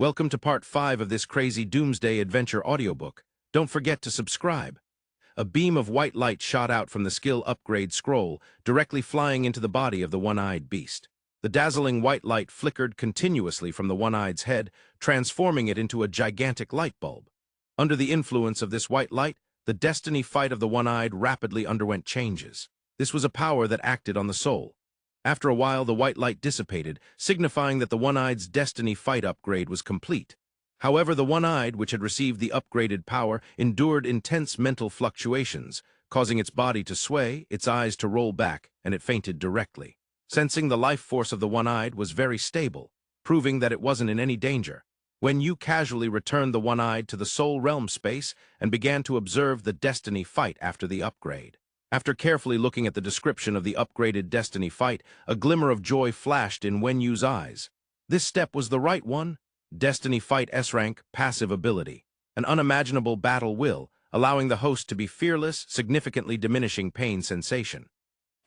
Welcome to part 5 of this crazy Doomsday adventure audiobook. Don't forget to subscribe. A beam of white light shot out from the skill upgrade scroll, directly flying into the body of the one-eyed beast. The dazzling white light flickered continuously from the one-eyed's head, transforming it into a gigantic light bulb. Under the influence of this white light, the destiny fight of the one-eyed rapidly underwent changes. This was a power that acted on the soul. After a while, the white light dissipated, signifying that the one-eyed's destiny fight upgrade was complete. However, the one-eyed, which had received the upgraded power, endured intense mental fluctuations, causing its body to sway, its eyes to roll back, and it fainted directly. Sensing the life force of the one-eyed was very stable, proving that it wasn't in any danger. Yu casually returned the one-eyed to the soul realm space and began to observe the destiny fight after the upgrade. After carefully looking at the description of the upgraded destiny fight, a glimmer of joy flashed in Yu's eyes. This step was the right one. Destiny fight S-rank, passive ability. An unimaginable battle will, allowing the host to be fearless, significantly diminishing pain sensation.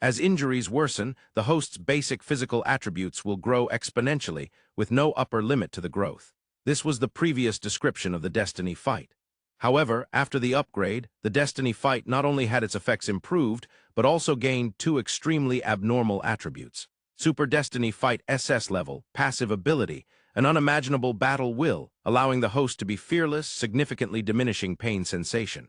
As injuries worsen, the host's basic physical attributes will grow exponentially, with no upper limit to the growth. This was the previous description of the destiny fight. However, after the upgrade, the destiny fight not only had its effects improved, but also gained two extremely abnormal attributes. Super Destiny Fight SS level, passive ability, an unimaginable battle will, allowing the host to be fearless, significantly diminishing pain sensation.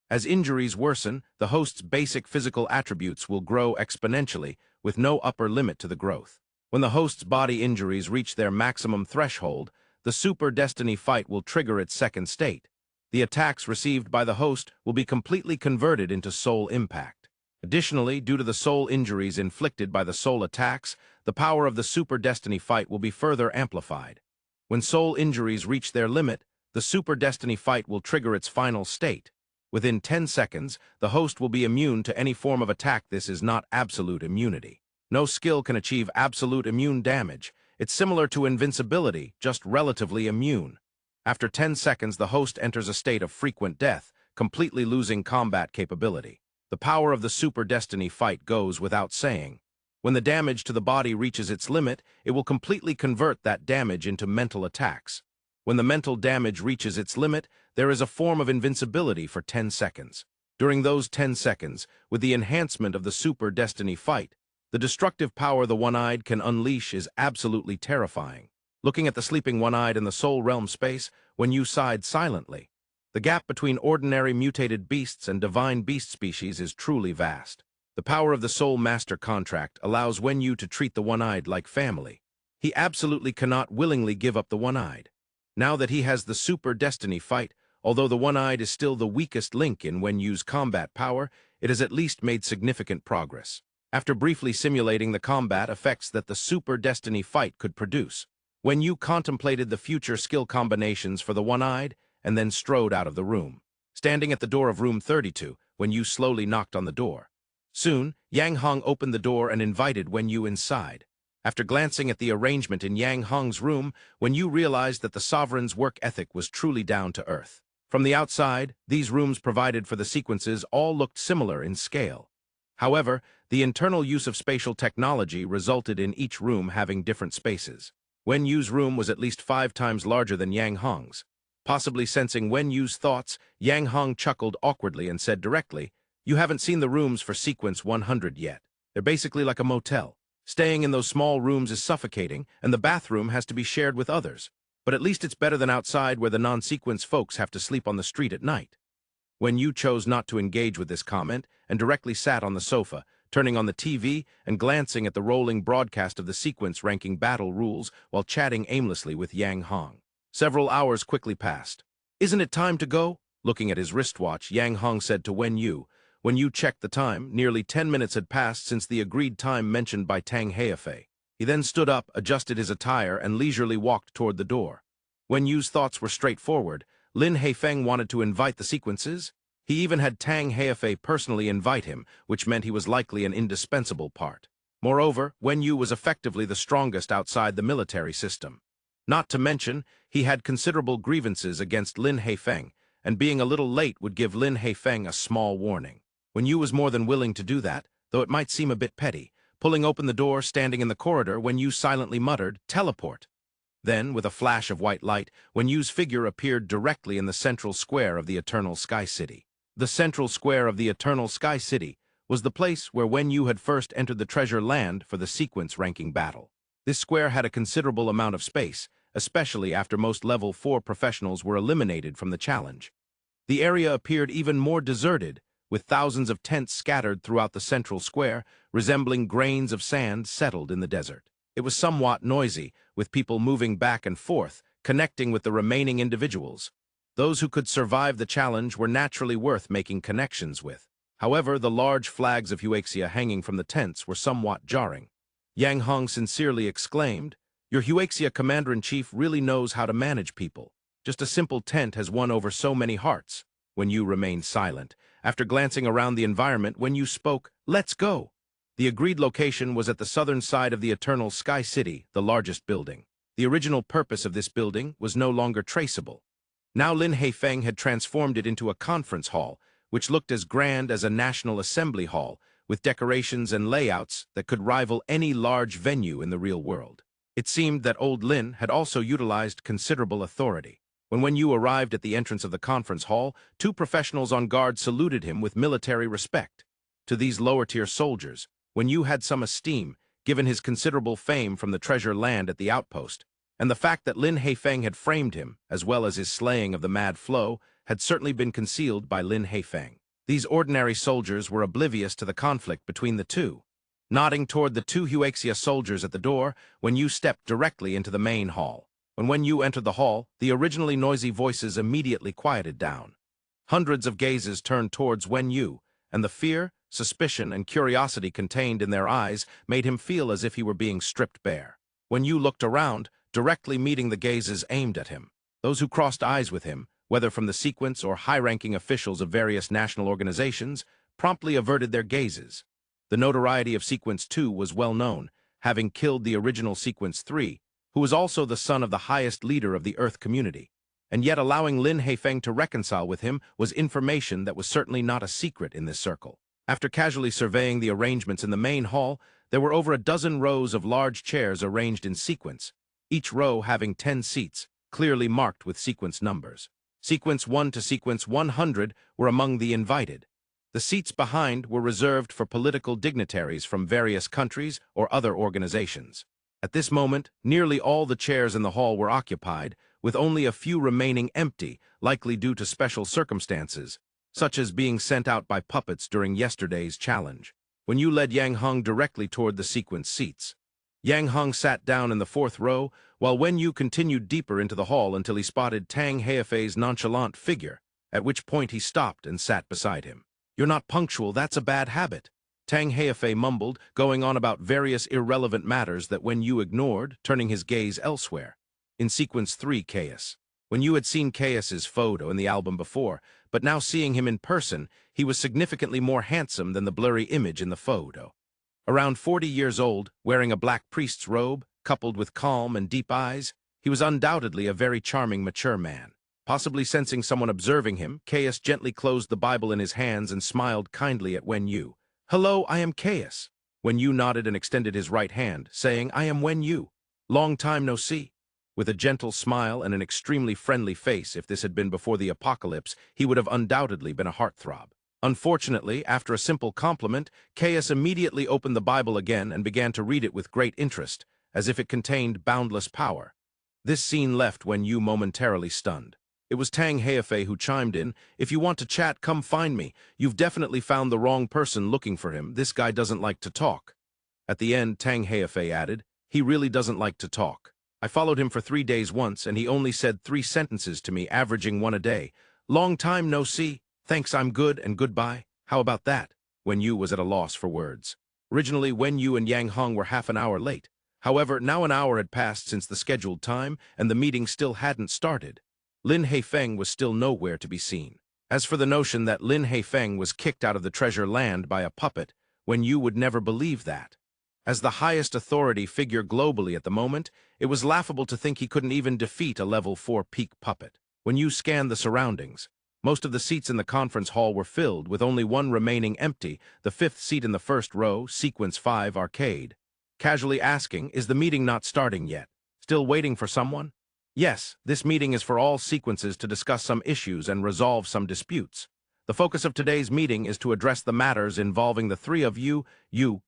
As injuries worsen, the host's basic physical attributes will grow exponentially, with no upper limit to the growth. When the host's body injuries reach their maximum threshold, the Super Destiny Fight will trigger its second state. The attacks received by the host will be completely converted into soul impact. Additionally, due to the soul injuries inflicted by the soul attacks, the power of the Super Destiny Fight will be further amplified. When soul injuries reach their limit, the Super Destiny Fight will trigger its final state. Within 10 seconds, the host will be immune to any form of attack. This is not absolute immunity. No skill can achieve absolute immune damage. It's similar to invincibility, just relatively immune. After 10 seconds, the host enters a state of frequent death, completely losing combat capability. The power of the Super Destiny Fight goes without saying. When the damage to the body reaches its limit, it will completely convert that damage into mental attacks. When the mental damage reaches its limit, there is a form of invincibility for 10 seconds. During those 10 seconds, with the enhancement of the Super Destiny Fight, the destructive power the one-eyed can unleash is absolutely terrifying. Looking at the sleeping one-eyed in the soul realm space, Yu sighed silently. The gap between ordinary mutated beasts and divine beast species is truly vast. The power of the Soul Master contract allows Yu to treat the one-eyed like family. He absolutely cannot willingly give up the one-eyed. Now that he has the Super Destiny Fight, although the one-eyed is still the weakest link in Yu's combat power, it has at least made significant progress. After briefly simulating the combat effects that the Super Destiny Fight could produce, Yu contemplated the future skill combinations for the one-eyed and then strode out of the room. Standing at the door of room 32, Yu slowly knocked on the door. Soon, Yang Hong opened the door and invited Yu inside. After glancing at the arrangement in Yang Hong's room, Yu realized that the sovereign's work ethic was truly down to earth. From the outside, these rooms provided for the sequences all looked similar in scale. However, the internal use of spatial technology resulted in each room having different spaces. Yu's room was at least 5 times larger than Yang Hong's. Possibly sensing Yu's thoughts, Yang Hong chuckled awkwardly and said directly, "You haven't seen the rooms for sequence 100 yet. They're basically like a motel. Staying in those small rooms is suffocating, and the bathroom has to be shared with others. But at least it's better than outside where the non-sequence folks have to sleep on the street at night." Yu chose not to engage with this comment and directly sat on the sofa, turning on the TV and glancing at the rolling broadcast of the sequence-ranking battle rules while chatting aimlessly with Yang Hong. Several hours quickly passed. "Isn't it time to go?" Looking at his wristwatch, Yang Hong said to Yu. When Yu checked the time, nearly 10 minutes had passed since the agreed time mentioned by Tang Heifei. He then stood up, adjusted his attire, and leisurely walked toward the door. Yu's thoughts were straightforward. Lin Heifeng wanted to invite the sequences. He even had Tang Heifei personally invite him, which meant he was likely an indispensable part. Moreover, Yu was effectively the strongest outside the military system. Not to mention, he had considerable grievances against Lin Heifeng, and being a little late would give Lin Heifeng a small warning. Yu was more than willing to do that, though it might seem a bit petty. Pulling open the door, standing in the corridor, Yu silently muttered, "Teleport." Then, with a flash of white light, Wenyu's figure appeared directly in the central square of the Eternal Sky City. The central square of the Eternal Sky City was the place where Wenyu had first entered the treasure land for the sequence-ranking battle. This square had a considerable amount of space, especially after most Level 4 professionals were eliminated from the challenge. The area appeared even more deserted, with thousands of tents scattered throughout the central square, resembling grains of sand settled in the desert. It was somewhat noisy, with people moving back and forth, connecting with the remaining individuals. Those who could survive the challenge were naturally worth making connections with. However, the large flags of Huaxia hanging from the tents were somewhat jarring. Yang Hong sincerely exclaimed, "Your Huaxia commander-in-chief really knows how to manage people. Just a simple tent has won over so many hearts." Wenyu remained silent. After glancing around the environment, Wenyu spoke, "Let's go." The agreed location was at the southern side of the Eternal Sky City, the largest building. The original purpose of this building was no longer traceable. Now Lin Haifeng had transformed it into a conference hall, which looked as grand as a National Assembly hall, with decorations and layouts that could rival any large venue in the real world. It seemed that old Lin had also utilized considerable authority. When Wenyu arrived at the entrance of the conference hall, two professionals on guard saluted him with military respect. To these lower-tier soldiers, Wenyu had some esteem, given his considerable fame from the treasure land at the outpost, and the fact that Lin Haifeng had framed him, as well as his slaying of the Mad Flow, had certainly been concealed by Lin Haifeng. These ordinary soldiers were oblivious to the conflict between the two. Nodding toward the two Huaxia soldiers at the door, Wenyu stepped directly into the main hall. When Wenyu entered the hall, the originally noisy voices immediately quieted down. Hundreds of gazes turned towards Wenyu, and the fear, suspicion, and curiosity contained in their eyes made him feel as if he were being stripped bare. Wenyu looked around, directly meeting the gazes aimed at him. Those who crossed eyes with him, whether from the sequence or high-ranking officials of various national organizations, promptly averted their gazes. The notoriety of Sequence 2 was well known, having killed the original Sequence 3, who was also the son of the highest leader of the Earth community. And yet allowing Lin Haifeng to reconcile with him was information that was certainly not a secret in this circle. After casually surveying the arrangements in the main hall, there were over a dozen rows of large chairs arranged in sequence, each row having 10 seats, clearly marked with sequence numbers. Sequence 1 to Sequence 100 were among the invited. The seats behind were reserved for political dignitaries from various countries or other organizations. At this moment, nearly all the chairs in the hall were occupied, with only a few remaining empty, likely due to special circumstances, such as being sent out by puppets during yesterday's challenge. Wenyu led Yang Hong directly toward the sequence seats. Yang Hong sat down in the fourth row, while Wenyu continued deeper into the hall until he spotted Tang Heifei's nonchalant figure, at which point he stopped and sat beside him. "You're not punctual, that's a bad habit," Tang Heifei mumbled, going on about various irrelevant matters that Wenyu ignored, turning his gaze elsewhere. In Sequence 3, Chaos. Wenyu had seen Chaos's photo in the album before, but now seeing him in person, he was significantly more handsome than the blurry image in the photo. Around 40 years old, wearing a black priest's robe, coupled with calm and deep eyes, he was undoubtedly a very charming, mature man. Possibly sensing someone observing him, Chaos gently closed the Bible in his hands and smiled kindly at Wenyu. "Hello, I am Chaos." Wenyu nodded and extended his right hand, saying, "I am Wenyu. Long time no see." With a gentle smile and an extremely friendly face, if this had been before the apocalypse, he would have undoubtedly been a heartthrob. Unfortunately, after a simple compliment, Chaos immediately opened the Bible again and began to read it with great interest, as if it contained boundless power. This scene left Wenyu momentarily stunned. It was Tang Heifei who chimed in, "If you want to chat, come find me. You've definitely found the wrong person looking for him. This guy doesn't like to talk." At the end, Tang Heifei added, "He really doesn't like to talk. I followed him for 3 days once, and he only said 3 sentences to me, averaging 1 a day. Long time no see. Thanks, I'm good, and goodbye. How about that?" Wenyu was at a loss for words. Originally, Wenyu and Yang Hong were half an hour late. However, now an hour had passed since the scheduled time, and the meeting still hadn't started. Lin Haifeng was still nowhere to be seen. As for the notion that Lin Haifeng was kicked out of the treasure land by a puppet, Wenyu would never believe that. As the highest authority figure globally at the moment, it was laughable to think he couldn't even defeat a level 4 peak puppet. Wenyu scanned the surroundings. Most of the seats in the conference hall were filled, with only one remaining empty, the 5th seat in the first row, Sequence 5 Arcade. Casually asking, "Is the meeting not starting yet?" Still waiting for someone? Yes, this meeting is for all sequences to discuss some issues and resolve some disputes. The focus of today's meeting is to address the matters involving the three of you,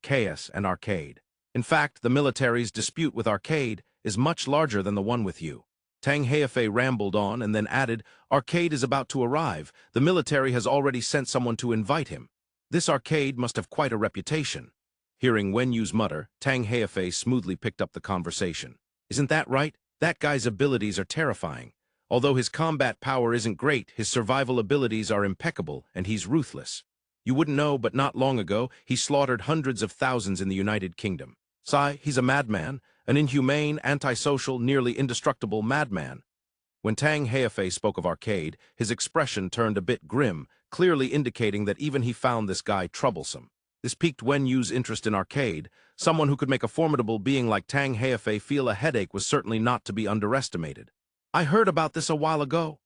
Chaos, and Arcade. In fact, the military's dispute with Arcade is much larger than the one with you. Tang Heifei rambled on and then added, Arcade is about to arrive. The military has already sent someone to invite him. This Arcade must have quite a reputation. Hearing Wen Yu's mutter, Tang Heifei smoothly picked up the conversation. Isn't that right? That guy's abilities are terrifying. Although his combat power isn't great, his survival abilities are impeccable, and he's ruthless. You wouldn't know, but not long ago, he slaughtered hundreds of thousands in the United Kingdom. Sai, he's a madman, an inhumane, antisocial, nearly indestructible madman. When Tang Heifei spoke of Arcade, his expression turned a bit grim, clearly indicating that even he found this guy troublesome. This piqued Wen Yu's interest in Arcade. Someone who could make a formidable being like Tang Heifei feel a headache was certainly not to be underestimated. I heard about this a while ago.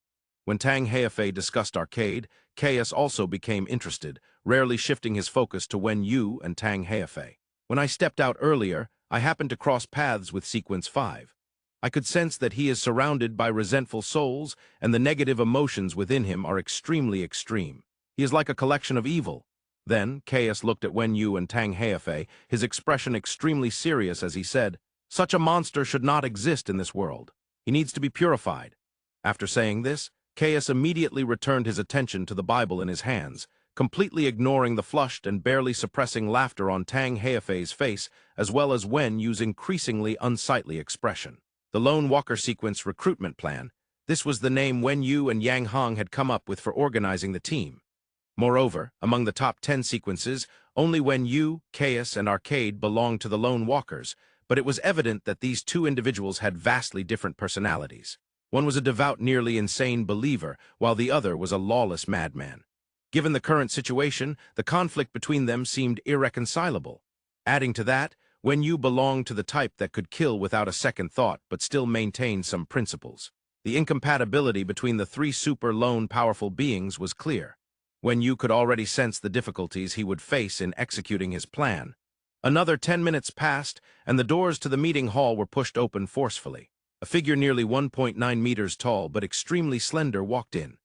When Tang Heifei discussed Arcade, Chaos also became interested, rarely shifting his focus to Wen Yu and Tang Heifei. When I stepped out earlier, I happened to cross paths with Sequence 5. I could sense that he is surrounded by resentful souls, and the negative emotions within him are extremely extreme. He is like a collection of evil. Then, Chaos looked at Wen Yu and Tang Heifei, his expression extremely serious as he said, Such a monster should not exist in this world. He needs to be purified. After saying this, Chaos immediately returned his attention to the Bible in his hands, completely ignoring the flushed and barely suppressing laughter on Tang Heifei's face, as well as Wen Yu's increasingly unsightly expression. The Lone Walker Sequence Recruitment Plan. This was the name Wen Yu and Yang Hong had come up with for organizing the team. Moreover, among the top 10 sequences, only Wen Yu, Chaos, and Arcade belonged to the Lone Walkers, but it was evident that these two individuals had vastly different personalities. One was a devout, nearly insane believer, while the other was a lawless madman. Given the current situation, the conflict between them seemed irreconcilable. Adding to that, Wen Yu belonged to the type that could kill without a second thought but still maintain some principles. The incompatibility between the three super lone powerful beings was clear. Wen Yu could already sense the difficulties he would face in executing his plan. Another 10 minutes passed, and the doors to the meeting hall were pushed open forcefully. A figure nearly 1.9 meters tall but extremely slender walked in.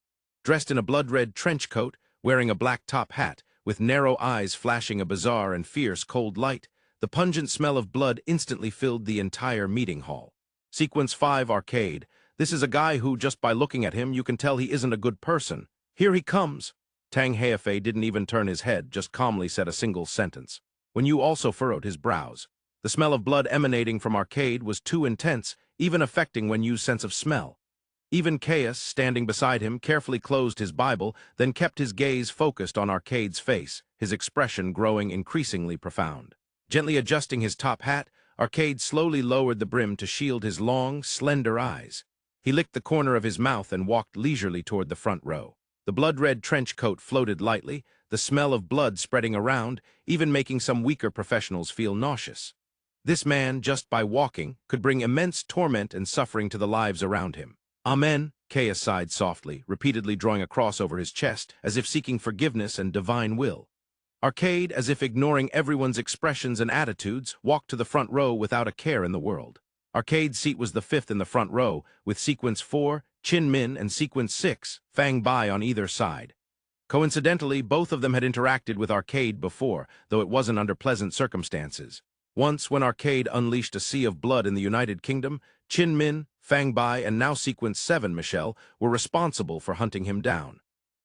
Dressed in a blood-red trench coat, wearing a black top hat, with narrow eyes flashing a bizarre and fierce cold light, the pungent smell of blood instantly filled the entire meeting hall. Sequence 5 Arcade. This is a guy who, just by looking at him, you can tell he isn't a good person. Here he comes. Tang Heifei didn't even turn his head, just calmly said a single sentence. Wen Yu also furrowed his brows. The smell of blood emanating from Arcade was too intense, even affecting Wen Yu's sense of smell. Even Chaos, standing beside him, carefully closed his Bible, then kept his gaze focused on Arcade's face, his expression growing increasingly profound. Gently adjusting his top hat, Arcade slowly lowered the brim to shield his long, slender eyes. He licked the corner of his mouth and walked leisurely toward the front row. The blood-red trench coat floated lightly, the smell of blood spreading around, even making some weaker professionals feel nauseous. This man, just by walking, could bring immense torment and suffering to the lives around him. Amen, Chaos sighed softly, repeatedly drawing a cross over his chest, as if seeking forgiveness and divine will. Arcade, as if ignoring everyone's expressions and attitudes, walked to the front row without a care in the world. Arcade's seat was the fifth in the front row, with Sequence 4, Chin Min, and Sequence 6, Fang Bai on either side. Coincidentally, both of them had interacted with Arcade before, though it wasn't under pleasant circumstances. Once, when Arcade unleashed a sea of blood in the United Kingdom, Chin Min, Fang Bai, and now Sequence 7, Michelle, were responsible for hunting him down.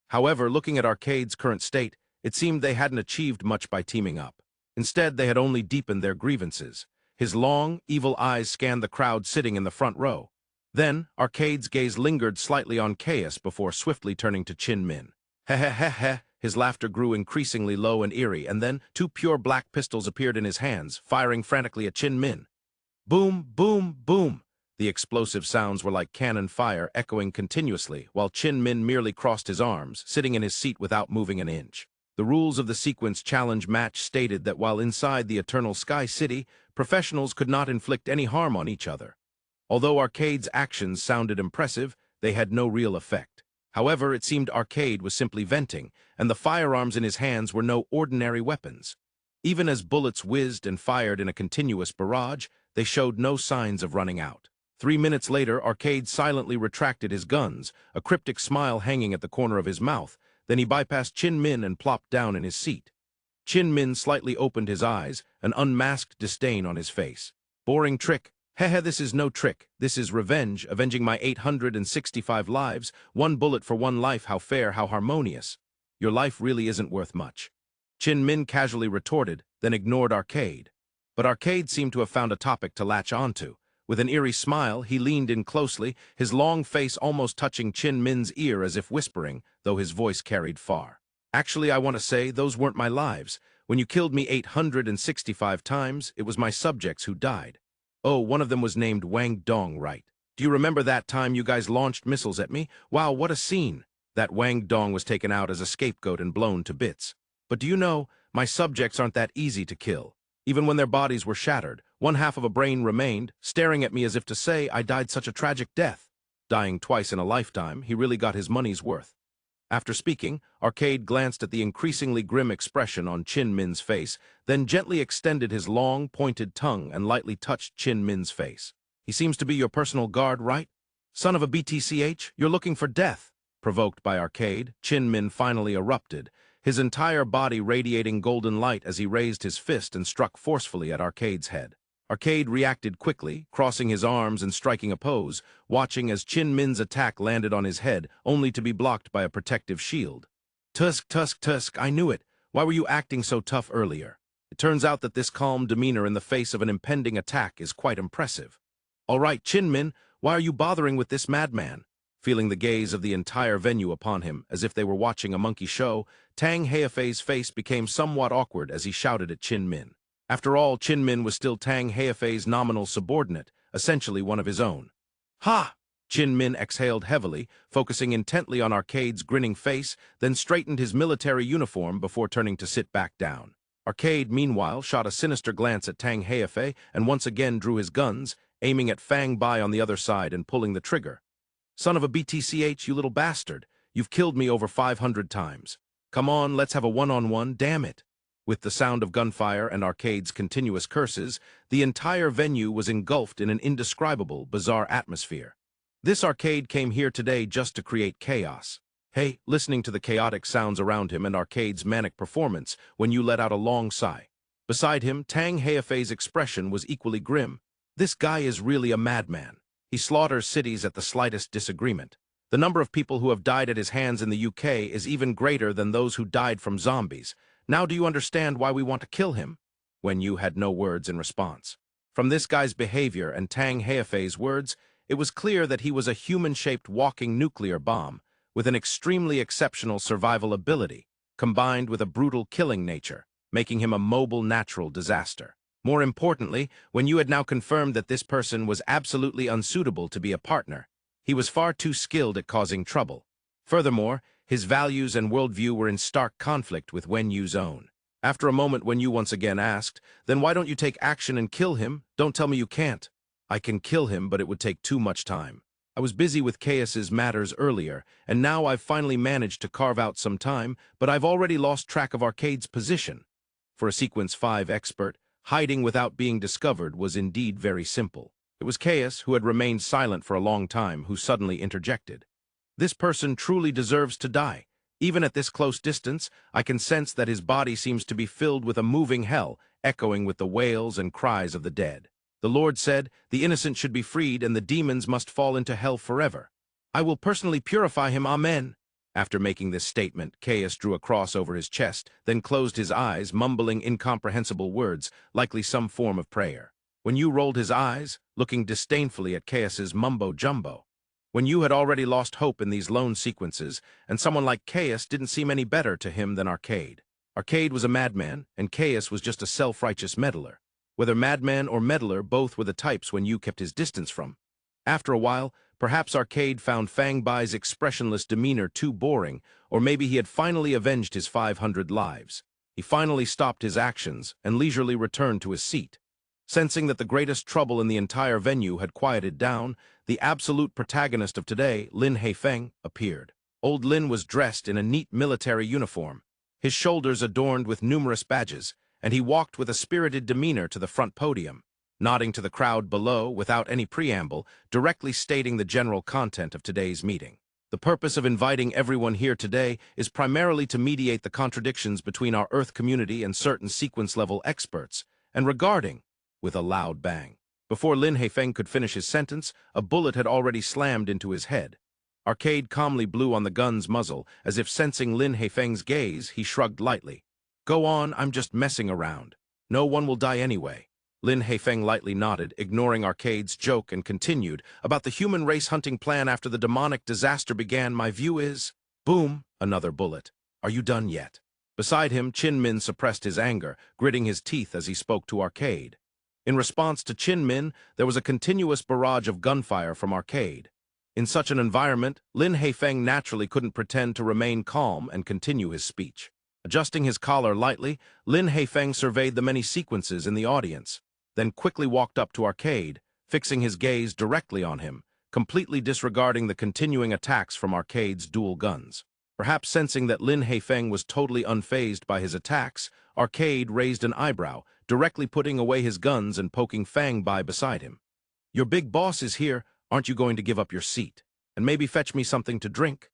However, looking at Arcade's current state, it seemed they hadn't achieved much by teaming up. Instead, they had only deepened their grievances. His long, evil eyes scanned the crowd sitting in the front row. Then, Arcade's gaze lingered slightly on Chaos before swiftly turning to Chin Min. Heh. His laughter grew increasingly low and eerie, and then 2 pure black pistols appeared in his hands, firing frantically at Chin Min. Boom, boom, boom. The explosive sounds were like cannon fire, echoing continuously, while Chin Min merely crossed his arms, sitting in his seat without moving an inch. The rules of the sequence challenge match stated that while inside the Eternal Sky City, professionals could not inflict any harm on each other. Although Arcade's actions sounded impressive, they had no real effect. However, it seemed Arcade was simply venting, and the firearms in his hands were no ordinary weapons. Even as bullets whizzed and fired in a continuous barrage, they showed no signs of running out. 3 minutes later, Arcade silently retracted his guns, a cryptic smile hanging at the corner of his mouth. Then he bypassed Chin Min and plopped down in his seat. Chin Min slightly opened his eyes, an unmasked disdain on his face. Boring trick. Hehe, this is no trick. This is revenge, avenging my 865 lives. 1 bullet for 1 life, how fair, how harmonious. Your life really isn't worth much. Chin Min casually retorted, then ignored Arcade. But Arcade seemed to have found a topic to latch onto. With an eerie smile, he leaned in closely, his long face almost touching Chin Min's ear as if whispering, though his voice carried far. Actually, I want to say, those weren't my lives. When you killed me 865 times, it was my subjects who died. Oh, one of them was named Wang Dong, right? Do you remember that time you guys launched missiles at me? Wow, what a scene! That Wang Dong was taken out as a scapegoat and blown to bits. But do you know, my subjects aren't that easy to kill. Even when their bodies were shattered, 1/2 of a brain remained, staring at me as if to say I died such a tragic death. Dying twice in a lifetime, he really got his money's worth. After speaking, Arcade glanced at the increasingly grim expression on Chin Min's face, then gently extended his long, pointed tongue and lightly touched Chin Min's face. He seems to be your personal guard, right? Son of a BTCH, you're looking for death. Provoked by Arcade, Chin Min finally erupted, his entire body radiating golden light as he raised his fist and struck forcefully at Arcade's head. Arcade reacted quickly, crossing his arms and striking a pose, watching as Chin Min's attack landed on his head, only to be blocked by a protective shield. Tusk, I knew it. Why were you acting so tough earlier? It turns out that this calm demeanor in the face of an impending attack is quite impressive. All right, Chin Min, why are you bothering with this madman? Feeling the gaze of the entire venue upon him, as if they were watching a monkey show, Tang Heifei's face became somewhat awkward as he shouted at Chin Min. After all, Chin Min was still Tang Heifei's nominal subordinate, essentially one of his own. Ha! Chin Min exhaled heavily, focusing intently on Arcade's grinning face, then straightened his military uniform before turning to sit back down. Arcade, meanwhile, shot a sinister glance at Tang Heifei and once again drew his guns, aiming at Fang Bai on the other side and pulling the trigger. Son of a BTCH, you little bastard. You've killed me over 500 times. Come on, let's have a one-on-one, damn it. With the sound of gunfire and Arcade's continuous curses, the entire venue was engulfed in an indescribable, bizarre atmosphere. This Arcade came here today just to create chaos. Hey, listening to the chaotic sounds around him and Arcade's manic performance when you let out a long sigh. Beside him, Tang Heifei's expression was equally grim. This guy is really a madman. He slaughters cities at the slightest disagreement. The number of people who have died at his hands in the UK is even greater than those who died from zombies. Now do you understand why we want to kill him? Wen Yu had no words in response. From this guy's behavior and Tang Heifei's words, it was clear that he was a human-shaped walking nuclear bomb with an extremely exceptional survival ability, combined with a brutal killing nature, making him a mobile natural disaster. More importantly, when you had now confirmed that this person was absolutely unsuitable to be a partner, he was far too skilled at causing trouble. Furthermore, his values and worldview were in stark conflict with Wen Yu's own. After a moment, Wen Yu once again asked, "Then why don't you take action and kill him? Don't tell me you can't." "I can kill him, but it would take too much time. I was busy with Chaos's matters earlier, and now I've finally managed to carve out some time, but I've already lost track of Arcade's position." For a Sequence 5 expert, hiding without being discovered was indeed very simple. It was Chaos, who had remained silent for a long time, who suddenly interjected. "This person truly deserves to die. Even at this close distance, I can sense that his body seems to be filled with a moving hell, echoing with the wails and cries of the dead. The Lord said, the innocent should be freed and the demons must fall into hell forever. I will personally purify him, amen." After making this statement, Chaos drew a cross over his chest, then closed his eyes, mumbling incomprehensible words, likely some form of prayer. Wen Yu rolled his eyes, looking disdainfully at Chaos's mumbo-jumbo. Wen Yu had already lost hope in these lone sequences, and someone like Chaos didn't seem any better to him than Arcade. Arcade was a madman, and Chaos was just a self-righteous meddler. Whether madman or meddler, both were the types Wen Yu kept his distance from. After a while, perhaps Arcade found Fang Bai's expressionless demeanor too boring, or maybe he had finally avenged his 500 lives. He finally stopped his actions and leisurely returned to his seat. Sensing that the greatest trouble in the entire venue had quieted down, the absolute protagonist of today, Lin Heifeng, appeared. Old Lin was dressed in a neat military uniform, his shoulders adorned with numerous badges, and he walked with a spirited demeanor to the front podium. nodding to the crowd below without any preamble, directly stating the general content of today's meeting. The purpose of inviting everyone here today is primarily to mediate the contradictions between our Earth community and certain sequence-level experts, and regarding, with a loud bang. Before Lin Haifeng could finish his sentence, a bullet had already slammed into his head. Arcade calmly blew on the gun's muzzle, as if sensing Lin Haifeng's gaze, he shrugged lightly. "Go on, I'm just messing around. No one will die anyway." Lin Haifeng lightly nodded, ignoring Arcade's joke, and continued, "About the human race hunting plan after the demonic disaster began, my view is..." Boom! Another bullet. "Are you done yet?" Beside him, Chin Min suppressed his anger, gritting his teeth as he spoke to Arcade. In response to Chin Min, there was a continuous barrage of gunfire from Arcade. In such an environment, Lin Haifeng naturally couldn't pretend to remain calm and continue his speech. Adjusting his collar lightly, Lin Haifeng surveyed the many sequences in the audience, then quickly walked up to Arcade, fixing his gaze directly on him, completely disregarding the continuing attacks from Arcade's dual guns. Perhaps sensing that Lin Haifeng was totally unfazed by his attacks, Arcade raised an eyebrow, directly putting away his guns and poking Fang Bai beside him. "Your big boss is here, aren't you going to give up your seat? And maybe fetch me something to drink?"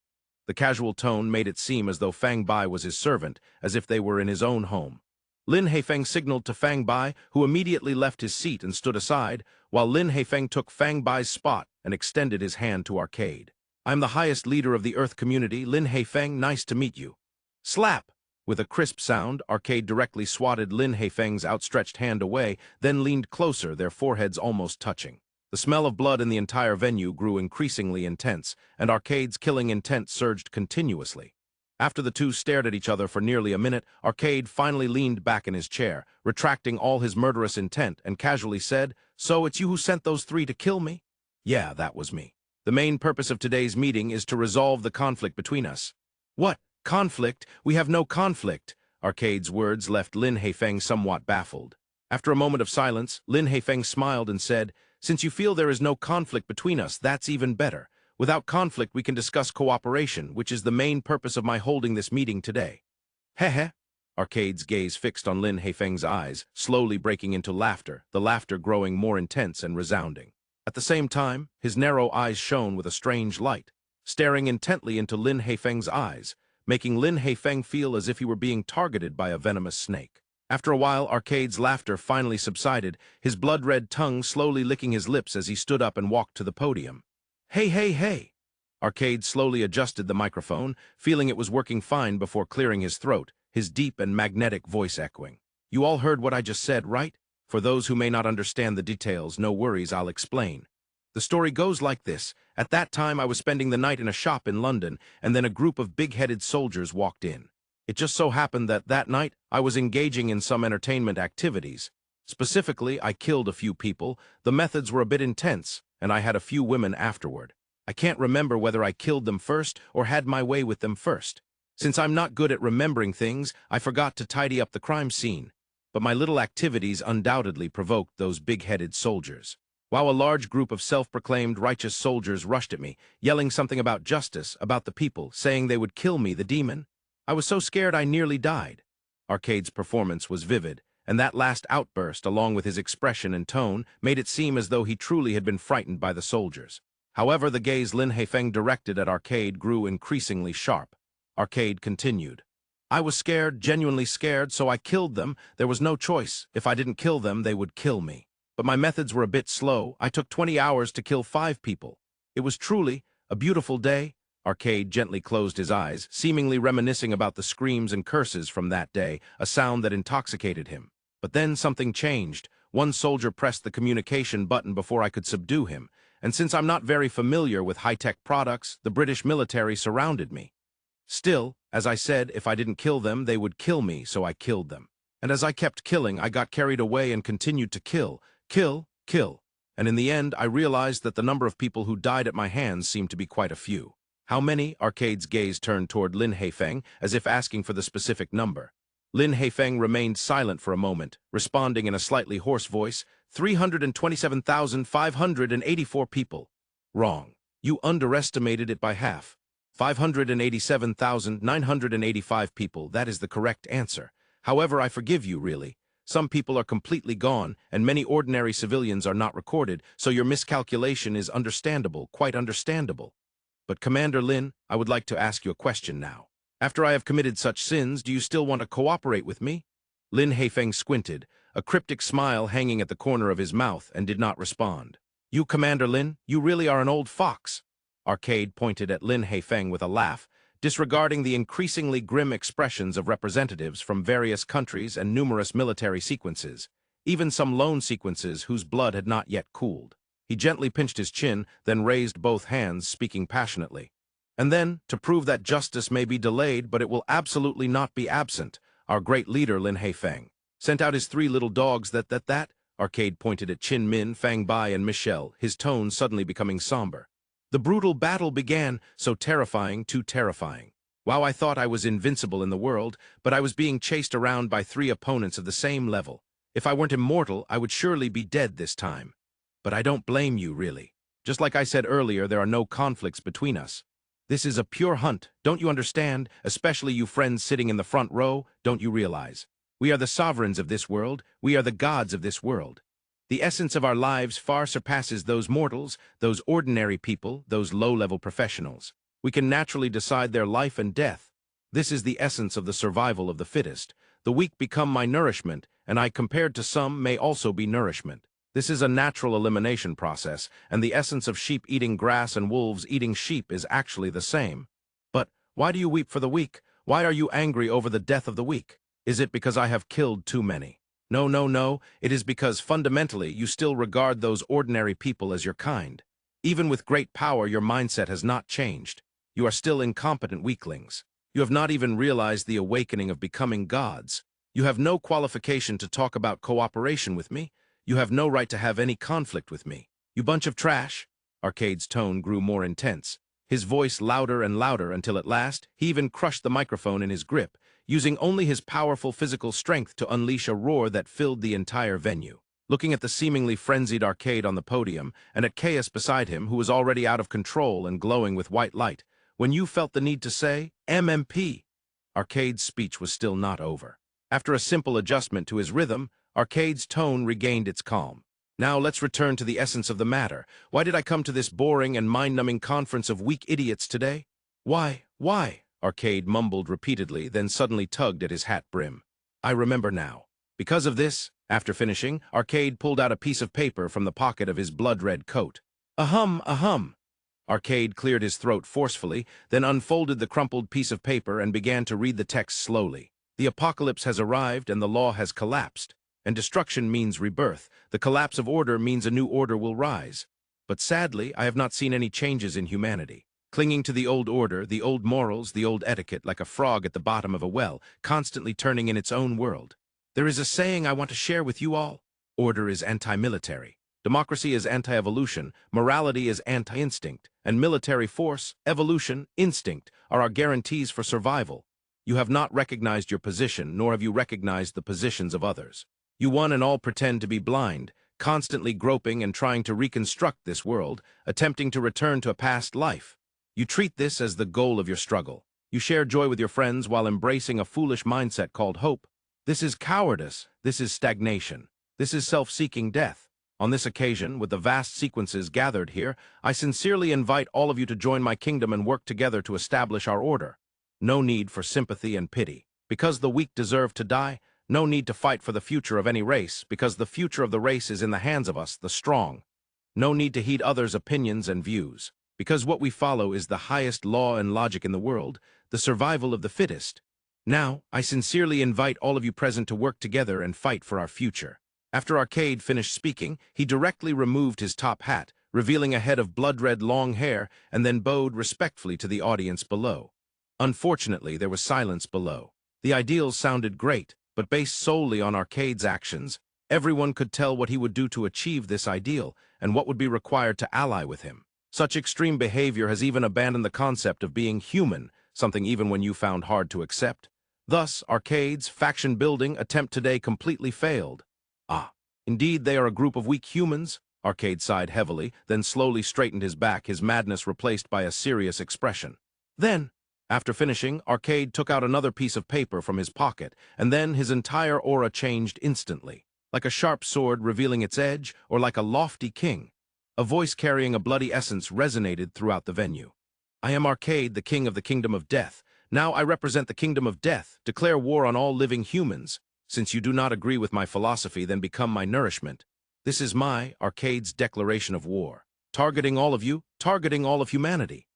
The casual tone made it seem as though Fang Bai was his servant, as if they were in his own home. Lin Haifeng signaled to Fang Bai, who immediately left his seat and stood aside, while Lin Haifeng took Fang Bai's spot and extended his hand to Arcade. "I'm the highest leader of the Earth community, Lin Haifeng, nice to meet you." Slap! With a crisp sound, Arcade directly swatted Lin Haifeng's outstretched hand away, then leaned closer, their foreheads almost touching. The smell of blood in the entire venue grew increasingly intense, and Arcade's killing intent surged continuously. After the two stared at each other for nearly a minute, Arcade finally leaned back in his chair, retracting all his murderous intent, and casually said, "So it's you who sent those three to kill me?" "Yeah, that was me. The main purpose of today's meeting is to resolve the conflict between us." "What? Conflict? We have no conflict." Arcade's words left Lin Haifeng somewhat baffled. After a moment of silence, Lin Haifeng smiled and said, "Since you feel there is no conflict between us, that's even better. Without conflict, we can discuss cooperation, which is the main purpose of my holding this meeting today." "Heh." Arcade's gaze fixed on Lin Haifeng's eyes, slowly breaking into laughter, the laughter growing more intense and resounding. At the same time, his narrow eyes shone with a strange light, staring intently into Lin Haifeng's eyes, making Lin Haifeng feel as if he were being targeted by a venomous snake. After a while, Arcade's laughter finally subsided, his blood-red tongue slowly licking his lips as he stood up and walked to the podium. Hey. Arcade slowly adjusted the microphone, feeling it was working fine before clearing his throat, his deep and magnetic voice echoing. "You all heard what I just said, right? For those who may not understand the details, no worries, I'll explain. The story goes like this. At that time, I was spending the night in a shop in London, and then a group of big-headed soldiers walked in. It just so happened that that night, I was engaging in some entertainment activities. Specifically, I killed a few people. The methods were a bit intense, and I had a few women afterward. I can't remember whether I killed them first or had my way with them first. Since I'm not good at remembering things, I forgot to tidy up the crime scene. But my little activities undoubtedly provoked those big-headed soldiers. While a large group of self-proclaimed righteous soldiers rushed at me, yelling something about justice, about the people, saying they would kill me, the demon. I was so scared I nearly died." Arcade's performance was vivid, and that last outburst, along with his expression and tone, made it seem as though he truly had been frightened by the soldiers. However, the gaze Lin Haifeng directed at Arcade grew increasingly sharp. Arcade continued. "I was scared, genuinely scared, so I killed them. There was no choice. If I didn't kill them, they would kill me. But my methods were a bit slow. I took 20 hours to kill 5 people. It was truly a beautiful day." Arcade gently closed his eyes, seemingly reminiscing about the screams and curses from that day, a sound that intoxicated him. But then something changed. One soldier pressed the communication button before I could subdue him, and since I'm not very familiar with high-tech products, the British military surrounded me. Still, as I said, if I didn't kill them, they would kill me, so I killed them. And as I kept killing, I got carried away and continued to kill. And in the end, I realized that the number of people who died at my hands seemed to be quite a few. "How many?" Arcade's gaze turned toward Lin Haifeng, as if asking for the specific number. Lin Haifeng remained silent for a moment, responding in a slightly hoarse voice, 327,584 people. "Wrong. You underestimated it by half. 587,985 people, that is the correct answer. However, I forgive you, really. Some people are completely gone, and many ordinary civilians are not recorded, so your miscalculation is understandable, quite understandable. But Commander Lin, I would like to ask you a question now. After I have committed such sins, do you still want to cooperate with me? Lin Haifeng squinted, a cryptic smile hanging at the corner of his mouth, and did not respond. You, Commander Lin, you really are an old fox. Arcade pointed at Lin Haifeng with a laugh, disregarding the increasingly grim expressions of representatives from various countries and numerous military sequences, even some lone sequences whose blood had not yet cooled. He gently pinched his chin, then raised both hands, speaking passionately. And then, to prove that justice may be delayed, but it will absolutely not be absent, our great leader Lin Haifeng sent out his 3 little dogs that, Arcade pointed at Qin Min, Fang Bai, and Michelle, his tone suddenly becoming somber. The brutal battle began, so terrifying, too terrifying. Wow, I thought I was invincible in the world, but I was being chased around by 3 opponents of the same level. If I weren't immortal, I would surely be dead this time. But I don't blame you, really. Just like I said earlier, there are no conflicts between us. This is a pure hunt, don't you understand? Especially you friends sitting in the front row, don't you realize? We are the sovereigns of this world, we are the gods of this world. The essence of our lives far surpasses those mortals, those ordinary people, those low-level professionals. We can naturally decide their life and death. This is the essence of the survival of the fittest. The weak become my nourishment, and I, compared to some, may also be nourishment. This is a natural elimination process, and the essence of sheep eating grass and wolves eating sheep is actually the same. But why do you weep for the weak? Why are you angry over the death of the weak? Is it because I have killed too many? No, no, no. It is because fundamentally you still regard those ordinary people as your kind. Even with great power, your mindset has not changed. You are still incompetent weaklings. You have not even realized the awakening of becoming gods. You have no qualification to talk about cooperation with me. You have no right to have any conflict with me. You bunch of trash. Arcade's tone grew more intense, his voice louder and louder until at last he even crushed the microphone in his grip, using only his powerful physical strength to unleash a roar that filled the entire venue. Looking at the seemingly frenzied Arcade on the podium and at Chaos beside him, who was already out of control and glowing with white light, when you felt the need to say, MMP, Arcade's speech was still not over. After a simple adjustment to his rhythm, Arcade's tone regained its calm. Now let's return to the essence of the matter. Why did I come to this boring and mind-numbing conference of weak idiots today? Why? Arcade mumbled repeatedly, then suddenly tugged at his hat brim. I remember now. Because of this, after finishing, Arcade pulled out a piece of paper from the pocket of his blood-red coat. Ahem. Arcade cleared his throat forcefully, then unfolded the crumpled piece of paper and began to read the text slowly. The apocalypse has arrived and the law has collapsed. And destruction means rebirth. The collapse of order means a new order will rise. But sadly, I have not seen any changes in humanity. Clinging to the old order, the old morals, the old etiquette, like a frog at the bottom of a well, constantly turning in its own world. There is a saying I want to share with you all. Order is anti-military. Democracy is anti-evolution. Morality is anti-instinct. And military force, evolution, instinct are our guarantees for survival. You have not recognized your position, nor have you recognized the positions of others. You one and all pretend to be blind, constantly groping and trying to reconstruct this world, attempting to return to a past life. You treat this as the goal of your struggle. You share joy with your friends while embracing a foolish mindset called hope. This is cowardice. This is stagnation. This is self-seeking death. On this occasion, with the vast sequences gathered here, I sincerely invite all of you to join my kingdom and work together to establish our order. No need for sympathy and pity. Because the weak deserve to die, no need to fight for the future of any race, because the future of the race is in the hands of us, the strong. No need to heed others' opinions and views, because what we follow is the highest law and logic in the world, the survival of the fittest. Now, I sincerely invite all of you present to work together and fight for our future. After Arcade finished speaking, he directly removed his top hat, revealing a head of blood-red long hair, and then bowed respectfully to the audience below. Unfortunately, there was silence below. The ideals sounded great, but based solely on Arcade's actions, everyone could tell what he would do to achieve this ideal and what would be required to ally with him. Such extreme behavior has even abandoned the concept of being human, something even when you found hard to accept. Thus, Arcade's faction-building attempt today completely failed. Ah, indeed they are a group of weak humans? Arcade sighed heavily, then slowly straightened his back, his madness replaced by a serious expression. Then, After finishing, Arcade took out another piece of paper from his pocket, and then his entire aura changed instantly, like a sharp sword revealing its edge, or like a lofty king. A voice carrying a bloody essence resonated throughout the venue. I am Arcade, the king of the kingdom of death. Now I represent the kingdom of death. Declare war on all living humans. Since you do not agree with my philosophy, then become my nourishment. This is my, Arcade's, declaration of war. Targeting all of you, targeting all of humanity.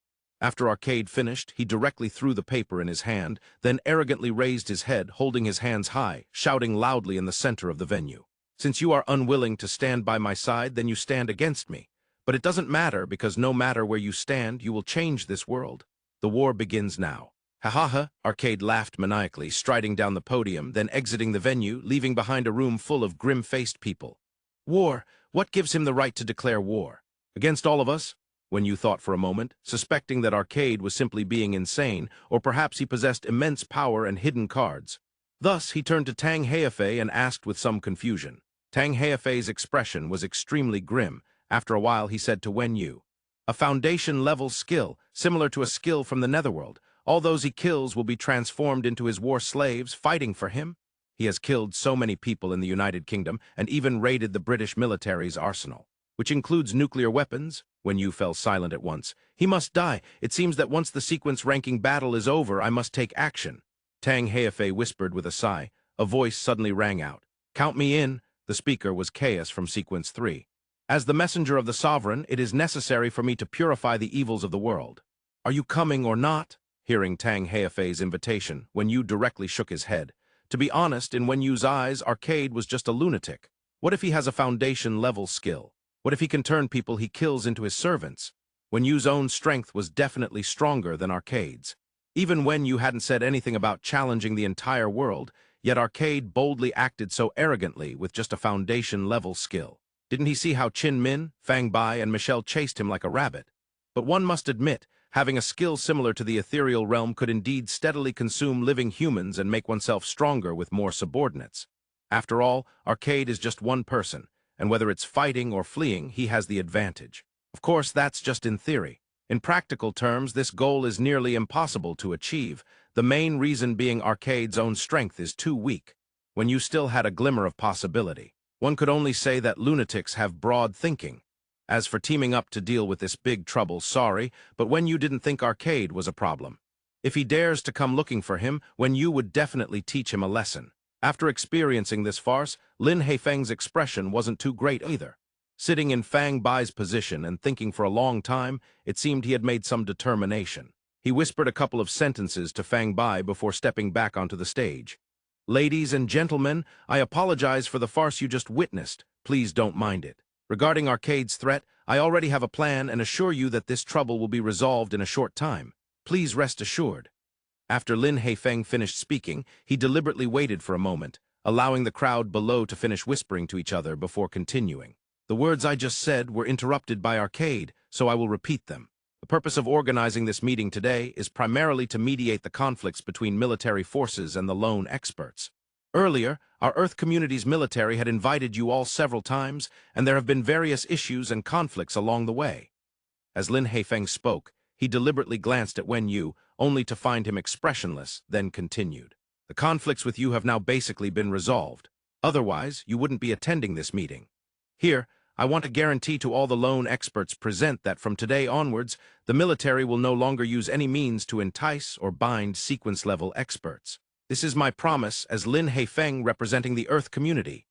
After Arcade finished, he directly threw the paper in his hand, then arrogantly raised his head, holding his hands high, shouting loudly in the center of the venue. Since you are unwilling to stand by my side, then you stand against me. But it doesn't matter, because no matter where you stand, you will change this world. The war begins now. Ha ha ha, Arcade laughed maniacally, striding down the podium, then exiting the venue, leaving behind a room full of grim-faced people. War? What gives him the right to declare war? Against all of us? When you thought for a moment, suspecting that Arcade was simply being insane, or perhaps he possessed immense power and hidden cards. Thus, he turned to Tang Heifei and asked with some confusion. Tang Heifei's expression was extremely grim. After a while, he said to Wen Yu, "A foundation-level skill, similar to a skill from the netherworld. All those he kills will be transformed into his war slaves, fighting for him. He has killed so many people in the United Kingdom, and even raided the British military's arsenal, which includes nuclear weapons." When Yu fell silent at once. "He must die. It seems that once the sequence-ranking battle is over, I must take action." Tang Heifei whispered with a sigh. A voice suddenly rang out. "Count me in." The speaker was Chaos from Sequence 3. "As the messenger of the sovereign, it is necessary for me to purify the evils of the world. Are you coming or not?" Hearing Tang Heifei's invitation, Wen Yu directly shook his head. To be honest, in Wen Yu's eyes, Arcade was just a lunatic. What if he has a foundation-level skill? What if he can turn people he kills into his servants? Wen Yu's own strength was definitely stronger than Arcade's. Even Wen Yu hadn't said anything about challenging the entire world, yet Arcade boldly acted so arrogantly with just a foundation-level skill. Didn't he see how Qin Min, Fang Bai, and Michelle chased him like a rabbit? But one must admit, having a skill similar to the ethereal realm could indeed steadily consume living humans and make oneself stronger with more subordinates. After all, Arcade is just one person, and whether it's fighting or fleeing, he has the advantage. Of course, that's just in theory. In practical terms, this goal is nearly impossible to achieve, the main reason being Arcade's own strength is too weak. When you still had a glimmer of possibility, one could only say that lunatics have broad thinking. As for teaming up to deal with this big trouble, sorry, but Wen Yu didn't think Arcade was a problem. If he dares to come looking for him, Wen Yu would definitely teach him a lesson. After experiencing this farce, Lin Heifeng's expression wasn't too great either. Sitting in Fang Bai's position and thinking for a long time, it seemed he had made some determination. He whispered a couple of sentences to Fang Bai before stepping back onto the stage. "Ladies and gentlemen, I apologize for the farce you just witnessed. Please don't mind it. Regarding Arcade's threat, I already have a plan and assure you that this trouble will be resolved in a short time. Please rest assured." After Lin Heifeng finished speaking, he deliberately waited for a moment, allowing the crowd below to finish whispering to each other before continuing. "The words I just said were interrupted by Arcade, so I will repeat them. The purpose of organizing this meeting today is primarily to mediate the conflicts between military forces and the lone experts. Earlier, our Earth community's military had invited you all several times, and there have been various issues and conflicts along the way." As Lin Heifeng spoke, he deliberately glanced at Wen Yu, only to find him expressionless, then continued. "The conflicts with you have now basically been resolved. Otherwise, you wouldn't be attending this meeting. Here, I want to guarantee to all the lone experts present that from today onwards, the military will no longer use any means to entice or bind sequence-level experts. This is my promise as Lin Heifeng representing the Earth community."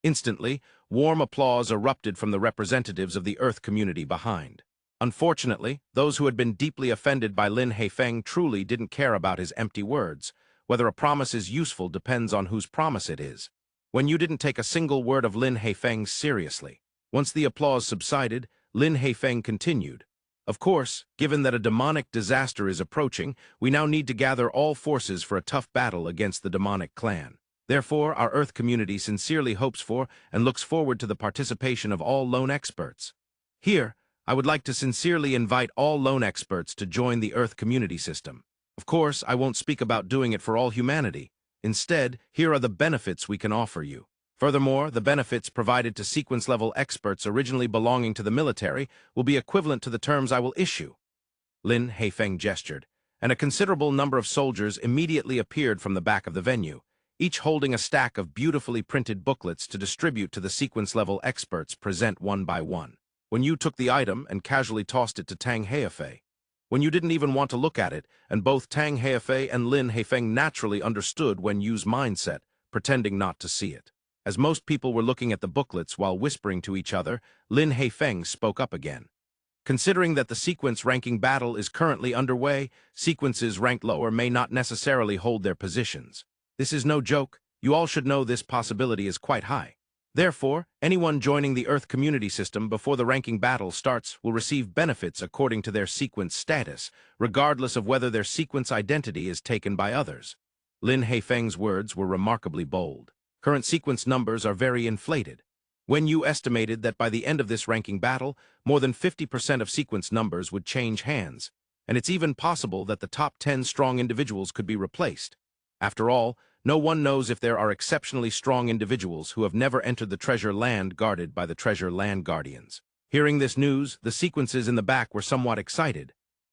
Instantly, warm applause erupted from the representatives of the Earth community behind. Unfortunately, those who had been deeply offended by Lin Heifeng truly didn't care about his empty words. Whether a promise is useful depends on whose promise it is. When you didn't take a single word of Lin Heifeng seriously. Once the applause subsided, Lin Heifeng continued. "Of course, given that a demonic disaster is approaching, we now need to gather all forces for a tough battle against the demonic clan. Therefore, our Earth community sincerely hopes for and looks forward to the participation of all lone experts. Here, I would like to sincerely invite all lone experts to join the Earth community system. Of course, I won't speak about doing it for all humanity. Instead, here are the benefits we can offer you. Furthermore, the benefits provided to sequence-level experts originally belonging to the military will be equivalent to the terms I will issue." Lin Heifeng gestured. and a considerable number of soldiers immediately appeared from the back of the venue, each holding a stack of beautifully printed booklets to distribute to the sequence-level experts present one by one. When you took the item and casually tossed it to Tang Heifei, when you didn't even want to look at it, and both Tang Heifei and Lin Heifeng naturally understood Wen Yu's mindset, pretending not to see it. As most people were looking at the booklets while whispering to each other, Lin Heifeng spoke up again. Considering that the sequence ranking battle is currently underway, sequences ranked lower may not necessarily hold their positions. This is no joke. You all should know this possibility is quite high. Therefore, anyone joining the Earth community system before the ranking battle starts will receive benefits according to their sequence status, regardless of whether their sequence identity is taken by others. Lin Heifeng's words were remarkably bold. Current sequence numbers are very inflated. Wen Yu estimated that by the end of this ranking battle, more than 50% of sequence numbers would change hands, and it's even possible that the top 10 strong individuals could be replaced. After all, no one knows if there are exceptionally strong individuals who have never entered the treasure land guarded by the treasure land guardians. Hearing this news, the sequences in the back were somewhat excited.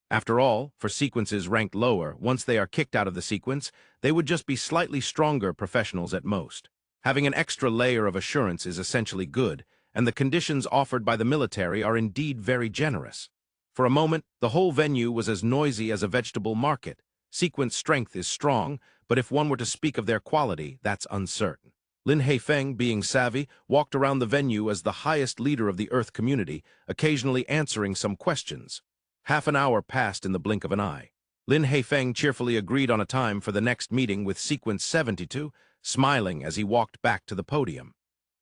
After all, for sequences ranked lower, once they are kicked out of the sequence, they would just be slightly stronger professionals at most. Having an extra layer of assurance is essentially good, and the conditions offered by the military are indeed very generous. For a moment, the whole venue was as noisy as a vegetable market. Sequence strength is strong, but if one were to speak of their quality, that's uncertain. Lin Heifeng, being savvy, walked around the venue as the highest leader of the Earth community, occasionally answering some questions. Half an hour passed in the blink of an eye. Lin Heifeng cheerfully agreed on a time for the next meeting with Sequence 72, smiling as he walked back to the podium.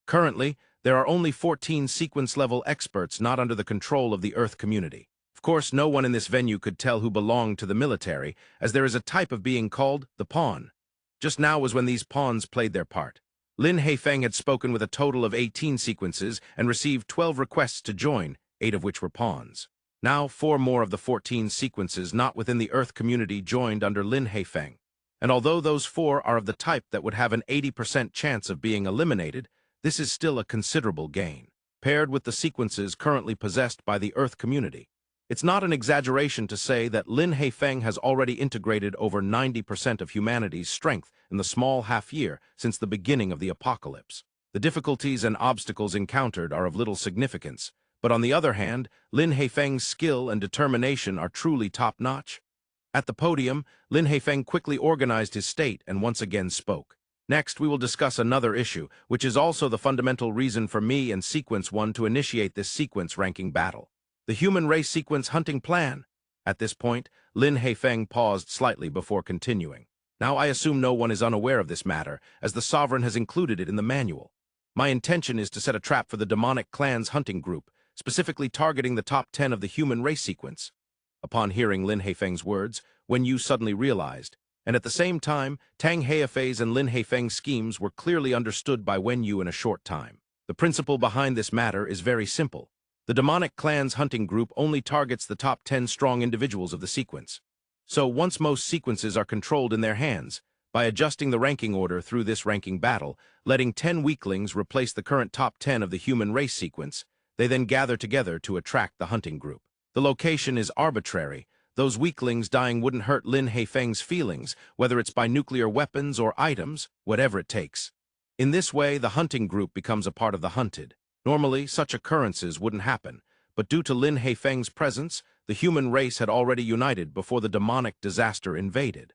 Currently, there are only 14 sequence-level experts not under the control of the Earth community. Of course, no one in this venue could tell who belonged to the military, as there is a type of being called the pawn. Just now was when these pawns played their part. Lin Heifeng had spoken with a total of 18 sequences and received 12 requests to join, 8 of which were pawns. Now, 4 more of the 14 sequences not within the Earth community joined under Lin Heifeng. And although those 4 are of the type that would have an 80% chance of being eliminated, this is still a considerable gain, paired with the sequences currently possessed by the Earth community. It's not an exaggeration to say that Lin Heifeng has already integrated over 90% of humanity's strength in the small half-year since the beginning of the apocalypse. The difficulties and obstacles encountered are of little significance, but on the other hand, Lin Heifeng's skill and determination are truly top-notch. At the podium, Lin Heifeng quickly organized his state and once again spoke. Next, we will discuss another issue, which is also the fundamental reason for me and Sequence 1 to initiate this sequence ranking battle. The human race sequence hunting plan. At this point, Lin Heifeng paused slightly before continuing. Now I assume no one is unaware of this matter, as the Sovereign has included it in the manual. My intention is to set a trap for the demonic clan's hunting group, specifically targeting the top 10 of the human race sequence. Upon hearing Lin Heifeng's words, Wen Yu suddenly realized, and at the same time, Tang Heifei's and Lin Heifeng's schemes were clearly understood by Wen Yu in a short time. The principle behind this matter is very simple. The demonic clan's hunting group only targets the top 10 strong individuals of the sequence. So once most sequences are controlled in their hands, by adjusting the ranking order through this ranking battle, letting 10 weaklings replace the current top 10 of the human race sequence, they then gather together to attract the hunting group. The location is arbitrary. Those weaklings dying wouldn't hurt Lin Heifeng's feelings, whether it's by nuclear weapons or items, whatever it takes. In this way, the hunting group becomes a part of the hunted. Normally, such occurrences wouldn't happen, but due to Lin Heifeng's presence, the human race had already united before the demonic disaster invaded.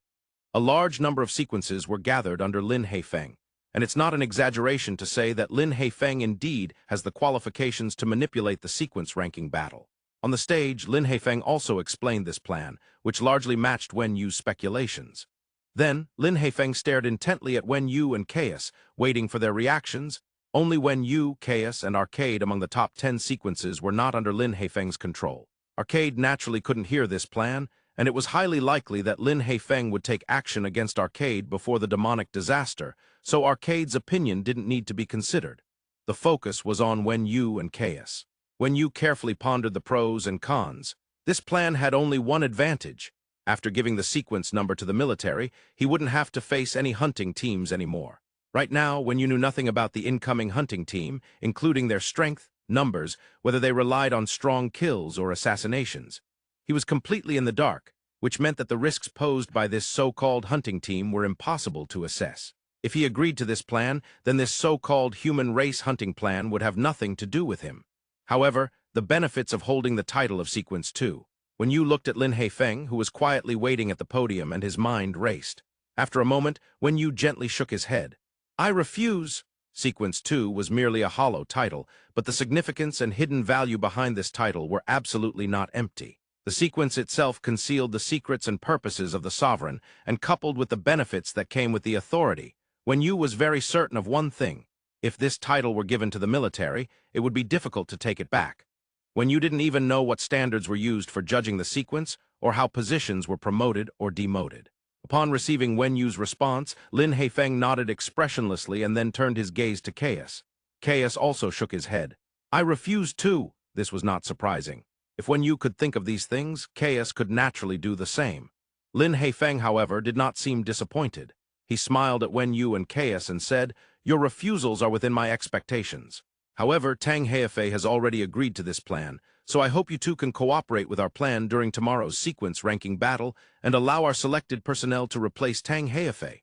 A large number of sequences were gathered under Lin Heifeng, and it's not an exaggeration to say that Lin Heifeng indeed has the qualifications to manipulate the sequence ranking battle. On the stage, Lin Heifeng also explained this plan, which largely matched Wen Yu's speculations. Then, Lin Heifeng stared intently at Wen Yu and Chaos, waiting for their reactions. Only Wen Yu, Chaos, and Arcade among the top 10 sequences were not under Lin Heifeng's control. Arcade naturally couldn't hear this plan, and it was highly likely that Lin Heifeng would take action against Arcade before the demonic disaster, so Arcade's opinion didn't need to be considered. The focus was on Wen Yu and Chaos. Wen Yu carefully pondered the pros and cons. This plan had only one advantage. After giving the sequence number to the military, he wouldn't have to face any hunting teams anymore. Right now, Wen Yu knew nothing about the incoming hunting team, including their strength, numbers, whether they relied on strong kills or assassinations. He was completely in the dark. which meant that the risks posed by this so-called hunting team were impossible to assess. If he agreed to this plan, then this so-called human race hunting plan would have nothing to do with him. However, the benefits of holding the title of Sequence 2. When Yu looked at Lin Haifeng, who was quietly waiting at the podium, and his mind raced. After a moment, Wen Yu gently shook his head. "I refuse." Sequence 2 was merely a hollow title, but the significance and hidden value behind this title were absolutely not empty. The sequence itself concealed the secrets and purposes of the sovereign, and coupled with the benefits that came with the authority, Wen Yu was very certain of one thing. If this title were given to the military, it would be difficult to take it back. Wen Yu didn't even know what standards were used for judging the sequence or how positions were promoted or demoted. Upon receiving Wen Yu's response, Lin Haifeng nodded expressionlessly and then turned his gaze to Caius. Caius also shook his head. "I refuse too." This was not surprising. If Wen Yu could think of these things, Caius could naturally do the same. Lin Haifeng, however, did not seem disappointed. He smiled at Wen Yu and Caius and said, "Your refusals are within my expectations. However, Tang Heifei has already agreed to this plan, so I hope you two can cooperate with our plan during tomorrow's sequence ranking battle and allow our selected personnel to replace Tang Heifei."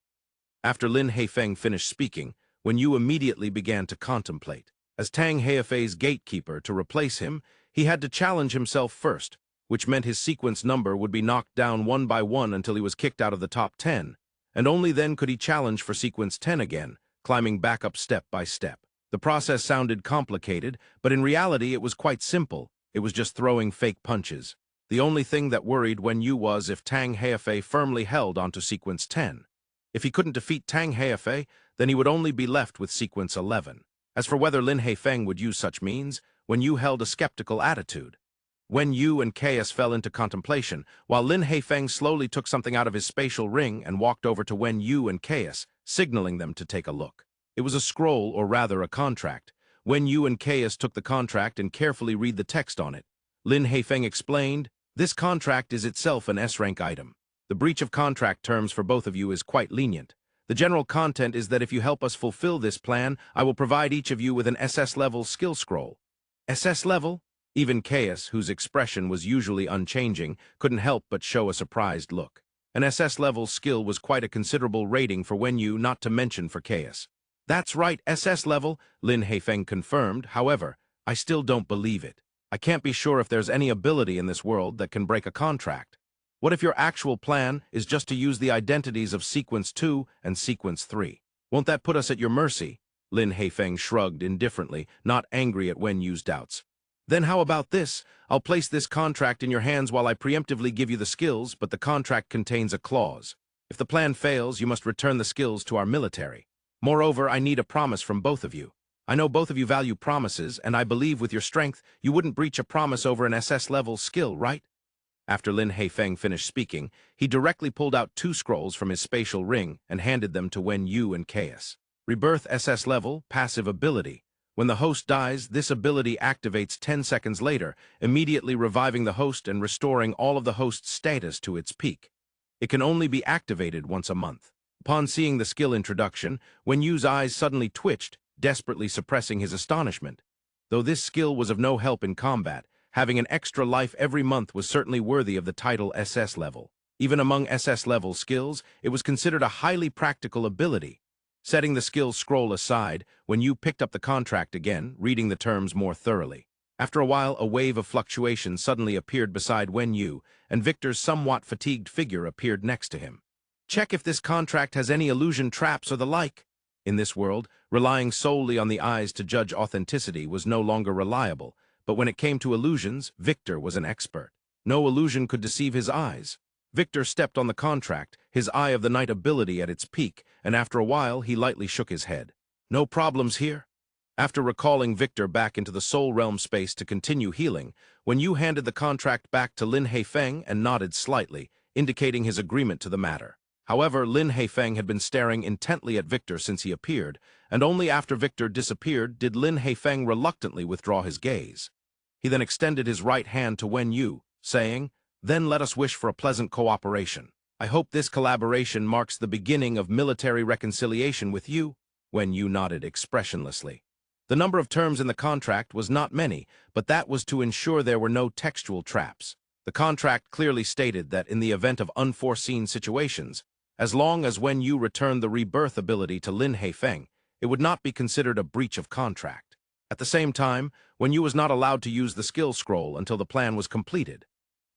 After Lin Haifeng finished speaking, Wen Yu immediately began to contemplate. As Tang Heifei's gatekeeper to replace him, he had to challenge himself first, which meant his sequence number would be knocked down one by one until he was kicked out of the top 10, and only then could he challenge for sequence 10 again, climbing back up step by step. The process sounded complicated, but in reality it was quite simple. It was just throwing fake punches. The only thing that worried Wen Yu was if Tang Heifei firmly held onto sequence 10. If he couldn't defeat Tang Heifei, then he would only be left with sequence 11. As for whether Lin Haifeng would use such means, Wen Yu held a skeptical attitude. Wen Yu and Caius fell into contemplation, while Lin Haifeng slowly took something out of his spatial ring and walked over to Wen Yu and Caius, signaling them to take a look. It was a scroll, or rather a contract. Wen Yu and Caius took the contract and carefully read the text on it. Lin Haifeng explained, "This contract is itself an S-rank item. The breach of contract terms for both of you is quite lenient. The general content is that if you help us fulfill this plan, I will provide each of you with an SS-level skill scroll." SS level? Even Caius, whose expression was usually unchanging, couldn't help but show a surprised look. An SS-level skill was quite a considerable rating for Wen Yu, not to mention for Caius. "That's right, SS level," Lin Haifeng confirmed. "However, I still don't believe it. I can't be sure if there's any ability in this world that can break a contract. What if your actual plan is just to use the identities of Sequence 2 and Sequence 3? Won't that put us at your mercy?" Lin Haifeng shrugged indifferently, not angry at Wen Yu's doubts. "Then how about this? I'll place this contract in your hands while I preemptively give you the skills, but the contract contains a clause. If the plan fails, you must return the skills to our military. Moreover, I need a promise from both of you. I know both of you value promises, and I believe with your strength, you wouldn't breach a promise over an SS-level skill, right?" After Lin Haifeng finished speaking, he directly pulled out 2 scrolls from his spatial ring and handed them to Wen Yu and Caius. Rebirth SS level, passive ability. When the host dies, this ability activates 10 seconds later, immediately reviving the host and restoring all of the host's status to its peak. It can only be activated once a month. Upon seeing the skill introduction, Wen Yu's eyes suddenly twitched, desperately suppressing his astonishment. Though this skill was of no help in combat, having an extra life every month was certainly worthy of the title SS level. Even among SS-level skills, it was considered a highly practical ability. Setting the skills scroll aside, Wen Yu picked up the contract again, reading the terms more thoroughly. After a while, a wave of fluctuation suddenly appeared beside Wen Yu, and Victor's somewhat fatigued figure appeared next to him. "Check if this contract has any illusion traps or the like." In this world, relying solely on the eyes to judge authenticity was no longer reliable, but when it came to illusions, Victor was an expert. No illusion could deceive his eyes. Victor stepped on the contract, his Eye of the Night ability at its peak, and after a while he lightly shook his head. "No problems here?" After recalling Victor back into the Soul Realm space to continue healing, Wen Yu handed the contract back to Lin Haifeng and nodded slightly, indicating his agreement to the matter. However, Lin Haifeng had been staring intently at Victor since he appeared, and only after Victor disappeared did Lin Haifeng reluctantly withdraw his gaze. He then extended his right hand to Wen Yu, saying, "Then let us wish for a pleasant cooperation. I hope this collaboration marks the beginning of military reconciliation with you." Wen Yu nodded expressionlessly. The number of terms in the contract was not many, but that was to ensure there were no textual traps. The contract clearly stated that in the event of unforeseen situations, as long as Wen Yu returned the rebirth ability to Lin Heifeng, it would not be considered a breach of contract. At the same time, Wen Yu was not allowed to use the skill scroll until the plan was completed.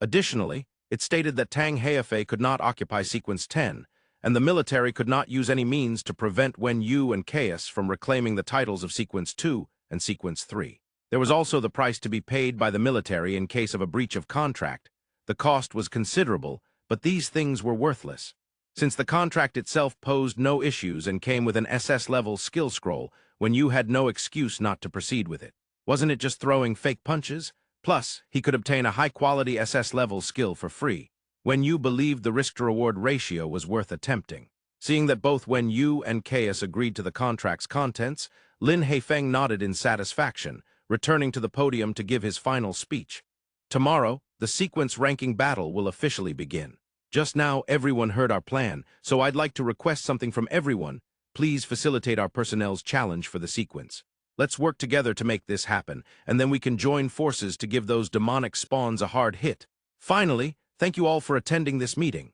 Additionally, it stated that Tang Heifei could not occupy Sequence 10, and the military could not use any means to prevent Wen Yu and Chaos from reclaiming the titles of Sequence 2 and Sequence 3. There was also the price to be paid by the military in case of a breach of contract. The cost was considerable, but these things were worthless. Since the contract itself posed no issues and came with an SS-level skill scroll, Wen Yu had no excuse not to proceed with it. Wasn't it just throwing fake punches? Plus, he could obtain a high-quality SS-level skill for free. Wen Yu believed the risk-to-reward ratio was worth attempting. Seeing that both Wen Yu and Chaos agreed to the contract's contents, Lin Heifeng nodded in satisfaction, returning to the podium to give his final speech. Tomorrow, the sequence ranking battle will officially begin. Just now, everyone heard our plan, so I'd like to request something from everyone. Please facilitate our personnel's challenge for the sequence. Let's work together to make this happen, and then we can join forces to give those demonic spawns a hard hit. Finally, thank you all for attending this meeting.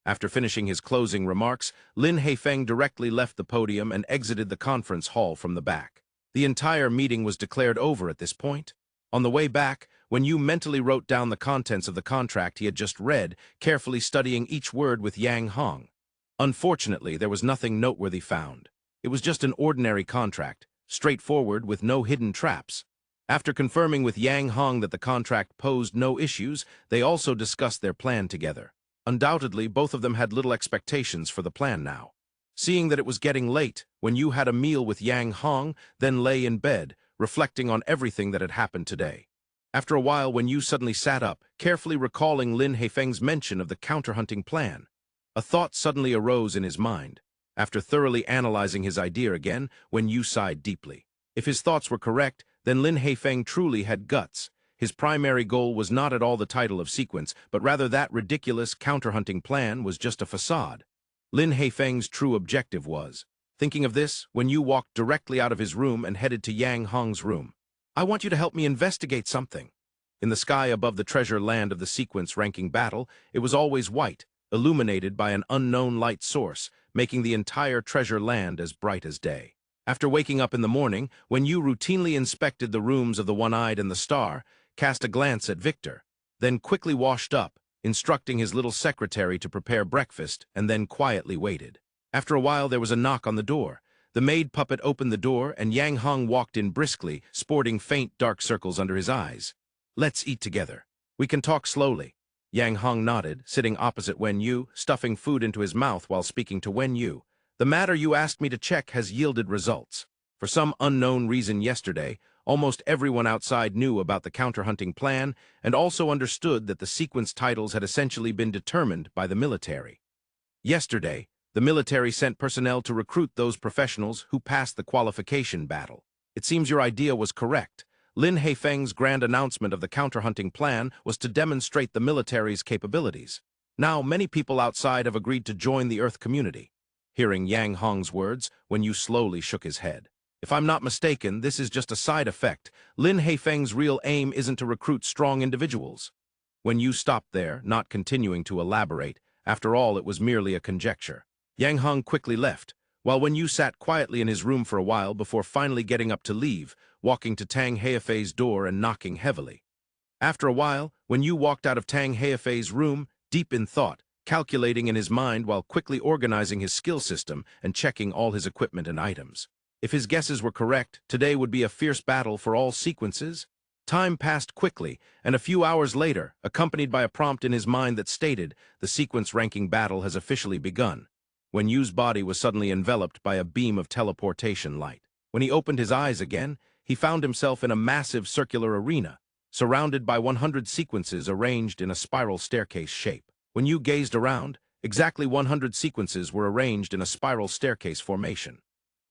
After finishing his closing remarks, Lin Heifeng directly left the podium and exited the conference hall from the back. The entire meeting was declared over at this point. On the way back, Wen Yu mentally wrote down the contents of the contract he had just read, carefully studying each word with Yang Hong. Unfortunately, there was nothing noteworthy found. It was just an ordinary contract, straightforward with no hidden traps. After confirming with Yang Hong that the contract posed no issues, they also discussed their plan together. Undoubtedly, both of them had little expectations for the plan now. Seeing that it was getting late, Wen Yu had a meal with Yang Hong, then lay in bed, reflecting on everything that had happened today. After a while, Wen Yu suddenly sat up, carefully recalling Lin Heifeng's mention of the counter-hunting plan. A thought suddenly arose in his mind. After thoroughly analyzing his idea again, Wen Yu sighed deeply. If his thoughts were correct, then Lin Heifeng truly had guts. His primary goal was not at all the title of sequence, but rather that ridiculous counter-hunting plan was just a facade. Lin Heifeng's true objective was. Thinking of this, Wen Yu walked directly out of his room and headed to Yang Hong's room. I want you to help me investigate something. In the sky above the treasure land of the sequence ranking battle, it was always white, illuminated by an unknown light source, making the entire treasure land as bright as day. After waking up in the morning, Wen Yu routinely inspected the rooms of the One-Eyed and the Star, cast a glance at Victor, then quickly washed up, instructing his little secretary to prepare breakfast, and then quietly waited. After a while, there was a knock on the door. The maid puppet opened the door, and Yang Hong walked in briskly, sporting faint dark circles under his eyes. Let's eat together. We can talk slowly. Yang Hong nodded, sitting opposite Wen Yu, stuffing food into his mouth while speaking to Wen Yu. The matter you asked me to check has yielded results. For some unknown reason yesterday, almost everyone outside knew about the counter-hunting plan and also understood that the sequence titles had essentially been determined by the military. Yesterday, the military sent personnel to recruit those professionals who passed the qualification battle. It seems your idea was correct. Lin Heifeng's grand announcement of the counter-hunting plan was to demonstrate the military's capabilities. Now, many people outside have agreed to join the Earth community. Hearing Yang Hong's words, Wen Yu slowly shook his head. If I'm not mistaken, this is just a side effect. Lin Heifeng's real aim isn't to recruit strong individuals. Wen Yu stopped there, not continuing to elaborate. After all, it was merely a conjecture. Yang Hong quickly left, while Wen Yu sat quietly in his room for a while before finally getting up to leave, walking to Tang Heifei's door and knocking heavily. After a while, Wen Yu walked out of Tang Heifei's room, deep in thought, calculating in his mind while quickly organizing his skill system and checking all his equipment and items. If his guesses were correct, today would be a fierce battle for all sequences. Time passed quickly, and a few hours later, accompanied by a prompt in his mind that stated, the sequence ranking battle has officially begun. Wen Yu's body was suddenly enveloped by a beam of teleportation light. When he opened his eyes again, he found himself in a massive circular arena, surrounded by 100 sequences arranged in a spiral staircase shape. When Yu gazed around, exactly 100 sequences were arranged in a spiral staircase formation.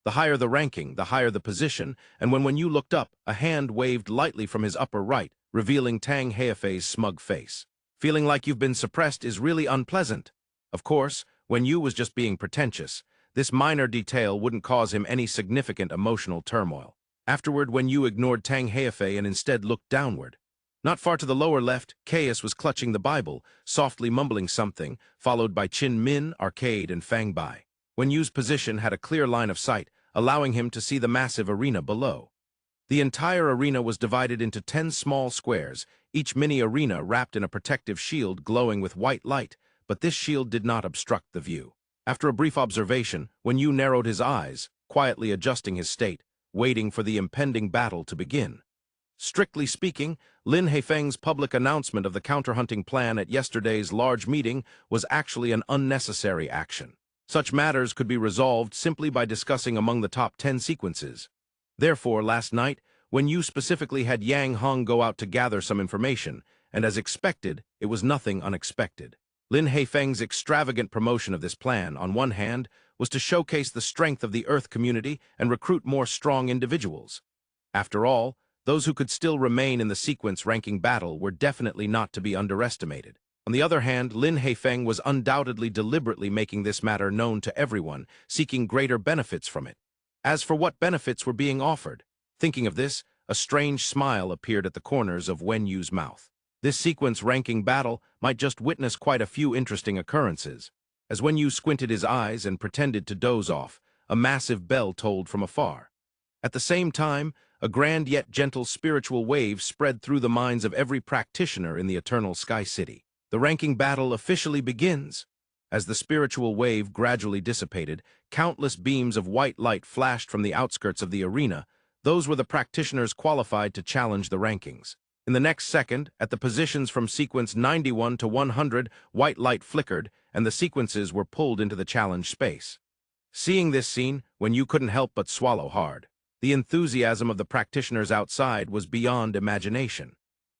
The higher the ranking, the higher the position, and when Yu looked up, a hand waved lightly from his upper right, revealing Tang Heifei's smug face. Feeling like you've been suppressed is really unpleasant. Of course, Wen Yu was just being pretentious. This minor detail wouldn't cause him any significant emotional turmoil. Afterward, Wen Yu ignored Tang Heifei and instead looked downward. Not far to the lower left, Caius was clutching the Bible, softly mumbling something, followed by Chin Min, Arcade, and Fang Bai. Wen Yu's position had a clear line of sight, allowing him to see the massive arena below. The entire arena was divided into 10 small squares, each mini-arena wrapped in a protective shield glowing with white light, but this shield did not obstruct the view. After a brief observation, Wen Yu narrowed his eyes, quietly adjusting his state, waiting for the impending battle to begin. Strictly speaking, Lin Haifeng's public announcement of the counter-hunting plan at yesterday's large meeting was actually an unnecessary action. Such matters could be resolved simply by discussing among the top 10 sequences. Therefore, last night, Wen Yu specifically had Yang Hong go out to gather some information, and as expected, it was nothing unexpected. Lin Haifeng's extravagant promotion of this plan, on one hand, was to showcase the strength of the Earth community and recruit more strong individuals. After all, those who could still remain in the sequence-ranking battle were definitely not to be underestimated. On the other hand, Lin Haifeng was undoubtedly deliberately making this matter known to everyone, seeking greater benefits from it. As for what benefits were being offered, thinking of this, a strange smile appeared at the corners of Wen Yu's mouth. This sequence-ranking battle might just witness quite a few interesting occurrences. As Wen Yu squinted his eyes and pretended to doze off, a massive bell tolled from afar. At the same time, a grand yet gentle spiritual wave spread through the minds of every practitioner in the Eternal Sky City. The ranking battle officially begins. As the spiritual wave gradually dissipated, countless beams of white light flashed from the outskirts of the arena. Those were the practitioners qualified to challenge the rankings. In the next second, at the positions from sequence 91 to 100, white light flickered, and the sequences were pulled into the challenge space. Seeing this scene, Wen Yu couldn't help but swallow hard. The enthusiasm of the practitioners outside was beyond imagination.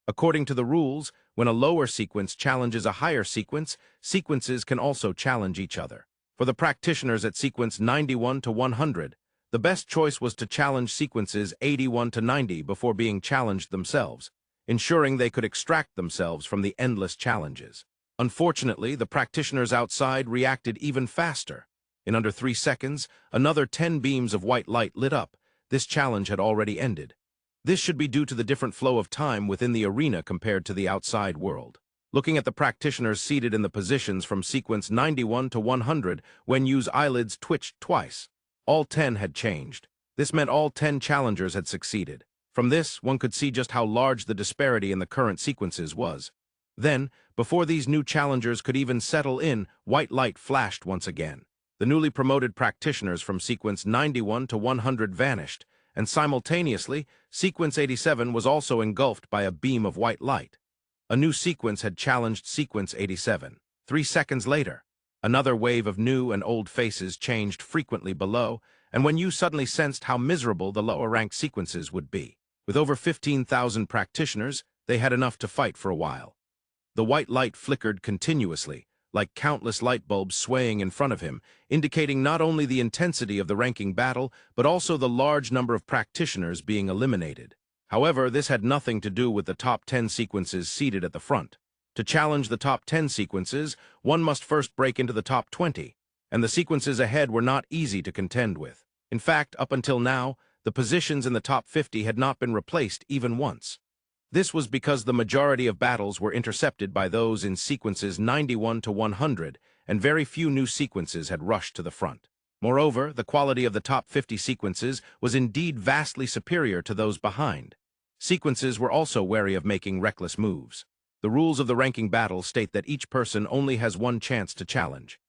According to the rules, when a lower sequence challenges a higher sequence, sequences can also challenge each other. For the practitioners at sequence 91 to 100, the best choice was to challenge sequences 81 to 90 before being challenged themselves, ensuring they could extract themselves from the endless challenges. Unfortunately, the practitioners outside reacted even faster. In under 3 seconds, another 10 beams of white light lit up. This challenge had already ended. This should be due to the different flow of time within the arena compared to the outside world. Looking at the practitioners seated in the positions from sequence 91 to 100, Wen Yu's eyelids twitched twice. All 10 had changed. This meant all 10 challengers had succeeded. From this, one could see just how large the disparity in the current sequences was. Then, before these new challengers could even settle in, white light flashed once again. The newly promoted practitioners from sequence 91 to 100 vanished, and simultaneously, sequence 87 was also engulfed by a beam of white light. A new sequence had challenged sequence 87. 3 seconds later, another wave of new and old faces changed frequently below, and Wen Yu suddenly sensed how miserable the lower-ranked sequences would be. With over 15,000 practitioners, they had enough to fight for a while. The white light flickered continuously, like countless light bulbs swaying in front of him, indicating not only the intensity of the ranking battle, but also the large number of practitioners being eliminated. However, this had nothing to do with the top 10 sequences seated at the front. To challenge the top 10 sequences, one must first break into the top 20, and the sequences ahead were not easy to contend with. In fact, up until now, the positions in the top 50 had not been replaced even once. This was because the majority of battles were intercepted by those in sequences 91 to 100, and very few new sequences had rushed to the front. Moreover, the quality of the top 50 sequences was indeed vastly superior to those behind. Sequences were also wary of making reckless moves. The rules of the ranking battle state that each person only has one chance to challenge.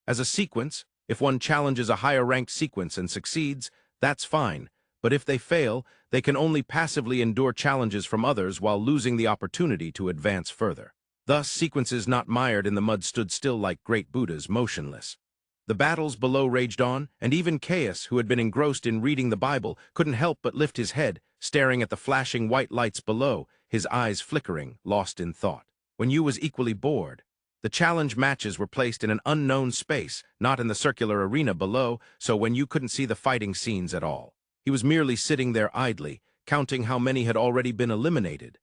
As a sequence, if one challenges a higher-ranked sequence and succeeds, that's fine, but if they fail, they can only passively endure challenges from others while losing the opportunity to advance further. Thus, sequences not mired in the mud stood still like great Buddhas, motionless. The battles below raged on, and even Caius, who had been engrossed in reading the Bible, couldn't help but lift his head, staring at the flashing white lights below, his eyes flickering, lost in thought. Wen Yu was equally bored. The challenge matches were placed in an unknown space, not in the circular arena below, so Wen Yu couldn't see the fighting scenes at all. He was merely sitting there idly, counting how many had already been eliminated.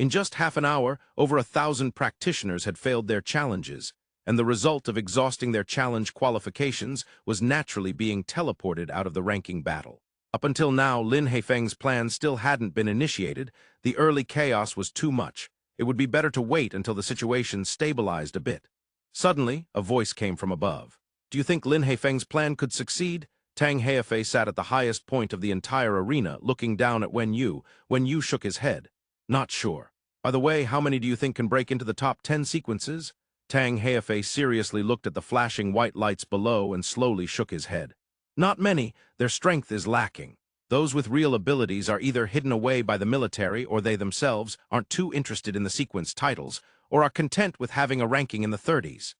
In just half an hour, over 1,000 practitioners had failed their challenges, and the result of exhausting their challenge qualifications was naturally being teleported out of the ranking battle. Up until now, Lin Haifeng's plan still hadn't been initiated. The early chaos was too much. It would be better to wait until the situation stabilized a bit. Suddenly, a voice came from above. Do you think Lin Haifeng's plan could succeed? Tang Haifei sat at the highest point of the entire arena, looking down at Wen Yu. Wen Yu shook his head. Not sure. By the way, how many do you think can break into the top 10 sequences? Tang Haifei seriously looked at the flashing white lights below and slowly shook his head. Not many. Their strength is lacking. Those with real abilities are either hidden away by the military or they themselves aren't too interested in the sequence titles or are content with having a ranking in the 30s.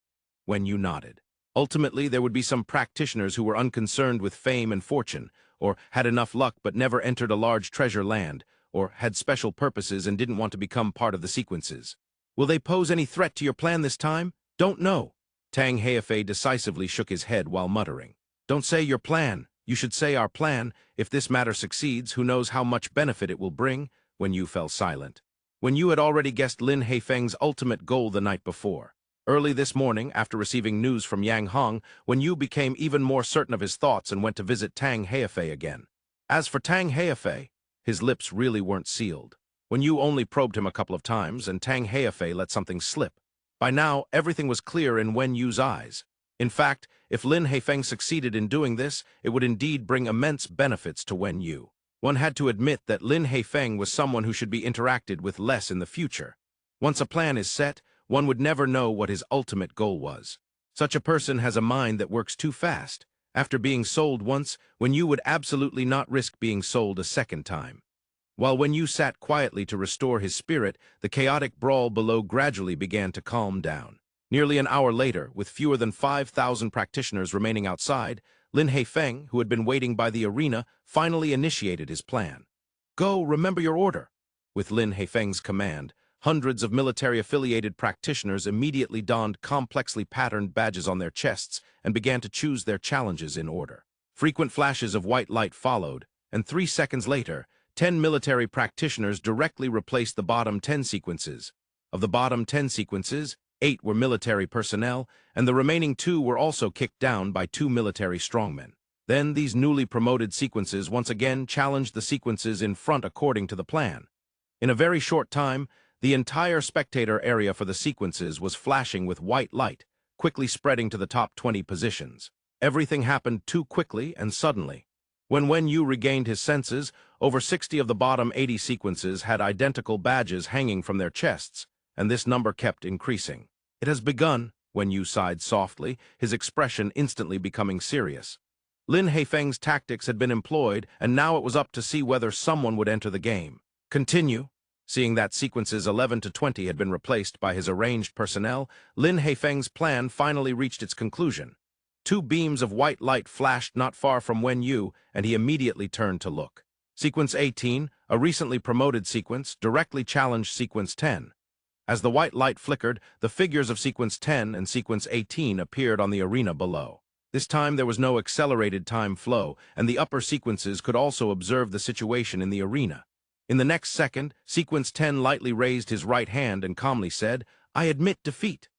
Wen Yu nodded. Ultimately, there would be some practitioners who were unconcerned with fame and fortune, or had enough luck but never entered a large treasure land, or had special purposes and didn't want to become part of the sequences. Will they pose any threat to your plan this time? Don't know. Tang Haifei decisively shook his head while muttering. Don't say your plan. You should say our plan. If this matter succeeds, who knows how much benefit it will bring? Wen Yu fell silent. Wen Yu had already guessed Lin Haifeng's ultimate goal the night before. Early this morning, after receiving news from Yang Hong, Wen Yu became even more certain of his thoughts and went to visit Tang Haifei again. As for Tang Haifei, his lips really weren't sealed. Wen Yu only probed him a couple of times, and Tang Haifei let something slip. By now, everything was clear in Wen Yu's eyes. In fact, if Lin Haifeng succeeded in doing this, it would indeed bring immense benefits to Wen Yu. One had to admit that Lin Haifeng was someone who should be interacted with less in the future. Once a plan is set, one would never know what his ultimate goal was. Such a person has a mind that works too fast. After being sold once, Wen Yu would absolutely not risk being sold a second time. While Wen Yu sat quietly to restore his spirit, the chaotic brawl below gradually began to calm down. Nearly an hour later, with fewer than 5,000 practitioners remaining outside, Lin Haifeng, who had been waiting by the arena, finally initiated his plan. Go, remember your order. With Lin Haifeng's command, hundreds of military-affiliated practitioners immediately donned complexly patterned badges on their chests and began to choose their challenges in order. Frequent flashes of white light followed, and 3 seconds later, 10 military practitioners directly replaced the bottom 10 sequences. Of the bottom 10 sequences, 8 were military personnel, and the remaining 2 were also kicked down by 2 military strongmen. Then these newly promoted sequences once again challenged the sequences in front according to the plan. In a very short time, the entire spectator area for the sequences was flashing with white light, quickly spreading to the top 20 positions. Everything happened too quickly and suddenly. When Wen Yu regained his senses, over 60 of the bottom 80 sequences had identical badges hanging from their chests, and this number kept increasing. It has begun, Wen Yu sighed softly, his expression instantly becoming serious. Lin Haifeng's tactics had been employed, and now it was up to see whether someone would enter the game. Continue. Seeing that sequences 11 to 20 had been replaced by his arranged personnel, Lin Haifeng's plan finally reached its conclusion. 2 beams of white light flashed not far from Wen Yu, and he immediately turned to look. Sequence 18, a recently promoted sequence, directly challenged Sequence 10. As the white light flickered, the figures of Sequence 10 and Sequence 18 appeared on the arena below. This time there was no accelerated time flow, and the upper sequences could also observe the situation in the arena. In the next second, Sequence 10 lightly raised his right hand and calmly said, "I admit defeat."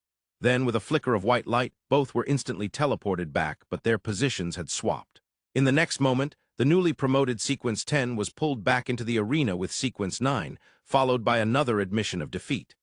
Then, with a flicker of white light, both were instantly teleported back, but their positions had swapped. In the next moment, the newly promoted Sequence 10 was pulled back into the arena with Sequence 9, followed by another admission of defeat.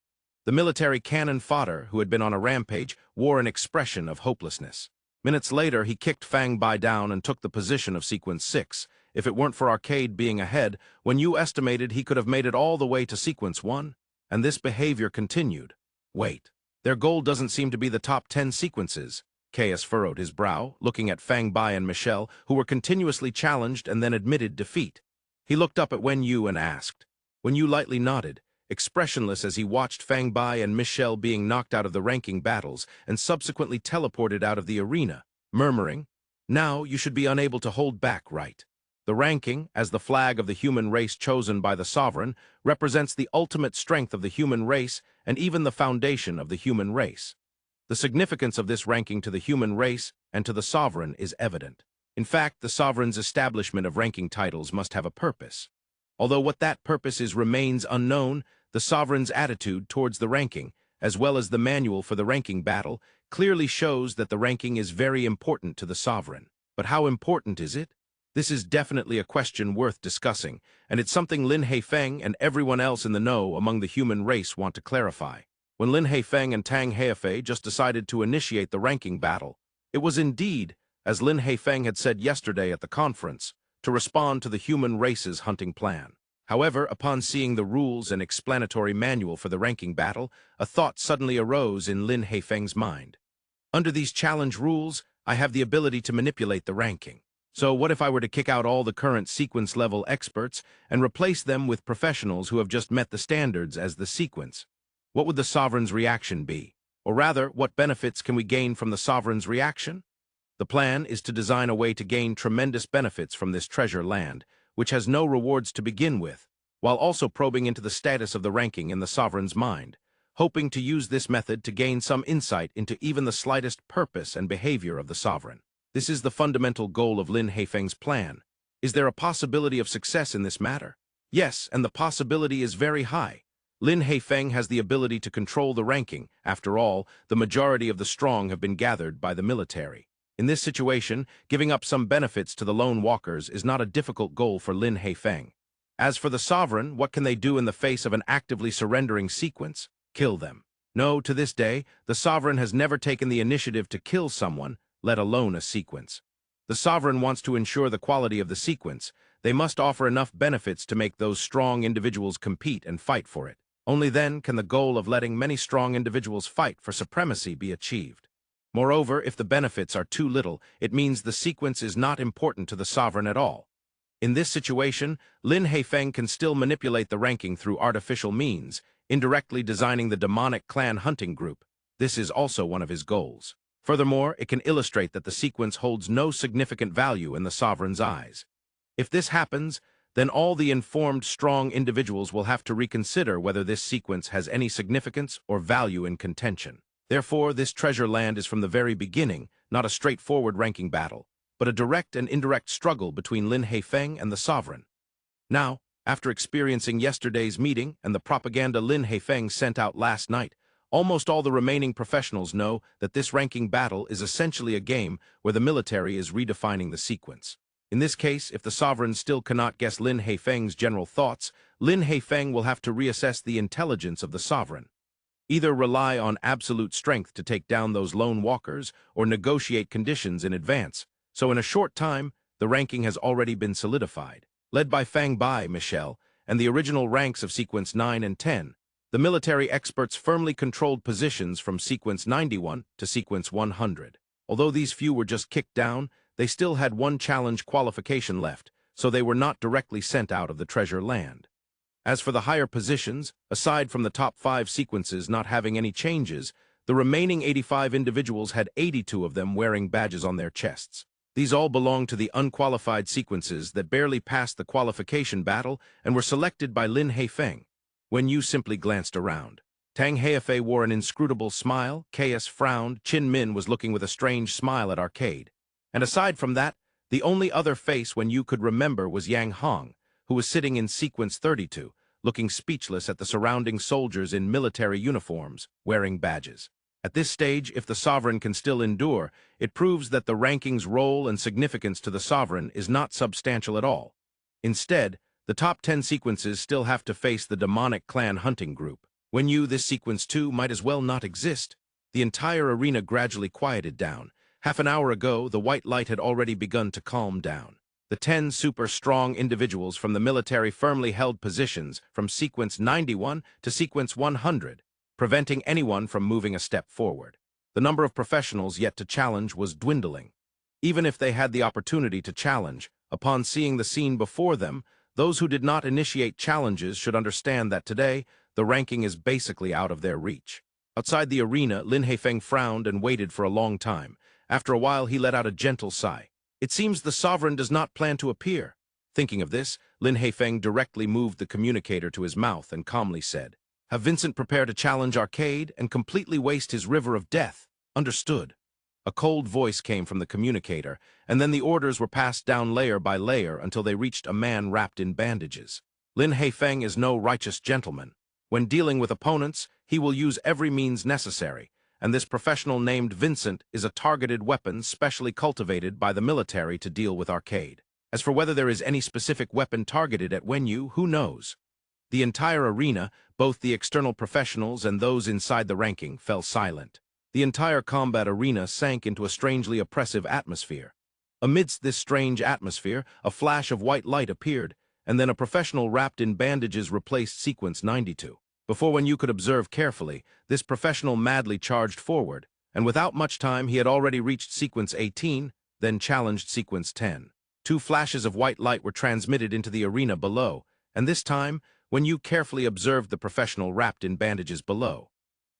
The military cannon fodder, who had been on a rampage, wore an expression of hopelessness. Minutes later, he kicked Fang Bai down and took the position of Sequence 6. If it weren't for Arcade being ahead, Wen Yu estimated he could have made it all the way to Sequence 1, and this behavior continued. Wait, their goal doesn't seem to be the top 10 sequences. Caius furrowed his brow, looking at Fang Bai and Michelle, who were continuously challenged and then admitted defeat. He looked up at Wen Yu and asked. Wen Yu lightly nodded, expressionless as he watched Fang Bai and Michelle being knocked out of the ranking battles and subsequently teleported out of the arena, murmuring, "Now you should be unable to hold back, right?" The ranking, as the flag of the human race chosen by the sovereign, represents the ultimate strength of the human race and even the foundation of the human race. The significance of this ranking to the human race and to the sovereign is evident. In fact, the sovereign's establishment of ranking titles must have a purpose. Although what that purpose is remains unknown, the sovereign's attitude towards the ranking, as well as the manual for the ranking battle, clearly shows that the ranking is very important to the sovereign. But how important is it? This is definitely a question worth discussing, and it's something Lin Haifeng and everyone else in the know among the human race want to clarify. When Lin Haifeng and Tang Haifei just decided to initiate the ranking battle, it was indeed, as Lin Haifeng had said yesterday at the conference, to respond to the human race's hunting plan. However, upon seeing the rules and explanatory manual for the ranking battle, a thought suddenly arose in Lin Haifeng's mind. Under these challenge rules, I have the ability to manipulate the ranking. So what if I were to kick out all the current sequence-level experts and replace them with professionals who have just met the standards as the sequence? What would the Sovereign's reaction be? Or rather, what benefits can we gain from the Sovereign's reaction? The plan is to design a way to gain tremendous benefits from this treasure land, which has no rewards to begin with, while also probing into the status of the ranking in the Sovereign's mind, hoping to use this method to gain some insight into even the slightest purpose and behavior of the Sovereign. This is the fundamental goal of Lin Haifeng's plan. Is there a possibility of success in this matter? Yes, and the possibility is very high. Lin Haifeng has the ability to control the ranking. After all, the majority of the strong have been gathered by the military. In this situation, giving up some benefits to the lone walkers is not a difficult goal for Lin Haifeng. As for the Sovereign, what can they do in the face of an actively surrendering sequence? Kill them. No, to this day, the Sovereign has never taken the initiative to kill someone, let alone a sequence. The Sovereign wants to ensure the quality of the sequence. They must offer enough benefits to make those strong individuals compete and fight for it. Only then can the goal of letting many strong individuals fight for supremacy be achieved. Moreover, if the benefits are too little, it means the sequence is not important to the Sovereign at all. In this situation, Lin Haifeng can still manipulate the ranking through artificial means, indirectly designing the demonic clan hunting group. This is also one of his goals. Furthermore, it can illustrate that the sequence holds no significant value in the Sovereign's eyes. If this happens, then all the informed, strong individuals will have to reconsider whether this sequence has any significance or value in contention. Therefore, this treasure land is from the very beginning not a straightforward ranking battle, but a direct and indirect struggle between Lin Haifeng and the Sovereign. Now, after experiencing yesterday's meeting and the propaganda Lin Haifeng sent out last night, almost all the remaining professionals know that this ranking battle is essentially a game where the military is redefining the sequence. In this case, if the Sovereign still cannot guess Lin Haifeng's general thoughts, Lin Haifeng will have to reassess the intelligence of the Sovereign. Either rely on absolute strength to take down those lone walkers or negotiate conditions in advance. So in a short time, the ranking has already been solidified. Led by Fang Bai, Michelle, and the original ranks of Sequence 9 and 10, the military experts firmly controlled positions from Sequence 91 to Sequence 100. Although these few were just kicked down, they still had one challenge qualification left, so they were not directly sent out of the treasure land. As for the higher positions, aside from the top 5 sequences not having any changes, the remaining 85 individuals had 82 of them wearing badges on their chests. These all belonged to the unqualified sequences that barely passed the qualification battle and were selected by Lin Haifeng. When Yu simply glanced around. Tang Haifei wore an inscrutable smile, Caius frowned, Qin Min was looking with a strange smile at Arcade. And aside from that, the only other face Wen Yu could remember was Yang Hong, who was sitting in Sequence 32, looking speechless at the surrounding soldiers in military uniforms, wearing badges. At this stage, if the Sovereign can still endure, it proves that the ranking's role and significance to the Sovereign is not substantial at all. Instead, the top 10 sequences still have to face the demonic clan hunting group. When this Sequence 2 might as well not exist. The entire arena gradually quieted down. Half an hour ago, the white light had already begun to calm down. The 10 super-strong individuals from the military firmly held positions from Sequence 91 to Sequence 100, preventing anyone from moving a step forward. The number of professionals yet to challenge was dwindling. Even if they had the opportunity to challenge, upon seeing the scene before them, those who did not initiate challenges should understand that today, the ranking is basically out of their reach. Outside the arena, Lin Haifeng frowned and waited for a long time. After a while, he let out a gentle sigh. It seems the Sovereign does not plan to appear. Thinking of this, Lin Haifeng directly moved the communicator to his mouth and calmly said, "Have Vincent prepare to challenge Arcade and completely waste his river of death." Understood. A cold voice came from the communicator, and then the orders were passed down layer by layer until they reached a man wrapped in bandages. Lin Haifeng is no righteous gentleman. When dealing with opponents, he will use every means necessary, and this professional named Vincent is a targeted weapon specially cultivated by the military to deal with Arcade. As for whether there is any specific weapon targeted at Wenyu, who knows? The entire arena, both the external professionals and those inside the ranking, fell silent. The entire combat arena sank into a strangely oppressive atmosphere. Amidst this strange atmosphere, a flash of white light appeared, and then a professional wrapped in bandages replaced Sequence 92. Before Wenyu could observe carefully, this professional madly charged forward, and without much time he had already reached Sequence 18, then challenged Sequence 10. Two flashes of white light were transmitted into the arena below, and this time, Wenyu carefully observed the professional wrapped in bandages below.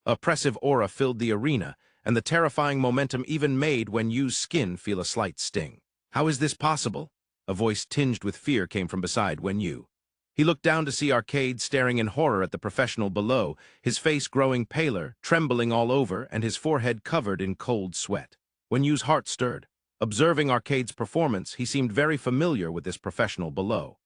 Oppressive aura filled the arena, and the terrifying momentum even made Wenyu's skin feel a slight sting. How is this possible? A voice tinged with fear came from beside Wenyu. He looked down to see Arcade staring in horror at the professional below, his face growing paler, trembling all over, and his forehead covered in cold sweat. Wenyu's heart stirred. Observing Arcade's performance, he seemed very familiar with this professional below.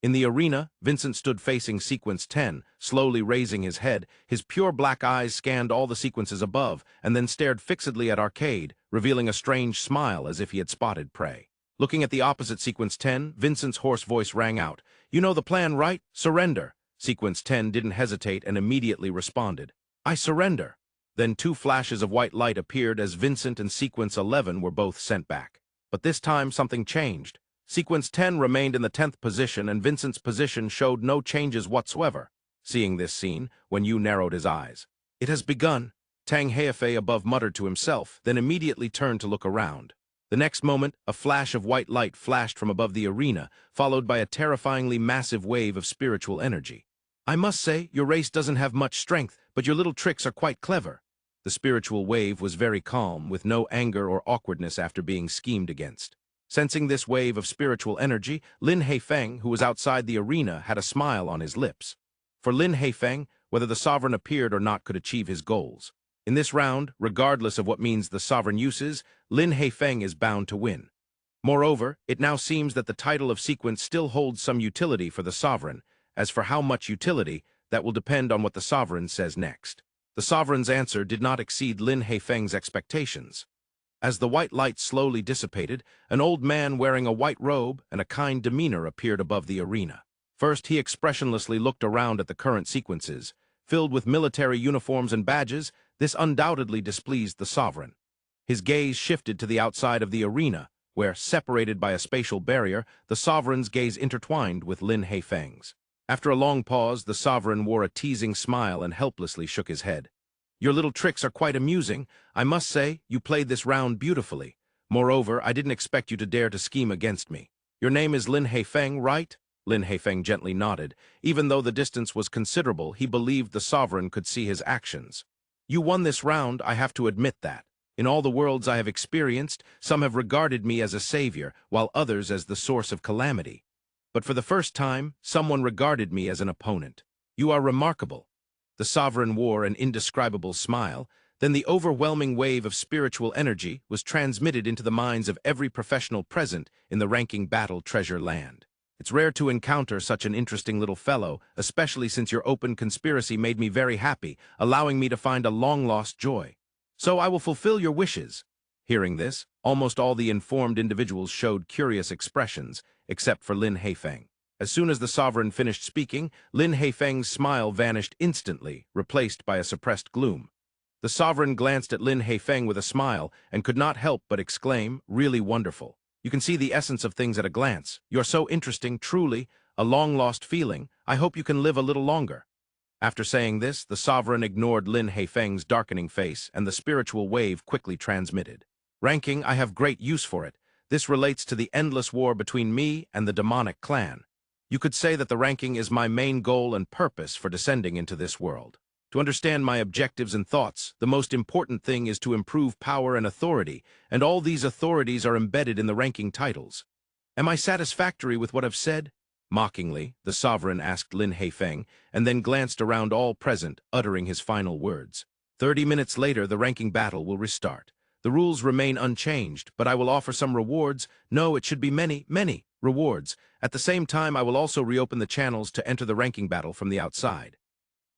In the arena, Vincent stood facing Sequence 10, slowly raising his head. His pure black eyes scanned all the sequences above, and then stared fixedly at Arcade, revealing a strange smile as if he had spotted prey. Looking at the opposite Sequence 10, Vincent's hoarse voice rang out. "You know the plan, right? Surrender." Sequence 10 didn't hesitate and immediately responded. "I surrender." Then two flashes of white light appeared as Vincent and Sequence 11 were both sent back. But this time something changed. Sequence 10 remained in the 10th position, and Vincent's position showed no changes whatsoever. Seeing this scene, Wenyu narrowed his eyes. "It has begun," Tang Heifei above muttered to himself, then immediately turned to look around. The next moment, a flash of white light flashed from above the arena, followed by a terrifyingly massive wave of spiritual energy. "I must say, your race doesn't have much strength, but your little tricks are quite clever." The spiritual wave was very calm, with no anger or awkwardness after being schemed against. Sensing this wave of spiritual energy, Lin Heifeng, who was outside the arena, had a smile on his lips. For Lin Heifeng, whether the sovereign appeared or not could achieve his goals. In this round, regardless of what means the sovereign uses, Lin Heifeng is bound to win. Moreover, it now seems that the title of Sequence still holds some utility for the sovereign. As for how much utility, that will depend on what the sovereign says next. The sovereign's answer did not exceed Lin Heifeng's expectations. As the white light slowly dissipated, an old man wearing a white robe and a kind demeanor appeared above the arena. First, he expressionlessly looked around at the current sequences. Filled with military uniforms and badges, this undoubtedly displeased the sovereign. His gaze shifted to the outside of the arena, where, separated by a spatial barrier, the sovereign's gaze intertwined with Lin Heifeng's. After a long pause, the sovereign wore a teasing smile and helplessly shook his head. "Your little tricks are quite amusing. I must say, you played this round beautifully. Moreover, I didn't expect you to dare to scheme against me. Your name is Lin Heifeng, right?" Lin Heifeng gently nodded. Even though the distance was considerable, he believed the sovereign could see his actions. "You won this round, I have to admit that. In all the worlds I have experienced, some have regarded me as a savior, while others as the source of calamity. But for the first time, someone regarded me as an opponent. You are remarkable." The sovereign wore an indescribable smile. Then the overwhelming wave of spiritual energy was transmitted into the minds of every professional present in the ranking battle treasure land. "It's rare to encounter such an interesting little fellow, especially since your open conspiracy made me very happy, allowing me to find a long-lost joy. So I will fulfill your wishes." Hearing this, almost all the informed individuals showed curious expressions, except for Lin Heifeng. As soon as the sovereign finished speaking, Lin Heifeng's smile vanished instantly, replaced by a suppressed gloom. The sovereign glanced at Lin Heifeng with a smile and could not help but exclaim, "Really wonderful. You can see the essence of things at a glance. You're so interesting, truly, a long-lost feeling. I hope you can live a little longer." After saying this, the sovereign ignored Lin Heifeng's darkening face, and the spiritual wave quickly transmitted. "Ranking, I have great use for it. This relates to the endless war between me and the demonic clan. You could say that the ranking is my main goal and purpose for descending into this world. To understand my objectives and thoughts, the most important thing is to improve power and authority, and all these authorities are embedded in the ranking titles. Am I satisfactory with what I've said?" Mockingly, the sovereign asked Lin Heifeng, and then glanced around all present, uttering his final words. 30 minutes later, the ranking battle will restart. The rules remain unchanged, but I will offer some rewards. No, it should be many, many rewards. At the same time, I will also reopen the channels to enter the ranking battle from the outside."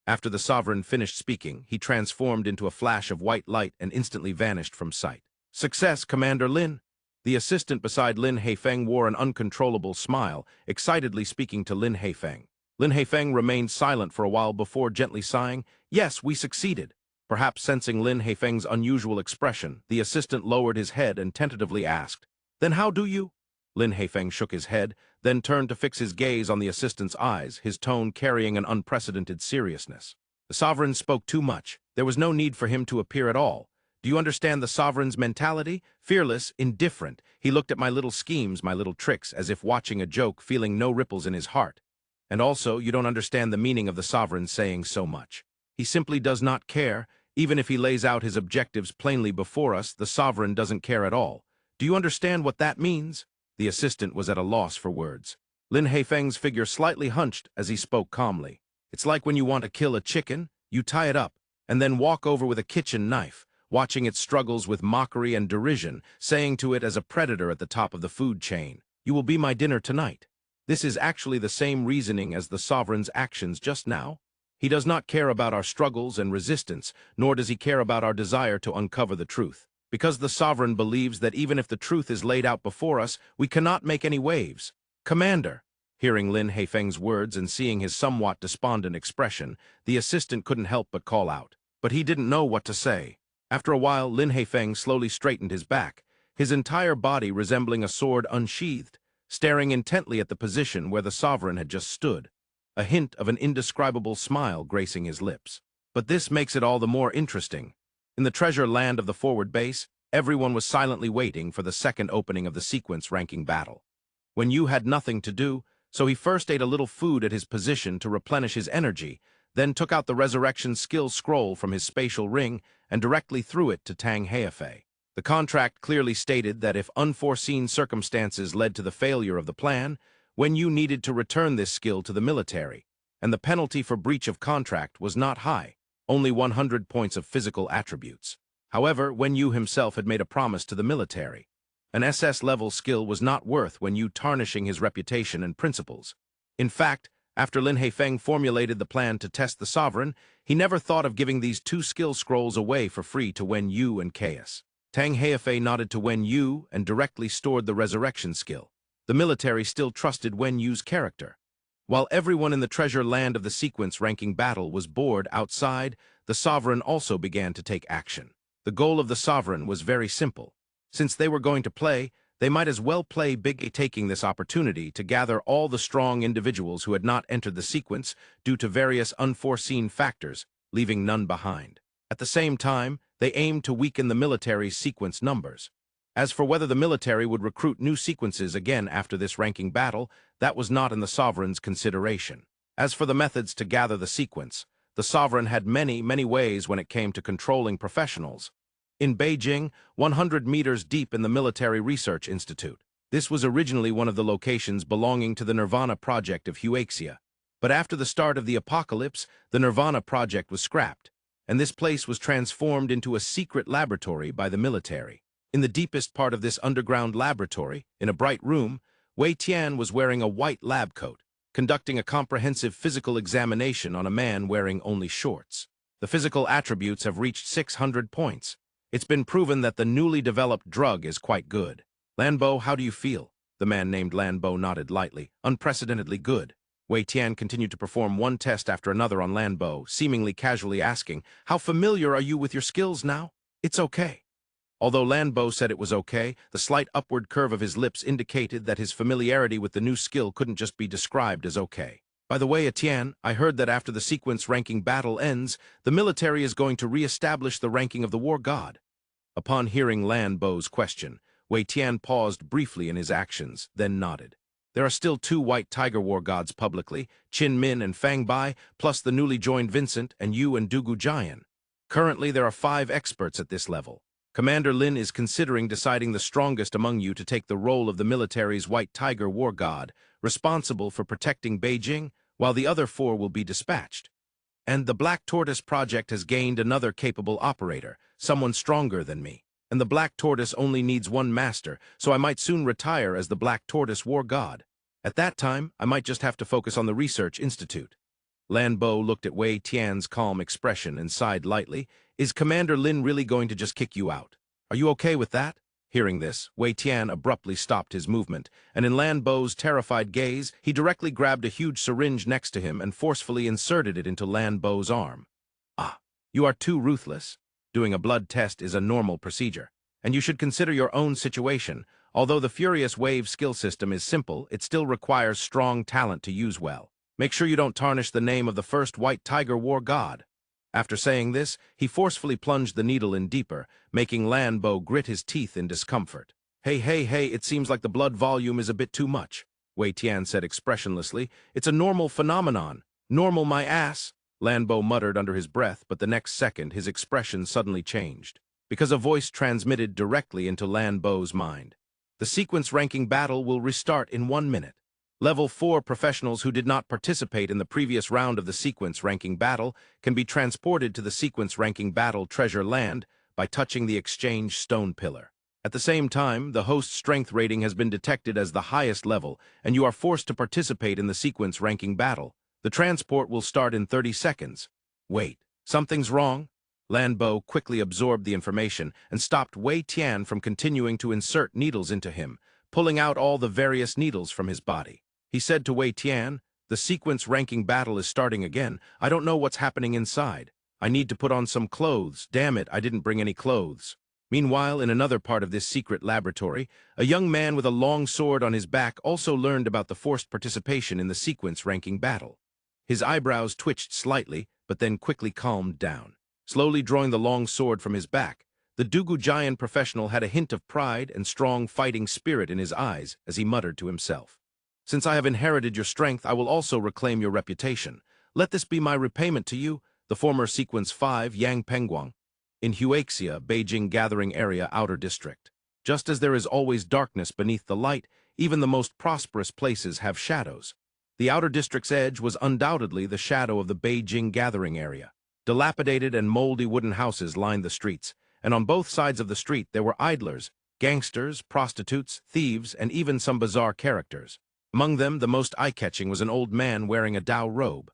After the sovereign finished speaking, he transformed into a flash of white light and instantly vanished from sight. "Success, Commander Lin." The assistant beside Lin Haifeng wore an uncontrollable smile, excitedly speaking to Lin Haifeng. Lin Haifeng remained silent for a while before gently sighing, "Yes, we succeeded." Perhaps sensing Lin Haifeng's unusual expression, the assistant lowered his head and tentatively asked, "Then how do you?" Lin Haifeng shook his head, then turned to fix his gaze on the assistant's eyes, his tone carrying an unprecedented seriousness. The sovereign spoke too much. There was no need for him to appear at all. Do you understand the sovereign's mentality? Fearless, indifferent. He looked at my little schemes, my little tricks, as if watching a joke, feeling no ripples in his heart. And also, you don't understand the meaning of the sovereign saying so much. He simply does not care. Even if he lays out his objectives plainly before us, the sovereign doesn't care at all. Do you understand what that means? The assistant was at a loss for words. Lin Haifeng's figure slightly hunched as he spoke calmly. It's like when you want to kill a chicken, you tie it up, and then walk over with a kitchen knife, watching its struggles with mockery and derision, saying to it as a predator at the top of the food chain, "You will be my dinner tonight." This is actually the same reasoning as the sovereign's actions just now. He does not care about our struggles and resistance, nor does he care about our desire to uncover the truth. Because the sovereign believes that even if the truth is laid out before us, we cannot make any waves. "Commander," hearing Lin Haifeng's words and seeing his somewhat despondent expression, the assistant couldn't help but call out. But he didn't know what to say. After a while, Lin Haifeng slowly straightened his back, his entire body resembling a sword unsheathed, staring intently at the position where the sovereign had just stood, a hint of an indescribable smile gracing his lips. But this makes it all the more interesting. In the treasure land of the forward base, everyone was silently waiting for the second opening of the sequence ranking battle. When Yu had nothing to do, so he first ate a little food at his position to replenish his energy, then took out the resurrection skill scroll from his spatial ring and directly threw it to Tang Haifei. The contract clearly stated that if unforeseen circumstances led to the failure of the plan, Wen Yu needed to return this skill to the military, and the penalty for breach of contract was not high, only 100 points of physical attributes. However, Wen Yu himself had made a promise to the military. An SS-level skill was not worth Wen Yu tarnishing his reputation and principles. In fact, after Lin Haifeng formulated the plan to test the sovereign, he never thought of giving these two skill scrolls away for free to Wen Yu and Chaos. Tang Haifei nodded to Wen Yu and directly stored the resurrection skill. The military still trusted Wen Yu's character. While everyone in the treasure land of the sequence-ranking battle was bored outside, the sovereign also began to take action. The goal of the sovereign was very simple. Since they were going to play, they might as well play big, taking this opportunity to gather all the strong individuals who had not entered the sequence due to various unforeseen factors, leaving none behind. At the same time, they aimed to weaken the military's sequence numbers. As for whether the military would recruit new sequences again after this ranking battle, that was not in the sovereign's consideration. As for the methods to gather the sequence, the sovereign had many ways when it came to controlling professionals. In Beijing, 100 meters deep in the Military Research Institute. This was originally one of the locations belonging to the Nirvana project of Huaxia. But after the start of the apocalypse, the Nirvana project was scrapped, and this place was transformed into a secret laboratory by the military. In the deepest part of this underground laboratory, in a bright room, Wei Tian was wearing a white lab coat, conducting a comprehensive physical examination on a man wearing only shorts. The physical attributes have reached 600 points. It's been proven that the newly developed drug is quite good. "Lanbo, how do you feel?" The man named Lanbo nodded lightly. "Unprecedentedly good." Wei Tian continued to perform one test after another on Lanbo, seemingly casually asking, "How familiar are you with your skills now?" "It's okay." Although Lanbo said it was okay, the slight upward curve of his lips indicated that his familiarity with the new skill couldn't just be described as okay. "By the way, Etienne, I heard that after the sequence ranking battle ends, the military is going to re-establish the ranking of the war god." Upon hearing Lanbo's question, Wei Tian paused briefly in his actions, then nodded. "There are still 2 white tiger war gods publicly, Qin Min and Fang Bai, plus the newly joined Vincent and Yu and Dugu Jian. Currently, there are 5 experts at this level. Commander Lin is considering deciding the strongest among you to take the role of the military's white tiger war god, responsible for protecting Beijing, while the other 4 will be dispatched. And the Black Tortoise project has gained another capable operator, someone stronger than me. And the Black Tortoise only needs 1 master, so I might soon retire as the Black Tortoise war god. At that time, I might just have to focus on the research institute." Lanbo looked at Wei Tian's calm expression and sighed lightly. "Is Commander Lin really going to just kick you out? Are you okay with that?" Hearing this, Wei Tian abruptly stopped his movement, and in Lan Bo's terrified gaze, he directly grabbed a huge syringe next to him and forcefully inserted it into Lan Bo's arm. Ah, you are too ruthless. Doing a blood test is a normal procedure, and you should consider your own situation. Although the Furious Wave skill system is simple, it still requires strong talent to use well. Make sure you don't tarnish the name of the first White Tiger War god. After saying this, he forcefully plunged the needle in deeper, making Lan Bo grit his teeth in discomfort. Hey, it seems like the blood volume is a bit too much, Wei Tian said expressionlessly. It's a normal phenomenon. Normal my ass, Lan Bo muttered under his breath, but the next second his expression suddenly changed, because a voice transmitted directly into Lan Bo's mind. The sequence ranking battle will restart in 1 minute. Level 4 professionals who did not participate in the previous round of the sequence ranking battle can be transported to the sequence ranking battle treasure land by touching the exchange stone pillar. At the same time, the host's strength rating has been detected as the highest level, and you are forced to participate in the sequence ranking battle. The transport will start in 30 seconds. Wait, something's wrong? Lan Bo quickly absorbed the information and stopped Wei Tian from continuing to insert needles into him, pulling out all the various needles from his body. He said to Wei Tian, "The sequence ranking battle is starting again. I don't know what's happening inside. I need to put on some clothes. Damn it, I didn't bring any clothes." Meanwhile, in another part of this secret laboratory, a young man with a long sword on his back also learned about the forced participation in the sequence ranking battle. His eyebrows twitched slightly, but then quickly calmed down. Slowly drawing the long sword from his back, the Dugu giant professional had a hint of pride and strong fighting spirit in his eyes as he muttered to himself. "Since I have inherited your strength, I will also reclaim your reputation. Let this be my repayment to you," the former Sequence 5 Yang Pengguang, in Huaxia, Beijing Gathering Area Outer District. Just as there is always darkness beneath the light, even the most prosperous places have shadows. The Outer District's edge was undoubtedly the shadow of the Beijing Gathering Area. Dilapidated and moldy wooden houses lined the streets, and on both sides of the street there were idlers, gangsters, prostitutes, thieves, and even some bizarre characters. Among them, the most eye-catching was an old man wearing a Dao robe.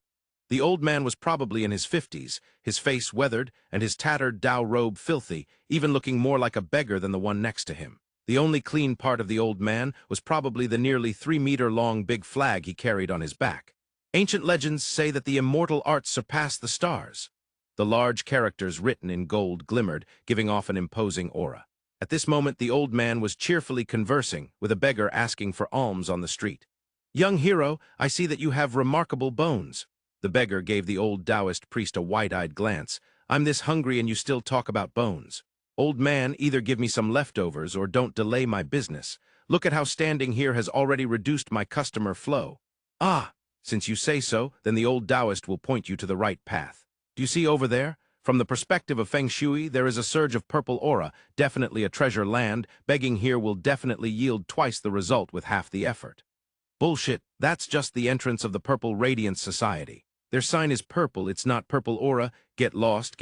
The old man was probably in his 50s, his face weathered, and his tattered Dao robe filthy, even looking more like a beggar than the one next to him. The only clean part of the old man was probably the nearly 3-meter-long big flag he carried on his back. Ancient legends say that the immortal arts surpass the stars. The large characters written in gold glimmered, giving off an imposing aura. At this moment, the old man was cheerfully conversing with a beggar asking for alms on the street. "Young hero, I see that you have remarkable bones." The beggar gave the old Taoist priest a wide-eyed glance. "I'm this hungry and you still talk about bones. Old man, either give me some leftovers or don't delay my business. Look at how standing here has already reduced my customer flow." "Ah, since you say so, then the old Taoist will point you to the right path. Do you see over there? From the perspective of Feng Shui, there is a surge of purple aura, definitely a treasure land. Begging here will definitely yield twice the result with half the effort." "Bullshit, that's just the entrance of the Purple Radiance Society. Their sign is purple, it's not purple aura. Get lost,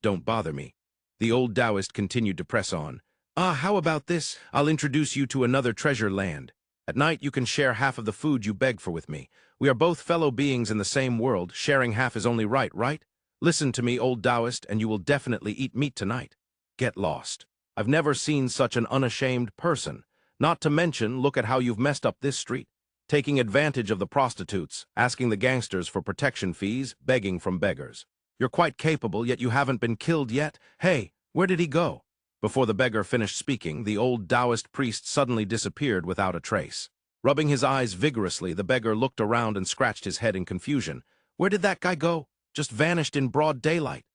don't bother me." The old Taoist continued to press on. "Ah, how about this? I'll introduce you to another treasure land. At night you can share half of the food you beg for with me. We are both fellow beings in the same world. Sharing half is only right, right? Listen to me, old Taoist, and you will definitely eat meat tonight. Get lost. I've never seen such an unashamed person. Not to mention, look at how you've messed up this street. Taking advantage of the prostitutes, asking the gangsters for protection fees, begging from beggars. You're quite capable, yet you haven't been killed yet. Hey, where did he go?" Before the beggar finished speaking, the old Taoist priest suddenly disappeared without a trace. Rubbing his eyes vigorously, the beggar looked around and scratched his head in confusion. "Where did that guy go? Just vanished in broad daylight."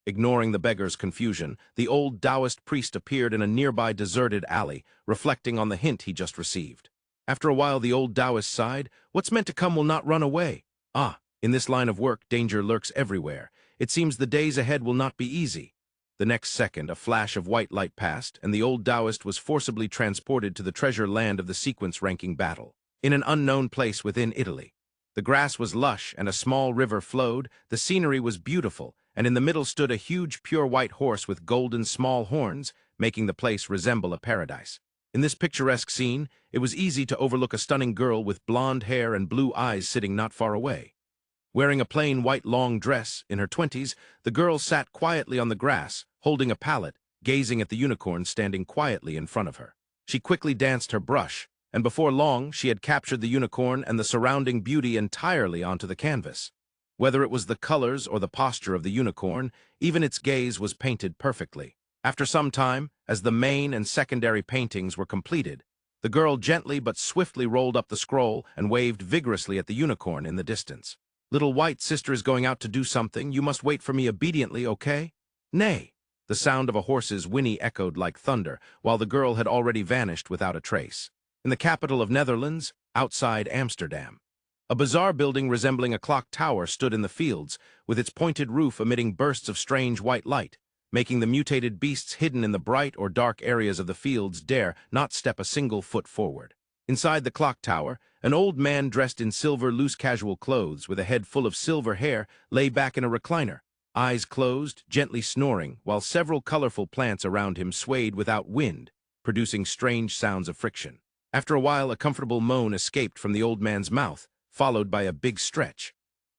Ignoring the beggar's confusion, the old Taoist priest appeared in a nearby deserted alley, reflecting on the hint he just received. After a while, the old Taoist sighed. "What's meant to come will not run away. Ah, in this line of work, danger lurks everywhere. It seems the days ahead will not be easy." The next second, a flash of white light passed, and the old Taoist was forcibly transported to the treasure land of the sequence ranking battle, in an unknown place within Italy. The grass was lush, and a small river flowed. The scenery was beautiful, and in the middle stood a huge pure white horse with golden small horns, making the place resemble a paradise. In this picturesque scene, it was easy to overlook a stunning girl with blonde hair and blue eyes sitting not far away. Wearing a plain white long dress, in her 20s, the girl sat quietly on the grass, holding a palette, gazing at the unicorn standing quietly in front of her. She quickly danced her brush, and before long she had captured the unicorn and the surrounding beauty entirely onto the canvas. Whether it was the colors or the posture of the unicorn, even its gaze was painted perfectly. After some time, as the main and secondary paintings were completed, the girl gently but swiftly rolled up the scroll and waved vigorously at the unicorn in the distance. "Little white sister is going out to do something. You must wait for me obediently, okay?" "Nay." The sound of a horse's whinny echoed like thunder, while the girl had already vanished without a trace. In the capital of Netherlands, outside Amsterdam, a bizarre building resembling a clock tower stood in the fields, with its pointed roof emitting bursts of strange white light, making the mutated beasts hidden in the bright or dark areas of the fields dare not step a single foot forward. Inside the clock tower, an old man dressed in silver loose casual clothes with a head full of silver hair lay back in a recliner, eyes closed, gently snoring, while several colorful plants around him swayed without wind, producing strange sounds of friction. After a while, a comfortable moan escaped from the old man's mouth, followed by a big stretch.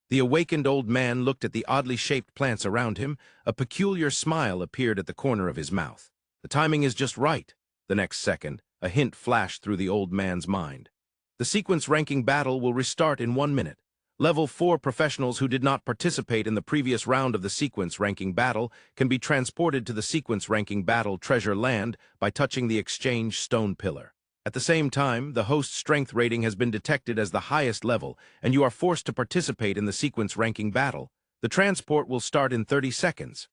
The awakened old man looked at the oddly shaped plants around him. A peculiar smile appeared at the corner of his mouth. The timing is just right. The next second, a hint flashed through the old man's mind. The sequence ranking battle will restart in 1 minute. Level 4 professionals who did not participate in the previous round of the sequence ranking battle can be transported to the sequence ranking battle treasure land by touching the exchange stone pillar. At the same time, the host's strength rating has been detected as the highest level, and you are forced to participate in the sequence ranking battle. The transport will start in 30 seconds.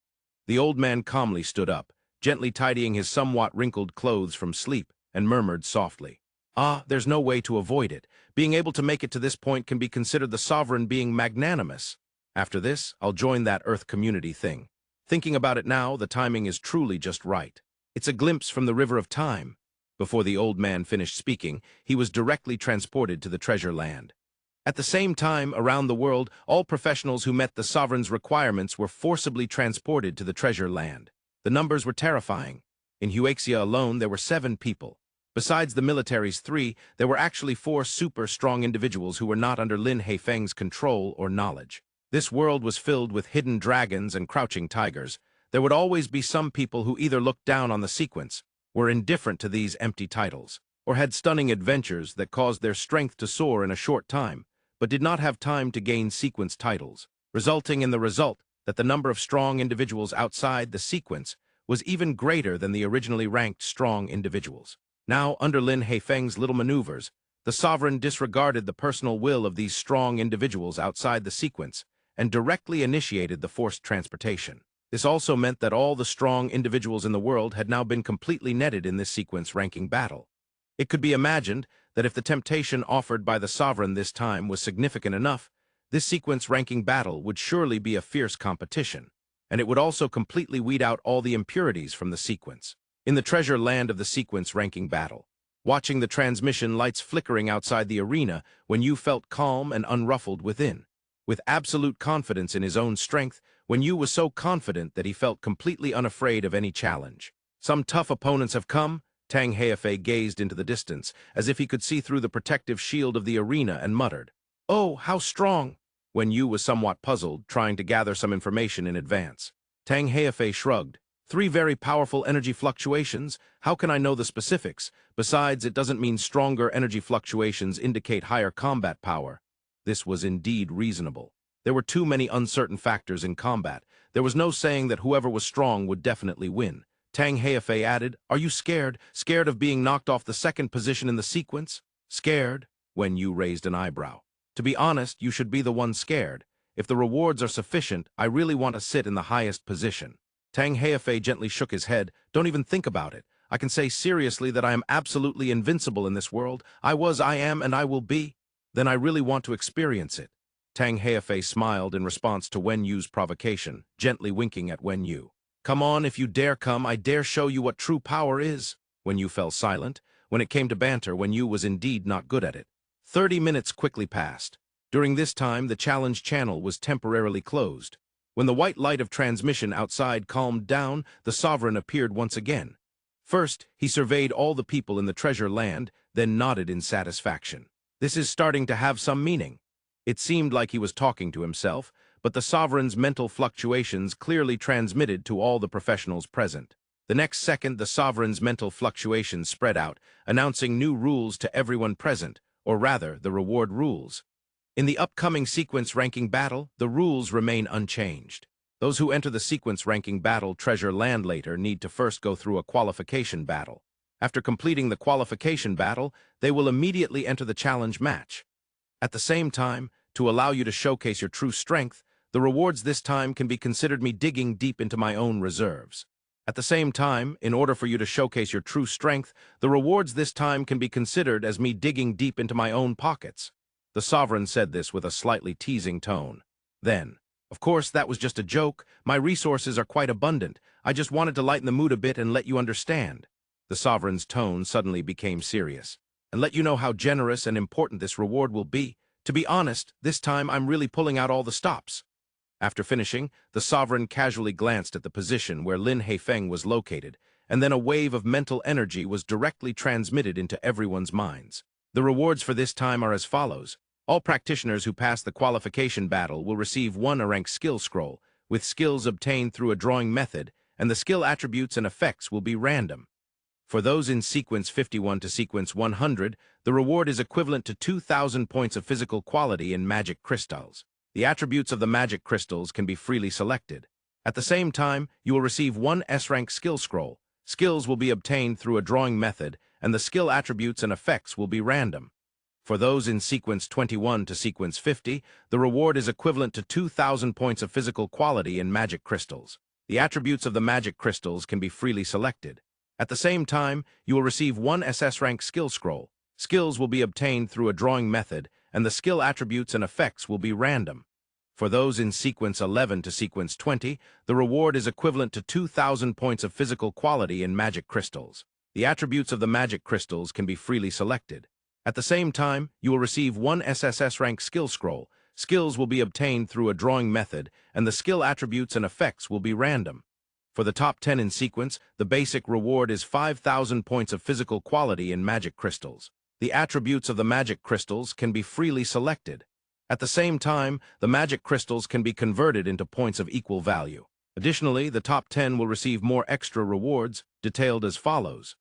The old man calmly stood up, gently tidying his somewhat wrinkled clothes from sleep, and murmured softly, "Ah, there's no way to avoid it. Being able to make it to this point can be considered the sovereign being magnanimous. After this, I'll join that Earth community thing. Thinking about it now, the timing is truly just right. It's a glimpse from the river of time." Before the old man finished speaking, he was directly transported to the treasure land. At the same time, around the world, all professionals who met the sovereign's requirements were forcibly transported to the treasure land. The numbers were terrifying. In Huaxia alone, there were 7 people. Besides the military's 3, there were actually 4 super strong individuals who were not under Lin Haifeng's control or knowledge. This world was filled with hidden dragons and crouching tigers. There would always be some people who either looked down on the sequence, were indifferent to these empty titles, or had stunning adventures that caused their strength to soar in a short time, but did not have time to gain sequence titles, resulting in the result that the number of strong individuals outside the sequence was even greater than the originally ranked strong individuals. Now, under Lin Haifeng's little maneuvers, the sovereign disregarded the personal will of these strong individuals outside the sequence and directly initiated the forced transportation. This also meant that all the strong individuals in the world had now been completely netted in this sequence ranking battle. It could be imagined that if the temptation offered by the sovereign this time was significant enough, this sequence ranking battle would surely be a fierce competition, and it would also completely weed out all the impurities from the sequence. In the treasure land of the sequence ranking battle, watching the transmission lights flickering outside the arena, when you felt calm and unruffled within. With absolute confidence in his own strength, when Yu was so confident that he felt completely unafraid of any challenge. Some tough opponents have come. Tang Heifei gazed into the distance, as if he could see through the protective shield of the arena, and muttered, "Oh, how strong!" When Yu was somewhat puzzled, trying to gather some information in advance. Tang Heifei shrugged. 3 very powerful energy fluctuations. How can I know the specifics? Besides, it doesn't mean stronger energy fluctuations indicate higher combat power. This was indeed reasonable. There were too many uncertain factors in combat. There was no saying that whoever was strong would definitely win. Tang Heifei added, "Are you scared? Scared of being knocked off the second position in the sequence?" "Scared?" Wen Yu raised an eyebrow. "To be honest, you should be the one scared. If the rewards are sufficient, I really want to sit in the highest position." Tang Heifei gently shook his head. "Don't even think about it. I can say seriously that I am absolutely invincible in this world. I am, and I will be. Then I really want to experience it." Tang Heifei smiled in response to Wen Yu's provocation, gently winking at Wen Yu. "Come on, if you dare come, I dare show you what true power is." Wen Yu fell silent. When it came to banter, Wen Yu was indeed not good at it. 30 minutes quickly passed. During this time, the challenge channel was temporarily closed. When the white light of transmission outside calmed down, the sovereign appeared once again. First, he surveyed all the people in the treasure land, then nodded in satisfaction. This is starting to have some meaning. It seemed like he was talking to himself, but the sovereign's mental fluctuations clearly transmitted to all the professionals present. The next second, the sovereign's mental fluctuations spread out, announcing new rules to everyone present, or rather, the reward rules. In the upcoming sequence ranking battle, the rules remain unchanged. Those who enter the sequence ranking battle treasure land later need to first go through a qualification battle. After completing the qualification battle, they will immediately enter the challenge match. At the same time, to allow you to showcase your true strength, the rewards this time can be considered me digging deep into my own reserves. At the same time, in order for you to showcase your true strength, the rewards this time can be considered as me digging deep into my own pockets. The sovereign said this with a slightly teasing tone. Then, of course, that was just a joke. My resources are quite abundant. I just wanted to lighten the mood a bit and let you understand. The sovereign's tone suddenly became serious. And let you know how generous and important this reward will be. To be honest, this time I'm really pulling out all the stops. After finishing, the sovereign casually glanced at the position where Lin Heifeng was located, and then a wave of mental energy was directly transmitted into everyone's minds. The rewards for this time are as follows. All practitioners who pass the qualification battle will receive one rank skill scroll, with skills obtained through a drawing method, and the skill attributes and effects will be random. For those in sequence 51 to sequence 100, the reward is equivalent to 2,000 points of physical quality in magic crystals. The attributes of the magic crystals can be freely selected. At the same time, you will receive one S-rank skill scroll. Skills will be obtained through a drawing method, and the skill attributes and effects will be random. For those in sequence 21 to sequence 50, the reward is equivalent to 2,000 points of physical quality in magic crystals. The attributes of the magic crystals can be freely selected. At the same time, you will receive one SS-rank skill scroll. Skills will be obtained through a drawing method, and the skill attributes and effects will be random. For those in sequence 11 to sequence 20, the reward is equivalent to 2,000 points of physical quality in magic crystals. The attributes of the magic crystals can be freely selected. At the same time, you will receive one SSS-rank skill scroll. Skills will be obtained through a drawing method, and the skill attributes and effects will be random. For the top 10 in sequence, the basic reward is 5,000 points of physical quality in magic crystals. The attributes of the magic crystals can be freely selected. At the same time, the magic crystals can be converted into points of equal value. Additionally, the top 10 will receive more extra rewards, detailed as follows.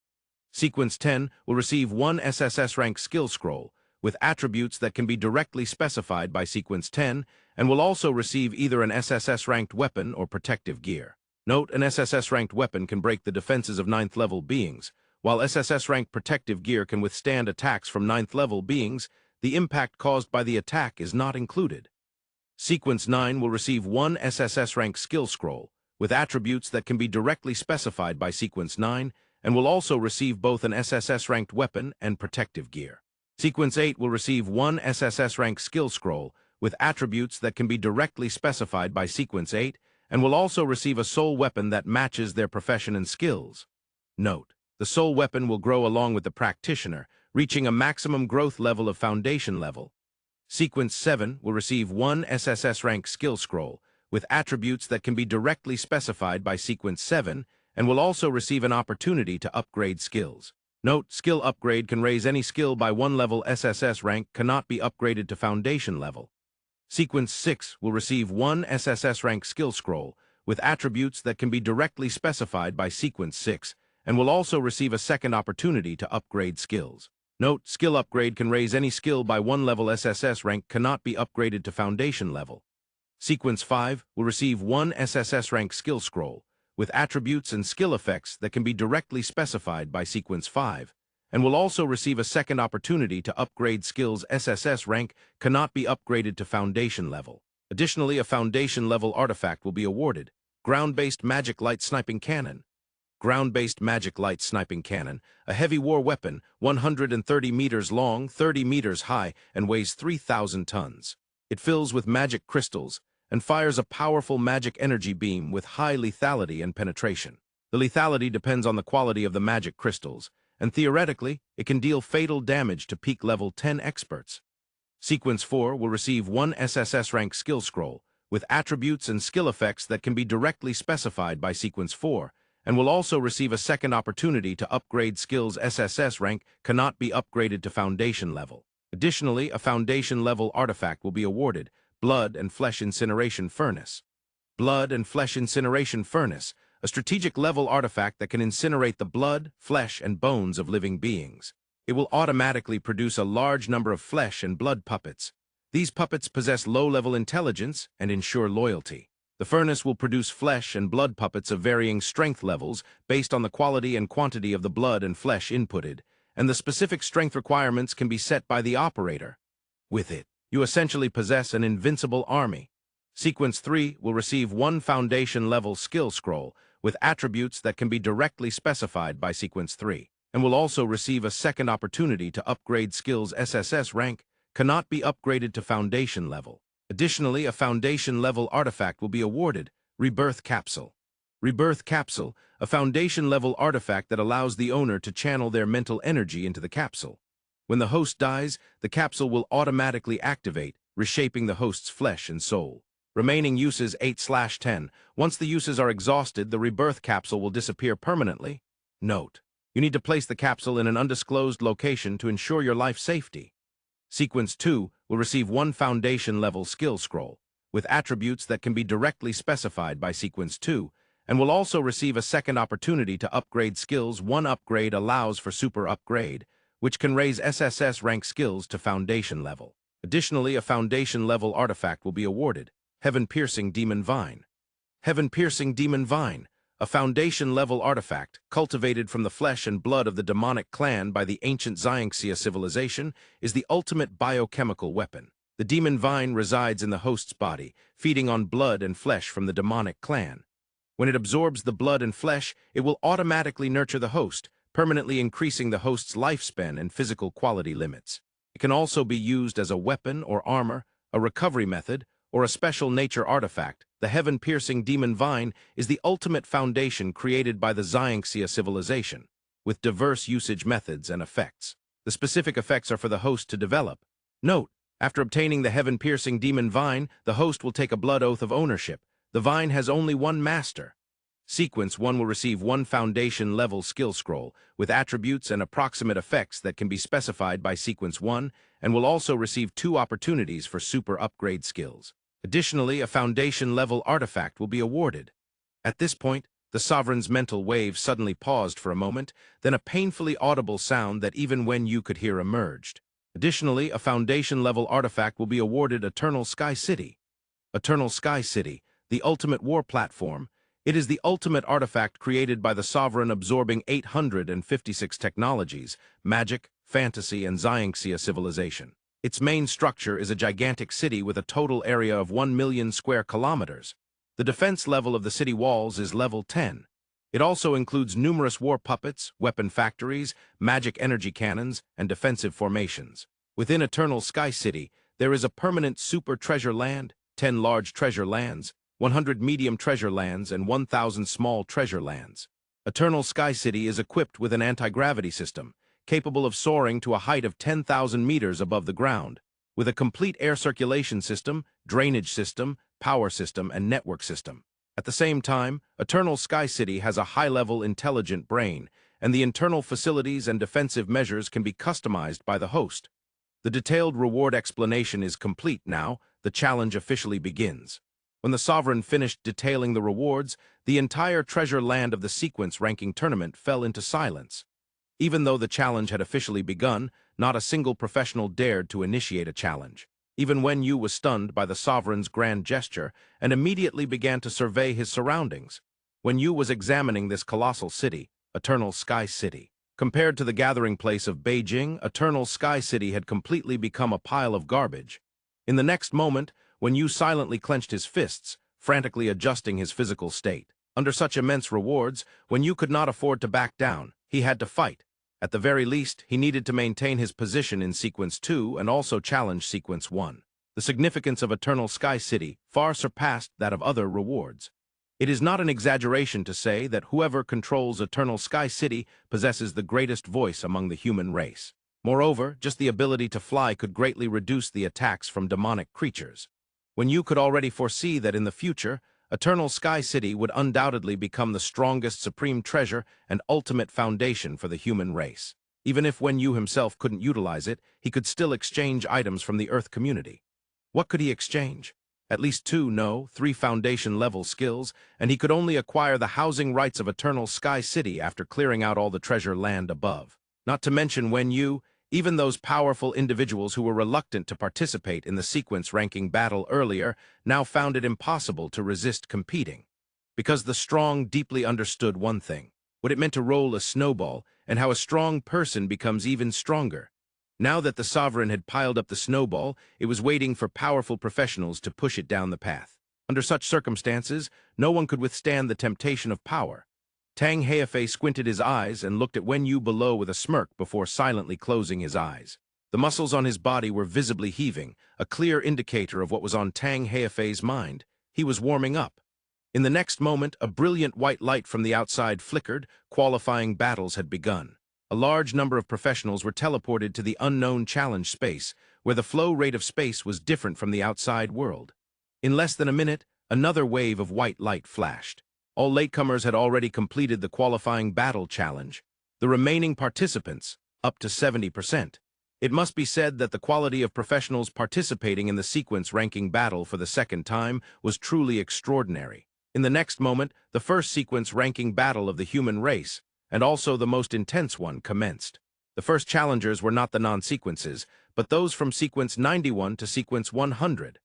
Sequence 10 will receive one SSS-rank skill scroll, with attributes that can be directly specified by Sequence 10, and will also receive either an SSS-ranked weapon or protective gear. Note, an SSS-ranked weapon can break the defenses of 9th-level beings, while SSS-ranked protective gear can withstand attacks from 9th-level beings. The impact caused by the attack is not included. Sequence 9 will receive one SSS-ranked skill scroll, with attributes that can be directly specified by Sequence 9, and will also receive both an SSS-ranked weapon and protective gear. Sequence 8 will receive one SSS-ranked skill scroll, with attributes that can be directly specified by Sequence 8, and will also receive a soul weapon that matches their profession and skills. Note, the soul weapon will grow along with the practitioner, reaching a maximum growth level of foundation level. Sequence 7 will receive one SSS-ranked skill scroll, with attributes that can be directly specified by Sequence 7, and will also receive an opportunity to upgrade skills. Note, skill upgrade can raise any skill by one level. SSS rank cannot be upgraded to foundation level. Sequence 6 will receive one SSS rank skill scroll, with attributes that can be directly specified by Sequence 6, and will also receive a second opportunity to upgrade skills. Note, skill upgrade can raise any skill by one level. SSS rank cannot be upgraded to foundation level. Sequence 5 will receive one SSS rank skill scroll, with attributes and skill effects that can be directly specified by Sequence 5, and will also receive a second opportunity to upgrade skills. SSS rank cannot be upgraded to foundation level. Additionally, a foundation level artifact will be awarded. Ground-based magic light sniping cannon. Ground-based magic light sniping cannon, a heavy war weapon, 130 meters long, 30 meters high, and weighs 3,000 tons. It fills with magic crystals and fires a powerful magic energy beam with high lethality and penetration. The lethality depends on the quality of the magic crystals, and theoretically, it can deal fatal damage to peak level 10 experts. Sequence 4 will receive one SSS rank skill scroll, with attributes and skill effects that can be directly specified by Sequence 4, and will also receive a second opportunity to upgrade skills. SSS rank cannot be upgraded to foundation level. Additionally, a foundation level artifact will be awarded. Blood and Flesh Incineration Furnace. Blood and Flesh Incineration Furnace, a strategic-level artifact that can incinerate the blood, flesh, and bones of living beings. It will automatically produce a large number of flesh and blood puppets. These puppets possess low-level intelligence and ensure loyalty. The furnace will produce flesh and blood puppets of varying strength levels based on the quality and quantity of the blood and flesh inputted, and the specific strength requirements can be set by the operator. With it, you essentially possess an invincible army. Sequence 3 will receive one Foundation-level skill scroll with attributes that can be directly specified by Sequence 3, and will also receive a second opportunity to upgrade skills. SSS rank cannot be upgraded to Foundation level. Additionally, a Foundation-level artifact will be awarded, Rebirth Capsule. Rebirth Capsule, a Foundation-level artifact that allows the owner to channel their mental energy into the capsule. When the host dies, the capsule will automatically activate, reshaping the host's flesh and soul. Remaining uses 8/10. Once the uses are exhausted, the Rebirth Capsule will disappear permanently. Note: you need to place the capsule in an undisclosed location to ensure your life safety. Sequence 2 will receive one Foundation-level skill scroll, with attributes that can be directly specified by Sequence 2, and will also receive a second opportunity to upgrade skills. One upgrade allows for Super Upgrade, which can raise SSS rank skills to Foundation level. Additionally, a Foundation-level artifact will be awarded, Heaven-Piercing Demon Vine. Heaven-Piercing Demon Vine, a Foundation-level artifact, cultivated from the flesh and blood of the demonic clan by the ancient Xiangxia civilization, is the ultimate biochemical weapon. The demon vine resides in the host's body, feeding on blood and flesh from the demonic clan. When it absorbs the blood and flesh, it will automatically nurture the host, permanently increasing the host's lifespan and physical quality limits. It can also be used as a weapon or armor, a recovery method, or a special nature artifact. The Heaven-Piercing Demon Vine is the ultimate foundation created by the Xiangxia civilization, with diverse usage methods and effects. The specific effects are for the host to develop. Note: after obtaining the Heaven-Piercing Demon Vine, the host will take a blood oath of ownership. The vine has only one master. Sequence 1 will receive one Foundation-level skill scroll, with attributes and approximate effects that can be specified by Sequence 1, and will also receive 2 opportunities for super upgrade skills. Additionally, a Foundation-level artifact will be awarded. At this point, the Sovereign's mental wave suddenly paused for a moment, then a painfully audible sound that even when you could hear emerged. Additionally, a Foundation-level artifact will be awarded Eternal Sky City. Eternal Sky City, the ultimate war platform. It is the ultimate artifact created by the Sovereign, absorbing 856 technologies, magic, fantasy, and Xiangxia civilization. Its main structure is a gigantic city with a total area of 1 million square kilometers. The defense level of the city walls is level 10. It also includes numerous war puppets, weapon factories, magic energy cannons, and defensive formations. Within Eternal Sky City, there is a permanent super treasure land, 10 large treasure lands, 100 medium treasure lands, and 1,000 small treasure lands. Eternal Sky City is equipped with an anti-gravity system, capable of soaring to a height of 10,000 meters above the ground, with a complete air circulation system, drainage system, power system, and network system. At the same time, Eternal Sky City has a high-level intelligent brain, and the internal facilities and defensive measures can be customized by the host. The detailed reward explanation is complete now. The challenge officially begins. When the Sovereign finished detailing the rewards, the entire treasure land of the sequence ranking tournament fell into silence. Even though the challenge had officially begun, not a single professional dared to initiate a challenge. Even Wen Yu was stunned by the Sovereign's grand gesture and immediately began to survey his surroundings. Wen Yu was examining this colossal city, Eternal Sky City. Compared to the gathering place of Beijing, Eternal Sky City had completely become a pile of garbage. In the next moment, Wen Yu silently clenched his fists, frantically adjusting his physical state. Under such immense rewards, Wen Yu could not afford to back down. He had to fight. At the very least, he needed to maintain his position in Sequence 2 and also challenge Sequence 1. The significance of Eternal Sky City far surpassed that of other rewards. It is not an exaggeration to say that whoever controls Eternal Sky City possesses the greatest voice among the human race. Moreover, just the ability to fly could greatly reduce the attacks from demonic creatures. When you could already foresee that in the future, Eternal Sky City would undoubtedly become the strongest supreme treasure and ultimate foundation for the human race. Even if Wen Yu himself couldn't utilize it, he could still exchange items from the Earth community. What could he exchange? At least 2, no, 3 foundation-level skills, and he could only acquire the housing rights of Eternal Sky City after clearing out all the treasure land above. Not to mention Yu, even those powerful individuals who were reluctant to participate in the sequence ranking battle earlier now found it impossible to resist competing. Because the strong deeply understood one thing, what it meant to roll a snowball and how a strong person becomes even stronger. Now that the sovereign had piled up the snowball, it was waiting for powerful professionals to push it down the path. Under such circumstances, no one could withstand the temptation of power. Tang Heifei squinted his eyes and looked at Yu below with a smirk before silently closing his eyes. The muscles on his body were visibly heaving, a clear indicator of what was on Tang Heifei's mind. He was warming up. In the next moment, a brilliant white light from the outside flickered. Qualifying battles had begun. A large number of professionals were teleported to the unknown challenge space, where the flow rate of space was different from the outside world. In less than a minute, another wave of white light flashed. All latecomers had already completed the qualifying battle challenge. The remaining participants, up to 70%. It must be said that the quality of professionals participating in the sequence ranking battle for the second time was truly extraordinary. In the next moment, the first sequence ranking battle of the human race, and also the most intense one, commenced. The first challengers were not the non-sequences, but those from sequence 91 to sequence 100.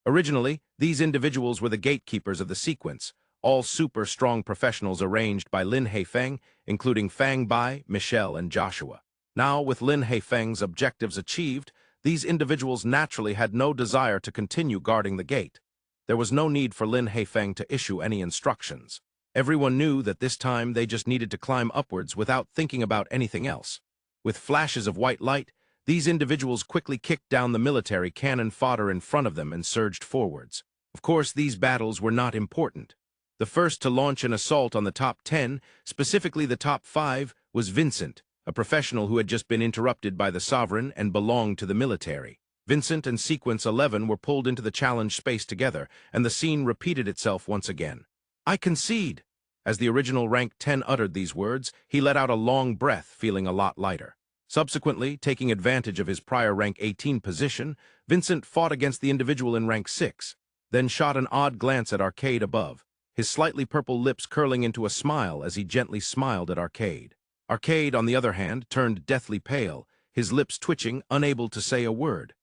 Originally, these individuals were the gatekeepers of the sequence, all super-strong professionals arranged by Lin Heifeng, including Fang Bai, Michelle, and Joshua. Now, with Lin Heifeng's objectives achieved, these individuals naturally had no desire to continue guarding the gate. There was no need for Lin Heifeng to issue any instructions. Everyone knew that this time they just needed to climb upwards without thinking about anything else. With flashes of white light, these individuals quickly kicked down the military cannon fodder in front of them and surged forwards. Of course, these battles were not important. The first to launch an assault on the top 10, specifically the top 5, was Vincent, a professional who had just been interrupted by the sovereign and belonged to the military. Vincent and Sequence 11 were pulled into the challenge space together, and the scene repeated itself once again. "I concede." As the original rank 10 uttered these words, he let out a long breath, feeling a lot lighter. Subsequently, taking advantage of his prior rank 18 position, Vincent fought against the individual in rank 6, then shot an odd glance at Arcade above, his slightly purple lips curling into a smile as he gently smiled at Arcade. Arcade, on the other hand, turned deathly pale, his lips twitching, unable to say a word.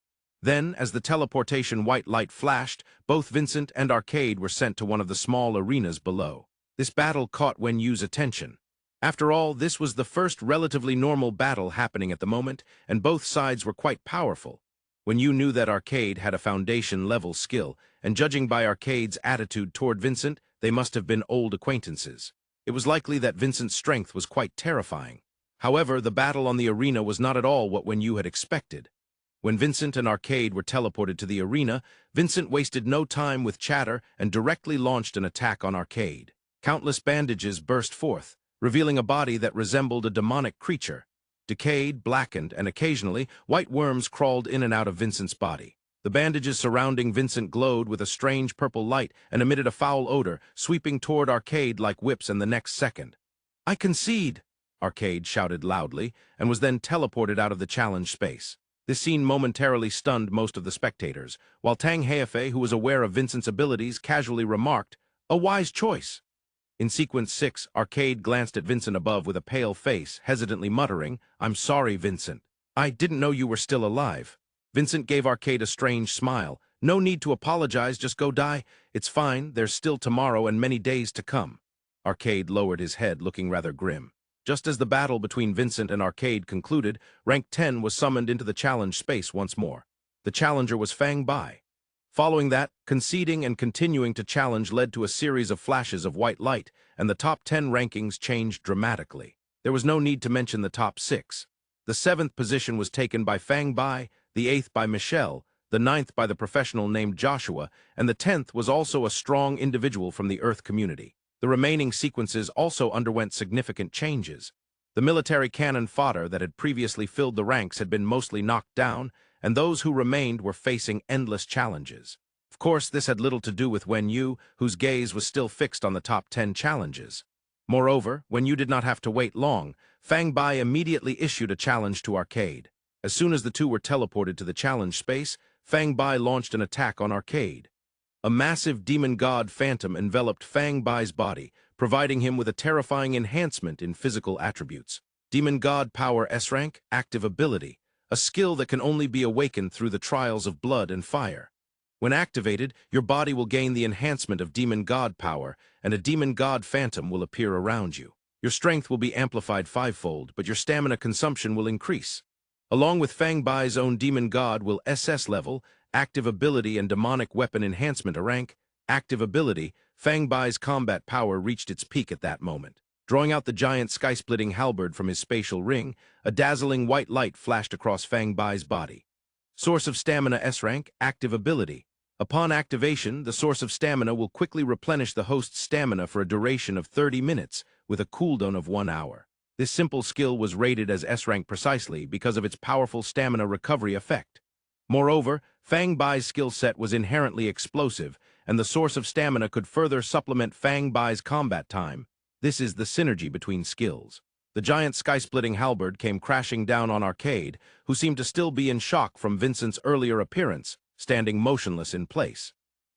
Then, as the teleportation white light flashed, both Vincent and Arcade were sent to one of the small arenas below. This battle caught Yu's attention. After all, this was the first relatively normal battle happening at the moment, and both sides were quite powerful. Yu knew that Arcade had a foundation-level skill, and judging by Arcade's attitude toward Vincent, they must have been old acquaintances. It was likely that Vincent's strength was quite terrifying. However, the battle on the arena was not at all what Yu had expected. When Vincent and Arcade were teleported to the arena, Vincent wasted no time with chatter and directly launched an attack on Arcade. Countless bandages burst forth, revealing a body that resembled a demonic creature. Decayed, blackened, and occasionally, white worms crawled in and out of Vincent's body. The bandages surrounding Vincent glowed with a strange purple light and emitted a foul odor, sweeping toward Arcade like whips in the next second. "I concede!" Arcade shouted loudly, and was then teleported out of the challenge space. This scene momentarily stunned most of the spectators, while Tang Heifei, who was aware of Vincent's abilities, casually remarked, "A wise choice." In sequence 6, Arcade glanced at Vincent above with a pale face, hesitantly muttering, "I'm sorry, Vincent. I didn't know you were still alive." Vincent gave Arcade a strange smile. "No need to apologize, just go die. It's fine, there's still tomorrow and many days to come." Arcade lowered his head, looking rather grim. Just as the battle between Vincent and Arcade concluded, rank 10 was summoned into the challenge space once more. The challenger was Fang Bai. Following that, conceding and continuing to challenge led to a series of flashes of white light, and the top 10 rankings changed dramatically. There was no need to mention the top 6. The 7th position was taken by Fang Bai, the 8th by Michelle, the 9th by the professional named Joshua, and the 10th was also a strong individual from the Earth community. The remaining sequences also underwent significant changes. The military cannon fodder that had previously filled the ranks had been mostly knocked down, and those who remained were facing endless challenges. Of course, this had little to do with Yu, whose gaze was still fixed on the top 10 challenges. Moreover, Yu did not have to wait long. Fang Bai immediately issued a challenge to Arcade. As soon as the two were teleported to the challenge space, Fang Bai launched an attack on Arcade. A massive demon god phantom enveloped Fang Bai's body, providing him with a terrifying enhancement in physical attributes. Demon God Power S-Rank, Active Ability, a skill that can only be awakened through the trials of blood and fire. When activated, your body will gain the enhancement of Demon God Power, and a Demon God Phantom will appear around you. Your strength will be amplified fivefold, but your stamina consumption will increase. Along with Fang Bai's own Demon God will SS level, Active Ability and Demonic Weapon Enhancement a rank. Active Ability, Fang Bai's combat power reached its peak at that moment. Drawing out the giant sky-splitting halberd from his spatial ring, a dazzling white light flashed across Fang Bai's body. Source of Stamina S-Rank, Active Ability. Upon activation, the source of stamina will quickly replenish the host's stamina for a duration of 30 minutes, with a cooldown of 1 hour. This simple skill was rated as S-Rank precisely because of its powerful stamina recovery effect. Moreover, Fang Bai's skill set was inherently explosive, and the source of stamina could further supplement Fang Bai's combat time. This is the synergy between skills. The giant sky-splitting halberd came crashing down on Arcade, who seemed to still be in shock from Vincent's earlier appearance, standing motionless in place.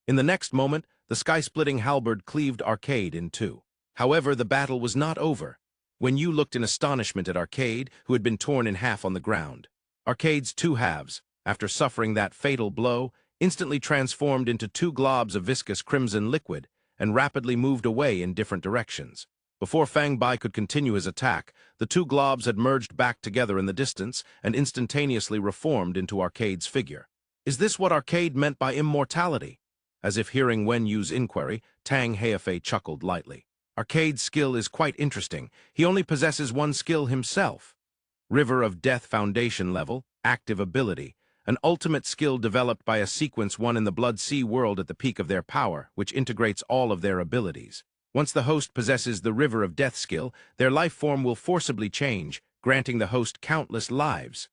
In the next moment, the sky-splitting halberd cleaved Arcade in two. However, the battle was not over. When Yu looked in astonishment at Arcade, who had been torn in half on the ground. Arcade's two halves, after suffering that fatal blow, instantly transformed into two globs of viscous crimson liquid and rapidly moved away in different directions. Before Fang Bai could continue his attack, the two globs had merged back together in the distance and instantaneously reformed into Arcade's figure. Is this what Arcade meant by immortality? As if hearing Wen Yu's inquiry, Tang Heifei chuckled lightly. Arcade's skill is quite interesting. He only possesses one skill himself. River of Death Foundation level, Active Ability, an ultimate skill developed by a sequence one in the Blood Sea world at the peak of their power, which integrates all of their abilities. Once the host possesses the River of Death skill, their life form will forcibly change, granting the host countless lives.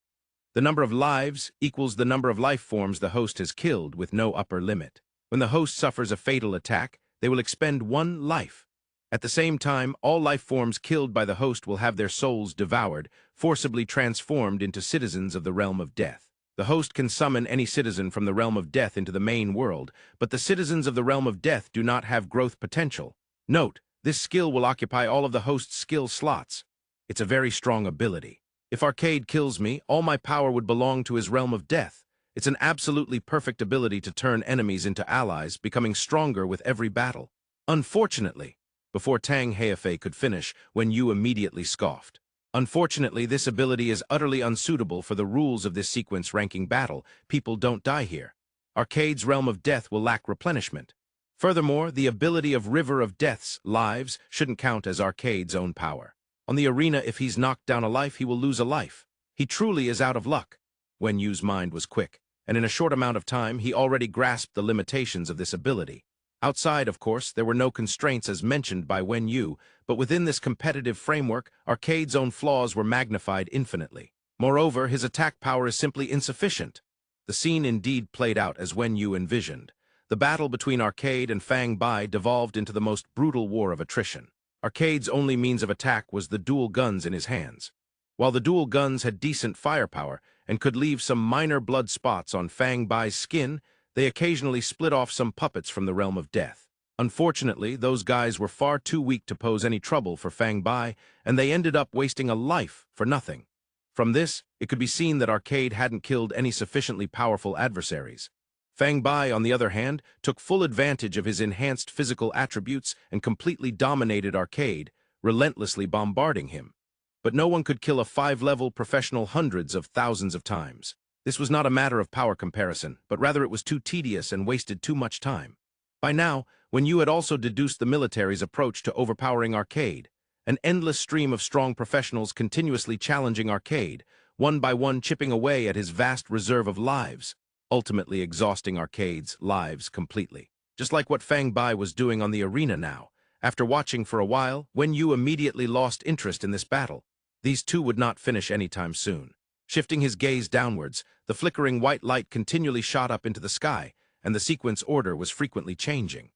The number of lives equals the number of life forms the host has killed with no upper limit. When the host suffers a fatal attack, they will expend 1 life. At the same time, all life forms killed by the host will have their souls devoured, forcibly transformed into citizens of the realm of death. The host can summon any citizen from the realm of death into the main world, but the citizens of the realm of death do not have growth potential. Note, this skill will occupy all of the host's skill slots. It's a very strong ability. If Arcade kills me, all my power would belong to his realm of death. It's an absolutely perfect ability to turn enemies into allies, becoming stronger with every battle. Unfortunately, before Tang Heifei could finish, Wen Yu immediately scoffed. Unfortunately, this ability is utterly unsuitable for the rules of this sequence-ranking battle. People don't die here. Arcade's realm of death will lack replenishment. Furthermore, the ability of River of Death's lives shouldn't count as Arcade's own power. On the arena, if he's knocked down a life, he will lose a life. He truly is out of luck. Wen Yu's mind was quick, and in a short amount of time, he already grasped the limitations of this ability. Outside, of course, there were no constraints as mentioned by Wen Yu, but within this competitive framework, Arcade's own flaws were magnified infinitely. Moreover, his attack power is simply insufficient. The scene indeed played out as Wen Yu envisioned. The battle between Arcade and Fang Bai devolved into the most brutal war of attrition. Arcade's only means of attack was the dual guns in his hands. While the dual guns had decent firepower and could leave some minor blood spots on Fang Bai's skin, they occasionally split off some puppets from the realm of death. Unfortunately, those guys were far too weak to pose any trouble for Fang Bai, and they ended up wasting a life for nothing. From this, it could be seen that Arcade hadn't killed any sufficiently powerful adversaries. Fang Bai, on the other hand, took full advantage of his enhanced physical attributes and completely dominated Arcade, relentlessly bombarding him. But no one could kill a 5-level professional hundreds of thousands of times. This was not a matter of power comparison, but rather it was too tedious and wasted too much time. By now, Wen Yu had also deduced the military's approach to overpowering Arcade, an endless stream of strong professionals continuously challenging Arcade, one by one chipping away at his vast reserve of lives, ultimately exhausting Arcade's lives completely. Just like what Fang Bai was doing on the arena now. After watching for a while, Wen Yu immediately lost interest in this battle. These two would not finish anytime soon. Shifting his gaze downwards, the flickering white light continually shot up into the sky, and the sequence order was frequently changing.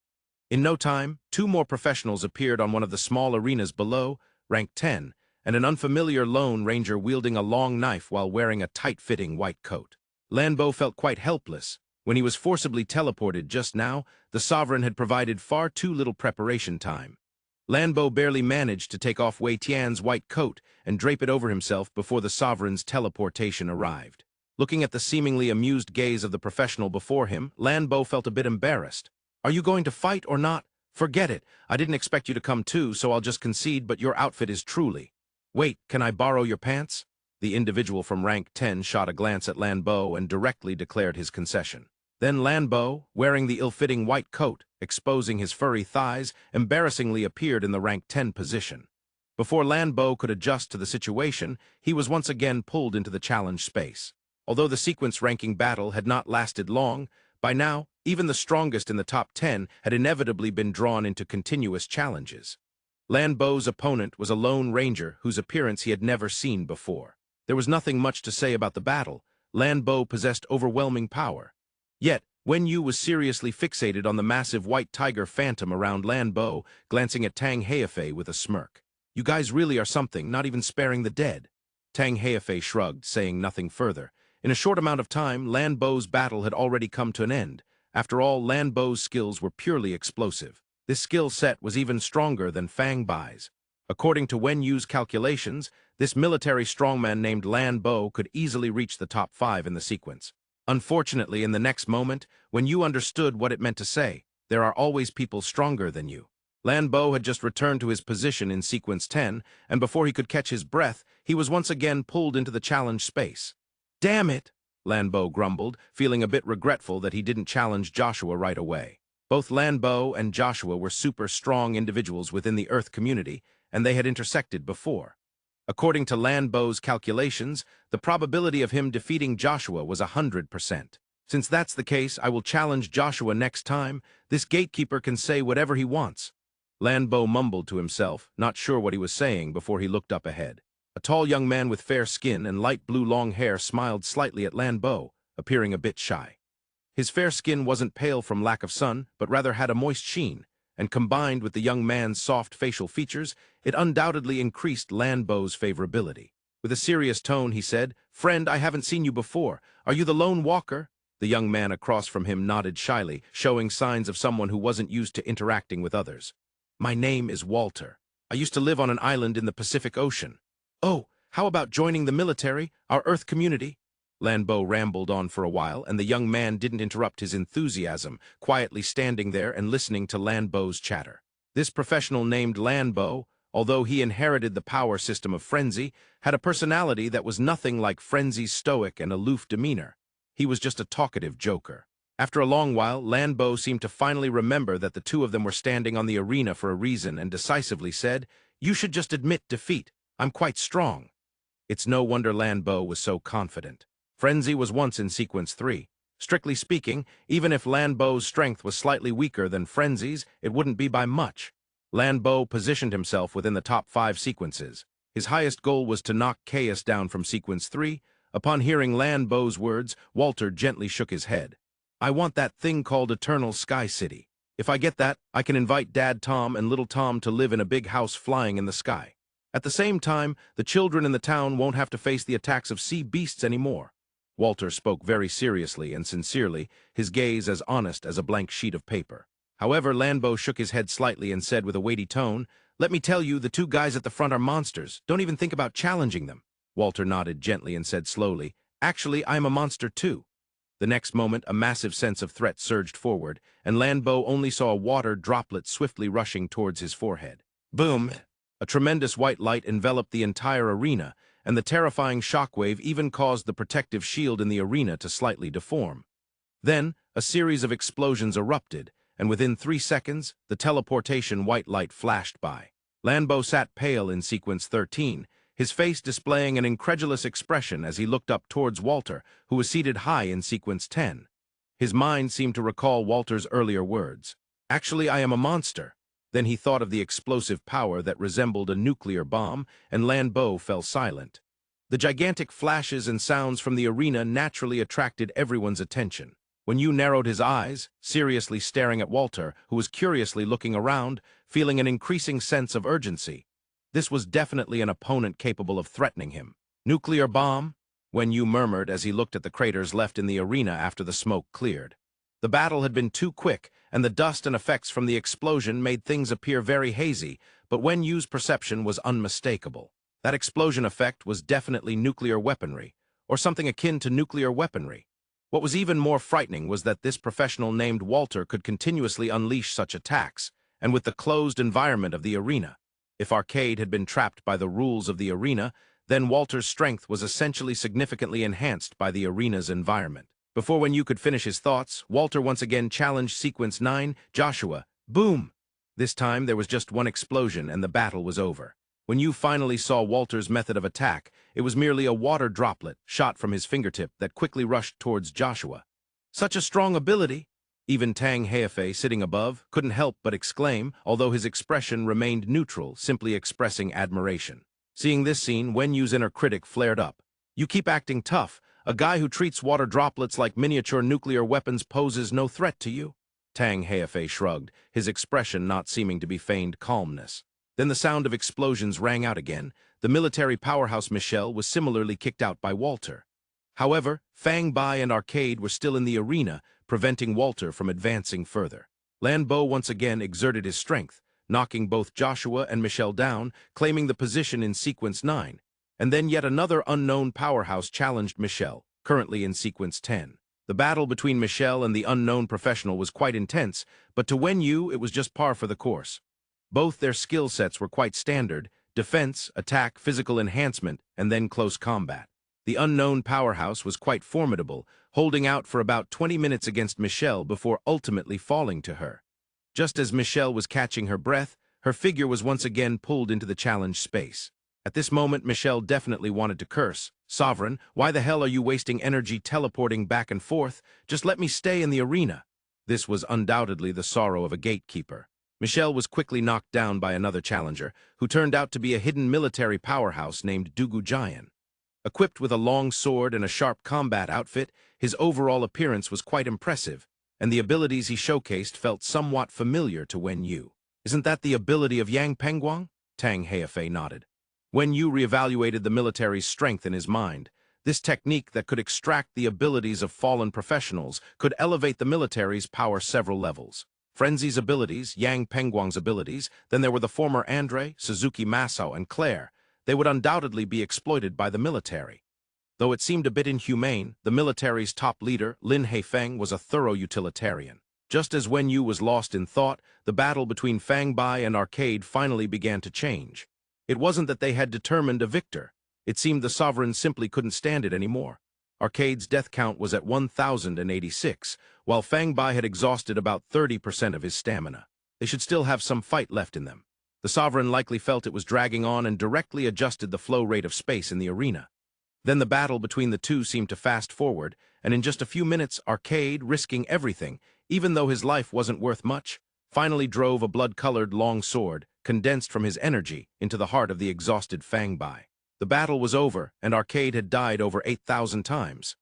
In no time, 2 more professionals appeared on one of the small arenas below, rank 10, and an unfamiliar Lone Ranger wielding a long knife while wearing a tight-fitting white coat. Lanbo felt quite helpless. When he was forcibly teleported just now, the Sovereign had provided far too little preparation time. Lanbo barely managed to take off Wei Tian's white coat and drape it over himself before the Sovereign's teleportation arrived. Looking at the seemingly amused gaze of the professional before him, Lanbo felt a bit embarrassed. "Are you going to fight or not? Forget it. I didn't expect you to come too, so I'll just concede, but your outfit is truly—" "Wait, can I borrow your pants?" The individual from rank 10 shot a glance at Lanbo and directly declared his concession. Then Lanbo, wearing the ill-fitting white coat, exposing his furry thighs, embarrassingly appeared in the rank 10 position. Before Lanbo could adjust to the situation, he was once again pulled into the challenge space. Although the sequence-ranking battle had not lasted long, by now, even the strongest in the top 10 had inevitably been drawn into continuous challenges. Lanbo's opponent was a lone ranger whose appearance he had never seen before. There was nothing much to say about the battle. Lanbo possessed overwhelming power. Yet, Wenyu was seriously fixated on the massive white tiger phantom around Lanbo, glancing at Tang Heifei with a smirk. "You guys really are something, not even sparing the dead." Tang Heifei shrugged, saying nothing further. In a short amount of time, Lanbo's battle had already come to an end. After all, Lanbo's skills were purely explosive. This skill set was even stronger than Fang Bai's. According to Wenyu's calculations, this military strongman named Lanbo could easily reach the top 5 in the sequence. Unfortunately, in the next moment, when Yu understood what it meant to say, "There are always people stronger than you," Lanbo had just returned to his position in sequence 10, and before he could catch his breath, he was once again pulled into the challenge space. "Damn it!" Lanbo grumbled, feeling a bit regretful that he didn't challenge Joshua right away. Both Lanbo and Joshua were super strong individuals within the Earth community, and they had intersected before. According to Lanbo's calculations, the probability of him defeating Joshua was 100%. "Since that's the case, I will challenge Joshua next time. This gatekeeper can say whatever he wants." Lanbo mumbled to himself, not sure what he was saying before he looked up ahead. A tall young man with fair skin and light blue long hair smiled slightly at Lanbo, appearing a bit shy. His fair skin wasn't pale from lack of sun, but rather had a moist sheen, and combined with the young man's soft facial features, it undoubtedly increased Lanbo's favorability. With a serious tone, he said, "Friend, I haven't seen you before. Are you the lone walker?" The young man across from him nodded shyly, showing signs of someone who wasn't used to interacting with others. "My name is Walter. I used to live on an island in the Pacific Ocean." "Oh, how about joining the military, our Earth community?" Lanbo rambled on for a while, and the young man didn't interrupt his enthusiasm, quietly standing there and listening to Lanbo's chatter. This professional named Lanbo, although he inherited the power system of Frenzy, had a personality that was nothing like Frenzy's stoic and aloof demeanor. He was just a talkative joker. After a long while, Lanbo seemed to finally remember that the two of them were standing on the arena for a reason and decisively said, "You should just admit defeat. I'm quite strong." It's no wonder Lanbo was so confident. Frenzy was once in sequence 3. Strictly speaking, even if Lanbo's strength was slightly weaker than Frenzy's, it wouldn't be by much. Lanbo positioned himself within the top 5 sequences. His highest goal was to knock Chaos down from sequence 3. Upon hearing Lanbo's words, Walter gently shook his head. "I want that thing called Eternal Sky City. If I get that, I can invite Dad Tom and Little Tom to live in a big house flying in the sky. At the same time, the children in the town won't have to face the attacks of sea beasts anymore." Walter spoke very seriously and sincerely, his gaze as honest as a blank sheet of paper. However, Lanbo shook his head slightly and said with a weighty tone, "Let me tell you, the two guys at the front are monsters. Don't even think about challenging them." Walter nodded gently and said slowly, "Actually, I'm a monster too." The next moment, a massive sense of threat surged forward, and Lanbo only saw a water droplet swiftly rushing towards his forehead. Boom! A tremendous white light enveloped the entire arena, and the terrifying shockwave even caused the protective shield in the arena to slightly deform. Then, a series of explosions erupted, and within 3 seconds, the teleportation white light flashed by. Lanbo sat pale in sequence 13, his face displaying an incredulous expression as he looked up towards Walter, who was seated high in sequence 10. His mind seemed to recall Walter's earlier words. "Actually, I am a monster." Then he thought of the explosive power that resembled a nuclear bomb, and Lanbo fell silent. The gigantic flashes and sounds from the arena naturally attracted everyone's attention. When Yu narrowed his eyes, seriously staring at Walter, who was curiously looking around, feeling an increasing sense of urgency. This was definitely an opponent capable of threatening him. Nuclear bomb? Wenyu murmured as he looked at the craters left in the arena after the smoke cleared. The battle had been too quick, and the dust and effects from the explosion made things appear very hazy, but Wenyu's perception was unmistakable. That explosion effect was definitely nuclear weaponry, or something akin to nuclear weaponry. What was even more frightening was that this professional named Walter could continuously unleash such attacks, and with the closed environment of the arena. If Arcade had been trapped by the rules of the arena, then Walter's strength was essentially significantly enhanced by the arena's environment. Before Wenyu could finish his thoughts, Walter once again challenged Sequence 9, Joshua. Boom! This time there was just one explosion and the battle was over. When you finally saw Walter's method of attack, it was merely a water droplet shot from his fingertip that quickly rushed towards Joshua. Such a strong ability! Even Tang Heifei, sitting above, couldn't help but exclaim, although his expression remained neutral, simply expressing admiration. Seeing this scene, Wenyu's inner critic flared up. You keep acting tough. A guy who treats water droplets like miniature nuclear weapons poses no threat to you. Tang Heifei shrugged, his expression not seeming to be feigned calmness. Then the sound of explosions rang out again. The military powerhouse Michelle was similarly kicked out by Walter. However, Fang Bai and Arcade were still in the arena, preventing Walter from advancing further. Lan Bo once again exerted his strength, knocking both Joshua and Michelle down, claiming the position in Sequence 9. And then yet another unknown powerhouse challenged Michelle, currently in Sequence 10. The battle between Michelle and the unknown professional was quite intense, but to Wenyu it was just par for the course. Both their skill sets were quite standard: defense, attack, physical enhancement, and then close combat. The unknown powerhouse was quite formidable, holding out for about 20 minutes against Michelle before ultimately falling to her. Just as Michelle was catching her breath, her figure was once again pulled into the challenge space. At this moment, Michelle definitely wanted to curse. Sovereign, why the hell are you wasting energy teleporting back and forth? Just let me stay in the arena. This was undoubtedly the sorrow of a gatekeeper. Michelle was quickly knocked down by another challenger, who turned out to be a hidden military powerhouse named Dugu Jian. Equipped with a long sword and a sharp combat outfit, his overall appearance was quite impressive, and the abilities he showcased felt somewhat familiar to Wenyu. Isn't that the ability of Yang Pengguang? Tang Heifei nodded. Wenyu reevaluated the military's strength in his mind. This technique that could extract the abilities of fallen professionals could elevate the military's power several levels. Frenzy's abilities, Yang Pengguang's abilities, then there were the former Andre, Suzuki Masao, and Claire. They would undoubtedly be exploited by the military. Though it seemed a bit inhumane, the military's top leader, Lin Heifeng, was a thorough utilitarian. Just as Wenyu was lost in thought, the battle between Fang Bai and Arcade finally began to change. It wasn't that they had determined a victor. It seemed the Sovereign simply couldn't stand it anymore. Arcade's death count was at 1,086, while Fang Bai had exhausted about 30% of his stamina. They should still have some fight left in them. The Sovereign likely felt it was dragging on and directly adjusted the flow rate of space in the arena. Then the battle between the two seemed to fast forward, and in just a few minutes, Arcade, risking everything, even though his life wasn't worth much, finally drove a blood-colored long sword, condensed from his energy, into the heart of the exhausted Fang Bai. The battle was over, and Arcade had died over 8,000 times.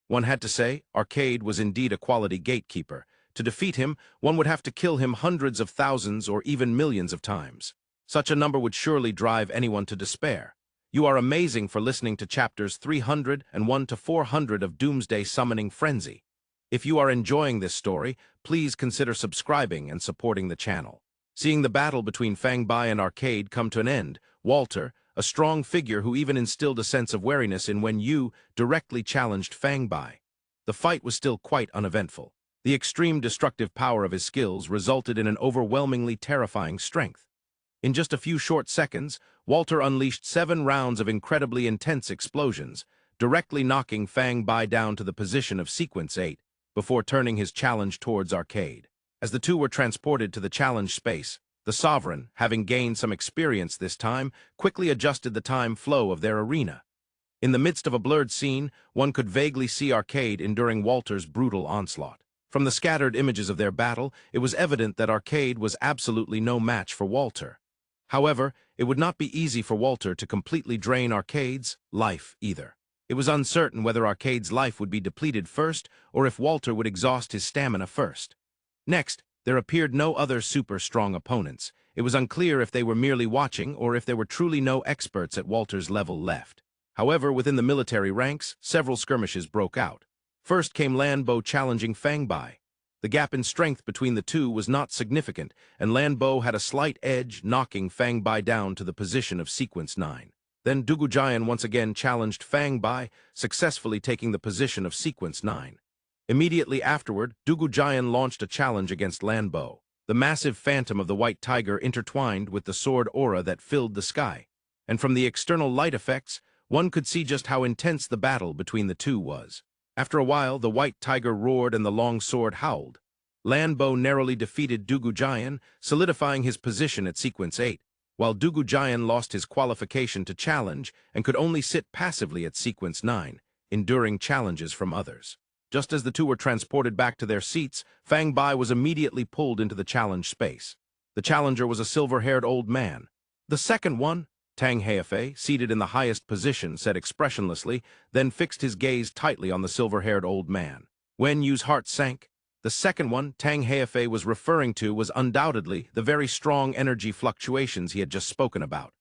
One had to say, Arcade was indeed a quality gatekeeper. To defeat him, one would have to kill him hundreds of thousands or even millions of times. Such a number would surely drive anyone to despair. You are amazing for listening to chapters 301 to 400 of Doomsday Summoning Frenzy. If you are enjoying this story, please consider subscribing and supporting the channel. Seeing the battle between Fang Bai and Arcade come to an end, Walter, a strong figure who even instilled a sense of wariness in Wenyu, directly challenged Fang Bai. The fight was still quite uneventful. The extreme destructive power of his skills resulted in an overwhelmingly terrifying strength. In just a few short seconds, Walter unleashed 7 rounds of incredibly intense explosions, directly knocking Fang Bai down to the position of Sequence 8, before turning his challenge towards Arcade. As the two were transported to the challenge space, the Sovereign, having gained some experience this time, quickly adjusted the time flow of their arena. In the midst of a blurred scene, one could vaguely see Arcade enduring Walter's brutal onslaught. From the scattered images of their battle, it was evident that Arcade was absolutely no match for Walter. However, it would not be easy for Walter to completely drain Arcade's life either. It was uncertain whether Arcade's life would be depleted first or if Walter would exhaust his stamina first. Next, there appeared no other super-strong opponents. It was unclear if they were merely watching or if there were truly no experts at Walter's level left. However, within the military ranks, several skirmishes broke out. First came Lanbo challenging Fang Bai. The gap in strength between the two was not significant, and Lanbo had a slight edge, knocking Fang Bai down to the position of Sequence 9. Then Gu Zifeng once again challenged Fang Bai, successfully taking the position of Sequence 9. Immediately afterward, Gu Zifeng launched a challenge against Lanbo. The massive phantom of the white tiger intertwined with the sword aura that filled the sky, and from the external light effects, one could see just how intense the battle between the two was. After a while, the white tiger roared and the long sword howled. Lanbo narrowly defeated Gu Zifeng, solidifying his position at Sequence 8, while Gu Zifeng lost his qualification to challenge and could only sit passively at Sequence 9, enduring challenges from others. Just as the two were transported back to their seats, Fang Bai was immediately pulled into the challenge space. The challenger was a silver-haired old man. The second one, Tang Hefei, seated in the highest position, said expressionlessly, then fixed his gaze tightly on the silver-haired old man. Wen Yu's heart sank. The second one Tang Hefei was referring to was undoubtedly the very strong energy fluctuations he had just spoken about.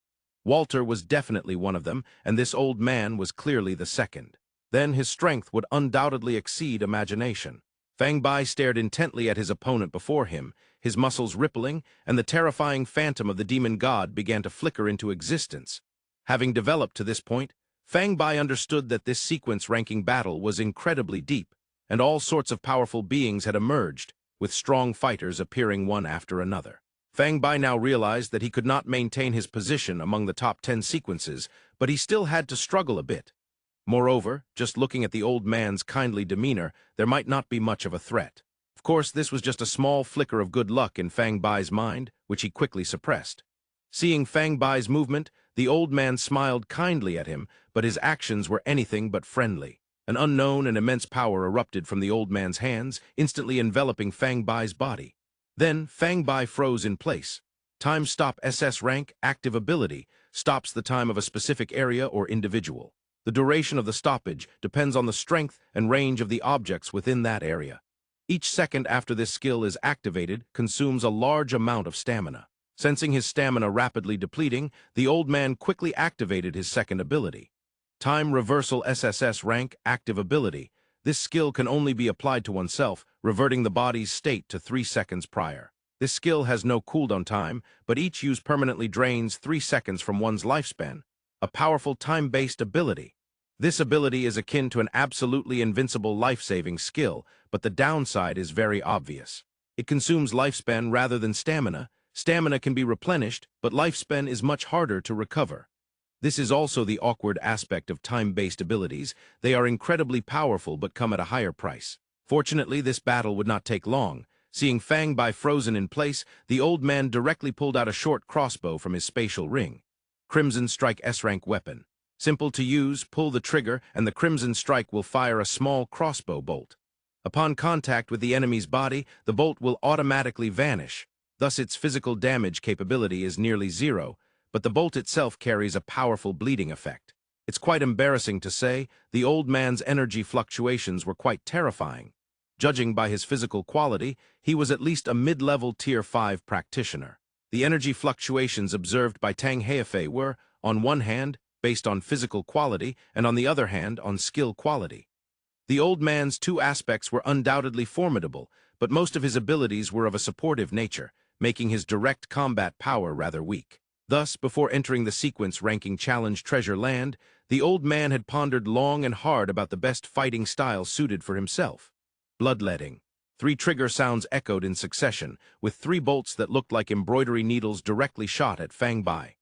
Walter was definitely one of them, and this old man was clearly the second. Then his strength would undoubtedly exceed imagination. Fang Bai stared intently at his opponent before him, his muscles rippling, and the terrifying phantom of the demon god began to flicker into existence. Having developed to this point, Fang Bai understood that this sequence-ranking battle was incredibly deep, and all sorts of powerful beings had emerged, with strong fighters appearing one after another. Fang Bai now realized that he could not maintain his position among the top 10 sequences, but he still had to struggle a bit. Moreover, just looking at the old man's kindly demeanor, there might not be much of a threat. Of course, this was just a small flicker of good luck in Fang Bai's mind, which he quickly suppressed. Seeing Fang Bai's movement, the old man smiled kindly at him, but his actions were anything but friendly. An unknown and immense power erupted from the old man's hands, instantly enveloping Fang Bai's body. Then, Fang Bai froze in place. Time Stop SS rank, active ability, stops the time of a specific area or individual. The duration of the stoppage depends on the strength and range of the objects within that area. Each second after this skill is activated consumes a large amount of stamina. Sensing his stamina rapidly depleting, the old man quickly activated his second ability. Time Reversal SSS rank, active ability. This skill can only be applied to oneself, reverting the body's state to 3 seconds prior. This skill has no cooldown time, but each use permanently drains 3 seconds from one's lifespan. A powerful time-based ability. This ability is akin to an absolutely invincible life-saving skill, but the downside is very obvious. It consumes lifespan rather than stamina. Stamina can be replenished, but lifespan is much harder to recover. This is also the awkward aspect of time-based abilities. They are incredibly powerful but come at a higher price. Fortunately, this battle would not take long. Seeing Fang Bai frozen in place, the old man directly pulled out a short crossbow from his spatial ring. Crimson Strike S-rank weapon. Simple to use, pull the trigger, and the Crimson Strike will fire a small crossbow bolt. Upon contact with the enemy's body, the bolt will automatically vanish. Thus its physical damage capability is nearly zero, but the bolt itself carries a powerful bleeding effect. It's quite embarrassing to say, the old man's energy fluctuations were quite terrifying. Judging by his physical quality, he was at least a mid-level Tier 5 practitioner. The energy fluctuations observed by Tang Hefei were, on one hand, based on physical quality, and on the other hand, on skill quality. The old man's two aspects were undoubtedly formidable, but most of his abilities were of a supportive nature, making his direct combat power rather weak. Thus, before entering the sequence-ranking challenge Treasure Land, the old man had pondered long and hard about the best fighting style suited for himself. Bloodletting. 3 trigger sounds echoed in succession, with 3 bolts that looked like embroidery needles directly shot at Fang Bai.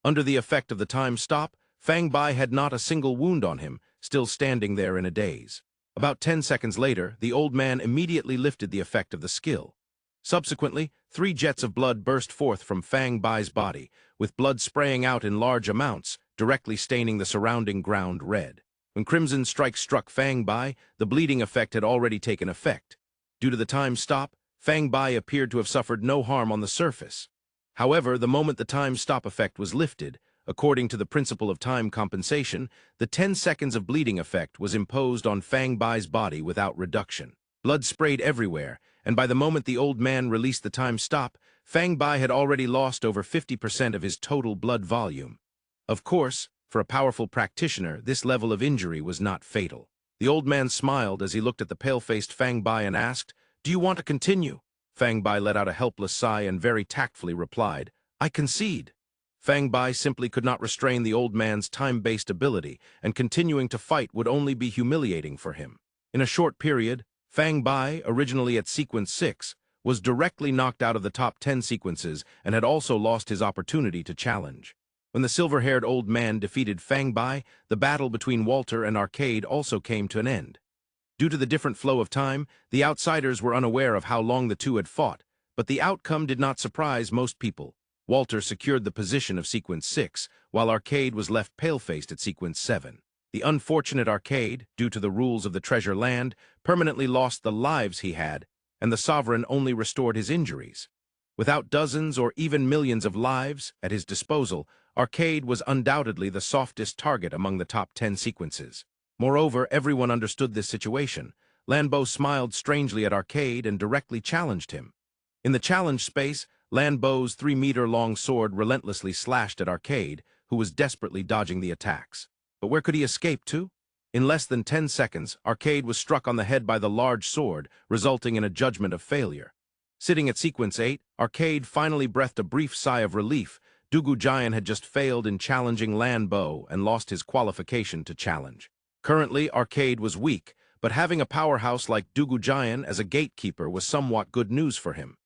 Under the effect of the time stop, Fang Bai had not a single wound on him, still standing there in a daze. About 10 seconds later, the old man immediately lifted the effect of the skill. Subsequently, 3 jets of blood burst forth from Fang Bai's body, with blood spraying out in large amounts, directly staining the surrounding ground red. When Crimson Strike struck Fang Bai, the bleeding effect had already taken effect. Due to the time stop, Fang Bai appeared to have suffered no harm on the surface. However, the moment the time stop effect was lifted, according to the principle of time compensation, the 10 seconds of bleeding effect was imposed on Fang Bai's body without reduction. Blood sprayed everywhere, and by the moment the old man released the time stop, Fang Bai had already lost over 50% of his total blood volume. Of course, For a powerful practitioner, this level of injury was not fatal. The old man smiled as he looked at the pale-faced Fang Bai and asked, "Do you want to continue?" Fang Bai let out a helpless sigh and very tactfully replied, "I concede." Fang Bai simply could not restrain the old man's time-based ability, and continuing to fight would only be humiliating for him. In a short period, Fang Bai, originally at sequence 6, was directly knocked out of the top 10 sequences and had also lost his opportunity to challenge. When the silver-haired old man defeated Fang Bai, the battle between Walter and Arcade also came to an end. Due to the different flow of time, the outsiders were unaware of how long the two had fought, but the outcome did not surprise most people. Walter secured the position of sequence 6, while Arcade was left pale-faced at sequence 7. The unfortunate Arcade, due to the rules of the treasure land, permanently lost the lives he had, and the sovereign only restored his injuries. Without dozens or even millions of lives at his disposal, Arcade was undoubtedly the softest target among the top 10 sequences. Moreover, everyone understood this situation. Lanbo smiled strangely at Arcade and directly challenged him. In the challenge space, Lanbo's 3-meter-long sword relentlessly slashed at Arcade, who was desperately dodging the attacks. But where could he escape to? In less than 10 seconds, Arcade was struck on the head by the large sword, resulting in a judgment of failure. Sitting at sequence 8, Arcade finally breathed a brief sigh of relief. Gu Zifeng had just failed in challenging Lanbo and lost his qualification to challenge. Currently, Arcade was weak, but having a powerhouse like Gu Zifeng as a gatekeeper was somewhat good news for him.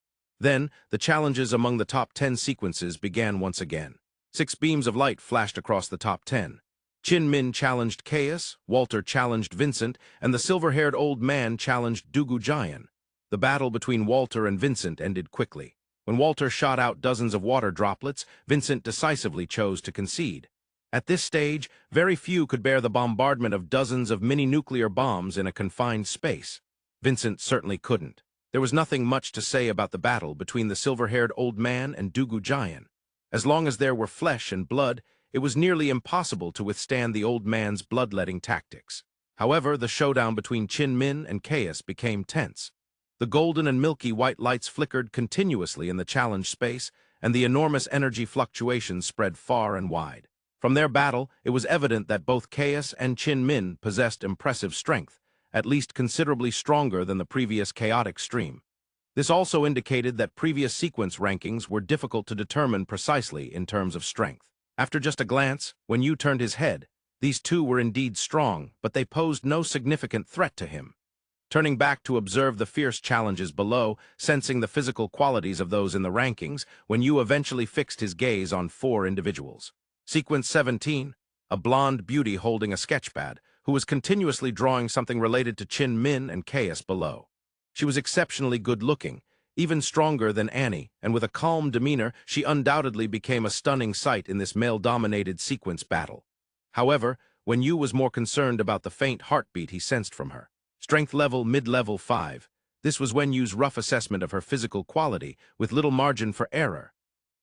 Then, the challenges among the top 10 sequences began once again. 6 beams of light flashed across the top 10. Chin Min challenged Chaos, Walter challenged Vincent, and the silver-haired old man challenged Gu Zifeng. The battle between Walter and Vincent ended quickly. When Walter shot out dozens of water droplets, Vincent decisively chose to concede. At this stage, very few could bear the bombardment of dozens of mini-nuclear bombs in a confined space. Vincent certainly couldn't. There was nothing much to say about the battle between the silver-haired old man and Gu Zifeng. As long as there were flesh and blood, it was nearly impossible to withstand the old man's bloodletting tactics. However, the showdown between Chin Min and Chaos became tense. The golden and milky white lights flickered continuously in the challenge space, and the enormous energy fluctuations spread far and wide. From their battle, it was evident that both Chaos and Chin Min possessed impressive strength, at least considerably stronger than the previous chaotic stream. This also indicated that previous sequence rankings were difficult to determine precisely in terms of strength. After just a glance, when Yu turned his head, these two were indeed strong, but they posed no significant threat to him. Turning back to observe the fierce challenges below, sensing the physical qualities of those in the rankings, when Yu eventually fixed his gaze on 4 individuals. Sequence 17, a blonde beauty holding a sketchpad, who was continuously drawing something related to Chin Min and Chaos below. She was exceptionally good-looking, even stronger than Annie, and with a calm demeanor, she undoubtedly became a stunning sight in this male-dominated sequence battle. However, when Yu was more concerned about the faint heartbeat he sensed from her. Strength level mid-level 5. This was Wen Yu's rough assessment of her physical quality, with little margin for error.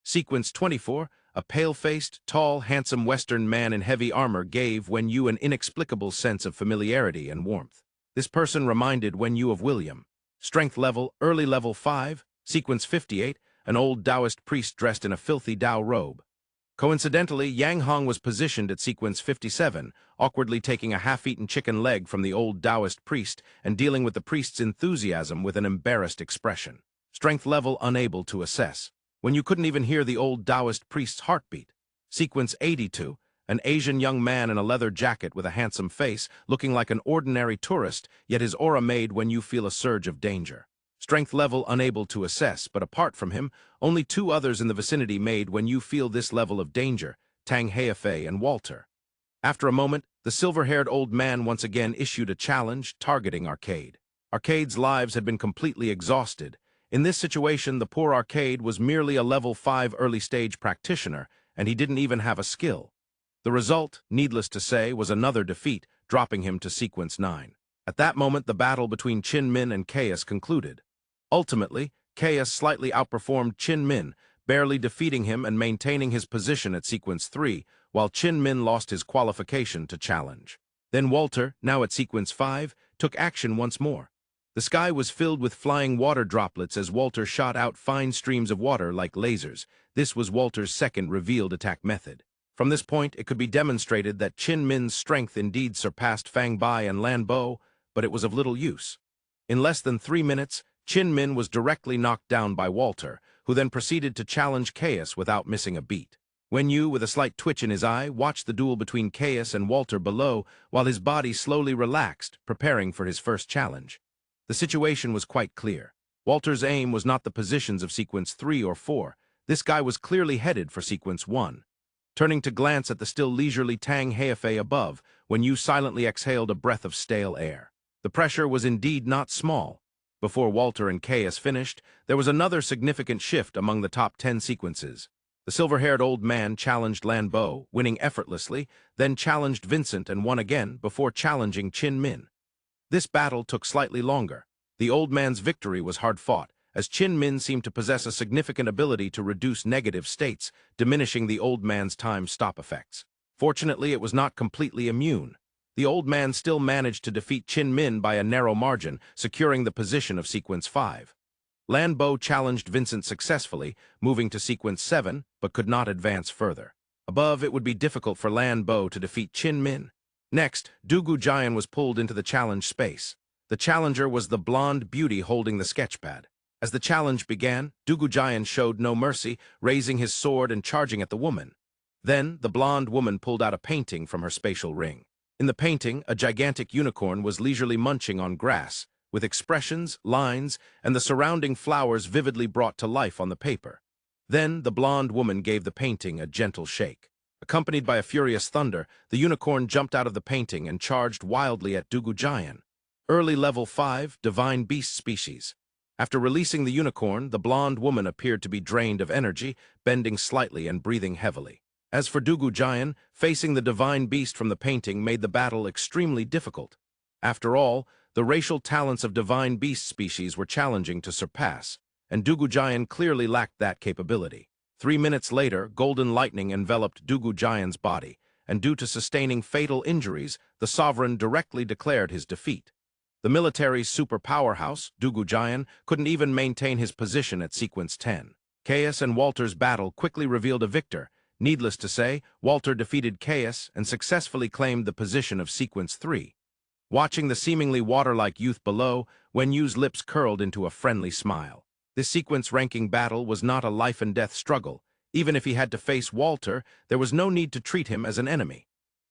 Sequence 24, a pale-faced, tall, handsome Western man in heavy armor gave Wen Yu an inexplicable sense of familiarity and warmth. This person reminded Wen Yu of William. Strength level, early level 5. Sequence 58, an old Taoist priest dressed in a filthy Tao robe. Coincidentally, Yang Hong was positioned at sequence 57, awkwardly taking a half-eaten chicken leg from the old Taoist priest and dealing with the priest's enthusiasm with an embarrassed expression. Strength level unable to assess. When you couldn't even hear the old Taoist priest's heartbeat. Sequence 82, an Asian young man in a leather jacket with a handsome face, looking like an ordinary tourist, yet his aura made when you feel a surge of danger. Strength level unable to assess, but apart from him, only 2 others in the vicinity made when you feel this level of danger, Tang Heifei and Walter. After a moment, the silver-haired old man once again issued a challenge targeting Arcade. Arcade's lives had been completely exhausted. In this situation, the poor Arcade was merely a level 5 early-stage practitioner, and he didn't even have a skill. The result, needless to say, was another defeat, dropping him to sequence 9. At that moment, the battle between Chin Min and Chaos concluded. Ultimately, Chaos slightly outperformed Chin Min, barely defeating him and maintaining his position at sequence 3, while Chin Min lost his qualification to challenge. Then Walter, now at sequence 5, took action once more. The sky was filled with flying water droplets as Walter shot out fine streams of water like lasers. This was Walter's second revealed attack method. From this point, it could be demonstrated that Qin Min's strength indeed surpassed Fang Bai and Lan Bo, but it was of little use. In less than 3 minutes, Qin Min was directly knocked down by Walter, who then proceeded to challenge Chaos without missing a beat. Wen Yu, with a slight twitch in his eye, watched the duel between Chaos and Walter below while his body slowly relaxed, preparing for his first challenge. The situation was quite clear. Walter's aim was not the positions of Sequence 3 or 4. This guy was clearly headed for Sequence 1. Turning to glance at the still leisurely Tang Heifei above, Wen Yu silently exhaled a breath of stale air. The pressure was indeed not small. Before Walter and Chaos finished, there was another significant shift among the top 10 sequences. The silver-haired old man challenged Lan Bo, winning effortlessly, then challenged Vincent and won again before challenging Qin Min. This battle took slightly longer. The old man's victory was hard-fought, as Qin Min seemed to possess a significant ability to reduce negative states, diminishing the old man's time-stop effects. Fortunately, it was not completely immune. The old man still managed to defeat Qin Min by a narrow margin, securing the position of Sequence 5. Lan Bo challenged Vincent successfully, moving to Sequence 7, but could not advance further. Above, it would be difficult for Lan Bo to defeat Qin Min. Next, Gu Zifeng was pulled into the challenge space. The challenger was the blonde beauty holding the sketchpad. As the challenge began, Gu Zifeng showed no mercy, raising his sword and charging at the woman. Then, the blonde woman pulled out a painting from her spatial ring. In the painting, a gigantic unicorn was leisurely munching on grass, with expressions, lines, and the surrounding flowers vividly brought to life on the paper. Then, the blonde woman gave the painting a gentle shake. Accompanied by a furious thunder, the unicorn jumped out of the painting and charged wildly at Gu Zifeng. Early Level 5, Divine Beast Species. After releasing the unicorn, the blonde woman appeared to be drained of energy, bending slightly and breathing heavily. As for Gu Zifeng, facing the divine beast from the painting made the battle extremely difficult. After all, the racial talents of divine beast species were challenging to surpass, and Gu Zifeng clearly lacked that capability. 3 minutes later, golden lightning enveloped Gu Zifeng's body, and due to sustaining fatal injuries, the sovereign directly declared his defeat. The military's super powerhouse, Gu Zifeng, couldn't even maintain his position at Sequence 10. Chaos and Walter's battle quickly revealed a victor. Needless to say, Walter defeated Chaos and successfully claimed the position of Sequence 3. Watching the seemingly water-like youth below, Wen Yu's lips curled into a friendly smile. This sequence-ranking battle was not a life-and-death struggle. Even if he had to face Walter, there was no need to treat him as an enemy.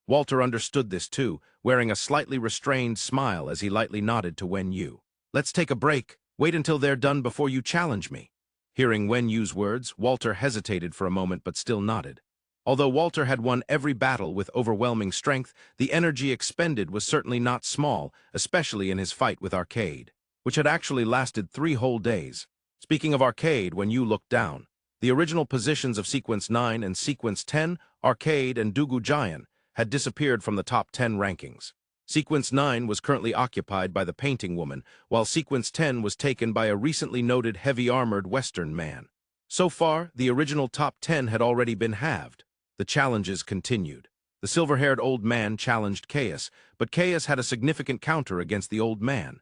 Walter understood this too, wearing a slightly restrained smile as he lightly nodded to Wen Yu. "Let's take a break. Wait until they're done before you challenge me." Hearing Wen Yu's words, Walter hesitated for a moment but still nodded. Although Walter had won every battle with overwhelming strength, the energy expended was certainly not small, especially in his fight with Arcade, which had actually lasted 3 whole days. Speaking of Arcade, Wen Yu looked down. The original positions of Sequence 9 and Sequence 10, Arcade and Gu Zifeng, had disappeared from the top 10 rankings. Sequence 9 was currently occupied by the painting woman, while Sequence 10 was taken by a recently noted heavy-armored Western man. So far, the original top 10 had already been halved. The challenges continued. The silver-haired old man challenged Chaos, but Chaos had a significant counter against the old man.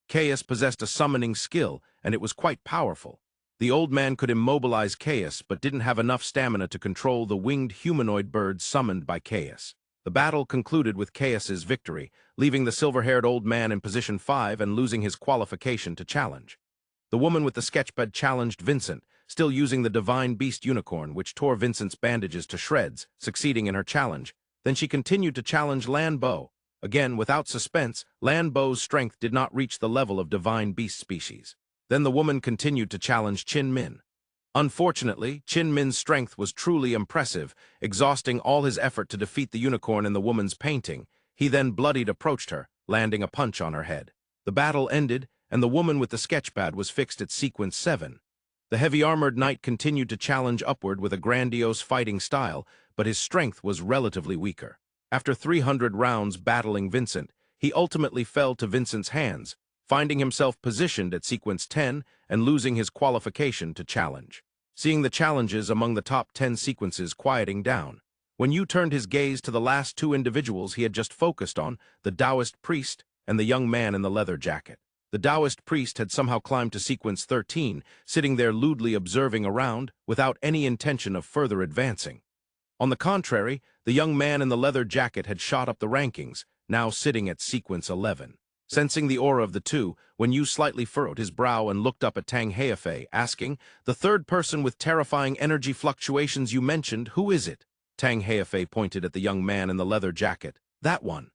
Chaos possessed a summoning skill, and it was quite powerful. The old man could immobilize Chaos, but didn't have enough stamina to control the winged humanoid bird summoned by Chaos. The battle concluded with Chaos's victory, leaving the silver-haired old man in position 5 and losing his qualification to challenge. The woman with the sketchpad challenged Vincent, still using the divine beast unicorn, which tore Vincent's bandages to shreds, succeeding in her challenge. Then she continued to challenge Lan Bo. Again, without suspense, Lan Bo's strength did not reach the level of divine beast species. Then the woman continued to challenge Qin Min. Unfortunately, Qin Min's strength was truly impressive. Exhausting all his effort to defeat the unicorn in the woman's painting, he then bloodied approached her, landing a punch on her head. The battle ended, and the woman with the sketchpad was fixed at Sequence 7. The heavy-armored knight continued to challenge upward with a grandiose fighting style, but his strength was relatively weaker. After 300 rounds battling Vincent, he ultimately fell to Vincent's hands, finding himself positioned at Sequence 10 and losing his qualification to challenge. Seeing the challenges among the top 10 sequences quieting down, Wen Yu turned his gaze to the last 2 individuals he had just focused on, the Taoist priest and the young man in the leather jacket. The Taoist priest had somehow climbed to Sequence 13, sitting there lewdly observing around, without any intention of further advancing. On the contrary, the young man in the leather jacket had shot up the rankings, now sitting at sequence 11. Sensing the aura of the two, Wenyu slightly furrowed his brow and looked up at Tang Heifei, asking, "The third person with terrifying energy fluctuations you mentioned, who is it?" Tang Heifei pointed at the young man in the leather jacket. "That one."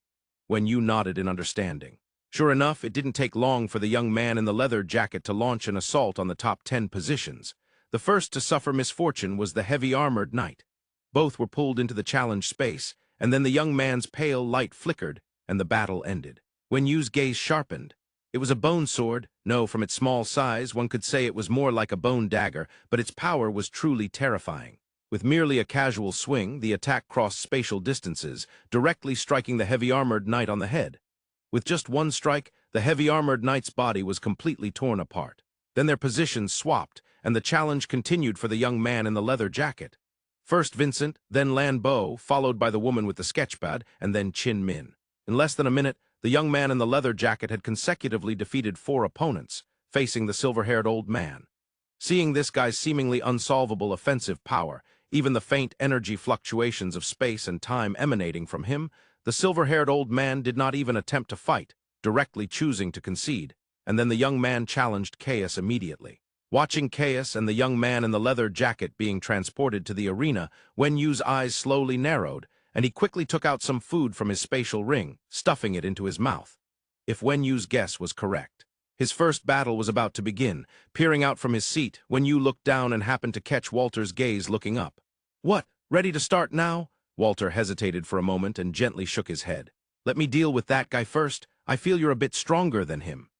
Wenyu nodded in understanding. Sure enough, it didn't take long for the young man in the leather jacket to launch an assault on the top 10 positions. The first to suffer misfortune was the heavy-armored knight. Both were pulled into the challenge space, and then the young man's pale light flickered, and the battle ended. Wenyu's gaze sharpened. It was a bone sword. No, from its small size, one could say it was more like a bone dagger, but its power was truly terrifying. With merely a casual swing, the attack crossed spatial distances, directly striking the heavy-armored knight on the head. With just one strike, the heavy-armored knight's body was completely torn apart. Then their positions swapped, and the challenge continued for the young man in the leather jacket. First Vincent, then Lan Bo, followed by the woman with the sketchpad, and then Qin Min. In less than a minute, the young man in the leather jacket had consecutively defeated 4 opponents, facing the silver-haired old man. Seeing this guy's seemingly unsolvable offensive power, even the faint energy fluctuations of space and time emanating from him, the silver-haired old man did not even attempt to fight, directly choosing to concede, and then the young man challenged Chaos immediately. Watching Chaos and the young man in the leather jacket being transported to the arena, Wenyu's eyes slowly narrowed, and he quickly took out some food from his spatial ring, stuffing it into his mouth. If Wenyu's guess was correct. His first battle was about to begin. Peering out from his seat, Wenyu looked down and happened to catch Walter's gaze looking up. "What, ready to start now?" Walter hesitated for a moment and gently shook his head. "Let me deal with that guy first. I feel you're a bit stronger than him."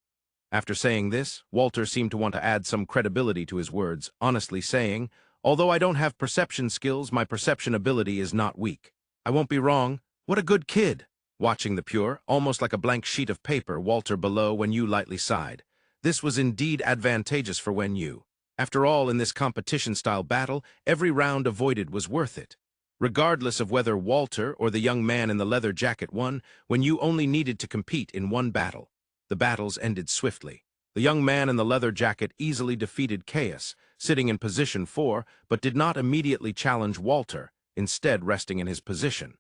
After saying this, Walter seemed to want to add some credibility to his words, honestly saying, "Although I don't have perception skills, my perception ability is not weak. I won't be wrong. What a good kid." Watching the pure, almost like a blank sheet of paper, Walter below, Wenyu lightly sighed. This was indeed advantageous for Wenyu. After all, in this competition-style battle, every round avoided was worth it. Regardless of whether Walter or the young man in the leather jacket won, Wenyu only needed to compete in one battle. The battles ended swiftly. The young man in the leather jacket easily defeated Chaos, sitting in position 4, but did not immediately challenge Walter, instead resting in his position.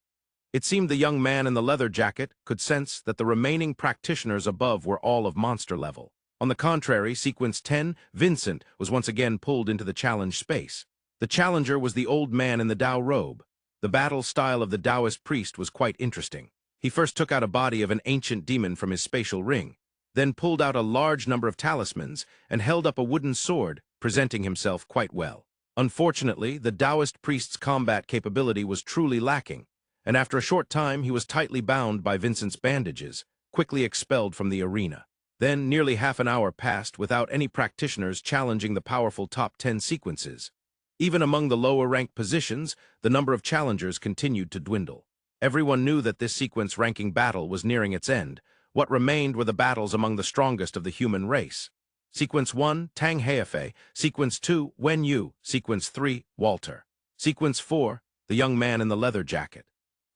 It seemed the young man in the leather jacket could sense that the remaining practitioners above were all of monster level. On the contrary, sequence 10, Vincent, was once again pulled into the challenge space. The challenger was the old man in the Dao robe. The battle style of the Taoist priest was quite interesting. He first took out a body of an ancient demon from his spatial ring, then pulled out a large number of talismans and held up a wooden sword, presenting himself quite well. Unfortunately, the Taoist priest's combat capability was truly lacking, and after a short time he was tightly bound by Vincent's bandages, quickly expelled from the arena. Then nearly half an hour passed without any practitioners challenging the powerful top 10 sequences. Even among the lower-ranked positions, the number of challengers continued to dwindle. Everyone knew that this sequence-ranking battle was nearing its end. What remained were the battles among the strongest of the human race. Sequence 1, Tang Heifei. Sequence 2, Wenyu. Sequence 3, Walter. Sequence 4, the young man in the leather jacket.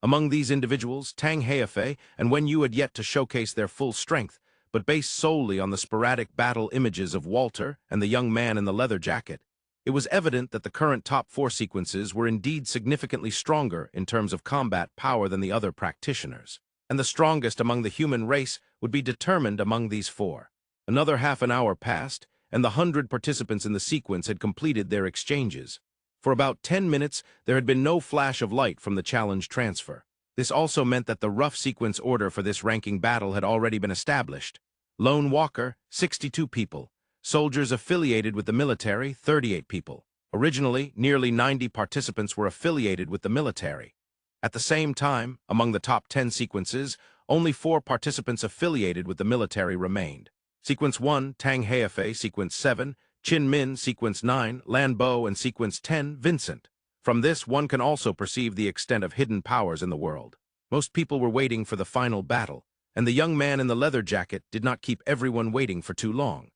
Among these individuals, Tang Heifei and Wenyu had yet to showcase their full strength, but based solely on the sporadic battle images of Walter and the young man in the leather jacket, it was evident that the current top 4 sequences were indeed significantly stronger in terms of combat power than the other practitioners, and the strongest among the human race would be determined among these 4. Another half an hour passed, and the 100 participants in the sequence had completed their exchanges. For about 10 minutes, there had been no flash of light from the challenge transfer. This also meant that the rough sequence order for this ranking battle had already been established. Lone Walker, 62 people. Soldiers affiliated with the military, 38 people. Originally, nearly 90 participants were affiliated with the military. At the same time, among the top 10 sequences, only 4 participants affiliated with the military remained. Sequence 1, Tang Heifei. Sequence 7, Qin Min. Sequence 9, Lan Bo. And Sequence 10, Vincent. From this, one can also perceive the extent of hidden powers in the world. Most people were waiting for the final battle, and the young man in the leather jacket did not keep everyone waiting for too long.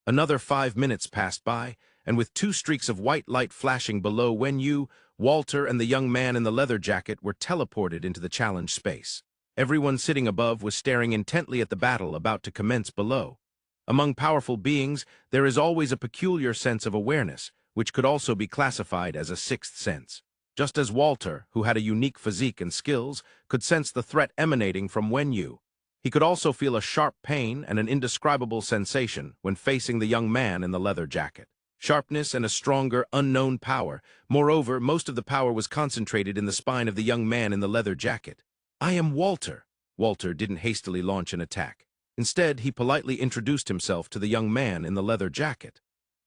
Another 5 minutes passed by, and with 2 streaks of white light flashing below Wenyu, Walter and the young man in the leather jacket were teleported into the challenge space. Everyone sitting above was staring intently at the battle about to commence below. Among powerful beings, there is always a peculiar sense of awareness, which could also be classified as a sixth sense. just as Walter, who had a unique physique and skills, could sense the threat emanating from Hanyue. He could also feel a sharp pain and an indescribable sensation when facing the young man in the leather jacket. Sharpness and a stronger, unknown power. Moreover, most of the power was concentrated in the spine of the young man in the leather jacket. "I am Walter." Walter didn't hastily launch an attack. Instead, he politely introduced himself to the young man in the leather jacket.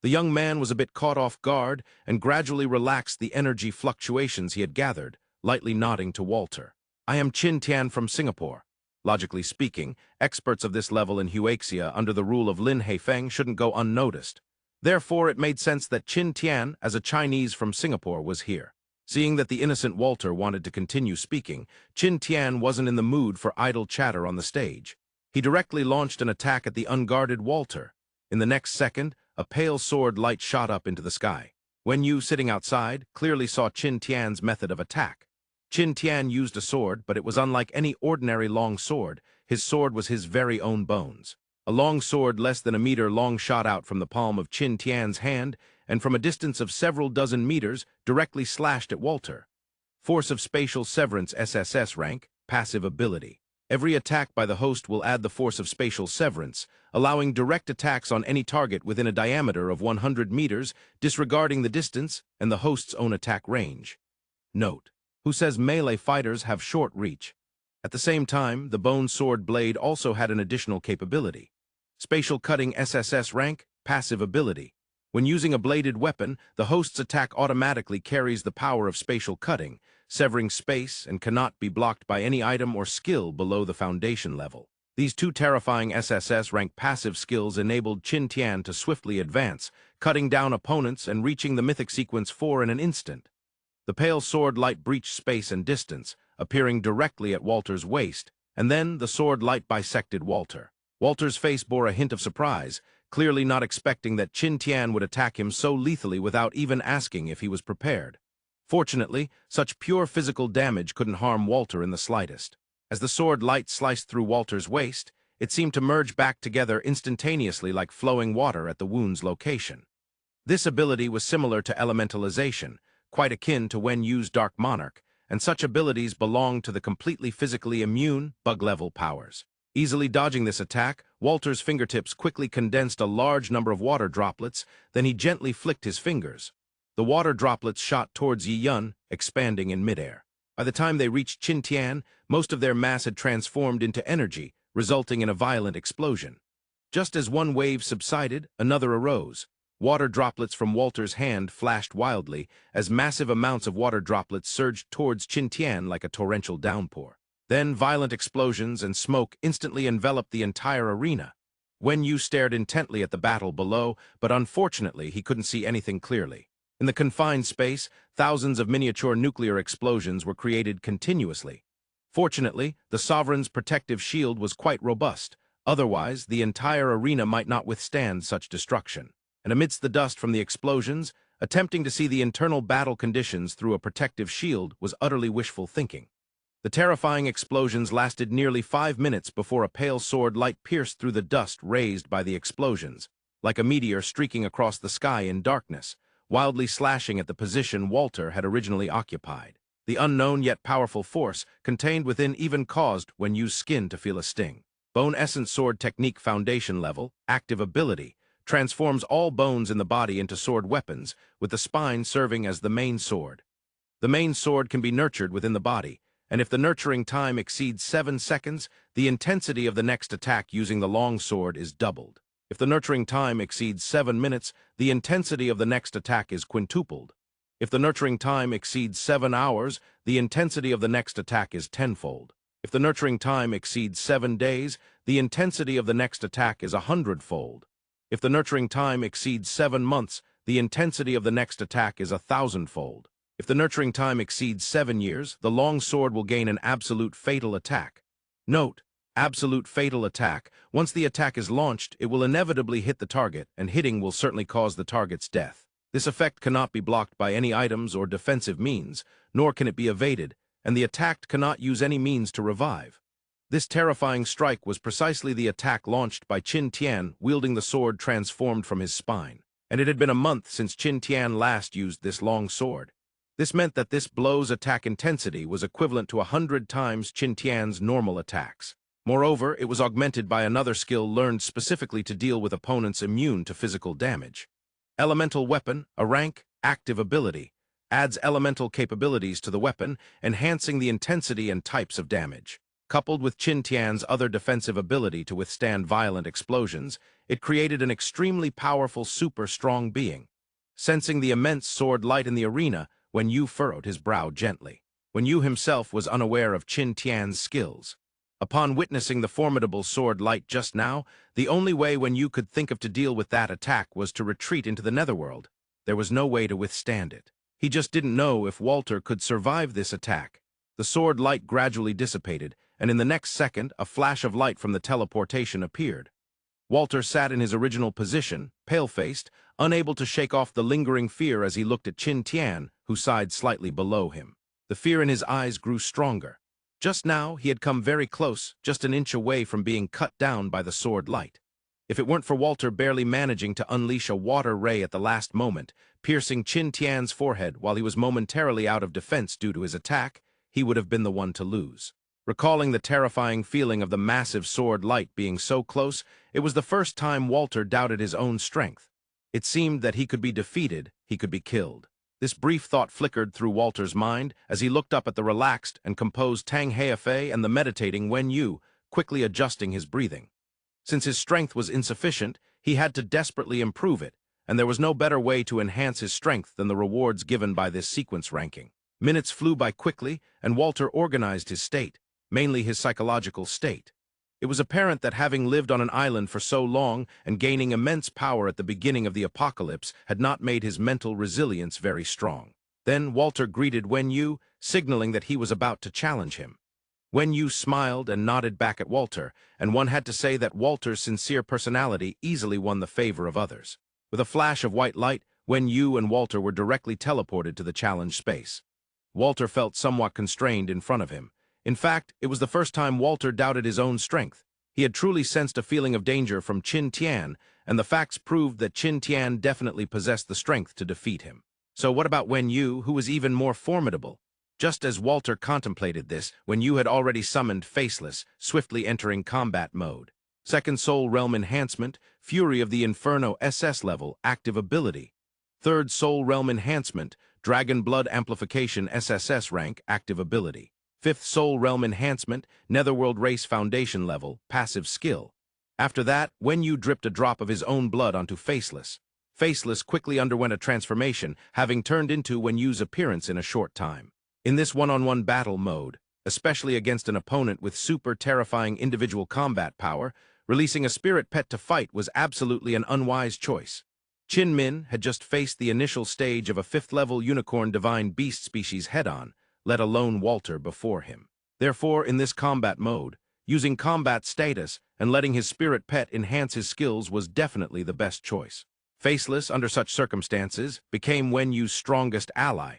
The young man was a bit caught off guard and gradually relaxed the energy fluctuations he had gathered, lightly nodding to Walter. "I am Tian from Singapore." Logically speaking, experts of this level in Huaxia under the rule of Lin Heifeng shouldn't go unnoticed. Therefore, it made sense that Tian, as a Chinese from Singapore, was here. Seeing that the innocent Walter wanted to continue speaking, Tian wasn't in the mood for idle chatter on the stage. He directly launched an attack at the unguarded Walter. In the next second, a pale sword light shot up into the sky. Hanyue, sitting outside, clearly saw Tian's method of attack. Tian used a sword, but it was unlike any ordinary long sword. His sword was his very own bones. A long sword less than a meter long shot out from the palm of Tian's hand, and from a distance of several dozen meters, directly slashed at Walter. Force of Spatial Severance SSS rank, passive ability. Every attack by the host will add the force of spatial severance, allowing direct attacks on any target within a diameter of 100 meters, disregarding the distance and the host's own attack range. Note: who says melee fighters have short reach? At the same time, the bone sword blade also had an additional capability. Spatial Cutting SSS rank, passive ability. When using a bladed weapon, the host's attack automatically carries the power of spatial cutting, severing space and cannot be blocked by any item or skill below the foundation level. These two terrifying SSS rank passive skills enabled Tian to swiftly advance, cutting down opponents and reaching the mythic sequence 4 in an instant. The pale sword light breached space and distance, appearing directly at Walter's waist, and then the sword light bisected Walter. Walter's face bore a hint of surprise, clearly not expecting that Tian would attack him so lethally without even asking if he was prepared. Fortunately, such pure physical damage couldn't harm Walter in the slightest. As the sword light sliced through Walter's waist, it seemed to merge back together instantaneously like flowing water at the wound's location. This ability was similar to elementalization, quite akin to Hanyue's Dark Monarch, and such abilities belong to the completely physically immune, bug-level powers. Easily dodging this attack, Walter's fingertips quickly condensed a large number of water droplets, then he gently flicked his fingers. The water droplets shot towards TYeon, expanding in midair. By the time they reached Tian, most of their mass had transformed into energy, resulting in a violent explosion. Just as one wave subsided, another arose. Water droplets from Walter's hand flashed wildly, as massive amounts of water droplets surged towards Tian like a torrential downpour. Then violent explosions and smoke instantly enveloped the entire arena. Hanyue stared intently at the battle below, but unfortunately he couldn't see anything clearly. In the confined space, thousands of miniature nuclear explosions were created continuously. Fortunately, the Sovereign's protective shield was quite robust. Otherwise, the entire arena might not withstand such destruction. And amidst the dust from the explosions, attempting to see the internal battle conditions through a protective shield was utterly wishful thinking. The terrifying explosions lasted nearly 5 minutes before a pale sword light pierced through the dust raised by the explosions, like a meteor streaking across the sky in darkness, wildly slashing at the position Walter had originally occupied. The unknown yet powerful force contained within even caused Hanyue's skin to feel a sting. Bone Essence Sword Technique Foundation Level, Active Ability, transforms all bones in the body into sword weapons, with the spine serving as the main sword. The main sword can be nurtured within the body, and if the nurturing time exceeds 7 seconds, the intensity of the next attack using the long sword is doubled. If the nurturing time exceeds 7 minutes, the intensity of the next attack is quintupled. If the nurturing time exceeds 7 hours, the intensity of the next attack is tenfold. If the nurturing time exceeds 7 days, the intensity of the next attack is 100-fold. If the nurturing time exceeds 7 months, the intensity of the next attack is 1,000-fold. If the nurturing time exceeds 7 years, the long sword will gain an absolute fatal attack. Note: absolute fatal attack. Once the attack is launched, it will inevitably hit the target, and hitting will certainly cause the target's death. This effect cannot be blocked by any items or defensive means, nor can it be evaded, and the attacked cannot use any means to revive. This terrifying strike was precisely the attack launched by Tian, wielding the sword transformed from his spine. And it had been a month since Tian last used this long sword. This meant that this blow's attack intensity was equivalent to 100 times Qin Tian's normal attacks. Moreover, it was augmented by another skill learned specifically to deal with opponents immune to physical damage. Elemental Weapon, a rank, active ability, adds elemental capabilities to the weapon, enhancing the intensity and types of damage. Coupled with Qin Tian's other defensive ability to withstand violent explosions, it created an extremely powerful super-strong being. Sensing the immense sword light in the arena, Yu furrowed his brow gently. Yu himself was unaware of Qin Tian's skills. Upon witnessing the formidable sword light just now, the only way Yu could think of to deal with that attack was to retreat into the netherworld. There was no way to withstand it. He just didn't know if Walter could survive this attack. The sword light gradually dissipated, and in the next second, a flash of light from the teleportation appeared. Walter sat in his original position, pale-faced, unable to shake off the lingering fear as he looked at Qin Tian, who sighed slightly below him. The fear in his eyes grew stronger. Just now, he had come very close, just an inch away from being cut down by the sword light. If it weren't for Walter barely managing to unleash a water ray at the last moment, piercing Qin Tian's forehead while he was momentarily out of defense due to his attack, he would have been the one to lose. Recalling the terrifying feeling of the massive sword light being so close, it was the first time Walter doubted his own strength. It seemed that he could be defeated, he could be killed. This brief thought flickered through Walter's mind as he looked up at the relaxed and composed Tang Heifei and the meditating Yu, quickly adjusting his breathing. Since his strength was insufficient, he had to desperately improve it, and there was no better way to enhance his strength than the rewards given by this sequence ranking. Minutes flew by quickly, and Walter organized his state, mainly his psychological state. It was apparent that having lived on an island for so long and gaining immense power at the beginning of the apocalypse had not made his mental resilience very strong. Then Walter greeted Yu, signaling that he was about to challenge him. Yu smiled and nodded back at Walter, and one had to say that Walter's sincere personality easily won the favor of others. With a flash of white light, Yu and Walter were directly teleported to the challenge space. Walter felt somewhat constrained in front of him. In fact, it was the first time Walter doubted his own strength. He had truly sensed a feeling of danger from Qin Tian, and the facts proved that Qin Tian definitely possessed the strength to defeat him. So what about Yu, who was even more formidable? Just as Walter contemplated this, Yu had already summoned Faceless, swiftly entering combat mode. Second Soul Realm Enhancement, Fury of the Inferno SS level, active ability. Third Soul Realm Enhancement, Dragon Blood Amplification SSS rank, active ability. Fifth Soul Realm Enhancement, Netherworld Race Foundation level, passive skill. After that, Yu dripped a drop of his own blood onto Faceless. Faceless quickly underwent a transformation, having turned into Yu's appearance in a short time. In this one-on-one battle mode, especially against an opponent with super terrifying individual combat power, releasing a spirit pet to fight was absolutely an unwise choice. Qin Min had just faced the initial stage of a 5th-level unicorn divine beast species head-on, let alone Walter before him. Therefore, in this combat mode, using combat status and letting his spirit pet enhance his skills was definitely the best choice. Faceless, under such circumstances, became Yu's strongest ally.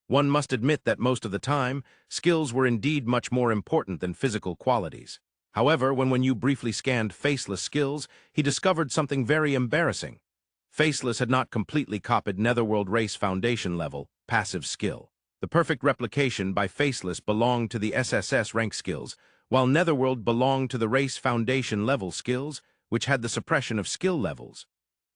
One must admit that most of the time, skills were indeed much more important than physical qualities. However, when Yu briefly scanned Faceless skills, he discovered something very embarrassing. Faceless had not completely copied Netherworld Race Foundation level, passive skill. The perfect replication by Faceless belonged to the SSS rank skills, while Netherworld belonged to the Race Foundation level skills, which had the suppression of skill levels.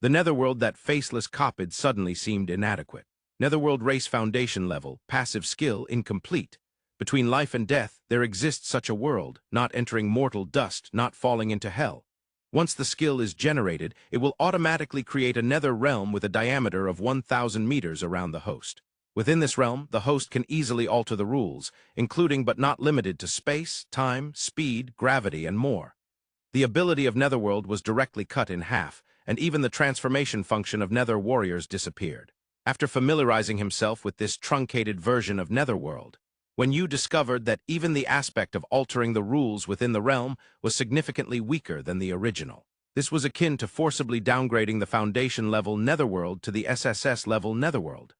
The Netherworld that Faceless copied suddenly seemed inadequate. Netherworld Race Foundation level, passive skill, incomplete. Between life and death, there exists such a world, not entering mortal dust, not falling into hell. Once the skill is generated, it will automatically create a nether realm with a diameter of 1,000 meters around the host. Within this realm, the host can easily alter the rules, including but not limited to space, time, speed, gravity, and more. The ability of Netherworld was directly cut in half, and even the transformation function of Nether warriors disappeared. After familiarizing himself with this truncated version of Netherworld, Yu discovered that even the aspect of altering the rules within the realm was significantly weaker than the original. This was akin to forcibly downgrading the Foundation-level Netherworld to the SSS-level Netherworld.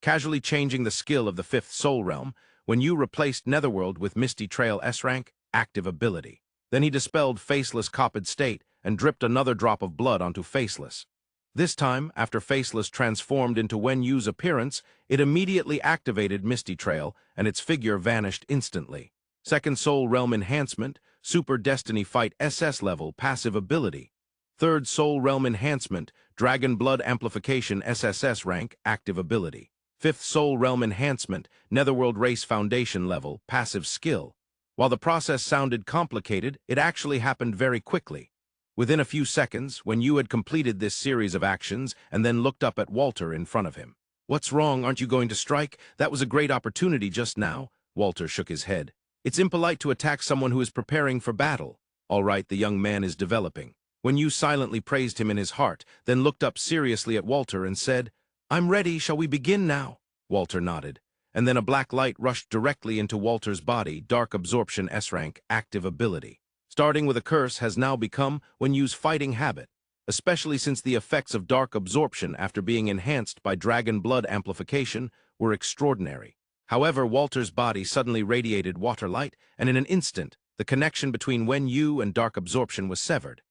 Casually changing the skill of the 5th Soul Realm, Yu replaced Netherworld with Misty Trail S-rank, active ability. Then he dispelled Faceless copied state and dripped another drop of blood onto Faceless. This time, after Faceless transformed into Wen Yu's appearance, it immediately activated Misty Trail, and its figure vanished instantly. Second Soul Realm Enhancement, Super Destiny Fight SS level, passive ability. Third Soul Realm Enhancement, Dragon Blood Amplification SSS rank, active ability. Fifth Soul Realm Enhancement, Netherworld Race Foundation level, passive skill. While the process sounded complicated, it actually happened very quickly. Within a few seconds, when Yu had completed this series of actions and then looked up at Walter in front of him. "What's wrong? Aren't you going to strike? That was a great opportunity just now." Walter shook his head. "It's impolite to attack someone who is preparing for battle." "All right, the young man is developing." When Yu silently praised him in his heart, then looked up seriously at Walter and said, "I'm ready, shall we begin now?" Walter nodded, and then a black light rushed directly into Walter's body, Dark Absorption S-rank, active ability. Starting with a curse has now become Wen Yu's fighting habit, especially since the effects of Dark Absorption after being enhanced by Dragon Blood Amplification were extraordinary. However, Walter's body suddenly radiated water light, and in an instant, the connection between Wen Yu and Dark Absorption was severed.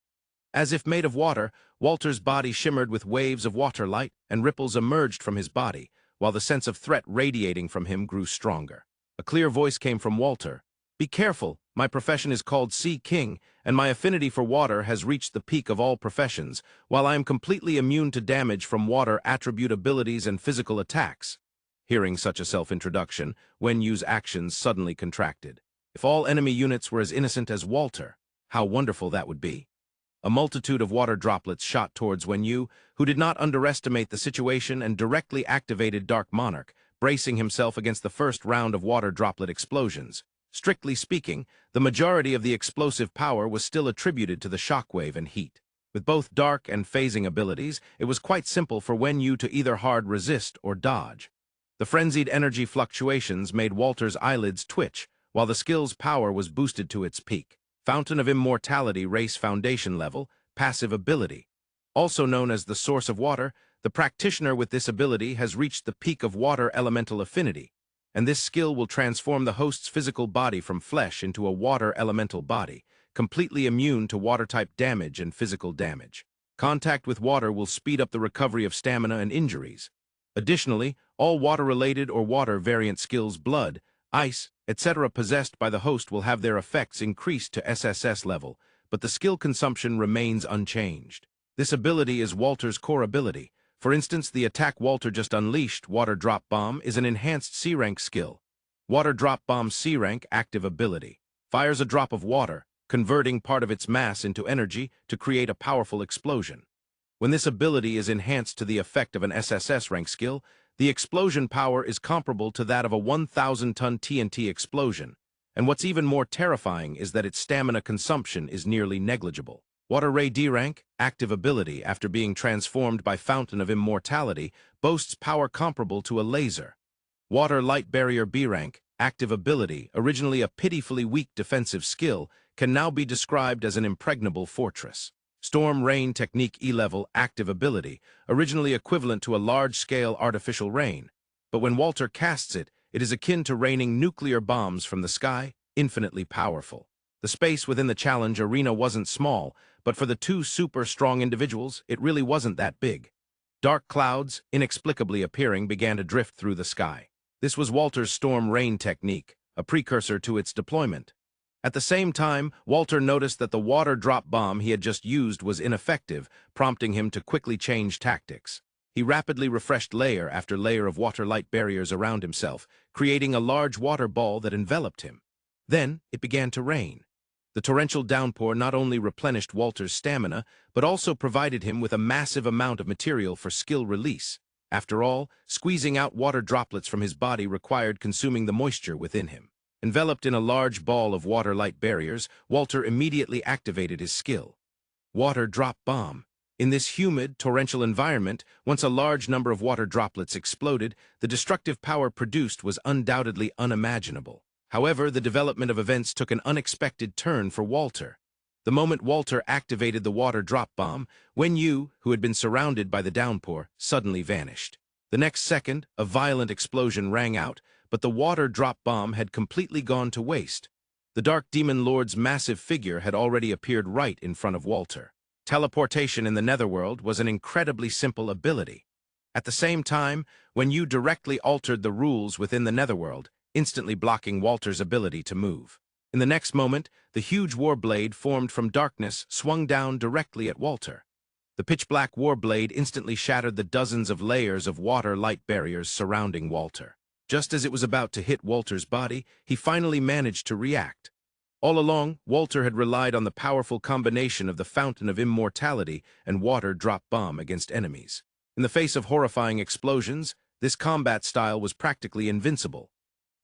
As if made of water, Walter's body shimmered with waves of water light, and ripples emerged from his body, while the sense of threat radiating from him grew stronger. A clear voice came from Walter. "Be careful. My profession is called Sea King, and my affinity for water has reached the peak of all professions, while I am completely immune to damage from water attribute abilities and physical attacks." Hearing such a self-introduction, Wen Yu's actions suddenly contracted. If all enemy units were as innocent as Walter, how wonderful that would be. A multitude of water droplets shot towards Wen Yu, who did not underestimate the situation and directly activated Dark Monarch, bracing himself against the first round of water droplet explosions. Strictly speaking, the majority of the explosive power was still attributed to the shockwave and heat. With both dark and phasing abilities, it was quite simple for Wen Yu to either hard resist or dodge. The frenzied energy fluctuations made Walter's eyelids twitch, while the skill's power was boosted to its peak. Fountain of Immortality Race Foundation level, passive ability. Also known as the Source of Water, the practitioner with this ability has reached the peak of water elemental affinity, and this skill will transform the host's physical body from flesh into a water elemental body, completely immune to water-type damage and physical damage. Contact with water will speed up the recovery of stamina and injuries. Additionally, all water-related or water-variant skills, blood, ice, etc. possessed by the host will have their effects increased to SSS level, but the skill consumption remains unchanged. This ability is Walter's core ability. For instance, the attack Walter just unleashed, Water Drop Bomb, is an enhanced C-rank skill. Water Drop Bomb C-rank active ability. Fires a drop of water, converting part of its mass into energy to create a powerful explosion. When this ability is enhanced to the effect of an SSS rank skill, the explosion power is comparable to that of a 1,000-ton TNT explosion, and what's even more terrifying is that its stamina consumption is nearly negligible. Water Ray D-rank, active ability after being transformed by Fountain of Immortality, boasts power comparable to a laser. Water Light Barrier B-rank, active ability, originally a pitifully weak defensive skill, can now be described as an impregnable fortress. Storm Rain Technique E-level, active ability, originally equivalent to a large-scale artificial rain, but when Walter casts it, it is akin to raining nuclear bombs from the sky, infinitely powerful. The space within the challenge arena wasn't small, but for the two super-strong individuals, it really wasn't that big. Dark clouds, inexplicably appearing, began to drift through the sky. This was Walter's Storm Rain technique, a precursor to its deployment. At the same time, Walter noticed that the water drop bomb he had just used was ineffective, prompting him to quickly change tactics. He rapidly refreshed layer after layer of water light barriers around himself, creating a large water ball that enveloped him. Then it began to rain. The torrential downpour not only replenished Walter's stamina, but also provided him with a massive amount of material for skill release. After all, squeezing out water droplets from his body required consuming the moisture within him. Enveloped in a large ball of water light barriers, Walter immediately activated his skill. Water Drop Bomb. In this humid, torrential environment, once a large number of water droplets exploded, the destructive power produced was undoubtedly unimaginable. However, the development of events took an unexpected turn for Walter. The moment Walter activated the water drop bomb, Wen Yu, who had been surrounded by the downpour, suddenly vanished. The next second, a violent explosion rang out, but the water drop bomb had completely gone to waste. The Dark Demon Lord's massive figure had already appeared right in front of Walter. Teleportation in the Netherworld was an incredibly simple ability. At the same time, Wenyu directly altered the rules within the Netherworld, instantly blocking Walter's ability to move. In the next moment, the huge war blade formed from darkness swung down directly at Walter. The pitch-black war blade instantly shattered the dozens of layers of water-light barriers surrounding Walter. Just as it was about to hit Walter's body, he finally managed to react. All along, Walter had relied on the powerful combination of the Fountain of Immortality and water drop bomb against enemies. In the face of horrifying explosions, this combat style was practically invincible.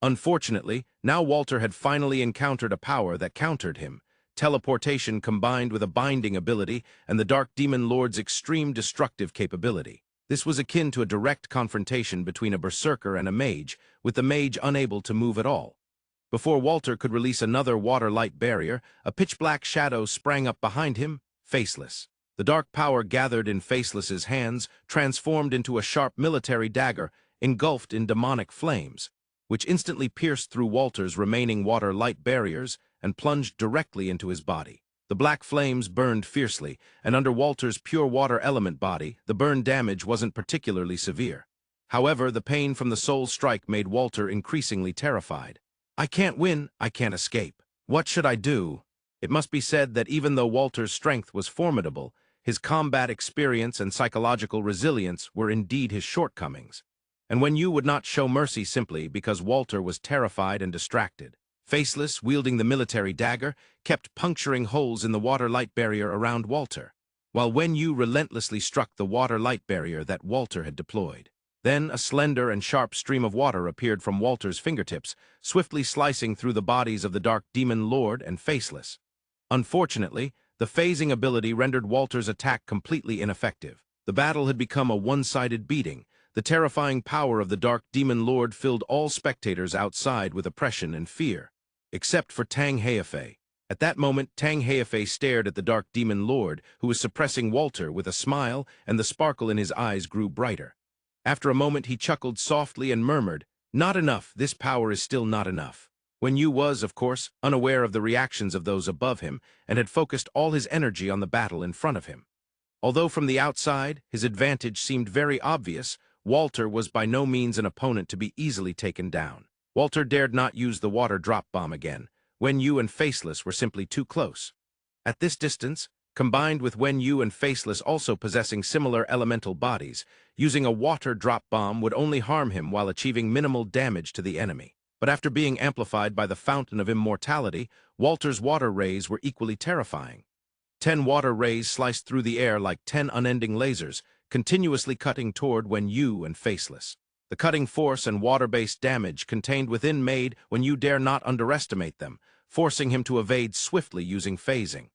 Unfortunately, now Walter had finally encountered a power that countered him. Teleportation combined with a binding ability and the Dark Demon Lord's extreme destructive capability. This was akin to a direct confrontation between a berserker and a mage, with the mage unable to move at all. Before Walter could release another water-light barrier, a pitch-black shadow sprang up behind him, faceless. The dark power gathered in Faceless's hands transformed into a sharp military dagger, engulfed in demonic flames, which instantly pierced through Walter's remaining water-light barriers and plunged directly into his body. The black flames burned fiercely, and under Walter's pure water element body, the burn damage wasn't particularly severe. However, the pain from the soul strike made Walter increasingly terrified. I can't win, I can't escape. What should I do? It must be said that even though Walter's strength was formidable, his combat experience and psychological resilience were indeed his shortcomings. And Wenyu would not show mercy simply because Walter was terrified and distracted. Faceless, wielding the military dagger, kept puncturing holes in the water-light barrier around Walter, while Wenyu relentlessly struck the water-light barrier that Walter had deployed. Then a slender and sharp stream of water appeared from Walter's fingertips, swiftly slicing through the bodies of the Dark Demon Lord and Faceless. Unfortunately, the phasing ability rendered Walter's attack completely ineffective. The battle had become a one-sided beating. The terrifying power of the Dark Demon Lord filled all spectators outside with oppression and fear, except for Tang Heifei. At that moment, Tang Heifei stared at the Dark Demon Lord, who was suppressing Walter with a smile, and the sparkle in his eyes grew brighter. After a moment, he chuckled softly and murmured, "Not enough, this power is still not enough." Wenyu was, of course, unaware of the reactions of those above him, and had focused all his energy on the battle in front of him. Although from the outside, his advantage seemed very obvious, Walter was by no means an opponent to be easily taken down. Walter dared not use the water drop bomb again. Wenyu and Faceless were simply too close. At this distance, combined with Wenyu and Faceless also possessing similar elemental bodies, using a water drop bomb would only harm him while achieving minimal damage to the enemy. But after being amplified by the Fountain of Immortality, Walter's water rays were equally terrifying. 10 water rays sliced through the air like 10 unending lasers, continuously cutting toward Wenyu and Faceless. The cutting force and water-based damage contained within made Wenyu dare not underestimate them, forcing him to evade swiftly using phasing.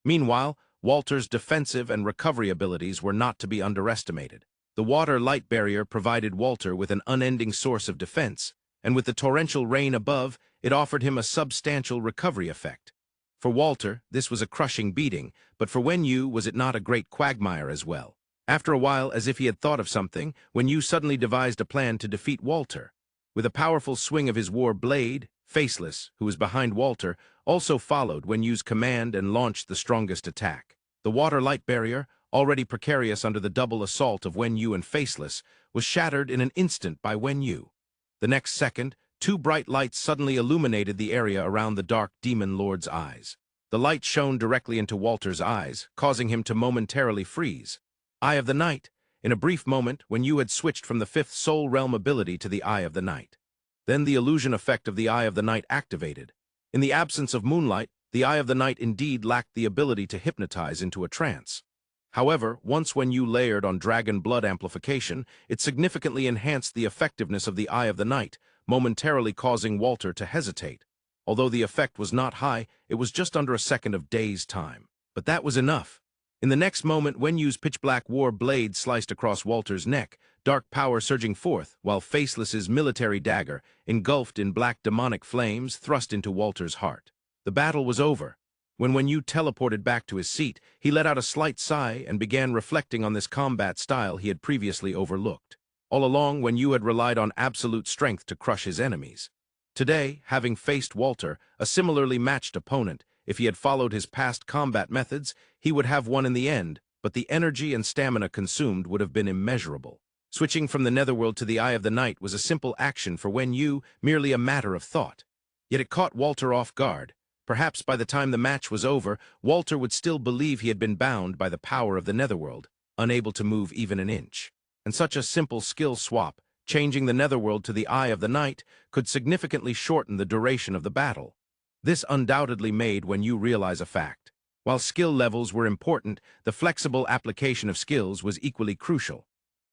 Meanwhile, Walter's defensive and recovery abilities were not to be underestimated. The water-light barrier provided Walter with an unending source of defense, and with the torrential rain above, it offered him a substantial recovery effect. For Walter, this was a crushing beating, but for Wenyu was it not a great quagmire as well? After a while, as if he had thought of something, Wenyu suddenly devised a plan to defeat Walter. With a powerful swing of his war blade, Faceless, who was behind Walter, also followed Wenyu's command and launched the strongest attack. The water-light barrier, already precarious under the double assault of Wenyu and Faceless, was shattered in an instant by Wenyu. The next second, 2 bright lights suddenly illuminated the area around the Dark Demon Lord's eyes. The light shone directly into Walter's eyes, causing him to momentarily freeze. Eye of the Night. In a brief moment, Wenyu had switched from the 5th Soul Realm ability to the Eye of the Night. Then the illusion effect of the Eye of the Night activated. In the absence of moonlight, the Eye of the Night indeed lacked the ability to hypnotize into a trance. However, once Wenyu layered on Dragon Blood amplification, it significantly enhanced the effectiveness of the Eye of the Night, momentarily causing Walter to hesitate. Although the effect was not high, it was just under a second of dazed time. But that was enough. In the next moment, Wenyu's pitch-black war blade sliced across Walter's neck, dark power surging forth, while Faceless's military dagger, engulfed in black demonic flames, thrust into Walter's heart. The battle was over. When Wenyu teleported back to his seat, he let out a slight sigh and began reflecting on this combat style he had previously overlooked. All along, Wenyu had relied on absolute strength to crush his enemies. Today, having faced Walter, a similarly matched opponent, If he had followed his past combat methods, he would have won in the end, but the energy and stamina consumed would have been immeasurable. Switching from the netherworld to the Eye of the Night was a simple action for Wen Yu, merely a matter of thought. Yet it caught Walter off guard. Perhaps by the time the match was over, Walter would still believe he had been bound by the power of the netherworld, unable to move even an inch. And such a simple skill swap, changing the netherworld to the Eye of the Night, could significantly shorten the duration of the battle. This undoubtedly made Wen Yu realize a fact. While skill levels were important, the flexible application of skills was equally crucial.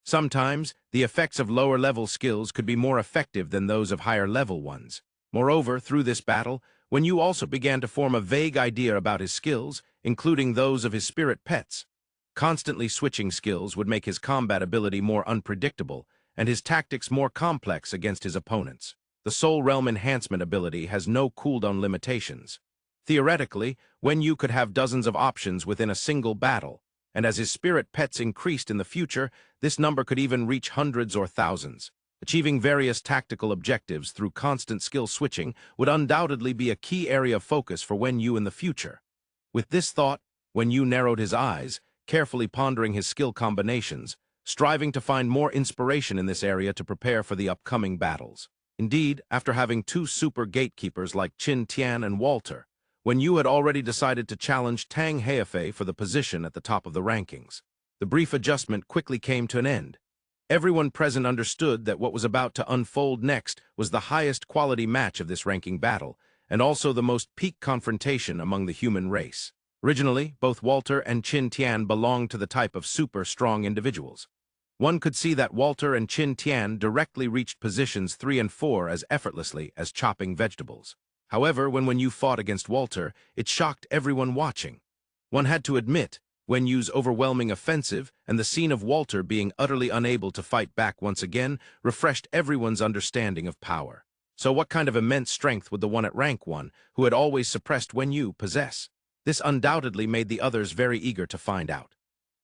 Sometimes, the effects of lower-level skills could be more effective than those of higher-level ones. Moreover, through this battle, Wen Yu also began to form a vague idea about his skills, including those of his spirit pets. Constantly switching skills would make his combat ability more unpredictable, and his tactics more complex against his opponents. The Soul Realm Enhancement ability has no cooldown limitations. Theoretically, Wen Yu could have dozens of options within a single battle, and as his spirit pets increased in the future, this number could even reach hundreds or thousands. Achieving various tactical objectives through constant skill switching would undoubtedly be a key area of focus for Wen Yu in the future. With this thought, Wen Yu narrowed his eyes, carefully pondering his skill combinations, striving to find more inspiration in this area to prepare for the upcoming battles. Indeed, after having two super gatekeepers like Qin Tian and Walter, Wen Yu had already decided to challenge Tang Heifei for the position at the top of the rankings. The brief adjustment quickly came to an end. Everyone present understood that what was about to unfold next was the highest quality match of this ranking battle, and also the most peak confrontation among the human race. Originally, both Walter and Qin Tian belonged to the type of super strong individuals. One could see that Walter and Qin Tian directly reached positions 3 and 4 as effortlessly as chopping vegetables. However, when Wen Yu fought against Walter, it shocked everyone watching. One had to admit, Wen Yu's overwhelming offensive and the scene of Walter being utterly unable to fight back once again refreshed everyone's understanding of power. So what kind of immense strength would the one at rank 1, who had always suppressed Wen Yu, possess? This undoubtedly made the others very eager to find out.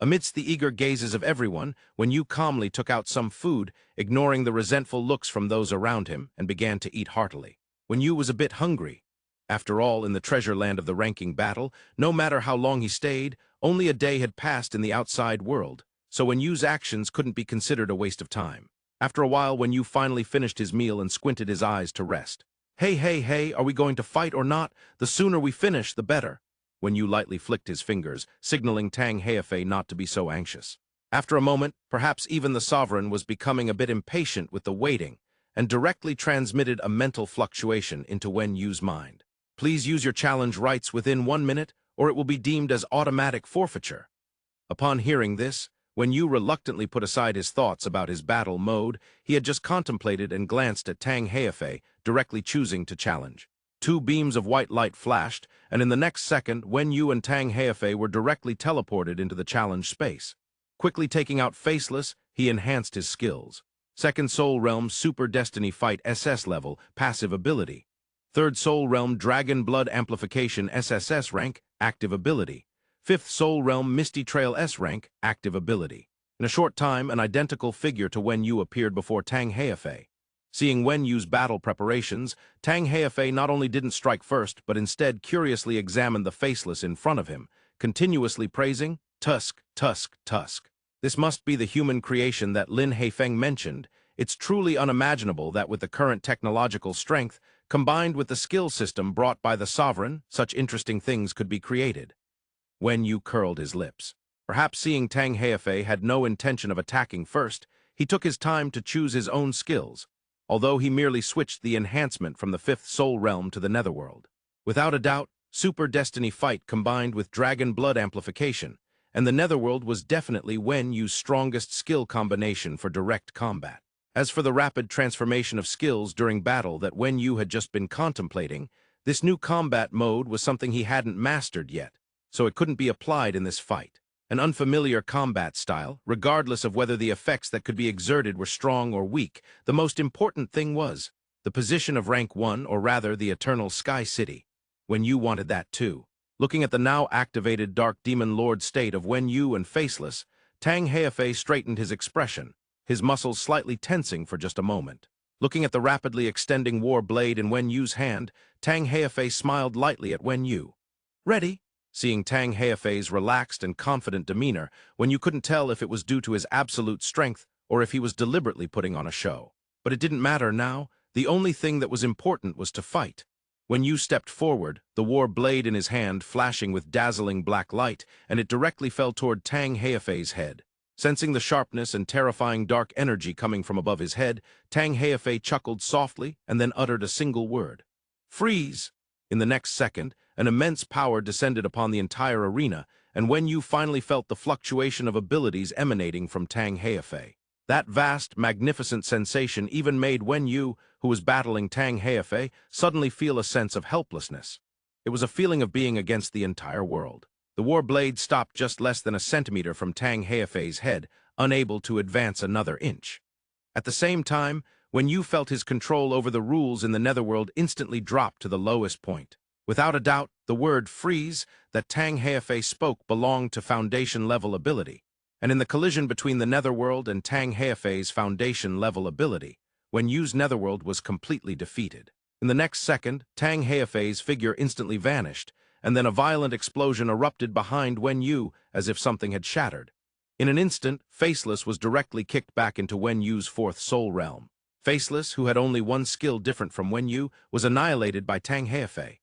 Amidst the eager gazes of everyone, Wen Yu calmly took out some food, ignoring the resentful looks from those around him, and began to eat heartily. Wen Yu was a bit hungry. After all, in the treasure land of the ranking battle, no matter how long he stayed, only a day had passed in the outside world, so Wen Yu's actions couldn't be considered a waste of time. After a while, Wen Yu finally finished his meal and squinted his eyes to rest. Hey, are we going to fight or not? The sooner we finish, the better. Wen Yu lightly flicked his fingers, signaling Tang Heifei not to be so anxious. After a moment, perhaps even the sovereign was becoming a bit impatient with the waiting, and directly transmitted a mental fluctuation into Wen Yu's mind. Please use your challenge rights within 1 minute, or it will be deemed as automatic forfeiture. Upon hearing this, Wen Yu reluctantly put aside his thoughts about his battle mode he had just contemplated and glanced at Tang Heifei, directly choosing to challenge. 2 beams of white light flashed, and in the next second, Wen Yu and Tang Heifei were directly teleported into the challenge space. Quickly taking out Faceless, he enhanced his skills. Second Soul Realm Super Destiny Fight SS level, passive ability. Third Soul Realm Dragon Blood Amplification SSS rank, active ability. Fifth Soul Realm Misty Trail S rank, active ability. In a short time, an identical figure to Wen Yu appeared before Tang Heifei. Seeing Wen Yu's battle preparations, Tang Heifei not only didn't strike first, but instead curiously examined the Faceless in front of him, continuously praising, "Tusk, tusk, tusk. This must be the human creation that Lin Heifeng mentioned. It's truly unimaginable that with the current technological strength, combined with the skill system brought by the sovereign, such interesting things could be created." Wen Yu curled his lips. Perhaps seeing Tang Heifei had no intention of attacking first, he took his time to choose his own skills, although he merely switched the enhancement from the 5th Soul Realm to the Netherworld. Without a doubt, Super Destiny Fight combined with Dragon Blood Amplification, and the Netherworld was definitely Wen Yu's strongest skill combination for direct combat. As for the rapid transformation of skills during battle that Wen Yu had just been contemplating, this new combat mode was something he hadn't mastered yet, so it couldn't be applied in this fight. An unfamiliar combat style, regardless of whether the effects that could be exerted were strong or weak, the most important thing was the position of rank 1, or rather the Eternal Sky City. Wen Yu wanted that too. Looking at the now activated Dark Demon Lord state of Wen Yu and Faceless, Tang Heifei straightened his expression, his muscles slightly tensing for just a moment. Looking at the rapidly extending war blade in Wen Yu's hand, Tang Heifei smiled lightly at Wen Yu. Ready? Seeing Tang Heifei's relaxed and confident demeanor when you couldn't tell if it was due to his absolute strength or if he was deliberately putting on a show. But it didn't matter now. The only thing that was important was to fight. When Yu stepped forward, the war blade in his hand flashing with dazzling black light, and it directly fell toward Tang Heifei's head. Sensing the sharpness and terrifying dark energy coming from above his head, Tang Heifei chuckled softly and then uttered a single word. Freeze! In the next second, an immense power descended upon the entire arena, and Wen Yu finally felt the fluctuation of abilities emanating from Tang Heifei. That vast, magnificent sensation even made Wen Yu, who was battling Tang Heifei, suddenly feel a sense of helplessness. It was a feeling of being against the entire world. The war blade stopped just less than a centimeter from Tang Heifei's head, unable to advance another inch. At the same time, Wen Yu felt his control over the rules in the netherworld instantly drop to the lowest point. Without a doubt, the word freeze that Tang Heifei spoke belonged to foundation-level ability. And in the collision between the netherworld and Tang Heifei's foundation-level ability, Wen Yu's netherworld was completely defeated. In the next second, Tang Heifei's figure instantly vanished, and then a violent explosion erupted behind Wen Yu as if something had shattered. In an instant, Faceless was directly kicked back into Wen Yu's fourth soul realm. Faceless, who had only one skill different from Wen Yu, was annihilated by Tang Heifei.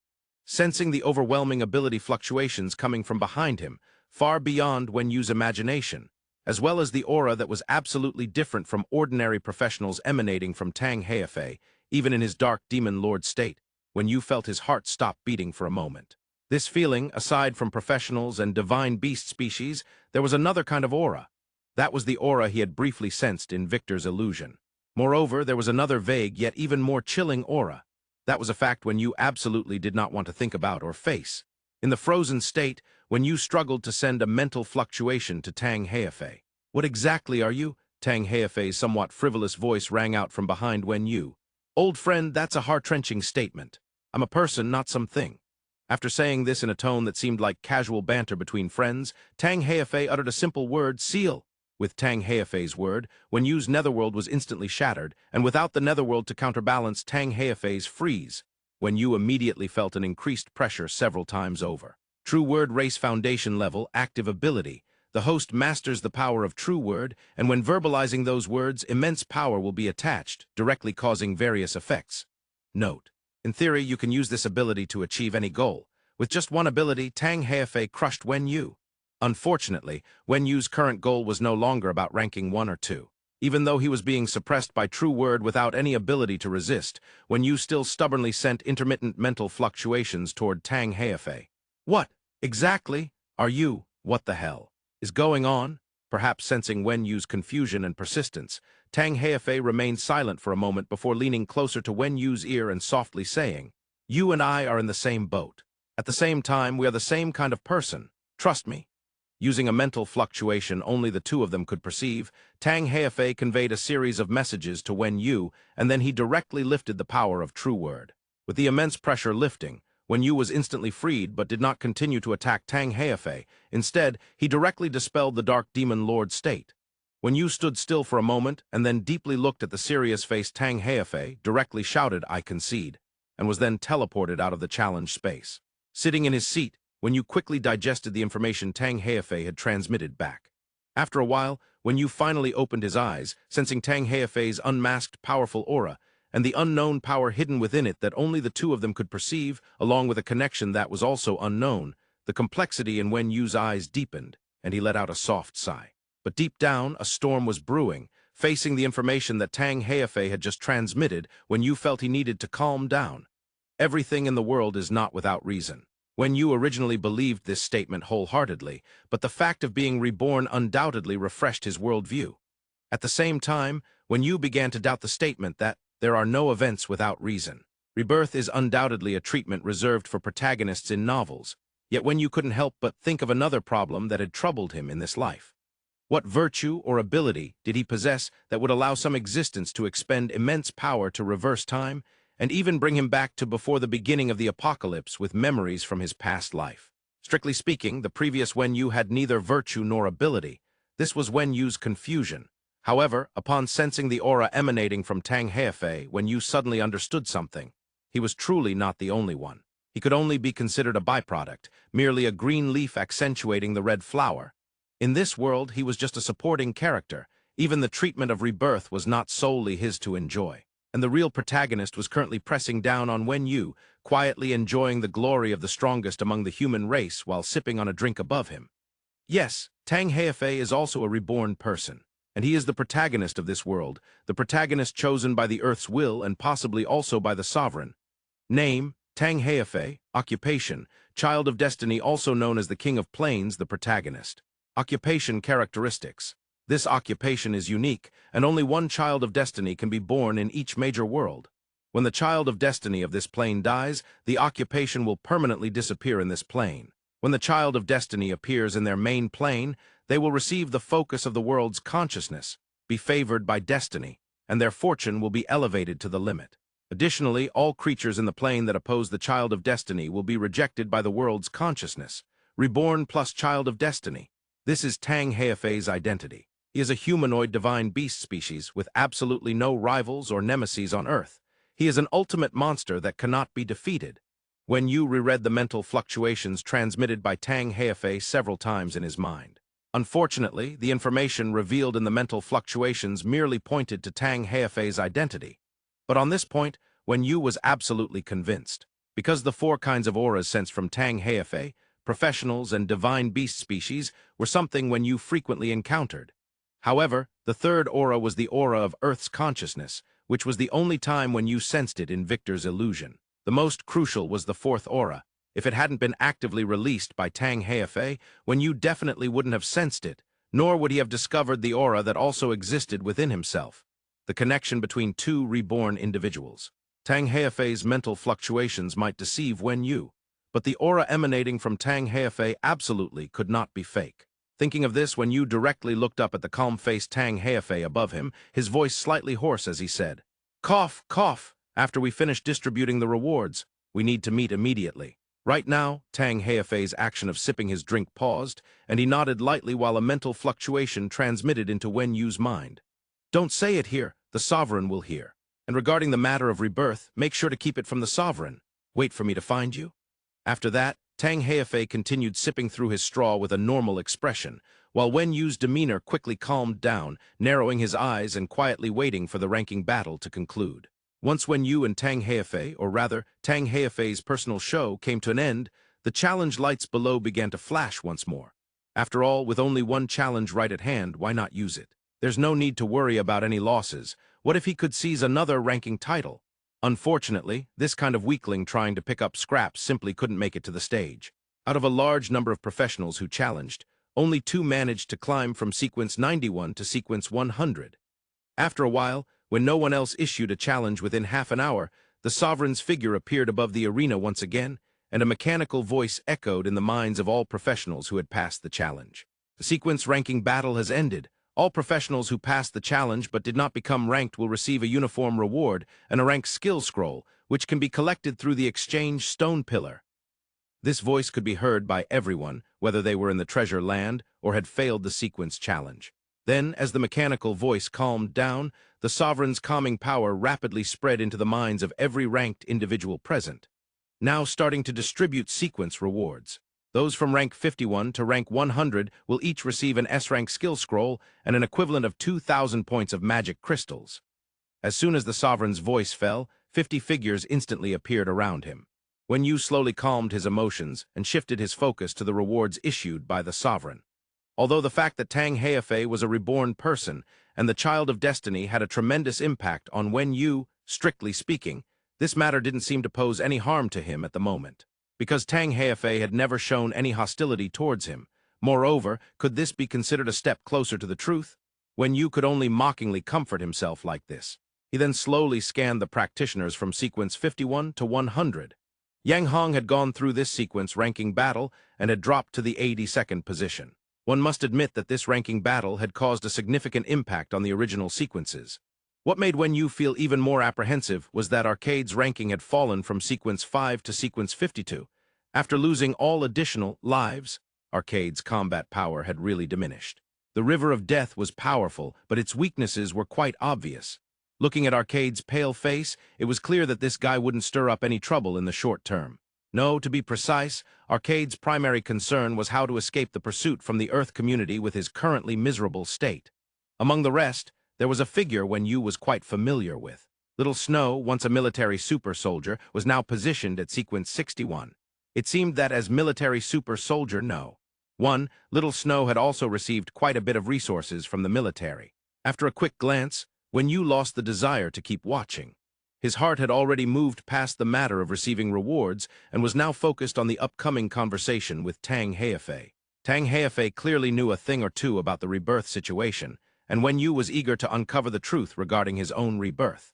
Sensing the overwhelming ability fluctuations coming from behind him, far beyond Wen Yu's imagination, as well as the aura that was absolutely different from ordinary professionals emanating from Tang Heifei, even in his dark demon lord state, Wen Yu felt his heart stop beating for a moment. This feeling, aside from professionals and divine beast species, there was another kind of aura. That was the aura he had briefly sensed in Victor's illusion. Moreover, there was another vague yet even more chilling aura. That was a fact Wen Yu absolutely did not want to think about or face. In the frozen state, Wen Yu struggled to send a mental fluctuation to Tang Heifei. What exactly are you? Tang Heifei's somewhat frivolous voice rang out from behind Wen Yu. Old friend, that's a heart-wrenching statement. I'm a person, not something. After saying this in a tone that seemed like casual banter between friends, Tang Heifei uttered a simple word, seal. With Tang Heifei's word, Wen Yu's netherworld was instantly shattered, and without the netherworld to counterbalance Tang Heifei's freeze, Wen Yu immediately felt an increased pressure several times over. True Word Race Foundation level, active ability. The host masters the power of True Word, and when verbalizing those words, immense power will be attached, directly causing various effects. Note: in theory, you can use this ability to achieve any goal. With just one ability, Tang Heifei crushed Wen Yu. Unfortunately, Wen Yu's current goal was no longer about ranking 1 or 2. Even though he was being suppressed by True Word without any ability to resist, Wen Yu still stubbornly sent intermittent mental fluctuations toward Tang Heifei. What, exactly, are you, what the hell, is going on? Perhaps sensing Wen Yu's confusion and persistence, Tang Heifei remained silent for a moment before leaning closer to Wen Yu's ear and softly saying, "You and I are in the same boat. At the same time, we are the same kind of person. Trust me." Using a mental fluctuation only the two of them could perceive, Tang Heifei conveyed a series of messages to Wen Yu, and then he directly lifted the power of True Word. With the immense pressure lifting, Wen Yu was instantly freed but did not continue to attack Tang Heifei. Instead, he directly dispelled the Dark Demon Lord state. Wen Yu stood still for a moment and then deeply looked at the serious-faced Tang Heifei, directly shouted, "I concede," and was then teleported out of the challenge space. Sitting in his seat, Wen Yu quickly digested the information Tang Heifei had transmitted back. After a while, Wen Yu finally opened his eyes, sensing Tang Heifei's unmasked, powerful aura, and the unknown power hidden within it that only the two of them could perceive, along with a connection that was also unknown. The complexity in Wen Yu's eyes deepened, and he let out a soft sigh. But deep down, a storm was brewing. Facing the information that Tang Heifei had just transmitted, Wen Yu felt he needed to calm down. Everything in the world is not without reason. Wen Yu originally believed this statement wholeheartedly, but the fact of being reborn undoubtedly refreshed his worldview. At the same time, Wen Yu began to doubt the statement that there are no events without reason. Rebirth is undoubtedly a treatment reserved for protagonists in novels, yet Wen Yu couldn't help but think of another problem that had troubled him in this life. What virtue or ability did he possess that would allow some existence to expend immense power to reverse time, and even bring him back to before the beginning of the apocalypse with memories from his past life? Strictly speaking, the previous Wen Yu had neither virtue nor ability. This was Wen Yu's confusion. However, upon sensing the aura emanating from Tang Heifei, Wen Yu suddenly understood something. He was truly not the only one. He could only be considered a byproduct, merely a green leaf accentuating the red flower. In this world, he was just a supporting character. Even the treatment of rebirth was not solely his to enjoy. And the real protagonist was currently pressing down on Wen Yu, quietly enjoying the glory of the strongest among the human race while sipping on a drink above him. Yes, Tang Heifei is also a reborn person, and he is the protagonist of this world, the protagonist chosen by the Earth's will and possibly also by the sovereign. Name, Tang Heifei. Occupation, Child of Destiny, also known as the King of Plains, the protagonist. Occupation characteristics. This occupation is unique, and only one Child of Destiny can be born in each major world. When the Child of Destiny of this plane dies, the occupation will permanently disappear in this plane. When the Child of Destiny appears in their main plane, they will receive the focus of the world's consciousness, be favored by destiny, and their fortune will be elevated to the limit. Additionally, all creatures in the plane that oppose the Child of Destiny will be rejected by the world's consciousness. Reborn plus Child of Destiny. This is Tang Heifei's identity. He is a humanoid divine beast species with absolutely no rivals or nemesis on Earth. He is an ultimate monster that cannot be defeated. Wen Yu reread the mental fluctuations transmitted by Tang Heifei several times in his mind. Unfortunately, the information revealed in the mental fluctuations merely pointed to Tang Heifei's identity. But on this point, Wen Yu was absolutely convinced. Because the four kinds of auras sensed from Tang Heifei, professionals and divine beast species, were something Wen Yu frequently encountered. However, the third aura was the aura of Earth's consciousness, which was the only time Wen Yu sensed it in Victor's illusion. The most crucial was the fourth aura. If it hadn't been actively released by Tang Heifei, Wen Yu definitely wouldn't have sensed it, nor would he have discovered the aura that also existed within himself. The connection between two reborn individuals. Tang Heifei's mental fluctuations might deceive Wen Yu, but the aura emanating from Tang Heifei absolutely could not be fake. Thinking of this, Wen Yu directly looked up at the calm-faced Tang Heifei above him, his voice slightly hoarse as he said, "Cough, cough. After we finish distributing the rewards, we need to meet immediately." Right now, Tang Heifei's action of sipping his drink paused, and he nodded lightly while a mental fluctuation transmitted into Wen Yu's mind. "Don't say it here, the sovereign will hear. And regarding the matter of rebirth, make sure to keep it from the sovereign. Wait for me to find you." After that, Tang Heifei continued sipping through his straw with a normal expression, while Wen Yu's demeanor quickly calmed down, narrowing his eyes and quietly waiting for the ranking battle to conclude. Once Wen Yu and Tang Heifei, or rather, Tang Heifei's personal show, came to an end, the challenge lights below began to flash once more. After all, with only one challenge right at hand, why not use it? There's no need to worry about any losses. What if he could seize another ranking title? Unfortunately, this kind of weakling trying to pick up scraps simply couldn't make it to the stage. Out of a large number of professionals who challenged, only 2 managed to climb from sequence 91 to sequence 100. After a while, when no one else issued a challenge within half an hour, the sovereign's figure appeared above the arena once again, and a mechanical voice echoed in the minds of all professionals who had passed the challenge. The sequence ranking battle has ended. All professionals who passed the challenge but did not become ranked will receive a uniform reward and a rank skill scroll, which can be collected through the exchange stone pillar. This voice could be heard by everyone, whether they were in the treasure land or had failed the sequence challenge. Then, as the mechanical voice calmed down, the sovereign's calming power rapidly spread into the minds of every ranked individual present, now starting to distribute sequence rewards. Those from rank 51 to rank 100 will each receive an S-rank skill scroll and an equivalent of 2,000 points of magic crystals. As soon as the sovereign's voice fell, 50 figures instantly appeared around him. Wen Yu slowly calmed his emotions and shifted his focus to the rewards issued by the sovereign. Although the fact that Tang Heifei was a reborn person and the Child of Destiny had a tremendous impact on Wen Yu, strictly speaking, this matter didn't seem to pose any harm to him at the moment. Because Tang Heifei had never shown any hostility towards him. Moreover, could this be considered a step closer to the truth? Wen Yu could only mockingly comfort himself like this. He then slowly scanned the practitioners from sequence 51 to 100. Yang Hong had gone through this sequence ranking battle and had dropped to the 82nd position. One must admit that this ranking battle had caused a significant impact on the original sequences. What made Wen Yu feel even more apprehensive was that Arcade's ranking had fallen from sequence 5 to sequence 52. After losing all additional lives, Arcade's combat power had really diminished. The River of Death was powerful, but its weaknesses were quite obvious. Looking at Arcade's pale face, it was clear that this guy wouldn't stir up any trouble in the short term. No, to be precise, Arcade's primary concern was how to escape the pursuit from the Earth community with his currently miserable state. Among the rest, there was a figure Wenyu was quite familiar with. Little Snow, once a military super soldier, was now positioned at sequence 61. It seemed that as military super soldier No. 1, Little Snow had also received quite a bit of resources from the military. After a quick glance, Wenyu lost the desire to keep watching. His heart had already moved past the matter of receiving rewards and was now focused on the upcoming conversation with Tang Heifei. Tang Heifei clearly knew a thing or two about the rebirth situation, and Wenyu was eager to uncover the truth regarding his own rebirth.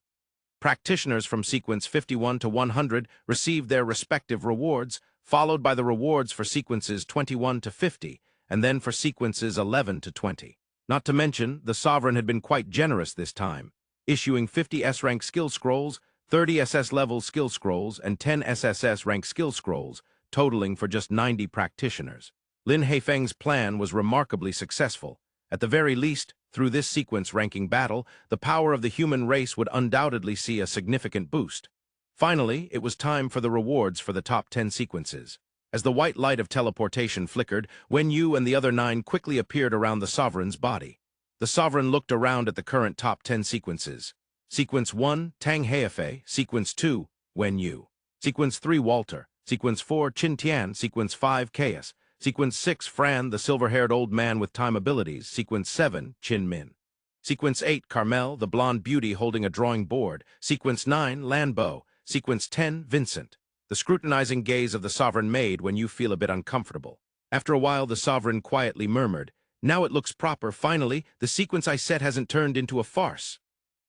Practitioners from sequence 51 to 100 received their respective rewards, followed by the rewards for sequences 21 to 50, and then for sequences 11 to 20. Not to mention, the Sovereign had been quite generous this time, issuing 50 S-rank skill scrolls, 30 SS-level skill scrolls, and 10 SSS-rank skill scrolls, totaling for just 90 practitioners. Lin Heifeng's plan was remarkably successful. At the very least, through this sequence-ranking battle, the power of the human race would undoubtedly see a significant boost. Finally, it was time for the rewards for the top 10 sequences. As the white light of teleportation flickered, Wenyu and the other 9 quickly appeared around the Sovereign's body. The Sovereign looked around at the current top 10 sequences. Sequence 1, Tang Heifei. Sequence 2, Wenyu. Sequence 3, Walter. Sequence 4, Qin Tian. Sequence 5, Chaos. Sequence 6, Fran, the silver-haired old man with time abilities. Sequence 7, Qin Min. Sequence 8, Carmel, the blonde beauty holding a drawing board. Sequence 9, Lanbo. Sequence 10, Vincent. The scrutinizing gaze of the Sovereign made when you feel a bit uncomfortable. After a while, the Sovereign quietly murmured, "Now it looks proper. Finally, the sequence I set hasn't turned into a farce."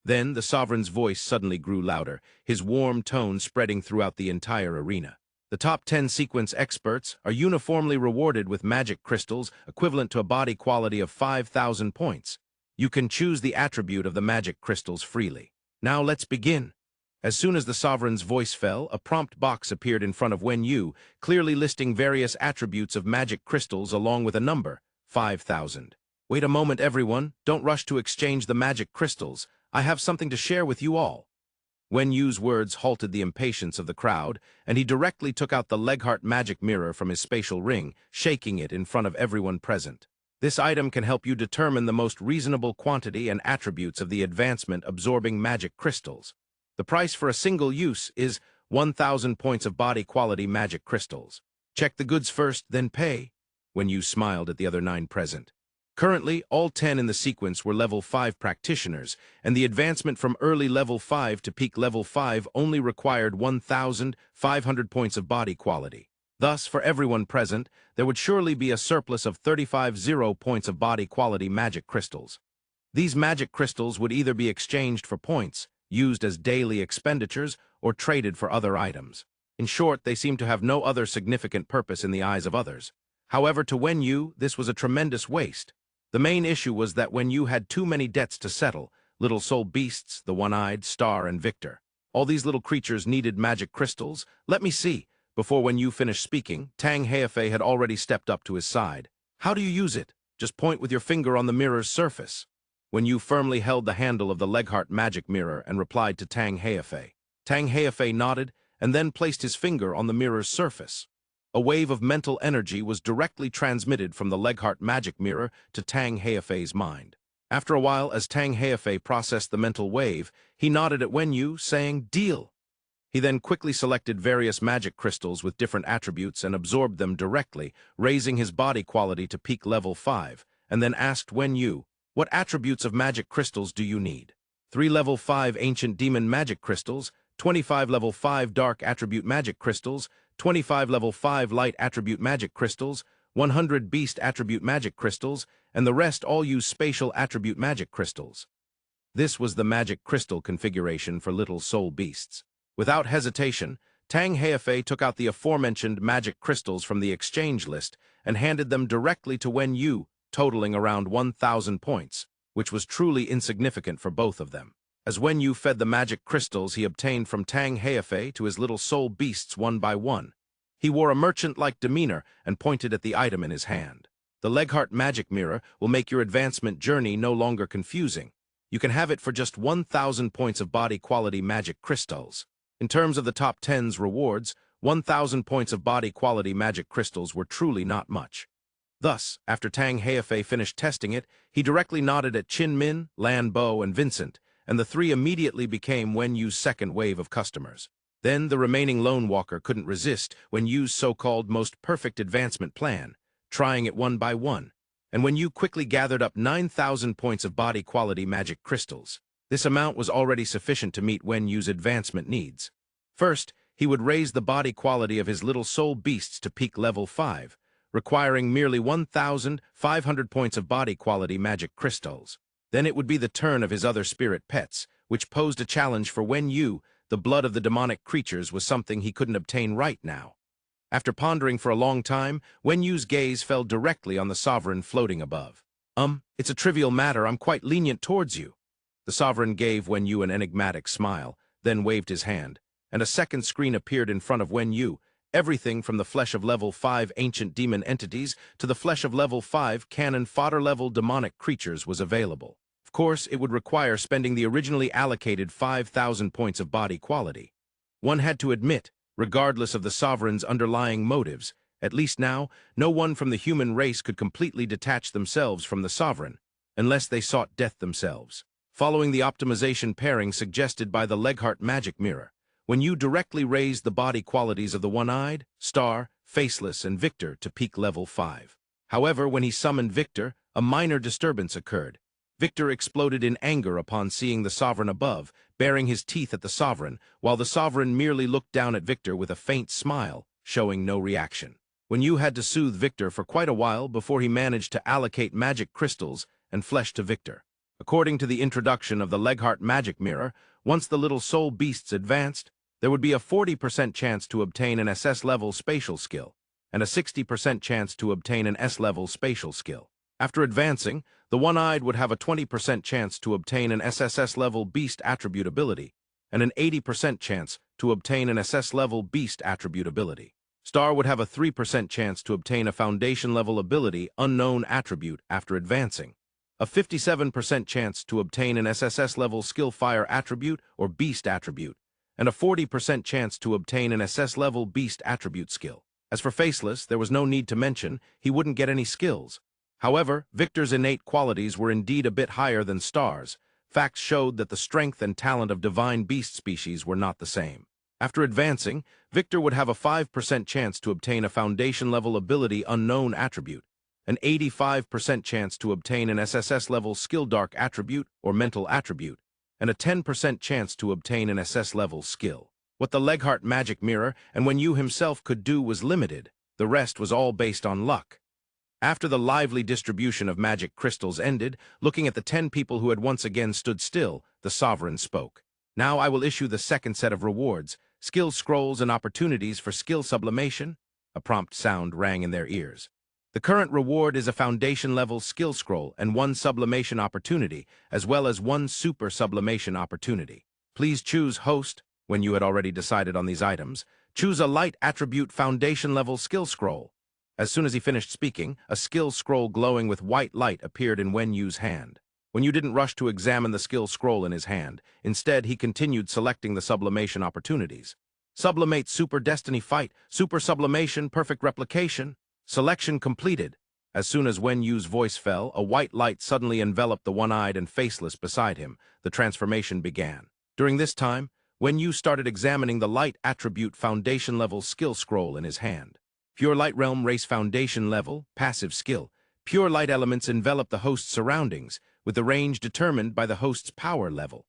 Then the Sovereign's voice suddenly grew louder, his warm tone spreading throughout the entire arena. The top 10 sequence experts are uniformly rewarded with magic crystals equivalent to a body quality of 5,000 points. You can choose the attribute of the magic crystals freely. Now let's begin. As soon as the Sovereign's voice fell, a prompt box appeared in front of Wenyu, clearly listing various attributes of magic crystals along with a number, 5,000. Wait a moment, everyone. Don't rush to exchange the magic crystals. I have something to share with you all. Wenyu's words halted the impatience of the crowd, and he directly took out the Leghart magic mirror from his spatial ring, shaking it in front of everyone present. This item can help you determine the most reasonable quantity and attributes of the advancement-absorbing magic crystals. The price for a single use is 1,000 points of body-quality magic crystals. Check the goods first, then pay. Wenyu smiled at the other 9 present. Currently, all 10 in the sequence were level 5 practitioners, and the advancement from early level 5 to peak level 5 only required 1,500 points of body quality. Thus, for everyone present, there would surely be a surplus of 35 points of body quality magic crystals. These magic crystals would either be exchanged for points, used as daily expenditures, or traded for other items. In short, they seem to have no other significant purpose in the eyes of others. However, to Wenyu, this was a tremendous waste. The main issue was that Wenyu had too many debts to settle, little soul beasts, the one-eyed, Star, and Victor. All these little creatures needed magic crystals. Let me see. Before Wenyu finished speaking, Tang Heifei had already stepped up to his side. How do you use it? Just point with your finger on the mirror's surface. Wenyu firmly held the handle of the Leghart magic mirror and replied to Tang Heifei. Tang Heifei nodded and then placed his finger on the mirror's surface. A wave of mental energy was directly transmitted from the Leghart magic mirror to Tang Heifei's mind. After a while, as Tang Heifei processed the mental wave, he nodded at Wenyu, saying, "Deal." He then quickly selected various magic crystals with different attributes and absorbed them directly, raising his body quality to peak level 5, and then asked Wenyu, "What attributes of magic crystals do you need?" 3 level 5 ancient demon magic crystals, 25 level 5 dark attribute magic crystals, 25 level 5 light attribute magic crystals, 100 beast attribute magic crystals, and the rest all use spatial attribute magic crystals. This was the magic crystal configuration for little soul beasts. Without hesitation, Tang Heifei took out the aforementioned magic crystals from the exchange list and handed them directly to Wenyu, totaling around 1,000 points, which was truly insignificant for both of them. As Wenyu fed the magic crystals he obtained from Tang Heifei to his little soul beasts one by one, he wore a merchant-like demeanor and pointed at the item in his hand. The Leghart magic mirror will make your advancement journey no longer confusing. You can have it for just 1,000 points of body quality magic crystals. In terms of the top 10's rewards, 1,000 points of body quality magic crystals were truly not much. Thus, after Tang Heifei finished testing it, he directly nodded at Qin Min, Lan Bo, and Vincent, and the three immediately became Wen Yu's second wave of customers. Then the remaining lone walker couldn't resist Wen Yu's so-called most perfect advancement plan, trying it one by one, and Wen Yu quickly gathered up 9,000 points of body quality magic crystals. This amount was already sufficient to meet Wen Yu's advancement needs. First, he would raise the body quality of his little soul beasts to peak level 5, requiring merely 1,500 points of body quality magic crystals. Then it would be the turn of his other spirit pets, which posed a challenge for Wen Yu. The blood of the demonic creatures was something he couldn't obtain right now. After pondering for a long time, Wen Yu's gaze fell directly on the sovereign floating above. It's a trivial matter. I'm quite lenient towards you." The sovereign gave Wen Yu an enigmatic smile, then waved his hand, and a second screen appeared in front of Wen Yu. Everything from the flesh of level 5 ancient demon entities to the flesh of level 5 cannon fodder-level demonic creatures was available. Of course, it would require spending the originally allocated 5,000 points of body quality. One had to admit, regardless of the sovereign's underlying motives, at least now, no one from the human race could completely detach themselves from the sovereign, unless they sought death themselves. Following the optimization pairing suggested by the Leghart magic mirror, Wen Yu directly raised the body qualities of the One-Eyed, Star, Faceless, and Victor to peak level 5. However, when he summoned Victor, a minor disturbance occurred. Victor exploded in anger upon seeing the sovereign above, baring his teeth at the sovereign, while the sovereign merely looked down at Victor with a faint smile, showing no reaction. Wen Yu had to soothe Victor for quite a while before he managed to allocate magic crystals and flesh to Victor. According to the introduction of the Leghart magic mirror, once the little soul beasts advanced, there would be a 40% chance to obtain an SS-level spatial skill, and a 60% chance to obtain an S-level spatial skill. After advancing, the One-Eyed would have a 20% chance to obtain an SSS-level beast attribute ability, and an 80% chance to obtain an SS-level beast attribute ability. Star would have a 3% chance to obtain a foundation-level ability unknown attribute after advancing, a 57% chance to obtain an SSS-level skill fire attribute or beast attribute, and a 40% chance to obtain an SS-level beast attribute skill. As for Faceless, there was no need to mention, he wouldn't get any skills. However, Victor's innate qualities were indeed a bit higher than Star's. Facts showed that the strength and talent of divine beast species were not the same. After advancing, Victor would have a 5% chance to obtain a foundation-level ability unknown attribute, an 85% chance to obtain an SSS-level skill dark attribute or mental attribute, and a 10% chance to obtain an SS-level skill. What the Leghart magic mirror and Wen Yu himself could do was limited. The rest was all based on luck. After the lively distribution of magic crystals ended, looking at the 10 people who had once again stood still, the sovereign spoke. "Now I will issue the second set of rewards, skill scrolls and opportunities for skill sublimation." A prompt sound rang in their ears. "The current reward is a foundation-level skill scroll and 1 sublimation opportunity, as well as 1 super sublimation opportunity. Please choose host." When you had already decided on these items, choose a light attribute foundation-level skill scroll. As soon as he finished speaking, a skill scroll glowing with white light appeared in Wen Yu's hand. Wen Yu didn't rush to examine the skill scroll in his hand. Instead, he continued selecting the sublimation opportunities. Sublimate Super Destiny Fight, Super Sublimation Perfect Replication. Selection completed. As soon as Wen Yu's voice fell, a white light suddenly enveloped the One-Eyed and Faceless beside him. The transformation began. During this time, Wen Yu started examining the light attribute foundation-level skill scroll in his hand. Pure Light Realm Race Foundation Level, Passive Skill. Pure light elements envelop the host's surroundings, with the range determined by the host's power level.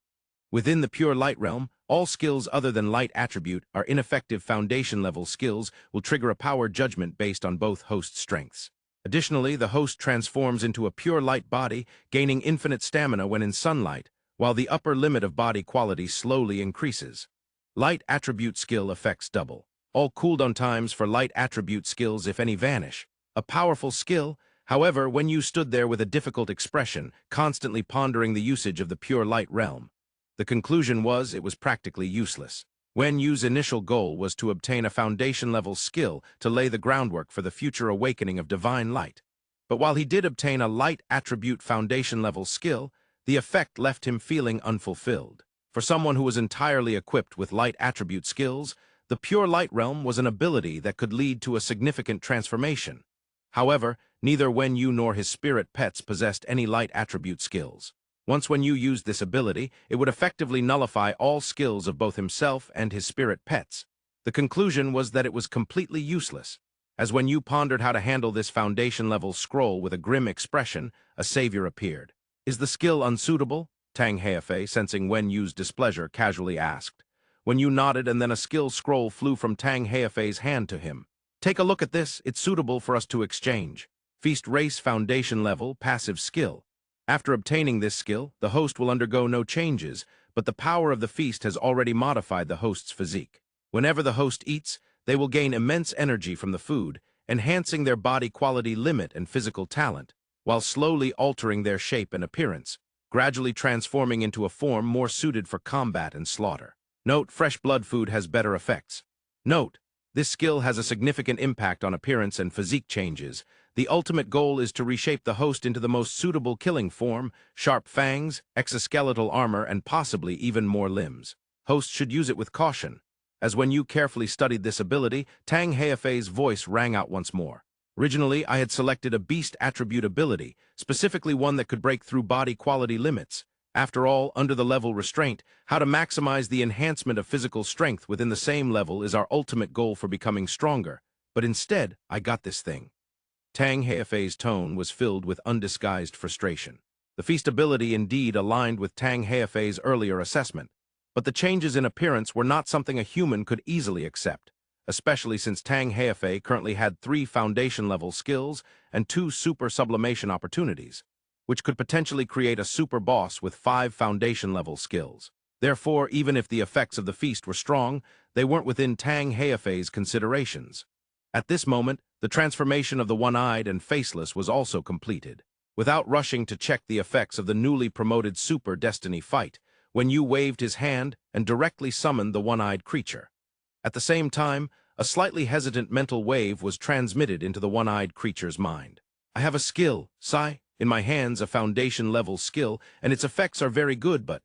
Within the Pure Light Realm, all skills other than light attribute are ineffective foundation-level skills will trigger a power judgment based on both host strengths. Additionally, the host transforms into a pure light body, gaining infinite stamina when in sunlight, while the upper limit of body quality slowly increases. Light attribute skill effects double. All cooldown times for light attribute skills, if any, vanish. A powerful skill, however, Wen Yu stood there with a difficult expression, constantly pondering the usage of the Pure Light Realm. The conclusion was it was practically useless. Wen Yu's initial goal was to obtain a foundation-level skill to lay the groundwork for the future awakening of divine light. But while he did obtain a light attribute foundation-level skill, the effect left him feeling unfulfilled. For someone who was entirely equipped with light attribute skills, the pure light realm was an ability that could lead to a significant transformation. However, neither Wen Yu nor his spirit pets possessed any light attribute skills. Once Wen Yu used this ability, it would effectively nullify all skills of both himself and his spirit pets. The conclusion was that it was completely useless. As Wen Yu pondered how to handle this foundation-level scroll with a grim expression, a savior appeared. "Is the skill unsuitable?" Tang Heifei, sensing Wen Yu's displeasure, casually asked. Wen Yu nodded, and then a skill scroll flew from Tang Heifei's hand to him. "Take a look at this. It's suitable for us to exchange. Feast Race Foundation Level Passive Skill. After obtaining this skill, the host will undergo no changes, but the power of the feast has already modified the host's physique. Whenever the host eats, they will gain immense energy from the food, enhancing their body quality limit and physical talent, while slowly altering their shape and appearance, gradually transforming into a form more suited for combat and slaughter. Note, fresh blood food has better effects. Note, this skill has a significant impact on appearance and physique changes. The ultimate goal is to reshape the host into the most suitable killing form, sharp fangs, exoskeletal armor, and possibly even more limbs. Hosts should use it with caution." As Wen Yu carefully studied this ability, Tang Heifei's voice rang out once more. "Originally, I had selected a beast attribute ability, specifically one that could break through body quality limits. After all, under the level restraint, how to maximize the enhancement of physical strength within the same level is our ultimate goal for becoming stronger. But instead, I got this thing." Tang Heifei's tone was filled with undisguised frustration. The feast ability indeed aligned with Tang Heifei's earlier assessment, but the changes in appearance were not something a human could easily accept, especially since Tang Heifei currently had 3 foundation-level skills and 2 super sublimation opportunities, which could potentially create a super boss with 5 foundation-level skills. Therefore, even if the effects of the feast were strong, they weren't within Tang Heifei's considerations. At this moment, the transformation of the one-eyed and faceless was also completed. Without rushing to check the effects of the newly promoted Super Destiny fight, Wen Yu waved his hand and directly summoned the one-eyed creature. At the same time, a slightly hesitant mental wave was transmitted into the one-eyed creature's mind. "I have a skill, Sai, in my hands, a foundation-level skill, and its effects are very good, but..."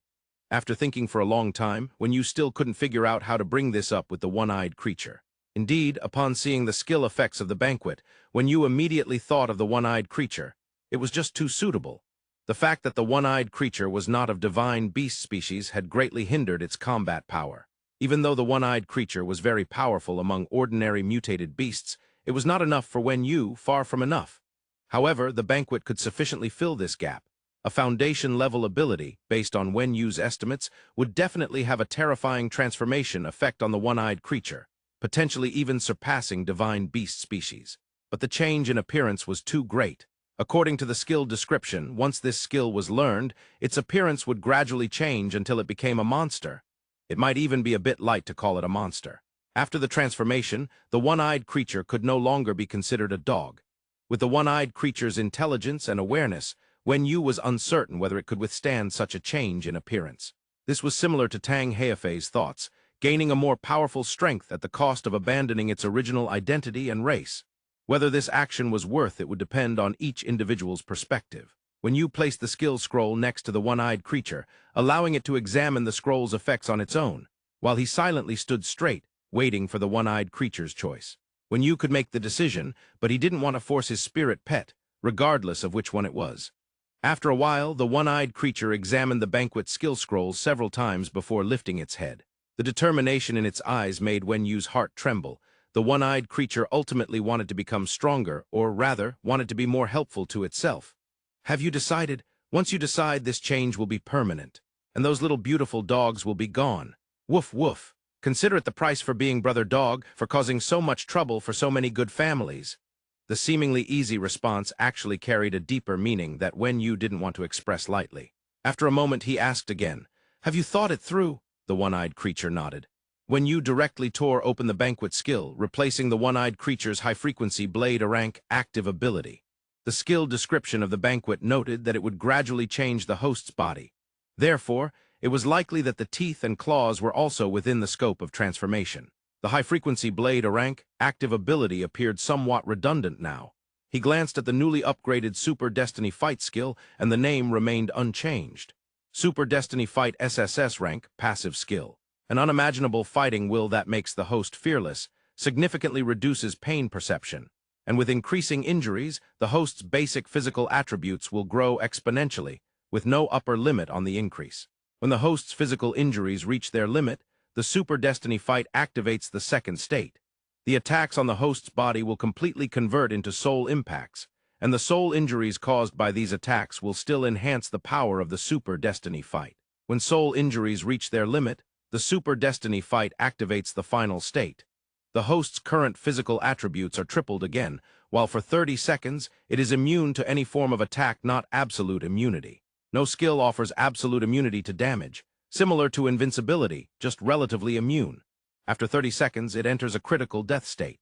After thinking for a long time, Wen Yu still couldn't figure out how to bring this up with the one-eyed creature. Indeed, upon seeing the skill effects of the banquet, Wen Yu immediately thought of the one-eyed creature. It was just too suitable. The fact that the one-eyed creature was not of divine beast species had greatly hindered its combat power. Even though the one-eyed creature was very powerful among ordinary mutated beasts, it was not enough for Wen Yu, far from enough. However, the banquet could sufficiently fill this gap. A foundation-level ability, based on Wen Yu's estimates, would definitely have a terrifying transformation effect on the one-eyed creature, potentially even surpassing divine beast species. But the change in appearance was too great. According to the skill description, once this skill was learned, its appearance would gradually change until it became a monster. It might even be a bit light to call it a monster. After the transformation, the one-eyed creature could no longer be considered a dog. With the one-eyed creature's intelligence and awareness, Wen Yu was uncertain whether it could withstand such a change in appearance. This was similar to Tang Heifei's thoughts, gaining a more powerful strength at the cost of abandoning its original identity and race. Whether this action was worth it would depend on each individual's perspective. Wen Yu placed the skill scroll next to the one-eyed creature, allowing it to examine the scroll's effects on its own, while he silently stood straight, waiting for the one-eyed creature's choice. Wen Yu could make the decision, but he didn't want to force his spirit pet, regardless of which one it was. After a while, the one-eyed creature examined the banquet skill scrolls several times before lifting its head. The determination in its eyes made Wen Yu's heart tremble. The one-eyed creature ultimately wanted to become stronger, or rather, wanted to be more helpful to itself. "Have you decided? Once you decide, this change will be permanent, and those little beautiful dogs will be gone. Woof woof. Consider it the price for being brother dog, for causing so much trouble for so many good families." The seemingly easy response actually carried a deeper meaning that Wen Yu didn't want to express lightly. After a moment, he asked again, "Have you thought it through?" The one-eyed creature nodded. Wen Yu directly tore open the banquet skill, replacing the one-eyed creature's high-frequency blade rank active ability. The skill description of the banquet noted that it would gradually change the host's body. Therefore, it was likely that the teeth and claws were also within the scope of transformation. The high-frequency blade rank active ability appeared somewhat redundant now. He glanced at the newly upgraded Super Destiny Fight skill, and the name remained unchanged. Super Destiny Fight SSS rank passive skill. An unimaginable fighting will that makes the host fearless, significantly reduces pain perception, and with increasing injuries, the host's basic physical attributes will grow exponentially, with no upper limit on the increase. When the host's physical injuries reach their limit, the Super Destiny fight activates the second state. The attacks on the host's body will completely convert into soul impacts, and the soul injuries caused by these attacks will still enhance the power of the Super Destiny fight. When soul injuries reach their limit, the Super Destiny fight activates the final state. The host's current physical attributes are tripled again, while for 30 seconds it is immune to any form of attack, not absolute immunity. No skill offers absolute immunity to damage, similar to invincibility, just relatively immune. After 30 seconds, it enters a critical death state.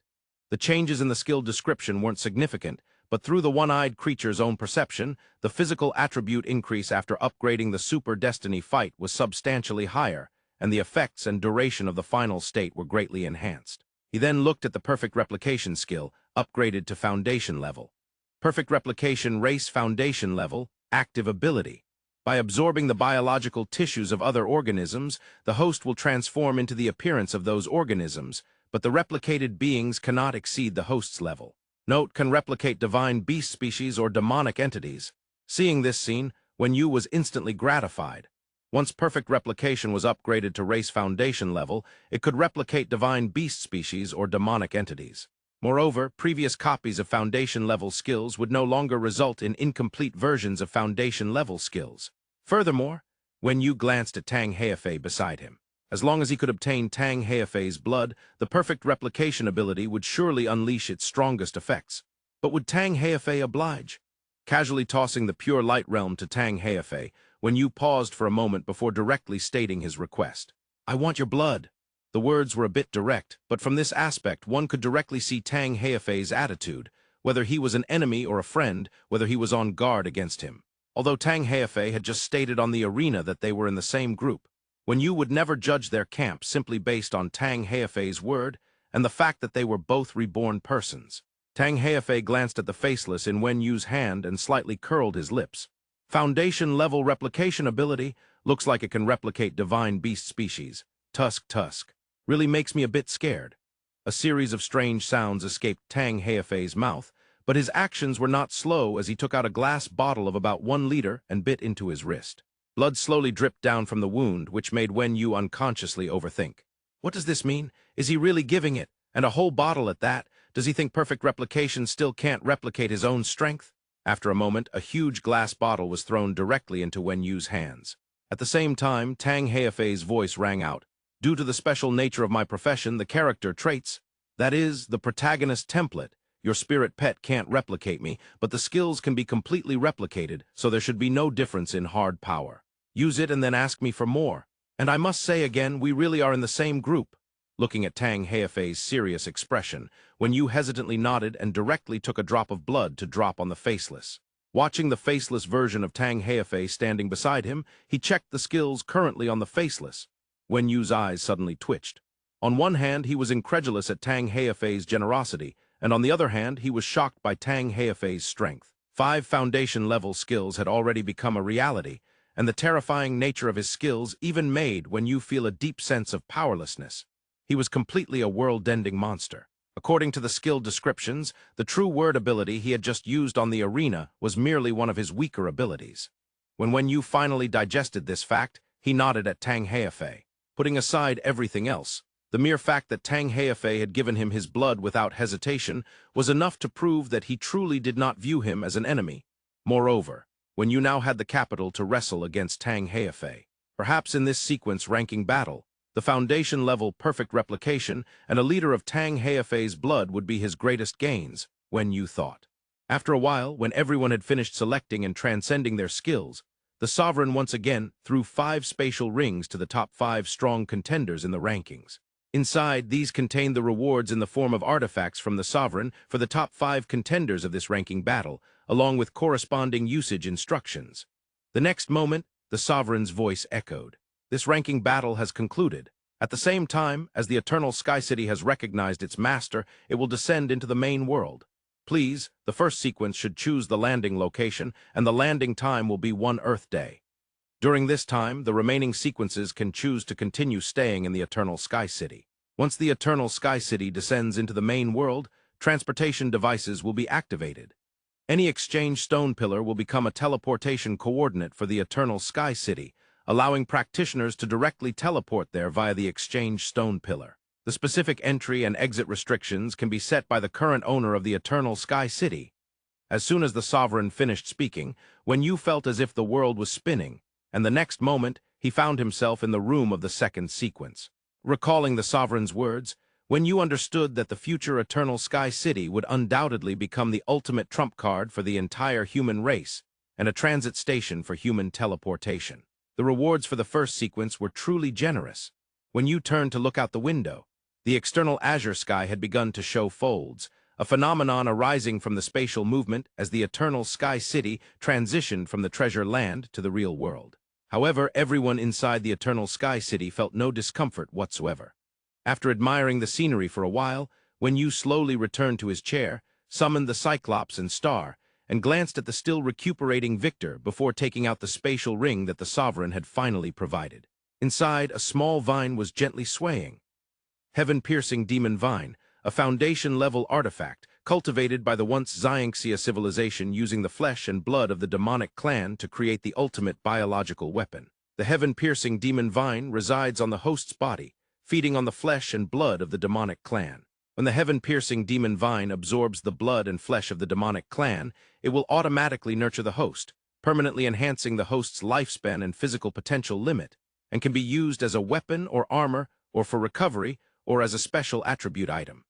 The changes in the skill description weren't significant, but through the one-eyed creature's own perception, the physical attribute increase after upgrading the Super Destiny fight was substantially higher, and the effects and duration of the final state were greatly enhanced. He then looked at the Perfect Replication skill, upgraded to Foundation level. Perfect Replication Race Foundation level, active ability. By absorbing the biological tissues of other organisms, the host will transform into the appearance of those organisms, but the replicated beings cannot exceed the host's level. Note: can replicate divine beast species or demonic entities. Seeing this scene, Hanyue was instantly gratified. Once Perfect Replication was upgraded to Race Foundation level, it could replicate divine beast species or demonic entities. Moreover, previous copies of Foundation-level skills would no longer result in incomplete versions of Foundation-level skills. Furthermore, Hanyue glanced at Tang Heifei beside him. As long as he could obtain Tang Heifei's blood, the Perfect Replication ability would surely unleash its strongest effects. But would Tang Heifei oblige? Casually tossing the pure light realm to Tang Heifei, Hanyue paused for a moment before directly stating his request. "I want your blood." The words were a bit direct, but from this aspect one could directly see Tang Heifei's attitude, whether he was an enemy or a friend, whether he was on guard against him. Although Tang Heifei had just stated on the arena that they were in the same group, Hanyue would never judge their camp simply based on Tang Heifei's word and the fact that they were both reborn persons. Tang Heifei glanced at the faceless in Hanyue's hand and slightly curled his lips. Foundation-level replication ability, looks like it can replicate divine beast species. Tusk. Really makes me a bit scared. A series of strange sounds escaped Tang Heifei's mouth, but his actions were not slow as he took out a glass bottle of about 1 liter and bit into his wrist. Blood slowly dripped down from the wound, which made Hanyue unconsciously overthink. What does this mean? Is he really giving it? And a whole bottle at that? Does he think Perfect Replication still can't replicate his own strength? After a moment, a huge glass bottle was thrown directly into Hanyue's hands. At the same time, Tang Heifei's voice rang out. "Due to the special nature of my profession, the character traits, that is, the protagonist template, your spirit pet can't replicate me, but the skills can be completely replicated, so there should be no difference in hard power. Use it and then ask me for more. And I must say again, we really are in the same group." Looking at Tang Heifei's serious expression, Hanyue hesitantly nodded and directly took a drop of blood to drop on the faceless. Watching the faceless version of Tang Heifei standing beside him, he checked the skills currently on the faceless. Hanyue's eyes suddenly twitched. On one hand, he was incredulous at Tang Heifei's generosity, and on the other hand, he was shocked by Tang Heifei's strength. 5 foundation-level skills had already become a reality, and the terrifying nature of his skills even made Hanyue feel a deep sense of powerlessness. He was completely a world-ending monster. According to the skill descriptions, the true word ability he had just used on the arena was merely one of his weaker abilities. When Hanyue finally digested this fact, he nodded at Tang Heifei. Putting aside everything else, the mere fact that Tang Heifei had given him his blood without hesitation was enough to prove that he truly did not view him as an enemy. Moreover, Hanyue now had the capital to wrestle against Tang Heifei. Perhaps in this sequence-ranking battle, the Foundation-level Perfect Replication and a liter of Tang Heifei's blood would be his greatest gains, Hanyue thought. After a while, when everyone had finished selecting and transcending their skills, the Sovereign once again threw 5 spatial rings to the top 5 strong contenders in the rankings. Inside, these contained the rewards in the form of artifacts from the Sovereign for the top 5 contenders of this ranking battle, along with corresponding usage instructions. The next moment, the Sovereign's voice echoed. "This ranking battle has concluded. At the same time, as the Eternal Sky City has recognized its master, it will descend into the main world. Please, the first sequence should choose the landing location, and the landing time will be 1 Earth day." During this time, the remaining sequences can choose to continue staying in the Eternal Sky City. Once the Eternal Sky City descends into the main world, transportation devices will be activated. Any exchange stone pillar will become a teleportation coordinate for the Eternal Sky City, allowing practitioners to directly teleport there via the exchange stone pillar. The specific entry and exit restrictions can be set by the current owner of the Eternal Sky City. As soon as the sovereign finished speaking, Wenyu felt as if the world was spinning, and the next moment he found himself in the room of the second sequence. Recalling the sovereign's words, Wenyu understood that the future Eternal Sky City would undoubtedly become the ultimate trump card for the entire human race and a transit station for human teleportation. The rewards for the first sequence were truly generous. When you turned to look out the window, the external azure sky had begun to show folds, a phenomenon arising from the spatial movement as the Eternal Sky City transitioned from the treasure land to the real world. However, everyone inside the Eternal Sky City felt no discomfort whatsoever. After admiring the scenery for a while, when Yu slowly returned to his chair, summoned the Cyclops and Star, and glanced at the still recuperating Victor before taking out the spatial ring that the Sovereign had finally provided. Inside, a small vine was gently swaying. Heaven-piercing demon vine, a foundation-level artifact, cultivated by the once Xianxia civilization using the flesh and blood of the demonic clan to create the ultimate biological weapon. The heaven-piercing demon vine resides on the host's body, feeding on the flesh and blood of the demonic clan. When the heaven-piercing demon vine absorbs the blood and flesh of the demonic clan, it will automatically nurture the host, permanently enhancing the host's lifespan and physical potential limit, and can be used as a weapon or armor, or for recovery, or as a special attribute item.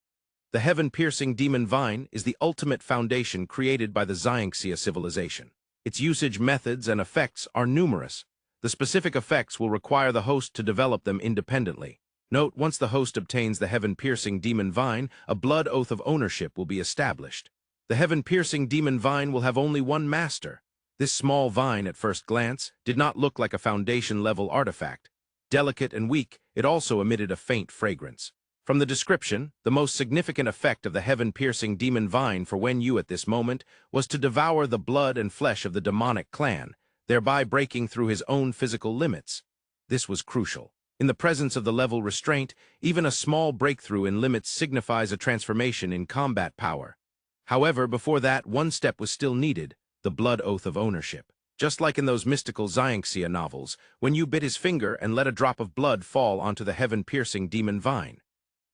The heaven-piercing demon vine is the ultimate foundation created by the Xianxia civilization. Its usage methods and effects are numerous. The specific effects will require the host to develop them independently. Note, once the host obtains the heaven-piercing demon vine, a blood oath of ownership will be established. The heaven-piercing demon vine will have only one master. This small vine, at first glance, did not look like a foundation-level artifact. Delicate and weak, it also emitted a faint fragrance. From the description, the most significant effect of the heaven-piercing demon vine for Wenyu at this moment was to devour the blood and flesh of the demonic clan, thereby breaking through his own physical limits. This was crucial. In the presence of the level restraint, even a small breakthrough in limits signifies a transformation in combat power. However, before that, one step was still needed, the blood oath of ownership. Just like in those mystical Xianxia novels, when you bit his finger and let a drop of blood fall onto the heaven-piercing demon vine.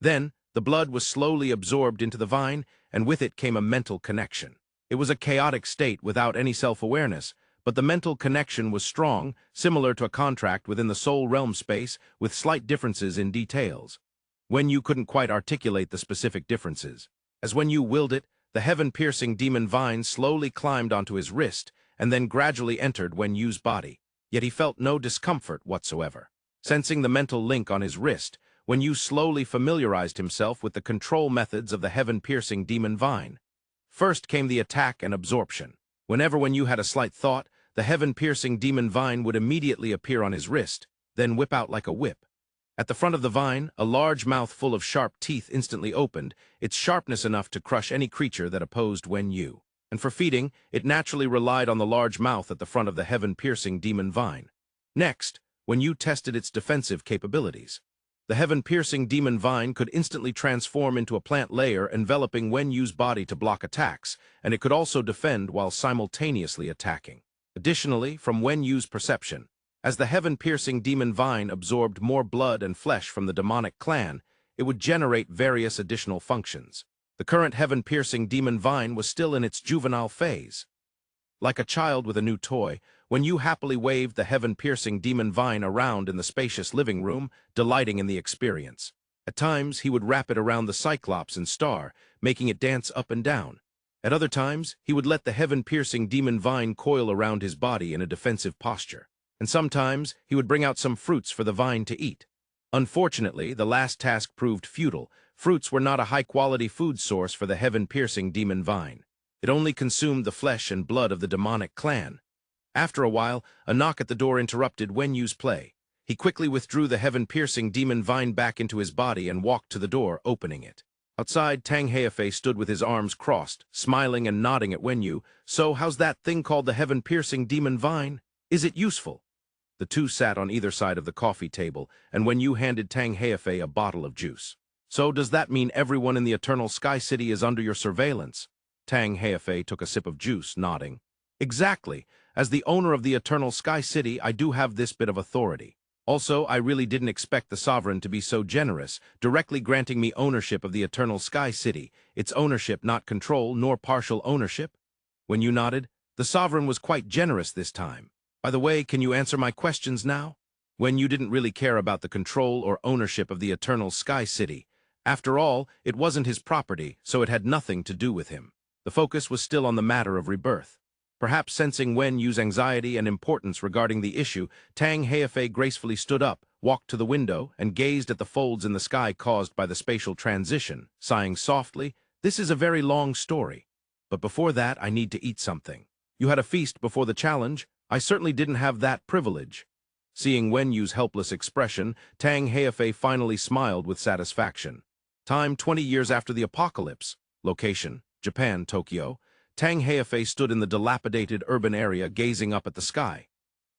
Then, the blood was slowly absorbed into the vine, and with it came a mental connection. It was a chaotic state without any self-awareness, but the mental connection was strong, similar to a contract within the soul realm space, with slight differences in details. When you couldn't quite articulate the specific differences. As when you willed it, the heaven-piercing demon vine slowly climbed onto his wrist, and then gradually entered Wen Yu's body, yet he felt no discomfort whatsoever. Sensing the mental link on his wrist, Wen Yu slowly familiarized himself with the control methods of the heaven-piercing demon vine. First came the attack and absorption. Whenever Wen Yu had a slight thought, the heaven-piercing demon vine would immediately appear on his wrist, then whip out like a whip. At the front of the vine, a large mouth full of sharp teeth instantly opened, its sharpness enough to crush any creature that opposed Wen Yu. And for feeding, it naturally relied on the large mouth at the front of the heaven-piercing demon vine. Next, Wen Yu tested its defensive capabilities. The heaven-piercing demon vine could instantly transform into a plant layer enveloping Wen Yu's body to block attacks, and it could also defend while simultaneously attacking. Additionally, from Wen Yu's perception, as the heaven-piercing demon vine absorbed more blood and flesh from the demonic clan, it would generate various additional functions. The current heaven-piercing demon vine was still in its juvenile phase. Like a child with a new toy, Wen Yu happily waved the heaven-piercing demon vine around in the spacious living room, delighting in the experience. At times, he would wrap it around the Cyclops and Star, making it dance up and down. At other times, he would let the heaven-piercing demon vine coil around his body in a defensive posture. And sometimes, he would bring out some fruits for the vine to eat. Unfortunately, the last task proved futile. Fruits were not a high-quality food source for the heaven-piercing demon vine. It only consumed the flesh and blood of the demonic clan. After a while, a knock at the door interrupted Wen Yu's play. He quickly withdrew the heaven-piercing demon vine back into his body and walked to the door, opening it. Outside, Tang Heifei stood with his arms crossed, smiling and nodding at Wen Yu. "So, how's that thing called the heaven-piercing demon vine? Is it useful?" The two sat on either side of the coffee table, and Wenyu handed Tang Heifei a bottle of juice. "So does that mean everyone in the Eternal Sky City is under your surveillance?" Tang Heifei took a sip of juice, nodding. "Exactly. As the owner of the Eternal Sky City, I do have this bit of authority. Also, I really didn't expect the sovereign to be so generous, directly granting me ownership of the Eternal Sky City, its ownership, not control, nor partial ownership." When you nodded, "The sovereign was quite generous this time. By the way, can you answer my questions now?" When you didn't really care about the control or ownership of the Eternal Sky City. After all, it wasn't his property, so it had nothing to do with him. The focus was still on the matter of rebirth. Perhaps sensing Wen Yu's anxiety and importance regarding the issue, Tang Heifei gracefully stood up, walked to the window, and gazed at the folds in the sky caused by the spatial transition, sighing softly, "This is a very long story. But before that, I need to eat something. You had a feast before the challenge. I certainly didn't have that privilege." Seeing Wen Yu's helpless expression, Tang Heifei finally smiled with satisfaction. Time 20 years after the apocalypse. Location, Japan, Tokyo. Tang Heifei stood in the dilapidated urban area gazing up at the sky.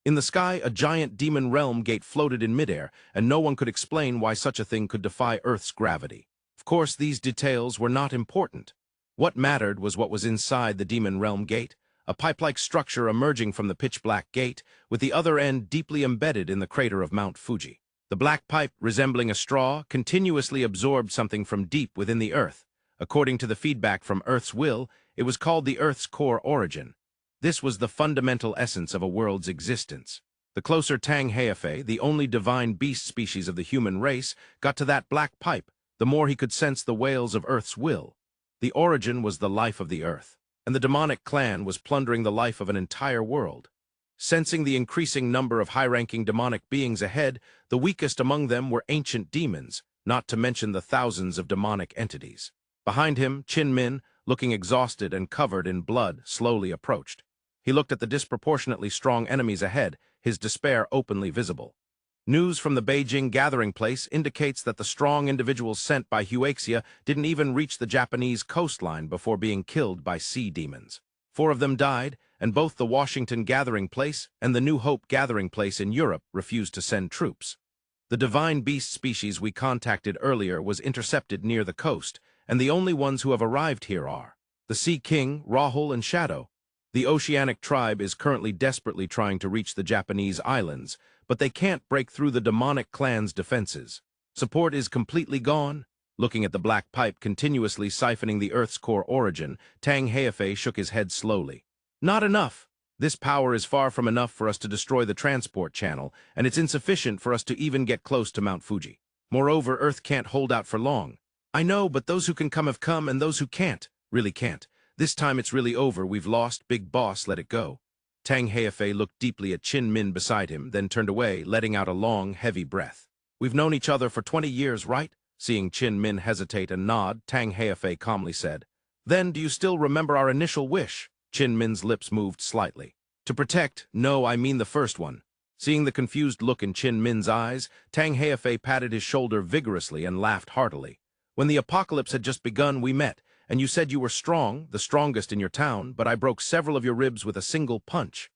In the sky, a giant demon realm gate floated in midair, and no one could explain why such a thing could defy Earth's gravity. Of course, these details were not important. What mattered was what was inside the demon realm gate, a pipe-like structure emerging from the pitch-black gate, with the other end deeply embedded in the crater of Mount Fuji. The black pipe, resembling a straw, continuously absorbed something from deep within the Earth. According to the feedback from Earth's will, it was called the Earth's core origin. This was the fundamental essence of a world's existence. The closer Tang Heifei, the only divine beast species of the human race, got to that black pipe, the more he could sense the wails of Earth's will. The origin was the life of the Earth, and the demonic clan was plundering the life of an entire world. Sensing the increasing number of high-ranking demonic beings ahead, the weakest among them were ancient demons, not to mention the thousands of demonic entities. Behind him, Qin Min, looking exhausted and covered in blood, slowly approached. He looked at the disproportionately strong enemies ahead, his despair openly visible. News from the Beijing gathering place indicates that the strong individuals sent by Huaxia didn't even reach the Japanese coastline before being killed by sea demons. 4 of them died, and both the Washington gathering place and the New Hope gathering place in Europe refused to send troops. The divine beast species we contacted earlier was intercepted near the coast, and the only ones who have arrived here are the Sea King, Rahul, and Shadow. The oceanic tribe is currently desperately trying to reach the Japanese islands, but they can't break through the demonic clan's defenses. Support is completely gone. Looking at the black pipe continuously siphoning the Earth's core origin, Tang Heifei shook his head slowly. "Not enough. This power is far from enough for us to destroy the transport channel, and it's insufficient for us to even get close to Mount Fuji. Moreover, Earth can't hold out for long." "I know, but those who can come have come, and those who can't, really can't. This time it's really over. We've lost. Big boss, let it go." Tang Heifei looked deeply at Qin Min beside him, then turned away, letting out a long, heavy breath. "We've known each other for 20 years, right?" Seeing Qin Min hesitate and nod, Tang Heifei calmly said. "Then do you still remember our initial wish?" Qin Min's lips moved slightly. "To protect? No, I mean the first one." Seeing the confused look in Qin Min's eyes, Tang Heifei patted his shoulder vigorously and laughed heartily. "When the apocalypse had just begun, we met, and you said you were strong, the strongest in your town, but I broke several of your ribs with a single punch."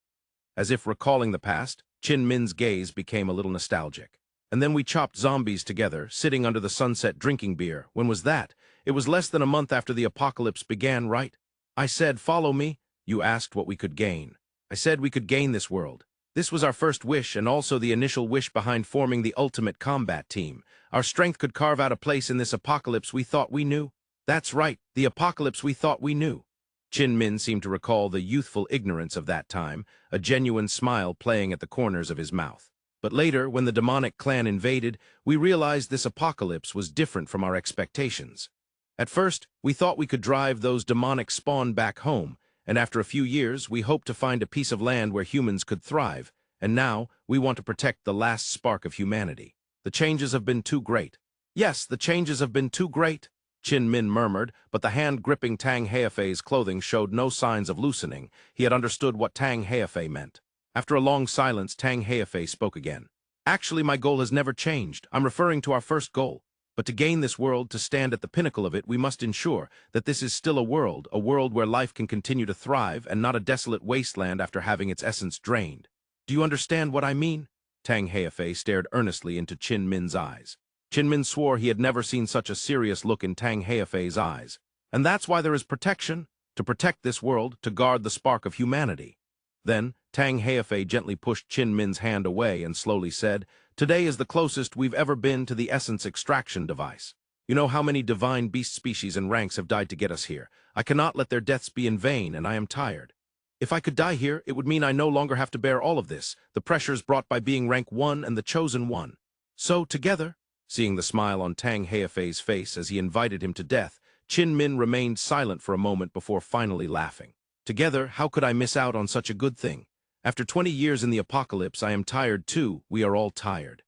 As if recalling the past, Qin Min's gaze became a little nostalgic. "And then we chopped zombies together, sitting under the sunset drinking beer. When was that? It was less than a month after the apocalypse began, right? I said, 'Follow me.' You asked what we could gain. I said we could gain this world. This was our first wish and also the initial wish behind forming the ultimate combat team. Our strength could carve out a place in this apocalypse we thought we knew. That's right, the apocalypse we thought we knew." Qin Min seemed to recall the youthful ignorance of that time, a genuine smile playing at the corners of his mouth. "But later, when the demonic clan invaded, we realized this apocalypse was different from our expectations. At first, we thought we could drive those demonic spawn back home, and after a few years, we hoped to find a piece of land where humans could thrive, and now we want to protect the last spark of humanity. The changes have been too great." "Yes, the changes have been too great," Qin Min murmured, but the hand gripping Tang Heifei's clothing showed no signs of loosening. He had understood what Tang Heifei meant. After a long silence, Tang Heifei spoke again. "Actually, my goal has never changed. I'm referring to our first goal. But to gain this world, to stand at the pinnacle of it, we must ensure that this is still a world where life can continue to thrive and not a desolate wasteland after having its essence drained. Do you understand what I mean?" Tang Heifei stared earnestly into Qin Min's eyes. Qin Min swore he had never seen such a serious look in Tang Heifei's eyes. And that's why there is protection, to protect this world, to guard the spark of humanity. Then, Tang Heifei gently pushed Qin Min's hand away and slowly said, "Today is the closest we've ever been to the essence extraction device. You know how many divine beast species and ranks have died to get us here. I cannot let their deaths be in vain, and I am tired. If I could die here, it would mean I no longer have to bear all of this, the pressures brought by being rank 1 and the chosen one. So, together," seeing the smile on Tang Heifei's face as he invited him to death, Qin Min remained silent for a moment before finally laughing. "Together, how could I miss out on such a good thing? After 20 years in the apocalypse, I am tired too. We are all tired."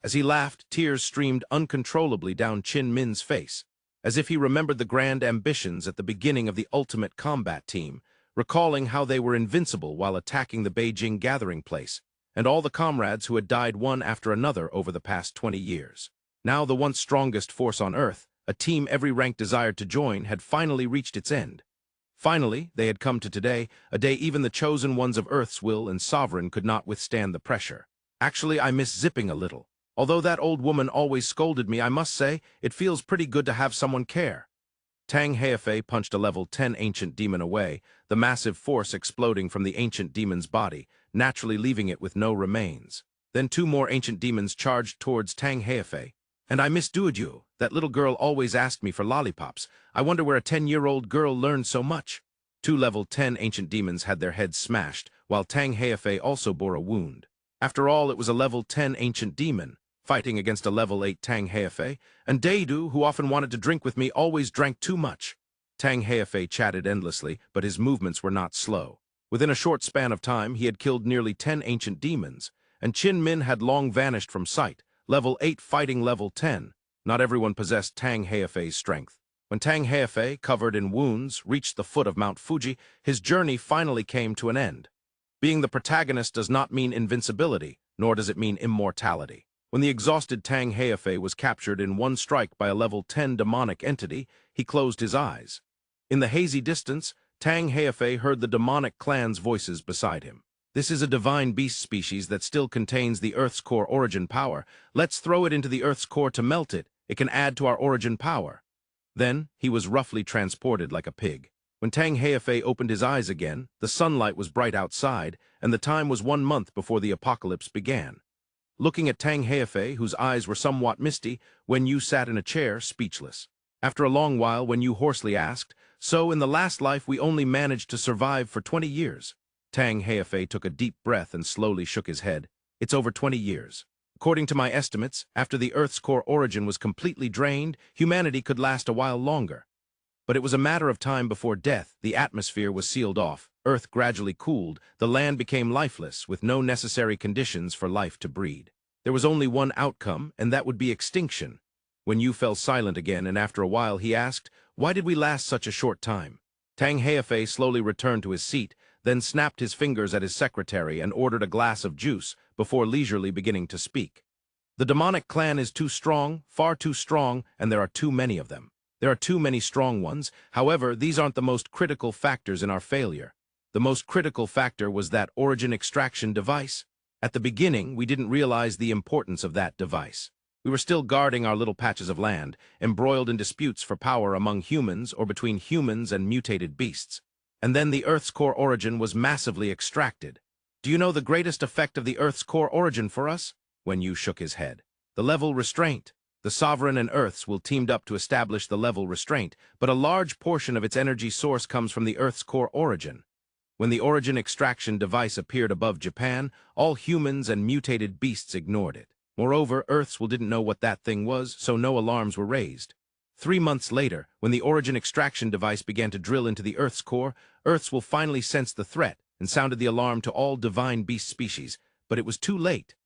As he laughed, tears streamed uncontrollably down Qin Min's face, as if he remembered the grand ambitions at the beginning of the Ultimate Combat Team, recalling how they were invincible while attacking the Beijing gathering place, and all the comrades who had died one after another over the past 20 years. Now the once strongest force on Earth, a team every rank desired to join, had finally reached its end. Finally, they had come to today, a day even the chosen ones of Earth's will and sovereign could not withstand the pressure. Actually, I miss zipping a little. Although that old woman always scolded me, I must say, it feels pretty good to have someone care. Tang Heifei punched a level 10 ancient demon away, the massive force exploding from the ancient demon's body, naturally leaving it with no remains. Then 2 more ancient demons charged towards Tang Heifei. "And I miss Duoju. That little girl always asked me for lollipops. I wonder where a 10-year-old girl learned so much." 2 level 10 ancient demons had their heads smashed, while Tang Heifei also bore a wound. After all, it was a level 10 ancient demon, fighting against a level 8 Tang Heifei, and Deidu, who often wanted to drink with me, always drank too much. Tang Heifei chatted endlessly, but his movements were not slow. Within a short span of time, he had killed nearly 10 ancient demons, and Qin Min had long vanished from sight, level 8 fighting level 10. Not everyone possessed Tang Heifei's strength. When Tang Heifei, covered in wounds, reached the foot of Mount Fuji, his journey finally came to an end. Being the protagonist does not mean invincibility, nor does it mean immortality. When the exhausted Tang Heifei was captured in one strike by a level 10 demonic entity, he closed his eyes. In the hazy distance, Tang Heifei heard the demonic clan's voices beside him. "This is a divine beast species that still contains the Earth's core origin power. Let's throw it into the Earth's core to melt it. It can add to our origin power." Then, he was roughly transported like a pig. When Tang Heifei opened his eyes again, the sunlight was bright outside, and the time was 1 month before the apocalypse began. Looking at Tang Heifei, whose eyes were somewhat misty, Wenyu sat in a chair, speechless. After a long while, Wenyu hoarsely asked, "So, in the last life, we only managed to survive for 20 years? Tang Heifei took a deep breath and slowly shook his head. "It's over 20 years. According to my estimates, after the Earth's core origin was completely drained, humanity could last a while longer. But it was a matter of time before death. The atmosphere was sealed off, Earth gradually cooled, the land became lifeless, with no necessary conditions for life to breed. There was only one outcome, and that would be extinction." When Yu fell silent again, and after a while he asked, "Why did we last such a short time?" Tang Heifei slowly returned to his seat, then snapped his fingers at his secretary and ordered a glass of juice before leisurely beginning to speak. "The demonic clan is too strong, far too strong, and there are too many of them. There are too many strong ones. However, these aren't the most critical factors in our failure. The most critical factor was that origin extraction device. At the beginning, we didn't realize the importance of that device. We were still guarding our little patches of land, embroiled in disputes for power among humans or between humans and mutated beasts. And then the Earth's core origin was massively extracted. Do you know the greatest effect of the Earth's core origin for us?" Wenyu shook his head. "The level restraint. The Sovereign and Earths will teamed up to establish the level restraint, but a large portion of its energy source comes from the Earth's core origin. When the origin extraction device appeared above Japan, all humans and mutated beasts ignored it. Moreover, Earths didn't know what that thing was, so no alarms were raised. 3 months later, when the origin extraction device began to drill into the Earth's core, Earths finally sensed the threat and sounded the alarm to all divine beast species, but it was too late.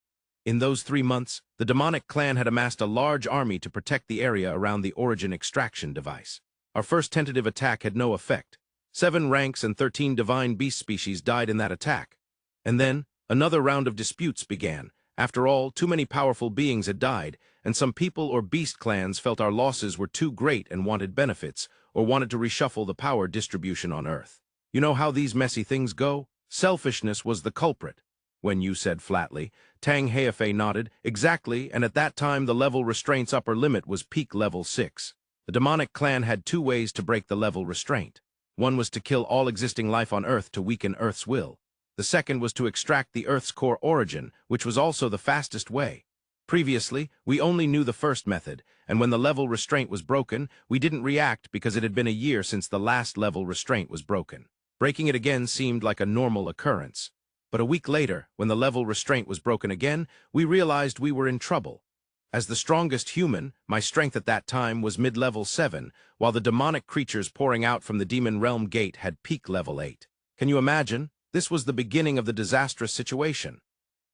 In those 3 months, the demonic clan had amassed a large army to protect the area around the origin extraction device. Our first tentative attack had no effect. 7 ranks and 13 divine beast species died in that attack. And then, another round of disputes began. After all, too many powerful beings had died, and some people or beast clans felt our losses were too great and wanted benefits, or wanted to reshuffle the power distribution on Earth. You know how these messy things go? Selfishness was the culprit. Yu said flatly. Tang Heifei nodded. Exactly, and at that time the level restraint's upper limit was peak level 6. The demonic clan had two ways to break the level restraint. One was to kill all existing life on Earth to weaken Earth's will. The second was to extract the Earth's core origin, which was also the fastest way. Previously, we only knew the first method, and when the level restraint was broken, we didn't react because it had been a year since the last level restraint was broken. Breaking it again seemed like a normal occurrence. But a week later, when the level restraint was broken again, we realized we were in trouble. As the strongest human, my strength at that time was mid-level 7, while the demonic creatures pouring out from the demon realm gate had peak level 8. Can you imagine? This was the beginning of the disastrous situation.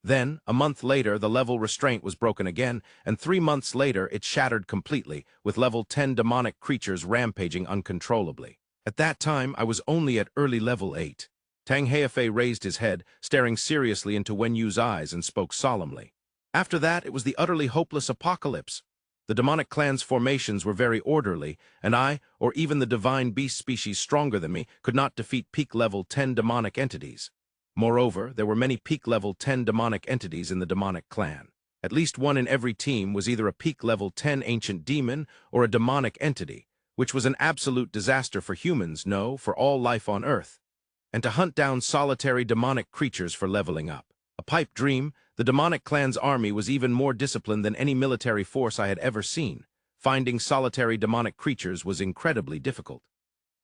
Then, a month later, the level restraint was broken again, and 3 months later it shattered completely, with level 10 demonic creatures rampaging uncontrollably. At that time, I was only at early level 8. Tang Heifei raised his head, staring seriously into Yu's eyes, and spoke solemnly. After that, it was the utterly hopeless apocalypse. The demonic clan's formations were very orderly, and I, or even the divine beast species stronger than me, could not defeat peak level 10 demonic entities. Moreover, there were many peak level 10 demonic entities in the demonic clan. At least one in every team was either a peak level 10 ancient demon or a demonic entity, which was an absolute disaster for humans, no, for all life on Earth. And to hunt down solitary demonic creatures for leveling up. A pipe dream, the demonic clan's army was even more disciplined than any military force I had ever seen. Finding solitary demonic creatures was incredibly difficult.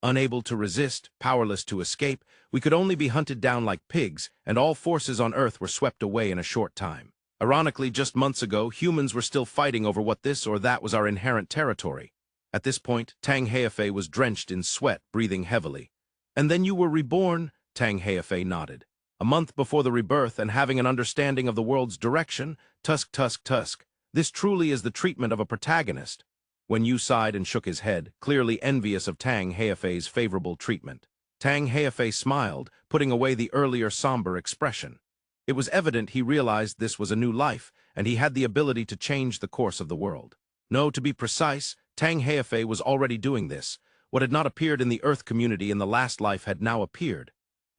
Unable to resist, powerless to escape, we could only be hunted down like pigs, and all forces on Earth were swept away in a short time. Ironically, just months ago, humans were still fighting over what this or that was our inherent territory. At this point, Tang Heifei was drenched in sweat, breathing heavily. And then you were reborn, Tang Heifei nodded. A month before the rebirth and having an understanding of the world's direction, tusk. This truly is the treatment of a protagonist. Yu sighed and shook his head, clearly envious of Tang Heifei's favorable treatment. Tang Heifei smiled, putting away the earlier somber expression. It was evident he realized this was a new life, and he had the ability to change the course of the world. No, to be precise, Tang Heifei was already doing this. What had not appeared in the Earth community in the last life had now appeared.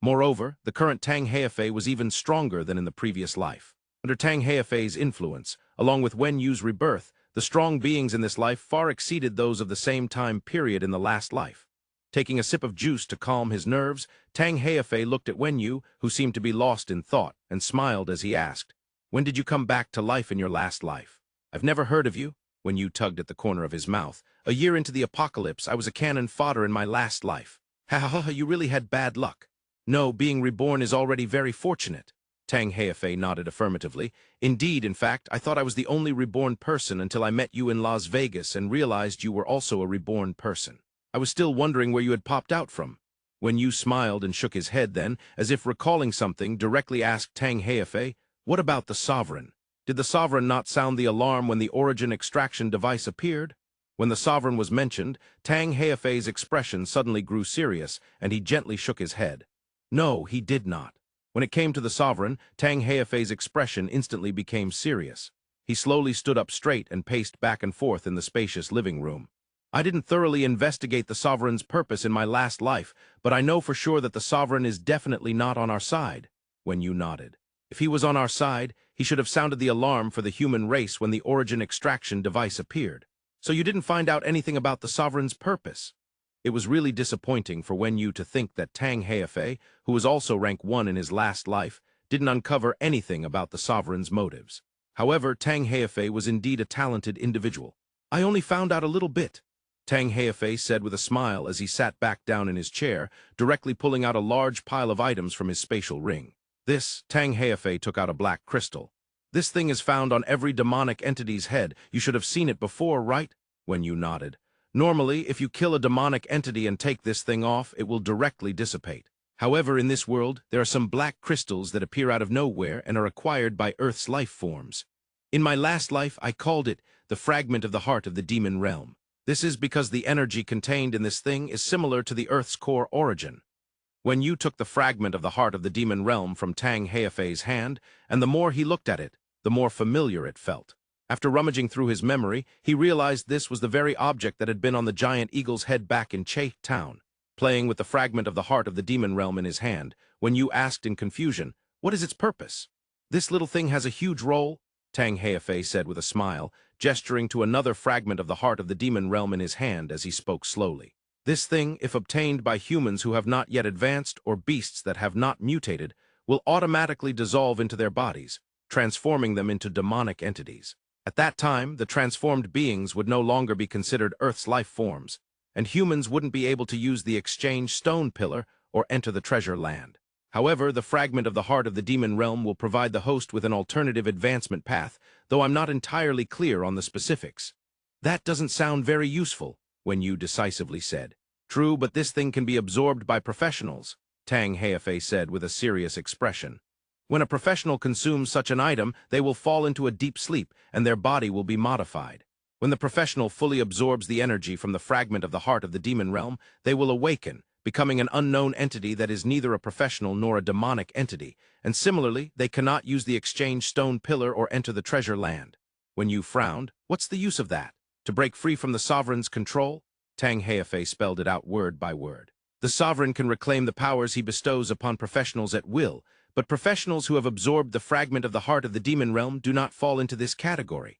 Moreover, the current Tang Heifei was even stronger than in the previous life. Under Tang Heifei's influence, along with Yu's rebirth, the strong beings in this life far exceeded those of the same time period in the last life. Taking a sip of juice to calm his nerves, Tang Heifei looked at Yu, who seemed to be lost in thought, and smiled as he asked, "When did you come back to life in your last life?" "I've never heard of you." Yu tugged at the corner of his mouth. "A year into the apocalypse, I was a cannon fodder in my last life." "Ha, you really had bad luck." "No, being reborn is already very fortunate." Tang Heifei nodded affirmatively. "Indeed, in fact, I thought I was the only reborn person until I met you in Las Vegas and realized you were also a reborn person. I was still wondering where you had popped out from." Yu smiled and shook his head then, as if recalling something, directly asked Tang Heifei, "What about the Sovereign? Did the Sovereign not sound the alarm when the origin extraction device appeared?" When the Sovereign was mentioned, Tang Heifei's expression suddenly grew serious, and he gently shook his head. No, he did not. When it came to the Sovereign, Tang Heifei's expression instantly became serious. He slowly stood up straight and paced back and forth in the spacious living room. "I didn't thoroughly investigate the Sovereign's purpose in my last life, but I know for sure that the Sovereign is definitely not on our side." Yu nodded. "If he was on our side, he should have sounded the alarm for the human race when the origin extraction device appeared. So you didn't find out anything about the Sovereign's purpose?" It was really disappointing for Yu to think that Tang Heifei, who was also rank 1 in his last life, didn't uncover anything about the Sovereign's motives. However, Tang Heifei was indeed a talented individual. "I only found out a little bit," Tang Heifei said with a smile as he sat back down in his chair, directly pulling out a large pile of items from his spatial ring. Tang Heifei took out a black crystal. "This thing is found on every demonic entity's head. You should have seen it before, right?" Yu nodded. "Normally, if you kill a demonic entity and take this thing off, it will directly dissipate. However, in this world, there are some black crystals that appear out of nowhere and are acquired by Earth's life forms. In my last life, I called it the fragment of the heart of the demon realm. This is because the energy contained in this thing is similar to the Earth's core origin." Yu took the fragment of the heart of the demon realm from Tang Heifei's hand, and the more he looked at it, the more familiar it felt. After rummaging through his memory, he realized this was the very object that had been on the giant eagle's head back in Che Town. Playing with the fragment of the heart of the demon realm in his hand, Yu asked in confusion, "What is its purpose?" This little thing has a huge role, Tang Heifei said with a smile, gesturing to another fragment of the heart of the demon realm in his hand as he spoke slowly. This thing, if obtained by humans who have not yet advanced or beasts that have not mutated, will automatically dissolve into their bodies, transforming them into demonic entities. At that time, the transformed beings would no longer be considered Earth's life forms, and humans wouldn't be able to use the exchange stone pillar or enter the treasure land. However, the fragment of the heart of the demon realm will provide the host with an alternative advancement path, though I'm not entirely clear on the specifics. That doesn't sound very useful, Wenyu decisively said. True, but this thing can be absorbed by professionals, Tang Heifei said with a serious expression. When a professional consumes such an item, they will fall into a deep sleep, and their body will be modified. When the professional fully absorbs the energy from the fragment of the heart of the demon realm, they will awaken, becoming an unknown entity that is neither a professional nor a demonic entity, and similarly, they cannot use the exchange stone pillar or enter the treasure land. When you frowned, what's the use of that? To break free from the sovereign's control? Tang Heifei spelled it out word by word. The sovereign can reclaim the powers he bestows upon professionals at will, but professionals who have absorbed the fragment of the heart of the demon realm do not fall into this category.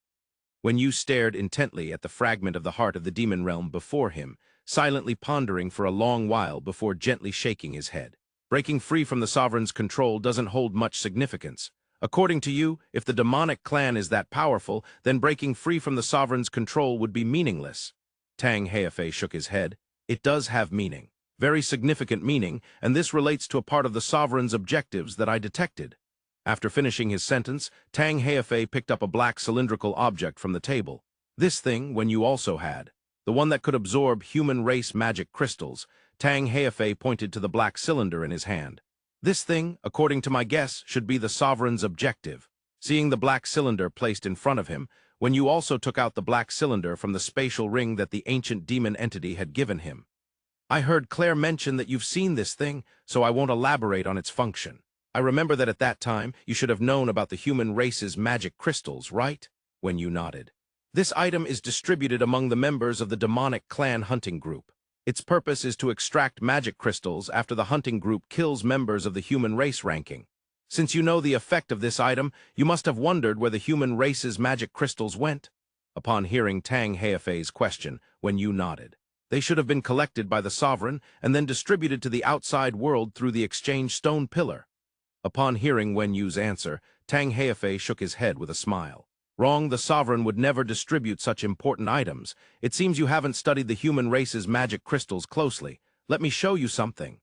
When you stared intently at the fragment of the heart of the demon realm before him, silently pondering for a long while before gently shaking his head. Breaking free from the sovereign's control doesn't hold much significance. According to you, if the demonic clan is that powerful, then breaking free from the sovereign's control would be meaningless. Tang Heifei shook his head. It does have meaning. Very significant meaning, and this relates to a part of the sovereign's objectives that I detected. After finishing his sentence, Tang Heifei picked up a black cylindrical object from the table. This thing, when you also had. The one that could absorb human race magic crystals. Tang Heifei pointed to the black cylinder in his hand. This thing, according to my guess, should be the sovereign's objective. Seeing the black cylinder placed in front of him, when you also took out the black cylinder from the spatial ring that the ancient demon entity had given him. I heard Claire mention that you've seen this thing, so I won't elaborate on its function. I remember that at that time, you should have known about the human race's magic crystals, right? When you nodded. This item is distributed among the members of the demonic clan hunting group. Its purpose is to extract magic crystals after the hunting group kills members of the human race ranking. Since you know the effect of this item, you must have wondered where the human race's magic crystals went. Upon hearing Tang Heifei's question, when you nodded. They should have been collected by the sovereign and then distributed to the outside world through the exchange stone pillar. Upon hearing Wen Yu's answer, Tang Heifei shook his head with a smile. Wrong, the sovereign would never distribute such important items. It seems you haven't studied the human race's magic crystals closely. Let me show you something.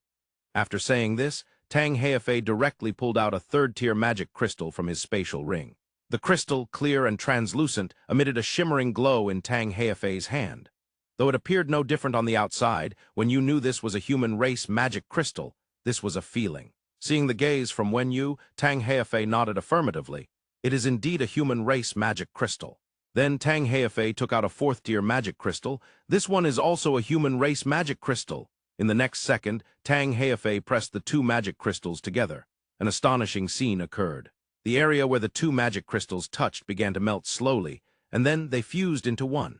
After saying this, Tang Heifei directly pulled out a third-tier magic crystal from his spatial ring. The crystal, clear and translucent, emitted a shimmering glow in Tang Heifei's hand. Though it appeared no different on the outside, when you knew this was a human race magic crystal, this was a feeling. Seeing the gaze from Wen Yu, Tang Heifei nodded affirmatively. It is indeed a human race magic crystal. Then Tang Heifei took out a fourth-tier magic crystal. This one is also a human race magic crystal. In the next second, Tang Heifei pressed the two magic crystals together. An astonishing scene occurred. The area where the two magic crystals touched began to melt slowly, and then they fused into one.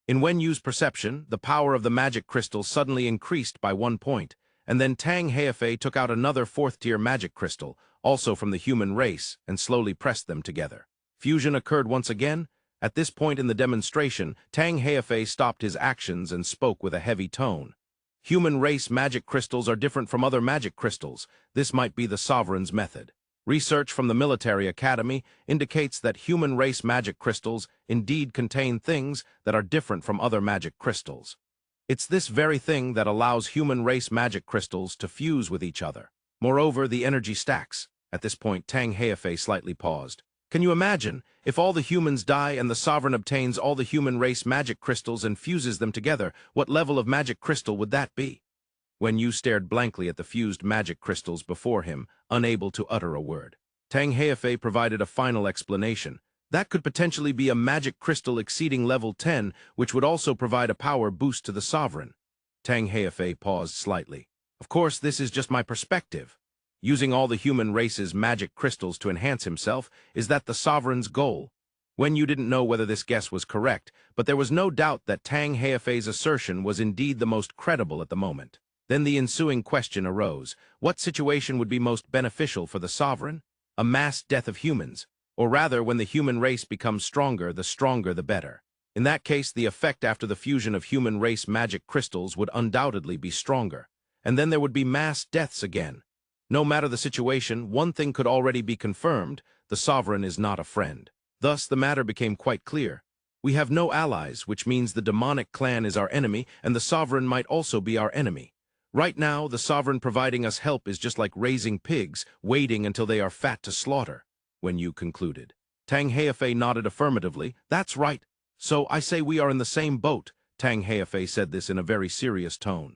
In Wen Yu's perception, the power of the magic crystal suddenly increased by 1 point, and then Tang Heifei took out another fourth-tier magic crystal, also from the human race, and slowly pressed them together. Fusion occurred once again. At this point in the demonstration, Tang Heifei stopped his actions and spoke with a heavy tone. Human race magic crystals are different from other magic crystals. This might be the sovereign's method. Research from the military academy indicates that human race magic crystals indeed contain things that are different from other magic crystals. It's this very thing that allows human race magic crystals to fuse with each other. Moreover, the energy stacks. At this point, Tang Heifei slightly paused. Can you imagine, if all the humans die and the sovereign obtains all the human race magic crystals and fuses them together, what level of magic crystal would that be? Wen Yu stared blankly at the fused magic crystals before him, unable to utter a word. Tang Heifei provided a final explanation. That could potentially be a magic crystal exceeding level 10, which would also provide a power boost to the sovereign. Tang Heifei paused slightly. Of course, this is just my perspective. Using all the human race's magic crystals to enhance himself, is that the sovereign's goal? Wen Yu didn't know whether this guess was correct, but there was no doubt that Tang Heifei's assertion was indeed the most credible at the moment. Then the ensuing question arose. What situation would be most beneficial for the sovereign? a mass death of humans, or rather when the human race becomes stronger the better. In that case, the effect after the fusion of human race magic crystals would undoubtedly be stronger, and then there would be mass deaths again. No matter the situation, one thing could already be confirmed: the sovereign is not a friend. Thus, the matter became quite clear. We have no allies, which means the demonic clan is our enemy, and the sovereign might also be our enemy. Right now, the sovereign providing us help is just like raising pigs, waiting until they are fat to slaughter. Wenyu concluded. Tang Heifei nodded affirmatively. That's right. So I say we are in the same boat. Tang Heifei said this in a very serious tone.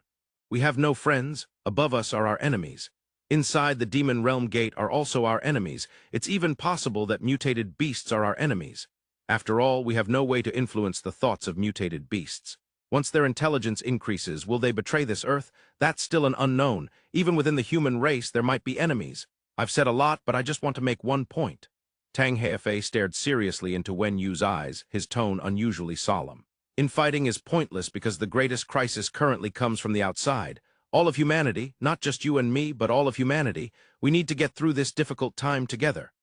We have no friends. Above us are our enemies. Inside the demon realm gate are also our enemies. It's even possible that mutated beasts are our enemies. After all, we have no way to influence the thoughts of mutated beasts. Once their intelligence increases, will they betray this earth? That's still an unknown. Even within the human race, there might be enemies. I've said a lot, but I just want to make one point. Tang Heifei stared seriously into Wen Yu's eyes, his tone unusually solemn. Infighting is pointless because the greatest crisis currently comes from the outside. All of humanity, not just you and me, but all of humanity, we need to get through this difficult time together.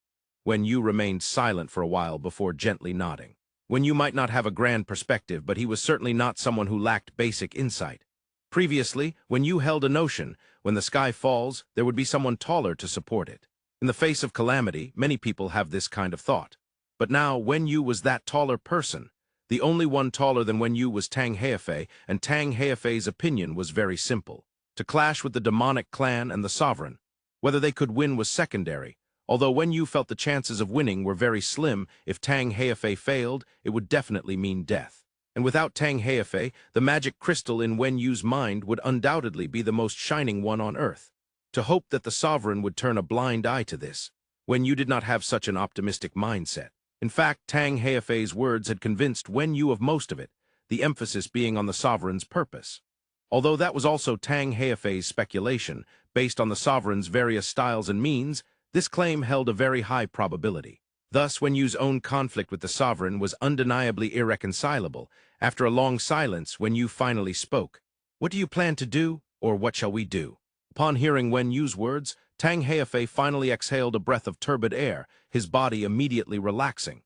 Wen Yu remained silent for a while before gently nodding. Wen Yu might not have a grand perspective, but he was certainly not someone who lacked basic insight. Previously, Wen Yu held a notion: when the sky falls, there would be someone taller to support it. In the face of calamity, many people have this kind of thought. But now, Wen Yu was that taller person. The only one taller than Wen Yu was Tang Heifei, and Tang Heifei's opinion was very simple: to clash with the demonic clan and the sovereign. Whether they could win was secondary. Although Wen Yu felt the chances of winning were very slim, if Tang Heifei failed, it would definitely mean death. And without Tang Heifei, the magic crystal in Wen Yu's mind would undoubtedly be the most shining one on earth. To hope that the sovereign would turn a blind eye to this, Wen Yu did not have such an optimistic mindset. In fact, Tang Heifei's words had convinced Wen Yu of most of it, the emphasis being on the sovereign's purpose. Although that was also Tang Heifei's speculation, based on the sovereign's various styles and means, this claim held a very high probability. Thus, Wen Yu's own conflict with the sovereign was undeniably irreconcilable. After a long silence, Wen Yu finally spoke. What do you plan to do, or what shall we do? Upon hearing Wen Yu's words, Tang Heifei finally exhaled a breath of turbid air, his body immediately relaxing.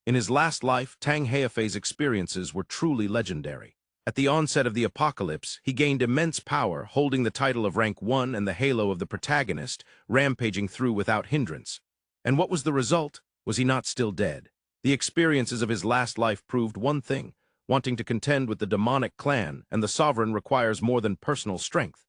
In his last life, Tang Heifei's experiences were truly legendary. At the onset of the apocalypse, he gained immense power, holding the title of Rank 1 and the halo of the Protagonist, rampaging through without hindrance. And what was the result? Was he not still dead? The experiences of his last life proved one thing: wanting to contend with the demonic clan and the sovereign requires more than personal strength.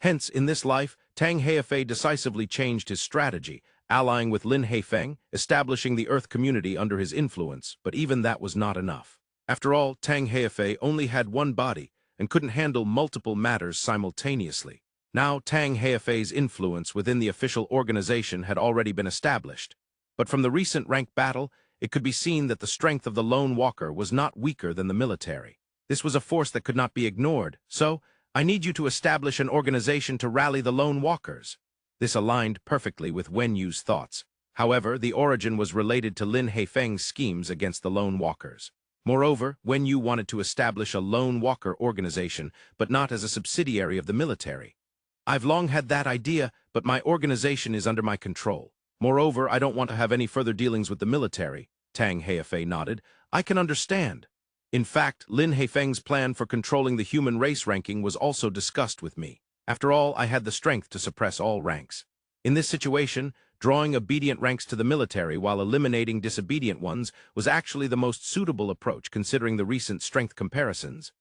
Hence, in this life, Tang Heifei decisively changed his strategy, allying with Lin Heifeng, establishing the Earth community under his influence, but even that was not enough. After all, Tang Heifei only had one body and couldn't handle multiple matters simultaneously. Now, Tang Heifei's influence within the official organization had already been established. But from the recent rank battle, it could be seen that the strength of the lone walker was not weaker than the military. This was a force that could not be ignored, so I need you to establish an organization to rally the lone walkers. This aligned perfectly with Wen Yu's thoughts. However, the origin was related to Lin Heifeng's schemes against the lone walkers. Moreover, Wen Yu wanted to establish a lone walker organization, but not as a subsidiary of the military. I've long had that idea, but my organization is under my control. Moreover, I don't want to have any further dealings with the military. Tang Heifei nodded. I can understand. In fact, Lin Heifeng's plan for controlling the human race ranking was also discussed with me. After all, I had the strength to suppress all ranks. In this situation, drawing obedient ranks to the military while eliminating disobedient ones was actually the most suitable approach considering the recent strength comparisons.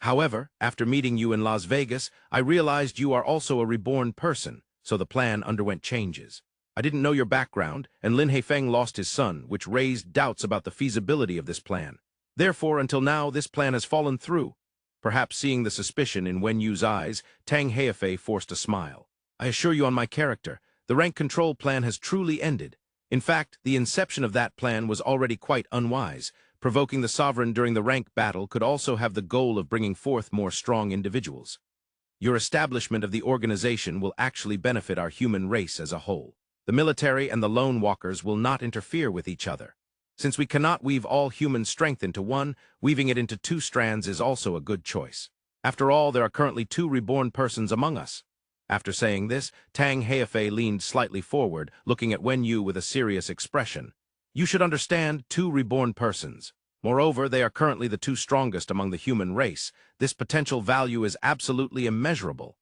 However, after meeting you in Las Vegas, I realized you are also a reborn person, so the plan underwent changes. I didn't know your background, and Lin Heifeng lost his son, which raised doubts about the feasibility of this plan. Therefore, until now, this plan has fallen through. Perhaps seeing the suspicion in Wen Yu's eyes, Tang Heifei forced a smile. I assure you on my character, the rank control plan has truly ended. In fact, the inception of that plan was already quite unwise. Provoking the sovereign during the rank battle could also have the goal of bringing forth more strong individuals. Your establishment of the organization will actually benefit our human race as a whole. The military and the lone walkers will not interfere with each other. Since we cannot weave all human strength into one, weaving it into two strands is also a good choice. After all, there are currently 2 reborn persons among us. After saying this, Tang Heifei leaned slightly forward, looking at Wen Yu with a serious expression. You should understand, two reborn persons. Moreover, they are currently the two strongest among the human race. This potential value is absolutely immeasurable.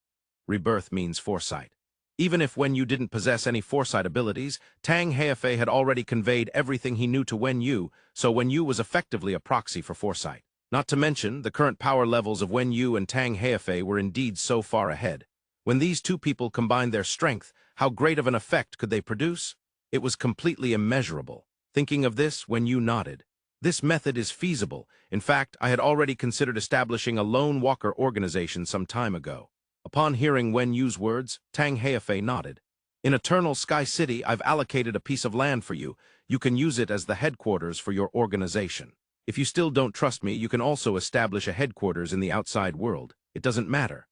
Rebirth means foresight. Even if Wen Yu didn't possess any foresight abilities, Tang Heifei had already conveyed everything he knew to Wen Yu, so Wen Yu was effectively a proxy for foresight. Not to mention, the current power levels of Wen Yu and Tang Heifei were indeed so far ahead. When these two people combined their strength, how great of an effect could they produce? It was completely immeasurable. Thinking of this, Wen Yu nodded. This method is feasible. In fact, I had already considered establishing a lone walker organization some time ago. Upon hearing Wen Yu's words, Tang Heifei nodded. In Eternal Sky City, I've allocated a piece of land for you. You can use it as the headquarters for your organization. If you still don't trust me, you can also establish a headquarters in the outside world. It doesn't matter.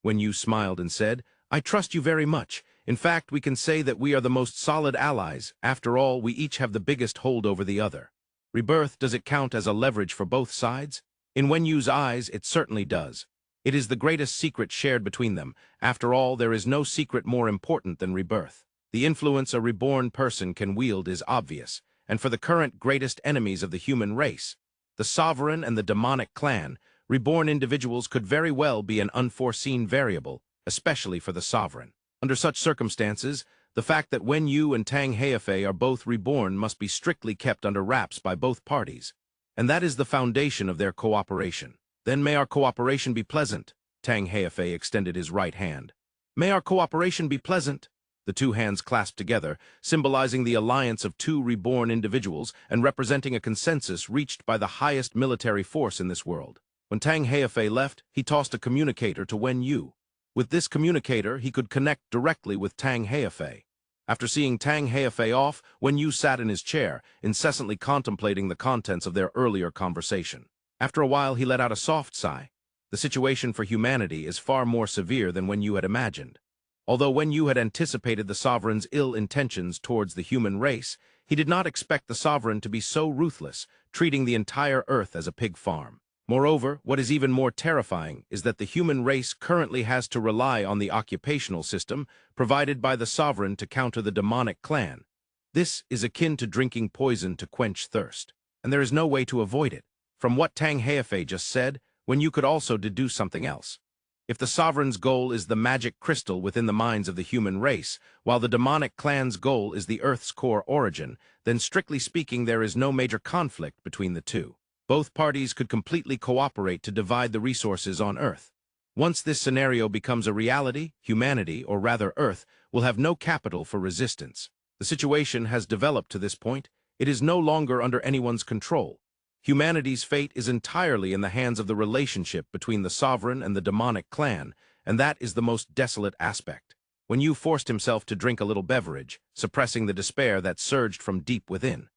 Wen Yu smiled and said, I trust you very much. In fact, we can say that we are the most solid allies. After all, we each have the biggest hold over the other. Rebirth, does it count as a leverage for both sides? In Wen Yu's eyes, it certainly does. It is the greatest secret shared between them. After all, there is no secret more important than rebirth. The influence a reborn person can wield is obvious, and for the current greatest enemies of the human race, the sovereign and the demonic clan, reborn individuals could very well be an unforeseen variable, especially for the sovereign. Under such circumstances, the fact that Wen Yu and Tang Heifei are both reborn must be strictly kept under wraps by both parties, and that is the foundation of their cooperation. Then may our cooperation be pleasant. Tang Heifei extended his right hand. May our cooperation be pleasant. The two hands clasped together, symbolizing the alliance of two reborn individuals and representing a consensus reached by the highest military force in this world. When Tang Heifei left, he tossed a communicator to Wen Yu. With this communicator, he could connect directly with Tang Heifei. After seeing Tang Heifei off, Wen Yu sat in his chair, incessantly contemplating the contents of their earlier conversation. After a while, he let out a soft sigh. The situation for humanity is far more severe than Wen Yu had imagined. Although Wen Yu had anticipated the sovereign's ill intentions towards the human race, he did not expect the sovereign to be so ruthless, treating the entire earth as a pig farm. Moreover, what is even more terrifying is that the human race currently has to rely on the occupational system provided by the sovereign to counter the demonic clan. This is akin to drinking poison to quench thirst, and there is no way to avoid it. From what Tang Heifei just said, Wen Yu could also deduce something else. If the sovereign's goal is the magic crystal within the minds of the human race, while the demonic clan's goal is the Earth's core origin, then strictly speaking there is no major conflict between the two. Both parties could completely cooperate to divide the resources on Earth. Once this scenario becomes a reality, humanity, or rather Earth, will have no capital for resistance. The situation has developed to this point. It is no longer under anyone's control. Humanity's fate is entirely in the hands of the relationship between the sovereign and the demonic clan, and that is the most desolate aspect. Wen Yu forced himself to drink a little beverage, suppressing the despair that surged from deep within.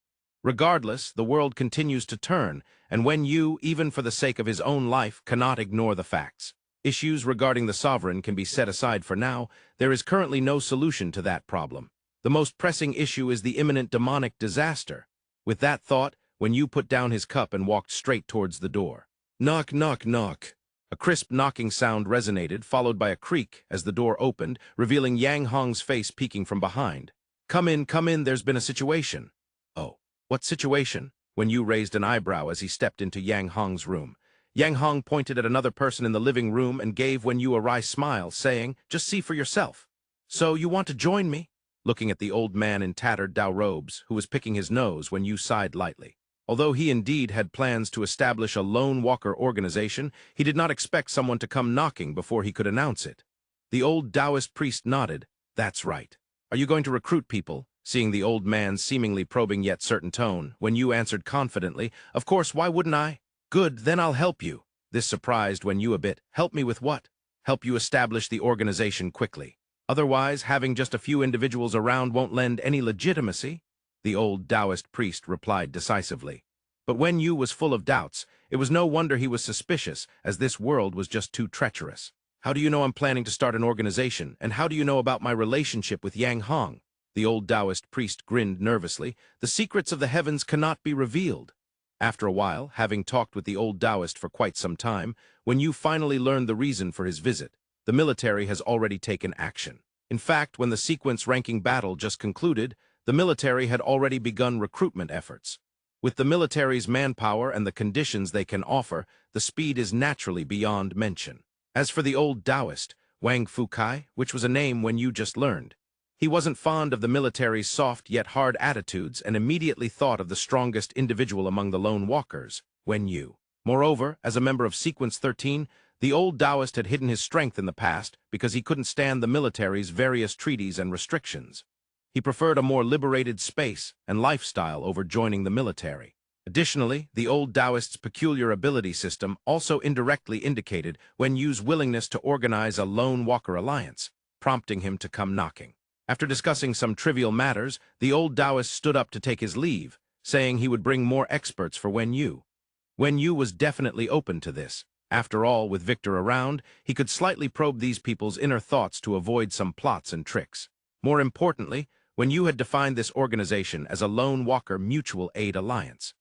Regardless, the world continues to turn, and Wen Yu, even for the sake of his own life, cannot ignore the facts. Issues regarding the sovereign can be set aside for now. There is currently no solution to that problem. The most pressing issue is the imminent demonic disaster. With that thought, Wen Yu put down his cup and walked straight towards the door. Knock, knock, knock. A crisp knocking sound resonated, followed by a creak as the door opened, revealing Yang Hong's face peeking from behind. Come in, there's been a situation. Oh, what situation? Wen Yu raised an eyebrow as he stepped into Yang Hong's room. Yang Hong pointed at another person in the living room and gave Wen Yu a wry smile, saying, just see for yourself. So, you want to join me? Looking at the old man in tattered Dao robes, who was picking his nose, Wen Yu sighed lightly. Although he indeed had plans to establish a lone walker organization, he did not expect someone to come knocking before he could announce it. The old Taoist priest nodded. That's right. Are you going to recruit people? Seeing the old man's seemingly probing yet certain tone, Wen Yu answered confidently, of course, why wouldn't I? Good, then I'll help you. This surprised Wen Yu a bit. Help me with what? Help you establish the organization quickly. Otherwise, having just a few individuals around won't lend any legitimacy. The old Taoist priest replied decisively. But Wen Yu was full of doubts. It was no wonder he was suspicious, as this world was just too treacherous. How do you know I'm planning to start an organization, and how do you know about my relationship with Yang Hong? The old Taoist priest grinned nervously. The secrets of the heavens cannot be revealed. After a while, having talked with the old Taoist for quite some time, Wen Yu finally learned the reason for his visit. the military has already taken action. In fact, when the sequence-ranking battle just concluded, the military had already begun recruitment efforts. With the military's manpower and the conditions they can offer, the speed is naturally beyond mention. As for the old Taoist, Wang Fukai, which was a name Wen Yu just learned, he wasn't fond of the military's soft yet hard attitudes and immediately thought of the strongest individual among the lone walkers, Wen Yu. Moreover, as a member of Sequence 13, the old Taoist had hidden his strength in the past because he couldn't stand the military's various treaties and restrictions. He preferred a more liberated space and lifestyle over joining the military. Additionally, the old Taoist's peculiar ability system also indirectly indicated Wen Yu's willingness to organize a lone walker alliance, prompting him to come knocking. After discussing some trivial matters, the old Taoist stood up to take his leave, saying he would bring more experts for Wen Yu. Wen Yu was definitely open to this. After all, with Victor around, he could slightly probe these people's inner thoughts to avoid some plots and tricks. More importantly, Wen Yu had defined this organization as a Lone Walker Mutual Aid Alliance.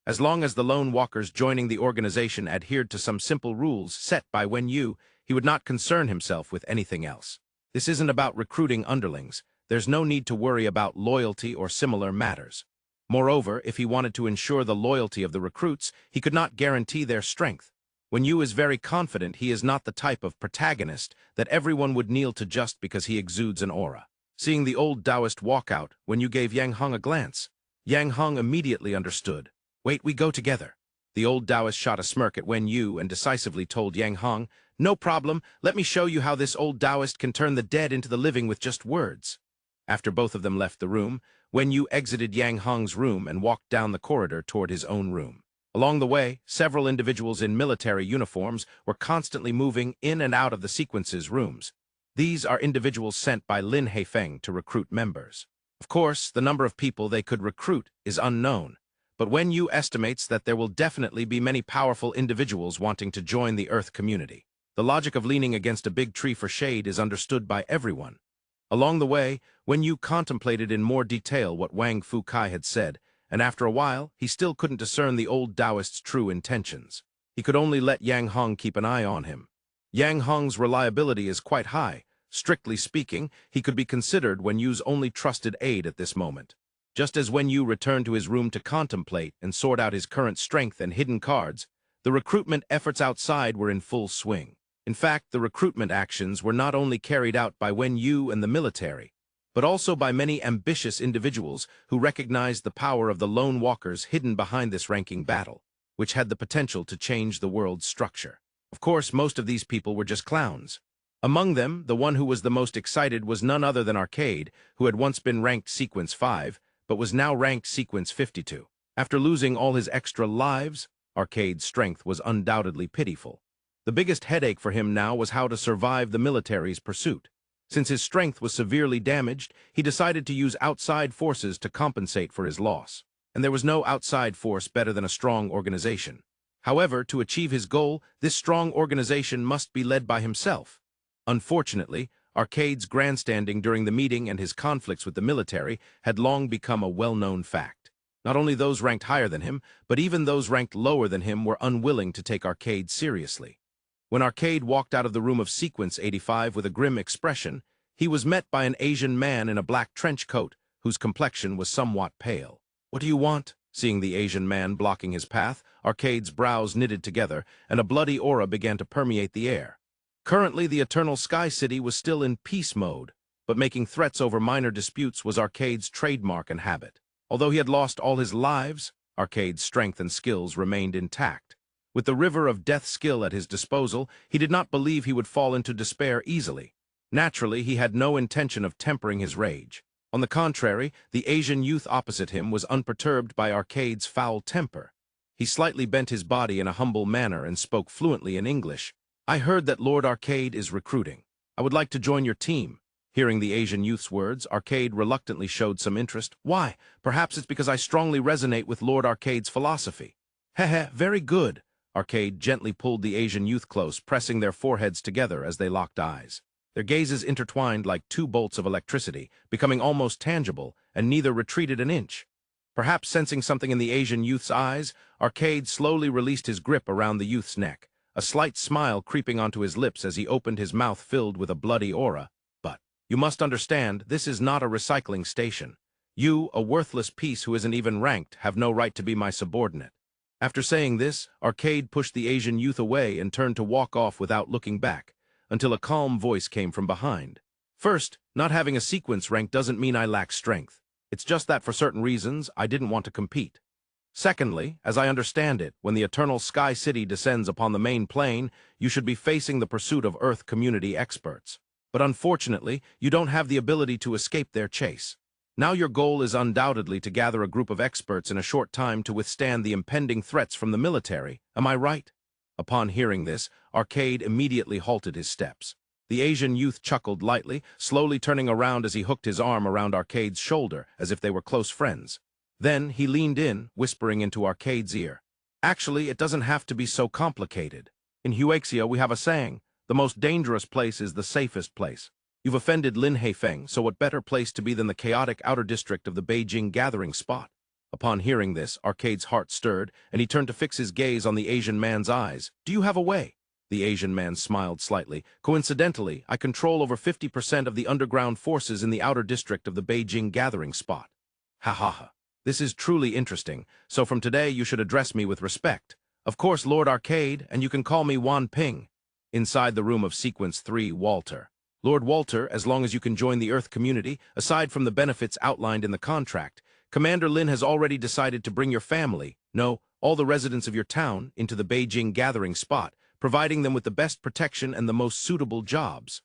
As long as the Lone Walkers joining the organization adhered to some simple rules set by Wen Yu, he would not concern himself with anything else. This isn't about recruiting underlings. There's no need to worry about loyalty or similar matters. Moreover, if he wanted to ensure the loyalty of the recruits, he could not guarantee their strength. Wen Yu is very confident he is not the type of protagonist that everyone would kneel to just because he exudes an aura. Seeing the old Taoist walk out, Wen Yu gave Yang Hong a glance. Yang Hong immediately understood. "Wait, we go together." The old Taoist shot a smirk at Wen Yu and decisively told Yang Hong, "No problem, let me show you how this old Taoist can turn the dead into the living with just words." After both of them left the room, Wen Yu exited Yang Hong's room and walked down the corridor toward his own room. Along the way, several individuals in military uniforms were constantly moving in and out of the sequence's rooms. These are individuals sent by Lin Heifeng to recruit members. Of course, the number of people they could recruit is unknown, but Wen Yu estimates that there will definitely be many powerful individuals wanting to join the Earth community. The logic of leaning against a big tree for shade is understood by everyone. Along the way, Wen Yu contemplated in more detail what Wang Fukai had said, and after a while, he still couldn't discern the old Taoist's true intentions. He could only let Yang Hong keep an eye on him. Yang Hong's reliability is quite high. Strictly speaking, he could be considered Wen Yu's only trusted aide at this moment. Just as Wen Yu returned to his room to contemplate and sort out his current strength and hidden cards, the recruitment efforts outside were in full swing. In fact, the recruitment actions were not only carried out by Wen Yu and the military, but also by many ambitious individuals who recognized the power of the lone walkers hidden behind this ranking battle, which had the potential to change the world's structure. Of course, most of these people were just clowns. Among them, the one who was the most excited was none other than Arcade, who had once been ranked Sequence 5, but was now ranked Sequence 52. After losing all his extra lives, Arcade's strength was undoubtedly pitiful. The biggest headache for him now was how to survive the military's pursuit. Since his strength was severely damaged, he decided to use outside forces to compensate for his loss. And there was no outside force better than a strong organization. However, to achieve his goal, this strong organization must be led by himself. Unfortunately, Arcade's grandstanding during the meeting and his conflicts with the military had long become a well-known fact. Not only those ranked higher than him, but even those ranked lower than him were unwilling to take Arcade seriously. When Arcade walked out of the room of Sequence 85 with a grim expression, he was met by an Asian man in a black trench coat, whose complexion was somewhat pale. "What do you want?" Seeing the Asian man blocking his path, Arcade's brows knitted together, and a bloody aura began to permeate the air. Currently, the Eternal Sky City was still in peace mode, but making threats over minor disputes was Arcade's trademark and habit. Although he had lost all his lives, Arcade's strength and skills remained intact. With the river of death skill at his disposal, he did not believe he would fall into despair easily. Naturally, he had no intention of tempering his rage. On the contrary, the Asian youth opposite him was unperturbed by Arcade's foul temper. He slightly bent his body in a humble manner and spoke fluently in English. "I heard that Lord Arcade is recruiting. I would like to join your team." Hearing the Asian youth's words, Arcade reluctantly showed some interest. "Why? Perhaps it's because I strongly resonate with Lord Arcade's philosophy." "Heh, very good." Arcade gently pulled the Asian youth close, pressing their foreheads together as they locked eyes. Their gazes intertwined like two bolts of electricity, becoming almost tangible, and neither retreated an inch. Perhaps sensing something in the Asian youth's eyes, Arcade slowly released his grip around the youth's neck. a slight smile creeping onto his lips as he opened his mouth filled with a bloody aura. But, you must understand, this is not a recycling station. You, a worthless piece who isn't even ranked, have no right to be my subordinate. After saying this, Arcade pushed the Asian youth away and turned to walk off without looking back, until a calm voice came from behind. First, not having a sequence rank doesn't mean I lack strength. It's just that for certain reasons, I didn't want to compete. Secondly, as I understand it, when the Eternal Sky City descends upon the main plane, you should be facing the pursuit of Earth community experts. But unfortunately, you don't have the ability to escape their chase. Now your goal is undoubtedly to gather a group of experts in a short time to withstand the impending threats from the military. Am I right? Upon hearing this, Arcade immediately halted his steps. The Asian youth chuckled lightly, slowly turning around as he hooked his arm around Arcade's shoulder, as if they were close friends. Then he leaned in, whispering into Arcade's ear. Actually, it doesn't have to be so complicated. In Huaxia, we have a saying, the most dangerous place is the safest place. You've offended Lin Heifeng, so what better place to be than the chaotic outer district of the Beijing gathering spot? Upon hearing this, Arcade's heart stirred, and he turned to fix his gaze on the Asian man's eyes. Do you have a way? The Asian man smiled slightly. Coincidentally, I control over 50% of the underground forces in the outer district of the Beijing gathering spot. Ha ha ha. This is truly interesting, so from today you should address me with respect. Of course, Lord Arcade, and you can call me Wan Ping. Inside the room of Sequence 3, Walter. Lord Walter, as long as you can join the Earth community, aside from the benefits outlined in the contract, Commander Lin has already decided to bring your family, no, all the residents of your town, into the Beijing gathering spot, providing them with the best protection and the most suitable jobs.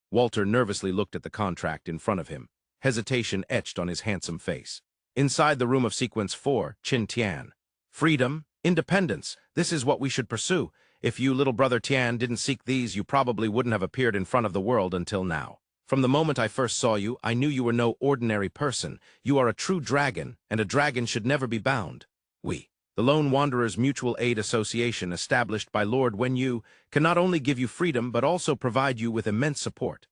Walter nervously looked at the contract in front of him, hesitation etched on his handsome face. Inside the room of Sequence 4, Qin Tian. Freedom, independence, this is what we should pursue. If you, little brother Tian, didn't seek these, you probably wouldn't have appeared in front of the world until now. From the moment I first saw you, I knew you were no ordinary person. You are a true dragon, and a dragon should never be bound. We, the Lone Wanderers Mutual Aid Association established by Lord Wenyu, can not only give you freedom but also provide you with immense support.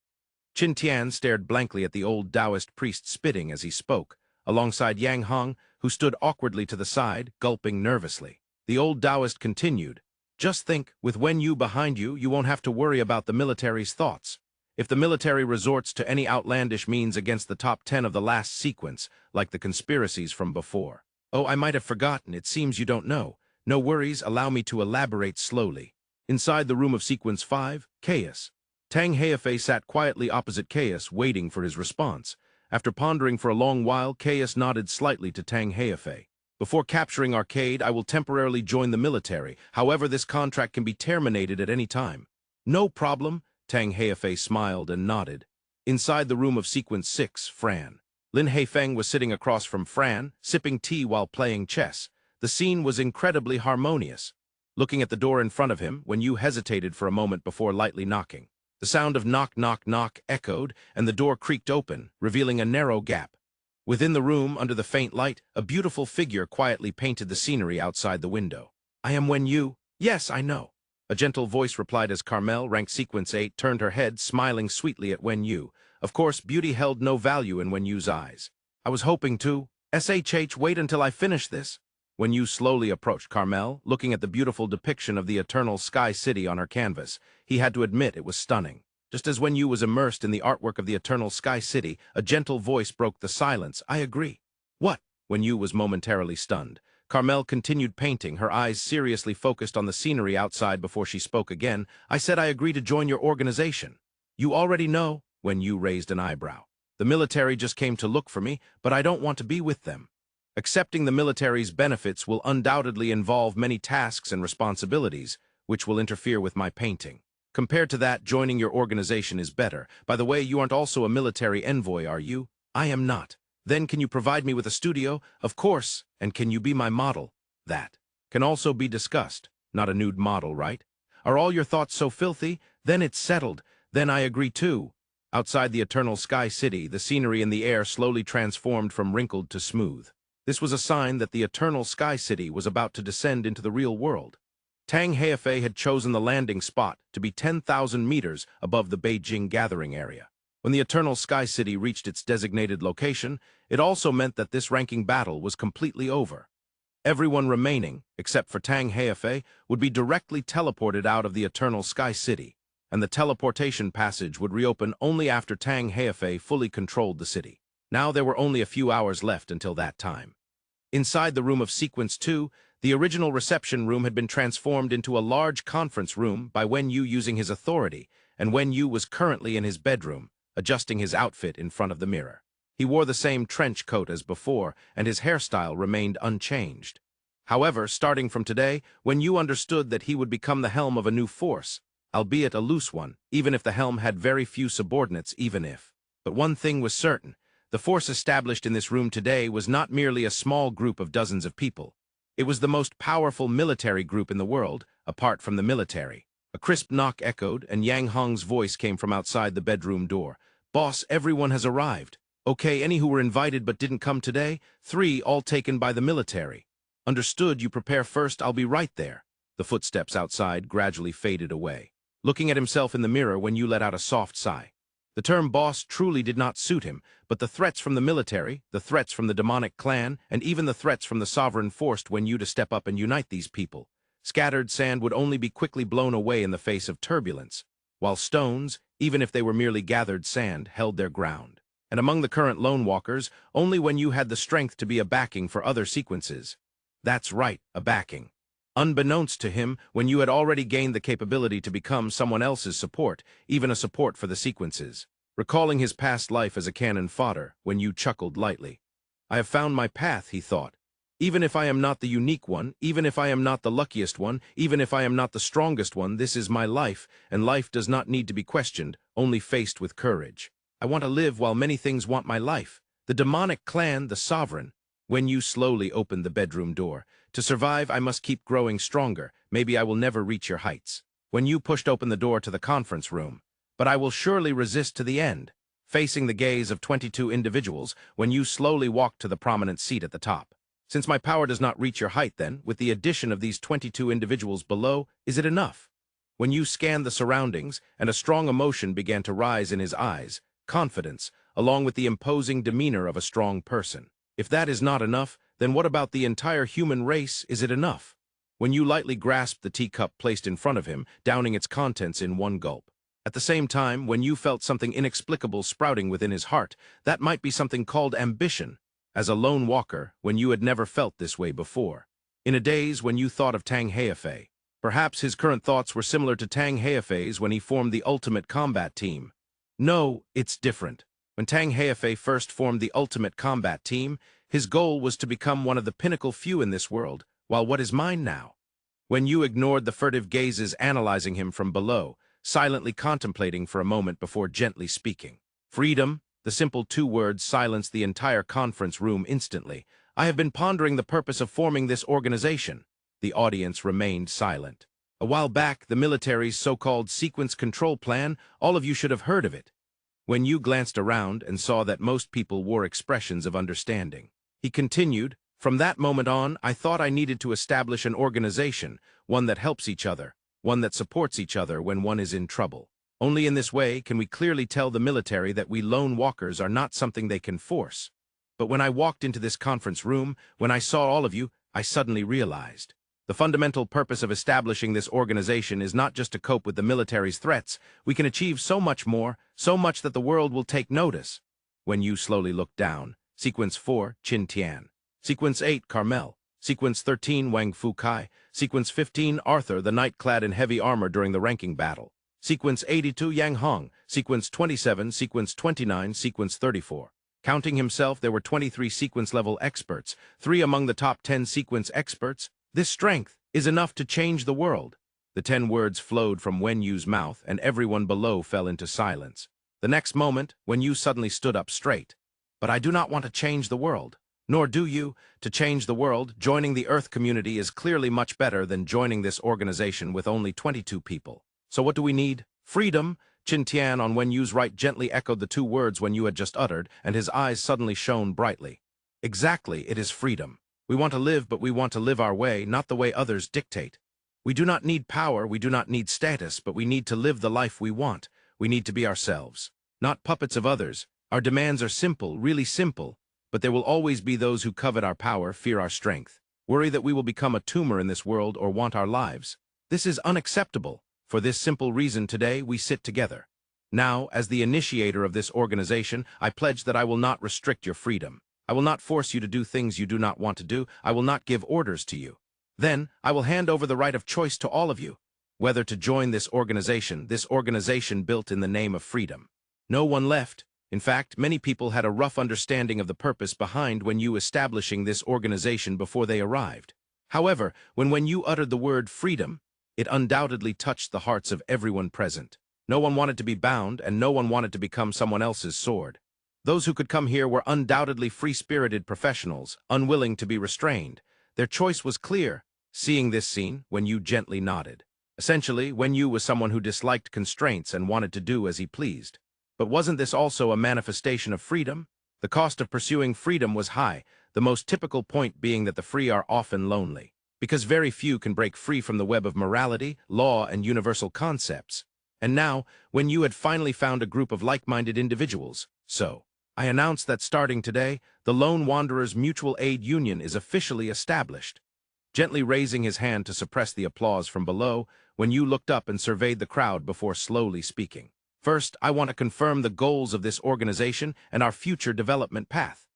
Qin Tian stared blankly at the old Taoist priest spitting as he spoke, alongside Yang Hong, who stood awkwardly to the side, gulping nervously. The old Taoist continued, just think, with Wenyu behind you, you won't have to worry about the military's thoughts. If the military resorts to any outlandish means against the top 10 of the last sequence, like the conspiracies from before. Oh, I might have forgotten, it seems you don't know. No worries, allow me to elaborate slowly. Inside the room of Sequence 5, Chaos. Tang Heifei sat quietly opposite Chaos, waiting for his response. After pondering for a long while, Chaos nodded slightly to Tang Heifei. Before capturing Arcade, I will temporarily join the military. However, this contract can be terminated at any time. No problem, Tang Heifei smiled and nodded. Inside the room of Sequence 6, Fran. Lin Heifeng was sitting across from Fran, sipping tea while playing chess. The scene was incredibly harmonious. Looking at the door in front of him, Wenyu hesitated for a moment before lightly knocking. The sound of knock, knock, knock echoed, and the door creaked open, revealing a narrow gap. Within the room, under the faint light, a beautiful figure quietly painted the scenery outside the window. I am Wenyu. Yes, I know. A gentle voice replied as Carmel, ranked Sequence 8, turned her head, smiling sweetly at Wenyu. Of course, beauty held no value in Wenyu's eyes. I was hoping to. Wait until I finish this. Wenyu slowly approached Carmel, looking at the beautiful depiction of the Eternal Sky City on her canvas. He had to admit it was stunning. Just as Wenyu was immersed in the artwork of the Eternal Sky City, a gentle voice broke the silence. I agree. What? Wenyu was momentarily stunned. Carmel continued painting, her eyes seriously focused on the scenery outside before she spoke again. I said I agree to join your organization. You already know, Wenyu raised an eyebrow. The military just came to look for me, but I don't want to be with them. Accepting the military's benefits will undoubtedly involve many tasks and responsibilities, which will interfere with my painting. Compared to that, joining your organization is better. By the way, you aren't also a military envoy, are you? I am not. Then can you provide me with a studio? Of course. And can you be my model? That can also be discussed. Not a nude model, right? Are all your thoughts so filthy? Then it's settled. Then I agree too. Outside the Eternal Sky City, the scenery in the air slowly transformed from wrinkled to smooth. This was a sign that the Eternal Sky City was about to descend into the real world. Tang Heifei had chosen the landing spot to be 10,000 meters above the Beijing gathering area. When the Eternal Sky City reached its designated location, it also meant that this ranking battle was completely over. Everyone remaining, except for Tang Heifei, would be directly teleported out of the Eternal Sky City, and the teleportation passage would reopen only after Tang Heifei fully controlled the city. Now there were only a few hours left until that time. Inside the room of Sequence 2, the original reception room had been transformed into a large conference room by Wen Yu using his authority, and Wen Yu was currently in his bedroom, adjusting his outfit in front of the mirror. He wore the same trench coat as before, and his hairstyle remained unchanged. However, starting from today, Wen Yu understood that he would become the helm of a new force, albeit a loose one, even if the helm had very few subordinates, But one thing was certain. The force established in this room today was not merely a small group of dozens of people. It was the most powerful military group in the world, apart from the military. A crisp knock echoed, and Yang Hong's voice came from outside the bedroom door. "Boss, everyone has arrived. Okay, any who were invited but didn't come today? 3, all taken by the military. Understood, you prepare first, I'll be right there." The footsteps outside gradually faded away. Looking at himself in the mirror, Wen Yu let out a soft sigh. The term boss truly did not suit him, but the threats from the military, the threats from the demonic clan, and even the threats from the sovereign forced Wen Yu to step up and unite these people. Scattered sand would only be quickly blown away in the face of turbulence, while stones, even if they were merely gathered sand, held their ground. And among the current lone walkers, only Wen Yu had the strength to be a backing for other sequences. That's right, a backing. Unbeknownst to him, Wen Yu had already gained the capability to become someone else's support, even a support for the sequences. Recalling his past life as a cannon fodder, Wen Yu chuckled lightly. "I have found my path," he thought. "Even if I am not the unique one, even if I am not the luckiest one, even if I am not the strongest one, this is my life, and life does not need to be questioned, only faced with courage. I want to live while many things want my life. The demonic clan, the sovereign." Wen Yu slowly opened the bedroom door. "To survive, I must keep growing stronger. Maybe I will never reach your heights." Wen Yu pushed open the door to the conference room. "But I will surely resist to the end." Facing the gaze of 22 individuals, Wen Yu slowly walked to the prominent seat at the top. "Since my power does not reach your height, then, with the addition of these 22 individuals below, is it enough?" Wen Yu scanned the surroundings, and a strong emotion began to rise in his eyes, confidence, along with the imposing demeanor of a strong person. If that is not enough, then what about the entire human race? Is it enough? Wen Yu lightly grasped the teacup placed in front of him, downing its contents in one gulp. At the same time, Wen Yu felt something inexplicable sprouting within his heart. That might be something called ambition. As a lone walker, Wen Yu had never felt this way before. In a daze, Wen Yu thought of Tang Heifei. Perhaps his current thoughts were similar to Tang Heifei's when he formed the Ultimate Combat Team. No, it's different. When Tang Heifei first formed the Ultimate Combat Team, his goal was to become one of the pinnacle few in this world, while what is mine now? Wen Yu ignored the furtive gazes analyzing him from below, silently contemplating for a moment before gently speaking. "Freedom," the simple 2 words silenced the entire conference room instantly. "I have been pondering the purpose of forming this organization." The audience remained silent. "A while back, the military's so-called sequence control plan, all of you should have heard of it." Wen Yu glanced around and saw that most people wore expressions of understanding. He continued, "From that moment on, I thought I needed to establish an organization, one that helps each other, one that supports each other when one is in trouble. Only in this way can we clearly tell the military that we lone walkers are not something they can force. But when I walked into this conference room, when I saw all of you, I suddenly realized. The fundamental purpose of establishing this organization is not just to cope with the military's threats. We can achieve so much more, so much that the world will take notice." Wen Yu slowly looked down. Sequence 4, Qin Tian. Sequence 8, Carmel. Sequence 13, Wang Fu Kai. Sequence 15, Arthur, the knight clad in heavy armor during the ranking battle. Sequence 82, Yang Hong. Sequence 27, Sequence 29, Sequence 34. Counting himself, there were 23 sequence-level experts, 3 among the top 10 sequence experts. This strength is enough to change the world. The 10 words flowed from Wen Yu's mouth, and everyone below fell into silence. The next moment, Wen Yu suddenly stood up straight. "But I do not want to change the world. Nor do you. To change the world, joining the Earth community is clearly much better than joining this organization with only 22 people. So what do we need? Freedom." Qin Tian on Wen Yu's right gently echoed the 2 words Wen Yu had just uttered, and his eyes suddenly shone brightly. "Exactly, it is freedom. We want to live, but we want to live our way, not the way others dictate. We do not need power, we do not need status, but we need to live the life we want. We need to be ourselves, not puppets of others. Our demands are simple, really simple, but there will always be those who covet our power, fear our strength. worry that we will become a tumor in this world or want our lives. This is unacceptable. For this simple reason today we sit together. Now, as the initiator of this organization, I pledge that I will not restrict your freedom. I will not force you to do things you do not want to do. I will not give orders to you. Then, I will hand over the right of choice to all of you, whether to join this organization built in the name of freedom. No one left. In fact, many people had a rough understanding of the purpose behind when you establishing this organization before they arrived. However, when you uttered the word freedom, it undoubtedly touched the hearts of everyone present. No one wanted to be bound, and no one wanted to become someone else's sword. Those who could come here were undoubtedly free-spirited professionals, unwilling to be restrained. Their choice was clear. Seeing this scene, Wenyu gently nodded. Essentially, Wenyu was someone who disliked constraints and wanted to do as he pleased. But wasn't this also a manifestation of freedom? The cost of pursuing freedom was high, the most typical point being that the free are often lonely, because very few can break free from the web of morality, law, and universal concepts. And now, when you had finally found a group of like-minded individuals, so I announce that starting today, the Lone Wanderers Mutual Aid Union is officially established. Gently raising his hand to suppress the applause from below, when you looked up and surveyed the crowd before slowly speaking. First, I want to confirm the goals of this organization and our future development path.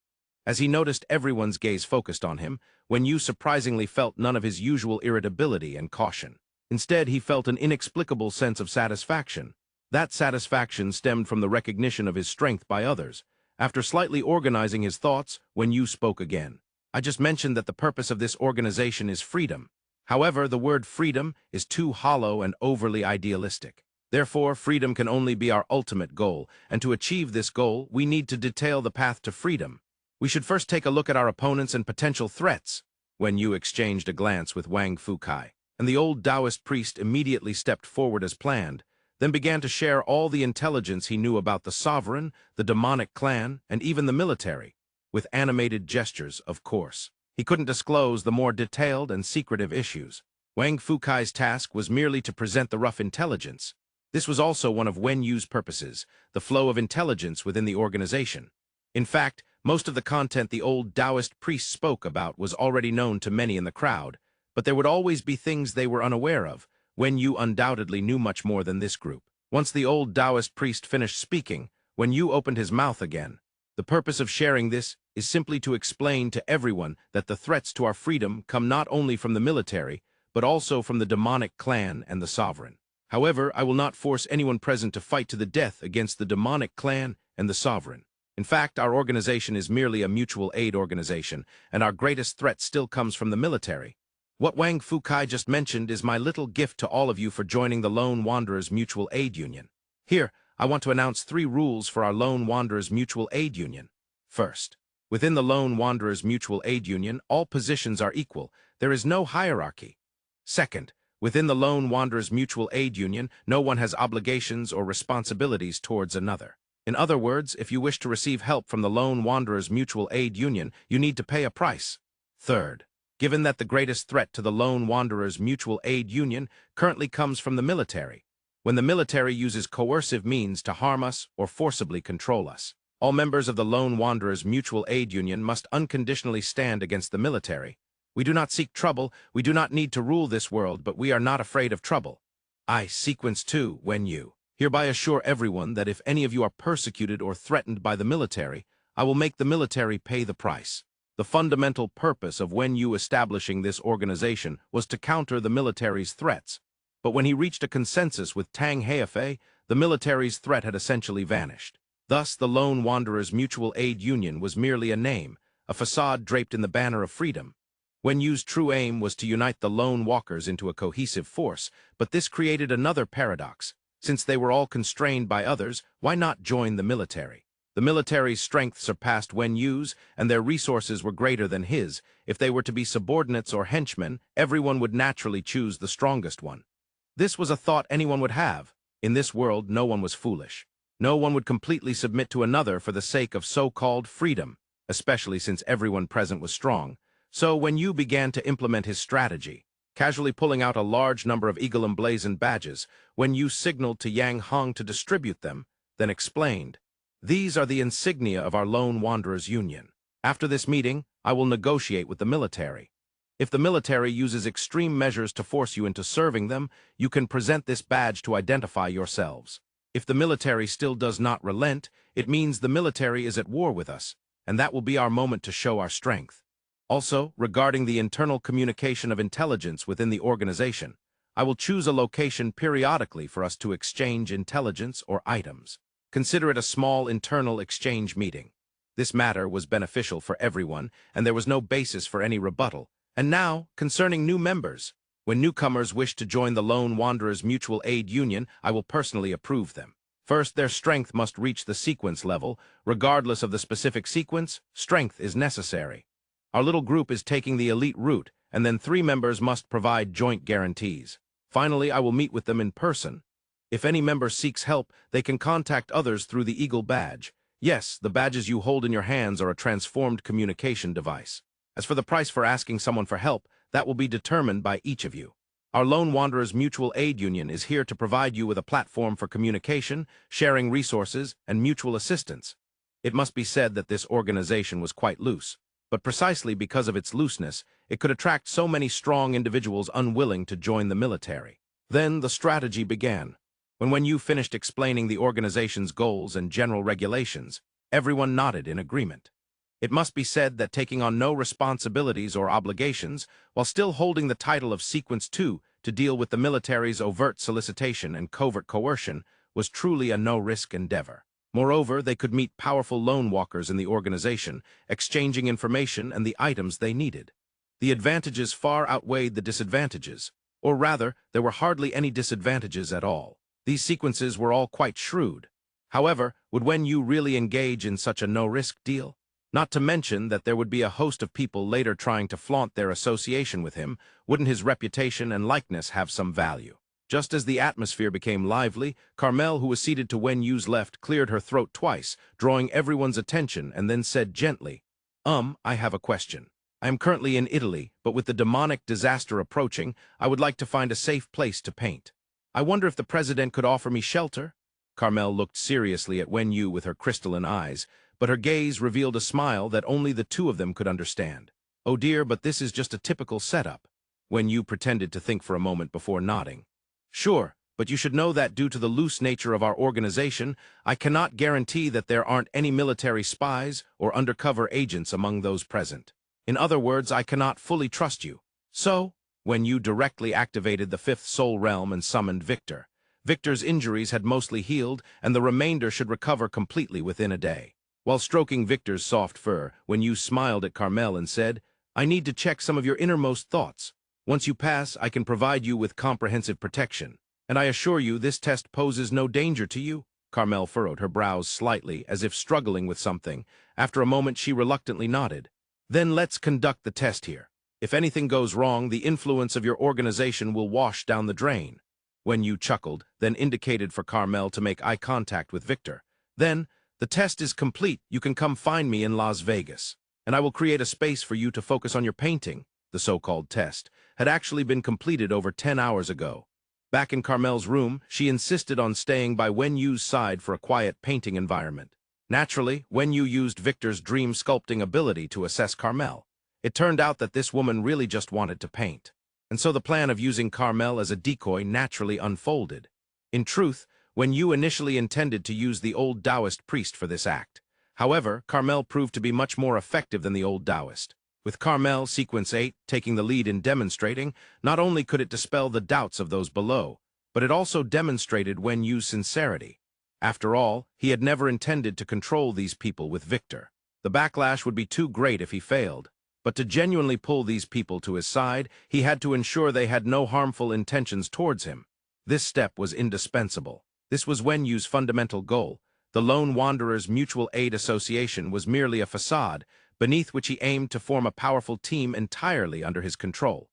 As he noticed everyone's gaze focused on him, when you surprisingly felt none of his usual irritability and caution. Instead, he felt an inexplicable sense of satisfaction. That satisfaction stemmed from the recognition of his strength by others. After slightly organizing his thoughts, when you spoke again. I just mentioned that the purpose of this organization is freedom. However, the word freedom is too hollow and overly idealistic. Therefore, freedom can only be our ultimate goal, and to achieve this goal, we need to detail the path to freedom. We should first take a look at our opponents and potential threats. When you exchanged a glance with Wang Fukai, and the old Taoist priest immediately stepped forward as planned, then began to share all the intelligence he knew about the sovereign, the demonic clan, and even the military, with animated gestures, of course. He couldn't disclose the more detailed and secretive issues. Wang Fukai's task was merely to present the rough intelligence. This was also one of Wen Yu's purposes, the flow of intelligence within the organization. In fact, most of the content the old Taoist priest spoke about was already known to many in the crowd, but there would always be things they were unaware of. Wen Yu undoubtedly knew much more than this group. Once the old Taoist priest finished speaking, Wen Yu opened his mouth again. The purpose of sharing this is simply to explain to everyone that the threats to our freedom come not only from the military, but also from the demonic clan and the sovereign. However, I will not force anyone present to fight to the death against the demonic clan and the sovereign. In fact, our organization is merely a mutual aid organization, and our greatest threat still comes from the military. What Wang Fukai just mentioned is my little gift to all of you for joining the Lone Wanderers Mutual Aid Union. Here, I want to announce 3 rules for our Lone Wanderers Mutual Aid Union. First, within the Lone Wanderers Mutual Aid Union, all positions are equal. There is no hierarchy. Second, within the Lone Wanderers Mutual Aid Union, no one has obligations or responsibilities towards another. In other words, if you wish to receive help from the Lone Wanderers Mutual Aid Union, you need to pay a price. Third, given that the greatest threat to the Lone Wanderers Mutual Aid Union currently comes from the military, when the military uses coercive means to harm us or forcibly control us, all members of the Lone Wanderers Mutual Aid Union must unconditionally stand against the military. We do not seek trouble, we do not need to rule this world, but we are not afraid of trouble. I, Sequence 2, Wen Yu, hereby assure everyone that if any of you are persecuted or threatened by the military, I will make the military pay the price. The fundamental purpose of Wen Yu establishing this organization was to counter the military's threats. But when he reached a consensus with Tang Heifei, the military's threat had essentially vanished. Thus, the Lone Wanderers Mutual Aid Union was merely a name, a facade draped in the banner of freedom. Wen Yu's true aim was to unite the Lone Walkers into a cohesive force, but this created another paradox. Since they were all constrained by others, why not join the military? The military's strength surpassed Wen Yu's, and their resources were greater than his. If they were to be subordinates or henchmen, everyone would naturally choose the strongest one. This was a thought anyone would have. In this world, no one was foolish. No one would completely submit to another for the sake of so-called freedom, especially since everyone present was strong. So when Yu began to implement his strategy, casually pulling out a large number of eagle-emblazoned badges, when Yu signaled to Yang Hong to distribute them, then explained, "These are the insignia of our Lone Wanderers Union. After this meeting, I will negotiate with the military." If the military uses extreme measures to force you into serving them, you can present this badge to identify yourselves. If the military still does not relent, it means the military is at war with us, and that will be our moment to show our strength. Also, regarding the internal communication of intelligence within the organization, I will choose a location periodically for us to exchange intelligence or items. Consider it a small internal exchange meeting. This matter was beneficial for everyone, and there was no basis for any rebuttal. And now, concerning new members. When newcomers wish to join the Lone Wanderers Mutual Aid Union, I will personally approve them. First, their strength must reach the sequence level. Regardless of the specific sequence, strength is necessary. Our little group is taking the elite route, and then 3 members must provide joint guarantees. Finally, I will meet with them in person. If any member seeks help, they can contact others through the Eagle badge. Yes, the badges you hold in your hands are a transformed communication device. As for the price for asking someone for help, that will be determined by each of you. Our Lone Wanderers Mutual Aid Union is here to provide you with a platform for communication, sharing resources, and mutual assistance. It must be said that this organization was quite loose, but precisely because of its looseness, it could attract so many strong individuals unwilling to join the military. Then the strategy began. When you finished explaining the organization's goals and general regulations, everyone nodded in agreement. It must be said that taking on no responsibilities or obligations, while still holding the title of Sequence 2 to deal with the military's overt solicitation and covert coercion, was truly a no-risk endeavor. Moreover, they could meet powerful lone walkers in the organization, exchanging information and the items they needed. The advantages far outweighed the disadvantages, or rather, there were hardly any disadvantages at all. These sequences were all quite shrewd. However, would you really engage in such a no-risk deal? Not to mention that there would be a host of people later trying to flaunt their association with him. Wouldn't his reputation and likeness have some value? Just as the atmosphere became lively, Carmel, who was seated to Yu's left, cleared her throat twice, drawing everyone's attention, and then said gently, I have a question. I am currently in Italy, but with the demonic disaster approaching, I would like to find a safe place to paint. I wonder if the president could offer me shelter? Carmel looked seriously at Yu with her crystalline eyes, but her gaze revealed a smile that only the two of them could understand. Oh dear, but this is just a typical setup. Yu pretended to think for a moment before nodding. Sure, but you should know that due to the loose nature of our organization, I cannot guarantee that there aren't any military spies or undercover agents among those present. In other words, I cannot fully trust you. So, Yu directly activated the 5th Soul Realm and summoned Victor. Victor's injuries had mostly healed, and the remainder should recover completely within a day. While stroking Victor's soft fur, Yu smiled at Carmel and said, I need to check some of your innermost thoughts. Once you pass, I can provide you with comprehensive protection. And I assure you this test poses no danger to you. Carmel furrowed her brows slightly, as if struggling with something. After a moment, she reluctantly nodded. Then let's conduct the test here. If anything goes wrong, the influence of your organization will wash down the drain. Yu chuckled, then indicated for Carmel to make eye contact with Victor. Then, the test is complete. You can come find me in Las Vegas, and I will create a space for you to focus on your painting. The so-called test had actually been completed over 10 hours ago. Back in Carmel's room, she insisted on staying by Yu's side for a quiet painting environment. Naturally, Yu used Victor's dream sculpting ability to assess Carmel. It turned out that this woman really just wanted to paint. And so the plan of using Carmel as a decoy naturally unfolded. In truth, Yu initially intended to use the old Taoist priest for this act. However, Carmel proved to be much more effective than the old Taoist. With Carmel, Sequence 8, taking the lead in demonstrating, not only could it dispel the doubts of those below, but it also demonstrated Yu's sincerity. After all, he had never intended to control these people with Victor. The backlash would be too great if he failed. But to genuinely pull these people to his side, he had to ensure they had no harmful intentions towards him. This step was indispensable. This was Yu's fundamental goal. The Lone Wanderers Mutual Aid Association was merely a facade, beneath which he aimed to form a powerful team entirely under his control.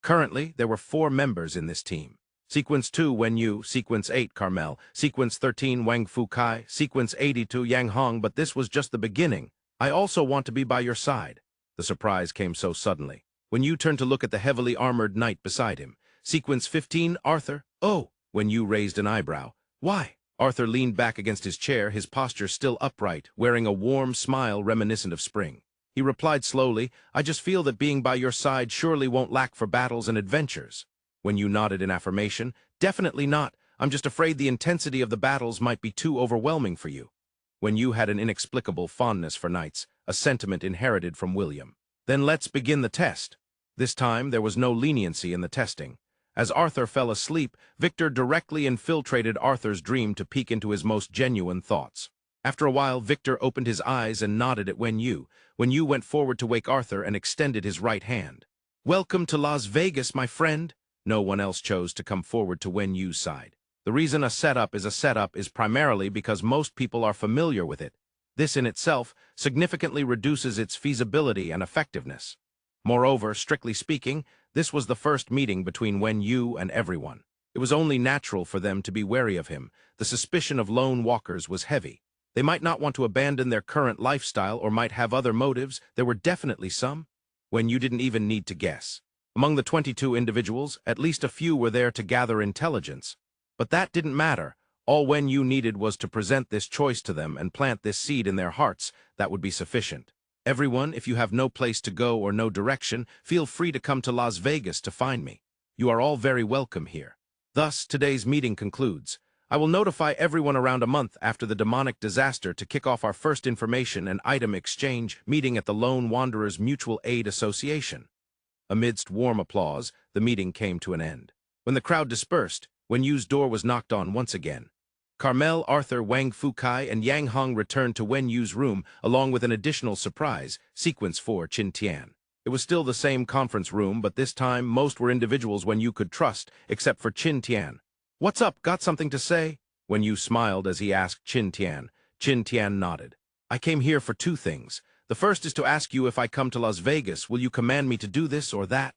Currently, there were 4 members in this team. Sequence 2, Yu, Sequence 8, Carmel, Sequence 13, Wang Fukai, Sequence 82, Yang Hong, but this was just the beginning. I also want to be by your side. The surprise came so suddenly. Yu turned to look at the heavily armored knight beside him. Sequence 15, Arthur. Oh! Yu raised an eyebrow. Why? Arthur leaned back against his chair, his posture still upright, wearing a warm smile reminiscent of spring. He replied slowly, "I just feel that being by your side surely won't lack for battles and adventures." When Yu nodded in affirmation, "Definitely not. I'm just afraid the intensity of the battles might be too overwhelming for you." When Yu had an inexplicable fondness for knights, a sentiment inherited from William. "Then let's begin the test." This time, there was no leniency in the testing. As Arthur fell asleep, Victor directly infiltrated Arthur's dream to peek into his most genuine thoughts. After a while, Victor opened his eyes and nodded at Wen Yu. Wen Yu went forward to wake Arthur and extended his right hand. "Welcome to Las Vegas, my friend." No one else chose to come forward to Wen Yu's side. The reason a setup is primarily because most people are familiar with it. This in itself significantly reduces its feasibility and effectiveness. Moreover, strictly speaking, this was the first meeting between Wen Yu and everyone. It was only natural for them to be wary of him. The suspicion of lone walkers was heavy. They might not want to abandon their current lifestyle or might have other motives. There were definitely some. Wen Yu didn't even need to guess. Among the 22 individuals, at least a few were there to gather intelligence. But that didn't matter. All Wen Yu needed was to present this choice to them and plant this seed in their hearts. That would be sufficient. "Everyone, if you have no place to go or no direction, feel free to come to Las Vegas to find me. You are all very welcome here." Thus, today's meeting concludes. I will notify everyone around a month after the demonic disaster to kick off our first information and item exchange meeting at the Lone Wanderers Mutual Aid Association. Amidst warm applause, the meeting came to an end. When the crowd dispersed, Wen Yu's door was knocked on once again. Carmel, Arthur, Wang Fukai, and Yang Hong returned to Wen Yu's room, along with an additional surprise, Sequence 4, Qin Tian. It was still the same conference room, but this time most were individuals Wen Yu could trust, except for Qin Tian. "What's up? Got something to say?" Wen Yu smiled as he asked Qin Tian. Qin Tian nodded. "I came here for two things. The first is to ask you, if I come to Las Vegas, will you command me to do this or that?"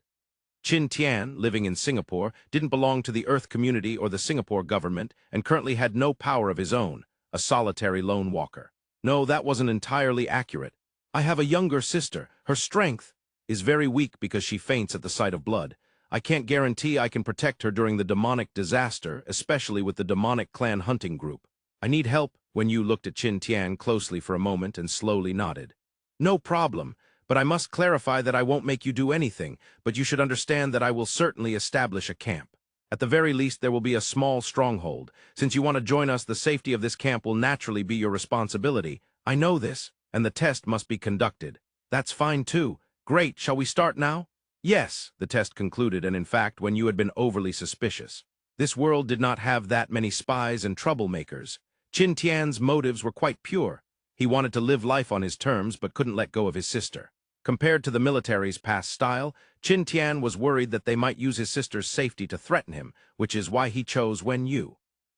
Qin Tian, living in Singapore, didn't belong to the Earth community or the Singapore government and currently had no power of his own, a solitary lone walker. No, that wasn't entirely accurate. "I have a younger sister. Her strength is very weak because she faints at the sight of blood. I can't guarantee I can protect her during the demonic disaster, especially with the demonic clan hunting group. I need help." When Yu looked at Qin Tian closely for a moment and slowly nodded. "No problem. But I must clarify that I won't make you do anything, but you should understand that I will certainly establish a camp. At the very least, there will be a small stronghold. Since you want to join us, the safety of this camp will naturally be your responsibility. I know this, and the test must be conducted." "That's fine too. Great, shall we start now?" Yes, the test concluded, and in fact, when you had been overly suspicious. This world did not have that many spies and troublemakers. Qin Tian's motives were quite pure. He wanted to live life on his terms, but couldn't let go of his sister. Compared to the military's past style, Qin Tian was worried that they might use his sister's safety to threaten him, which is why he chose Wen Yu.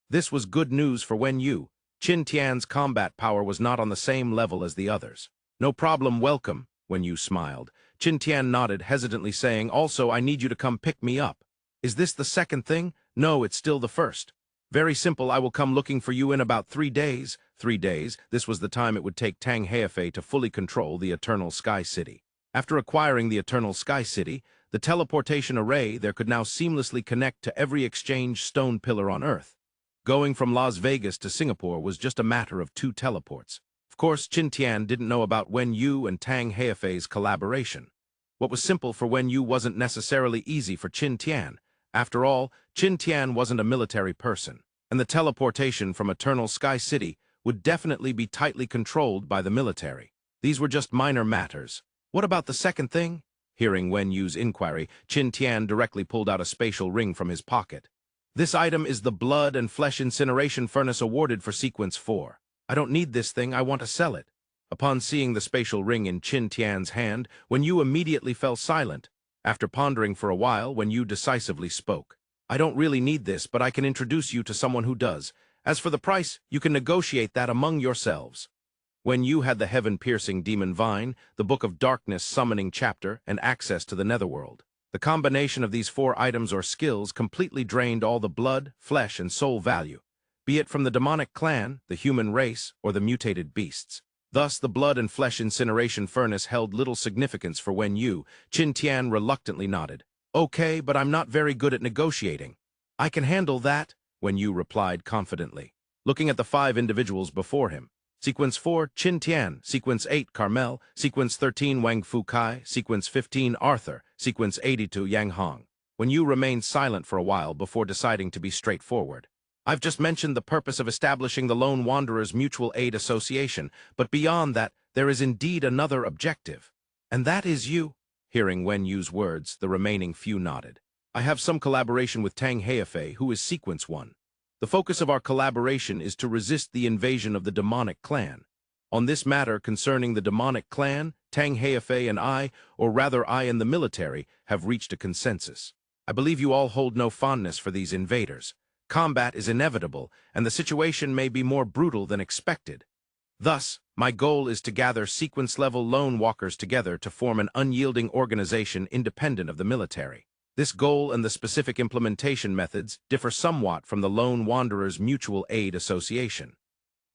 This was good news for Wen Yu. Qin Tian's combat power was not on the same level as the others. "No problem, welcome," Wen Yu smiled. Qin Tian nodded, hesitantly saying, "Also, I need you to come pick me up." "Is this the second thing?" "No, it's still the first." "Very simple, I will come looking for you in about 3 days. 3 days, this was the time it would take Tang Hefei to fully control the Eternal Sky City. After acquiring the Eternal Sky City, the teleportation array there could now seamlessly connect to every exchange stone pillar on Earth. Going from Las Vegas to Singapore was just a matter of 2 teleports. Of course, Qin Tian didn't know about Wen Yu and Tang Hefei's collaboration. What was simple for Wen Yu wasn't necessarily easy for Qin Tian. After all, Qin Tian wasn't a military person, and the teleportation from Eternal Sky City would definitely be tightly controlled by the military. These were just minor matters. "What about the second thing?" Hearing Wen Yu's inquiry, Qin Tian directly pulled out a spatial ring from his pocket. "This item is the blood and flesh incineration furnace awarded for Sequence 4. I don't need this thing, I want to sell it." Upon seeing the spatial ring in Qin Tian's hand, Wen Yu immediately fell silent. After pondering for a while, Wen Yu decisively spoke. "I don't really need this, but I can introduce you to someone who does. As for the price, you can negotiate that among yourselves." Wen Yu had the heaven-piercing demon vine, the Book of Darkness summoning chapter, and access to the netherworld. The combination of these 4 items or skills completely drained all the blood, flesh, and soul value, be it from the demonic clan, the human race, or the mutated beasts. Thus, the blood and flesh incineration furnace held little significance for Wen Yu. Qin Tian reluctantly nodded. "Okay, but I'm not very good at negotiating." "I can handle that," Wen Yu replied confidently. Looking at the 5 individuals before him, Sequence 4, Qin Tian. Sequence 8, Carmel. Sequence 13, Wang Fu Kai. Sequence 15, Arthur. Sequence 82, Yang Hong. When you remained silent for a while before deciding to be straightforward. I've just mentioned the purpose of establishing the Lone Wanderers Mutual Aid Association, but beyond that, there is indeed another objective. And that is you. Hearing Wen Yu's words, the remaining few nodded. I have some collaboration with Tang Heifei, who is Sequence 1. The focus of our collaboration is to resist the invasion of the demonic clan. On this matter concerning the demonic clan, Tang Heifei and I, or rather I and the military, have reached a consensus. I believe you all hold no fondness for these invaders. Combat is inevitable, and the situation may be more brutal than expected. Thus, my goal is to gather sequence-level lone walkers together to form an unyielding organization independent of the military. This goal and the specific implementation methods differ somewhat from the Lone Wanderers Mutual Aid Association.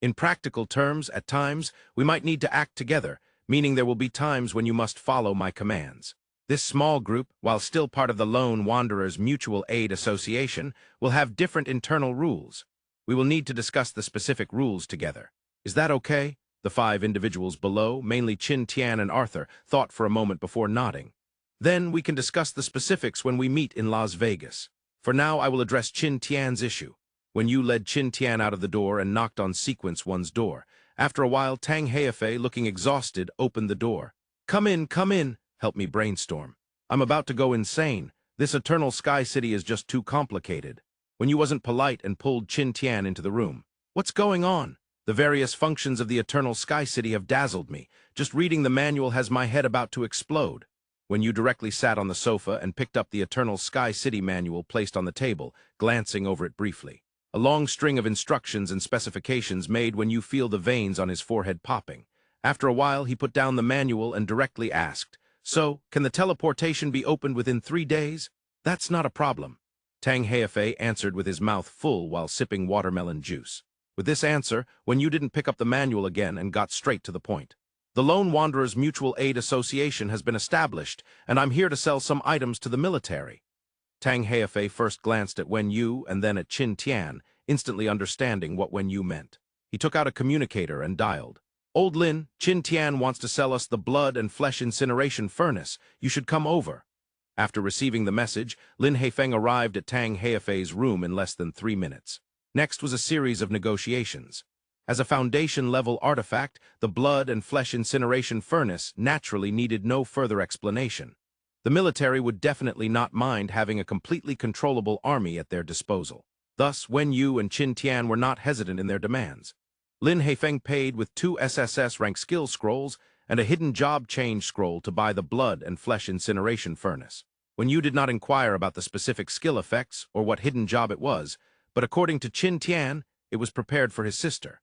In practical terms, at times, we might need to act together, meaning there will be times when you must follow my commands. This small group, while still part of the Lone Wanderers Mutual Aid Association, will have different internal rules. We will need to discuss the specific rules together. Is that okay? The 5 individuals below, mainly Qin Tian and Arthur, thought for a moment before nodding. Then we can discuss the specifics when we meet in Las Vegas. For now, I will address Qin Tian's issue. When you led Qin Tian out of the door and knocked on Sequence 1's door. After a while, Tang Heifei, looking exhausted, opened the door. Come in, help me brainstorm. I'm about to go insane. This Eternal Sky City is just too complicated. When you wasn't polite and pulled Qin Tian into the room. What's going on? The various functions of the Eternal Sky City have dazzled me. Just reading the manual has my head about to explode. When you directly sat on the sofa and picked up the Eternal Sky City manual placed on the table, glancing over it briefly. A long string of instructions and specifications made when you feel the veins on his forehead popping. After a while, he put down the manual and directly asked, "So, can the teleportation be opened within 3 days?" "That's not a problem." Tang Heifei answered with his mouth full while sipping watermelon juice. With this answer, when you didn't pick up the manual again and got straight to the point. The Lone Wanderers Mutual Aid Association has been established, and I'm here to sell some items to the military. Tang Heifei first glanced at Wen Yu and then at Qin Tian, instantly understanding what Wen Yu meant. He took out a communicator and dialed. "Old Lin, Qin Tian wants to sell us the blood and flesh incineration furnace. You should come over." After receiving the message, Lin Heifeng arrived at Tang Heifei's room in less than 3 minutes. Next was a series of negotiations. As a foundation-level artifact, the blood and flesh incineration furnace naturally needed no further explanation. The military would definitely not mind having a completely controllable army at their disposal. Thus, Wen Yu and Qin Tian were not hesitant in their demands. Lin Heifeng paid with 2 SSS-rank skill scrolls and a hidden job change scroll to buy the blood and flesh incineration furnace. Wen Yu did not inquire about the specific skill effects or what hidden job it was, but according to Qin Tian, it was prepared for his sister.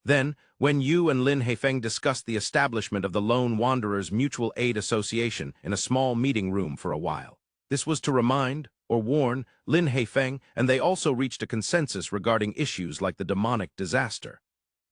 Then, Wen Yu and Lin Heifeng discussed the establishment of the Lone Wanderers Mutual Aid Association in a small meeting room for a while. This was to remind, or warn, Lin Heifeng, and they also reached a consensus regarding issues like the demonic disaster.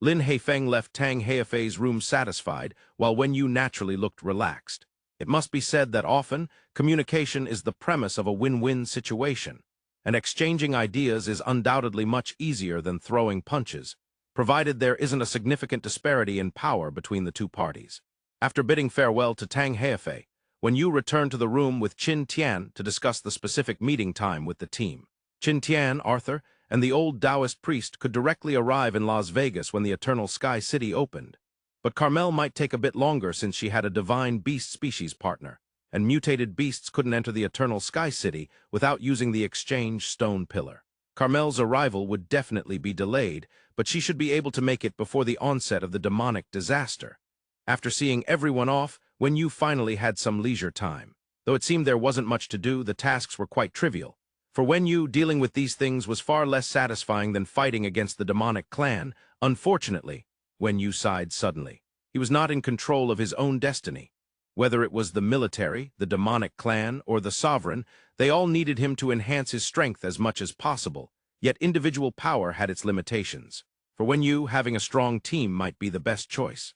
Lin Heifeng left Tang Heifei's room satisfied, while Wen Yu naturally looked relaxed. It must be said that often, communication is the premise of a win-win situation, and exchanging ideas is undoubtedly much easier than throwing punches, provided there isn't a significant disparity in power between the two parties. After bidding farewell to Tang Heifei, Wen Yu returned to the room with Qin Tian to discuss the specific meeting time with the team. Qin Tian, Arthur, and the old Taoist priest could directly arrive in Las Vegas when the Eternal Sky City opened. But Carmel might take a bit longer since she had a divine beast species partner, and mutated beasts couldn't enter the Eternal Sky City without using the exchange stone pillar. Carmel's arrival would definitely be delayed, but she should be able to make it before the onset of the demonic disaster. After seeing everyone off, Wen Yu finally had some leisure time. Though it seemed there wasn't much to do, the tasks were quite trivial. For Wen Yu, dealing with these things was far less satisfying than fighting against the demonic clan. Unfortunately, Wen Yu sighed suddenly. He was not in control of his own destiny. Whether it was the military, the demonic clan, or the sovereign, they all needed him to enhance his strength as much as possible, yet individual power had its limitations. For Wen Yu, having a strong team might be the best choice.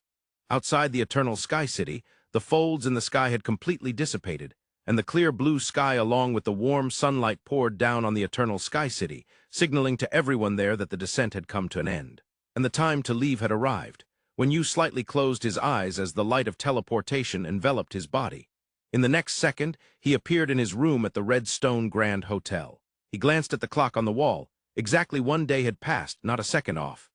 Outside the Eternal Sky City, the folds in the sky had completely dissipated, and the clear blue sky along with the warm sunlight poured down on the Eternal Sky City, signaling to everyone there that the descent had come to an end, and the time to leave had arrived. Wenyu slightly closed his eyes as the light of teleportation enveloped his body. In the next second, he appeared in his room at the Redstone Grand Hotel. He glanced at the clock on the wall. Exactly 1 day had passed, not a second off.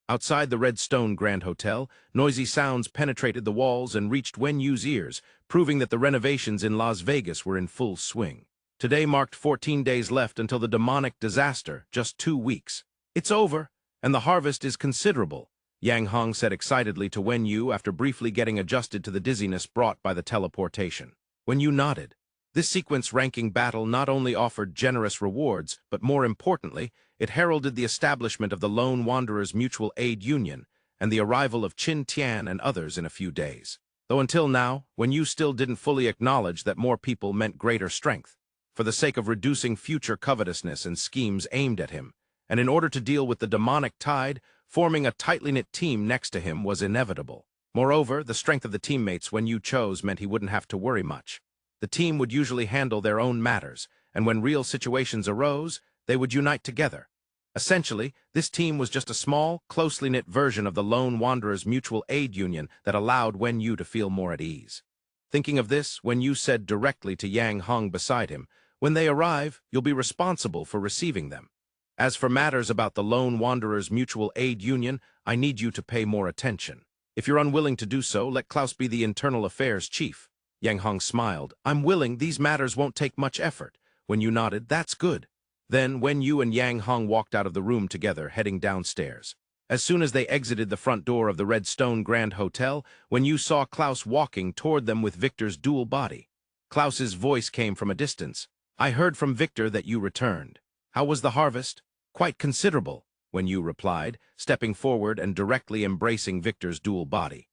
Outside the Redstone Grand Hotel, noisy sounds penetrated the walls and reached Wenyu's ears, proving that the renovations in Las Vegas were in full swing. Today marked 14 days left until the demonic disaster, just 2 weeks. It's over, and the harvest is considerable, Yang Hong said excitedly to Wenyu after briefly getting adjusted to the dizziness brought by the teleportation. Wenyu nodded. This sequence-ranking battle not only offered generous rewards, but more importantly, it heralded the establishment of the Lone Wanderers Mutual Aid Union and the arrival of Qin Tian and others in a few days. Though until now, Wenyu still didn't fully acknowledge that more people meant greater strength. For the sake of reducing future covetousness and schemes aimed at him, and in order to deal with the demonic tide, forming a tightly knit team next to him was inevitable. Moreover, the strength of the teammates Wenyu chose meant he wouldn't have to worry much. The team would usually handle their own matters, and when real situations arose, they would unite together. Essentially, this team was just a small, closely knit version of the Lone Wanderers Mutual Aid Union that allowed Wenyu to feel more at ease. Thinking of this, Wenyu said directly to Yang Hong beside him, "When they arrive, you'll be responsible for receiving them. As for matters about the Lone Wanderers Mutual Aid Union, I need you to pay more attention. If you're unwilling to do so, let Klaus be the internal affairs chief." Yang Hong smiled. "I'm willing, these matters won't take much effort." Wenyu nodded, "That's good." Then Wenyu and Yang Hong walked out of the room together, heading downstairs. As soon as they exited the front door of the Redstone Grand Hotel, Wenyu saw Klaus walking toward them with Victor's dual body. Klaus's voice came from a distance. "I heard from Victor that you returned. How was the harvest?" "Quite considerable," Wenyu replied, stepping forward and directly embracing Victor's dual body.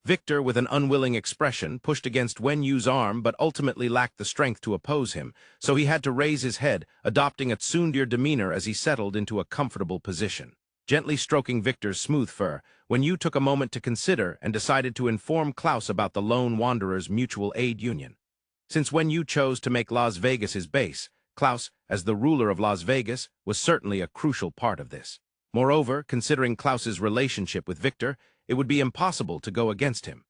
Victor, with an unwilling expression, pushed against Wenyu's arm but ultimately lacked the strength to oppose him, so he had to raise his head, adopting a tsundere demeanor as he settled into a comfortable position. Gently stroking Victor's smooth fur, Wenyu took a moment to consider and decided to inform Klaus about the Lone Wanderers Mutual Aid Union. Since Wenyu chose to make Las Vegas his base, Klaus, as the ruler of Las Vegas, was certainly a crucial part of this. Moreover, considering Klaus's relationship with Victor, it would be impossible to go against him.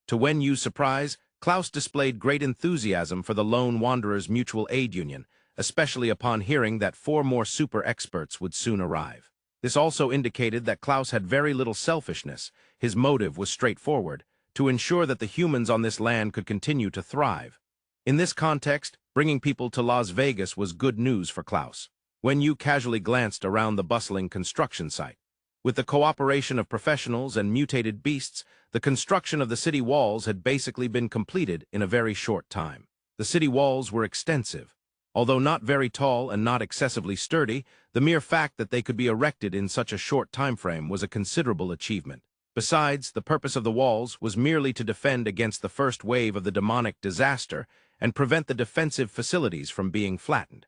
To Wenyu's surprise, Klaus displayed great enthusiasm for the Lone Wanderers Mutual Aid Union, especially upon hearing that 4 more super experts would soon arrive. This also indicated that Klaus had very little selfishness. His motive was straightforward, to ensure that the humans on this land could continue to thrive. In this context, bringing people to Las Vegas was good news for Klaus. Wenyu casually glanced around the bustling construction site. With the cooperation of professionals and mutated beasts, the construction of the city walls had basically been completed in a very short time. The city walls were extensive. Although not very tall and not excessively sturdy, the mere fact that they could be erected in such a short time frame was a considerable achievement. Besides, the purpose of the walls was merely to defend against the first wave of the demonic disaster and prevent the defensive facilities from being flattened.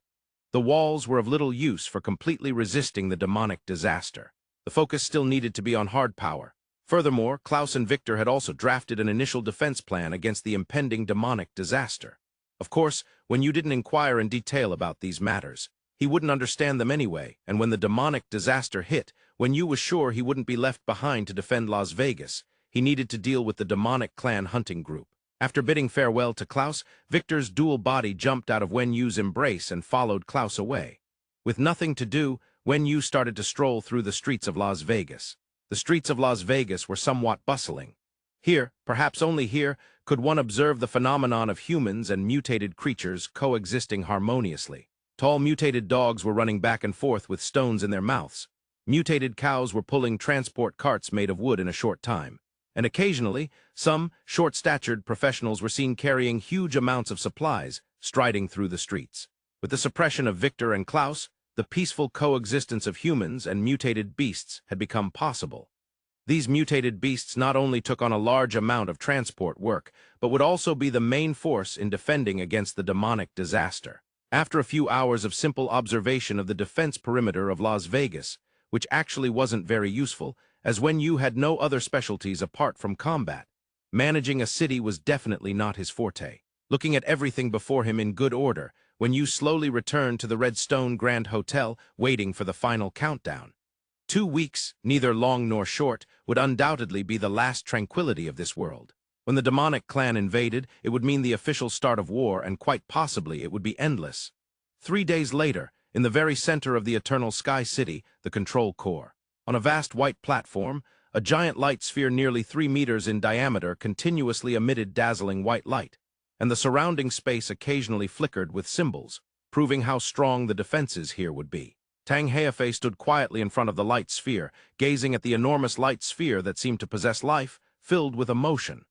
The walls were of little use for completely resisting the demonic disaster. The focus still needed to be on hard power. Furthermore, Klaus and Victor had also drafted an initial defense plan against the impending demonic disaster. Of course, Wenyu didn't inquire in detail about these matters. He wouldn't understand them anyway, and when the demonic disaster hit, Wenyu was sure he wouldn't be left behind to defend Las Vegas. He needed to deal with the demonic clan hunting group. After bidding farewell to Klaus, Victor's dual body jumped out of Wenyu's embrace and followed Klaus away. With nothing to do, Wenyu started to stroll through the streets of Las Vegas. The streets of Las Vegas were somewhat bustling. Here, perhaps only here, could one observe the phenomenon of humans and mutated creatures coexisting harmoniously. Tall mutated dogs were running back and forth with stones in their mouths. Mutated cows were pulling transport carts made of wood in a short time. And occasionally, some short-statured professionals were seen carrying huge amounts of supplies, striding through the streets. With the suppression of Victor and Klaus, the peaceful coexistence of humans and mutated beasts had become possible. These mutated beasts not only took on a large amount of transport work, but would also be the main force in defending against the demonic disaster. After a few hours of simple observation of the defense perimeter of Las Vegas, which actually wasn't very useful, as Wenyu had no other specialties apart from combat, managing a city was definitely not his forte. Looking at everything before him in good order, Wenyu slowly returned to the Redstone Grand Hotel, waiting for the final countdown. 2 weeks, neither long nor short, would undoubtedly be the last tranquility of this world. When the demonic clan invaded, it would mean the official start of war, and quite possibly it would be endless. 3 days later, in the very center of the Eternal Sky City, the control core. On a vast white platform, a giant light sphere nearly 3 meters in diameter continuously emitted dazzling white light, and the surrounding space occasionally flickered with symbols, proving how strong the defenses here would be. Tang Heifei stood quietly in front of the light sphere, gazing at the enormous light sphere that seemed to possess life, filled with emotion.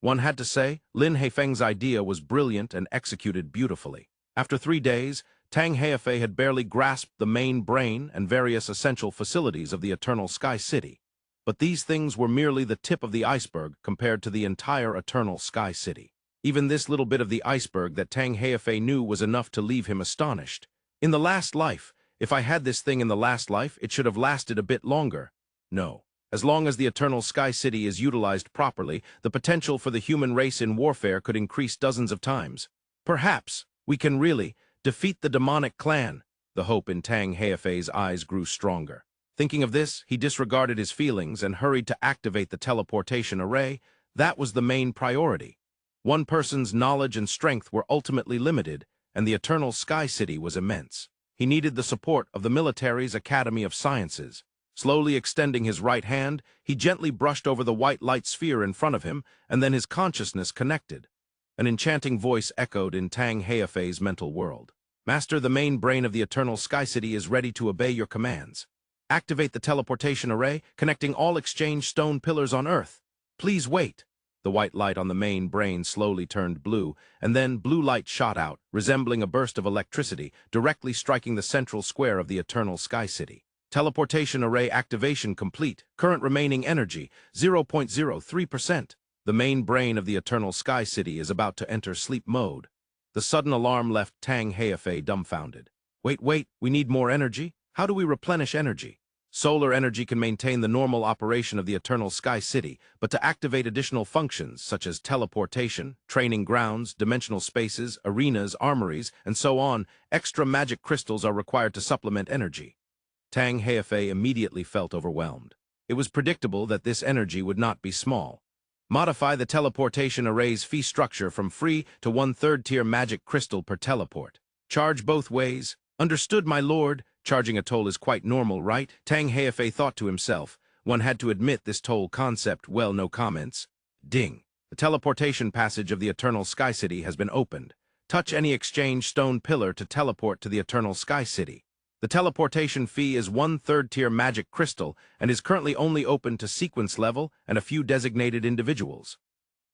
One had to say, Lin Heifeng's idea was brilliant and executed beautifully. After 3 days, Tang Heifei had barely grasped the main brain and various essential facilities of the Eternal Sky City. But these things were merely the tip of the iceberg compared to the entire Eternal Sky City. Even this little bit of the iceberg that Tang Heifei knew was enough to leave him astonished. In the last life, if I had this thing in the last life, it should have lasted a bit longer. No. As long as the Eternal Sky City is utilized properly, the potential for the human race in warfare could increase dozens of times. Perhaps we can really defeat the demonic clan. The hope in Tang Heifei's eyes grew stronger. Thinking of this, he disregarded his feelings and hurried to activate the teleportation array. That was the main priority. One person's knowledge and strength were ultimately limited, and the Eternal Sky City was immense. He needed the support of the military's Academy of Sciences. Slowly extending his right hand, he gently brushed over the white light sphere in front of him, and then his consciousness connected. An enchanting voice echoed in Tang Heifei's mental world. Master, the main brain of the Eternal Sky City is ready to obey your commands. Activate the teleportation array, connecting all exchange stone pillars on Earth. Please wait. The white light on the main brain slowly turned blue, and then blue light shot out, resembling a burst of electricity, directly striking the central square of the Eternal Sky City. Teleportation array activation complete. Current remaining energy, 0.03%. The main brain of the Eternal Sky City is about to enter sleep mode. The sudden alarm left Tang Heifei dumbfounded. Wait, we need more energy? How do we replenish energy? Solar energy can maintain the normal operation of the Eternal Sky City, but to activate additional functions such as teleportation, training grounds, dimensional spaces, arenas, armories, and so on, extra magic crystals are required to supplement energy. Tang Heifei immediately felt overwhelmed. It was predictable that this energy would not be small. Modify the teleportation array's fee structure from free to 1/3 tier magic crystal per teleport. Charge both ways. Understood, my lord. Charging a toll is quite normal, right? Tang Heifei thought to himself. One had to admit this toll concept, well, no comments. Ding. The teleportation passage of the Eternal Sky City has been opened. Touch any exchange stone pillar to teleport to the Eternal Sky City. The teleportation fee is 1/3 tier magic crystal and is currently only open to sequence level and a few designated individuals.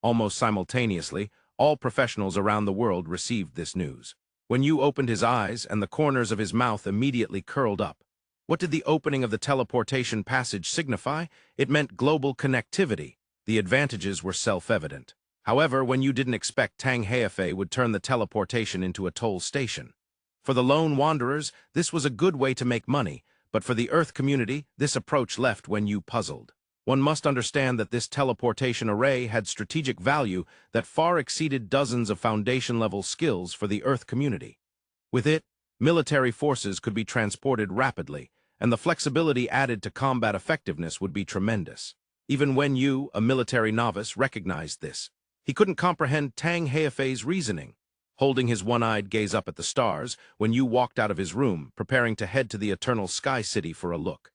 Almost simultaneously, all professionals around the world received this news. When Yu opened his eyes and the corners of his mouth immediately curled up. What did the opening of the teleportation passage signify? It meant global connectivity. The advantages were self-evident. However, when Yu didn't expect Tang Heifei would turn the teleportation into a toll station. For the lone wanderers, this was a good way to make money, but for the Earth community, this approach left Wen Yu puzzled. One must understand that this teleportation array had strategic value that far exceeded dozens of foundation-level skills for the Earth community. With it, military forces could be transported rapidly, and the flexibility added to combat effectiveness would be tremendous. Even Wen Yu, a military novice, recognized this. He couldn't comprehend Tang Heifei's reasoning. Holding his one-eyed gaze up at the stars, Wen Yu walked out of his room, preparing to head to the Eternal Sky City for a look.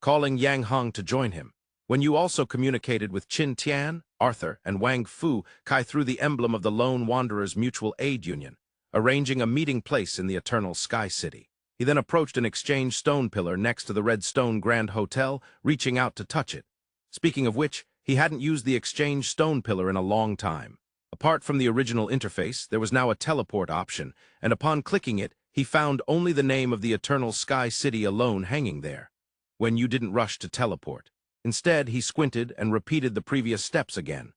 Calling Yang Hong to join him. Wen Yu also communicated with Qin Tian, Arthur, and Wang Fu Kai through the emblem of the Lone Wanderers Mutual Aid Union, arranging a meeting place in the Eternal Sky City. He then approached an exchange stone pillar next to the Red Stone Grand Hotel, reaching out to touch it. Speaking of which, he hadn't used the exchange stone pillar in a long time. Apart from the original interface, there was now a teleport option, and upon clicking it, he found only the name of the Eternal Sky City alone hanging there. Wen Yu didn't rush to teleport. Instead, he squinted and repeated the previous steps again.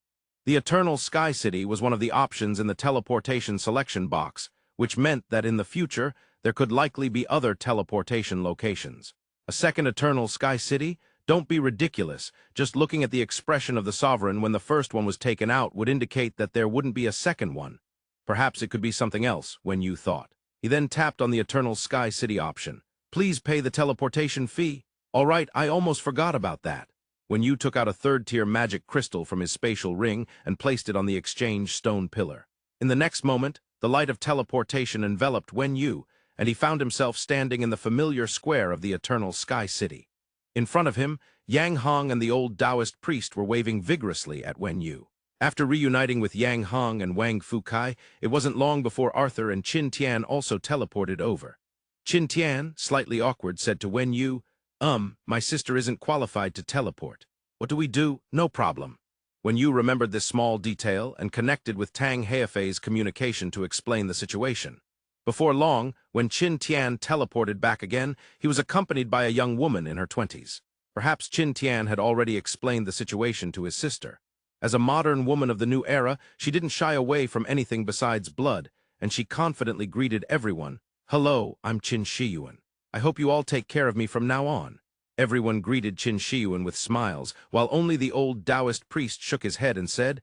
The Eternal Sky City was one of the options in the teleportation selection box, which meant that in the future, there could likely be other teleportation locations. A second Eternal Sky City? Don't be ridiculous. Just looking at the expression of the sovereign when the first one was taken out would indicate that there wouldn't be a second one. Perhaps it could be something else, Wen Yu thought. He then tapped on the Eternal Sky City option. Please pay the teleportation fee. All right, I almost forgot about that. Wenyu took out a third-tier magic crystal from his spatial ring and placed it on the exchange stone pillar. In the next moment, the light of teleportation enveloped Wenyu, and he found himself standing in the familiar square of the Eternal Sky City. In front of him, Yang Hong and the old Taoist priest were waving vigorously at Wenyu. After reuniting with Yang Hong and Wang Fukai, it wasn't long before Arthur and Qin Tian also teleported over. Qin Tian, slightly awkward, said to Wenyu, my sister isn't qualified to teleport. What do we do? No problem." Wenyu remembered this small detail and connected with Tang Heifei's communication to explain the situation. Before long, when Qin Tian teleported back again, he was accompanied by a young woman in her 20s. Perhaps Qin Tian had already explained the situation to his sister. As a modern woman of the new era, she didn't shy away from anything besides blood, and she confidently greeted everyone. "Hello, I'm Qin Shiyuan. I hope you all take care of me from now on." Everyone greeted Qin Shiyuan with smiles, while only the old Taoist priest shook his head and said,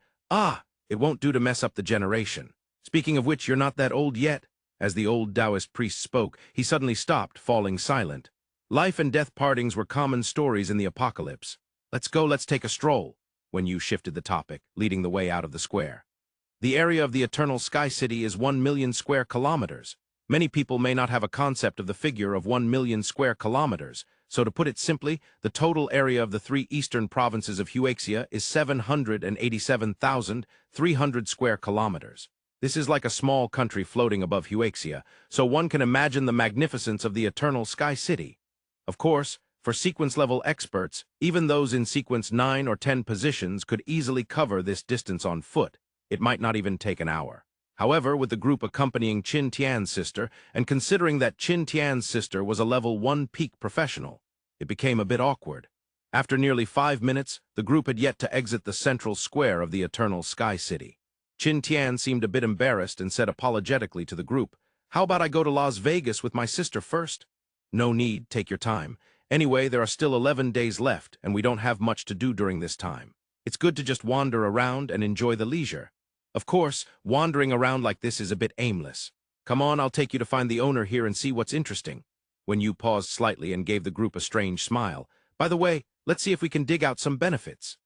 It won't do to mess up the generation. Speaking of which, you're not that old yet." As the old Taoist priest spoke, he suddenly stopped, falling silent. Life and death partings were common stories in the apocalypse. Let's take a stroll." Wenyu shifted the topic, leading the way out of the square. The area of the Eternal Sky City is 1 million square kilometers. Many people may not have a concept of the figure of 1 million square kilometers, so to put it simply, the total area of the 3 eastern provinces of Huaxia is 787,300 square kilometers. This is like a small country floating above Huaxia, so one can imagine the magnificence of the Eternal Sky City. Of course, for sequence-level experts, even those in sequence 9 or 10 positions could easily cover this distance on foot. It might not even take an hour. However, with the group accompanying Qin Tian's sister, and considering that Qin Tian's sister was a level 1 peak professional, it became a bit awkward. After nearly 5 minutes, the group had yet to exit the central square of the Eternal Sky City. Qin Tian seemed a bit embarrassed and said apologetically to the group, "How about I go to Las Vegas with my sister first?" "No need, take your time. Anyway, there are still 11 days left, and we don't have much to do during this time. It's good to just wander around and enjoy the leisure. Of course, wandering around like this is a bit aimless. Come on, I'll take you to find the owner here and see what's interesting." Wenyu paused slightly and gave the group a strange smile. "By the way, let's see if we can dig out some benefits."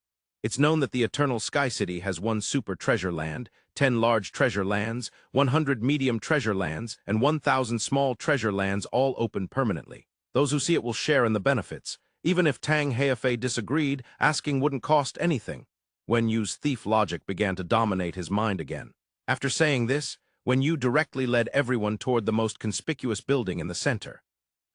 It's known that the Eternal Sky City has 1 super treasure land, 10 large treasure lands, 100 medium treasure lands, and 1,000 small treasure lands, all open permanently. Those who see it will share in the benefits. Even if Tang Heifei disagreed, asking wouldn't cost anything. Wenyu's thief logic began to dominate his mind again. After saying this, Wenyu directly led everyone toward the most conspicuous building in the center.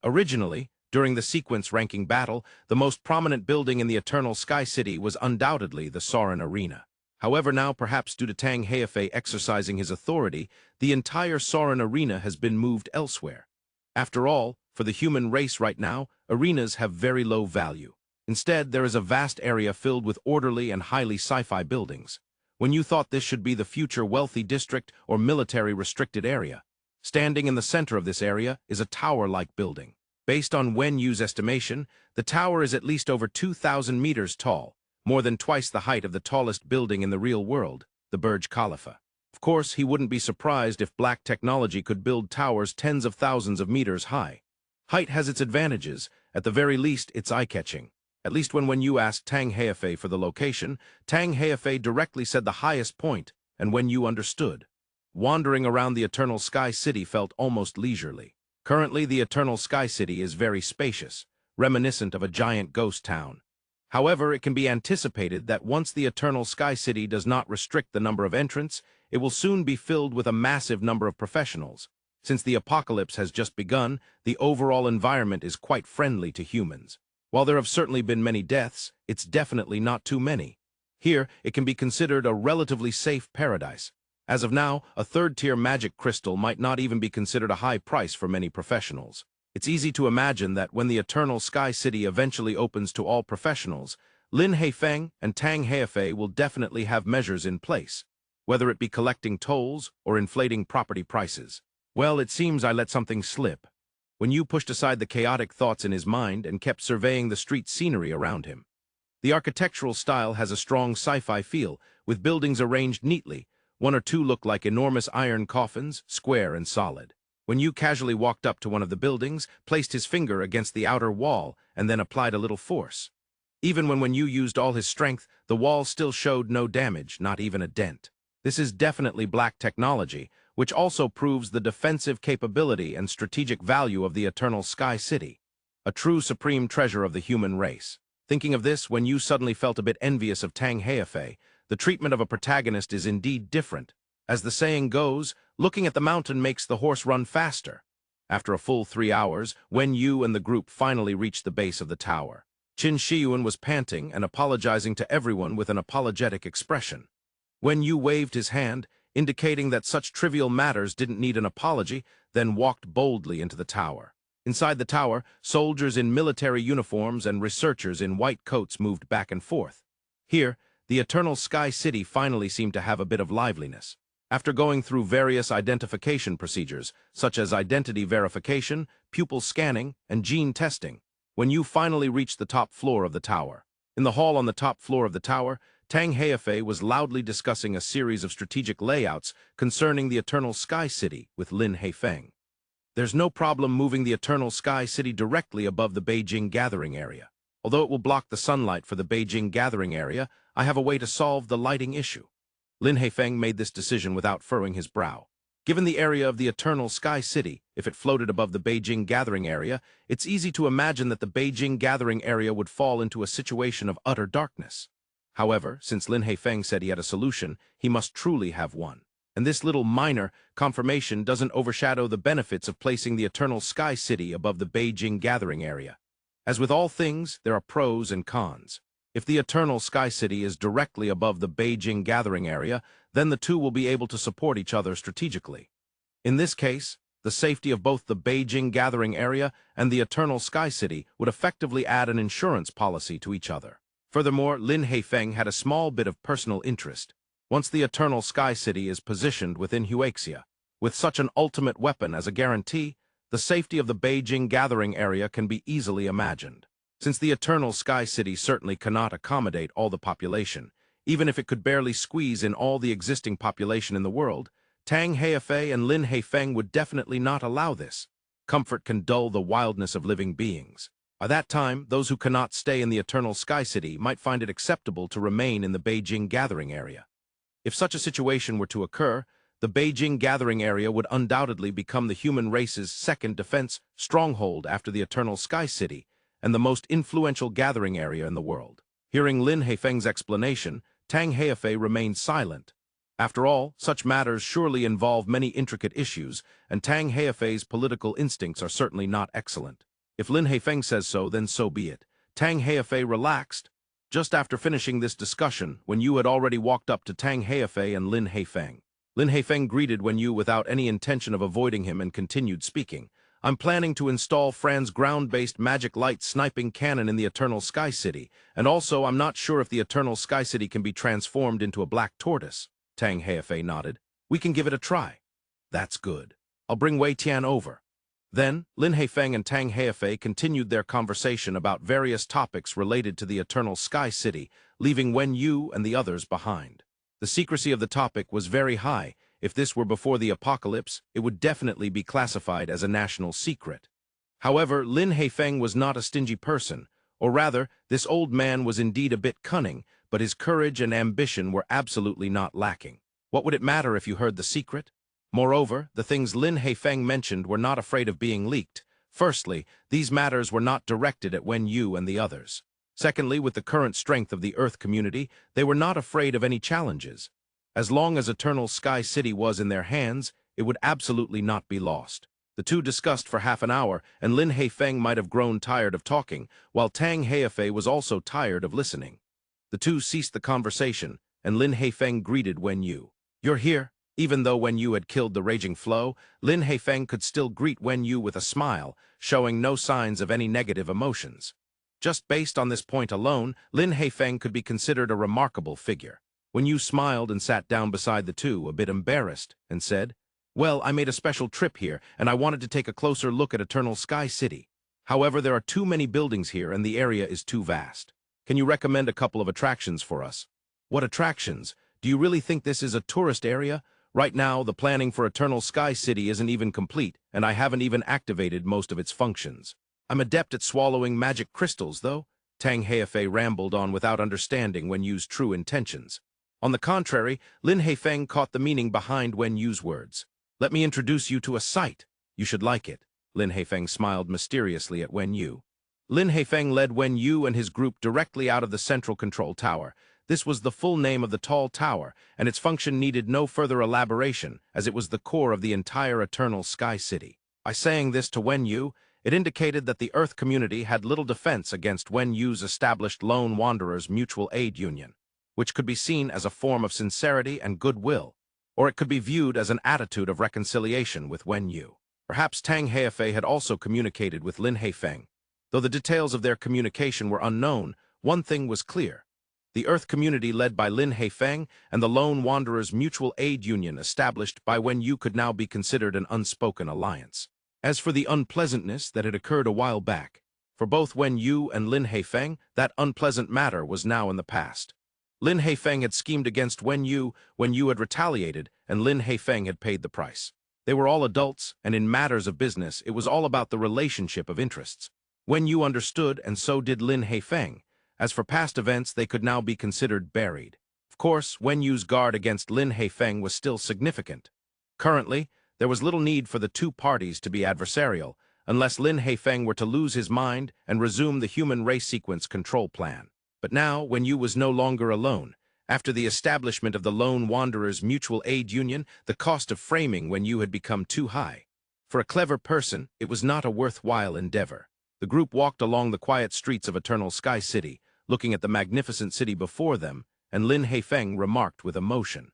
Originally, during the sequence ranking battle, the most prominent building in the Eternal Sky City was undoubtedly the Sorin Arena. However, now, perhaps due to Tang Heifei exercising his authority, the entire Sorin Arena has been moved elsewhere. After all, for the human race right now, arenas have very low value. Instead, there is a vast area filled with orderly and highly sci-fi buildings. Wenyu thought this should be the future wealthy district or military restricted area. Standing in the center of this area is a tower-like building. Based on Wenyu's estimation, the tower is at least over 2,000 meters tall, more than twice the height of the tallest building in the real world, the Burj Khalifa. Of course, he wouldn't be surprised if black technology could build towers tens of thousands of meters high. Height has its advantages, at the very least it's eye-catching. At least when Wenyu asked Tang Heifei for the location, Tang Heifei directly said the highest point, and Wenyu understood. Wandering around the Eternal Sky City felt almost leisurely. Currently, the Eternal Sky City is very spacious, reminiscent of a giant ghost town. However, it can be anticipated that once the Eternal Sky City does not restrict the number of entrants, it will soon be filled with a massive number of professionals. Since the apocalypse has just begun, the overall environment is quite friendly to humans. While there have certainly been many deaths, it's definitely not too many. Here, it can be considered a relatively safe paradise. As of now, a third-tier magic crystal might not even be considered a high price for many professionals. It's easy to imagine that when the Eternal Sky City eventually opens to all professionals, Lin Heifeng and Tang Heifei will definitely have measures in place, whether it be collecting tolls or inflating property prices. Well, it seems I let something slip. Wenyu pushed aside the chaotic thoughts in his mind and kept surveying the street scenery around him. The architectural style has a strong sci-fi feel, with buildings arranged neatly. 1 or 2 look like enormous iron coffins, square and solid. When Yu casually walked up to one of the buildings, placed his finger against the outer wall, and then applied a little force. Even when Yu used all his strength, the wall still showed no damage, not even a dent. This is definitely black technology, which also proves the defensive capability and strategic value of the Eternal Sky City, a true supreme treasure of the human race. Thinking of this, when Yu suddenly felt a bit envious of Tang Heifei, the treatment of a protagonist is indeed different. As the saying goes, looking at the mountain makes the horse run faster. After a full 3 hours, when Yu and the group finally reached the base of the tower, Qin Shiyuan was panting and apologizing to everyone with an apologetic expression. When Yu waved his hand, indicating that such trivial matters didn't need an apology, then walked boldly into the tower. Inside the tower, soldiers in military uniforms and researchers in white coats moved back and forth. Here, the Eternal Sky City finally seemed to have a bit of liveliness. After going through various identification procedures, such as identity verification, pupil scanning, and gene testing, when Yu finally reached the top floor of the tower. In the hall on the top floor of the tower, Tang Heifei was loudly discussing a series of strategic layouts concerning the Eternal Sky City with Lin Heifeng. There's no problem moving the Eternal Sky City directly above the Beijing Gathering Area. Although it will block the sunlight for the Beijing Gathering Area, I have a way to solve the lighting issue. Lin Heifeng made this decision without furrowing his brow. Given the area of the Eternal Sky City, if it floated above the Beijing Gathering Area, it's easy to imagine that the Beijing Gathering Area would fall into a situation of utter darkness. However, since Lin Heifeng said he had a solution, he must truly have one. And this little minor confirmation doesn't overshadow the benefits of placing the Eternal Sky City above the Beijing Gathering Area. As with all things, there are pros and cons. If the Eternal Sky City is directly above the Beijing Gathering Area, then the two will be able to support each other strategically. In this case, the safety of both the Beijing Gathering Area and the Eternal Sky City would effectively add an insurance policy to each other. Furthermore, Lin Heifeng had a small bit of personal interest. Once the Eternal Sky City is positioned within Huaxia, with such an ultimate weapon as a guarantee, the safety of the Beijing Gathering Area can be easily imagined. Since the Eternal Sky City certainly cannot accommodate all the population, even if it could barely squeeze in all the existing population in the world, Tang Heifei and Lin Heifeng would definitely not allow this. Comfort can dull the wildness of living beings. By that time, those who cannot stay in the Eternal Sky City might find it acceptable to remain in the Beijing Gathering Area. If such a situation were to occur, the Beijing Gathering Area would undoubtedly become the human race's second defense stronghold after the Eternal Sky City, and the most influential gathering area in the world. Hearing Lin Heifeng's explanation, Tang Heifei remained silent. After all, such matters surely involve many intricate issues, and Tang Heifei's political instincts are certainly not excellent. If Lin Heifeng says so, then so be it. Tang Heifei relaxed. Just after finishing this discussion, Wen Yu had already walked up to Tang Heifei and Lin Heifeng. Lin Heifeng greeted Wen Yu without any intention of avoiding him and continued speaking. I'm planning to install Fran's ground-based magic light sniping cannon in the Eternal Sky City, and also I'm not sure if the Eternal Sky City can be transformed into a black tortoise. Tang Heifei nodded. We can give it a try. That's good. I'll bring Wei Tian over. Then, Lin Heifeng and Tang Heifei continued their conversation about various topics related to the Eternal Sky City, leaving Wen Yu and the others behind. The secrecy of the topic was very high. If this were before the apocalypse, it would definitely be classified as a national secret. However, Lin Heifeng was not a stingy person, or rather, this old man was indeed a bit cunning, but his courage and ambition were absolutely not lacking. What would it matter if you heard the secret? Moreover, the things Lin Heifeng mentioned were not afraid of being leaked. Firstly, these matters were not directed at Wen Yu and the others. Secondly, with the current strength of the Earth community, they were not afraid of any challenges. As long as Eternal Sky City was in their hands, it would absolutely not be lost. The two discussed for half an hour, and Lin Heifeng might have grown tired of talking, while Tang Heifei was also tired of listening. The two ceased the conversation, and Lin Heifeng greeted Wen Yu. You're here? Even though Wen Yu had killed the raging flow, Lin Heifeng could still greet Wen Yu with a smile, showing no signs of any negative emotions. Just based on this point alone, Lin Heifeng could be considered a remarkable figure. Wen Yu smiled and sat down beside the two, a bit embarrassed, and said, Well, I made a special trip here, and I wanted to take a closer look at Eternal Sky City. However, there are too many buildings here, and the area is too vast. Can you recommend a couple of attractions for us? What attractions? Do you really think this is a tourist area? Right now, the planning for Eternal Sky City isn't even complete, and I haven't even activated most of its functions. I'm adept at swallowing magic crystals, though. Tang Heifei rambled on without understanding Wen Yu's true intentions. On the contrary, Lin Heifeng caught the meaning behind Wen Yu's words. Let me introduce you to a site. You should like it. Lin Heifeng smiled mysteriously at Wen Yu. Lin Heifeng led Wen Yu and his group directly out of the central control tower. This was the full name of the tall tower, and its function needed no further elaboration, as it was the core of the entire Eternal Sky City. By saying this to Wen Yu, it indicated that the Earth community had little defense against Wen Yu's established Lone Wanderers Mutual Aid Union, which could be seen as a form of sincerity and goodwill, or it could be viewed as an attitude of reconciliation with Wen Yu. Perhaps Tang Heifei had also communicated with Lin Heifeng. Though the details of their communication were unknown, one thing was clear. The Earth community led by Lin Heifeng and the Lone Wanderers Mutual Aid Union established by Wen Yu could now be considered an unspoken alliance. As for the unpleasantness that had occurred a while back, for both Wen Yu and Lin Heifeng, that unpleasant matter was now in the past. Lin Heifeng had schemed against Wen Yu had retaliated, and Lin Heifeng had paid the price. They were all adults, and in matters of business, it was all about the relationship of interests. Wen Yu understood, and so did Lin Heifeng. As for past events, they could now be considered buried. Of course, Wen Yu's guard against Lin Heifeng was still significant. Currently, there was little need for the two parties to be adversarial, unless Lin Heifeng were to lose his mind and resume the human race sequence control plan. But now, Wen Yu was no longer alone. After the establishment of the Lone Wanderers Mutual Aid Union, the cost of framing Wen Yu had become too high. For a clever person, it was not a worthwhile endeavor. The group walked along the quiet streets of Eternal Sky City, looking at the magnificent city before them, and Lin Heifeng remarked with emotion.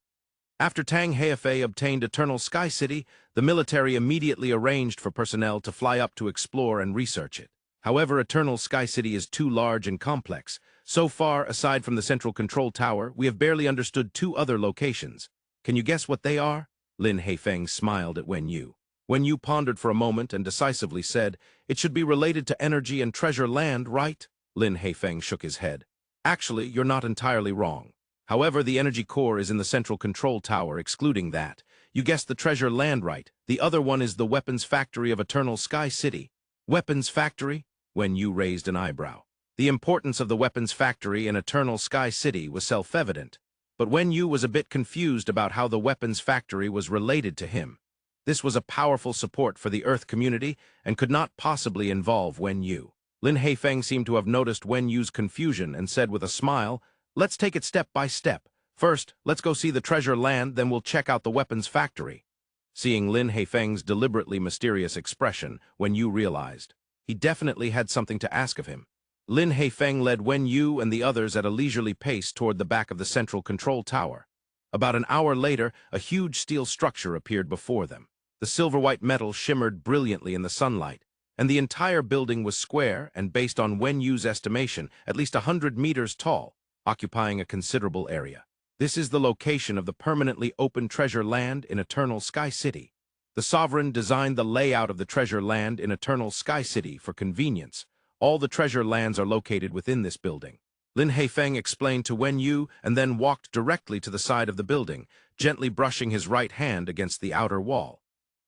After Tang Heifei obtained Eternal Sky City, the military immediately arranged for personnel to fly up to explore and research it. However, Eternal Sky City is too large and complex. So far, aside from the central control tower, we have barely understood two other locations. Can you guess what they are? Lin Heifeng smiled at Wen Yu. Wen Yu pondered for a moment and decisively said, "It should be related to energy and treasure land, right?" Lin Heifeng shook his head. "Actually, you're not entirely wrong. However, the energy core is in the central control tower, excluding that. You guessed the treasure land right. The other one is the weapons factory of Eternal Sky City." Weapons factory? Wen Yu raised an eyebrow. The importance of the weapons factory in Eternal Sky City was self-evident, but Wen Yu was a bit confused about how the weapons factory was related to him. This was a powerful support for the Earth community and could not possibly involve Wen Yu. Lin Heifeng seemed to have noticed Wen Yu's confusion and said with a smile, "Let's take it step by step. First, let's go see the treasure land, then we'll check out the weapons factory." Seeing Lin Heifeng's deliberately mysterious expression, Wen Yu realized he definitely had something to ask of him. Lin Heifeng led Wen Yu and the others at a leisurely pace toward the back of the central control tower. About an hour later, a huge steel structure appeared before them. The silver-white metal shimmered brilliantly in the sunlight, and the entire building was square and, based on Wen Yu's estimation, at least 100 meters tall, occupying a considerable area. This is the location of the permanently open treasure land in Eternal Sky City. The sovereign designed the layout of the treasure land in Eternal Sky City for convenience. All the treasure lands are located within this building. Lin Heifeng explained to Wen Yu and then walked directly to the side of the building, gently brushing his right hand against the outer wall.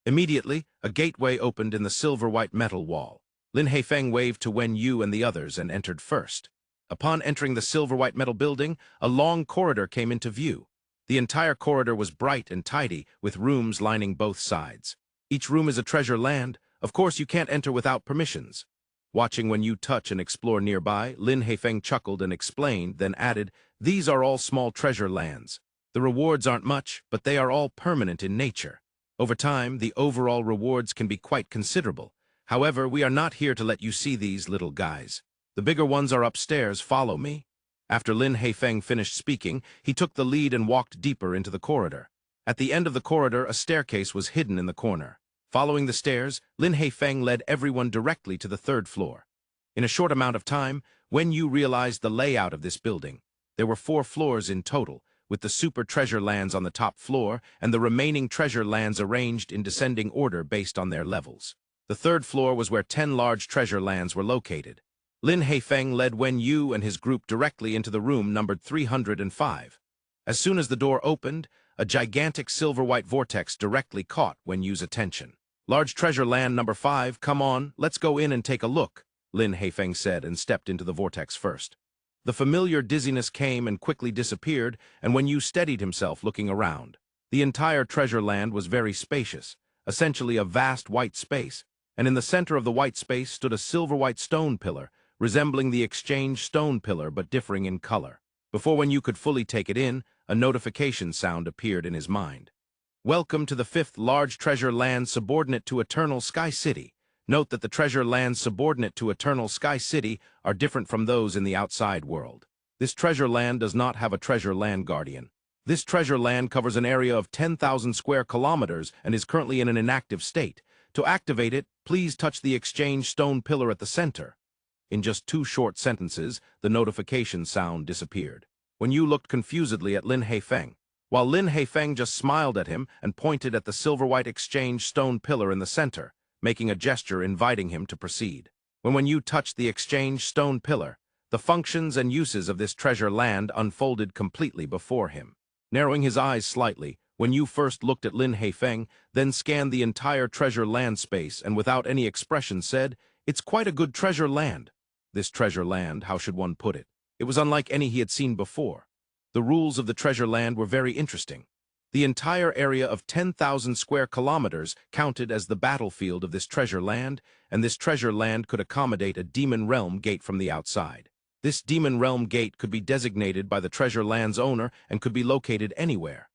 Immediately, a gateway opened in the silver-white metal wall. Lin Heifeng waved to Wen Yu and the others and entered first. Upon entering the silver-white metal building, a long corridor came into view. The entire corridor was bright and tidy, with rooms lining both sides. Each room is a treasure land. Of course, you can't enter without permissions. Watching Wen Yu touch and explore nearby, Lin Heifeng chuckled and explained, then added, "These are all small treasure lands. The rewards aren't much, but they are all permanent in nature. Over time, the overall rewards can be quite considerable. However, we are not here to let you see these little guys. The bigger ones are upstairs. Follow me." After Lin Heifeng finished speaking, he took the lead and walked deeper into the corridor. At the end of the corridor, a staircase was hidden in the corner. Following the stairs, Lin Heifeng led everyone directly to the third floor. In a short amount of time, Wen Yu realized the layout of this building. There were 4 floors in total, with the super treasure lands on the top floor and the remaining treasure lands arranged in descending order based on their levels. The third floor was where 10 large treasure lands were located. Lin Heifeng led Wen Yu and his group directly into the room numbered 305. As soon as the door opened, a gigantic silver-white vortex directly caught Yu's attention. "Large treasure land number 5, come on, let's go in and take a look," Lin Haifeng said and stepped into the vortex first. The familiar dizziness came and quickly disappeared, and Yu steadied himself looking around. The entire treasure land was very spacious, essentially a vast white space, and in the center of the white space stood a silver-white stone pillar, resembling the exchange stone pillar but differing in color. Before Yu could fully take it in, a notification sound appeared in his mind. "Welcome to the 5th large treasure land subordinate to Eternal Sky City. Note that the treasure lands subordinate to Eternal Sky City are different from those in the outside world. This treasure land does not have a treasure land guardian. This treasure land covers an area of 10,000 square kilometers and is currently in an inactive state. To activate it, please touch the exchange stone pillar at the center." In just 2 short sentences, the notification sound disappeared. Yu looked confusedly at Lin Haifeng, while Lin Haifeng just smiled at him and pointed at the silver-white exchange stone pillar in the center, making a gesture inviting him to proceed. When Yu touched the exchange stone pillar, the functions and uses of this treasure land unfolded completely before him. Narrowing his eyes slightly, Yu first looked at Lin Haifeng, then scanned the entire treasure land space and without any expression said, "It's quite a good treasure land." This treasure land, how should one put it? It was unlike any he had seen before. The rules of the treasure land were very interesting. The entire area of 10,000 square kilometers counted as the battlefield of this treasure land, and this treasure land could accommodate a demon realm gate from the outside. This demon realm gate could be designated by the treasure land's owner and could be located anywhere.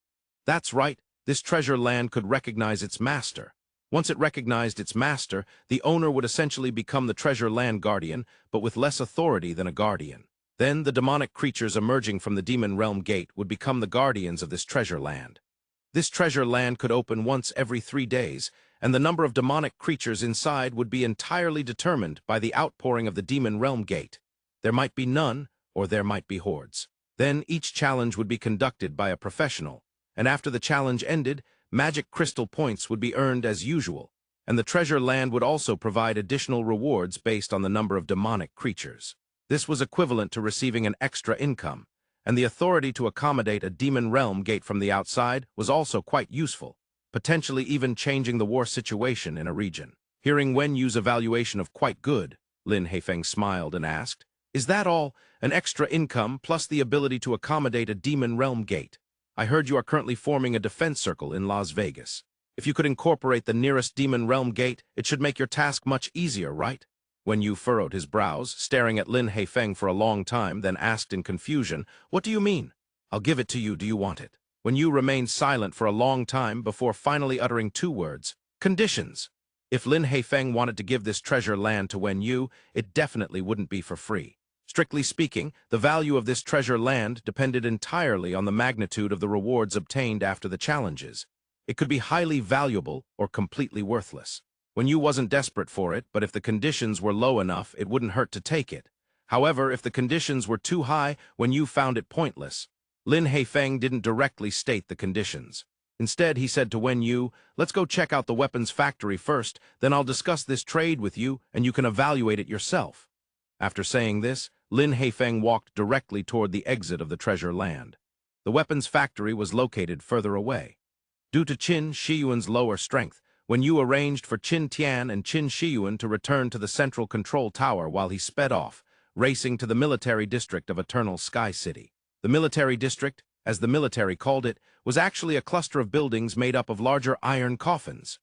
That's right, this treasure land could recognize its master. Once it recognized its master, the owner would essentially become the treasure land guardian, but with less authority than a guardian. Then the demonic creatures emerging from the demon realm gate would become the guardians of this treasure land. This treasure land could open once every 3 days, and the number of demonic creatures inside would be entirely determined by the outpouring of the demon realm gate. There might be none, or there might be hordes. Then each challenge would be conducted by a professional, and after the challenge ended, magic crystal points would be earned as usual, and the treasure land would also provide additional rewards based on the number of demonic creatures. This was equivalent to receiving an extra income, and the authority to accommodate a demon realm gate from the outside was also quite useful, potentially even changing the war situation in a region. Hearing Yu's evaluation of quite good, Lin Haifeng smiled and asked, "Is that all? An extra income plus the ability to accommodate a demon realm gate? I heard you are currently forming a defense circle in Las Vegas. If you could incorporate the nearest demon realm gate, it should make your task much easier, right?" Yu furrowed his brows, staring at Lin Haifeng for a long time, then asked in confusion, "What do you mean?" "I'll give it to you, do you want it?" Yu remained silent for a long time before finally uttering 2 words, "Conditions." If Lin Haifeng wanted to give this treasure land to Yu, it definitely wouldn't be for free. Strictly speaking, the value of this treasure land depended entirely on the magnitude of the rewards obtained after the challenges. It could be highly valuable or completely worthless. Yu wasn't desperate for it, but if the conditions were low enough, it wouldn't hurt to take it. However, if the conditions were too high, Yu found it pointless. Lin Haifeng didn't directly state the conditions. Instead, he said to Yu, "Let's go check out the weapons factory first, then I'll discuss this trade with you, and you can evaluate it yourself." After saying this, Lin Haifeng walked directly toward the exit of the treasure land. The weapons factory was located further away. Due to Qin Shiyuan's lower strength, Yu arranged for Qin Tian and Qin Shiyuan to return to the central control tower while he sped off, racing to the military district of Eternal Sky City. The military district, as the military called it, was actually a cluster of buildings made up of larger iron coffins.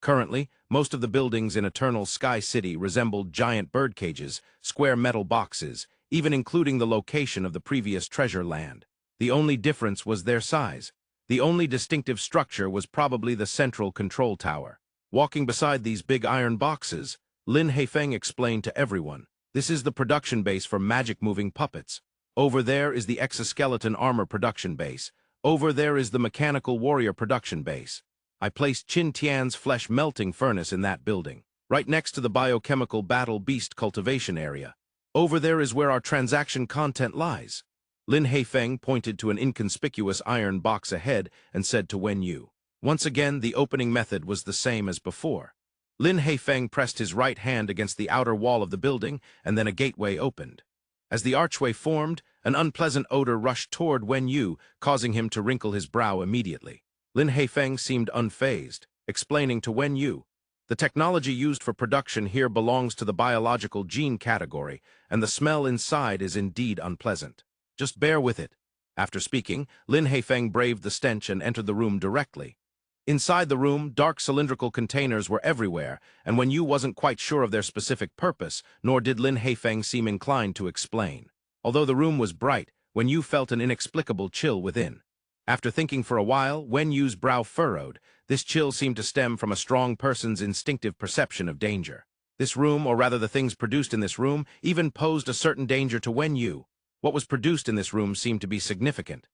Currently, most of the buildings in Eternal Sky City resembled giant bird cages, square metal boxes, even including the location of the previous treasure land. The only difference was their size. The only distinctive structure was probably the central control tower. Walking beside these big iron boxes, Lin Haifeng explained to everyone, "This is the production base for magic-moving puppets. Over there is the exoskeleton armor production base. Over there is the mechanical warrior production base. I placed Qin Tian's flesh melting furnace in that building, right next to the biochemical battle beast cultivation area. Over there is where our transaction content lies." Lin Haifeng pointed to an inconspicuous iron box ahead and said to Yu. Once again, the opening method was the same as before. Lin Haifeng pressed his right hand against the outer wall of the building, and then a gateway opened. As the archway formed, an unpleasant odor rushed toward Wen Yu, causing him to wrinkle his brow immediately. Lin Heifeng seemed unfazed, explaining to Wen Yu, "The technology used for production here belongs to the biological gene category, and the smell inside is indeed unpleasant. Just bear with it." After speaking, Lin Heifeng braved the stench and entered the room directly. Inside the room, dark cylindrical containers were everywhere, and Wen Yu wasn't quite sure of their specific purpose, nor did Lin Heifeng seem inclined to explain. Although the room was bright, Wen Yu felt an inexplicable chill within. After thinking for a while, Wen Yu's brow furrowed. This chill seemed to stem from a strong person's instinctive perception of danger. This room, or rather the things produced in this room, even posed a certain danger to Wen Yu. What was produced in this room seemed to be significant.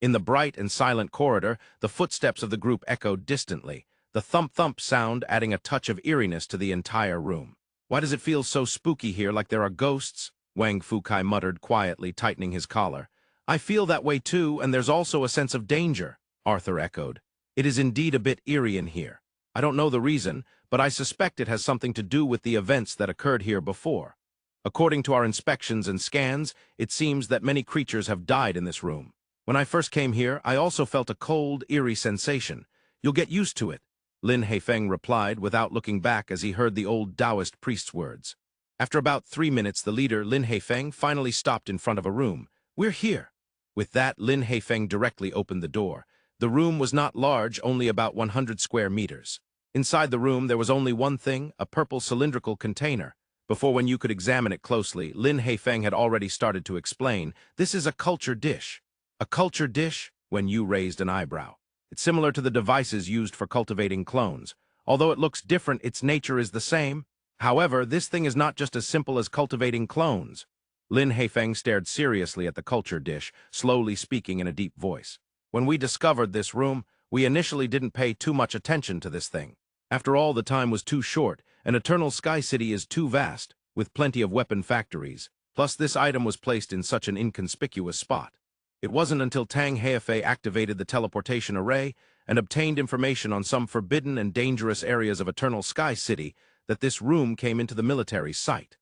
In the bright and silent corridor, the footsteps of the group echoed distantly, the thump-thump sound adding a touch of eeriness to the entire room. "Why does it feel so spooky here, like there are ghosts?" Wang Fukai muttered quietly, tightening his collar. "I feel that way too, and there's also a sense of danger," Arthur echoed. "It is indeed a bit eerie in here. I don't know the reason, but I suspect it has something to do with the events that occurred here before. According to our inspections and scans, it seems that many creatures have died in this room. When I first came here, I also felt a cold, eerie sensation. You'll get used to it," Lin Heifeng replied without looking back as he heard the old Taoist priest's words. After about 3 minutes, the leader, Lin Heifeng, finally stopped in front of a room. "We're here." With that, Lin Heifeng directly opened the door. The room was not large, only about 100 square meters. Inside the room, there was only one thing, a purple cylindrical container. Before Wen Yu could examine it closely, Lin Heifeng had already started to explain, "This is a culture dish." "A culture dish?" Wen Yu raised an eyebrow. "It's similar to the devices used for cultivating clones. Although it looks different, its nature is the same. However, this thing is not just as simple as cultivating clones." Lin Heifeng stared seriously at the culture dish, slowly speaking in a deep voice. "When we discovered this room, we initially didn't pay too much attention to this thing. After all, the time was too short, and Eternal Sky City is too vast, with plenty of weapon factories. Plus, this item was placed in such an inconspicuous spot. It wasn't until Tang Heifei activated the teleportation array and obtained information on some forbidden and dangerous areas of Eternal Sky City that this room came into the military's sight.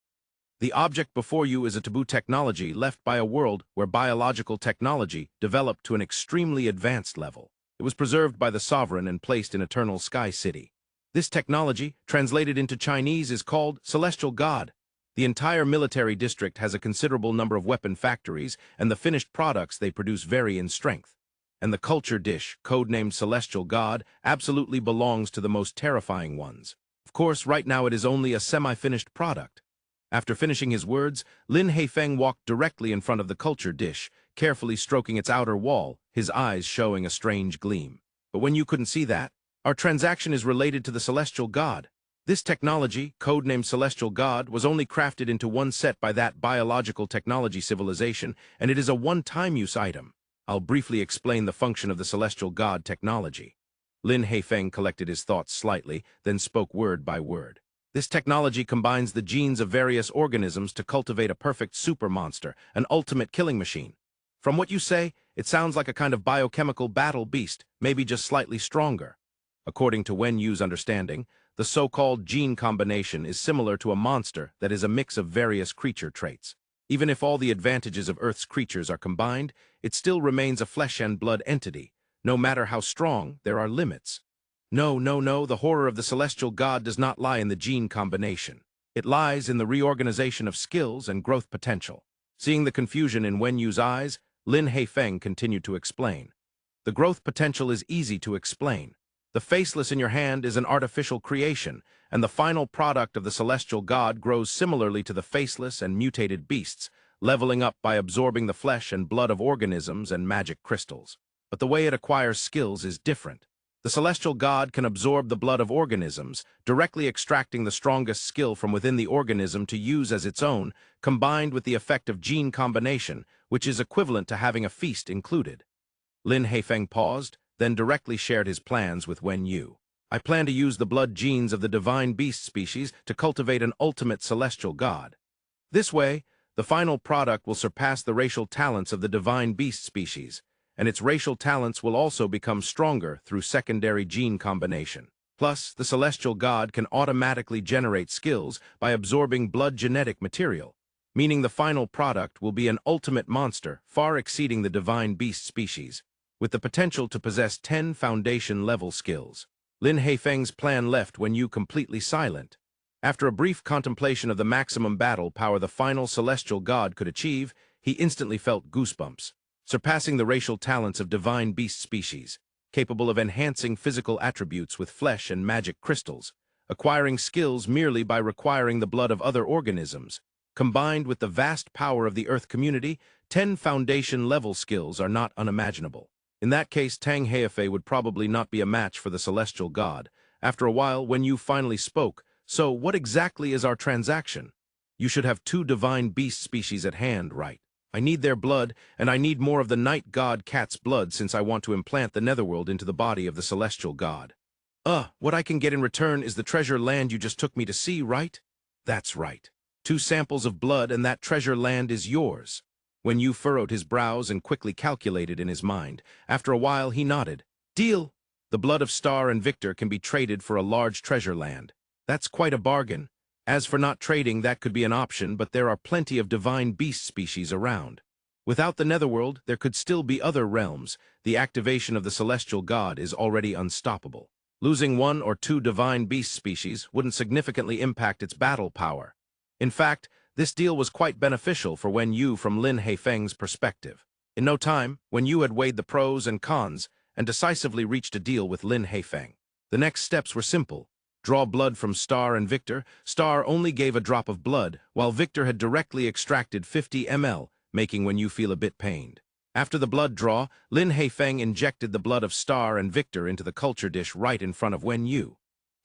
The object before you is a taboo technology left by a world where biological technology developed to an extremely advanced level. It was preserved by the sovereign and placed in Eternal Sky City. This technology, translated into Chinese, is called Celestial God. The entire military district has a considerable number of weapon factories, and the finished products they produce vary in strength. And the culture dish, codenamed Celestial God, absolutely belongs to the most terrifying ones. Of course, right now it is only a semi-finished product." After finishing his words, Lin Heifeng walked directly in front of the culture dish, carefully stroking its outer wall, his eyes showing a strange gleam. "But when you couldn't see that, our transaction is related to the Celestial God. This technology, codenamed Celestial God, was only crafted into one set by that biological technology civilization, and it is a one-time use item. I'll briefly explain the function of the Celestial God technology." Lin Heifeng collected his thoughts slightly, then spoke word by word. "This technology combines the genes of various organisms to cultivate a perfect super monster, an ultimate killing machine. From what you say, it sounds like a kind of biochemical battle beast, maybe just slightly stronger." According to Wen Yu's understanding, the so-called gene combination is similar to a monster that is a mix of various creature traits. Even if all the advantages of Earth's creatures are combined, it still remains a flesh and blood entity. No matter how strong, there are limits. No, the horror of the Celestial God does not lie in the gene combination. It lies in the reorganization of skills and growth potential. Seeing the confusion in Wen Yu's eyes, Lin Heifeng continued to explain. "The growth potential is easy to explain. The faceless in your hand is an artificial creation, and the final product of the Celestial God grows similarly to the faceless and mutated beasts, leveling up by absorbing the flesh and blood of organisms and magic crystals. But the way it acquires skills is different. The Celestial God can absorb the blood of organisms, directly extracting the strongest skill from within the organism to use as its own, combined with the effect of gene combination, which is equivalent to having a feast included." Lin Heifeng paused, then directly shared his plans with Wen Yu. "I plan to use the blood genes of the divine beast species to cultivate an ultimate Celestial God. This way, the final product will surpass the racial talents of the divine beast species, and its racial talents will also become stronger through secondary gene combination. Plus, the Celestial God can automatically generate skills by absorbing blood genetic material. meaning the final product will be an ultimate monster far exceeding the divine beast species, with the potential to possess 10 foundation-level skills. Lin Haifeng's plan left Wenyu completely silent. After a brief contemplation of the maximum battle power the final celestial god could achieve, he instantly felt goosebumps, surpassing the racial talents of divine beast species, capable of enhancing physical attributes with flesh and magic crystals, acquiring skills merely by requiring the blood of other organisms. Combined with the vast power of the Earth community, 10 foundation-level skills are not unimaginable. In that case, Tang Heifei would probably not be a match for the celestial god. After a while, Wenyu finally spoke, "So, what exactly is our transaction? You should have 2 divine beast species at hand, right? I need their blood, and I need more of the night god cat's blood since I want to implant the netherworld into the body of the celestial god." What I can get in return is the treasure land you just took me to see, right? That's right. 2 samples of blood and that treasure land is yours. Wenyu furrowed his brows and quickly calculated in his mind. After a while, he nodded. Deal! The blood of Star and Victor can be traded for a large treasure land. That's quite a bargain. As for not trading, that could be an option, but there are plenty of divine beast species around. Without the netherworld, there could still be other realms. The activation of the celestial god is already unstoppable. Losing 1 or 2 divine beast species wouldn't significantly impact its battle power. In fact, this deal was quite beneficial for Wenyu from Lin Haifeng's perspective. In no time, Wenyu had weighed the pros and cons and decisively reached a deal with Lin Haifeng. The next steps were simple. Draw blood from Star and Victor. Star only gave a drop of blood, while Victor had directly extracted 50 ml, making Wenyu feel a bit pained. After the blood draw, Lin Haifeng injected the blood of Star and Victor into the culture dish right in front of Wenyu.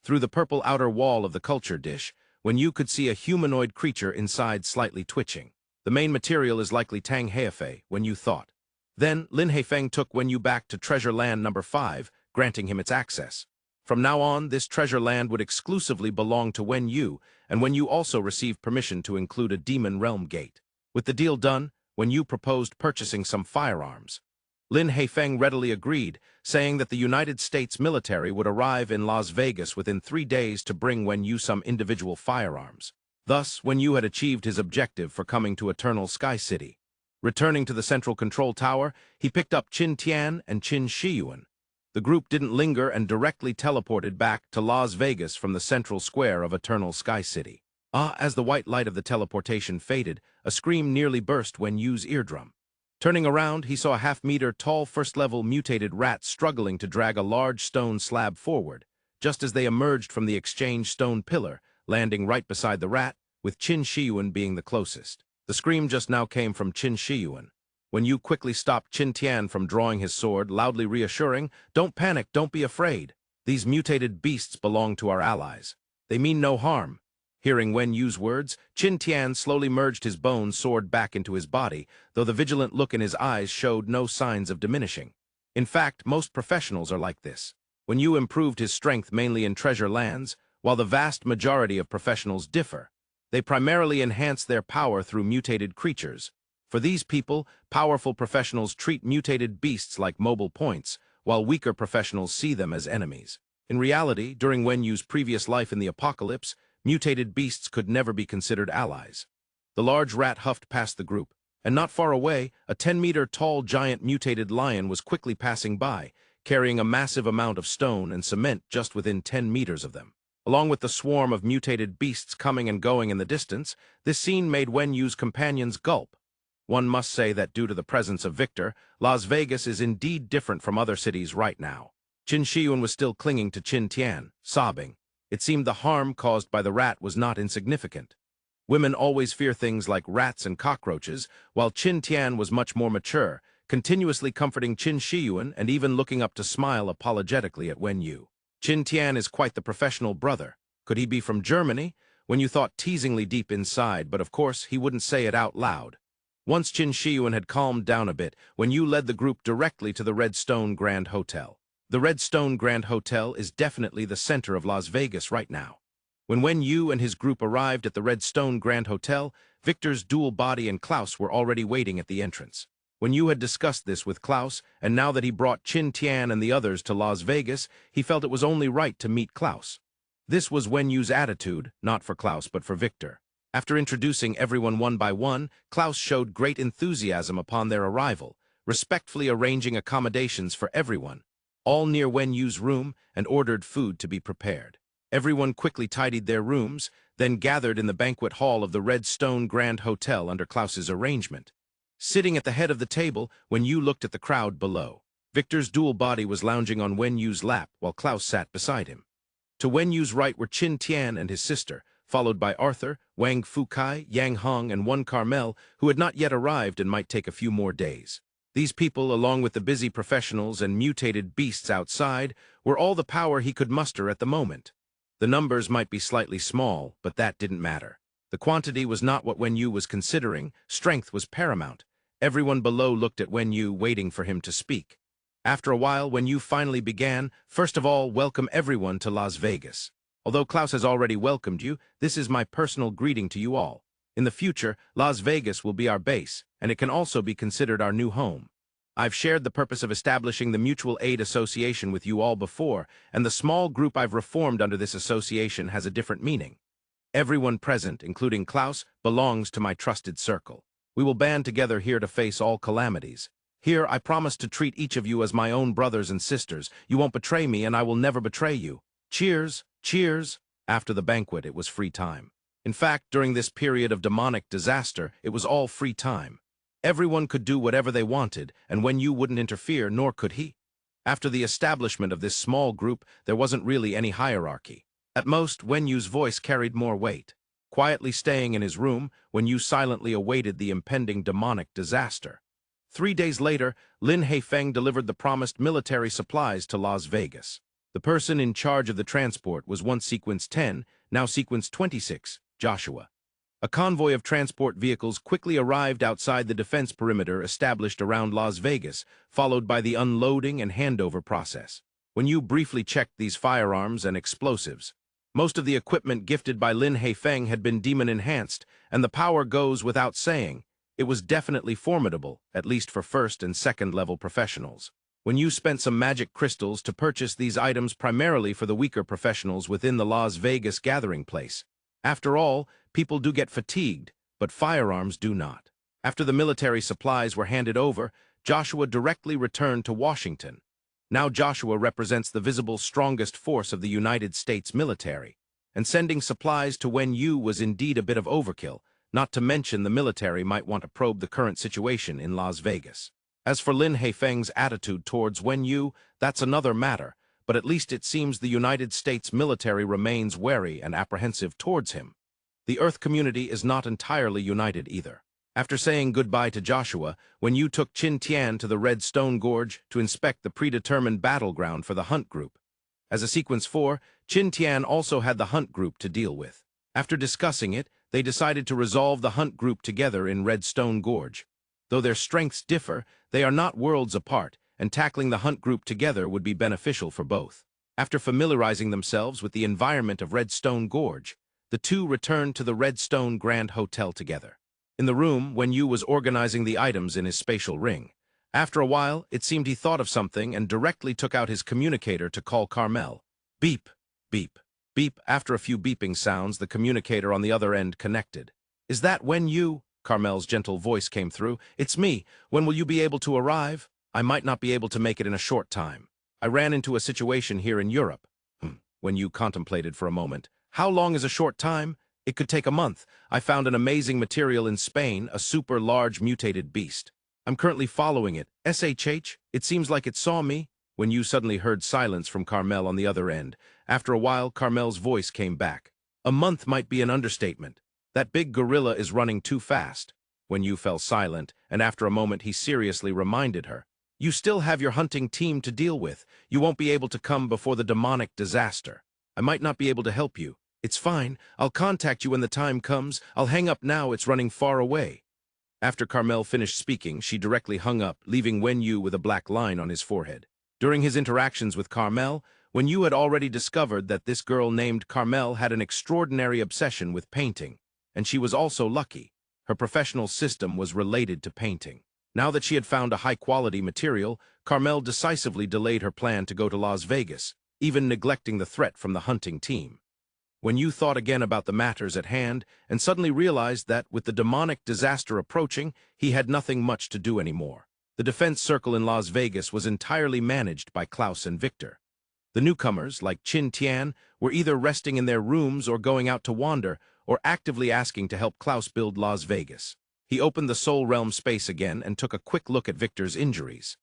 Through the purple outer wall of the culture dish, Wenyu could see a humanoid creature inside slightly twitching. The main material is likely Tang Heifei, Wenyu thought. Then, Lin Haifeng took Wenyu back to Treasure Land number 5, granting him its access. From now on, this treasure land would exclusively belong to Wenyu, and Wenyu also received permission to include a demon realm gate. With the deal done, Wenyu proposed purchasing some firearms. Lin Haifeng readily agreed, saying that the United States military would arrive in Las Vegas within 3 days to bring Wenyu some individual firearms. Thus, Wenyu had achieved his objective for coming to Eternal Sky City. Returning to the central control tower, he picked up Qin Tian and Qin Shiyuan. The group didn't linger and directly teleported back to Las Vegas from the central square of Eternal Sky City. As the white light of the teleportation faded, a scream nearly burst Wenyu's eardrum. Turning around, he saw a half-meter-tall first-level mutated rat struggling to drag a large stone slab forward, just as they emerged from the exchange stone pillar, landing right beside the rat, with Qin Shiyuan being the closest. The scream just now came from Qin Shiyuan. Wenyu quickly stopped Qin Tian from drawing his sword, loudly reassuring, "Don't panic, don't be afraid. These mutated beasts belong to our allies. They mean no harm." Hearing Wenyu's words, Qin Tian slowly merged his bone sword back into his body, though the vigilant look in his eyes showed no signs of diminishing. In fact, most professionals are like this. Wenyu improved his strength mainly in treasure lands, while the vast majority of professionals differ. They primarily enhance their power through mutated creatures. For these people, powerful professionals treat mutated beasts like mobile points, while weaker professionals see them as enemies. In reality, during Wenyu's previous life in the apocalypse, mutated beasts could never be considered allies. The large rat huffed past the group, and not far away, a 10-meter-tall giant mutated lion was quickly passing by, carrying a massive amount of stone and cement just within 10 meters of them. Along with the swarm of mutated beasts coming and going in the distance, this scene made Wenyu's companions gulp. One must say that due to the presence of Victor, Las Vegas is indeed different from other cities right now. Qin Shiyuan was still clinging to Qin Tian, sobbing. It seemed the harm caused by the rat was not insignificant. Women always fear things like rats and cockroaches, while Qin Tian was much more mature, continuously comforting Qin Shiyuan and even looking up to smile apologetically at Wenyu. Qin Tian is quite the professional brother. Could he be from Germany? Wenyu thought teasingly deep inside, but of course he wouldn't say it out loud. Once Qin Shiyuan had calmed down a bit, Wenyu led the group directly to the Red Stone Grand Hotel. The Red Stone Grand Hotel is definitely the center of Las Vegas right now. When Wenyu and his group arrived at the Red Stone Grand Hotel, Victor's dual body and Klaus were already waiting at the entrance. Wenyu had discussed this with Klaus, and now that he brought Qin Tian and the others to Las Vegas, he felt it was only right to meet Klaus. This was Wenyu's attitude, not for Klaus but for Victor. After introducing everyone one by one, Klaus showed great enthusiasm upon their arrival, respectfully arranging accommodations for everyone, all near Wenyu's room, and ordered food to be prepared. Everyone quickly tidied their rooms, then gathered in the banquet hall of the Red Stone Grand Hotel under Klaus's arrangement. Sitting at the head of the table, Wenyu looked at the crowd below. Victor's dual body was lounging on Wenyu's lap while Klaus sat beside him. To Wenyu's right were Qin Tian and his sister, followed by Arthur, Wang Fukai, Yang Hong, and one Carmel, who had not yet arrived and might take a few more days. These people, along with the busy professionals and mutated beasts outside, were all the power he could muster at the moment. The numbers might be slightly small, but that didn't matter. The quantity was not what Wenyu was considering. Strength was paramount. Everyone below looked at Wenyu, waiting for him to speak. After a while, Wenyu finally began. First of all, welcome everyone to Las Vegas. Although Klaus has already welcomed you, this is my personal greeting to you all. In the future, Las Vegas will be our base, and it can also be considered our new home. I've shared the purpose of establishing the Mutual Aid Association with you all before, and the small group I've reformed under this association has a different meaning. Everyone present, including Klaus, belongs to my trusted circle. We will band together here to face all calamities. Here, I promise to treat each of you as my own brothers and sisters. You won't betray me, and I will never betray you. Cheers, cheers. After the banquet, it was free time. In fact, during this period of demonic disaster, it was all free time. Everyone could do whatever they wanted, and Wenyu wouldn't interfere, nor could he. After the establishment of this small group, there wasn't really any hierarchy. At most, Wenyu's voice carried more weight. Quietly staying in his room, Wenyu silently awaited the impending demonic disaster. 3 days later, Lin Heifeng delivered the promised military supplies to Las Vegas. The person in charge of the transport was once Sequence 10, now Sequence 26, Joshua. A convoy of transport vehicles quickly arrived outside the defense perimeter established around Las Vegas, followed by the unloading and handover process. Wenyu briefly checked these firearms and explosives. Most of the equipment gifted by Lin Heifeng had been demon-enhanced, and the power goes without saying. It was definitely formidable, at least for first- and second-level professionals. Wenyu spent some magic crystals to purchase these items primarily for the weaker professionals within the Las Vegas gathering place. After all, people do get fatigued, but firearms do not. After the military supplies were handed over, Joshua directly returned to Washington. Now Joshua represents the visible strongest force of the United States military, and sending supplies to Wenyu was indeed a bit of overkill, not to mention the military might want to probe the current situation in Las Vegas. As for Lin Heifeng's attitude towards Wenyu, that's another matter, but at least it seems the United States military remains wary and apprehensive towards him. The Earth community is not entirely united either. After saying goodbye to Joshua, Wenyu took Qin Tian to the Red Stone Gorge to inspect the predetermined battleground for the Hunt Group. As a Sequence 4, Qin Tian also had the Hunt Group to deal with. After discussing it, they decided to resolve the Hunt Group together in Red Stone Gorge. Though their strengths differ, they are not worlds apart, and tackling the Hunt Group together would be beneficial for both. After familiarizing themselves with the environment of Red Stone Gorge, the two returned to the Red Stone Grand Hotel together. In the room, Wenyu was organizing the items in his spatial ring. After a while, it seemed he thought of something and directly took out his communicator to call Carmel. Beep, beep, beep. After a few beeping sounds, the communicator on the other end connected. "Is that Wenyu?" Carmel's gentle voice came through. "It's me. When will you be able to arrive? I might not be able to make it in a short time. I ran into a situation here in Europe." Wenyu contemplated for a moment. "How long is a short time? It could take a month. I found an amazing material in Spain, a super large mutated beast. I'm currently following it. SHH, it seems like it saw me." Wenyu suddenly heard silence from Carmel on the other end. After a while, Carmel's voice came back. "A month might be an understatement. That big gorilla is running too fast." Wenyu fell silent, and after a moment he seriously reminded her. "You still have your hunting team to deal with. You won't be able to come before the demonic disaster. I might not be able to help you. It's fine. I'll contact you when the time comes. I'll hang up now. It's running far away." After Carmel finished speaking, she directly hung up, leaving Wenyu with a black line on his forehead. During his interactions with Carmel, Wenyu had already discovered that this girl named Carmel had an extraordinary obsession with painting, and she was also lucky. Her professional system was related to painting. Now that she had found a high-quality material, Carmel decisively delayed her plan to go to Las Vegas, even neglecting the threat from the hunting team. When Yu thought again about the matters at hand and suddenly realized that, with the demonic disaster approaching, he had nothing much to do anymore. The defense circle in Las Vegas was entirely managed by Klaus and Victor. The newcomers, like Qin Tian, were either resting in their rooms or going out to wander, or actively asking to help Klaus build Las Vegas. He opened the Soul Realm space again and took a quick look at Victor's injuries.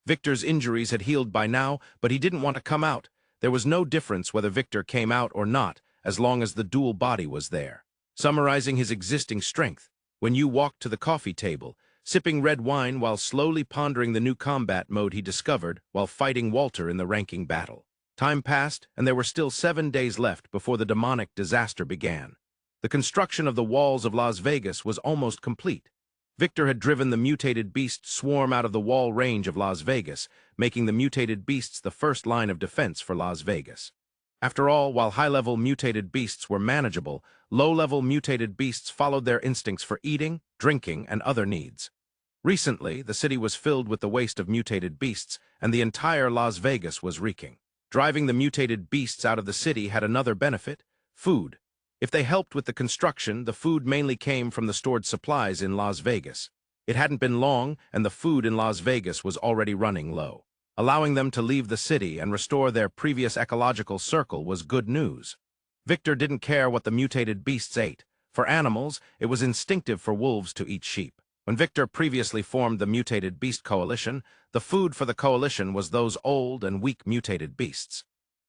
Victor's injuries had healed by now, but he didn't want to come out. There was no difference whether Victor came out or not, as long as the dual body was there. Summarizing his existing strength, when Yu walked to the coffee table, sipping red wine while slowly pondering the new combat mode he discovered while fighting Walter in the ranking battle. Time passed, and there were still 7 days left before the demonic disaster began. The construction of the walls of Las Vegas was almost complete. Victor had driven the mutated beast swarm out of the wall range of Las Vegas, making the mutated beasts the first line of defense for Las Vegas. After all, while high-level mutated beasts were manageable, low-level mutated beasts followed their instincts for eating, drinking, and other needs. Recently, the city was filled with the waste of mutated beasts, and the entire Las Vegas was reeking. Driving the mutated beasts out of the city had another benefit: food. If they helped with the construction, the food mainly came from the stored supplies in Las Vegas. It hadn't been long, and the food in Las Vegas was already running low. Allowing them to leave the city and restore their previous ecological circle was good news. Victor didn't care what the mutated beasts ate. For animals, it was instinctive for wolves to eat sheep. When Victor previously formed the Mutated Beast Coalition, the food for the coalition was those old and weak mutated beasts.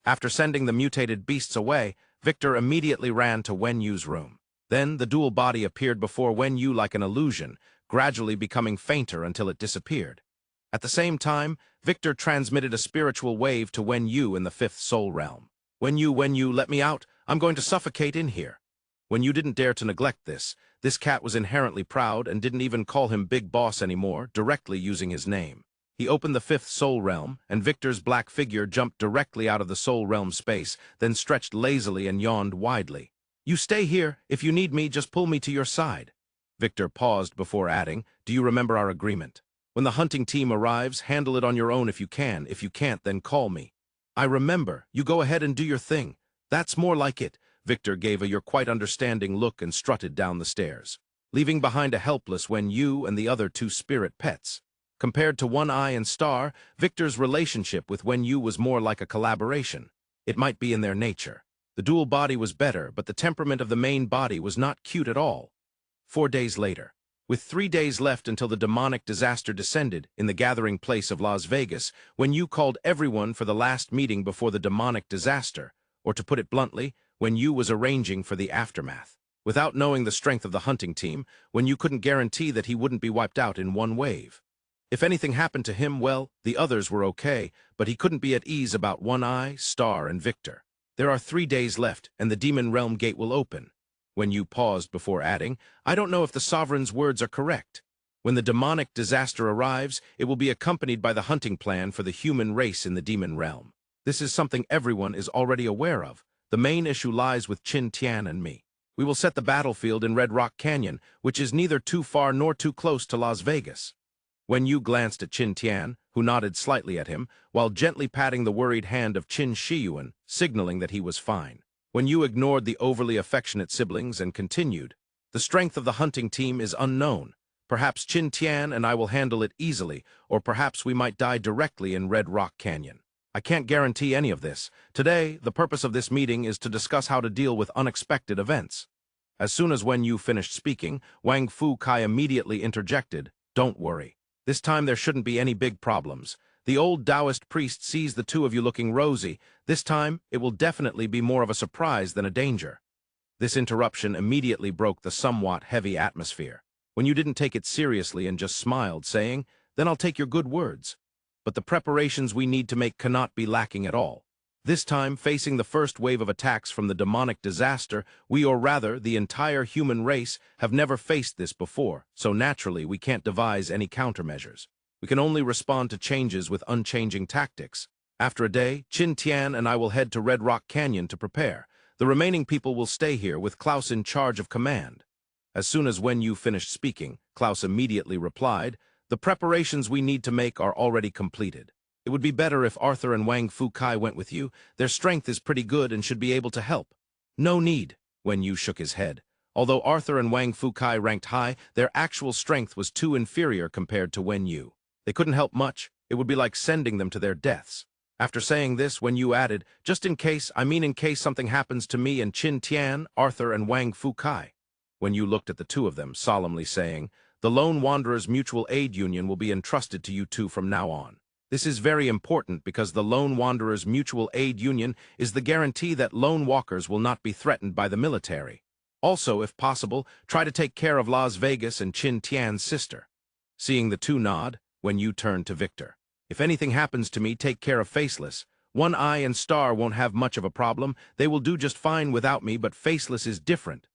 After sending the mutated beasts away, Victor immediately ran to Wen Yu's room. Then the dual body appeared before Wen Yu like an illusion, gradually becoming fainter until it disappeared. At the same time, Victor transmitted a spiritual wave to Wen Yu in the fifth soul realm. Wen Yu, let me out. I'm going to suffocate in here." Wen Yu didn't dare to neglect this. This cat was inherently proud and didn't even call him Big Boss anymore, directly using his name. He opened the fifth soul realm, and Victor's black figure jumped directly out of the soul realm space, then stretched lazily and yawned widely. "You stay here. If you need me, just pull me to your side." Victor paused before adding, "Do you remember our agreement? When the hunting team arrives, handle it on your own if you can. If you can't, then call me." "I remember. You go ahead and do your thing." "That's more like it." Victor gave a "you're quite understanding" look and strutted down the stairs, leaving behind a helpless Wen Yu and the other two spirit pets. Compared to One Eye and Star, Victor's relationship with Wen Yu was more like a collaboration. It might be in their nature. The dual body was better, but the temperament of the main body was not cute at all. 4 days later, with 3 days left until the demonic disaster descended in the gathering place of Las Vegas, Wen Yu called everyone for the last meeting before the demonic disaster, or to put it bluntly, Wen Yu was arranging for the aftermath. Without knowing the strength of the hunting team, Wen Yu couldn't guarantee that he wouldn't be wiped out in one wave. If anything happened to him, well, the others were okay, but he couldn't be at ease about One Eye, Star, and Victor. "There are 3 days left, and the Demon Realm Gate will open." Wen Yu paused before adding, "I don't know if the Sovereign's words are correct. When the demonic disaster arrives, it will be accompanied by the hunting plan for the human race in the Demon Realm. This is something everyone is already aware of. The main issue lies with Qin Tian and me. We will set the battlefield in Red Rock Canyon, which is neither too far nor too close to Las Vegas." Wen Yu glanced at Qin Tian, who nodded slightly at him, while gently patting the worried hand of Qin Shiyuan, signaling that he was fine. Wen Yu ignored the overly affectionate siblings and continued, "The strength of the hunting team is unknown. Perhaps Qin Tian and I will handle it easily, or perhaps we might die directly in Red Rock Canyon. I can't guarantee any of this. Today, the purpose of this meeting is to discuss how to deal with unexpected events." As soon as Wen Yu finished speaking, Wang Fu Kai immediately interjected, "Don't worry. This time there shouldn't be any big problems. The old Taoist priest sees the two of you looking rosy. This time, it will definitely be more of a surprise than a danger." This interruption immediately broke the somewhat heavy atmosphere. Wen Yu didn't take it seriously and just smiled, saying, "Then I'll take your good words. But the preparations we need to make cannot be lacking at all. This time, facing the first wave of attacks from the demonic disaster, we, or rather, the entire human race, have never faced this before, so naturally we can't devise any countermeasures. We can only respond to changes with unchanging tactics. After a day, Qin Tian and I will head to Red Rock Canyon to prepare. The remaining people will stay here, with Klaus in charge of command." As soon as Wen Yu finished speaking, Klaus immediately replied, "The preparations we need to make are already completed. It would be better if Arthur and Wang Fu Kai went with you. Their strength is pretty good and should be able to help." No need, Wen Yu shook his head. Although Arthur and Wang Fukai ranked high, their actual strength was too inferior compared to Wen Yu. They couldn't help much. It would be like sending them to their deaths. After saying this, Wen Yu added, just in case something happens to me and Qin Tian, Arthur, and Wang Fukai. Wen Yu looked at the two of them, solemnly saying, the Lone Wanderers Mutual Aid Union will be entrusted to you two from now on. This is very important because the Lone Wanderers Mutual Aid Union is the guarantee that lone walkers will not be threatened by the military. Also, if possible, try to take care of Las Vegas and Qin Tian's sister. Seeing the two nod, Wen Yu turned to Victor. If anything happens to me, take care of Faceless. One Eye and Star won't have much of a problem. They will do just fine without me, but Faceless is different.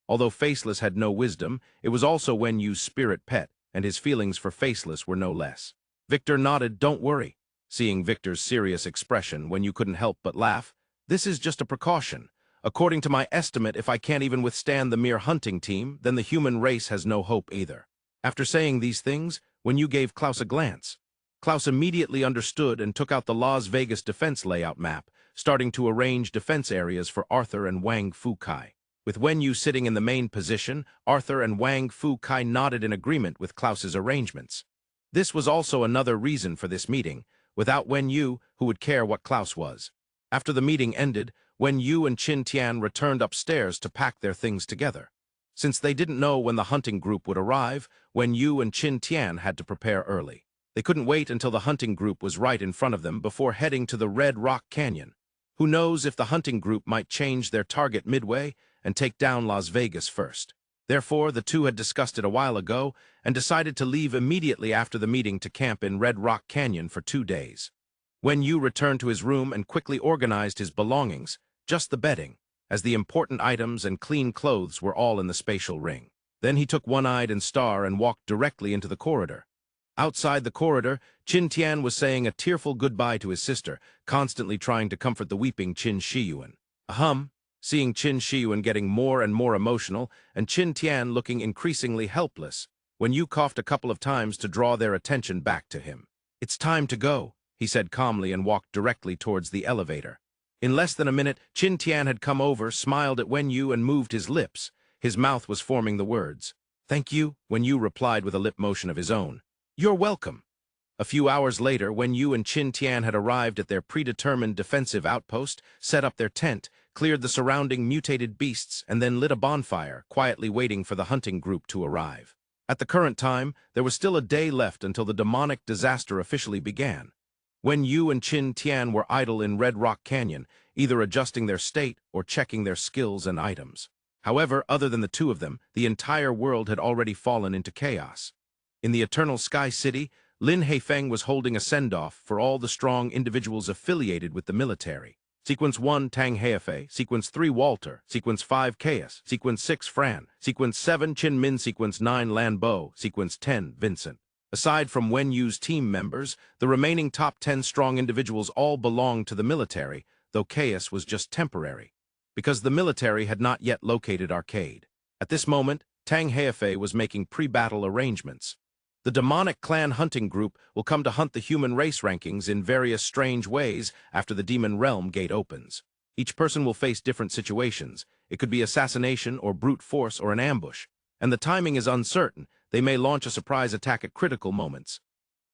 Although Faceless had no wisdom, it was also Wen Yu's spirit pet, and his feelings for Faceless were no less. Victor nodded, don't worry. Seeing Victor's serious expression, Wen Yu couldn't help but laugh. This is just a precaution. According to my estimate, if I can't even withstand the mere hunting team, then the human race has no hope either. After saying these things, Wen Yu gave Klaus a glance. Klaus immediately understood and took out the Las Vegas defense layout map, starting to arrange defense areas for Arthur and Wang Fukai. With Wen Yu sitting in the main position, Arthur and Wang Fukai nodded in agreement with Klaus's arrangements. This was also another reason for this meeting. Without Wen Yu, who would care what Klaus was? After the meeting ended, Wen Yu and Qin Tian returned upstairs to pack their things together. Since they didn't know when the hunting group would arrive, Wen Yu and Qin Tian had to prepare early. They couldn't wait until the hunting group was right in front of them before heading to the Red Rock Canyon. Who knows if the hunting group might change their target midway and take down Las Vegas first. Therefore, the two had discussed it a while ago and decided to leave immediately after the meeting to camp in Red Rock Canyon for 2 days. Wen Yu returned to his room and quickly organized his belongings, just the bedding, as the important items and clean clothes were all in the spatial ring. Then he took One-Eyed and Star and walked directly into the corridor. Outside the corridor, Qin Tian was saying a tearful goodbye to his sister, constantly trying to comfort the weeping Qin Shiyuan. Seeing Qin Shiyuan getting more and more emotional and Qin Tian looking increasingly helpless, Wen Yu coughed a couple of times to draw their attention back to him. It's time to go, he said calmly and walked directly towards the elevator. In less than a minute, Qin Tian had come over, smiled at Wen Yu and moved his lips. His mouth was forming the words. Thank you, Wen Yu replied with a lip motion of his own. You're welcome. A few hours later, Wen Yu and Qin Tian had arrived at their predetermined defensive outpost, set up their tent, cleared the surrounding mutated beasts, and then lit a bonfire, quietly waiting for the hunting group to arrive. At the current time, there was still a day left until the demonic disaster officially began. Wen Yu and Qin Tian were idle in Red Rock Canyon, either adjusting their state or checking their skills and items. However, other than the two of them, the entire world had already fallen into chaos. In the Eternal Sky City, Lin Heifeng was holding a send-off for all the strong individuals affiliated with the military. Sequence 1, Tang Heifei. Sequence 3, Walter. Sequence 5, Chaos. Sequence 6, Fran. Sequence 7, Chin Min. Sequence 9, Lan Bo. Sequence 10, Vincent. Aside from Wen Yu's team members, the remaining top 10 strong individuals all belonged to the military, though Chaos was just temporary, because the military had not yet located Arcade. At this moment, Tang Heifei was making pre-battle arrangements. The demonic clan hunting group will come to hunt the human race rankings in various strange ways after the demon realm gate opens. Each person will face different situations. It could be assassination or brute force or an ambush. And the timing is uncertain. They may launch a surprise attack at critical moments.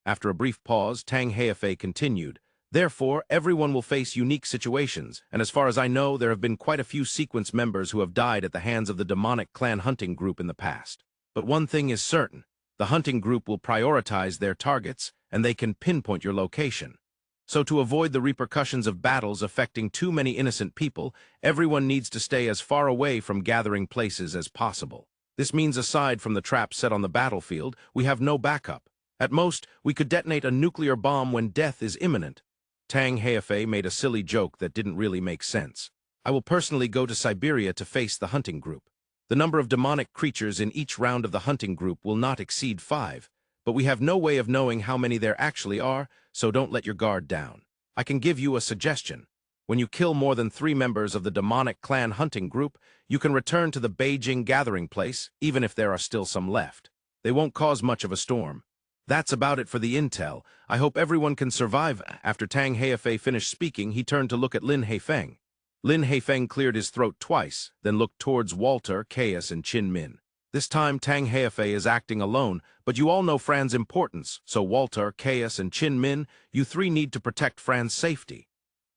After a brief pause, Tang Heifei continued. Therefore, everyone will face unique situations, and as far as I know, there have been quite a few sequence members who have died at the hands of the demonic clan hunting group in the past. But one thing is certain. The hunting group will prioritize their targets, and they can pinpoint your location. So to avoid the repercussions of battles affecting too many innocent people, everyone needs to stay as far away from gathering places as possible. This means aside from the traps set on the battlefield, we have no backup. At most, we could detonate a nuclear bomb when death is imminent. Tang Heifei made a silly joke that didn't really make sense. I will personally go to Siberia to face the hunting group. The number of demonic creatures in each round of the hunting group will not exceed 5, but we have no way of knowing how many there actually are, so don't let your guard down. I can give you a suggestion. When you kill more than 3 members of the demonic clan hunting group, you can return to the Beijing gathering place, even if there are still some left. They won't cause much of a storm. That's about it for the intel. I hope everyone can survive. After Tang Heifei finished speaking, he turned to look at Lin Heifeng. Lin Haifeng cleared his throat twice, then looked towards Walter, Caius, and Qin Min. This time Tang Haifei is acting alone, but you all know Fran's importance, so Walter, Caius, and Qin Min, you three need to protect Fran's safety.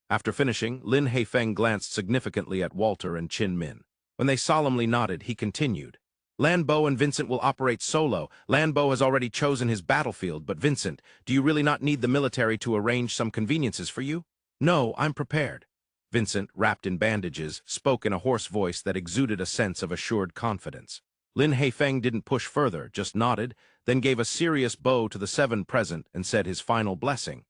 After finishing, Lin Haifeng glanced significantly at Walter and Qin Min. When they solemnly nodded, he continued. Lanbo and Vincent will operate solo. Lanbo has already chosen his battlefield, but Vincent, do you really not need the military to arrange some conveniences for you? No, I'm prepared. Vincent, wrapped in bandages, spoke in a hoarse voice that exuded a sense of assured confidence. Lin Haifeng didn't push further, just nodded, then gave a serious bow to the 7 present and said his final blessing.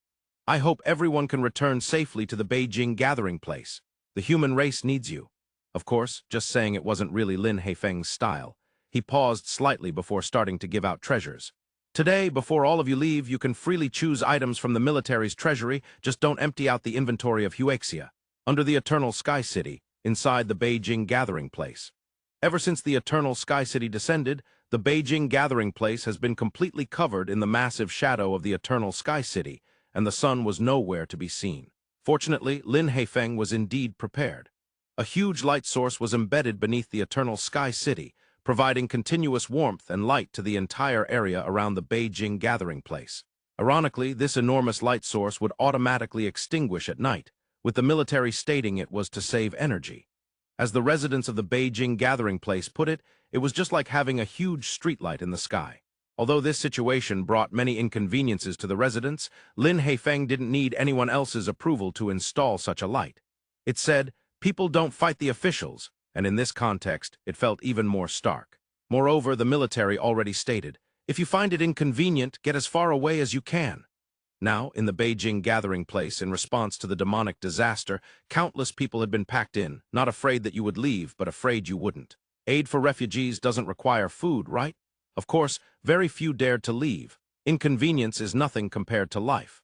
I hope everyone can return safely to the Beijing gathering place. The human race needs you. Of course, just saying it wasn't really Lin Haifeng's style. He paused slightly before starting to give out treasures. Today, before all of you leave, you can freely choose items from the military's treasury, just don't empty out the inventory of Huexia. Under the Eternal Sky City, inside the Beijing gathering place. Ever since the Eternal Sky City descended, the Beijing gathering place has been completely covered in the massive shadow of the Eternal Sky City, and the sun was nowhere to be seen. Fortunately, Lin Haifeng was indeed prepared. A huge light source was embedded beneath the Eternal Sky City, providing continuous warmth and light to the entire area around the Beijing gathering place. Ironically, this enormous light source would automatically extinguish at night, with the military stating it was to save energy. As the residents of the Beijing gathering place put it, it was just like having a huge streetlight in the sky. Although this situation brought many inconveniences to the residents, Lin Haifeng didn't need anyone else's approval to install such a light. It said, people don't fight the officials, and in this context, it felt even more stark. Moreover, the military already stated, if you find it inconvenient, get as far away as you can. Now, in the Beijing gathering place, in response to the demonic disaster, countless people had been packed in, not afraid that you would leave, but afraid you wouldn't. Aid for refugees doesn't require food, right? Of course, very few dared to leave. Inconvenience is nothing compared to life.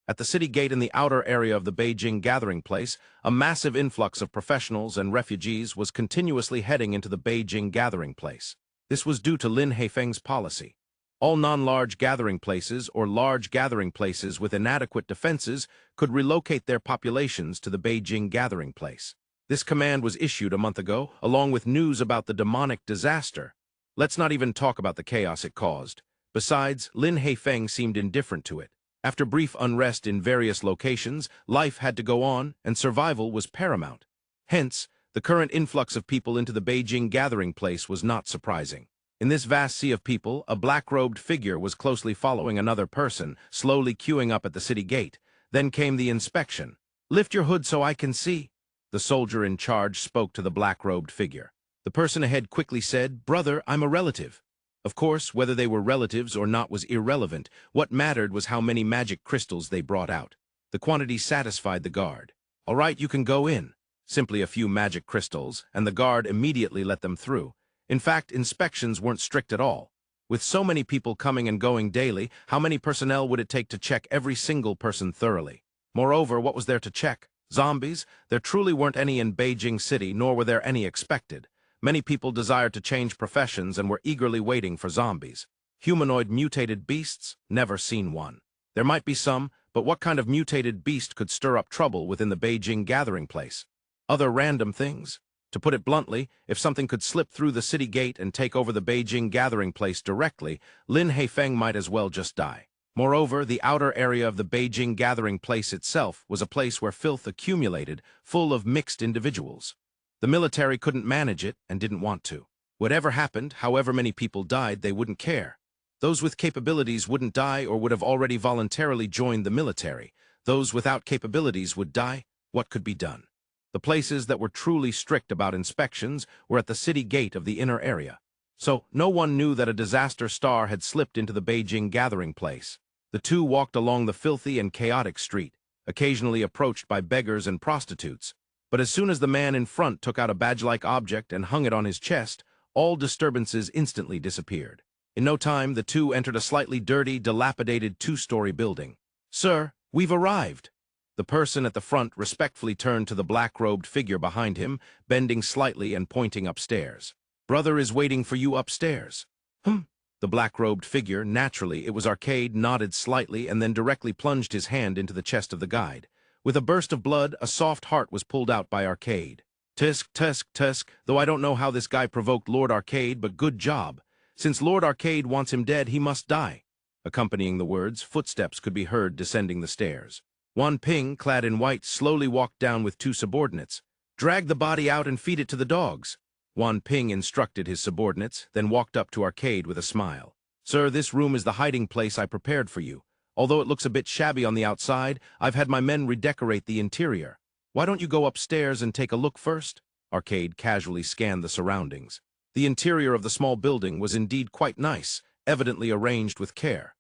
At the city gate in the outer area of the Beijing gathering place, a massive influx of professionals and refugees was continuously heading into the Beijing gathering place. This was due to Lin Haifeng's policy. All non-large gathering places or large gathering places with inadequate defenses could relocate their populations to the Beijing gathering place. This command was issued a month ago, along with news about the demonic disaster. Let's not even talk about the chaos it caused. Besides, Lin Haifeng seemed indifferent to it. After brief unrest in various locations, life had to go on, and survival was paramount. Hence, the current influx of people into the Beijing gathering place was not surprising. In this vast sea of people, a black-robed figure was closely following another person, slowly queuing up at the city gate. Then came the inspection. Lift your hood so I can see. The soldier in charge spoke to the black-robed figure. The person ahead quickly said, Brother, I'm a relative. Of course, whether they were relatives or not was irrelevant. What mattered was how many magic crystals they brought out. The quantity satisfied the guard. All right, you can go in. Simply a few magic crystals, and the guard immediately let them through. In fact, inspections weren't strict at all. With so many people coming and going daily, how many personnel would it take to check every single person thoroughly? Moreover, what was there to check? Zombies? There truly weren't any in Beijing City, nor were there any expected. Many people desired to change professions and were eagerly waiting for zombies. Humanoid mutated beasts? Never seen one. There might be some, but what kind of mutated beast could stir up trouble within the Beijing gathering place? Other random things? To put it bluntly, if something could slip through the city gate and take over the Beijing gathering place directly, Lin Haifeng might as well just die. Moreover, the outer area of the Beijing gathering place itself was a place where filth accumulated, full of mixed individuals. The military couldn't manage it and didn't want to. Whatever happened, however many people died, they wouldn't care. Those with capabilities wouldn't die or would have already voluntarily joined the military. Those without capabilities would die. What could be done? The places that were truly strict about inspections were at the city gate of the inner area. So no one knew that a disaster star had slipped into the Beijing gathering place. The two walked along the filthy and chaotic street, occasionally approached by beggars and prostitutes. But as soon as the man in front took out a badge-like object and hung it on his chest, all disturbances instantly disappeared. In no time, the two entered a slightly dirty, dilapidated two-story building. Sir, we've arrived. The person at the front respectfully turned to the black-robed figure behind him, bending slightly and pointing upstairs. Brother is waiting for you upstairs. The black-robed figure, naturally it was arcade, nodded slightly and then directly plunged his hand into the chest of the guide. With a burst of blood, a soft heart was pulled out by Arcade. Tusk, tusk, tusk, though I don't know how this guy provoked Lord Arcade, but good job. Since Lord Arcade wants him dead, he must die. Accompanying the words, footsteps could be heard descending the stairs. Wan Ping, clad in white, slowly walked down with two subordinates. Drag the body out and feed it to the dogs. Wan Ping instructed his subordinates, then walked up to Arcade with a smile. Sir, this room is the hiding place I prepared for you. Although it looks a bit shabby on the outside, I've had my men redecorate the interior. Why don't you go upstairs and take a look first? Arcade casually scanned the surroundings. The interior of the small building was indeed quite nice, evidently arranged with care.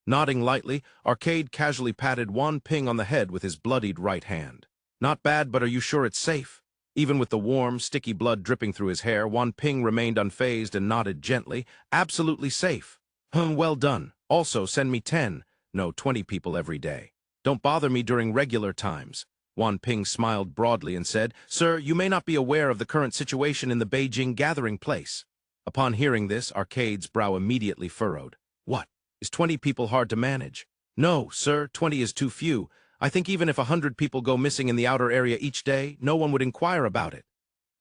Nodding lightly, Arcade casually patted Wan Ping on the head with his bloodied right hand. Not bad, but are you sure it's safe? Even with the warm, sticky blood dripping through his hair, Wan Ping remained unfazed and nodded gently. Absolutely safe. Well done. Also, send me 10, no 20 people every day. Don't bother me during regular times. Wan Ping smiled broadly and said, Sir, you may not be aware of the current situation in the Beijing gathering place. Upon hearing this, Arcade's brow immediately furrowed. What? Is 20 people hard to manage? No, sir, 20 is too few. I think even if 100 people go missing in the outer area each day, no one would inquire about it.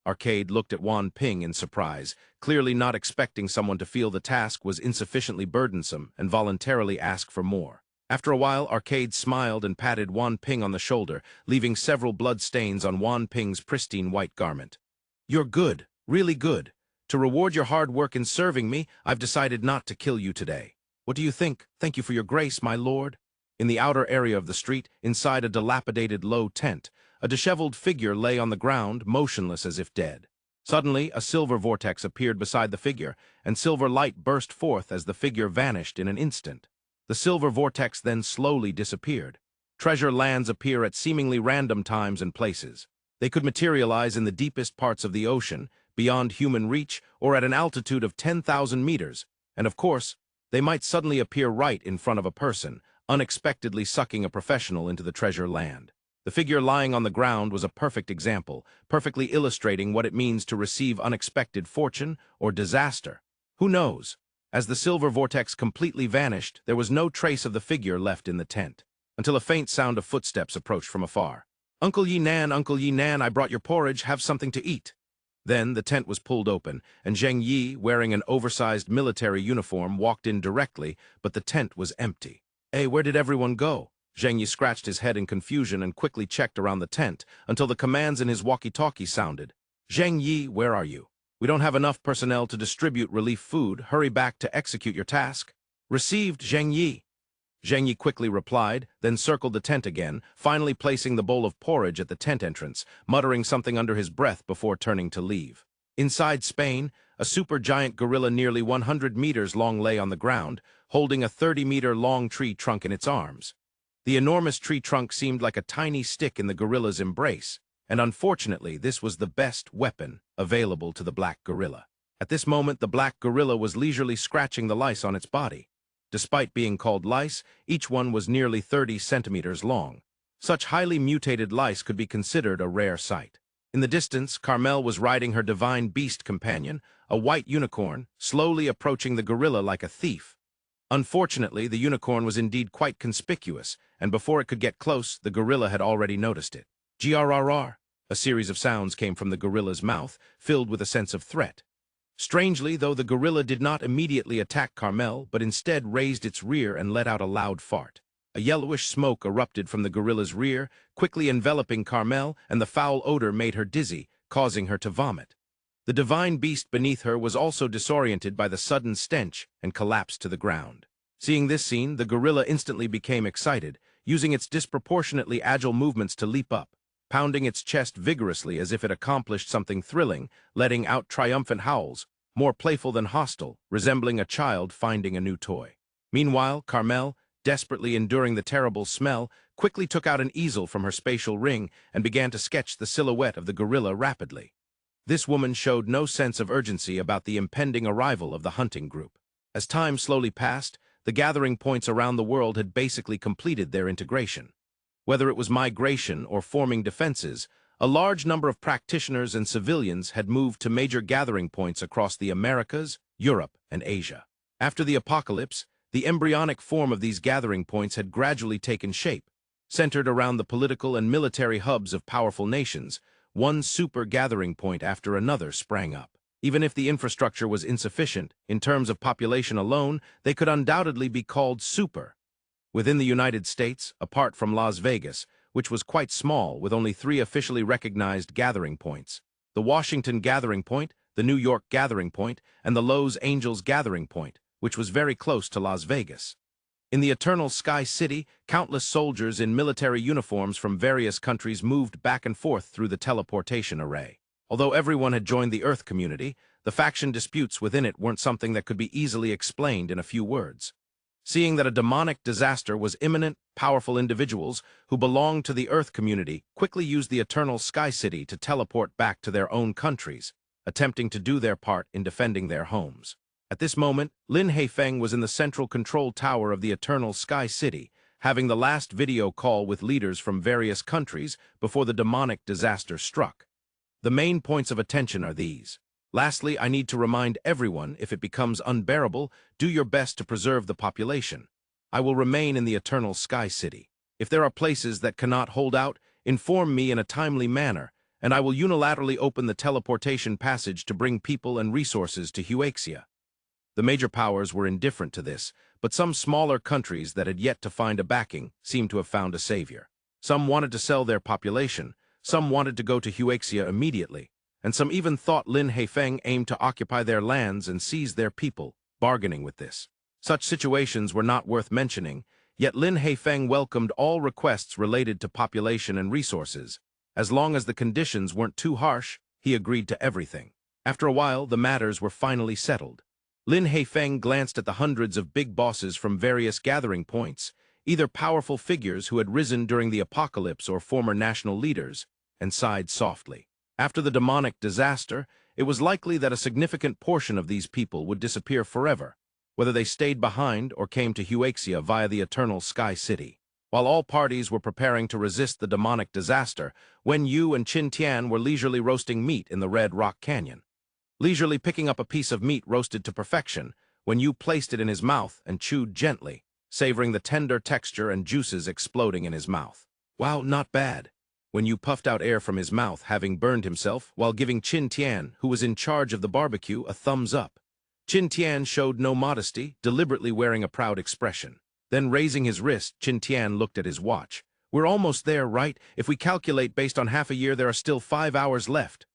Arcade looked at Wan Ping in surprise, clearly not expecting someone to feel the task was insufficiently burdensome and voluntarily ask for more. After a while, Arcade smiled and patted Wan Ping on the shoulder, leaving several blood stains on Wan Ping's pristine white garment. You're good, really good. To reward your hard work in serving me, I've decided not to kill you today. What do you think? Thank you for your grace, my lord. In the outer area of the street, inside a dilapidated low tent, a disheveled figure lay on the ground, motionless as if dead. Suddenly, a silver vortex appeared beside the figure, and silver light burst forth as the figure vanished in an instant. The silver vortex then slowly disappeared. Treasure lands appear at seemingly random times and places. They could materialize in the deepest parts of the ocean, beyond human reach, or at an altitude of 10,000 meters. And of course, they might suddenly appear right in front of a person, unexpectedly sucking a professional into the treasure land. The figure lying on the ground was a perfect example, perfectly illustrating what it means to receive unexpected fortune or disaster. Who knows? As the silver vortex completely vanished, there was no trace of the figure left in the tent, until a faint sound of footsteps approached from afar. Uncle Yi Nan, I brought your porridge, have something to eat. Then the tent was pulled open, and Zheng Yi, wearing an oversized military uniform, walked in directly, but the tent was empty. Hey, where did everyone go? Zheng Yi scratched his head in confusion and quickly checked around the tent, until the commands in his walkie-talkie sounded. Zheng Yi, where are you? We don't have enough personnel to distribute relief food. Hurry back to execute your task. Received, Zheng Yi. Zheng Yi quickly replied, then circled the tent again, finally placing the bowl of porridge at the tent entrance, muttering something under his breath before turning to leave. Inside Spain, a supergiant gorilla nearly 100 meters long lay on the ground, holding a 30-meter-long tree trunk in its arms. The enormous tree trunk seemed like a tiny stick in the gorilla's embrace, and unfortunately, this was the best weapon available to the black gorilla. At this moment, the black gorilla was leisurely scratching the lice on its body. Despite being called lice, each one was nearly 30 centimeters long. Such highly mutated lice could be considered a rare sight. In the distance, Carmel was riding her divine beast companion, a white unicorn, slowly approaching the gorilla like a thief. Unfortunately, the unicorn was indeed quite conspicuous, and before it could get close, the gorilla had already noticed it. Grrr. A series of sounds came from the gorilla's mouth, filled with a sense of threat. Strangely, though, the gorilla did not immediately attack Carmel, but instead raised its rear and let out a loud fart. A yellowish smoke erupted from the gorilla's rear, quickly enveloping Carmel, and the foul odor made her dizzy, causing her to vomit. The divine beast beneath her was also disoriented by the sudden stench and collapsed to the ground. Seeing this scene, the gorilla instantly became excited, using its disproportionately agile movements to leap up, pounding its chest vigorously as if it accomplished something thrilling, letting out triumphant howls, more playful than hostile, resembling a child finding a new toy. Meanwhile, Carmel, desperately enduring the terrible smell, quickly took out an easel from her spatial ring and began to sketch the silhouette of the gorilla rapidly. This woman showed no sense of urgency about the impending arrival of the hunting group. As time slowly passed, the gathering points around the world had basically completed their integration. Whether it was migration or forming defenses, a large number of practitioners and civilians had moved to major gathering points across the Americas, Europe, and Asia. After the apocalypse, the embryonic form of these gathering points had gradually taken shape. Centered around the political and military hubs of powerful nations, one super gathering point after another sprang up. Even if the infrastructure was insufficient, in terms of population alone, they could undoubtedly be called super. Within the United States, apart from Las Vegas, which was quite small with only 3 officially recognized gathering points, the Washington Gathering Point, the New York Gathering Point, and the Los Angeles Gathering Point, which was very close to Las Vegas. In the Eternal Sky City, countless soldiers in military uniforms from various countries moved back and forth through the teleportation array. Although everyone had joined the Earth community, the faction disputes within it weren't something that could be easily explained in a few words. Seeing that a demonic disaster was imminent, powerful individuals who belonged to the Earth community quickly used the Eternal Sky City to teleport back to their own countries, attempting to do their part in defending their homes. At this moment, Lin Haifeng was in the central control tower of the Eternal Sky City, having the last video call with leaders from various countries before the demonic disaster struck. The main points of attention are these. Lastly, I need to remind everyone, if it becomes unbearable, do your best to preserve the population. I will remain in the Eternal Sky City. If there are places that cannot hold out, inform me in a timely manner, and I will unilaterally open the teleportation passage to bring people and resources to Huaxia. The major powers were indifferent to this, but some smaller countries that had yet to find a backing seemed to have found a savior. Some wanted to sell their population, some wanted to go to Huaxia immediately, and some even thought Lin Haifeng aimed to occupy their lands and seize their people, bargaining with this. Such situations were not worth mentioning, yet Lin Haifeng welcomed all requests related to population and resources. As long as the conditions weren't too harsh, he agreed to everything. After a while, the matters were finally settled. Lin Haifeng glanced at the hundreds of big bosses from various gathering points, either powerful figures who had risen during the apocalypse or former national leaders, and sighed softly. After the demonic disaster, it was likely that a significant portion of these people would disappear forever, whether they stayed behind or came to Huaxia via the Eternal Sky City. While all parties were preparing to resist the demonic disaster, Wenyu and Qin Tian were leisurely roasting meat in the Red Rock Canyon. Leisurely picking up a piece of meat roasted to perfection, Wenyu placed it in his mouth and chewed gently, savoring the tender texture and juices exploding in his mouth. Wow, not bad. Wenyu puffed out air from his mouth, having burned himself, while giving Qin Tian, who was in charge of the barbecue, a thumbs up. Qin Tian showed no modesty, deliberately wearing a proud expression. Then raising his wrist, Qin Tian looked at his watch. We're almost there, right? If we calculate based on half a year, there are still 5 hours left.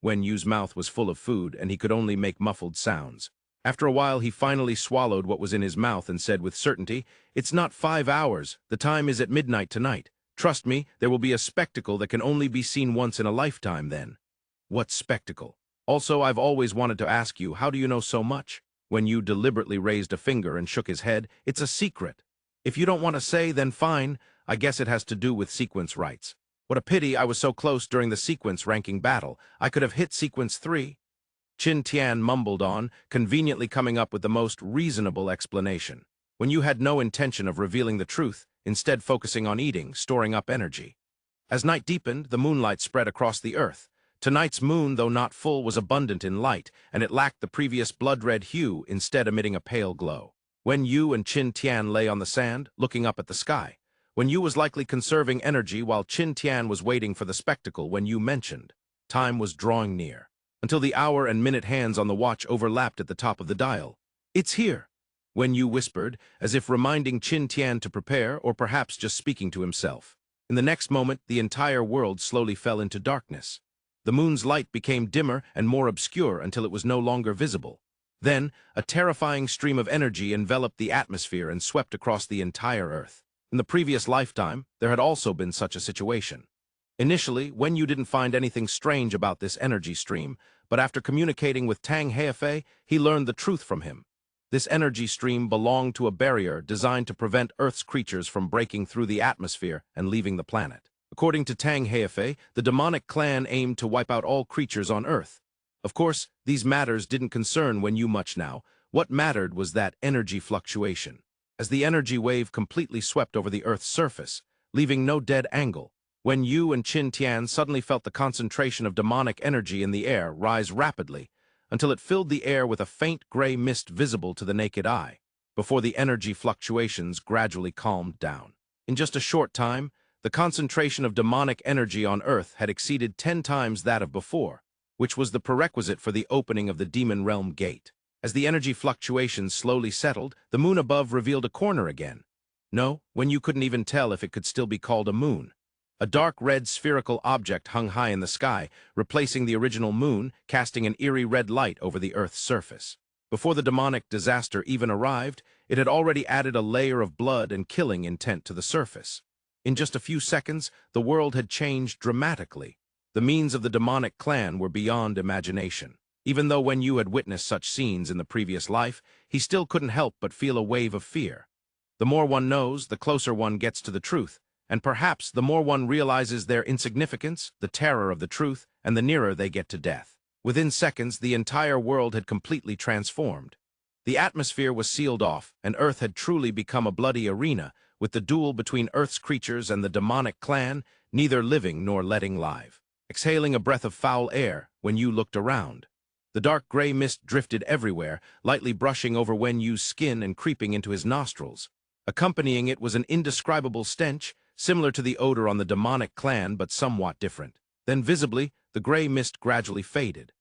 Wenyu's mouth was full of food, and he could only make muffled sounds. After a while, he finally swallowed what was in his mouth and said with certainty, "It's not 5 hours. The time is at midnight tonight. Trust me, there will be a spectacle that can only be seen once in a lifetime then." "What spectacle? Also, I've always wanted to ask you, how do you know so much?" Wenyu deliberately raised a finger and shook his head. "It's a secret. If you don't want to say, then fine. I guess it has to do with sequence rights. What a pity I was so close during the sequence ranking battle. I could have hit sequence 3. Qin Tian mumbled on, conveniently coming up with the most reasonable explanation. Wenyu had no intention of revealing the truth, instead focusing on eating, storing up energy. As night deepened, the moonlight spread across the earth. Tonight's moon, though not full, was abundant in light, and it lacked the previous blood-red hue, instead emitting a pale glow. Wenyu and Qin Tian lay on the sand, looking up at the sky. Wenyu was likely conserving energy while Qin Tian was waiting for the spectacle Wenyu mentioned. Time was drawing near, until the hour and minute hands on the watch overlapped at the top of the dial. "It's here," Wenyu whispered, as if reminding Qin Tian to prepare, or perhaps just speaking to himself. In the next moment, the entire world slowly fell into darkness. The moon's light became dimmer and more obscure until it was no longer visible. Then, a terrifying stream of energy enveloped the atmosphere and swept across the entire Earth. In the previous lifetime, there had also been such a situation. Initially, Wenyu didn't find anything strange about this energy stream, but after communicating with Tang Heifei, he learned the truth from him. This energy stream belonged to a barrier designed to prevent Earth's creatures from breaking through the atmosphere and leaving the planet. According to Tang Heifei, the demonic clan aimed to wipe out all creatures on Earth. Of course, these matters didn't concern Wenyu much now. What mattered was that energy fluctuation. As the energy wave completely swept over the Earth's surface, leaving no dead angle, Wenyu and Qin Tian suddenly felt the concentration of demonic energy in the air rise rapidly, until it filled the air with a faint gray mist visible to the naked eye, before the energy fluctuations gradually calmed down. In just a short time, the concentration of demonic energy on Earth had exceeded 10 times that of before, which was the prerequisite for the opening of the Demon Realm Gate. As the energy fluctuations slowly settled, the moon above revealed a corner again. No, when you couldn't even tell if it could still be called a moon. A dark red spherical object hung high in the sky, replacing the original moon, casting an eerie red light over the Earth's surface. Before the demonic disaster even arrived, it had already added a layer of blood and killing intent to the surface. In just a few seconds, the world had changed dramatically. The means of the demonic clan were beyond imagination. Even though Wen Yu had witnessed such scenes in the previous life, he still couldn't help but feel a wave of fear. The more one knows, the closer one gets to the truth, and perhaps the more one realizes their insignificance, the terror of the truth, and the nearer they get to death. Within seconds, the entire world had completely transformed. The atmosphere was sealed off, and Earth had truly become a bloody arena, with the duel between Earth's creatures and the demonic clan, neither living nor letting live. Exhaling a breath of foul air, Wen Yu looked around. The dark gray mist drifted everywhere, lightly brushing over Wen Yu's skin and creeping into his nostrils. Accompanying it was an indescribable stench, similar to the odor on the demonic clan but somewhat different. Then visibly, the gray mist gradually faded.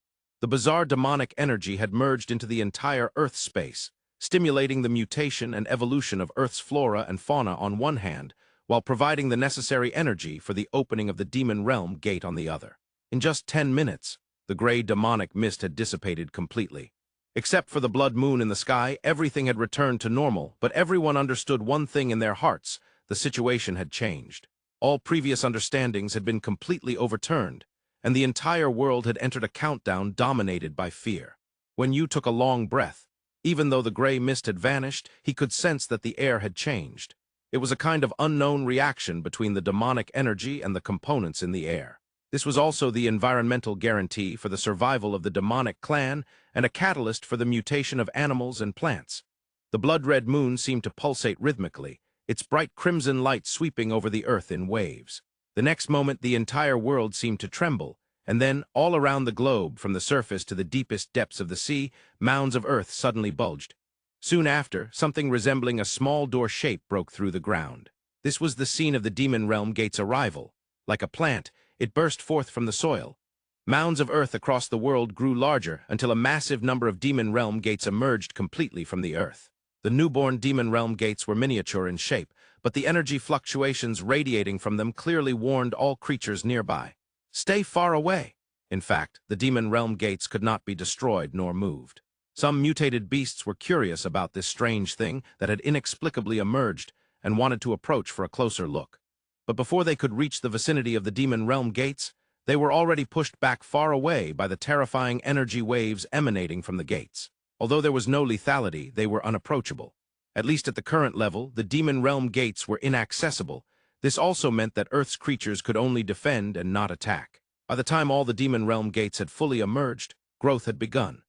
The bizarre demonic energy had merged into the entire Earth space, stimulating the mutation and evolution of Earth's flora and fauna on one hand, while providing the necessary energy for the opening of the Demon Realm Gate on the other. In just 10 minutes, the gray demonic mist had dissipated completely. Except for the blood moon in the sky, everything had returned to normal, but everyone understood one thing in their hearts: the situation had changed. All previous understandings had been completely overturned, and the entire world had entered a countdown dominated by fear. Wen Yu took a long breath. Even though the gray mist had vanished, he could sense that the air had changed. It was a kind of unknown reaction between the demonic energy and the components in the air. This was also the environmental guarantee for the survival of the demonic clan and a catalyst for the mutation of animals and plants. The blood-red moon seemed to pulsate rhythmically, its bright crimson light sweeping over the earth in waves. The next moment, the entire world seemed to tremble, and then, all around the globe, from the surface to the deepest depths of the sea, mounds of earth suddenly bulged. Soon after, something resembling a small door shape broke through the ground. This was the scene of the Demon Realm Gate's arrival. Like a plant, it burst forth from the soil. Mounds of earth across the world grew larger until a massive number of Demon Realm Gates emerged completely from the earth. The newborn Demon Realm Gates were miniature in shape, but the energy fluctuations radiating from them clearly warned all creatures nearby. Stay far away. In fact, the Demon Realm Gates could not be destroyed nor moved. Some mutated beasts were curious about this strange thing that had inexplicably emerged and wanted to approach for a closer look. But before they could reach the vicinity of the Demon Realm Gates, they were already pushed back far away by the terrifying energy waves emanating from the gates. Although there was no lethality, they were unapproachable. At least at the current level, the Demon Realm Gates were inaccessible. This also meant that Earth's creatures could only defend and not attack. By the time all the Demon Realm Gates had fully emerged, growth had begun.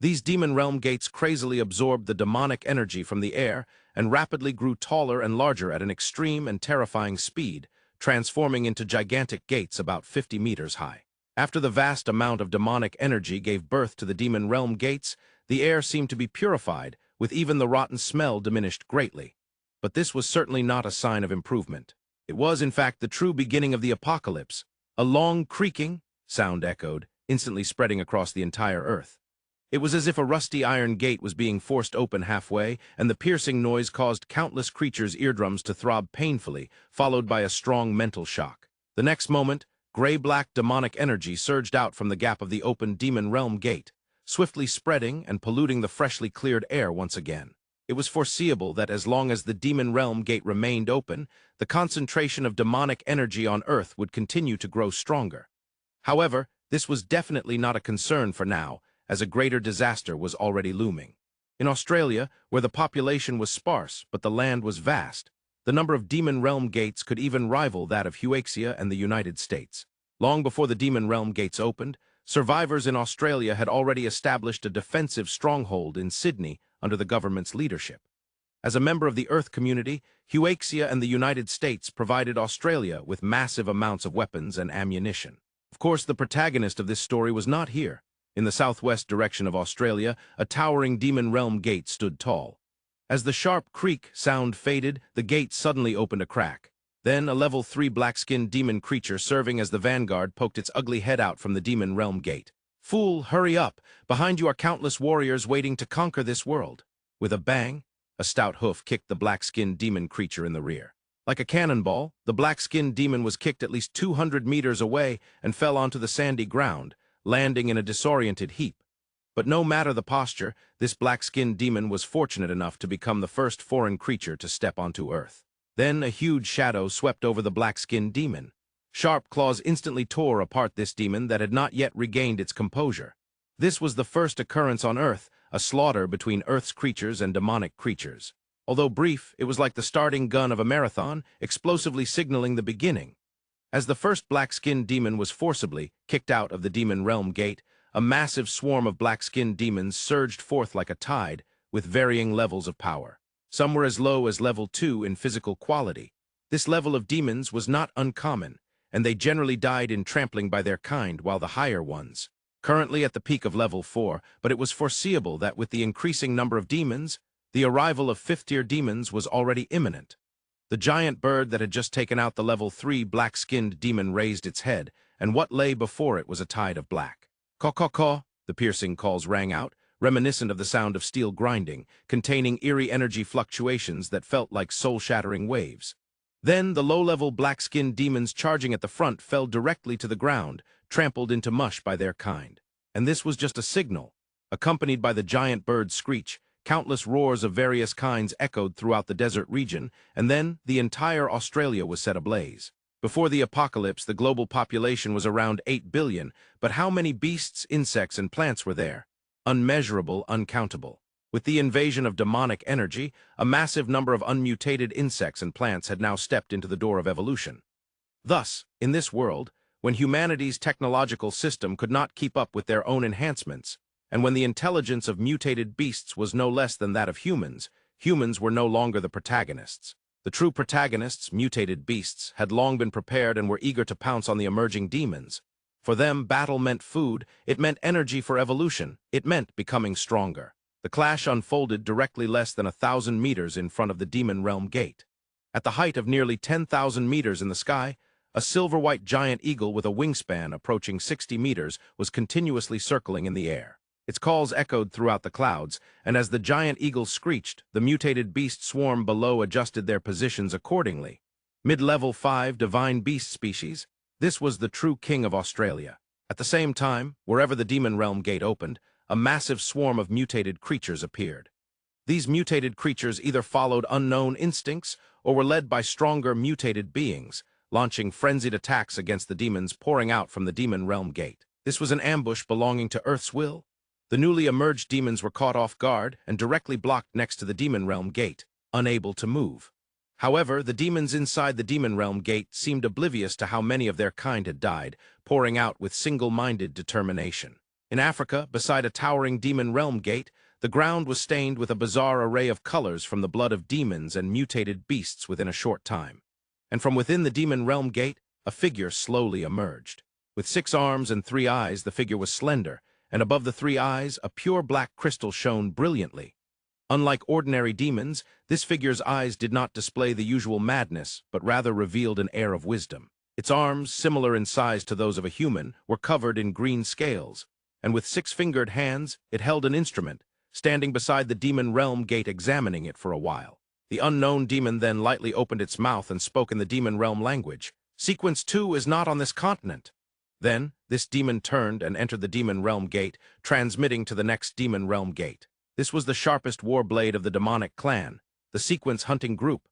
These Demon Realm Gates crazily absorbed the demonic energy from the air and rapidly grew taller and larger at an extreme and terrifying speed, transforming into gigantic gates about 50 meters high. After the vast amount of demonic energy gave birth to the Demon Realm Gates, the air seemed to be purified, with even the rotten smell diminished greatly. But this was certainly not a sign of improvement. It was, in fact, the true beginning of the apocalypse. A long creaking sound echoed, instantly spreading across the entire earth. It was as if a rusty iron gate was being forced open halfway, and the piercing noise caused countless creatures' eardrums to throb painfully, followed by a strong mental shock. The next moment, gray-black demonic energy surged out from the gap of the open Demon Realm Gate, swiftly spreading and polluting the freshly cleared air once again. It was foreseeable that as long as the Demon Realm Gate remained open, the concentration of demonic energy on Earth would continue to grow stronger. However, this was definitely not a concern for now, as a greater disaster was already looming. In Australia, where the population was sparse but the land was vast, the number of Demon Realm Gates could even rival that of Huaxia and the United States. Long before the Demon Realm Gates opened, survivors in Australia had already established a defensive stronghold in Sydney under the government's leadership. As a member of the Earth community, Huaxia and the United States provided Australia with massive amounts of weapons and ammunition. Of course, the protagonist of this story was not here. In the southwest direction of Australia, a towering Demon Realm Gate stood tall. As the sharp creak sound faded, the gate suddenly opened a crack. Then a level 3 black-skinned demon creature serving as the vanguard poked its ugly head out from the demon realm gate. "Fool, hurry up! Behind you are countless warriors waiting to conquer this world." With a bang, a stout hoof kicked the black-skinned demon creature in the rear. Like a cannonball, the black-skinned demon was kicked at least 200 meters away and fell onto the sandy ground, landing in a disoriented heap. But no matter the posture, this black-skinned demon was fortunate enough to become the first foreign creature to step onto Earth. Then a huge shadow swept over the black-skinned demon. Sharp claws instantly tore apart this demon that had not yet regained its composure. This was the first occurrence on Earth, a slaughter between Earth's creatures and demonic creatures. Although brief, it was like the starting gun of a marathon, explosively signaling the beginning. As the first black-skinned demon was forcibly kicked out of the demon realm gate, a massive swarm of black-skinned demons surged forth like a tide, with varying levels of power. Some were as low as level 2 in physical quality. This level of demons was not uncommon, and they generally died in trampling by their kind, while the higher ones. Currently at the peak of level 4, but it was foreseeable that with the increasing number of demons, the arrival of 5th-tier demons was already imminent. The giant bird that had just taken out the level 3 black-skinned demon raised its head, and what lay before it was a tide of black. "Caw-caw-caw," the piercing calls rang out, reminiscent of the sound of steel grinding, containing eerie energy fluctuations that felt like soul-shattering waves. Then the low-level black-skinned demons charging at the front fell directly to the ground, trampled into mush by their kind. And this was just a signal. Accompanied by the giant bird's screech, countless roars of various kinds echoed throughout the desert region, and then the entire Australia was set ablaze. Before the apocalypse, the global population was around 8 billion, but how many beasts, insects, and plants were there? Unmeasurable, uncountable. With the invasion of demonic energy, a massive number of unmutated insects and plants had now stepped into the door of evolution. Thus, in this world, when humanity's technological system could not keep up with their own enhancements, and when the intelligence of mutated beasts was no less than that of humans, humans were no longer the protagonists. The true protagonists, mutated beasts, had long been prepared and were eager to pounce on the emerging demons. For them, battle meant food, it meant energy for evolution, it meant becoming stronger. The clash unfolded directly less than 1,000 meters in front of the demon realm gate. At the height of nearly 10,000 meters in the sky, a silver-white giant eagle with a wingspan approaching 60 meters was continuously circling in the air. Its calls echoed throughout the clouds, and as the giant eagle screeched, the mutated beast swarm below adjusted their positions accordingly. Mid-level 5 divine beast species, this was the true king of Australia. At the same time, wherever the demon realm gate opened, a massive swarm of mutated creatures appeared. These mutated creatures either followed unknown instincts or were led by stronger mutated beings, launching frenzied attacks against the demons pouring out from the demon realm gate. This was an ambush belonging to Earth's will. The newly emerged demons were caught off guard and directly blocked next to the demon realm gate, unable to move. However, the demons inside the demon realm gate seemed oblivious to how many of their kind had died, pouring out with single-minded determination. In Africa, beside a towering demon realm gate, the ground was stained with a bizarre array of colors from the blood of demons and mutated beasts within a short time. And from within the demon realm gate, a figure slowly emerged. With 6 arms and 3 eyes, the figure was slender, and above the 3 eyes, a pure black crystal shone brilliantly. Unlike ordinary demons, this figure's eyes did not display the usual madness, but rather revealed an air of wisdom. Its arms, similar in size to those of a human, were covered in green scales, and with 6-fingered hands, it held an instrument, standing beside the demon realm gate examining it for a while. The unknown demon then lightly opened its mouth and spoke in the demon realm language. "Sequence 2 is not on this continent." Then, this demon turned and entered the demon realm gate, transmitting to the next demon realm gate. This was the sharpest war blade of the demonic clan, the Sequence hunting group.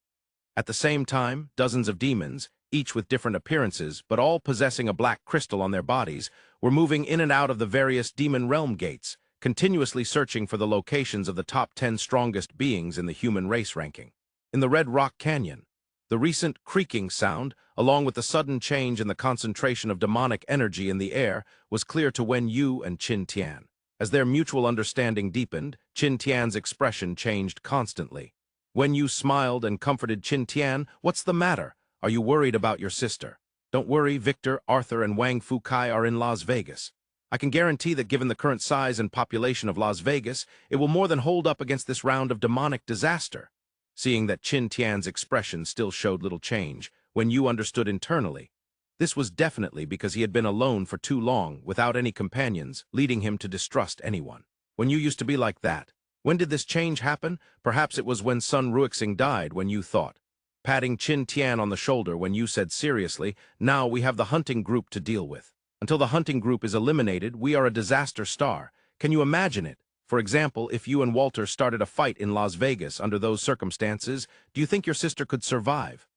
At the same time, dozens of demons, each with different appearances, but all possessing a black crystal on their bodies, were moving in and out of the various demon realm gates, continuously searching for the locations of the top 10 strongest beings in the human race ranking. In the Red Rock Canyon, the recent creaking sound, along with the sudden change in the concentration of demonic energy in the air, was clear to Wen Yu and Qin Tian. As their mutual understanding deepened, Qin Tian's expression changed constantly. Wen Yu smiled and comforted Qin Tian. "What's the matter? Are you worried about your sister?" "Don't worry, Victor, Arthur, and Wang Fukai are in Las Vegas." I can guarantee that given the current size and population of Las Vegas, it will more than hold up against this round of demonic disaster. Seeing that Qin Tian's expression still showed little change, when Yu understood internally. This was definitely because he had been alone for too long, without any companions, leading him to distrust anyone. When Yu used to be like that. When did this change happen? Perhaps it was when Sun Ruixing died, when Yu thought. Patting Qin Tian on the shoulder when Yu said seriously, "Now we have the hunting group to deal with. Until the hunting group is eliminated, we are a disaster star. Can you imagine it? For example, if you and Walter started a fight in Las Vegas under those circumstances, do you think your sister could survive?"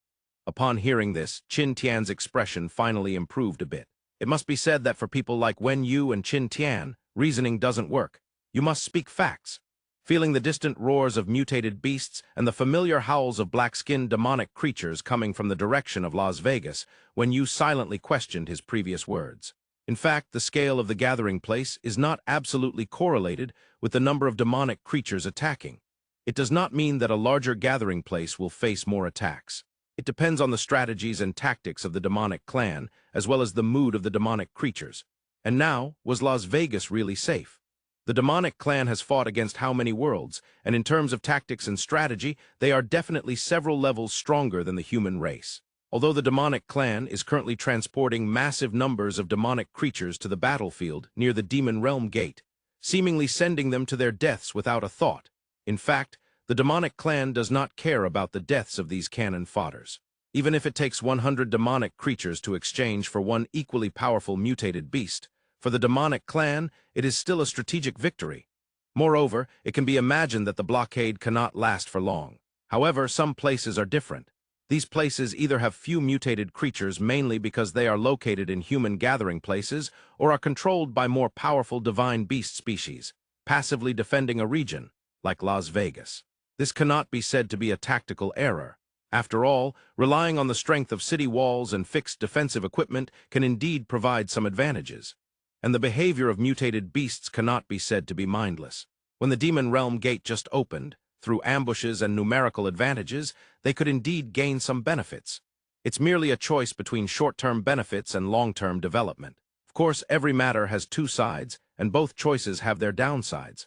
Upon hearing this, Qin Tian's expression finally improved a bit. It must be said that for people like Wen Yu and Qin Tian, reasoning doesn't work. You must speak facts. Feeling the distant roars of mutated beasts and the familiar howls of black-skinned demonic creatures coming from the direction of Las Vegas, Wen Yu silently questioned his previous words. In fact, the scale of the gathering place is not absolutely correlated with the number of demonic creatures attacking. It does not mean that a larger gathering place will face more attacks. It depends on the strategies and tactics of the demonic clan, as well as the mood of the demonic creatures. And now, was Las Vegas really safe? The demonic clan has fought against how many worlds, and in terms of tactics and strategy, they are definitely several levels stronger than the human race. Although the demonic clan is currently transporting massive numbers of demonic creatures to the battlefield near the Demon Realm Gate, seemingly sending them to their deaths without a thought. In fact, the demonic clan does not care about the deaths of these cannon fodders. Even if it takes 100 demonic creatures to exchange for one equally powerful mutated beast, for the demonic clan, it is still a strategic victory. Moreover, it can be imagined that the blockade cannot last for long. However, some places are different. These places either have few mutated creatures mainly because they are located in human gathering places or are controlled by more powerful divine beast species, passively defending a region, like Las Vegas. This cannot be said to be a tactical error. After all, relying on the strength of city walls and fixed defensive equipment can indeed provide some advantages. And the behavior of mutated beasts cannot be said to be mindless. When the Demon Realm Gate just opened, through ambushes and numerical advantages, they could indeed gain some benefits. It's merely a choice between short-term benefits and long-term development. Of course, every matter has two sides, and both choices have their downsides.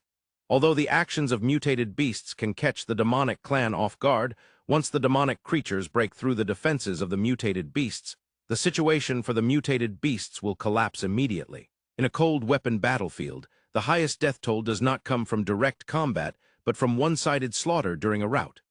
Although the actions of mutated beasts can catch the demonic clan off guard, once the demonic creatures break through the defenses of the mutated beasts, the situation for the mutated beasts will collapse immediately. In a cold weapon battlefield, the highest death toll does not come from direct combat, but from one-sided slaughter during a rout.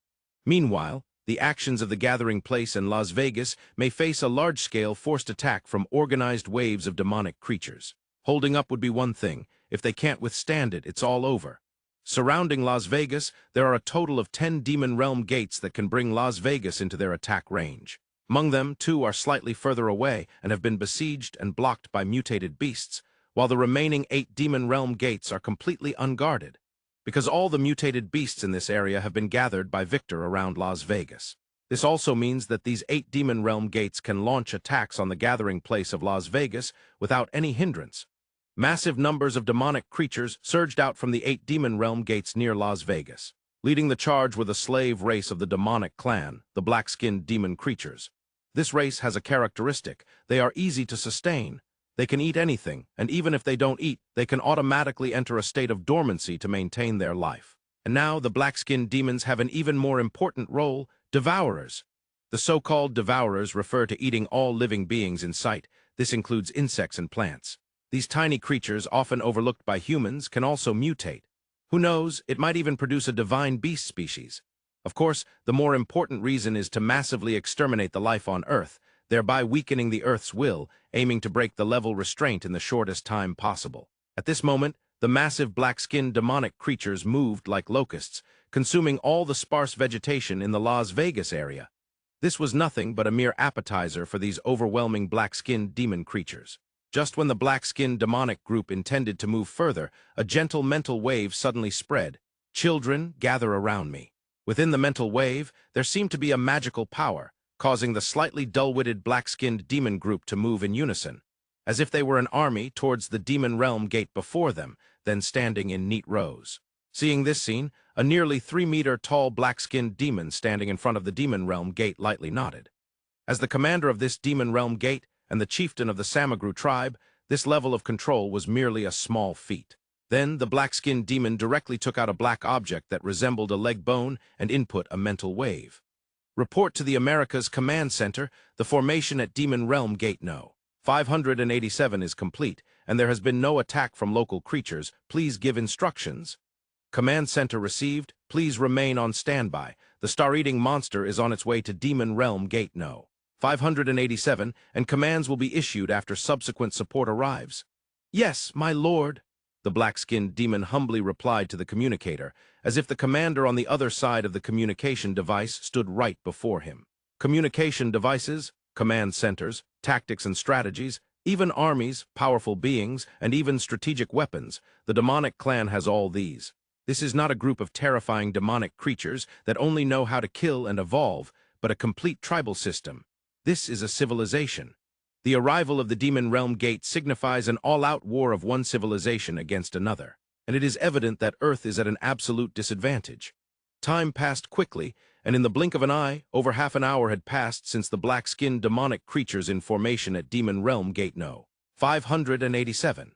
Meanwhile, the actions of the gathering place in Las Vegas may face a large-scale forced attack from organized waves of demonic creatures. Holding up would be one thing. If they can't withstand it, it's all over. Surrounding Las Vegas, there are a total of 10 Demon Realm gates that can bring Las Vegas into their attack range. Among them, 2 are slightly further away and have been besieged and blocked by mutated beasts, while the remaining 8 Demon Realm gates are completely unguarded, because all the mutated beasts in this area have been gathered by Victor around Las Vegas. This also means that these 8 Demon Realm gates can launch attacks on the gathering place of Las Vegas without any hindrance. Massive numbers of demonic creatures surged out from the 8 Demon Realm gates near Las Vegas. Leading the charge were the slave race of the demonic clan, the black-skinned demon creatures. This race has a characteristic: they are easy to sustain. They can eat anything, and even if they don't eat, they can automatically enter a state of dormancy to maintain their life. And now the black-skinned demons have an even more important role: devourers. The so-called devourers refer to eating all living beings in sight. This includes insects and plants. These tiny creatures, often overlooked by humans, can also mutate. Who knows, it might even produce a divine beast species. Of course, the more important reason is to massively exterminate the life on Earth, thereby weakening the Earth's will, aiming to break the level restraint in the shortest time possible. At this moment, the massive black-skinned demonic creatures moved like locusts, consuming all the sparse vegetation in the Las Vegas area. This was nothing but a mere appetizer for these overwhelming black-skinned demon creatures. Just when the black-skinned demonic group intended to move further, a gentle mental wave suddenly spread. "Children, gather around me." Within the mental wave, there seemed to be a magical power, causing the slightly dull-witted black-skinned demon group to move in unison, as if they were an army towards the Demon Realm Gate before them, then standing in neat rows. Seeing this scene, a nearly 3-meter-tall black-skinned demon standing in front of the Demon Realm Gate lightly nodded. As the commander of this Demon Realm Gate and the chieftain of the Samagru tribe, This level of control was merely a small feat. Then, the black-skinned demon directly took out a black object that resembled a leg bone and input a mental wave. Report to the Americas Command Center. The formation at Demon Realm Gate No. 587 is complete, and there has been no attack from local creatures. Please give instructions. Command Center received. Please remain on standby. The star-eating monster is on its way to Demon Realm Gate No. 587, and commands will be issued after subsequent support arrives. Yes, my lord, the black-skinned demon humbly replied to the communicator, as if the commander on the other side of the communication device stood right before him. Communication devices, command centers, tactics and strategies, even armies, powerful beings, and even strategic weapons. The demonic clan has all these. This is not a group of terrifying demonic creatures that only know how to kill and evolve, but a complete tribal system. This is a civilization. The arrival of the Demon Realm Gate signifies an all-out war of one civilization against another, and it is evident that Earth is at an absolute disadvantage. Time passed quickly, and in the blink of an eye, over half an hour had passed since the black-skinned demonic creatures in formation at Demon Realm Gate No. 587.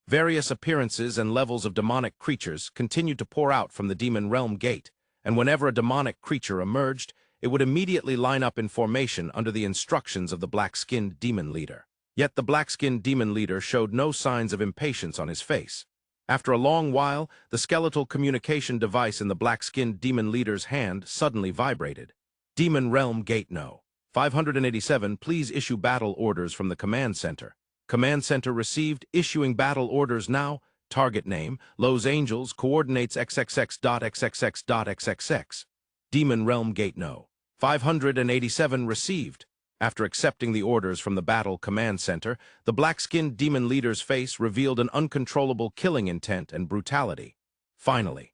Various appearances and levels of demonic creatures continued to pour out from the Demon Realm Gate, and whenever a demonic creature emerged, it would immediately line up in formation under the instructions of the black-skinned demon leader. Yet the black-skinned demon leader showed no signs of impatience on his face. After a long while, the skeletal communication device in the black-skinned demon leader's hand suddenly vibrated. Demon Realm Gate No. 587, please issue battle orders from the command center. Command center received, issuing battle orders now. Target name, Los Angeles, coordinates XXX.XXX.XXX. Demon Realm Gate No. 587 received. After accepting the orders from the Battle Command Center, the black-skinned demon leader's face revealed an uncontrollable killing intent and brutality. Finally,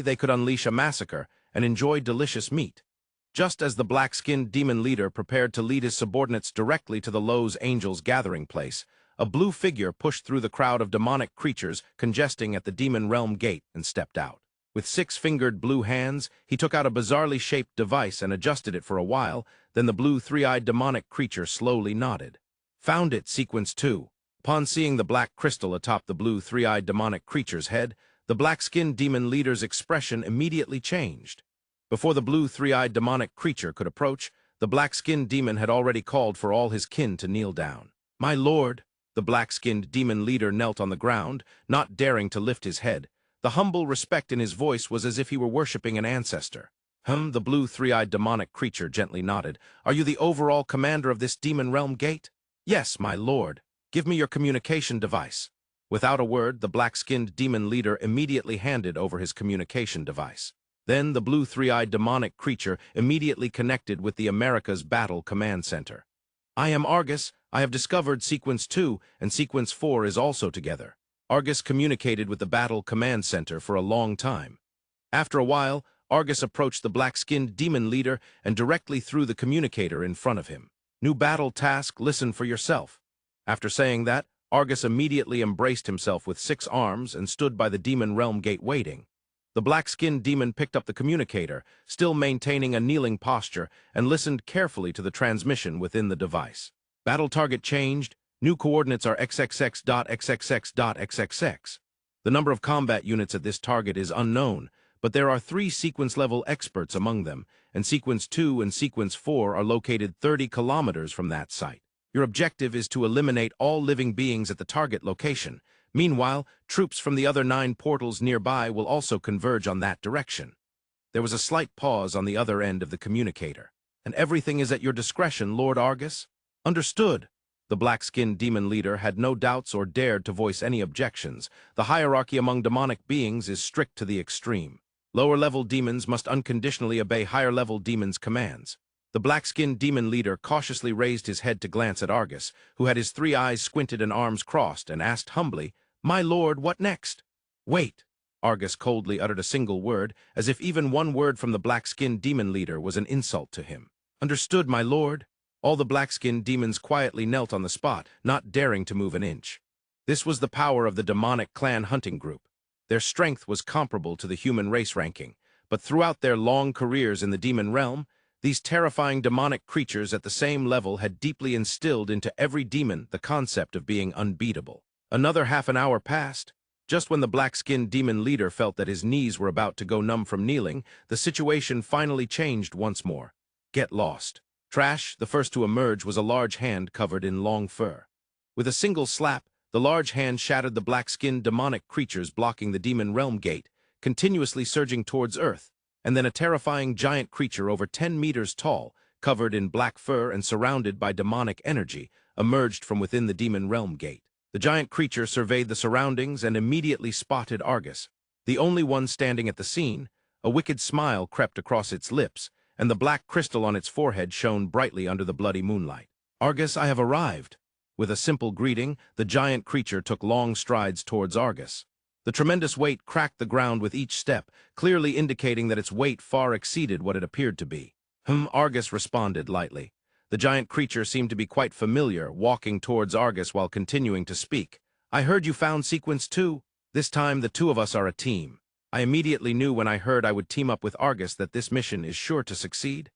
they could unleash a massacre and enjoy delicious meat. Just as the black-skinned demon leader prepared to lead his subordinates directly to the Los Angeles gathering place, a blue figure pushed through the crowd of demonic creatures congesting at the Demon Realm Gate and stepped out. With six-fingered blue hands, he took out a bizarrely shaped device and adjusted it for a while, then the blue three-eyed demonic creature slowly nodded. Found it, Sequence 2. Upon seeing the black crystal atop the blue three-eyed demonic creature's head, the black-skinned demon leader's expression immediately changed. Before the blue three-eyed demonic creature could approach, the black-skinned demon had already called for all his kin to kneel down. My lord, the black-skinned demon leader knelt on the ground, not daring to lift his head. The humble respect in his voice was as if he were worshipping an ancestor. The blue three-eyed demonic creature gently nodded. Are you the overall commander of this Demon Realm Gate? Yes, my lord. Give me your communication device. Without a word, the black-skinned demon leader immediately handed over his communication device. Then the blue three-eyed demonic creature immediately connected with the America's Battle Command Center. I am Argus. I have discovered Sequence 2, and Sequence 4 is also together. Argus communicated with the Battle Command Center for a long time. After a while, Argus approached the black-skinned demon leader and directly threw the communicator in front of him. New battle task, listen for yourself. After saying that, Argus immediately embraced himself with 6 arms and stood by the Demon Realm Gate waiting. The black-skinned demon picked up the communicator, still maintaining a kneeling posture, and listened carefully to the transmission within the device. Battle target changed. New coordinates are XXX.XXX.XXX. The number of combat units at this target is unknown, but there are 3 sequence-level experts among them, and Sequence 2 and Sequence 4 are located 30 kilometers from that site. Your objective is to eliminate all living beings at the target location. Meanwhile, troops from the other 9 portals nearby will also converge on that direction. There was a slight pause on the other end of the communicator. And everything is at your discretion, Lord Argus? Understood. The black-skinned demon leader had no doubts or dared to voice any objections. The hierarchy among demonic beings is strict to the extreme. Lower-level demons must unconditionally obey higher-level demons' commands. The black-skinned demon leader cautiously raised his head to glance at Argus, who had his 3 eyes squinted and arms crossed, and asked humbly, My lord, what next? Wait. Argus coldly uttered a single word, as if even one word from the black-skinned demon leader was an insult to him. Understood, my lord. All the black-skinned demons quietly knelt on the spot, not daring to move an inch. This was the power of the demonic clan hunting group. Their strength was comparable to the human race ranking, but throughout their long careers in the demon realm, These terrifying demonic creatures at the same level had deeply instilled into every demon the concept of being unbeatable. Another half an hour passed. Just when the black-skinned demon leader felt that his knees were about to go numb from kneeling, the situation finally changed once more. Get lost. Trash, the first to emerge, was a large hand covered in long fur. With a single slap, the large hand shattered the black-skinned demonic creatures blocking the demon realm gate, continuously surging towards Earth, and then a terrifying giant creature over 10 meters tall, covered in black fur and surrounded by demonic energy, emerged from within the demon realm gate. The giant creature surveyed the surroundings and immediately spotted Argus. The only one standing at the scene, a wicked smile crept across its lips, and the black crystal on its forehead shone brightly under the bloody moonlight. "Argus, I have arrived." With a simple greeting, the giant creature took long strides towards Argus. The tremendous weight cracked the ground with each step, clearly indicating that its weight far exceeded what it appeared to be. Argus responded lightly. The giant creature seemed to be quite familiar, walking towards Argus while continuing to speak. "I heard you found Sequence 2. This time the two of us are a team. I immediately knew when I heard I would team up with Argus that this mission is sure to succeed.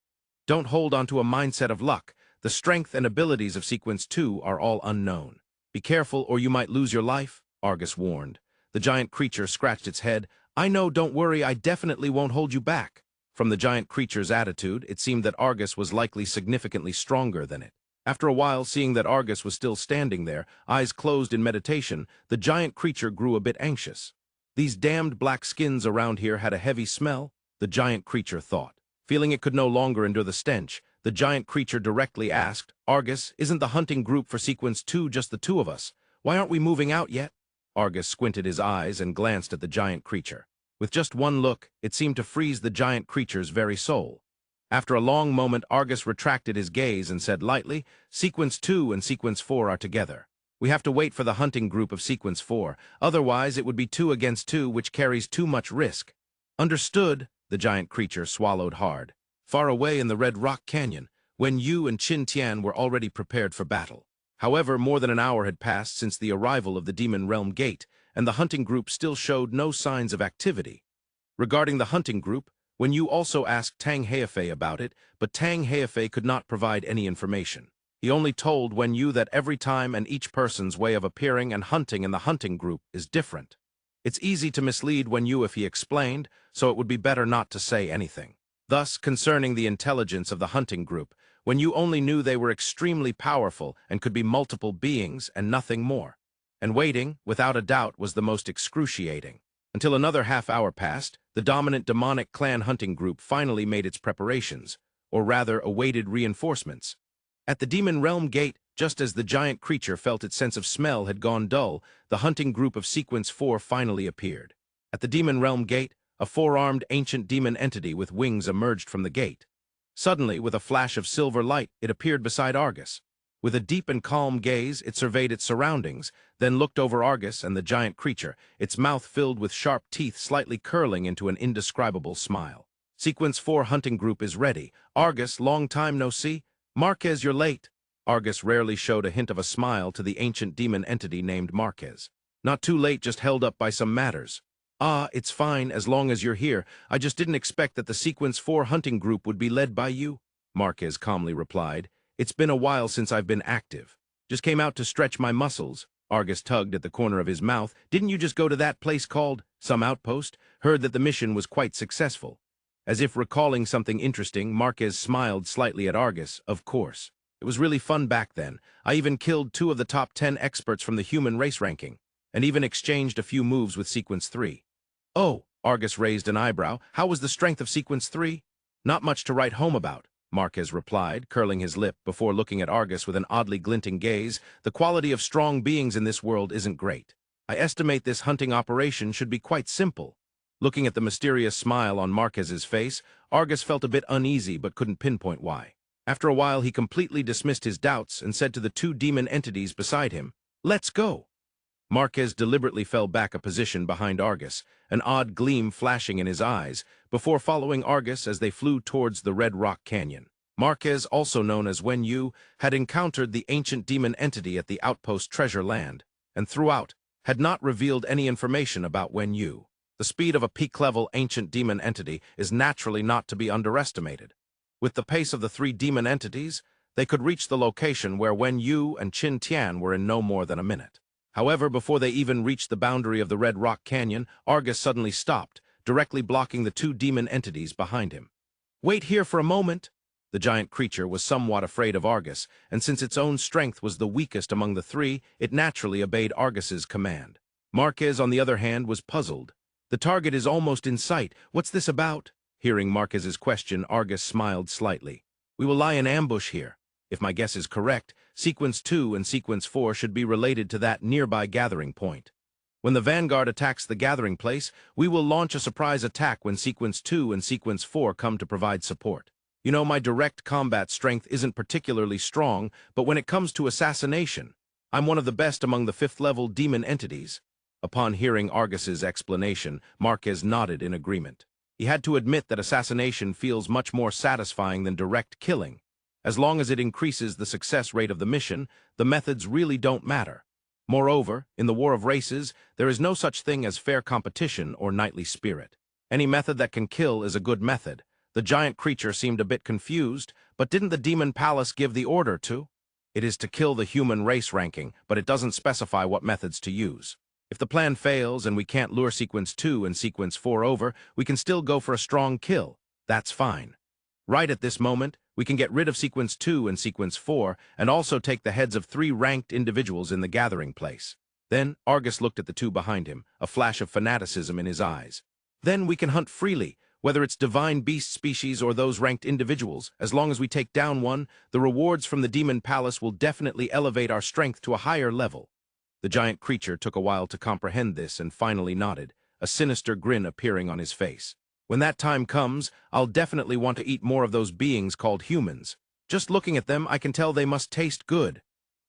Don't hold on to a mindset of luck. The strength and abilities of Sequence 2 are all unknown. Be careful or you might lose your life," Argus warned. The giant creature scratched its head. "I know, don't worry, I definitely won't hold you back." From the giant creature's attitude, it seemed that Argus was likely significantly stronger than it. After a while, seeing that Argus was still standing there, eyes closed in meditation, the giant creature grew a bit anxious. "These damned black skins around here had a heavy smell," the giant creature thought. Feeling it could no longer endure the stench, the giant creature directly asked, "Argus, isn't the hunting group for Sequence 2 just the two of us? Why aren't we moving out yet?" Argus squinted his eyes and glanced at the giant creature. With just one look, it seemed to freeze the giant creature's very soul. After a long moment, Argus retracted his gaze and said lightly, "Sequence 2 and Sequence 4 are together. We have to wait for the hunting group of Sequence 4, otherwise it would be 2 against 2, which carries too much risk." "Understood," the giant creature swallowed hard. Far away in the Red Rock Canyon, Yu and Tian were already prepared for battle. However, more than an hour had passed since the arrival of the Demon Realm Gate, and the hunting group still showed no signs of activity. Regarding the hunting group, Yu also asked Tang Heifei about it, but Tang Heifei could not provide any information. He only told Yu that every time and each person's way of appearing and hunting in the hunting group is different. It's easy to mislead Yu if he explained, so it would be better not to say anything. Thus, concerning the intelligence of the hunting group, Yu only knew they were extremely powerful and could be multiple beings and nothing more. And waiting, without a doubt, was the most excruciating. Until another half hour passed, the dominant demonic clan hunting group finally made its preparations, or rather awaited reinforcements. At the Demon Realm Gate, just as the giant creature felt its sense of smell had gone dull, the hunting group of Sequence 4 finally appeared. At the Demon Realm Gate, a four-armed ancient demon entity with wings emerged from the gate. Suddenly, with a flash of silver light, it appeared beside Argus. With a deep and calm gaze, it surveyed its surroundings, then looked over Argus and the giant creature, its mouth filled with sharp teeth slightly curling into an indescribable smile. "Sequence 4 hunting group is ready. Argus, long time no see. Marquez, you're late." Argus rarely showed a hint of a smile to the ancient demon entity named Marquez. "Not too late, just held up by some matters." "Ah, it's fine, as long as you're here. I just didn't expect that the Sequence 4 hunting group would be led by you," Marquez calmly replied. "It's been a while since I've been active. Just came out to stretch my muscles." Argus tugged at the corner of his mouth. "Didn't you just go to that place called some outpost? Heard that the mission was quite successful." As if recalling something interesting, Marquez smiled slightly at Argus. "Of course. It was really fun back then. I even killed 2 of the top 10 experts from the human race ranking, and even exchanged a few moves with Sequence 3. "Oh," Argus raised an eyebrow. "How was the strength of Sequence 3? "Not much to write home about," Marquez replied, curling his lip before looking at Argus with an oddly glinting gaze. "The quality of strong beings in this world isn't great. I estimate this hunting operation should be quite simple." Looking at the mysterious smile on Marquez's face, Argus felt a bit uneasy but couldn't pinpoint why. After a while, he completely dismissed his doubts and said to the 2 demon entities beside him, "Let's go." Marquez deliberately fell back a position behind Argus, an odd gleam flashing in his eyes, before following Argus as they flew towards the Red Rock Canyon. Marquez, also known as Yu, had encountered the ancient demon entity at the outpost Treasure Land, and throughout, had not revealed any information about Yu. The speed of a peak-level ancient demon entity is naturally not to be underestimated. With the pace of the three demon entities, they could reach the location where Wen Yu and Qin Tian were in no more than a minute. However, before they even reached the boundary of the Red Rock Canyon, Argus suddenly stopped, directly blocking the two demon entities behind him. "Wait here for a moment." The giant creature was somewhat afraid of Argus, and since its own strength was the weakest among the three, it naturally obeyed Argus's command. Marquez, on the other hand, was puzzled. "The target is almost in sight. What's this about?" Hearing Marquez's question, Argus smiled slightly. "We will lie in ambush here. If my guess is correct, Sequence 2 and Sequence 4 should be related to that nearby gathering point. When the Vanguard attacks the gathering place, we will launch a surprise attack when Sequence 2 and Sequence 4 come to provide support. You know, my direct combat strength isn't particularly strong, but when it comes to assassination, I'm one of the best among the fifth-level demon entities." Upon hearing Argus's explanation, Marquez nodded in agreement. He had to admit that assassination feels much more satisfying than direct killing. As long as it increases the success rate of the mission, the methods really don't matter. Moreover, in the War of Races, there is no such thing as fair competition or knightly spirit. Any method that can kill is a good method. The giant creature seemed a bit confused, but didn't the Demon Palace give the order to? It is to kill the human race ranking, but it doesn't specify what methods to use. If the plan fails and we can't lure Sequence 2 and Sequence 4 over, we can still go for a strong kill. That's fine. Right at this moment, we can get rid of Sequence 2 and Sequence 4 and also take the heads of 3 ranked individuals in the gathering place. Then Argus looked at the two behind him, a flash of fanaticism in his eyes. "Then we can hunt freely, whether it's divine beast species or those ranked individuals. As long as we take down one, the rewards from the Demon Palace will definitely elevate our strength to a higher level." The giant creature took a while to comprehend this and finally nodded, a sinister grin appearing on his face. "When that time comes, I'll definitely want to eat more of those beings called humans. Just looking at them, I can tell they must taste good."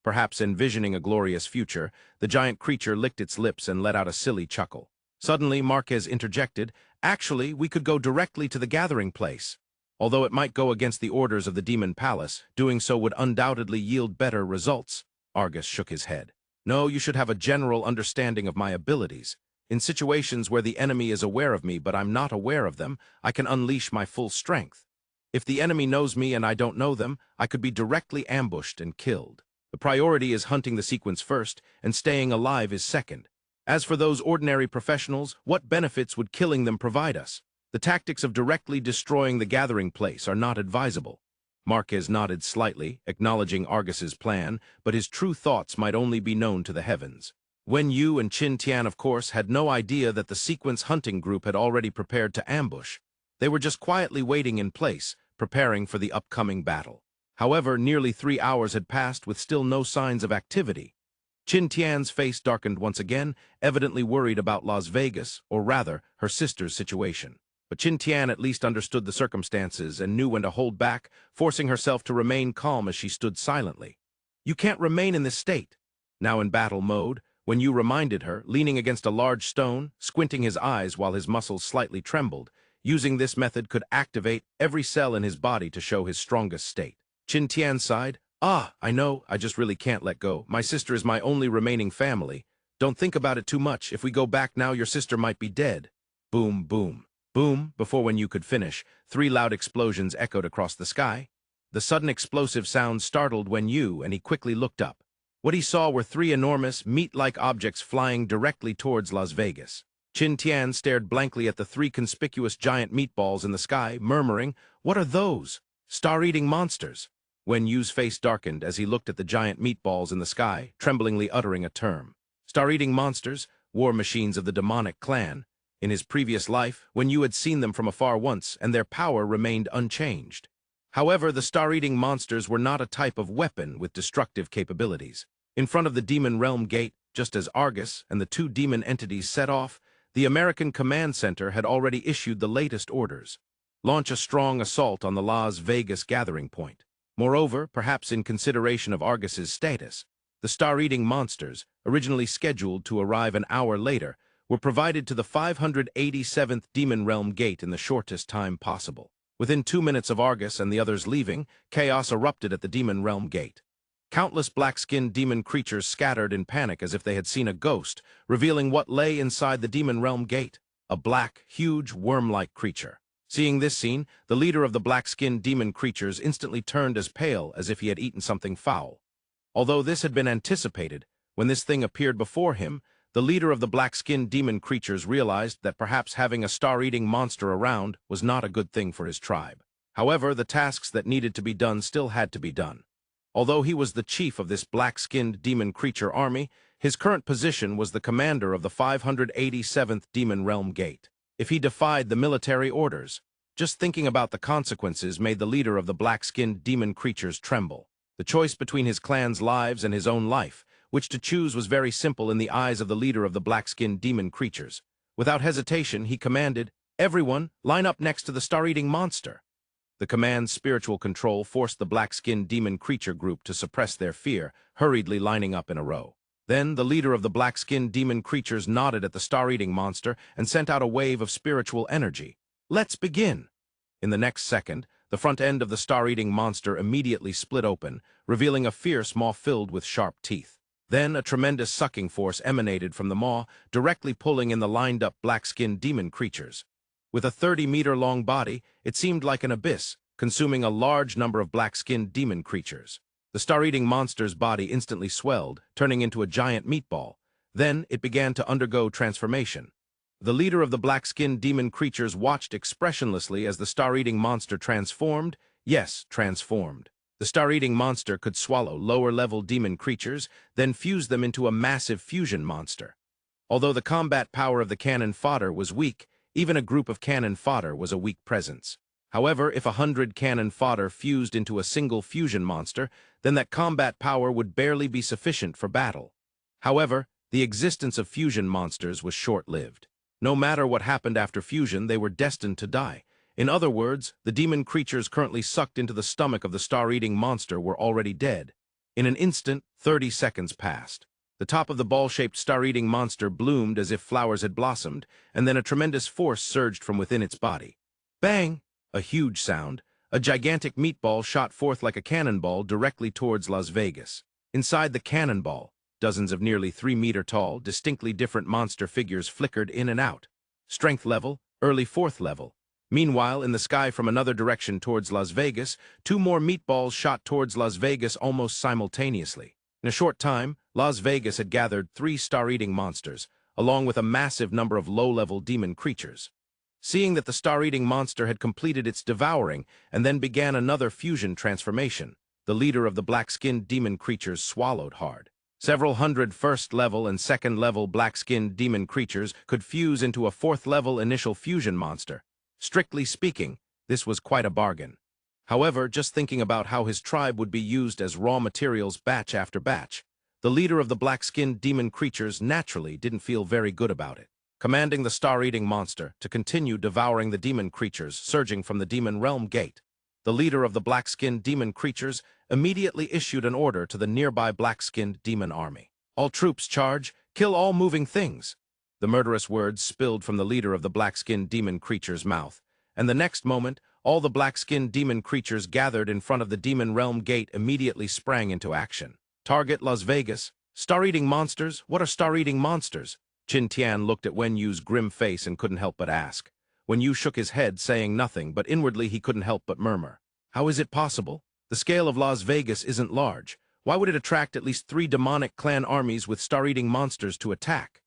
Perhaps envisioning a glorious future, the giant creature licked its lips and let out a silly chuckle. Suddenly, Marquez interjected, "Actually, we could go directly to the gathering place. Although it might go against the orders of the Demon Palace, doing so would undoubtedly yield better results." Argus shook his head. "No, you should have a general understanding of my abilities. In situations where the enemy is aware of me but I'm not aware of them, I can unleash my full strength. If the enemy knows me and I don't know them, I could be directly ambushed and killed. The priority is hunting the sequence first, and staying alive is second. As for those ordinary professionals, what benefits would killing them provide us? The tactics of directly destroying the gathering place are not advisable." Marquez nodded slightly, acknowledging Argus's plan, but his true thoughts might only be known to the heavens. Wen Yu and Qin Tian, of course, had no idea that the sequence hunting group had already prepared to ambush. They were just quietly waiting in place, preparing for the upcoming battle. However, nearly 3 hours had passed with still no signs of activity. Qin Tian's face darkened once again, evidently worried about Las Vegas, or rather, her sister's situation. But Qin Tian at least understood the circumstances and knew when to hold back, forcing herself to remain calm as she stood silently. "You can't remain in this state." Now in battle mode, Wen Yu reminded her, leaning against a large stone, squinting his eyes while his muscles slightly trembled. Using this method could activate every cell in his body to show his strongest state. Qin Tian sighed. I know, I just really can't let go. My sister is my only remaining family. Don't think about it too much. If we go back now, your sister might be dead." Boom, boom, boom. Before Wen Yu could finish, 3 loud explosions echoed across the sky. The sudden explosive sound startled Wen Yu, and he quickly looked up. What he saw were 3 enormous, meat-like objects flying directly towards Las Vegas. Qin Tian stared blankly at the 3 conspicuous giant meatballs in the sky, murmuring, "What are those? Star-eating monsters." Wen Yu's face darkened as he looked at the giant meatballs in the sky, tremblingly uttering a term. Star-eating monsters, war machines of the demonic clan. In his previous life, Wen Yu had seen them from afar once, and their power remained unchanged. However, the star-eating monsters were not a type of weapon with destructive capabilities. In front of the Demon Realm Gate, just as Argus and the 2 demon entities set off, the American Command Center had already issued the latest orders. Launch a strong assault on the Las Vegas gathering point. Moreover, perhaps in consideration of Argus's status, the star-eating monsters, originally scheduled to arrive an hour later, were provided to the 587th Demon Realm Gate in the shortest time possible. Within 2 minutes of Argus and the others leaving, chaos erupted at the Demon Realm Gate. Countless black-skinned demon creatures scattered in panic as if they had seen a ghost, revealing what lay inside the Demon Realm Gate. A black, huge, worm-like creature. Seeing this scene, the leader of the black-skinned demon creatures instantly turned as pale as if he had eaten something foul. Although this had been anticipated, when this thing appeared before him, the leader of the black-skinned demon creatures realized that perhaps having a star-eating monster around was not a good thing for his tribe. However, the tasks that needed to be done still had to be done. Although he was the chief of this black-skinned demon creature army, his current position was the commander of the 587th Demon Realm Gate. If he defied the military orders, just thinking about the consequences made the leader of the black-skinned demon creatures tremble. The choice between his clan's lives and his own life, which to choose was very simple in the eyes of the leader of the black-skinned demon creatures. Without hesitation, he commanded, "Everyone, line up next to the star-eating monster." The command's spiritual control forced the black-skinned demon creature group to suppress their fear, hurriedly lining up in a row. Then, the leader of the black-skinned demon creatures nodded at the star-eating monster and sent out a wave of spiritual energy. "Let's begin!" In the next second, the front end of the star-eating monster immediately split open, revealing a fierce maw filled with sharp teeth. Then, a tremendous sucking force emanated from the maw, directly pulling in the lined-up black-skinned demon creatures. With a 30-meter-long body, it seemed like an abyss, consuming a large number of black-skinned demon creatures. The star-eating monster's body instantly swelled, turning into a giant meatball. Then, it began to undergo transformation. The leader of the black-skinned demon creatures watched expressionlessly as the star-eating monster transformed. Yes, transformed. The star-eating monster could swallow lower-level demon creatures, then fuse them into a massive fusion monster. Although the combat power of the cannon fodder was weak, even a group of cannon fodder was a weak presence. However, if 100 cannon fodder fused into a single fusion monster, then that combat power would barely be sufficient for battle. However, the existence of fusion monsters was short-lived. No matter what happened after fusion, they were destined to die. In other words, the demon creatures currently sucked into the stomach of the star-eating monster were already dead. In an instant, 30 seconds passed. The top of the ball-shaped star-eating monster bloomed as if flowers had blossomed, and then a tremendous force surged from within its body. Bang! A huge sound. A gigantic meatball shot forth like a cannonball directly towards Las Vegas. Inside the cannonball, dozens of nearly 3-meter-tall, distinctly different monster figures flickered in and out. Strength level, early 4th level. Meanwhile, in the sky from another direction towards Las Vegas, 2 more meatballs shot towards Las Vegas almost simultaneously. In a short time, Las Vegas had gathered 3 star-eating monsters, along with a massive number of low-level demon creatures. Seeing that the star-eating monster had completed its devouring and then began another fusion transformation, the leader of the black-skinned demon creatures swallowed hard. Several hundred first-level and second-level black-skinned demon creatures could fuse into a 4th-level initial fusion monster. Strictly speaking, this was quite a bargain. However, just thinking about how his tribe would be used as raw materials batch after batch, the leader of the black-skinned demon creatures naturally didn't feel very good about it. Commanding the star-eating monster to continue devouring the demon creatures surging from the Demon Realm Gate, the leader of the black-skinned demon creatures immediately issued an order to the nearby black-skinned demon army. "All troops charge, kill all moving things." The murderous words spilled from the leader of the black-skinned demon creature's mouth, and the next moment, all the black-skinned demon creatures gathered in front of the Demon Realm Gate immediately sprang into action. Target Las Vegas. Star-eating monsters? What are star-eating monsters? Qin Tian looked at Wen Yu's grim face and couldn't help but ask. Wen Yu shook his head, saying nothing, but inwardly he couldn't help but murmur. How is it possible? The scale of Las Vegas isn't large. Why would it attract at least 3 demonic clan armies with star-eating monsters to attack?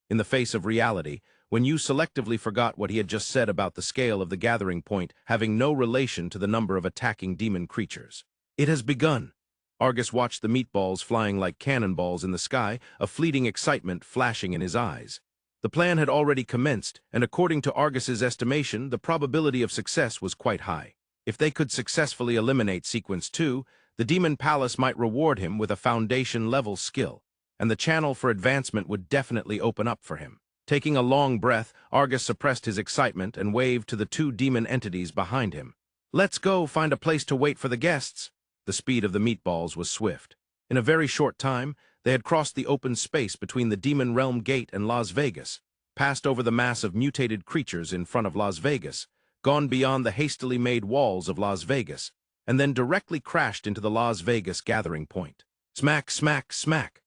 In the face of reality, Wen Yu selectively forgot what he had just said about the scale of the gathering point having no relation to the number of attacking demon creatures. It has begun. Argus watched the meatballs flying like cannonballs in the sky, a fleeting excitement flashing in his eyes. The plan had already commenced, and according to Argus's estimation, the probability of success was quite high. If they could successfully eliminate Sequence 2, the Demon Palace might reward him with a foundation-level skill, and the channel for advancement would definitely open up for him. Taking a long breath, Argus suppressed his excitement and waved to the 2 demon entities behind him. "Let's go find a place to wait for the guests." The speed of the meatballs was swift. In a very short time, they had crossed the open space between the Demon Realm Gate and Las Vegas, passed over the mass of mutated creatures in front of Las Vegas, gone beyond the hastily made walls of Las Vegas, and then directly crashed into the Las Vegas gathering point. Smack, smack, smack.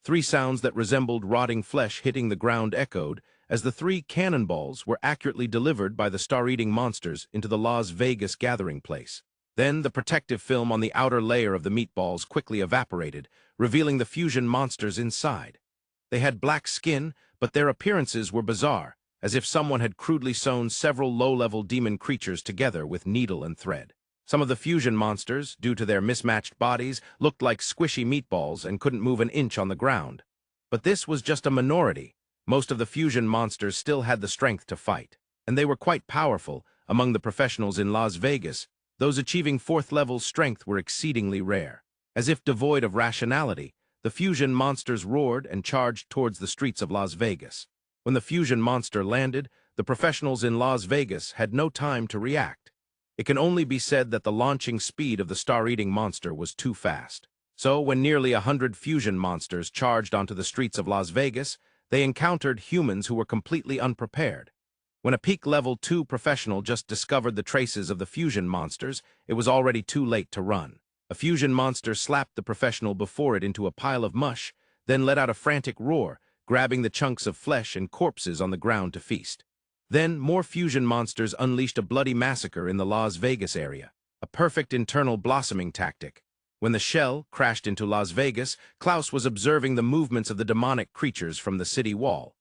3 sounds that resembled rotting flesh hitting the ground echoed, as the three cannonballs were accurately delivered by the star-eating monsters into the Las Vegas gathering place. Then the protective film on the outer layer of the meatballs quickly evaporated, revealing the fusion monsters inside. They had black skin, but their appearances were bizarre, as if someone had crudely sewn several low-level demon creatures together with needle and thread. Some of the fusion monsters, due to their mismatched bodies, looked like squishy meatballs and couldn't move an inch on the ground. But this was just a minority. Most of the fusion monsters still had the strength to fight, and they were quite powerful. Among the professionals in Las Vegas, those achieving fourth-level strength were exceedingly rare. As if devoid of rationality, the fusion monsters roared and charged towards the streets of Las Vegas. When the fusion monster landed, the professionals in Las Vegas had no time to react. It can only be said that the launching speed of the star-eating monster was too fast. So, when nearly 100 fusion monsters charged onto the streets of Las Vegas, they encountered humans who were completely unprepared. When a peak level 2 professional just discovered the traces of the fusion monsters, it was already too late to run. A fusion monster slapped the professional before it into a pile of mush, then let out a frantic roar, grabbing the chunks of flesh and corpses on the ground to feast. Then, more fusion monsters unleashed a bloody massacre in the Las Vegas area, a perfect internal blossoming tactic. When the shell crashed into Las Vegas, Klaus was observing the movements of the demonic creatures from the city wall.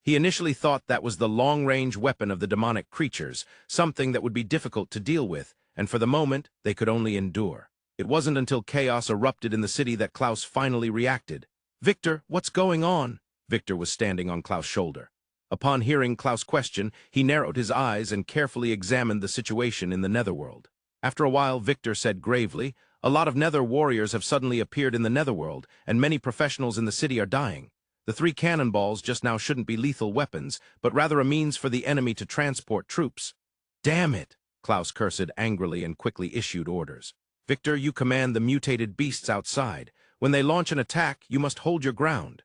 He initially thought that was the long-range weapon of the demonic creatures, something that would be difficult to deal with, and for the moment, they could only endure. It wasn't until chaos erupted in the city that Klaus finally reacted. "Victor, what's going on?" Victor was standing on Klaus' shoulder. Upon hearing Klaus' question, he narrowed his eyes and carefully examined the situation in the netherworld. After a while, Victor said gravely, "A lot of nether warriors have suddenly appeared in the netherworld, and many professionals in the city are dying. The three cannonballs just now shouldn't be lethal weapons, but rather a means for the enemy to transport troops." "Damn it!" Klaus cursed angrily and quickly issued orders. "Victor, you command the mutated beasts outside. When they launch an attack, you must hold your ground."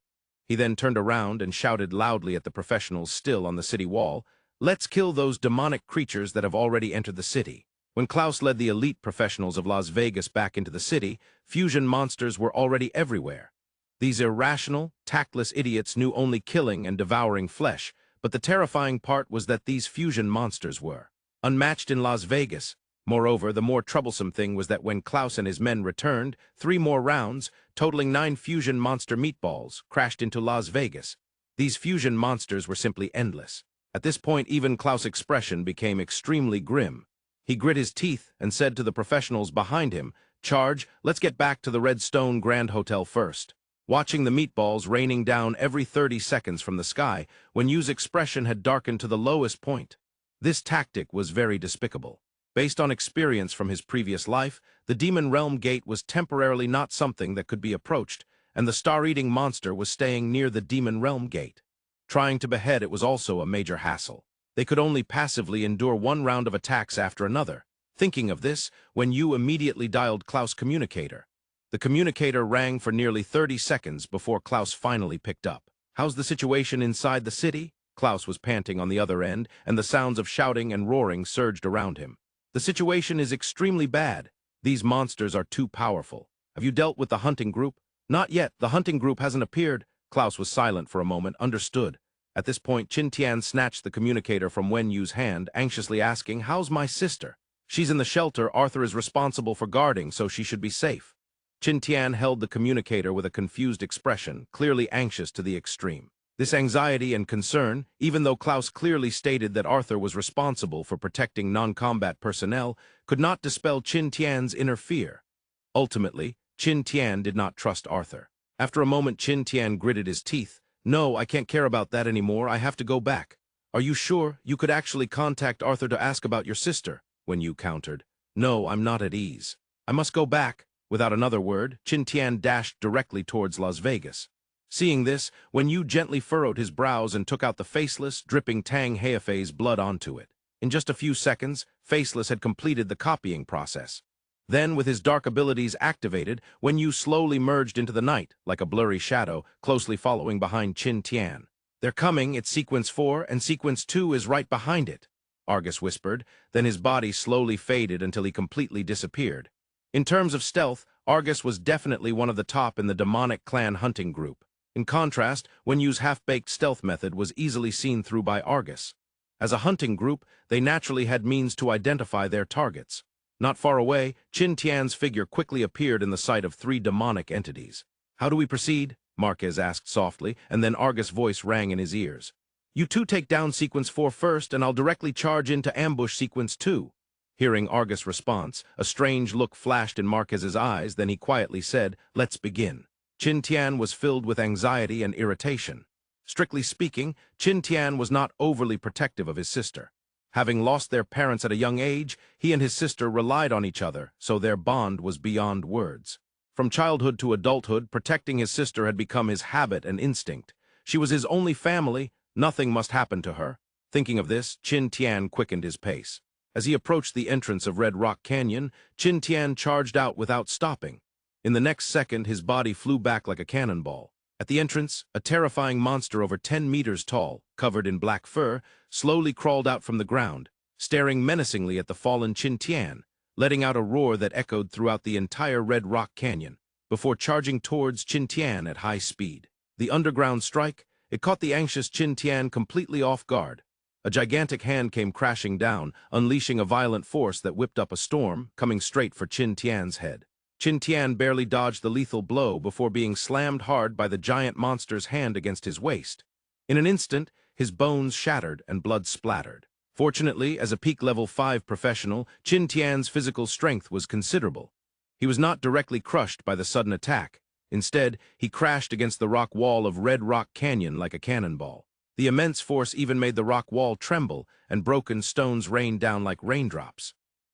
He then turned around and shouted loudly at the professionals still on the city wall, "Let's kill those demonic creatures that have already entered the city." When Klaus led the elite professionals of Las Vegas back into the city, fusion monsters were already everywhere. These irrational, tactless idiots knew only killing and devouring flesh, but the terrifying part was that these fusion monsters were unmatched in Las Vegas. Moreover, the more troublesome thing was that when Klaus and his men returned, 3 more rounds, totaling 9 fusion monster meatballs, crashed into Las Vegas. These fusion monsters were simply endless. At this point, even Klaus' expression became extremely grim. He grit his teeth and said to the professionals behind him, "Charge, let's get back to the Red Stone Grand Hotel first." Watching the meatballs raining down every 30 seconds from the sky, when Yu's expression had darkened to the lowest point. This tactic was very despicable. Based on experience from his previous life, the Demon Realm Gate was temporarily not something that could be approached, and the star-eating monster was staying near the Demon Realm Gate. Trying to behead it was also a major hassle. They could only passively endure one round of attacks after another. Thinking of this, when Yu immediately dialed Klaus' communicator. The communicator rang for nearly 30 seconds before Klaus finally picked up. "How's the situation inside the city?" Klaus was panting on the other end, and the sounds of shouting and roaring surged around him. "The situation is extremely bad. These monsters are too powerful. Have you dealt with the hunting group?" "Not yet. The hunting group hasn't appeared." Klaus was silent for a moment. "Understood." At this point, Tian snatched the communicator from Wen Yu's hand, anxiously asking, "How's my sister?" "She's in the shelter Arthur is responsible for guarding, so she should be safe." Tian held the communicator with a confused expression, clearly anxious to the extreme. This anxiety and concern, even though Klaus clearly stated that Arthur was responsible for protecting non-combat personnel, could not dispel Tian's inner fear. Ultimately, Tian did not trust Arthur. After a moment, Tian gritted his teeth. "No, I can't care about that anymore. I have to go back." "Are you sure? You could actually contact Arthur to ask about your sister," Wen Yu countered. "No, I'm not at ease. I must go back." Without another word, Tian dashed directly towards Las Vegas. Seeing this, Wen Yu gently furrowed his brows and took out the faceless, dripping Tang Heifei's blood onto it. In just a few seconds, Faceless had completed the copying process. Then, with his dark abilities activated, Wen Yu slowly merged into the night, like a blurry shadow, closely following behind Tian. "They're coming, it's Sequence 4, and Sequence 2 is right behind it," Argus whispered, then his body slowly faded until he completely disappeared. In terms of stealth, Argus was definitely one of the top in the demonic clan hunting group. In contrast, Wenyu's half-baked stealth method was easily seen through by Argus. As a hunting group, they naturally had means to identify their targets. Not far away, Qin Tian's figure quickly appeared in the sight of 3 demonic entities. "How do we proceed?" Marquez asked softly, and then Argus' voice rang in his ears. "You two take down Sequence 4 first, and I'll directly charge into ambush Sequence 2. Hearing Argus' response, a strange look flashed in Marquez's eyes, then he quietly said, "Let's begin." Qin Tian was filled with anxiety and irritation. Strictly speaking, Qin Tian was not overly protective of his sister. Having lost their parents at a young age, he and his sister relied on each other, so their bond was beyond words. From childhood to adulthood, protecting his sister had become his habit and instinct. She was his only family, nothing must happen to her. Thinking of this, Qin Tian quickened his pace. As he approached the entrance of Red Rock Canyon, Qin Tian charged out without stopping. In the next second, his body flew back like a cannonball. At the entrance, a terrifying monster over 10 meters tall, covered in black fur, slowly crawled out from the ground, staring menacingly at the fallen Qin Tian, letting out a roar that echoed throughout the entire Red Rock Canyon, before charging towards Qin Tian at high speed. The underground strike, it caught the anxious Qin Tian completely off guard. A gigantic hand came crashing down, unleashing a violent force that whipped up a storm, coming straight for Qin Tian's head. Qin Tian barely dodged the lethal blow before being slammed hard by the giant monster's hand against his waist. In an instant, his bones shattered and blood splattered. Fortunately, as a peak level 5 professional, Qin Tian's physical strength was considerable. He was not directly crushed by the sudden attack. Instead, he crashed against the rock wall of Red Rock Canyon like a cannonball. The immense force even made the rock wall tremble, and broken stones rained down like raindrops.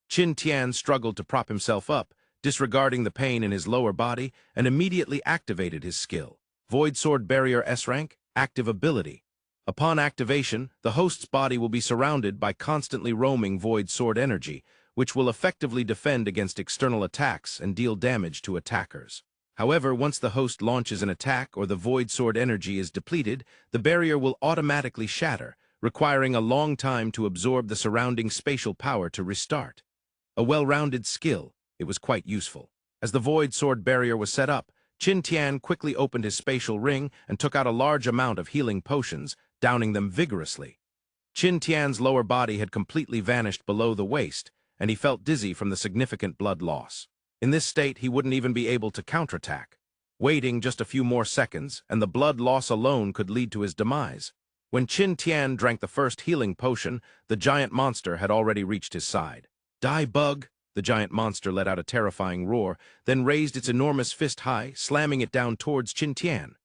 Qin Tian struggled to prop himself up, disregarding the pain in his lower body, and immediately activated his skill. Void Sword Barrier S-Rank, Active Ability. Upon activation, the host's body will be surrounded by constantly roaming Void Sword energy, which will effectively defend against external attacks and deal damage to attackers. However, once the host launches an attack or the Void Sword energy is depleted, the barrier will automatically shatter, requiring a long time to absorb the surrounding spatial power to restart. A well-rounded skill, it was quite useful. As the Void Sword barrier was set up, Qin Tian quickly opened his spatial ring and took out a large amount of healing potions, downing them vigorously. Qin Tian's lower body had completely vanished below the waist, and he felt dizzy from the significant blood loss. In this state, he wouldn't even be able to counterattack. Waiting just a few more seconds, and the blood loss alone could lead to his demise. When Qin Tian drank the first healing potion, the giant monster had already reached his side. "Die, bug!" The giant monster let out a terrifying roar, then raised its enormous fist high, slamming it down towards Qin Tian.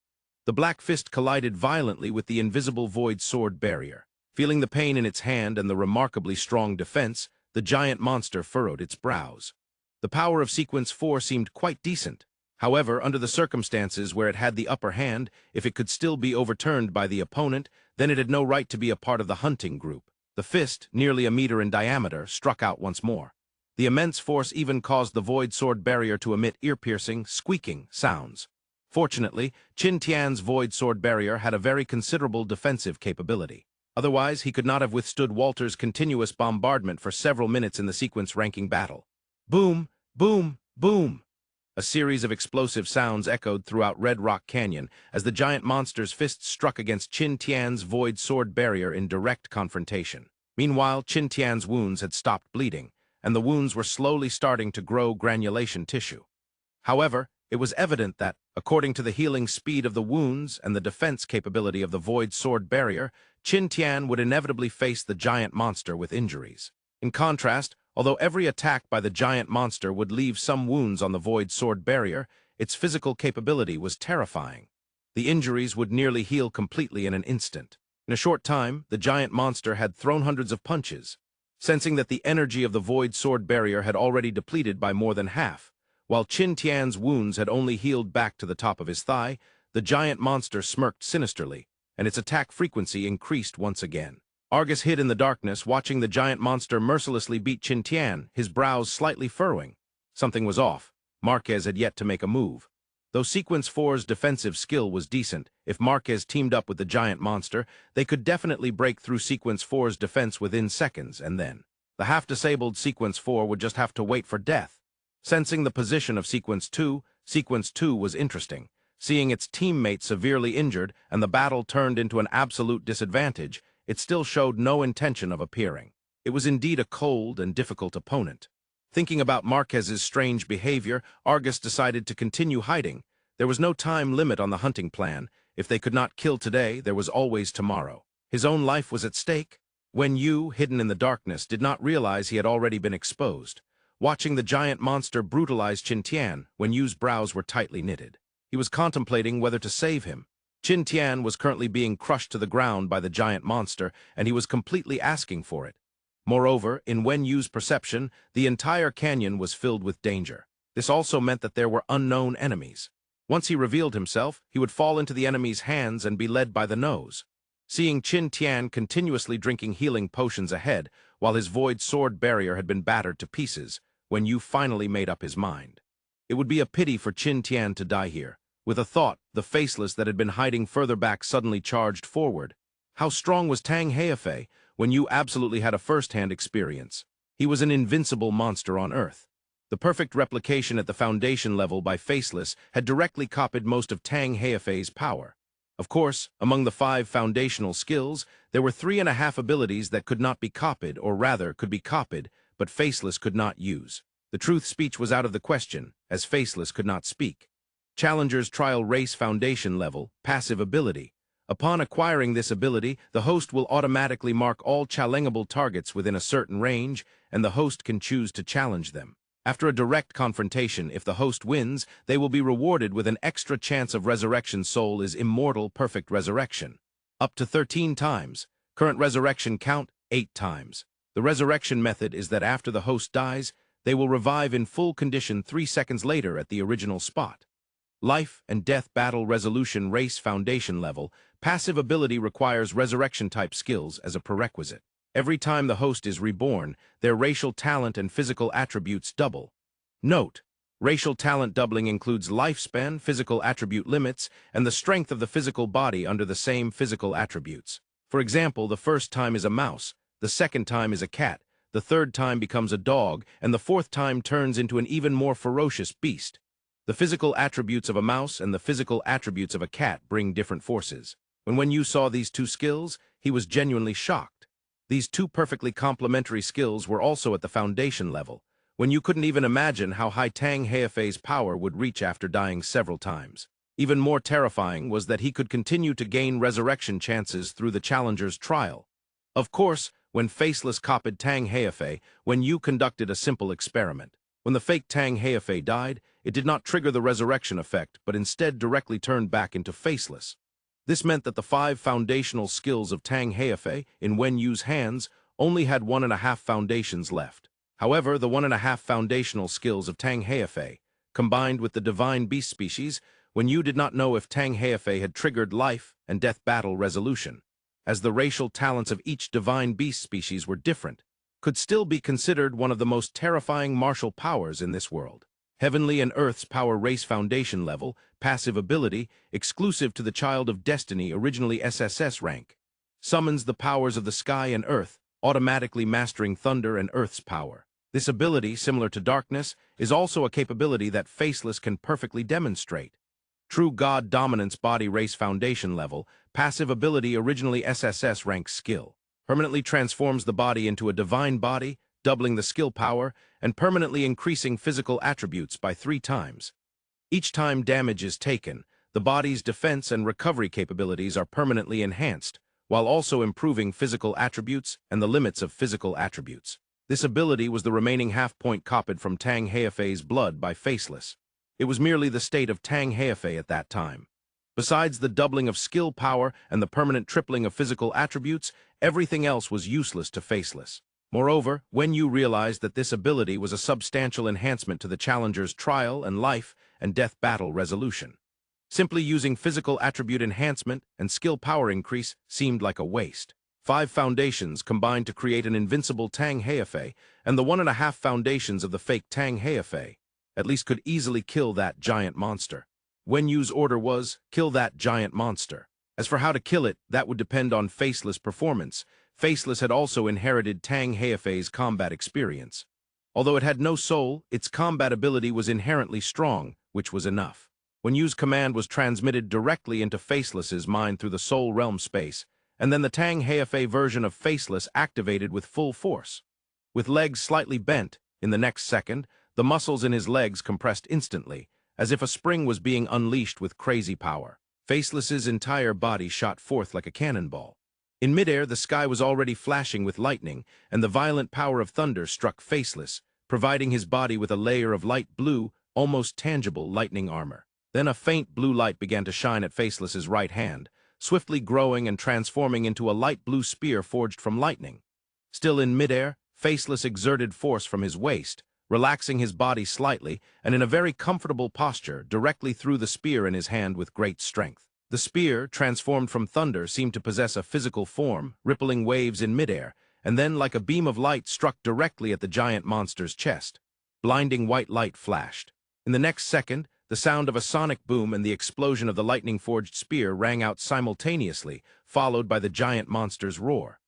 The black fist collided violently with the invisible Void Sword barrier. Feeling the pain in its hand and the remarkably strong defense, the giant monster furrowed its brows. The power of Sequence 4 seemed quite decent. However, under the circumstances where it had the upper hand, if it could still be overturned by the opponent, then it had no right to be a part of the hunting group. The fist, nearly a meter in diameter, struck out once more. The immense force even caused the Void Sword barrier to emit ear-piercing, squeaking sounds. Fortunately, Qin Tian's Void Sword barrier had a very considerable defensive capability. Otherwise, he could not have withstood Walter's continuous bombardment for several minutes in the sequence-ranking battle. Boom, boom, boom! A series of explosive sounds echoed throughout Red Rock Canyon as the giant monster's fists struck against Qin Tian's Void Sword barrier in direct confrontation. Meanwhile, Qin Tian's wounds had stopped bleeding, and the wounds were slowly starting to grow granulation tissue. However, it was evident that, according to the healing speed of the wounds and the defense capability of the Void Sword barrier, Qin Tian would inevitably face the giant monster with injuries. In contrast, although every attack by the giant monster would leave some wounds on the Void Sword barrier, its physical capability was terrifying. The injuries would nearly heal completely in an instant. In a short time, the giant monster had thrown hundreds of punches. Sensing that the energy of the Void Sword barrier had already depleted by more than half, while Qin Tian's wounds had only healed back to the top of his thigh, the giant monster smirked sinisterly, and its attack frequency increased once again. Argus hid in the darkness, watching the giant monster mercilessly beat Qin Tian, his brows slightly furrowing. Something was off. Marquez had yet to make a move. Though Sequence 4's defensive skill was decent, if Marquez teamed up with the giant monster, they could definitely break through Sequence 4's defense within seconds, and then the half-disabled Sequence 4 would just have to wait for death. Sensing the position of Sequence 2 was interesting. Seeing its teammate severely injured and the battle turned into an absolute disadvantage, it still showed no intention of appearing. It was indeed a cold and difficult opponent. Thinking about Marquez's strange behavior, Argus decided to continue hiding. There was no time limit on the hunting plan. If they could not kill today, there was always tomorrow. His own life was at stake. When Yu, hidden in the darkness, did not realize he had already been exposed. Watching the giant monster brutalize Qin, when Yu's brows were tightly knitted. He was contemplating whether to save him. Qin was currently being crushed to the ground by the giant monster, and he was completely asking for it. Moreover, in Wen Yu's perception, the entire canyon was filled with danger. This also meant that there were unknown enemies. Once he revealed himself, he would fall into the enemy's hands and be led by the nose. Seeing Qin continuously drinking healing potions ahead, while his void sword barrier had been battered to pieces, Wen Yu finally made up his mind. It would be a pity for Qin to die here. With a thought, the faceless that had been hiding further back suddenly charged forward. How strong was Tang Heifei? Wen Yu absolutely had a first-hand experience. He was an invincible monster on Earth. The perfect replication at the foundation level by Faceless had directly copied most of Tang Heifei's power. Of course, among the 5 foundational skills, there were 3.5 abilities that could not be copied, or rather, could be copied, but Faceless could not use. The truth speech was out of the question, as Faceless could not speak. Challenger's Trial Race Foundation level, passive ability. Upon acquiring this ability, the host will automatically mark all challengable targets within a certain range, and the host can choose to challenge them. After a direct confrontation, if the host wins, they will be rewarded with an extra chance of resurrection. Soul is immortal perfect resurrection. Up to 13 times. Current resurrection count, 8 times. The resurrection method is that after the host dies, they will revive in full condition 3 seconds later at the original spot. Life and Death Battle Resolution Race Foundation level, passive ability requires resurrection-type skills as a prerequisite. Every time the host is reborn, their racial talent and physical attributes double. Note: racial talent doubling includes lifespan, physical attribute limits, and the strength of the physical body under the same physical attributes. For example, the first time is a mouse, the second time is a cat, the third time becomes a dog, and the fourth time turns into an even more ferocious beast. The physical attributes of a mouse and the physical attributes of a cat bring different forces. When Wen Yu saw these 2 skills, he was genuinely shocked. These 2 perfectly complementary skills were also at the foundation level. Wen Yu couldn't even imagine how high Tang Heifei's power would reach after dying several times. Even more terrifying was that he could continue to gain resurrection chances through the challenger's trial. Of course, when Faceless copied Tang Heifei, Wen Yu conducted a simple experiment. When the fake Tang Heifei died, it did not trigger the resurrection effect, but instead directly turned back into Faceless. This meant that the 5 foundational skills of Tang Heifei in Wen Yu's hands only had 1.5 foundations left. However, the 1.5 foundational skills of Tang Heifei, combined with the divine beast species, Wen Yu did not know if Tang Heifei had triggered life and death battle resolution, as the racial talents of each divine beast species were different, could still be considered one of the most terrifying martial powers in this world. Heavenly and Earth's Power Race Foundation level, passive ability, exclusive to the Child of Destiny, originally SSS rank. Summons the powers of the sky and earth, automatically mastering thunder and earth's power. This ability, similar to darkness, is also a capability that Faceless can perfectly demonstrate. True God Dominance Body Race Foundation level, passive ability, originally SSS rank skill. Permanently transforms the body into a divine body, doubling the skill power, and permanently increasing physical attributes by 3 times. Each time damage is taken, the body's defense and recovery capabilities are permanently enhanced, while also improving physical attributes and the limits of physical attributes. This ability was the remaining half-point copied from Tang Heifei's blood by Faceless. It was merely the state of Tang Heifei at that time. Besides the doubling of skill power and the permanent tripling of physical attributes, everything else was useless to Faceless. Moreover, Wen Yu realized that this ability was a substantial enhancement to the challenger's trial and life and death battle resolution. Simply using physical attribute enhancement and skill power increase seemed like a waste. 5 foundations combined to create an invincible Tang Heifei, and the 1.5 foundations of the fake Tang Heifei at least could easily kill that giant monster. Wen Yu's order was, kill that giant monster. As for how to kill it, that would depend on Faceless' performance. Faceless had also inherited Tang Heifei's combat experience. Although it had no soul, its combat ability was inherently strong, which was enough. when Yu's command was transmitted directly into Faceless's mind through the Soul Realm space, and then the Tang Heifei version of Faceless activated with full force. With legs slightly bent, in the next second, the muscles in his legs compressed instantly, as if a spring was being unleashed with crazy power. Faceless's entire body shot forth like a cannonball. In midair, the sky was already flashing with lightning, and the violent power of thunder struck Faceless, providing his body with a layer of light blue, almost tangible lightning armor. Then a faint blue light began to shine at Faceless's right hand, swiftly growing and transforming into a light blue spear forged from lightning. Still in midair, Faceless exerted force from his waist, relaxing his body slightly, and in a very comfortable posture, directly threw the spear in his hand with great strength. The spear, transformed from thunder, seemed to possess a physical form, rippling waves in midair, and then, like a beam of light, struck directly at the giant monster's chest. Blinding white light flashed. In the next second, the sound of a sonic boom and the explosion of the lightning-forged spear rang out simultaneously, followed by the giant monster's roar.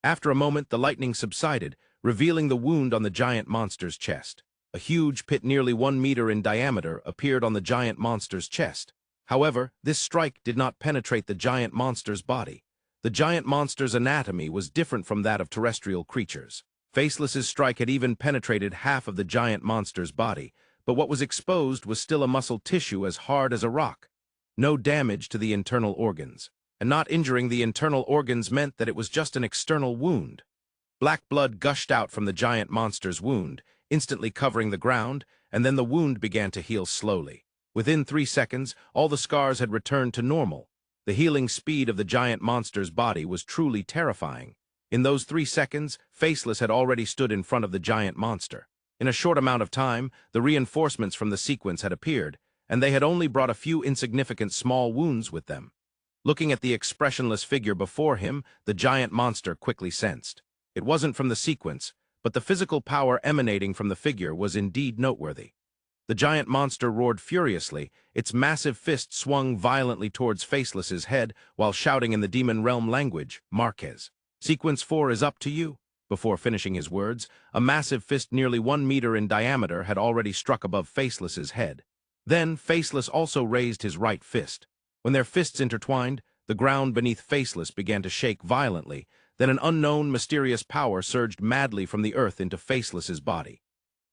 After a moment, the lightning subsided, revealing the wound on the giant monster's chest. A huge pit nearly 1 meter in diameter appeared on the giant monster's chest. However, this strike did not penetrate the giant monster's body. The giant monster's anatomy was different from that of terrestrial creatures. Faceless's strike had even penetrated half of the giant monster's body, but what was exposed was still a muscle tissue as hard as a rock. No damage to the internal organs. And not injuring the internal organs meant that it was just an external wound. Black blood gushed out from the giant monster's wound, instantly covering the ground, and then the wound began to heal slowly. Within 3 seconds, all the scars had returned to normal. The healing speed of the giant monster's body was truly terrifying. In those 3 seconds, Faceless had already stood in front of the giant monster. In a short amount of time, the reinforcements from the sequence had appeared, and they had only brought a few insignificant small wounds with them. Looking at the expressionless figure before him, the giant monster quickly sensed. It wasn't from the sequence, but the physical power emanating from the figure was indeed noteworthy. The giant monster roared furiously, its massive fist swung violently towards Faceless's head while shouting in the demon realm language, "Marquez. Sequence 4 is up to you." Before finishing his words, a massive fist nearly 1 meter in diameter had already struck above Faceless's head. Then Faceless also raised his right fist. When their fists intertwined, the ground beneath Faceless began to shake violently. Then an unknown, mysterious power surged madly from the earth into Faceless's body.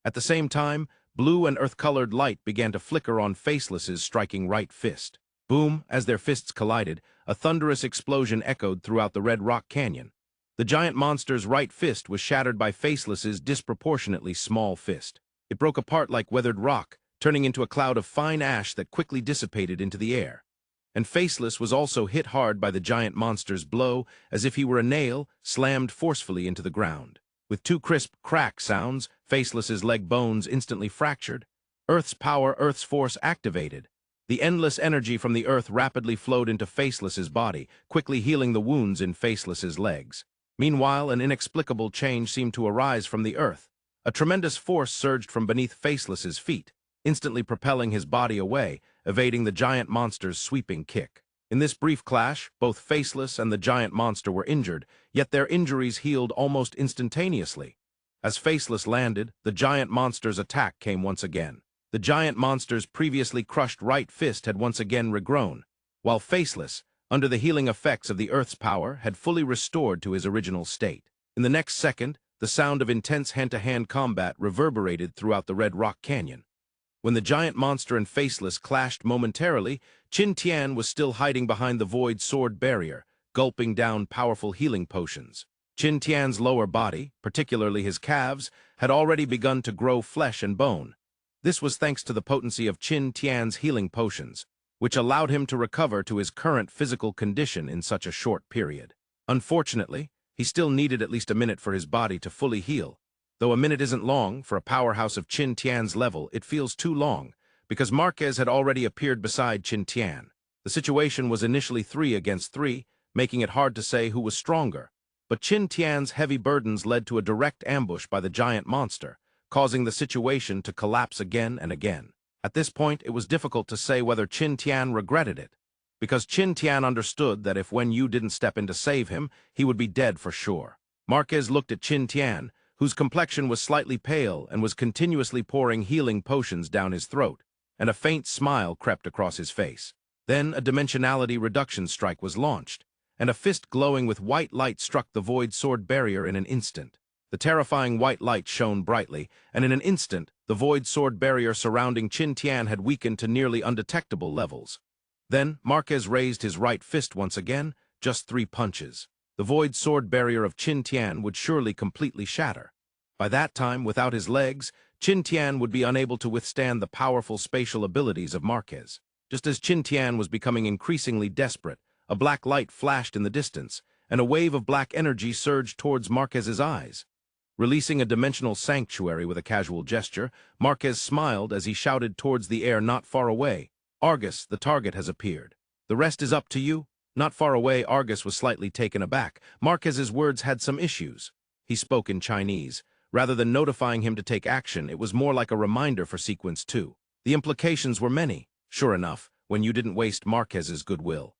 At the same time, blue and earth-colored light began to flicker on Faceless's striking right fist. Boom! As their fists collided, a thunderous explosion echoed throughout the Red Rock Canyon. The giant monster's right fist was shattered by Faceless's disproportionately small fist. It broke apart like weathered rock, turning into a cloud of fine ash that quickly dissipated into the air. And Faceless was also hit hard by the giant monster's blow, as if he were a nail slammed forcefully into the ground. With 2 crisp crack sounds, Faceless's leg bones instantly fractured. Earth's power, Earth's force activated. The endless energy from the earth rapidly flowed into Faceless's body, quickly healing the wounds in Faceless's legs. Meanwhile, an inexplicable change seemed to arise from the earth. A tremendous force surged from beneath Faceless's feet, instantly propelling his body away, evading the giant monster's sweeping kick. In this brief clash, both Faceless and the giant monster were injured, yet their injuries healed almost instantaneously. As Faceless landed, the giant monster's attack came once again. The giant monster's previously crushed right fist had once again regrown, while Faceless, under the healing effects of the Earth's power, had fully restored to his original state. In the next second, the sound of intense hand-to-hand combat reverberated throughout the Red Rock Canyon. When the giant monster and Faceless clashed momentarily, Qin Tian was still hiding behind the void sword barrier, gulping down powerful healing potions. Qin Tian's lower body, particularly his calves, had already begun to grow flesh and bone. This was thanks to the potency of Qin Tian's healing potions, which allowed him to recover to his current physical condition in such a short period. Unfortunately, he still needed at least a minute for his body to fully heal. Though a minute isn't long, for a powerhouse of Qin Tian's level, it feels too long, because Marquez had already appeared beside Qin Tian. The situation was initially 3 against 3, making it hard to say who was stronger. But Qin Tian's heavy burdens led to a direct ambush by the giant monster, causing the situation to collapse again and again. At this point, it was difficult to say whether Qin Tian regretted it, because Qin Tian understood that if Wen Yu didn't step in to save him, he would be dead for sure. Marquez looked at Qin Tian, whose complexion was slightly pale and was continuously pouring healing potions down his throat, and a faint smile crept across his face. Then a dimensionality reduction strike was launched, and a fist glowing with white light struck the void sword barrier in an instant. The terrifying white light shone brightly, and in an instant, the void sword barrier surrounding Qin Tian had weakened to nearly undetectable levels. Then Marquez raised his right fist once again, just 3 punches. The void sword barrier of Qin Tian would surely completely shatter. By that time, without his legs, Qin Tian would be unable to withstand the powerful spatial abilities of Marquez. Just as Qin Tian was becoming increasingly desperate, a black light flashed in the distance, and a wave of black energy surged towards Marquez's eyes. Releasing a dimensional sanctuary with a casual gesture, Marquez smiled as he shouted towards the air not far away, "Argus, the target has appeared. The rest is up to you." Not far away, Argus was slightly taken aback. Marquez's words had some issues. He spoke in Chinese. Rather than notifying him to take action, it was more like a reminder for Sequence 2. The implications were many, sure enough, when you didn't waste Marquez's goodwill.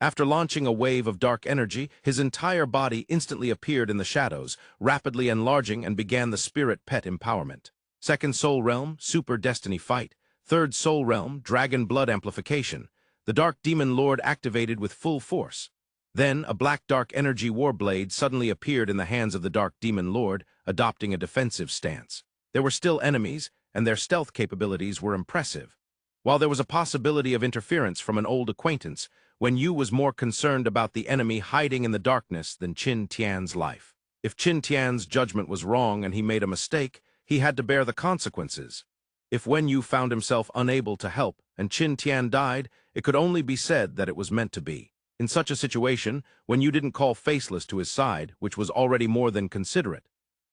After launching a wave of dark energy, his entire body instantly appeared in the shadows, rapidly enlarging, and began the Spirit Pet empowerment. Second Soul Realm, Super Destiny Fight. Third Soul Realm, Dragon Blood Amplification. The Dark Demon Lord activated with full force. Then, a black dark energy warblade suddenly appeared in the hands of the Dark Demon Lord, adopting a defensive stance. There were still enemies, and their stealth capabilities were impressive. While there was a possibility of interference from an old acquaintance, Wen Yu was more concerned about the enemy hiding in the darkness than Qin Tian's life. If Qin Tian's judgment was wrong and he made a mistake, he had to bear the consequences. If Wen Yu found himself unable to help and Qin Tian died, it could only be said that it was meant to be. In such a situation, Wen Yu didn't call Faceless to his side, which was already more than considerate.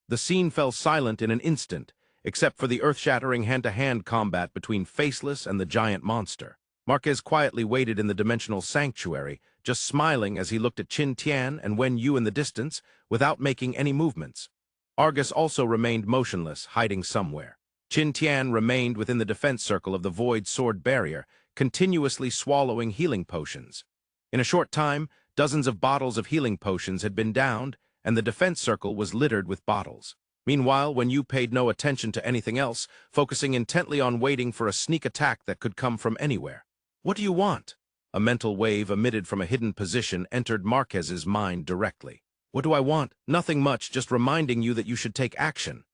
The scene fell silent in an instant, except for the earth-shattering hand-to-hand combat between Faceless and the giant monster. Marquez quietly waited in the dimensional sanctuary, just smiling as he looked at Qin Tian and Wen Yu in the distance, without making any movements. Argus also remained motionless, hiding somewhere. Qin Tian remained within the defense circle of the void sword barrier, continuously swallowing healing potions. In a short time, dozens of bottles of healing potions had been downed, and the defense circle was littered with bottles. Meanwhile, Wen Yu paid no attention to anything else, focusing intently on waiting for a sneak attack that could come from anywhere. "What do you want?" A mental wave emitted from a hidden position entered Marquez's mind directly. "What do I want? Nothing much, just reminding you that you should take action."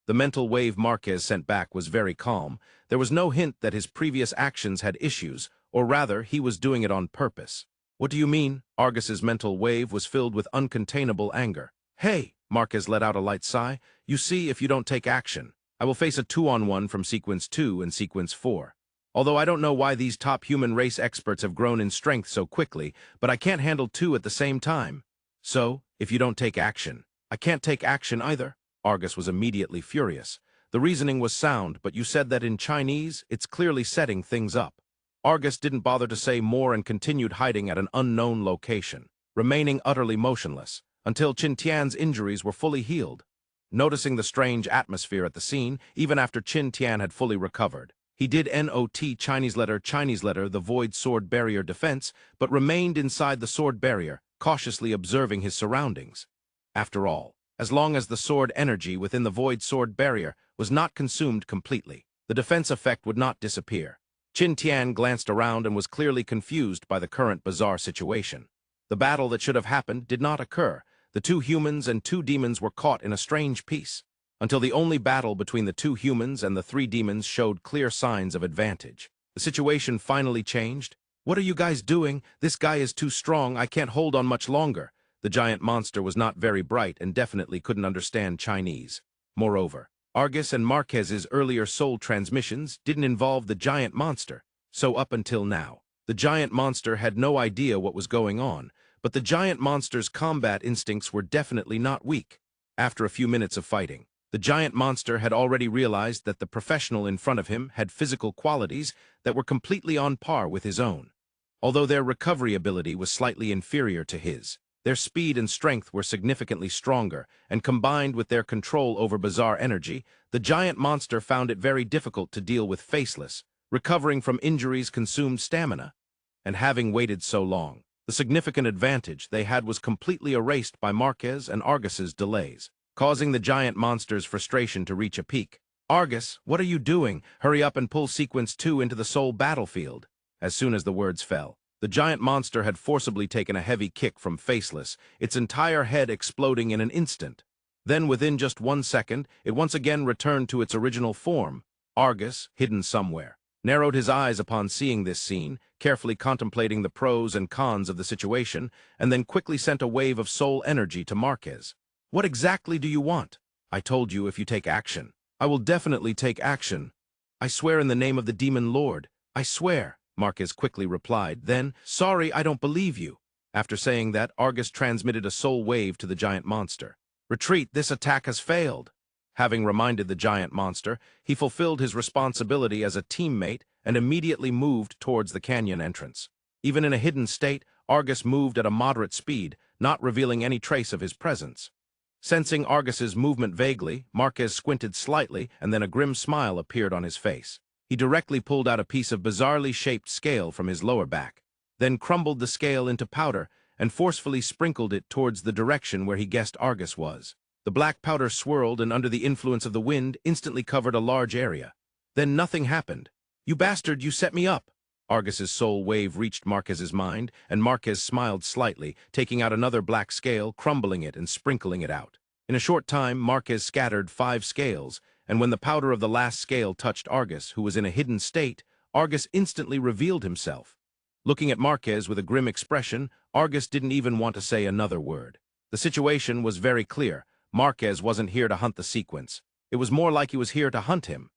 The mental wave Marquez sent back was very calm. There was no hint that his previous actions had issues, or rather, he was doing it on purpose. "What do you mean?" Argus's mental wave was filled with uncontainable anger. "Hey!" Marquez let out a light sigh. "You see, if you don't take action, I will face a 2-on-1 from Sequence 2 and Sequence 4. Although I don't know why these top human race experts have grown in strength so quickly, but I can't handle 2 at the same time. So, if you don't take action, I can't take action either." Argus was immediately furious. The reasoning was sound, but you said that in Chinese, it's clearly setting things up. Argus didn't bother to say more and continued hiding at an unknown location, remaining utterly motionless, until Qin Tian's injuries were fully healed. Noticing the strange atmosphere at the scene, even after Qin Tian had fully recovered, he did NOT Chinese letter the void sword barrier defense, but remained inside the sword barrier, cautiously observing his surroundings. After all, as long as the sword energy within the void sword barrier was not consumed completely, the defense effect would not disappear. Qin Tian glanced around and was clearly confused by the current bizarre situation. The battle that should have happened did not occur. The 2 humans and 2 demons were caught in a strange peace, until the only battle between the 2 humans and the 3 demons showed clear signs of advantage. The situation finally changed. "What are you guys doing? This guy is too strong, I can't hold on much longer." The giant monster was not very bright and definitely couldn't understand Chinese. Moreover, Argus and Marquez's earlier soul transmissions didn't involve the giant monster, so up until now, the giant monster had no idea what was going on, but the giant monster's combat instincts were definitely not weak. After a few minutes of fighting, the giant monster had already realized that the professional in front of him had physical qualities that were completely on par with his own. Although their recovery ability was slightly inferior to his, their speed and strength were significantly stronger, and combined with their control over bizarre energy, the giant monster found it very difficult to deal with Faceless, recovering from injuries consumed stamina. And having waited so long, the significant advantage they had was completely erased by Marquez and Argus's delays, causing the giant monster's frustration to reach a peak. Argus, what are you doing? Hurry up and pull Sequence 2 into the soul battlefield. As soon as the words fell, the giant monster had forcibly taken a heavy kick from Faceless, its entire head exploding in an instant. Then, within just 1 second, it once again returned to its original form. Argus, hidden somewhere, narrowed his eyes upon seeing this scene, carefully contemplating the pros and cons of the situation, and then quickly sent a wave of soul energy to Marquez. What exactly do you want? I told you if you take action. I will definitely take action. I swear in the name of the Demon Lord. I swear, Marquez quickly replied. Then, sorry, I don't believe you. After saying that, Argus transmitted a soul wave to the giant monster. Retreat, this attack has failed. Having reminded the giant monster, he fulfilled his responsibility as a teammate and immediately moved towards the canyon entrance. Even in a hidden state, Argus moved at a moderate speed, not revealing any trace of his presence. Sensing Argus's movement vaguely, Marquez squinted slightly, and then a grim smile appeared on his face. He directly pulled out a piece of bizarrely shaped scale from his lower back, then crumbled the scale into powder and forcefully sprinkled it towards the direction where he guessed Argus was. The black powder swirled and under the influence of the wind instantly covered a large area. Then nothing happened. You bastard, you set me up! Argus's soul wave reached Marquez's mind, and Marquez smiled slightly, taking out another black scale, crumbling it and sprinkling it out. In a short time, Marquez scattered 5 scales, and when the powder of the last scale touched Argus, who was in a hidden state, Argus instantly revealed himself. Looking at Marquez with a grim expression, Argus didn't even want to say another word. The situation was very clear. Marquez wasn't here to hunt the Sequence. It was more like he was here to hunt him.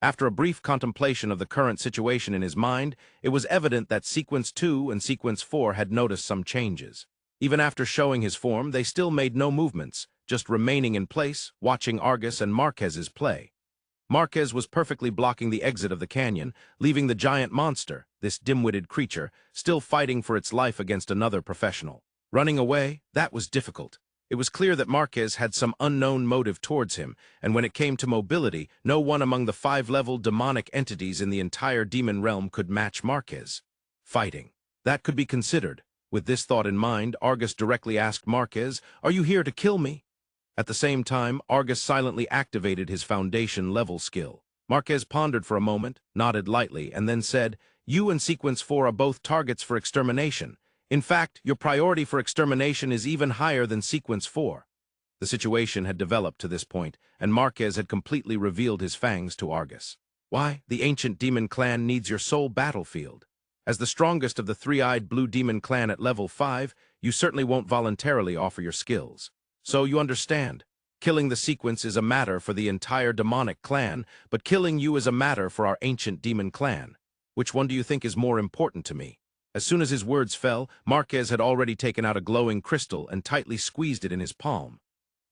After a brief contemplation of the current situation in his mind, it was evident that Sequence 2 and Sequence 4 had noticed some changes. Even after showing his form, they still made no movements, just remaining in place, watching Argus and Marquez's play. Marquez was perfectly blocking the exit of the canyon, leaving the giant monster, this dim-witted creature, still fighting for its life against another professional. Running away, that was difficult. It was clear that Marquez had some unknown motive towards him, and when it came to mobility, no one among the 5-level demonic entities in the entire demon realm could match Marquez. Fighting. That could be considered. With this thought in mind, Argus directly asked Marquez, "Are you here to kill me?" At the same time, Argus silently activated his foundation-level skill. Marquez pondered for a moment, nodded lightly, and then said, "You and Sequence 4 are both targets for extermination. In fact, your priority for extermination is even higher than Sequence 4. The situation had developed to this point, and Marquez had completely revealed his fangs to Argus. Why, the ancient demon clan needs your soul battlefield. As the strongest of the 3-eyed blue demon clan at level 5, you certainly won't voluntarily offer your skills. So you understand. Killing the Sequence is a matter for the entire demonic clan, but killing you is a matter for our ancient demon clan. Which one do you think is more important to me?" As soon as his words fell, Marquez had already taken out a glowing crystal and tightly squeezed it in his palm.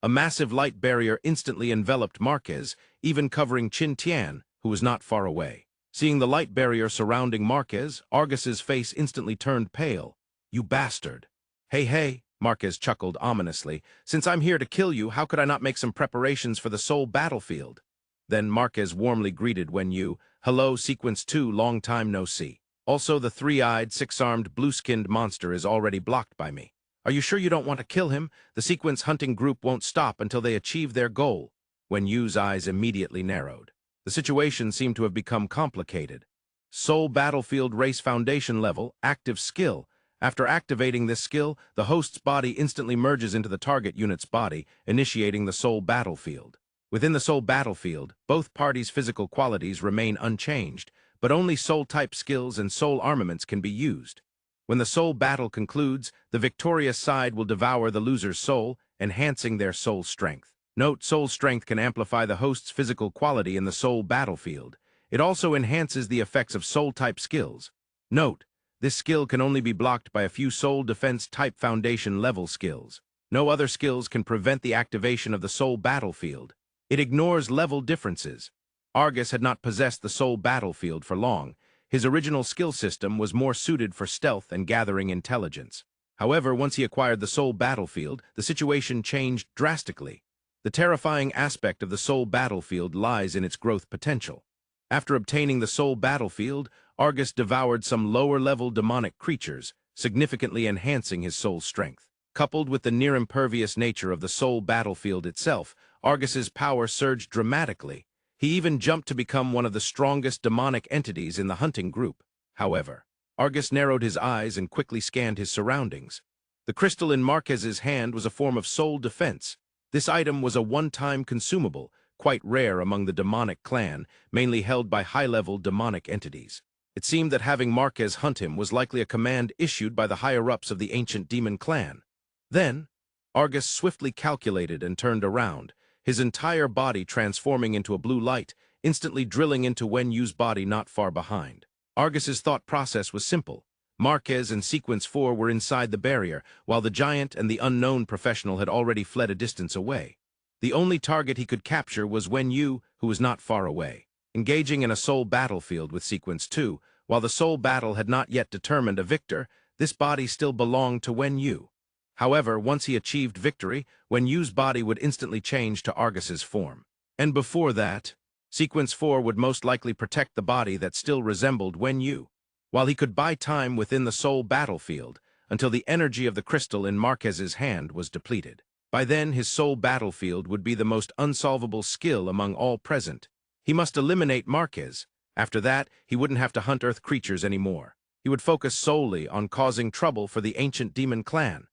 A massive light barrier instantly enveloped Marquez, even covering Tian, who was not far away. Seeing the light barrier surrounding Marquez, Argus's face instantly turned pale. "You bastard." Hey, Marquez chuckled ominously. "Since I'm here to kill you, how could I not make some preparations for the soul battlefield?" Then Marquez warmly greeted Wenyu. "Hello, Sequence 2, long time no see. Also, the 3-eyed, 6-armed, blue-skinned monster is already blocked by me. Are you sure you don't want to kill him? The Sequence hunting group won't stop until they achieve their goal." Wenyu's eyes immediately narrowed. The situation seemed to have become complicated. Soul Battlefield Race Foundation level, active skill. After activating this skill, the host's body instantly merges into the target unit's body, initiating the Soul Battlefield. Within the Soul Battlefield, both parties' physical qualities remain unchanged, but only soul-type skills and soul armaments can be used. When the soul battle concludes, the victorious side will devour the loser's soul, enhancing their soul strength. Note, soul strength can amplify the host's physical quality in the soul battlefield. It also enhances the effects of soul-type skills. Note, this skill can only be blocked by a few soul defense-type foundation-level skills. No other skills can prevent the activation of the soul battlefield. It ignores level differences. Argus had not possessed the soul battlefield for long. His original skill system was more suited for stealth and gathering intelligence. However, once he acquired the soul battlefield, the situation changed drastically. The terrifying aspect of the soul battlefield lies in its growth potential. After obtaining the soul battlefield, Argus devoured some lower-level demonic creatures, significantly enhancing his soul strength. Coupled with the near-impervious nature of the soul battlefield itself, Argus's power surged dramatically. He even jumped to become one of the strongest demonic entities in the hunting group. However, Argus narrowed his eyes and quickly scanned his surroundings. The crystal in Marquez's hand was a form of soul defense. This item was a one-time consumable, quite rare among the demonic clan, mainly held by high-level demonic entities. It seemed that having Marquez hunt him was likely a command issued by the higher-ups of the ancient demon clan. Then, Argus swiftly calculated and turned around, his entire body transforming into a blue light, instantly drilling into Wenyu's body not far behind. Argus's thought process was simple. Marquez and Sequence 4 were inside the barrier, while the giant and the unknown professional had already fled a distance away. The only target he could capture was Wenyu, who was not far away. Engaging in a soul battlefield with Sequence 2, while the soul battle had not yet determined a victor, this body still belonged to Wenyu. However, once he achieved victory, Wenyu's body would instantly change to Argus's form. And before that, Sequence 4 would most likely protect the body that still resembled Wenyu, while he could buy time within the soul battlefield until the energy of the crystal in Marquez's hand was depleted. By then, his soul battlefield would be the most unsolvable skill among all present. He must eliminate Marquez. After that, he wouldn't have to hunt Earth creatures anymore. He would focus solely on causing trouble for the ancient demon clan.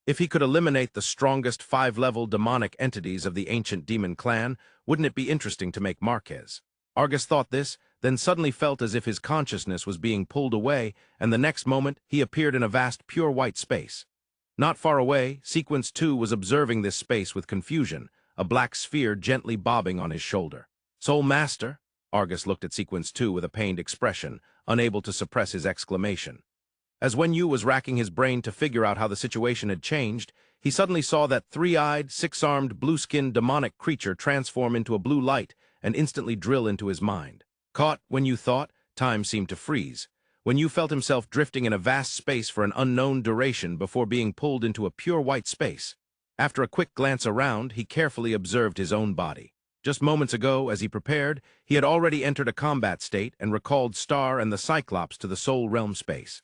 If he could eliminate the strongest 5-level demonic entities of the ancient demon clan, wouldn't it be interesting to make Marquez? Argus thought this, then suddenly felt as if his consciousness was being pulled away, and the next moment he appeared in a vast pure white space. Not far away, Sequence 2 was observing this space with confusion, a black sphere gently bobbing on his shoulder. Soul Master? Argus looked at Sequence 2 with a pained expression, unable to suppress his exclamation. As Wenyu was racking his brain to figure out how the situation had changed, he suddenly saw that three-eyed, six-armed, blue-skinned demonic creature transform into a blue light and instantly drill into his mind. Caught, Wenyu thought, time seemed to freeze. Wenyu felt himself drifting in a vast space for an unknown duration before being pulled into a pure white space. After a quick glance around, he carefully observed his own body. Just moments ago, as he prepared, he had already entered a combat state and recalled Star and the Cyclops to the Soul Realm space.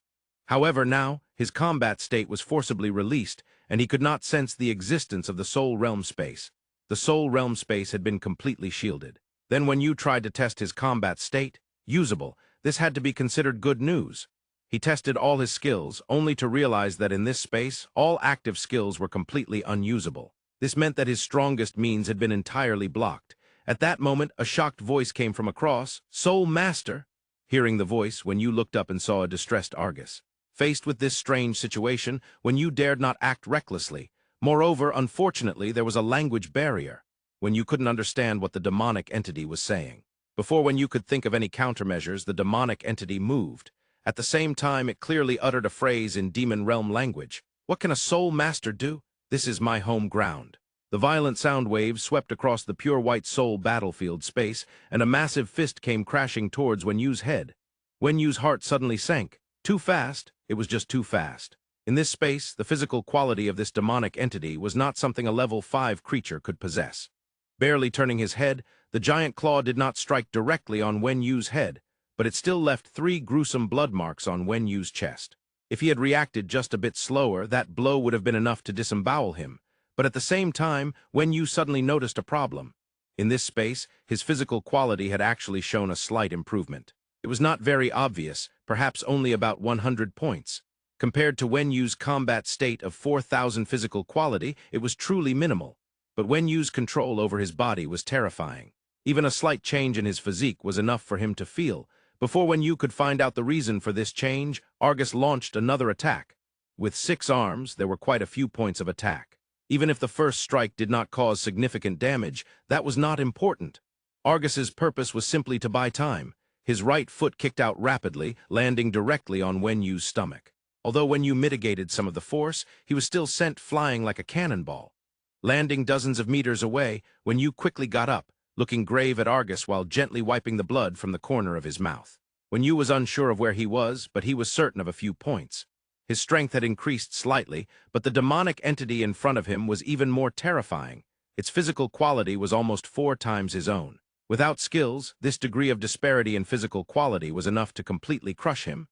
However, now, his combat state was forcibly released, and he could not sense the existence of the Soul Realm space. The Soul Realm space had been completely shielded. Then when you tried to test his combat state, usable, this had to be considered good news. He tested all his skills, only to realize that in this space, all active skills were completely unusable. This meant that his strongest means had been entirely blocked. At that moment, a shocked voice came from across, "Soul Master!" Hearing the voice, when you looked up and saw a distressed Argus. Faced with this strange situation, when you dared not act recklessly. Moreover, unfortunately, there was a language barrier. When you couldn't understand what the demonic entity was saying. Before when you could think of any countermeasures, the demonic entity moved. At the same time, it clearly uttered a phrase in demon realm language. "What can a soul master do? This is my home ground." The violent sound waves swept across the pure white soul battlefield space, and a massive fist came crashing towards Wenyu's head. Wenyu's heart suddenly sank. Too fast, it was just too fast. In this space, the physical quality of this demonic entity was not something a level 5 creature could possess. Barely turning his head, the giant claw did not strike directly on Wenyu's head, but it still left 3 gruesome blood marks on Wenyu's chest. If he had reacted just a bit slower, that blow would have been enough to disembowel him. But at the same time, Wenyu suddenly noticed a problem. In this space, his physical quality had actually shown a slight improvement. It was not very obvious, perhaps only about 100 points. Compared to Wenyu's combat state of 4,000 physical quality, it was truly minimal. But Wenyu's control over his body was terrifying. Even a slight change in his physique was enough for him to feel. Before Wenyu could find out the reason for this change, Argus launched another attack. With 6 arms, there were quite a few points of attack. Even if the first strike did not cause significant damage, that was not important. Argus's purpose was simply to buy time. His right foot kicked out rapidly, landing directly on Wenyu's stomach. Although Wenyu mitigated some of the force, he was still sent flying like a cannonball. Landing dozens of meters away, Wenyu quickly got up, looking grave at Argus while gently wiping the blood from the corner of his mouth. Wenyu was unsure of where he was, but he was certain of a few points. His strength had increased slightly, but the demonic entity in front of him was even more terrifying. Its physical quality was almost 4 times his own. Without skills, this degree of disparity in physical quality was enough to completely crush him.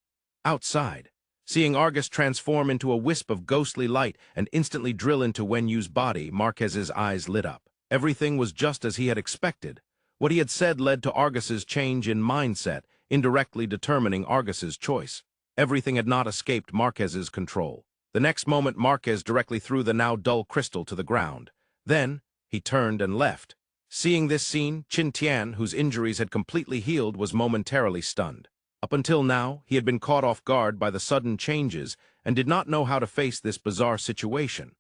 Outside, seeing Argus transform into a wisp of ghostly light and instantly drill into Wenyu's body, Marquez's eyes lit up. Everything was just as he had expected. What he had said led to Argus's change in mindset, indirectly determining Argus's choice. Everything had not escaped Marquez's control. The next moment, Marquez directly threw the now dull crystal to the ground. Then, he turned and left. Seeing this scene, Qin Tian, whose injuries had completely healed, was momentarily stunned. Up until now, he had been caught off guard by the sudden changes and did not know how to face this bizarre situation.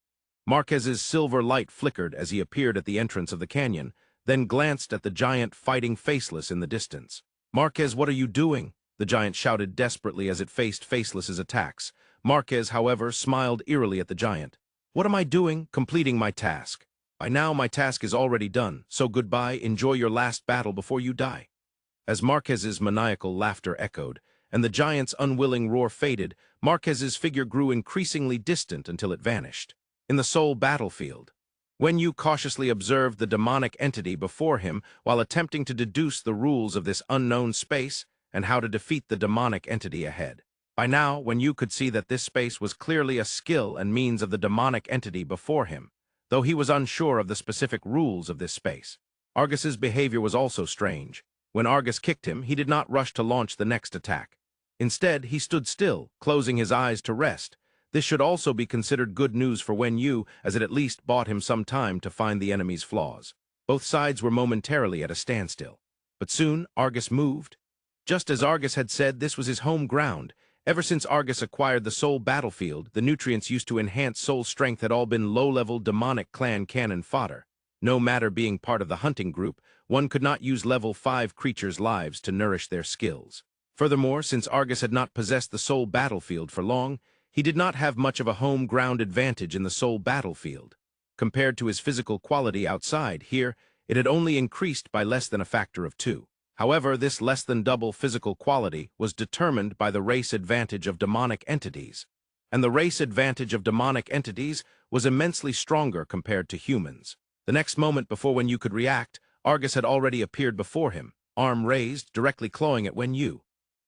Marquez's silver light flickered as he appeared at the entrance of the canyon, then glanced at the giant fighting Faceless in the distance. "Marquez, what are you doing?" the giant shouted desperately as it faced Faceless's attacks. Marquez, however, smiled eerily at the giant. "What am I doing? Completing my task. By now my task is already done, so goodbye, enjoy your last battle before you die." As Marquez's maniacal laughter echoed, and the giant's unwilling roar faded, Marquez's figure grew increasingly distant until it vanished. In the Soul battlefield, Wenyu cautiously observed the demonic entity before him while attempting to deduce the rules of this unknown space and how to defeat the demonic entity ahead. By now, Wenyu could see that this space was clearly a skill and means of the demonic entity before him, though he was unsure of the specific rules of this space. Argus's behavior was also strange. When Argus kicked him, he did not rush to launch the next attack. Instead, he stood still, closing his eyes to rest. This should also be considered good news for Wenyu, as it at least bought him some time to find the enemy's flaws. Both sides were momentarily at a standstill. But soon, Argus moved. Just as Argus had said, this was his home ground. Ever since Argus acquired the Soul battlefield, the nutrients used to enhance Soul strength had all been low-level demonic clan cannon fodder. No matter being part of the hunting group, one could not use level 5 creatures' lives to nourish their skills. Furthermore, since Argus had not possessed the Soul battlefield for long, he did not have much of a home ground advantage in the Soul battlefield. Compared to his physical quality outside, here, it had only increased by less than a factor of 2. However, this less than double physical quality was determined by the race advantage of demonic entities. And the race advantage of demonic entities was immensely stronger compared to humans. The next moment before Wenyu could react, Argus had already appeared before him, arm raised, directly clawing at Wenyu.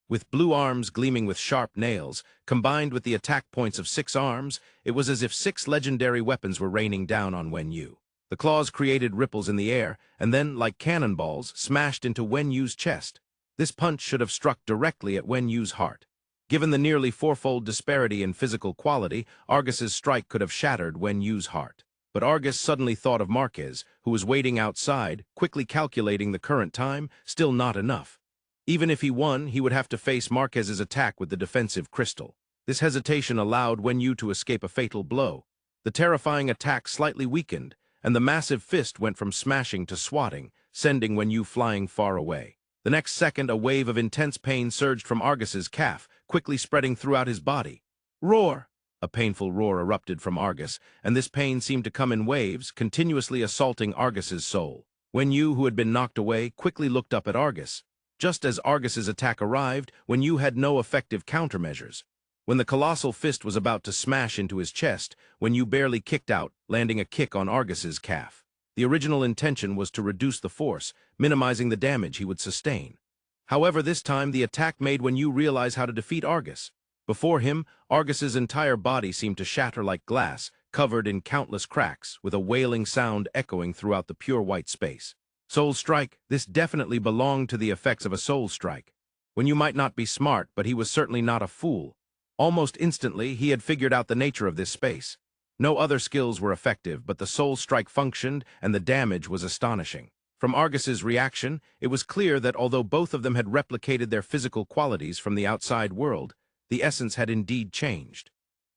With blue arms gleaming with sharp nails, combined with the attack points of 6 arms, it was as if 6 legendary weapons were raining down on Wenyu. The claws created ripples in the air, and then, like cannonballs, smashed into Wenyu's chest. This punch should have struck directly at Wenyu's heart. Given the nearly 4-fold disparity in physical quality, Argus's strike could have shattered Wenyu's heart. But Argus suddenly thought of Marquez, who was waiting outside, quickly calculating the current time, still not enough. Even if he won, he would have to face Marquez's attack with the defensive crystal. This hesitation allowed Wenyu to escape a fatal blow. The terrifying attack slightly weakened, and the massive fist went from smashing to swatting, sending Wenyu flying far away. The next second, a wave of intense pain surged from Argus's calf, quickly spreading throughout his body. "Roar!" A painful roar erupted from Argus, and this pain seemed to come in waves, continuously assaulting Argus's soul. Wenyu, who had been knocked away, quickly looked up at Argus. Just as Argus's attack arrived, Wenyu had no effective countermeasures. When the colossal fist was about to smash into his chest, Wenyu barely kicked out, landing a kick on Argus's calf. The original intention was to reduce the force, minimizing the damage he would sustain. However, this time the attack made Wenyu realize how to defeat Argus. Before him, Argus's entire body seemed to shatter like glass, covered in countless cracks, with a wailing sound echoing throughout the pure white space. Soul Strike, this definitely belonged to the effects of a Soul Strike. Wenyu might not be smart, but he was certainly not a fool. Almost instantly, he had figured out the nature of this space. No other skills were effective, but the Soul Strike functioned, and the damage was astonishing. From Argus's reaction, it was clear that although both of them had replicated their physical qualities from the outside world, the essence had indeed changed.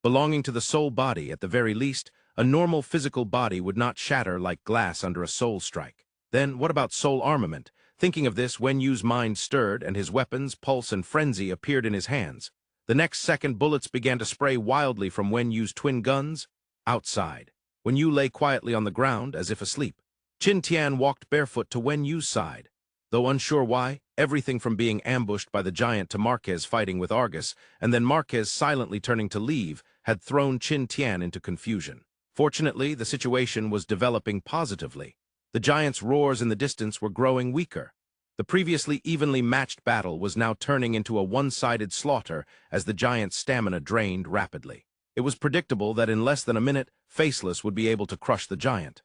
Belonging to the soul body, at the very least, a normal physical body would not shatter like glass under a Soul Strike. Then, what about soul armament? Thinking of this, Wenyu's mind stirred, and his weapons, pulse, and frenzy appeared in his hands. The next second, bullets began to spray wildly from Wenyu's twin guns. Outside, Wenyu lay quietly on the ground, as if asleep. Qin Tian walked barefoot to Wenyu's side. Though unsure why, everything from being ambushed by the giant to Marquez fighting with Argus, and then Marquez silently turning to leave, had thrown Qin Tian into confusion. Fortunately, the situation was developing positively. The giant's roars in the distance were growing weaker. The previously evenly matched battle was now turning into a one-sided slaughter as the giant's stamina drained rapidly. It was predictable that in less than a minute, Faceless would be able to crush the giant.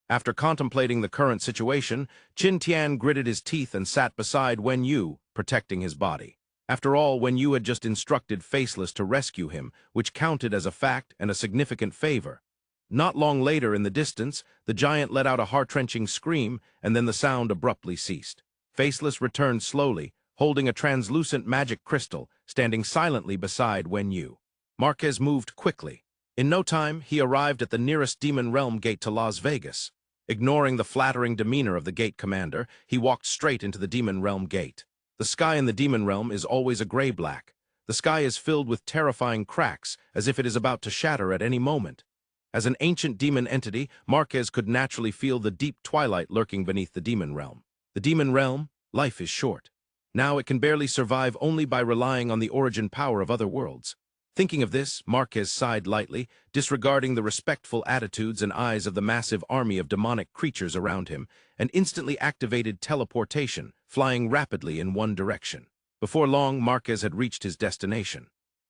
After contemplating the current situation, Qin Tian gritted his teeth and sat beside Wen Yu, protecting his body. After all, Wen Yu had just instructed Faceless to rescue him, which counted as a fact and a significant favor. Not long later, in the distance, the giant let out a heart-wrenching scream, and then the sound abruptly ceased. Faceless returned slowly, holding a translucent magic crystal, standing silently beside Wen Yu. Marquez moved quickly. In no time, he arrived at the nearest Demon Realm gate to Las Vegas. Ignoring the flattering demeanor of the gate commander, he walked straight into the Demon Realm gate. The sky in the Demon Realm is always a gray-black. The sky is filled with terrifying cracks, as if it is about to shatter at any moment. As an ancient demon entity, Marquez could naturally feel the deep twilight lurking beneath the Demon Realm. The Demon Realm, life is short. Now it can barely survive only by relying on the origin power of other worlds. Thinking of this, Marquez sighed lightly, disregarding the respectful attitudes and eyes of the massive army of demonic creatures around him, and instantly activated teleportation, flying rapidly in one direction. Before long, Marquez had reached his destination.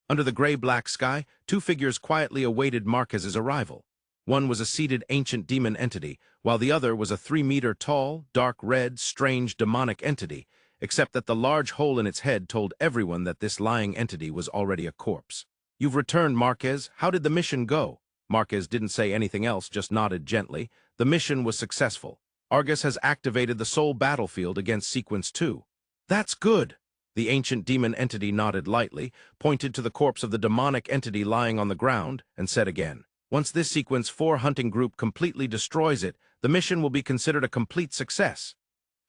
Under the gray-black sky, two figures quietly awaited Marquez's arrival. One was a seated ancient demon entity, while the other was a 3-meter-tall, dark red, strange demonic entity, except that the large hole in its head told everyone that this lying entity was already a corpse. "You've returned, Marquez. How did the mission go?" Marquez didn't say anything else, just nodded gently. The mission was successful. Argus has activated the soul battlefield against Sequence 2. "That's good." The ancient demon entity nodded lightly, pointed to the corpse of the demonic entity lying on the ground, and said again, "Once this Sequence 4 hunting group completely destroys it, the mission will be considered a complete success."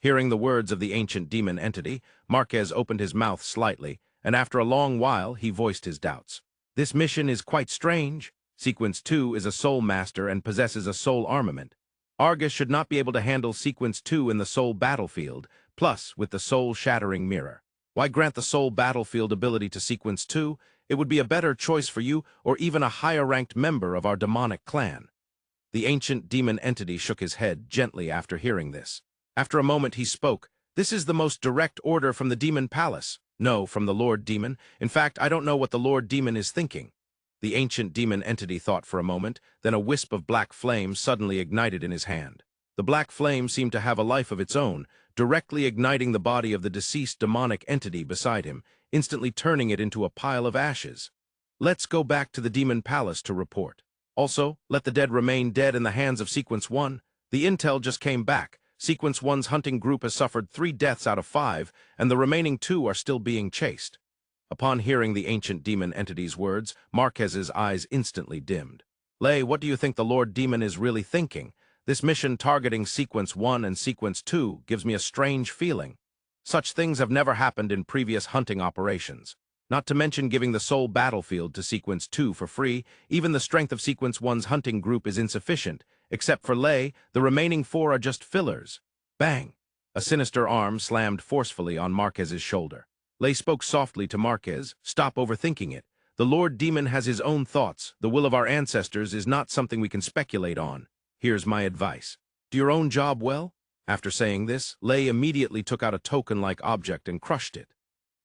Hearing the words of the ancient demon entity, Marquez opened his mouth slightly, and after a long while he voiced his doubts. "This mission is quite strange. Sequence 2 is a soul master and possesses a soul armament. Argus should not be able to handle Sequence 2 in the soul battlefield, plus with the soul-shattering mirror. Why grant the soul battlefield ability to Sequence 2? It would be a better choice for you or even a higher-ranked member of our demonic clan." The ancient demon entity shook his head gently after hearing this. After a moment he spoke. "This is the most direct order from the Demon Palace. No, from the Lord Demon. In fact, I don't know what the Lord Demon is thinking." The ancient demon entity thought for a moment, then a wisp of black flame suddenly ignited in his hand. The black flame seemed to have a life of its own, directly igniting the body of the deceased demonic entity beside him, instantly turning it into a pile of ashes. "Let's go back to the Demon Palace to report. Also, let the dead remain dead in the hands of Sequence 1. The intel just came back. Sequence 1's hunting group has suffered 3 deaths out of 5, and the remaining 2 are still being chased." Upon hearing the ancient demon entity's words, Marquez's eyes instantly dimmed. "Lei, what do you think the Lord Demon is really thinking? This mission targeting Sequence 1 and Sequence 2 gives me a strange feeling. Such things have never happened in previous hunting operations. Not to mention giving the soul battlefield to Sequence 2 for free, even the strength of Sequence 1's hunting group is insufficient. Except for Lei, the remaining 4 are just fillers." Bang! A sinister arm slammed forcefully on Marquez's shoulder. Lei spoke softly to Marquez. "Stop overthinking it. The Lord Demon has his own thoughts. The will of our ancestors is not something we can speculate on. Here's my advice. Do your own job well." After saying this, Lei immediately took out a token-like object and crushed it.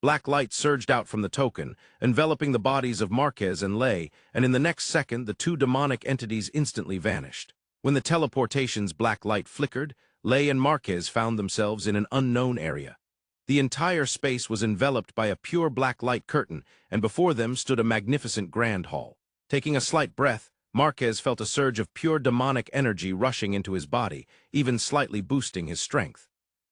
Black light surged out from the token, enveloping the bodies of Marquez and Lei, and in the next second the 2 demonic entities instantly vanished. When the teleportation's black light flickered, Lei and Marquez found themselves in an unknown area. The entire space was enveloped by a pure black light curtain, and before them stood a magnificent grand hall. Taking a slight breath, Marquez felt a surge of pure demonic energy rushing into his body, even slightly boosting his strength.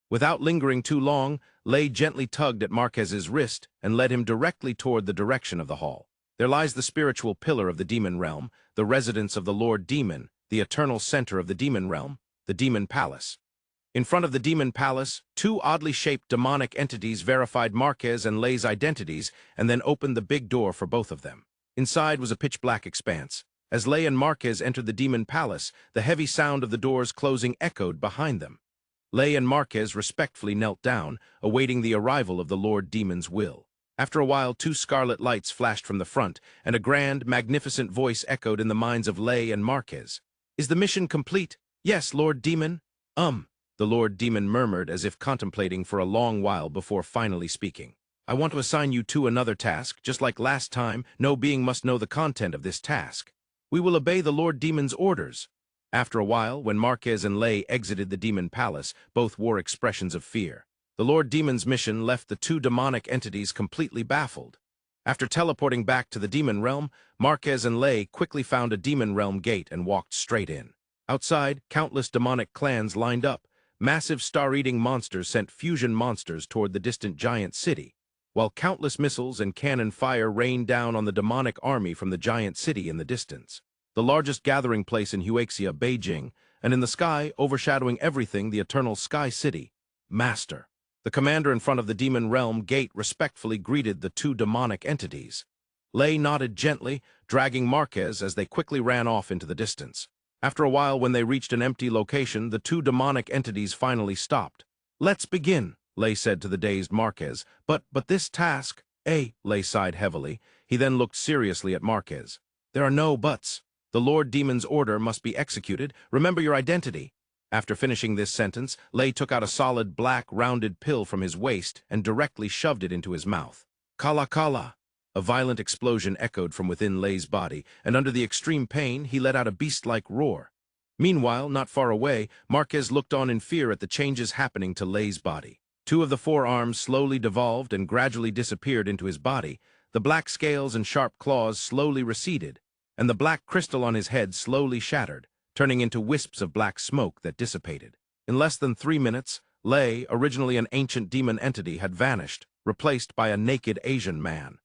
Without lingering too long, Lei gently tugged at Marquez's wrist and led him directly toward the direction of the hall. "There lies the spiritual pillar of the demon realm, the residence of the Lord Demon, the eternal center of the demon realm, the Demon Palace." In front of the Demon Palace, 2 oddly shaped demonic entities verified Marquez and Lei's identities and then opened the big door for both of them. Inside was a pitch-black expanse. As Lei and Marquez entered the Demon Palace, the heavy sound of the doors closing echoed behind them. Lei and Marquez respectfully knelt down, awaiting the arrival of the Lord Demon's will. After a while, 2 scarlet lights flashed from the front, and a grand, magnificent voice echoed in the minds of Lei and Marquez. "Is the mission complete?" "Yes, Lord Demon." The Lord Demon murmured as if contemplating for a long while before finally speaking. "I want to assign you to another task. Just like last time, no being must know the content of this task. We will obey the Lord Demon's orders." After a while, when Marquez and Lei exited the demon palace, both wore expressions of fear. The Lord Demon's mission left the two demonic entities completely baffled. After teleporting back to the demon realm, Marquez and Lei quickly found a demon realm gate and walked straight in. Outside, countless demonic clans lined up. Massive star-eating monsters sent fusion monsters toward the distant giant city, while countless missiles and cannon fire rained down on the demonic army from the giant city in the distance. The largest gathering place in Huaxia, Beijing, and in the sky, overshadowing everything, the eternal Sky City, Master. The commander in front of the demon realm gate respectfully greeted the two demonic entities. Lei nodded gently, dragging Marquez as they quickly ran off into the distance. After a while, when they reached an empty location, the two demonic entities finally stopped. "Let's begin," Lei said to the dazed Marquez. But this task..." Lei sighed heavily. He then looked seriously at Marquez. "There are no buts. The Lord Demon's order must be executed. Remember your identity." After finishing this sentence, Lei took out a solid black, rounded pill from his waist and directly shoved it into his mouth. "Kala kala!" A violent explosion echoed from within Lei's body, and under the extreme pain, he let out a beast-like roar. Meanwhile, not far away, Marquez looked on in fear at the changes happening to Lei's body. Two of the four arms slowly devolved and gradually disappeared into his body. The black scales and sharp claws slowly receded, and the black crystal on his head slowly shattered, turning into wisps of black smoke that dissipated. In less than 3 minutes, Lei, originally an ancient demon entity, had vanished, replaced by a naked Asian man.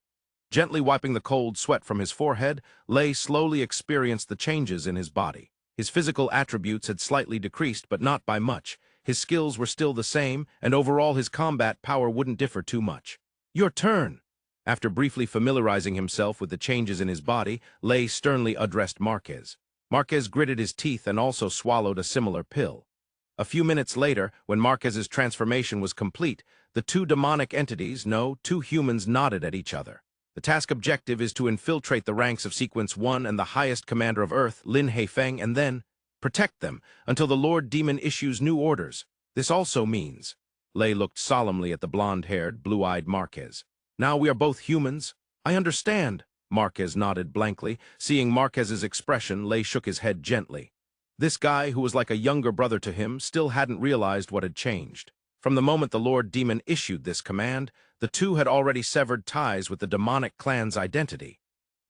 Gently wiping the cold sweat from his forehead, Lei slowly experienced the changes in his body. His physical attributes had slightly decreased, but not by much. His skills were still the same, and overall his combat power wouldn't differ too much. "Your turn!" After briefly familiarizing himself with the changes in his body, Lei sternly addressed Marquez. Marquez gritted his teeth and also swallowed a similar pill. A few minutes later, when Marquez's transformation was complete, the two demonic entities, no, two humans, nodded at each other. The task objective is to infiltrate the ranks of Sequence 1 and the highest commander of Earth, Lin Heifeng, and then protect them until the Lord Demon issues new orders. This also means... Lei looked solemnly at the blonde-haired, blue-eyed Marquez. "Now we are both humans." "I understand." Marquez nodded blankly. Seeing Marquez's expression, Lei shook his head gently. This guy, who was like a younger brother to him, still hadn't realized what had changed. From the moment the Lord Demon issued this command, the two had already severed ties with the demonic clan's identity.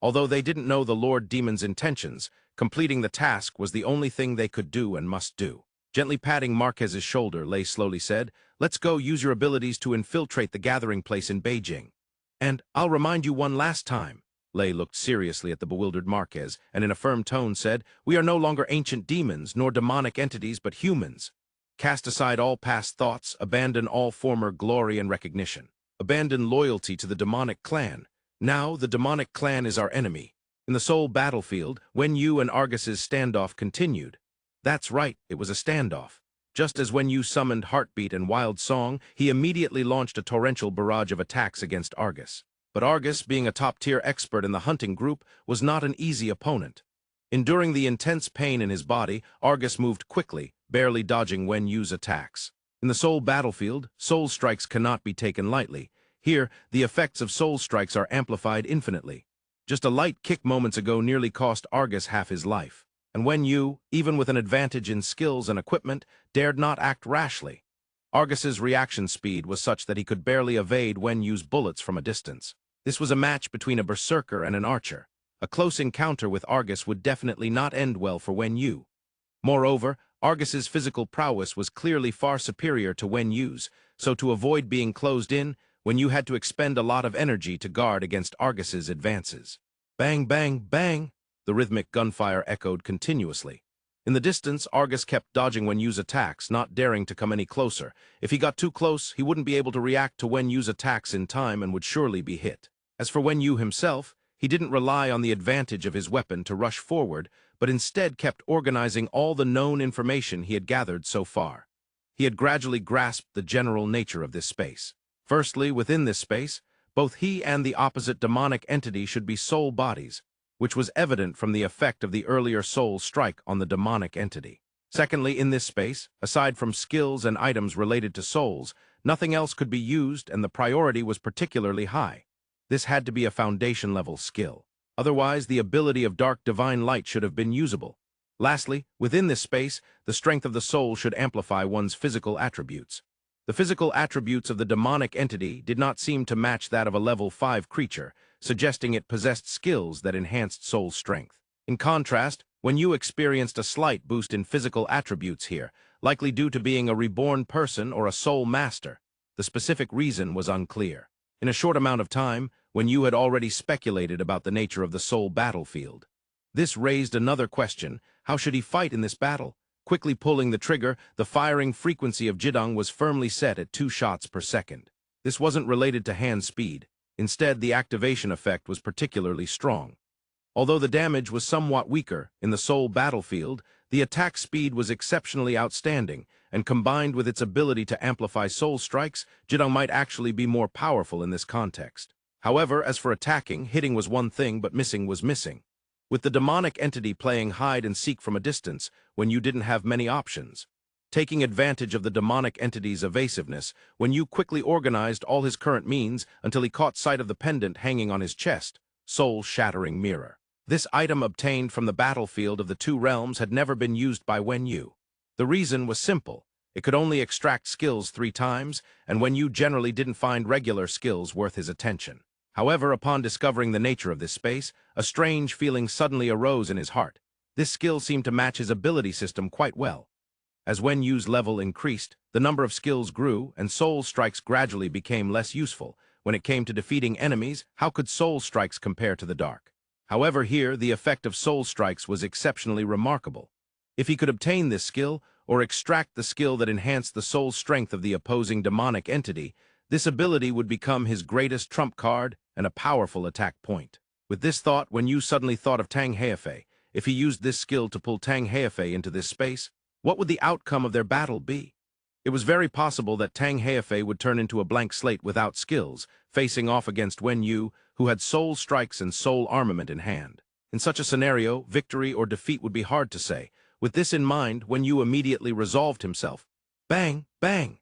Although they didn't know the Lord Demon's intentions, completing the task was the only thing they could do and must do. Gently patting Marquez's shoulder, Lei slowly said, "Let's go use your abilities to infiltrate the gathering place in Beijing. And I'll remind you one last time." Lei looked seriously at the bewildered Marquez, and in a firm tone said, "We are no longer ancient demons, nor demonic entities, but humans. Cast aside all past thoughts, abandon all former glory and recognition. Abandon loyalty to the demonic clan. Now the demonic clan is our enemy." In the Seoul battlefield, Hanyue and Argus's standoff continued. That's right, it was a standoff. Just as Hanyue summoned Heartbeat and Wild Song, he immediately launched a torrential barrage of attacks against Argus. But Argus, being a top-tier expert in the hunting group, was not an easy opponent. Enduring the intense pain in his body, Argus moved quickly, barely dodging Hanyue's attacks. In the Soul battlefield, soul strikes cannot be taken lightly. Here, the effects of soul strikes are amplified infinitely. Just a light kick moments ago nearly cost Argus half his life. And Hanyue, even with an advantage in skills and equipment, dared not act rashly. Argus's reaction speed was such that he could barely evade Hanyue's bullets from a distance. This was a match between a berserker and an archer. A close encounter with Argus would definitely not end well for Hanyue. Moreover, Argus's physical prowess was clearly far superior to Hanyue's, so to avoid being closed in, Hanyue had to expend a lot of energy to guard against Argus's advances. Bang, bang, bang! The rhythmic gunfire echoed continuously. In the distance, Argus kept dodging Hanyue's attacks, not daring to come any closer. If he got too close, he wouldn't be able to react to Hanyue's attacks in time and would surely be hit. As for Hanyue himself, he didn't rely on the advantage of his weapon to rush forward, but instead kept organizing all the known information he had gathered so far. He had gradually grasped the general nature of this space. Firstly, within this space, both he and the opposite demonic entity should be soul bodies, which was evident from the effect of the earlier soul strike on the demonic entity. Secondly, in this space, aside from skills and items related to souls, nothing else could be used, and the priority was particularly high. This had to be a foundation-level skill. Otherwise, the ability of Dark Divine Light should have been usable. Lastly, within this space, the strength of the soul should amplify one's physical attributes. The physical attributes of the demonic entity did not seem to match that of a level 5 creature, suggesting it possessed skills that enhanced soul strength. In contrast, when you experienced a slight boost in physical attributes here, likely due to being a reborn person or a soul master, the specific reason was unclear. In a short amount of time, when you had already speculated about the nature of the soul battlefield. This raised another question: how should he fight in this battle? Quickly pulling the trigger, the firing frequency of Jidong was firmly set at 2 shots per second. This wasn't related to hand speed. Instead, the activation effect was particularly strong. Although the damage was somewhat weaker in the soul battlefield, the attack speed was exceptionally outstanding, and combined with its ability to amplify soul strikes, Jidong might actually be more powerful in this context. However, as for attacking, hitting was one thing, but missing was missing. With the demonic entity playing hide and seek from a distance when you didn't have many options. Taking advantage of the demonic entity's evasiveness, when you quickly organized all his current means until he caught sight of the pendant hanging on his chest, soul-shattering mirror. This item obtained from the battlefield of the 2 realms had never been used by Wenyu. The reason was simple. It could only extract skills 3 times, and Wenyu generally didn't find regular skills worth his attention. However, upon discovering the nature of this space, a strange feeling suddenly arose in his heart. This skill seemed to match his ability system quite well. As Wenyu's level increased, the number of skills grew, and soul strikes gradually became less useful. When it came to defeating enemies, how could soul strikes compare to the dark? However, here, the effect of soul strikes was exceptionally remarkable. If he could obtain this skill, or extract the skill that enhanced the soul strength of the opposing demonic entity, this ability would become his greatest trump card and a powerful attack point. With this thought, Wenyu suddenly thought of Tang Heifei. If he used this skill to pull Tang Heifei into this space, what would the outcome of their battle be? It was very possible that Tang Heifei would turn into a blank slate without skills, facing off against Wenyu, who had soul strikes and soul armament in hand. In such a scenario, victory or defeat would be hard to say. With this in mind, Wenyu immediately resolved himself. Bang! Bang!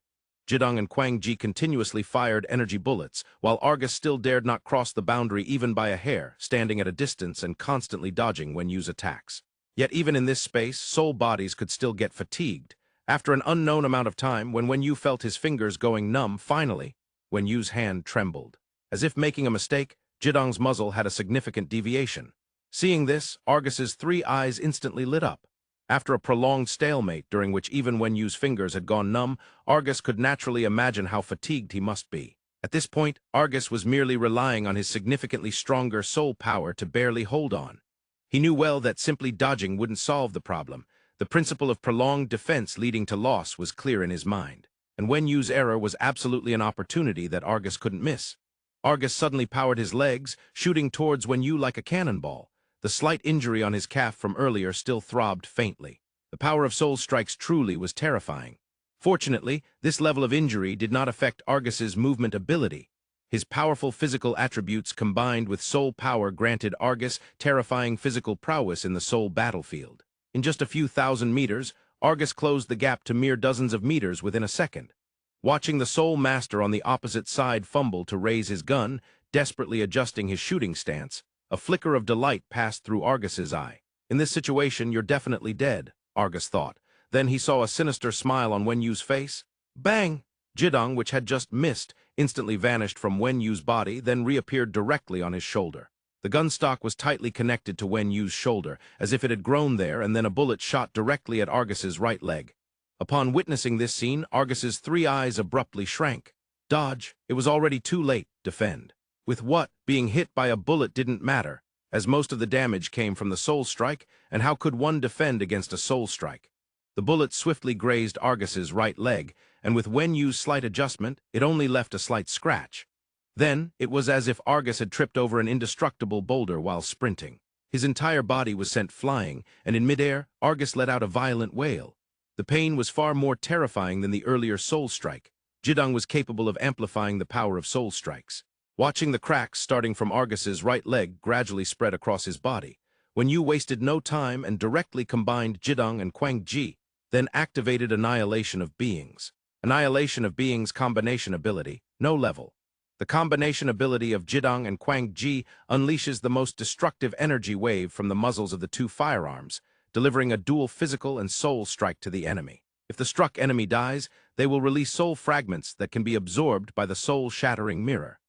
Jidong and Quang Ji continuously fired energy bullets, while Argus still dared not cross the boundary even by a hair, standing at a distance and constantly dodging Wenyu's attacks. Yet even in this space, soul bodies could still get fatigued. After an unknown amount of time, when Wenyu felt his fingers going numb, finally, Wenyu's hand trembled. As if making a mistake, Jidong's muzzle had a significant deviation. Seeing this, Argus's 3 eyes instantly lit up. After a prolonged stalemate during which even Wenyu's fingers had gone numb, Argus could naturally imagine how fatigued he must be. At this point, Argus was merely relying on his significantly stronger soul power to barely hold on. He knew well that simply dodging wouldn't solve the problem. The principle of prolonged defense leading to loss was clear in his mind, and Wenyu's error was absolutely an opportunity that Argus couldn't miss. Argus suddenly powered his legs, shooting towards Wenyu like a cannonball. The slight injury on his calf from earlier still throbbed faintly. The power of soul strikes truly was terrifying. Fortunately, this level of injury did not affect Argus's movement ability. His powerful physical attributes combined with soul power granted Argus terrifying physical prowess in the soul battlefield. In just a few thousand meters, Argus closed the gap to mere dozens of meters within a second. Watching the soul master on the opposite side fumble to raise his gun, desperately adjusting his shooting stance, a flicker of delight passed through Argus's eye. In this situation, you're definitely dead, Argus thought. Then he saw a sinister smile on Wenyu's face. Bang! Jidong, which had just missed, instantly vanished from Wenyu's body, then reappeared directly on his shoulder. The gun stock was tightly connected to Wenyu's shoulder, as if it had grown there, and then a bullet shot directly at Argus's right leg. Upon witnessing this scene, Argus's 3 eyes abruptly shrank. Dodge. It was already too late. Defend. With what, being hit by a bullet didn't matter, as most of the damage came from the soul strike, and how could one defend against a soul strike? The bullet swiftly grazed Argus's right leg, and with Wenyu's slight adjustment, it only left a slight scratch. Then, it was as if Argus had tripped over an indestructible boulder while sprinting. His entire body was sent flying, and in midair, Argus let out a violent wail. The pain was far more terrifying than the earlier soul strike. Jidong was capable of amplifying the power of soul strikes. Watching the cracks starting from Argus's right leg gradually spread across his body, Wenyu wasted no time and directly combined Jidong and Quang Ji, then activated Annihilation of Beings. Annihilation of Beings combination ability, no level. The combination ability of Jidong and Quang Ji unleashes the most destructive energy wave from the muzzles of the 2 firearms, delivering a dual physical and soul strike to the enemy. If the struck enemy dies, they will release soul fragments that can be absorbed by the soul-shattering mirror.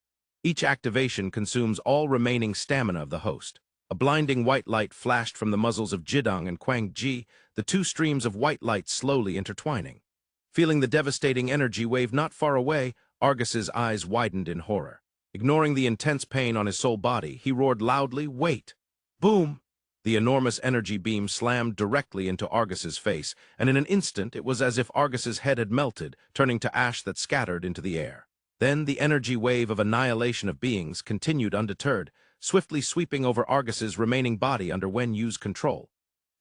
Each activation consumes all remaining stamina of the host. A blinding white light flashed from the muzzles of Jidong and Quang Ji, the two streams of white light slowly intertwining. Feeling the devastating energy wave not far away, Argus's eyes widened in horror. Ignoring the intense pain on his soul body, he roared loudly, "Wait!" Boom! The enormous energy beam slammed directly into Argus's face, and in an instant it was as if Argus's head had melted, turning to ash that scattered into the air. Then the energy wave of annihilation of beings continued undeterred, swiftly sweeping over Argus's remaining body under Wen Yu's control.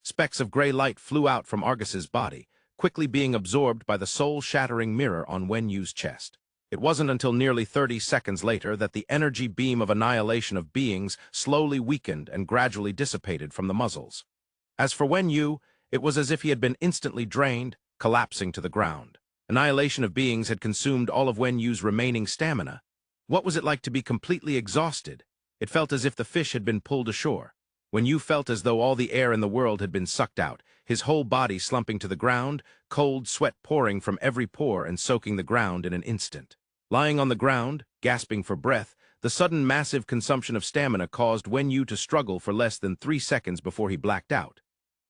Specks of gray light flew out from Argus's body, quickly being absorbed by the soul-shattering mirror on Wen Yu's chest. It wasn't until nearly 30 seconds later that the energy beam of annihilation of beings slowly weakened and gradually dissipated from the muzzles. As for Wen Yu, it was as if he had been instantly drained, collapsing to the ground. Annihilation of beings had consumed all of Wen Yu's remaining stamina. What was it like to be completely exhausted? It felt as if the fish had been pulled ashore. Wen Yu felt as though all the air in the world had been sucked out, his whole body slumping to the ground, cold sweat pouring from every pore and soaking the ground in an instant. Lying on the ground, gasping for breath, the sudden massive consumption of stamina caused Wen Yu to struggle for less than 3 seconds before he blacked out.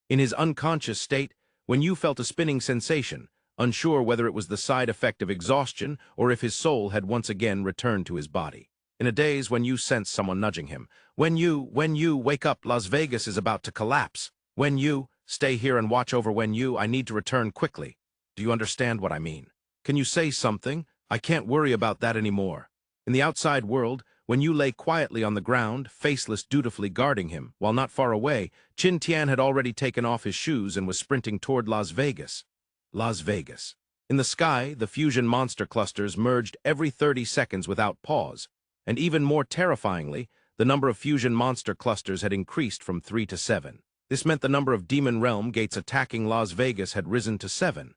In his unconscious state, Wen Yu felt a spinning sensation, unsure whether it was the side effect of exhaustion or if his soul had once again returned to his body. In a daze, Wen Yu sensed someone nudging him. Wen Yu, wake up, Las Vegas is about to collapse. Wen Yu, stay here and watch over Wen Yu, I need to return quickly. Do you understand what I mean? Can you say something? I can't worry about that anymore. In the outside world, Wen Yu lay quietly on the ground, faceless dutifully guarding him, while not far away, Qin Tian had already taken off his shoes and was sprinting toward Las Vegas. Las Vegas. In the sky, the fusion monster clusters merged every 30 seconds without pause, and even more terrifyingly, the number of fusion monster clusters had increased from 3 to 7. This meant the number of Demon Realm gates attacking Las Vegas had risen to 7.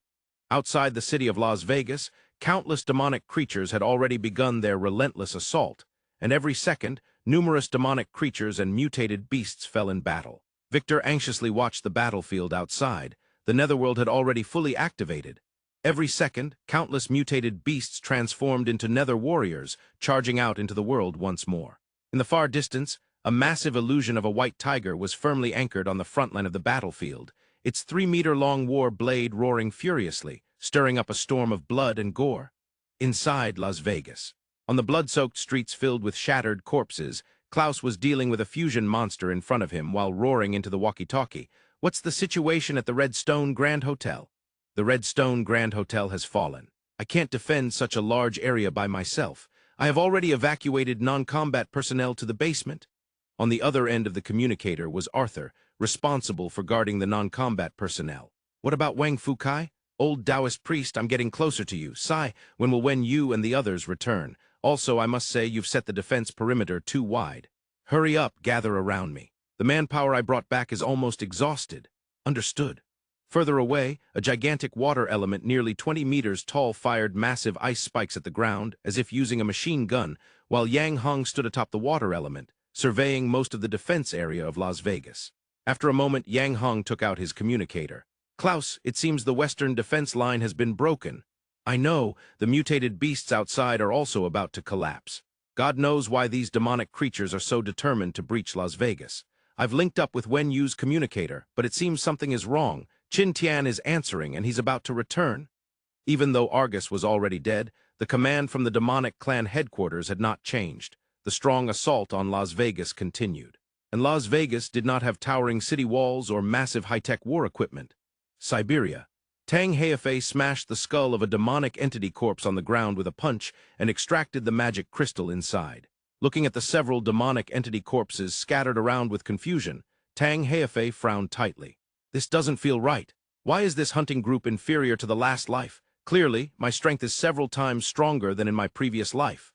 Outside the city of Las Vegas, countless demonic creatures had already begun their relentless assault, and every second, numerous demonic creatures and mutated beasts fell in battle. Victor anxiously watched the battlefield outside. The netherworld had already fully activated. Every second, countless mutated beasts transformed into nether warriors, charging out into the world once more. In the far distance, a massive illusion of a white tiger was firmly anchored on the front line of the battlefield, its 3-meter-long war blade roaring furiously, stirring up a storm of blood and gore. Inside Las Vegas, on the blood-soaked streets filled with shattered corpses, Klaus was dealing with a fusion monster in front of him while roaring into the walkie-talkie. "What's the situation at the Redstone Grand Hotel?" "The Redstone Grand Hotel has fallen. I can't defend such a large area by myself. I have already evacuated non-combat personnel to the basement." On the other end of the communicator was Arthur, responsible for guarding the non-combat personnel. "What about Wang Fukai? Old Taoist priest, I'm getting closer to you. Sai, when will Wen Yu and the others return? Also, I must say you've set the defense perimeter too wide. Hurry up, gather around me. The manpower I brought back is almost exhausted." "Understood." Further away, a gigantic water element nearly 20 meters tall fired massive ice spikes at the ground, as if using a machine gun, while Yang Hong stood atop the water element, surveying most of the defense area of Las Vegas. After a moment, Yang Hong took out his communicator. "Klaus, it seems the western defense line has been broken." "I know, the mutated beasts outside are also about to collapse. God knows why these demonic creatures are so determined to breach Las Vegas. I've linked up with Wen Yu's communicator, but it seems something is wrong. Qin Tian is answering, and he's about to return." Even though Argus was already dead, the command from the demonic clan headquarters had not changed. The strong assault on Las Vegas continued. And Las Vegas did not have towering city walls or massive high-tech war equipment. Siberia. Tang Heifei smashed the skull of a demonic entity corpse on the ground with a punch and extracted the magic crystal inside. Looking at the several demonic entity corpses scattered around with confusion, Tang Heifei frowned tightly. "This doesn't feel right. Why is this hunting group inferior to the last life? Clearly, my strength is several times stronger than in my previous life."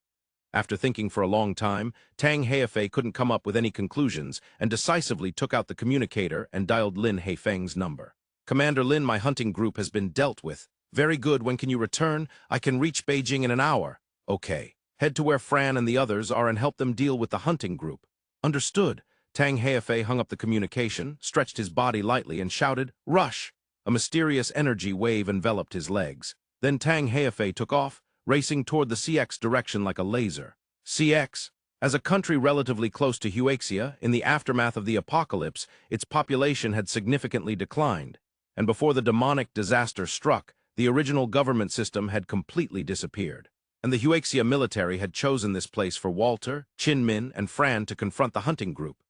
After thinking for a long time, Tang Heifei couldn't come up with any conclusions and decisively took out the communicator and dialed Lin Heifeng's number. "Commander Lin, my hunting group has been dealt with." "Very good. When can you return?" "I can reach Beijing in an hour." "Okay. Head to where Fran and the others are and help them deal with the hunting group." "Understood." Tang Heifei hung up the communication, stretched his body lightly, and shouted, "Rush!" A mysterious energy wave enveloped his legs. Then Tang Heifei took off, racing toward the CX direction like a laser. CX? As a country relatively close to Huaxia, in the aftermath of the apocalypse, its population had significantly declined, and before the demonic disaster struck, the original government system had completely disappeared. And the Huaxia military had chosen this place for Walter, Qin Min, and Fran to confront the hunting group.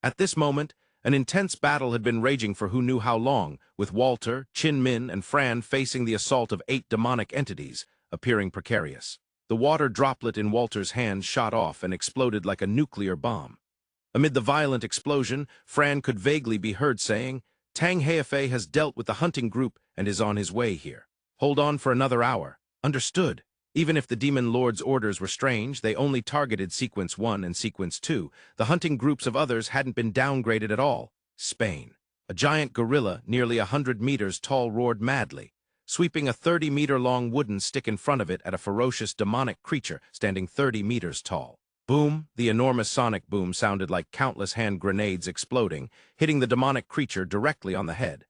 At this moment, an intense battle had been raging for who knew how long, with Walter, Qin Min, and Fran facing the assault of 8 demonic entities, appearing precarious. The water droplet in Walter's hand shot off and exploded like a nuclear bomb. Amid the violent explosion, Fran could vaguely be heard saying, "Tang Heifei has dealt with the hunting group and is on his way here. Hold on for another hour." Understood. Even if the Demon Lord's orders were strange, they only targeted Sequence 1 and Sequence 2. The hunting groups of others hadn't been downgraded at all. Spain. A giant gorilla, nearly 100 meters tall, roared madly, sweeping a 30-meter-long wooden stick in front of it at a ferocious demonic creature standing 30 meters tall. Boom! The enormous sonic boom sounded like countless hand grenades exploding, hitting the demonic creature directly on the head.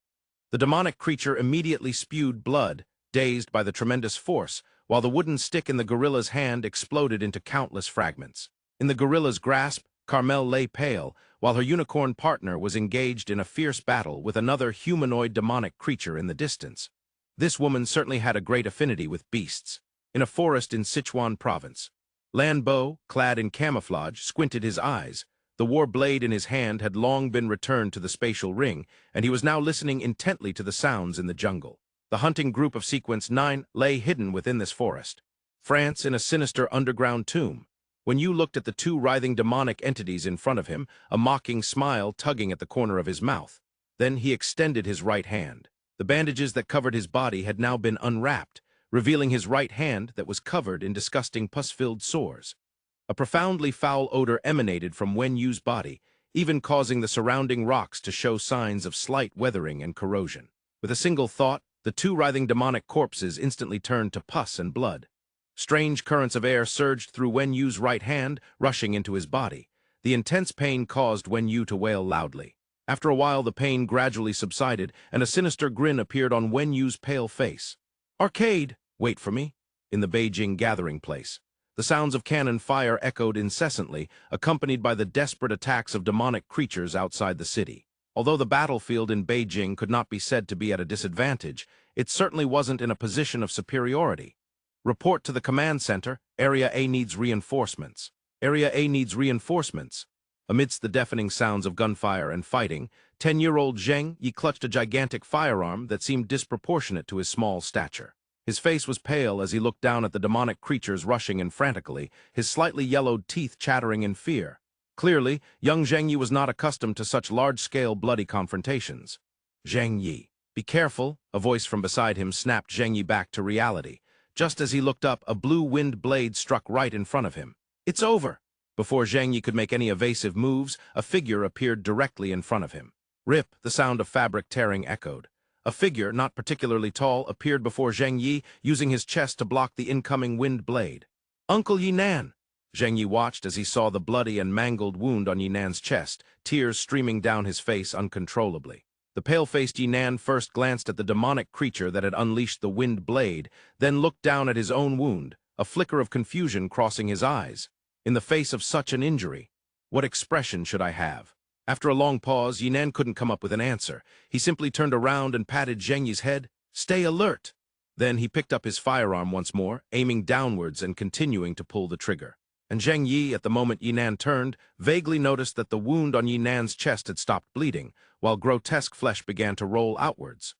The demonic creature immediately spewed blood, dazed by the tremendous force, while the wooden stick in the gorilla's hand exploded into countless fragments. In the gorilla's grasp, Carmel lay pale, while her unicorn partner was engaged in a fierce battle with another humanoid demonic creature in the distance. This woman certainly had a great affinity with beasts. In a forest in Sichuan province, Lan Bo, clad in camouflage, squinted his eyes. The war blade in his hand had long been returned to the spatial ring, and he was now listening intently to the sounds in the jungle. The hunting group of Sequence 9 lay hidden within this forest. France in a sinister underground tomb. When you looked at the 2 writhing demonic entities in front of him, a mocking smile tugging at the corner of his mouth. Then he extended his right hand. The bandages that covered his body had now been unwrapped, revealing his right hand that was covered in disgusting pus-filled sores. A profoundly foul odor emanated from Wen Yu's body, even causing the surrounding rocks to show signs of slight weathering and corrosion. With a single thought, the 2 writhing demonic corpses instantly turned to pus and blood. Strange currents of air surged through Wen Yu's right hand, rushing into his body. The intense pain caused Wen Yu to wail loudly. After a while, the pain gradually subsided, and a sinister grin appeared on Wen Yu's pale face. "Arcade! Wait for me!" In the Beijing gathering place. The sounds of cannon fire echoed incessantly, accompanied by the desperate attacks of demonic creatures outside the city. Although the battlefield in Beijing could not be said to be at a disadvantage, it certainly wasn't in a position of superiority. "Report to the command center. Area A needs reinforcements." Area A needs reinforcements. Amidst the deafening sounds of gunfire and fighting, 10-year-old Zheng Yi clutched a gigantic firearm that seemed disproportionate to his small stature. His face was pale as he looked down at the demonic creatures rushing in frantically, his slightly yellowed teeth chattering in fear. Clearly, young Zheng Yi was not accustomed to such large-scale bloody confrontations. "Zheng Yi, be careful," a voice from beside him snapped Zheng Yi back to reality. Just as he looked up, a blue wind blade struck right in front of him. "It's over!" Before Zheng Yi could make any evasive moves, a figure appeared directly in front of him. Rip, the sound of fabric tearing echoed. A figure, not particularly tall, appeared before Zheng Yi, using his chest to block the incoming wind blade. "Uncle Yinan!" Zheng Yi watched as he saw the bloody and mangled wound on Yinan's chest, tears streaming down his face uncontrollably. The pale-faced Yinan first glanced at the demonic creature that had unleashed the wind blade, then looked down at his own wound, a flicker of confusion crossing his eyes. In the face of such an injury, what expression should I have? After a long pause, Yinan couldn't come up with an answer. He simply turned around and patted Zheng Yi's head. "Stay alert!" Then he picked up his firearm once more, aiming downwards and continuing to pull the trigger. And Zheng Yi, at the moment Yinan turned, vaguely noticed that the wound on Yinan's chest had stopped bleeding, while grotesque flesh began to roll outwards.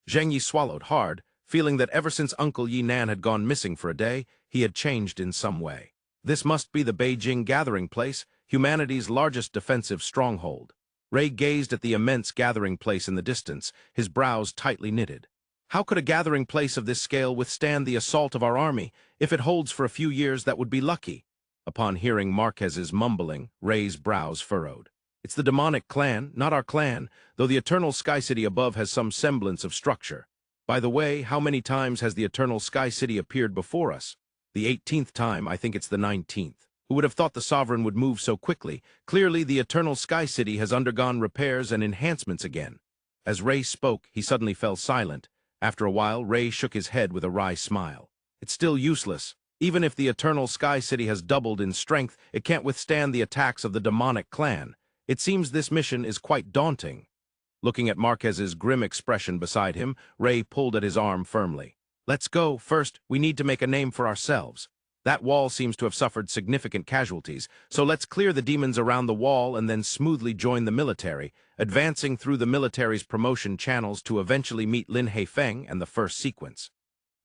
Zheng Yi swallowed hard, feeling that ever since Uncle Yinan had gone missing for a day, he had changed in some way. This must be the Beijing gathering place, humanity's largest defensive stronghold. Ray gazed at the immense gathering place in the distance, his brows tightly knitted. How could a gathering place of this scale withstand the assault of our army? If it holds for a few years, that would be lucky. Upon hearing Marquez's mumbling, Ray's brows furrowed. It's the demonic clan, not our clan, though the Eternal Sky City above has some semblance of structure. By the way, how many times has the Eternal Sky City appeared before us? The 18th time, I think it's the 19th. Who would have thought the sovereign would move so quickly? Clearly, the Eternal Sky City has undergone repairs and enhancements again. As Ray spoke, he suddenly fell silent. After a while, Ray shook his head with a wry smile. It's still useless. Even if the Eternal Sky City has doubled in strength, it can't withstand the attacks of the demonic clan. It seems this mission is quite daunting. Looking at Marquez's grim expression beside him, Ray pulled at his arm firmly. Let's go. First, we need to make a name for ourselves. That wall seems to have suffered significant casualties, so let's clear the demons around the wall and then smoothly join the military, advancing through the military's promotion channels to eventually meet Lin Haifeng and the first sequence.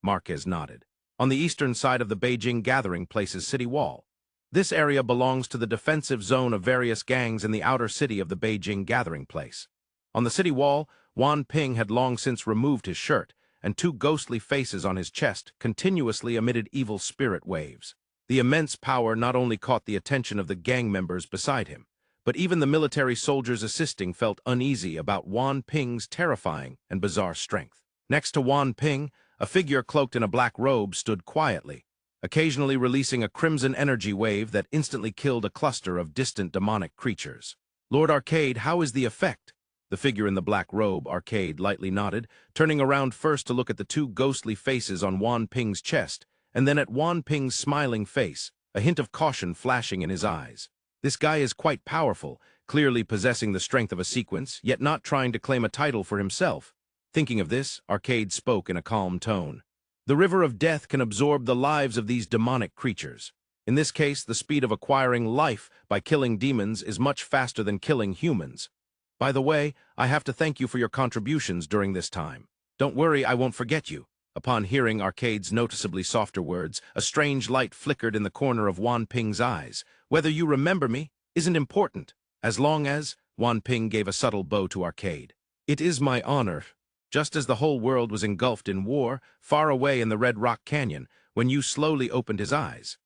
Marquez nodded. On the eastern side of the Beijing Gathering Place's city wall. This area belongs to the defensive zone of various gangs in the outer city of the Beijing Gathering Place. On the city wall, Wan Ping had long since removed his shirt, and two ghostly faces on his chest continuously emitted evil spirit waves. The immense power not only caught the attention of the gang members beside him, but even the military soldiers assisting felt uneasy about Wan Ping's terrifying and bizarre strength. Next to Wan Ping, a figure cloaked in a black robe stood quietly, occasionally releasing a crimson energy wave that instantly killed a cluster of distant demonic creatures. Lord Arcade, how is the effect? The figure in the black robe, Arcade, lightly nodded, turning around first to look at the two ghostly faces on Wan Ping's chest, and then at Wan Ping's smiling face, a hint of caution flashing in his eyes. This guy is quite powerful, clearly possessing the strength of a sequence, yet not trying to claim a title for himself. Thinking of this, Arcade spoke in a calm tone. The river of death can absorb the lives of these demonic creatures. In this case, the speed of acquiring life by killing demons is much faster than killing humans. By the way, I have to thank you for your contributions during this time. Don't worry, I won't forget you. Upon hearing Arcade's noticeably softer words, a strange light flickered in the corner of Wan Ping's eyes. Whether you remember me isn't important, as long as... Wan Ping gave a subtle bow to Arcade. It is my honor. Just as the whole world was engulfed in war, far away in the Red Rock Canyon, when Yu slowly opened his eyes.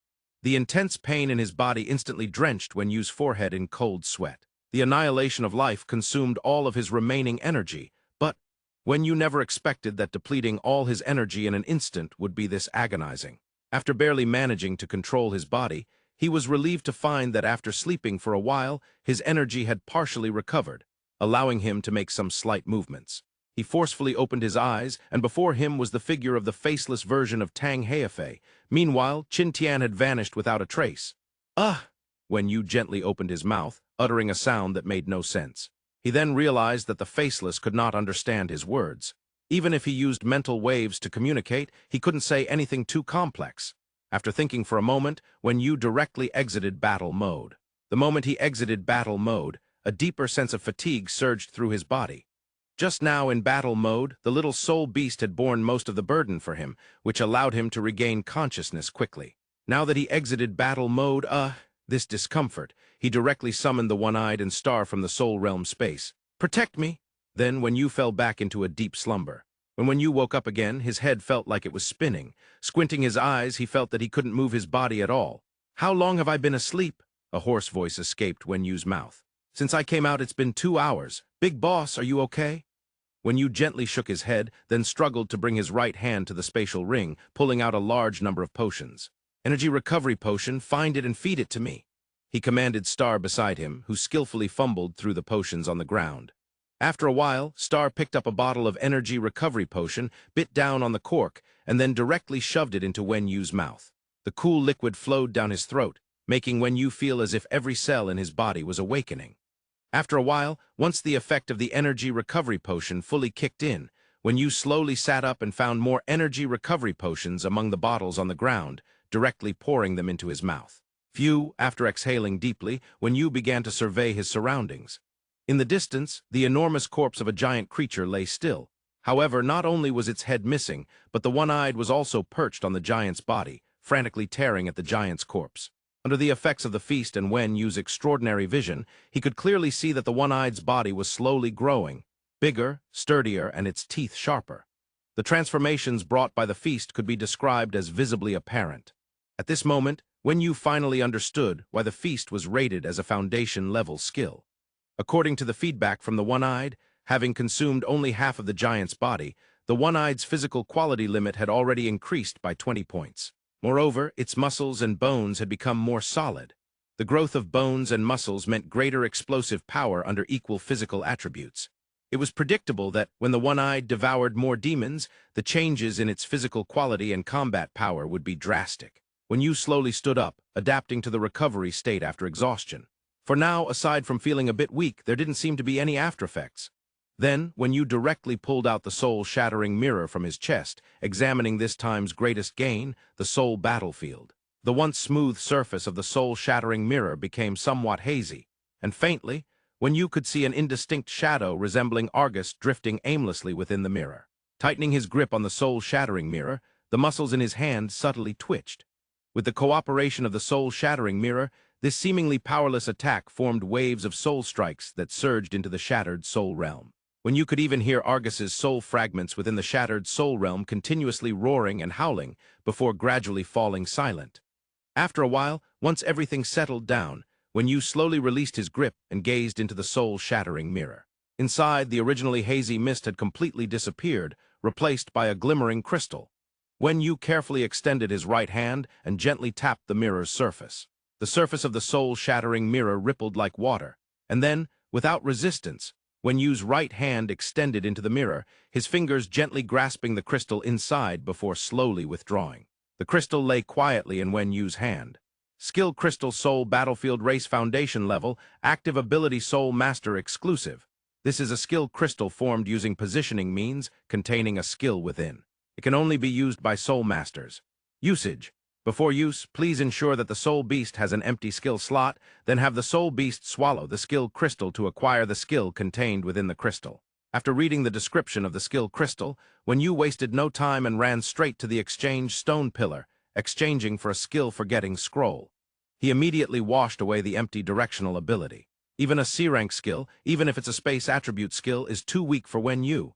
The intense pain in his body instantly drenched Wen Yu's forehead in cold sweat. The annihilation of life consumed all of his remaining energy, but Wen Yu never expected that depleting all his energy in an instant would be this agonizing. After barely managing to control his body, he was relieved to find that after sleeping for a while, his energy had partially recovered, allowing him to make some slight movements. He forcefully opened his eyes, and before him was the figure of the faceless version of Tang Heifei. Meanwhile, Qin Tian had vanished without a trace. Wen Yu gently opened his mouth, uttering a sound that made no sense. He then realized that the faceless could not understand his words. Even if he used mental waves to communicate, he couldn't say anything too complex. After thinking for a moment, Wen Yu directly exited battle mode. The moment he exited battle mode, a deeper sense of fatigue surged through his body. Just now in battle mode, the little soul beast had borne most of the burden for him, which allowed him to regain consciousness quickly. Now that he exited battle mode, this discomfort, he directly summoned the One-Eyed and Star from the Soul Realm space. Protect me! Then Wen Yu fell back into a deep slumber. When Wen Yu woke up again, his head felt like it was spinning. Squinting his eyes, he felt that he couldn't move his body at all. How long have I been asleep? A hoarse voice escaped Wen Yu's mouth. Since I came out, it's been 2 hours. Big boss, are you okay? Wen Yu gently shook his head, then struggled to bring his right hand to the spatial ring, pulling out a large number of potions. Energy recovery potion, find it and feed it to me. He commanded Star beside him, who skillfully fumbled through the potions on the ground. After a while, Star picked up a bottle of energy recovery potion, bit down on the cork, and then directly shoved it into Wen Yu's mouth. The cool liquid flowed down his throat, making Wen Yu feel as if every cell in his body was awakening. After a while, once the effect of the energy recovery potion fully kicked in, Wen Yu slowly sat up and found more energy recovery potions among the bottles on the ground, directly pouring them into his mouth. Phew, after exhaling deeply, Wen Yu began to survey his surroundings. In the distance, the enormous corpse of a giant creature lay still. However, not only was its head missing, but the One-Eyed was also perched on the giant's body, frantically tearing at the giant's corpse. Under the effects of the feast and Wen Yu's extraordinary vision, he could clearly see that the One-Eyed's body was slowly growing, bigger, sturdier, and its teeth sharper. The transformations brought by the feast could be described as visibly apparent. At this moment, Wen Yu finally understood why the feast was rated as a foundation-level skill. According to the feedback from the One-Eyed, having consumed only half of the giant's body, the One-Eyed's physical quality limit had already increased by 20 points. Moreover, its muscles and bones had become more solid. The growth of bones and muscles meant greater explosive power under equal physical attributes. It was predictable that, when the one-eyed devoured more demons, the changes in its physical quality and combat power would be drastic. When Yu slowly stood up, adapting to the recovery state after exhaustion. For now, aside from feeling a bit weak, there didn't seem to be any aftereffects. Then, when Yu directly pulled out the soul-shattering mirror from his chest, examining this time's greatest gain, the soul battlefield. The once smooth surface of the soul-shattering mirror became somewhat hazy, and faintly, when Yu could see an indistinct shadow resembling Argus drifting aimlessly within the mirror. Tightening his grip on the soul-shattering mirror, the muscles in his hand subtly twitched. With the cooperation of the soul-shattering mirror, this seemingly powerless attack formed waves of soul strikes that surged into the shattered soul realm. When you could even hear Argus's soul fragments within the shattered soul realm continuously roaring and howling before gradually falling silent. After a while, once everything settled down, when Yu slowly released his grip and gazed into the soul-shattering mirror. Inside, the originally hazy mist had completely disappeared, replaced by a glimmering crystal. When Yu carefully extended his right hand and gently tapped the mirror's surface. The surface of the soul-shattering mirror rippled like water, and then, without resistance, when Yu's right hand extended into the mirror, his fingers gently grasping the crystal inside before slowly withdrawing. The crystal lay quietly in Wen Yu's hand. Skill Crystal Soul Battlefield Race Foundation Level, Active Ability Soul Master Exclusive. This is a skill crystal formed using positioning means containing a skill within. It can only be used by Soul Masters. Usage. Before use, please ensure that the Soul Beast has an empty skill slot, then have the Soul Beast swallow the skill crystal to acquire the skill contained within the crystal. After reading the description of the skill crystal, Wen Yu wasted no time and ran straight to the exchange stone pillar, exchanging for a skill-forgetting scroll. He immediately washed away the empty directional ability. Even a C-rank skill, even if it's a space attribute skill, is too weak for Wen Yu.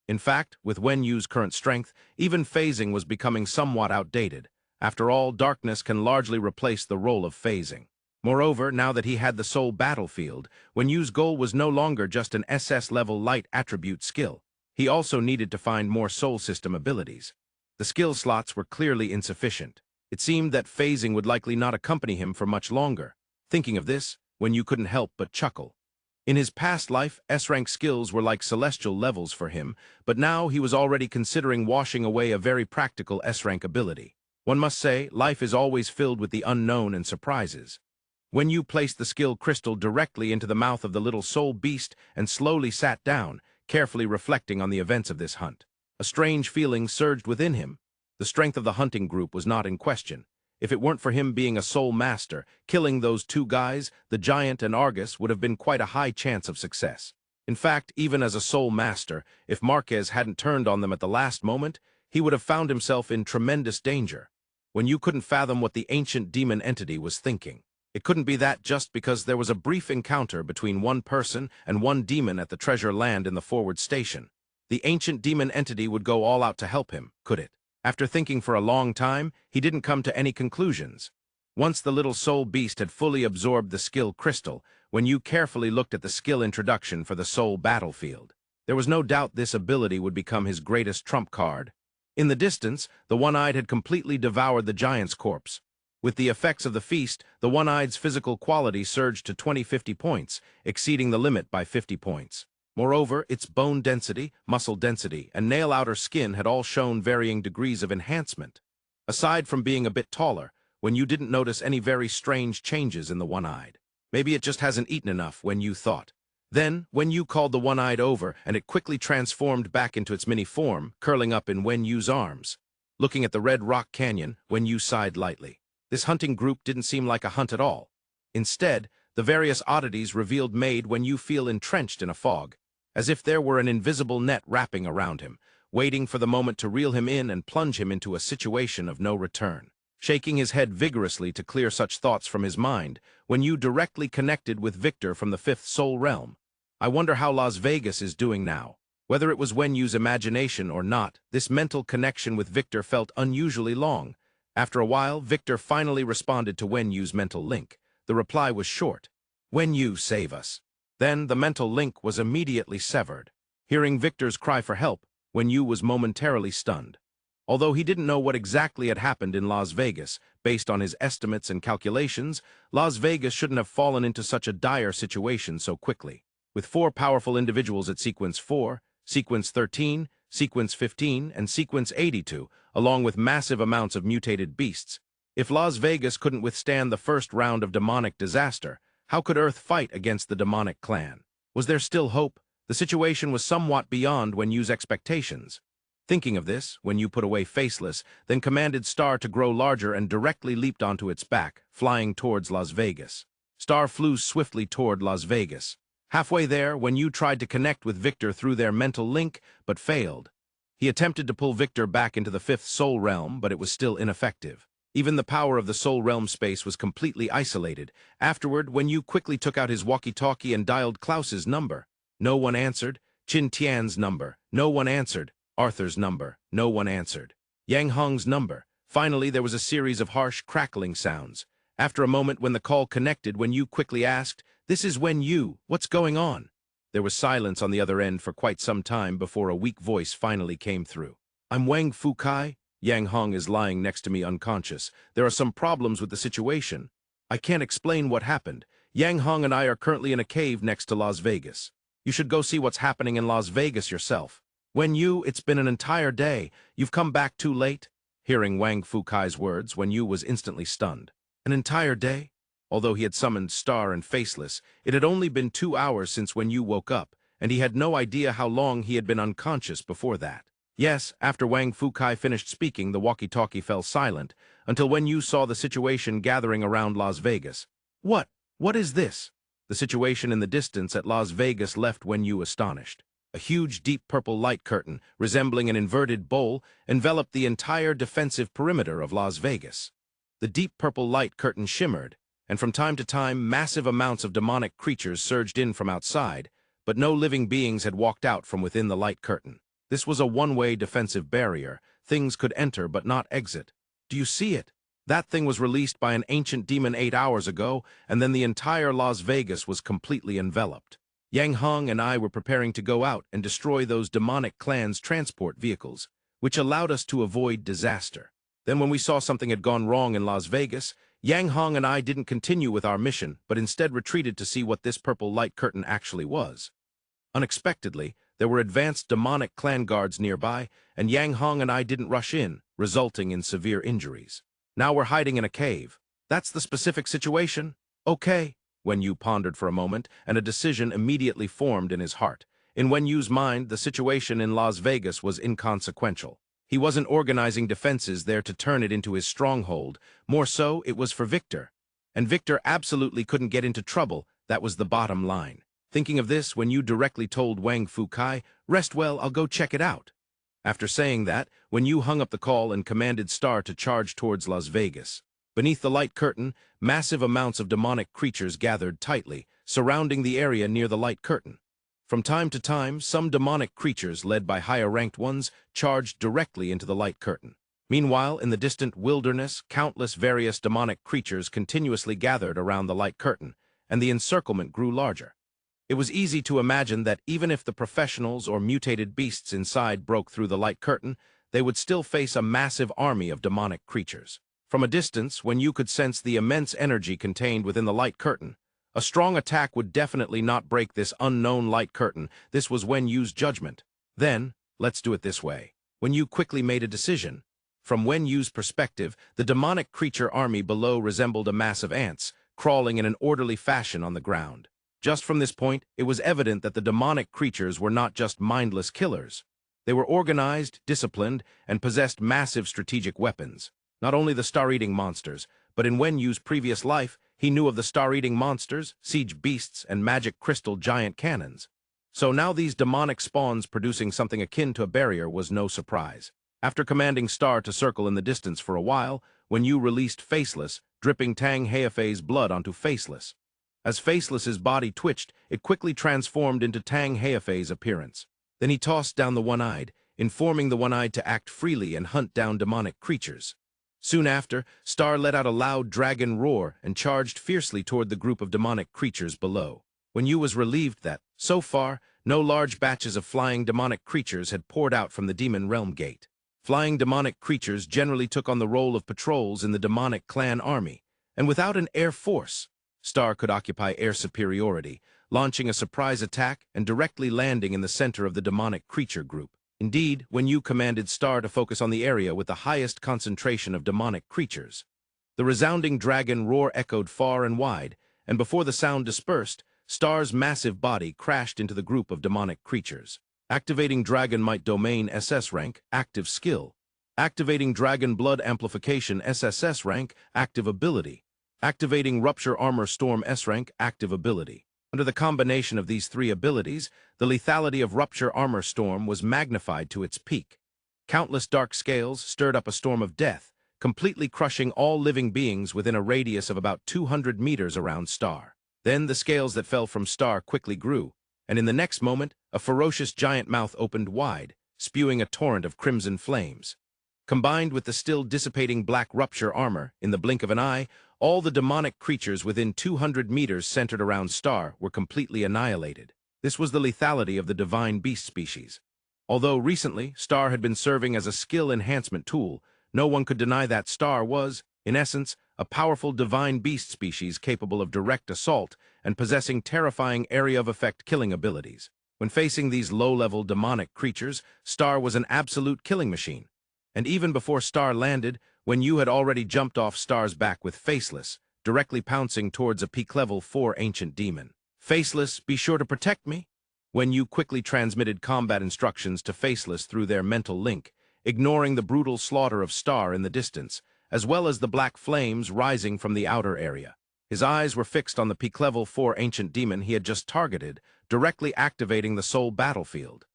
In fact, with Wen Yu's current strength, even phasing was becoming somewhat outdated. After all, darkness can largely replace the role of phasing. Moreover, now that he had the soul battlefield, Wen Yu's goal was no longer just an SS-level light attribute skill. He also needed to find more soul system abilities. The skill slots were clearly insufficient. It seemed that phasing would likely not accompany him for much longer. Thinking of this, Wen Yu couldn't help but chuckle. In his past life, S-rank skills were like celestial levels for him, but now he was already considering washing away a very practical S-rank ability. One must say, life is always filled with the unknown and surprises. Wen Yu placed the skill crystal directly into the mouth of the little soul beast and slowly sat down, carefully reflecting on the events of this hunt. A strange feeling surged within him. The strength of the hunting group was not in question. If it weren't for him being a soul master, killing those two guys, the giant and Argus, would have been quite a high chance of success. In fact, even as a soul master, if Marquez hadn't turned on them at the last moment, he would have found himself in tremendous danger. When you couldn't fathom what the ancient demon entity was thinking. It couldn't be that just because there was a brief encounter between one person and one demon at the treasure land in the forward station. The ancient demon entity would go all out to help him, could it? After thinking for a long time, he didn't come to any conclusions. Once the little soul beast had fully absorbed the skill crystal, when you carefully looked at the skill introduction for the soul battlefield, there was no doubt this ability would become his greatest trump card. In the distance, the one-eyed had completely devoured the giant's corpse. With the effects of the feast, the one-eyed's physical quality surged to 20-50 points, exceeding the limit by 50 points. Moreover, its bone density, muscle density, and nail outer skin had all shown varying degrees of enhancement. Aside from being a bit taller, when you didn't notice any very strange changes in the one-eyed. Maybe it just hasn't eaten enough, when you thought. Then, when you called the one-eyed over, and it quickly transformed back into its mini form, curling up in Wen Yu's arms. Looking at the red rock canyon, Wen Yu sighed lightly. This hunting group didn't seem like a hunt at all. Instead, the various oddities revealed made Wen Yu feel entrenched in a fog, as if there were an invisible net wrapping around him, waiting for the moment to reel him in and plunge him into a situation of no return. Shaking his head vigorously to clear such thoughts from his mind, Wen Yu directly connected with Victor from the fifth soul realm. I wonder how Las Vegas is doing now. Whether it was Wen Yu's imagination or not, this mental connection with Victor felt unusually long. After a while, Victor finally responded to Wen Yu's mental link. The reply was short. Wen Yu, save us. Then the mental link was immediately severed. Hearing Victor's cry for help, Wen Yu was momentarily stunned. Although he didn't know what exactly had happened in Las Vegas, based on his estimates and calculations, Las Vegas shouldn't have fallen into such a dire situation so quickly. With 4 powerful individuals at Sequence 4, Sequence 13, Sequence 15, and Sequence 82, along with massive amounts of mutated beasts, if Las Vegas couldn't withstand the first round of demonic disaster, how could Earth fight against the demonic clan? Was there still hope? The situation was somewhat beyond Wenyu's expectations. Thinking of this, Wenyu put away Faceless, then commanded Star to grow larger and directly leaped onto its back, flying towards Las Vegas. Star flew swiftly toward Las Vegas. Halfway there, Wenyu tried to connect with Victor through their mental link, but failed. He attempted to pull Victor back into the 5th Soul Realm, but it was still ineffective. Even the power of the Soul Realm space was completely isolated. Afterward, Wenyu quickly took out his walkie-talkie and dialed Klaus's number. No one answered. Qin Tian's number. No one answered. Arthur's number. No one answered. Yang Hong's number. Finally, there was a series of harsh, crackling sounds. After a moment when the call connected, Wenyu quickly asked, "This is Wenyu. What's going on?" There was silence on the other end for quite some time before a weak voice finally came through. "I'm Wang Fukai. Yang Hong is lying next to me unconscious. There are some problems with the situation. I can't explain what happened. Yang Hong and I are currently in a cave next to Las Vegas. You should go see what's happening in Las Vegas yourself. Wenyu, it's been an entire day. You've come back too late." Hearing Wang Fukai's words, Wenyu was instantly stunned. An entire day? Although he had summoned Star and Faceless, it had only been 2 hours since Wenyu woke up, and he had no idea how long he had been unconscious before that. Yes, after Wang Fukai finished speaking, the walkie-talkie fell silent, until Wenyu saw the situation gathering around Las Vegas. What is this? The situation in the distance at Las Vegas left Wenyu astonished. A huge, deep purple light curtain, resembling an inverted bowl, enveloped the entire defensive perimeter of Las Vegas. The deep purple light curtain shimmered, and from time to time, massive amounts of demonic creatures surged in from outside, but no living beings had walked out from within the light curtain. This was a one-way defensive barrier. Things could enter but not exit. Do you see it? That thing was released by an ancient demon 8 hours ago, and then the entire Las Vegas was completely enveloped. Yang Hong and I were preparing to go out and destroy those demonic clans' transport vehicles, which allowed us to avoid disaster. Then when we saw something had gone wrong in Las Vegas, Yang Hong and I didn't continue with our mission, but instead retreated to see what this purple light curtain actually was. Unexpectedly, there were advanced demonic clan guards nearby, and Yang Hong and I didn't rush in, resulting in severe injuries. Now we're hiding in a cave. That's the specific situation? Okay. Wenyu pondered for a moment, and a decision immediately formed in his heart. In Wenyu's mind, the situation in Las Vegas was inconsequential. He wasn't organizing defenses there to turn it into his stronghold. More so, it was for Victor. And Victor absolutely couldn't get into trouble. That was the bottom line. Thinking of this, Wenyu directly told Wang Fukai, "Rest well, I'll go check it out." After saying that, Wenyu hung up the call and commanded Star to charge towards Las Vegas. Beneath the light curtain, massive amounts of demonic creatures gathered tightly, surrounding the area near the light curtain. From time to time, some demonic creatures, led by higher-ranked ones, charged directly into the light curtain. Meanwhile, in the distant wilderness, countless various demonic creatures continuously gathered around the light curtain, and the encirclement grew larger. It was easy to imagine that even if the professionals or mutated beasts inside broke through the light curtain, they would still face a massive army of demonic creatures. From a distance, when you could sense the immense energy contained within the light curtain, a strong attack would definitely not break this unknown light curtain. This was Wenyu's judgment. Then, let's do it this way. Wenyu quickly made a decision. From Wenyu's perspective, the demonic creature army below resembled a mass of ants, crawling in an orderly fashion on the ground. Just from this point, it was evident that the demonic creatures were not just mindless killers. They were organized, disciplined, and possessed massive strategic weapons. Not only the star-eating monsters, but in Wenyu's previous life, he knew of the star-eating monsters, siege beasts, and magic crystal giant cannons. So now these demonic spawns producing something akin to a barrier was no surprise. After commanding Star to circle in the distance for a while, Wenyu released Faceless, dripping Tang Heifei's blood onto Faceless. As Faceless's body twitched, it quickly transformed into Tang Heifei's appearance. Then he tossed down the One-Eyed, informing the One-Eyed to act freely and hunt down demonic creatures. Soon after, Star let out a loud dragon roar and charged fiercely toward the group of demonic creatures below. Wenyu was relieved that, so far, no large batches of flying demonic creatures had poured out from the demon realm gate. Flying demonic creatures generally took on the role of patrols in the demonic clan army, and without an air force, Star could occupy air superiority, launching a surprise attack and directly landing in the center of the demonic creature group. Indeed, when you commanded Star to focus on the area with the highest concentration of demonic creatures, the resounding dragon roar echoed far and wide, and before the sound dispersed, Star's massive body crashed into the group of demonic creatures. Activating Dragon Might Domain SS rank, active skill. Activating Dragon Blood Amplification SSS rank, active ability. Activating Rupture Armor Storm S rank, active ability. Under the combination of these three abilities, the lethality of Rupture Armor Storm was magnified to its peak. Countless dark scales stirred up a storm of death, completely crushing all living beings within a radius of about 200 meters around Star. Then the scales that fell from Star quickly grew, and in the next moment, a ferocious giant mouth opened wide, spewing a torrent of crimson flames. Combined with the still dissipating black rupture armor, in the blink of an eye, all the demonic creatures within 200 meters centered around Star were completely annihilated. This was the lethality of the divine beast species. Although recently Star had been serving as a skill enhancement tool, no one could deny that Star was, in essence, a powerful divine beast species capable of direct assault and possessing terrifying area of effect killing abilities. When facing these low-level demonic creatures, Star was an absolute killing machine. And even before Star landed, when you had already jumped off Star's back with Faceless, directly pouncing towards a peak level 4 ancient demon. Faceless, be sure to protect me. When you quickly transmitted combat instructions to Faceless through their mental link, ignoring the brutal slaughter of Star in the distance, as well as the black flames rising from the outer area. His eyes were fixed on the peak level 4 ancient demon he had just targeted, directly activating the soul battlefield.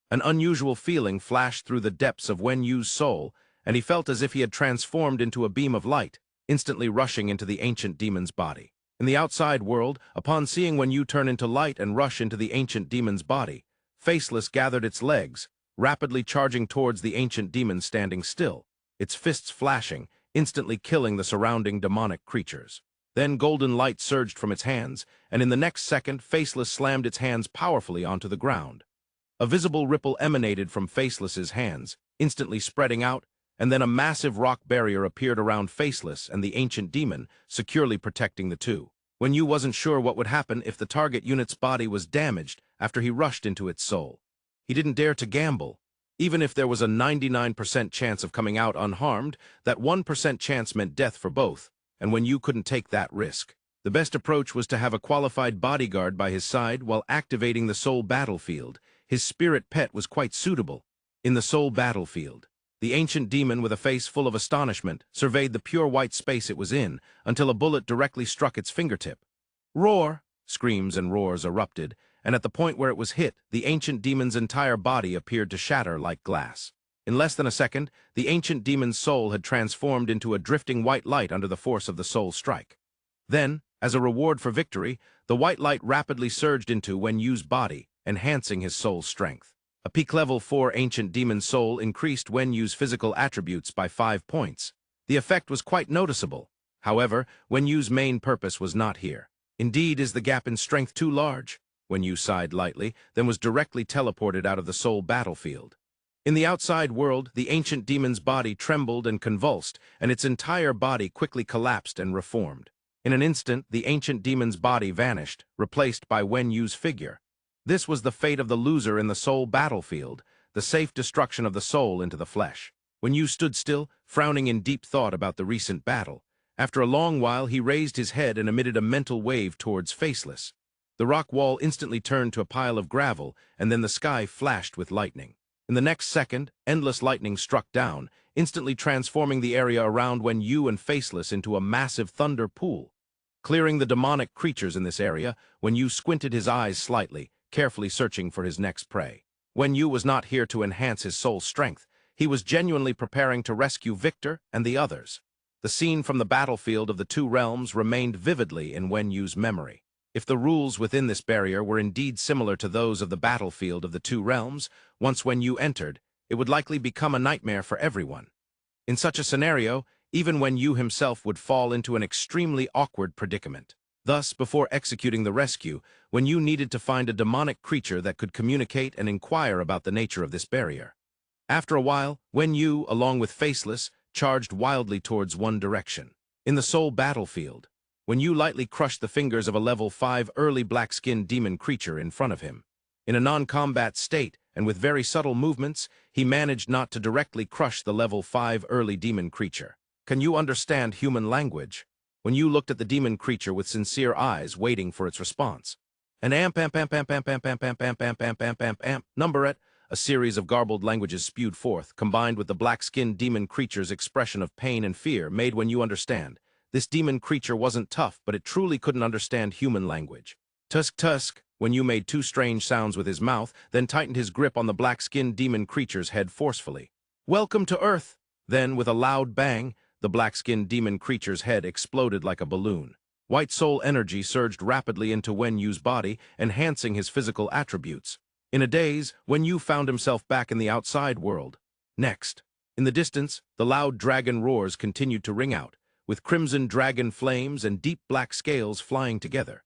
An unusual feeling flashed through the depths of Wen Yu's soul, and he felt as if he had transformed into a beam of light, instantly rushing into the ancient demon's body. In the outside world, upon seeing Wen Yu turn into light and rush into the ancient demon's body, Faceless gathered its legs, rapidly charging towards the ancient demon standing still, its fists flashing, instantly killing the surrounding demonic creatures. Then golden light surged from its hands, and in the next second, Faceless slammed its hands powerfully onto the ground. A visible ripple emanated from Faceless's hands, instantly spreading out, and then a massive rock barrier appeared around Faceless and the ancient demon, securely protecting the two. Wen Yu wasn't sure what would happen if the target unit's body was damaged after he rushed into its soul. He didn't dare to gamble. Even if there was a 99% chance of coming out unharmed, that 1% chance meant death for both, and Wen Yu couldn't take that risk. The best approach was to have a qualified bodyguard by his side while activating the soul battlefield. His spirit pet was quite suitable. In the soul battlefield, the ancient demon, with a face full of astonishment, surveyed the pure white space it was in until a bullet directly struck its fingertip. Roar! Screams and roars erupted, and at the point where it was hit, the ancient demon's entire body appeared to shatter like glass. In less than a second, the ancient demon's soul had transformed into a drifting white light under the force of the soul strike. Then, as a reward for victory, the white light rapidly surged into Wen Yu's body, enhancing his soul's strength. A peak level 4 ancient demon soul increased Wen Yu's physical attributes by 5 points. The effect was quite noticeable. However, Wen Yu's main purpose was not here. Indeed, is the gap in strength too large? Wen Yu sighed lightly, then was directly teleported out of the soul battlefield. In the outside world, the ancient demon's body trembled and convulsed, and its entire body quickly collapsed and reformed. In an instant, the ancient demon's body vanished, replaced by Wen Yu's figure. This was the fate of the loser in the soul battlefield, the safe destruction of the soul into the flesh. Wen Yu stood still, frowning in deep thought about the recent battle. After a long while, he raised his head and emitted a mental wave towards Faceless. The rock wall instantly turned to a pile of gravel, and then the sky flashed with lightning. In the next second, endless lightning struck down, instantly transforming the area around Wen Yu and Faceless into a massive thunder pool. Clearing the demonic creatures in this area, Wen Yu squinted his eyes slightly, carefully searching for his next prey. Wen Yu was not here to enhance his soul's strength. He was genuinely preparing to rescue Victor and the others. The scene from the battlefield of the two realms remained vividly in Wen Yu's memory. If the rules within this barrier were indeed similar to those of the battlefield of the two realms, once Wen Yu entered, it would likely become a nightmare for everyone. In such a scenario, even Wen Yu himself would fall into an extremely awkward predicament. Thus, before executing the rescue, Wen Yu needed to find a demonic creature that could communicate and inquire about the nature of this barrier. After a while, Yu, along with Faceless, charged wildly towards one direction. In the Soul battlefield, Yu lightly crushed the fingers of a level 5 early black-skinned demon creature in front of him. In a non-combat state, and with very subtle movements, he managed not to directly crush the level 5 early demon creature. Can you understand human language? Yu looked at the demon creature with sincere eyes, waiting for its response. An number a series of garbled languages spewed forth, combined with the black-skinned demon creature's expression of pain and fear, made Yu understand. This demon creature wasn't tough, but it truly couldn't understand human language. Tusk, Yu made 2 strange sounds with his mouth, then tightened his grip on the black-skinned demon creature's head forcefully. Welcome to Earth! Then, with a loud bang, the black-skinned demon creature's head exploded like a balloon. White soul energy surged rapidly into Yu's body, enhancing his physical attributes. In a daze, Yu found himself back in the outside world. Next, in the distance, the loud dragon roars continued to ring out, with crimson dragon flames and deep black scales flying together.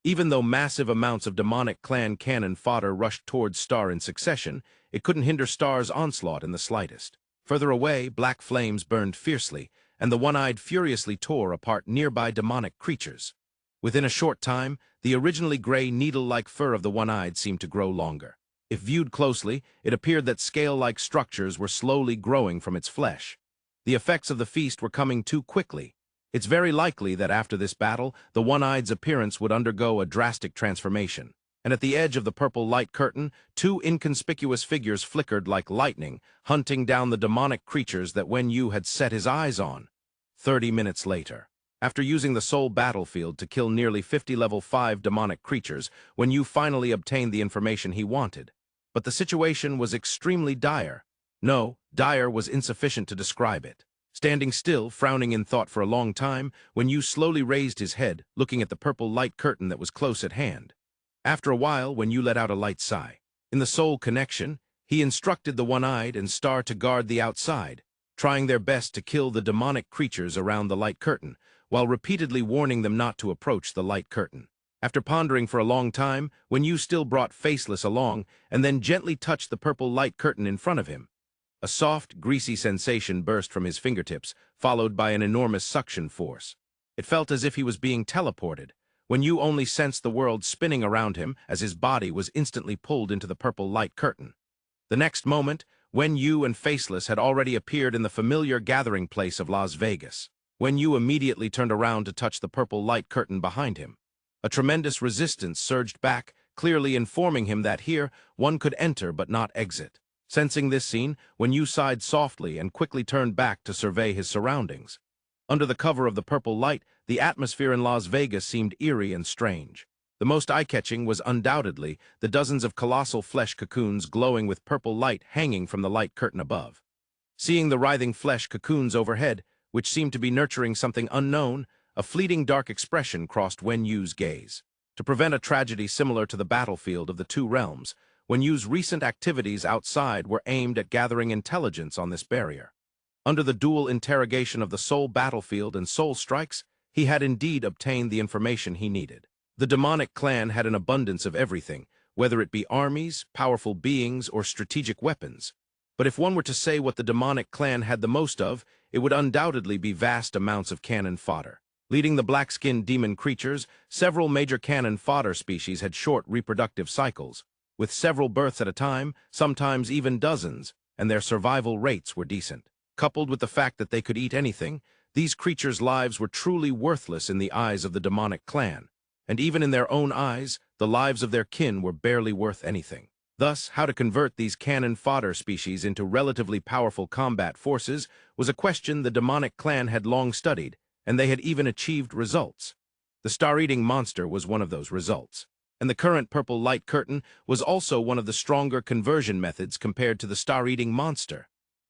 Even though massive amounts of demonic clan cannon fodder rushed towards Star in succession, it couldn't hinder Star's onslaught in the slightest. Further away, black flames burned fiercely, and the one-eyed furiously tore apart nearby demonic creatures. Within a short time, the originally gray needle-like fur of the one-eyed seemed to grow longer. If viewed closely, it appeared that scale-like structures were slowly growing from its flesh. The effects of the feast were coming too quickly. It's very likely that after this battle, the one-eyed's appearance would undergo a drastic transformation. And at the edge of the purple light curtain, 2 inconspicuous figures flickered like lightning, hunting down the demonic creatures that Yu had set his eyes on. 30 minutes later, after using the Soul battlefield to kill nearly 50 level 5 demonic creatures, Yu finally obtained the information he wanted. But the situation was extremely dire. No, dire was insufficient to describe it. Standing still, frowning in thought for a long time, Yu slowly raised his head, looking at the purple light curtain that was close at hand. After a while, Yu let out a light sigh. In the Soul connection, he instructed the one-eyed and Star to guard the outside, trying their best to kill the demonic creatures around the light curtain, while repeatedly warning them not to approach the light curtain. After pondering for a long time, Yu still brought Faceless along, and then gently touched the purple light curtain in front of him. A soft, greasy sensation burst from his fingertips, followed by an enormous suction force. It felt as if he was being teleported. Yu only sensed the world spinning around him as his body was instantly pulled into the purple light curtain. The next moment, Yu and Faceless had already appeared in the familiar gathering place of Las Vegas. Yu immediately turned around to touch the purple light curtain behind him. A tremendous resistance surged back, clearly informing him that here one could enter but not exit. Sensing this scene, Yu sighed softly and quickly turned back to survey his surroundings. Under the cover of the purple light, the atmosphere in Las Vegas seemed eerie and strange. The most eye-catching was undoubtedly the dozens of colossal flesh cocoons glowing with purple light hanging from the light curtain above. Seeing the writhing flesh cocoons overhead, which seemed to be nurturing something unknown, a fleeting dark expression crossed Yu's gaze. To prevent a tragedy similar to the battlefield of the 2 realms, Yu's recent activities outside were aimed at gathering intelligence on this barrier. Under the dual interrogation of the Soul battlefield and Soul strikes, he had indeed obtained the information he needed. The demonic clan had an abundance of everything, whether it be armies, powerful beings, or strategic weapons. But if one were to say what the demonic clan had the most of, it would undoubtedly be vast amounts of cannon fodder. Leading the black-skinned demon creatures, several major cannon fodder species had short reproductive cycles, with several births at a time, sometimes even dozens, and their survival rates were decent. Coupled with the fact that they could eat anything, these creatures' lives were truly worthless in the eyes of the demonic clan, and even in their own eyes, the lives of their kin were barely worth anything. Thus, how to convert these cannon fodder species into relatively powerful combat forces was a question the demonic clan had long studied, and they had even achieved results. The star-eating monster was one of those results, and the current purple light curtain was also one of the stronger conversion methods compared to the star-eating monster.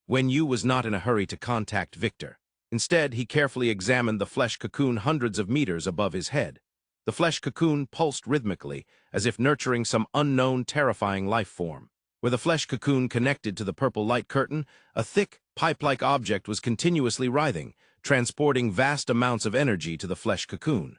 Yu was not in a hurry to contact Victor. Instead, he carefully examined the flesh cocoon hundreds of meters above his head. The flesh cocoon pulsed rhythmically, as if nurturing some unknown, terrifying life form. Where the flesh cocoon connected to the purple light curtain, a thick, pipe-like object was continuously writhing, transporting vast amounts of energy to the flesh cocoon.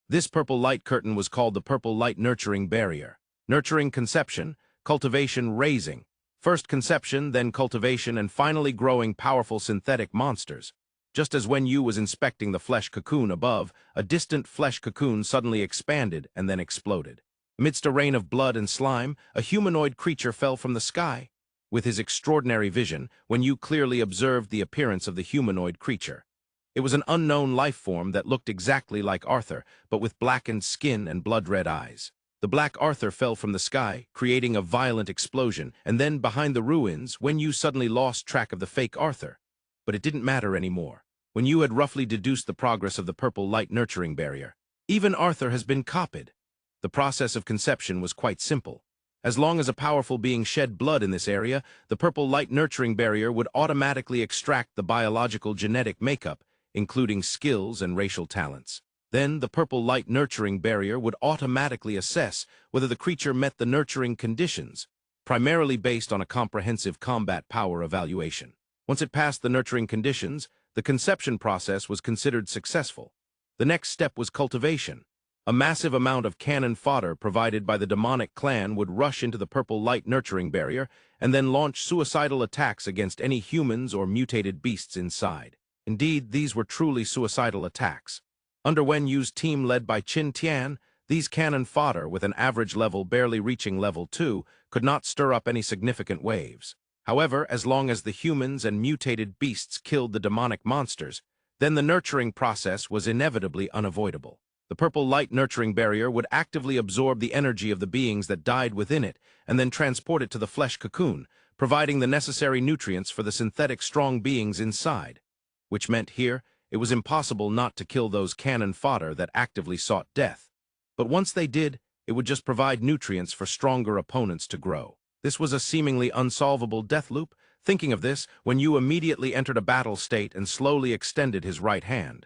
This purple light curtain was called the purple light nurturing barrier. Nurturing conception, cultivation raising, First conception, then cultivation, and finally growing powerful synthetic monsters. Just as Wen Yu was inspecting the flesh cocoon above, a distant flesh cocoon suddenly expanded and then exploded. Amidst a rain of blood and slime, a humanoid creature fell from the sky. With his extraordinary vision, Wen Yu clearly observed the appearance of the humanoid creature. It was an unknown life form that looked exactly like Arthur, but with blackened skin and blood-red eyes. The black Arthur fell from the sky, creating a violent explosion, and then behind the ruins, Wen Yu suddenly lost track of the fake Arthur. But it didn't matter anymore. Wen Yu had roughly deduced the progress of the purple light nurturing barrier. Even Arthur has been copied. The process of conception was quite simple. As long as a powerful being shed blood in this area, the purple light nurturing barrier would automatically extract the biological genetic makeup, including skills and racial talents. Then the purple light nurturing barrier would automatically assess whether the creature met the nurturing conditions, primarily based on a comprehensive combat power evaluation. Once it passed the nurturing conditions, the conception process was considered successful. The next step was cultivation. A massive amount of cannon fodder provided by the demonic clan would rush into the purple light nurturing barrier and then launch suicidal attacks against any humans or mutated beasts inside. Indeed, these were truly suicidal attacks. Under Wen Yu's team led by Qin Tian, these cannon fodder, with an average level barely reaching level 2, could not stir up any significant waves. However, as long as the humans and mutated beasts killed the demonic monsters, then the nurturing process was inevitably unavoidable. The purple light nurturing barrier would actively absorb the energy of the beings that died within it and then transport it to the flesh cocoon, providing the necessary nutrients for the synthetic strong beings inside. Which meant here, it was impossible not to kill those cannon fodder that actively sought death. But once they did, it would just provide nutrients for stronger opponents to grow. This was a seemingly unsolvable death loop. Thinking of this, Wen Yu immediately entered a battle state and slowly extended his right hand.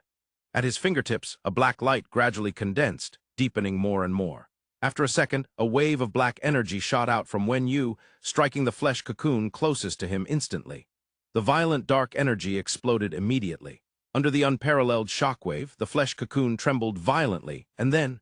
At his fingertips, a black light gradually condensed, deepening more and more. After a second, a wave of black energy shot out from Wen Yu, striking the flesh cocoon closest to him instantly. The violent dark energy exploded immediately. Under the unparalleled shockwave, the flesh cocoon trembled violently, and then,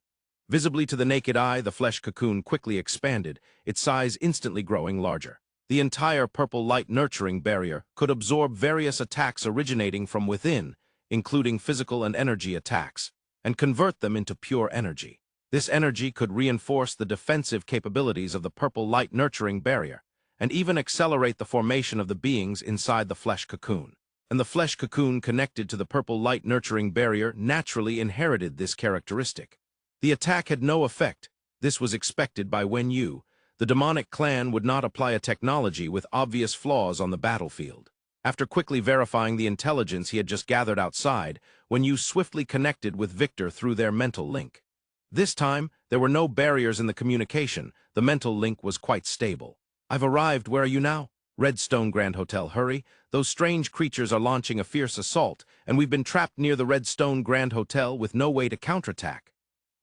visibly to the naked eye, the flesh cocoon quickly expanded, its size instantly growing larger. The entire purple light nurturing barrier could absorb various attacks originating from within, including physical and energy attacks, and convert them into pure energy. This energy could reinforce the defensive capabilities of the purple light nurturing barrier, and even accelerate the formation of the beings inside the flesh cocoon. And the flesh cocoon connected to the purple light nurturing barrier naturally inherited this characteristic. The attack had no effect. This was expected by Wen Yu. The demonic clan would not apply a technology with obvious flaws on the battlefield. After quickly verifying the intelligence he had just gathered outside, Wen Yu swiftly connected with Victor through their mental link. This time, there were no barriers in the communication. The mental link was quite stable. "I've arrived. Where are you now?" "Redstone Grand Hotel. Hurry. Those strange creatures are launching a fierce assault, and we've been trapped near the Redstone Grand Hotel with no way to counterattack."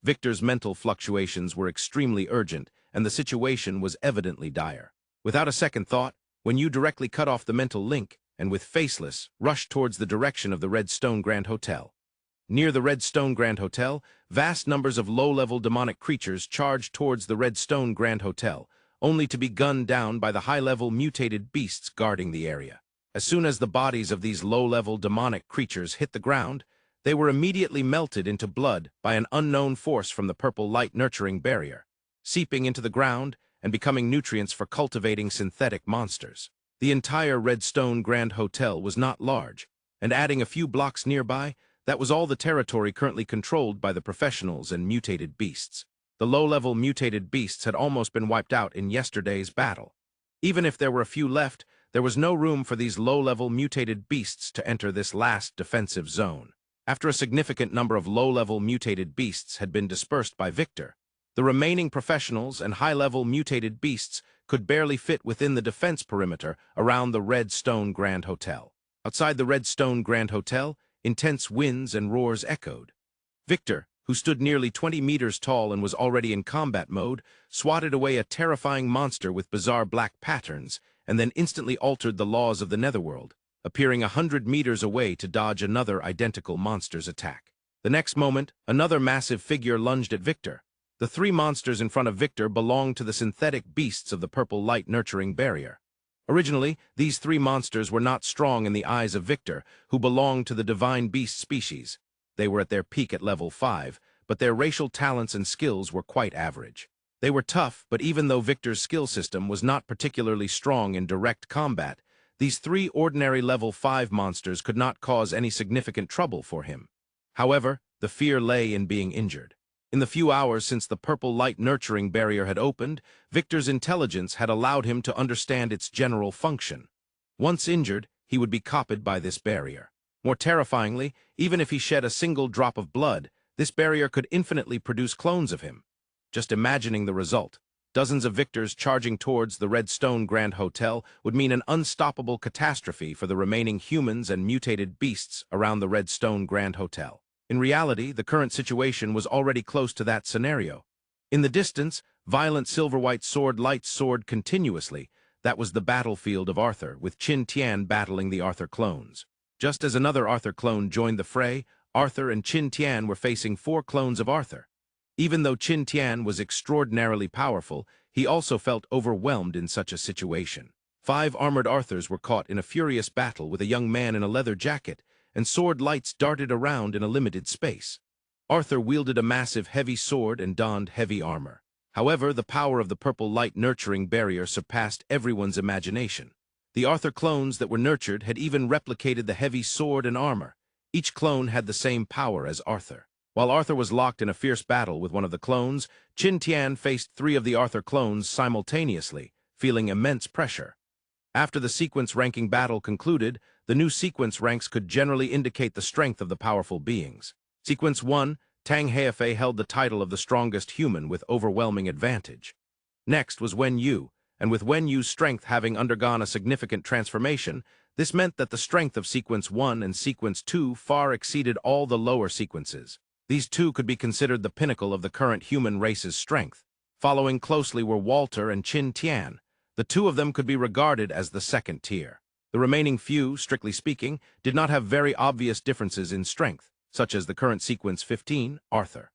Victor's mental fluctuations were extremely urgent, and the situation was evidently dire. Without a second thought, Wen Yu directly cut off the mental link, and with Faceless, rushed towards the direction of the Redstone Grand Hotel. Near the Redstone Grand Hotel, vast numbers of low-level demonic creatures charged towards the Redstone Grand Hotel, only to be gunned down by the high-level mutated beasts guarding the area. As soon as the bodies of these low-level demonic creatures hit the ground, they were immediately melted into blood by an unknown force from the purple light nurturing barrier, seeping into the ground and becoming nutrients for cultivating synthetic monsters. The entire Redstone Grand Hotel was not large, and adding a few blocks nearby, that was all the territory currently controlled by the professionals and mutated beasts. The low-level mutated beasts had almost been wiped out in yesterday's battle. Even if there were a few left, there was no room for these low-level mutated beasts to enter this last defensive zone. After a significant number of low-level mutated beasts had been dispersed by Victor, the remaining professionals and high-level mutated beasts could barely fit within the defense perimeter around the Redstone Grand Hotel. Outside the Redstone Grand Hotel, intense winds and roars echoed. Victor, who stood nearly 20 meters tall and was already in combat mode, swatted away a terrifying monster with bizarre black patterns, and then instantly altered the laws of the Netherworld, appearing 100 meters away to dodge another identical monster's attack. The next moment, another massive figure lunged at Victor. The three monsters in front of Victor belonged to the synthetic beasts of the purple light nurturing barrier. Originally, these three monsters were not strong in the eyes of Victor, who belonged to the divine beast species. They were at their peak at level 5, but their racial talents and skills were quite average. They were tough, but even though Victor's skill system was not particularly strong in direct combat, these three ordinary level 5 monsters could not cause any significant trouble for him. However, the fear lay in being injured. In the few hours since the purple light nurturing barrier had opened, Victor's intelligence had allowed him to understand its general function. Once injured, he would be copied by this barrier. More terrifyingly, even if he shed a single drop of blood, this barrier could infinitely produce clones of him. Just imagining the result. Dozens of Victors charging towards the Redstone Grand Hotel would mean an unstoppable catastrophe for the remaining humans and mutated beasts around the Redstone Grand Hotel. In reality, the current situation was already close to that scenario. In the distance, violent silver-white sword lights soared continuously. That was the battlefield of Arthur, with Qin Tian battling the Arthur clones. Just as another Arthur clone joined the fray, Arthur and Qin Tian were facing 4 clones of Arthur. Even though Qin Tian was extraordinarily powerful, he also felt overwhelmed in such a situation. 5 armored Arthurs were caught in a furious battle with a young man in a leather jacket, and sword lights darted around in a limited space. Arthur wielded a massive heavy sword and donned heavy armor. However, the power of the purple light nurturing barrier surpassed everyone's imagination. The Arthur clones that were nurtured had even replicated the heavy sword and armor. Each clone had the same power as Arthur. While Arthur was locked in a fierce battle with one of the clones, Qin Tian faced 3 of the Arthur clones simultaneously, feeling immense pressure. After the sequence ranking battle concluded, the new sequence ranks could generally indicate the strength of the powerful beings. Sequence 1, Tang Hefei held the title of the strongest human with overwhelming advantage. Next was Wen Yu, and with Wen Yu's strength having undergone a significant transformation, this meant that the strength of Sequence 1 and Sequence 2 far exceeded all the lower sequences. These two could be considered the pinnacle of the current human race's strength. Following closely were Walter and Qin Tian. The 2 of them could be regarded as the second tier. The remaining few, strictly speaking, did not have very obvious differences in strength, such as the current Sequence 15, Arthur.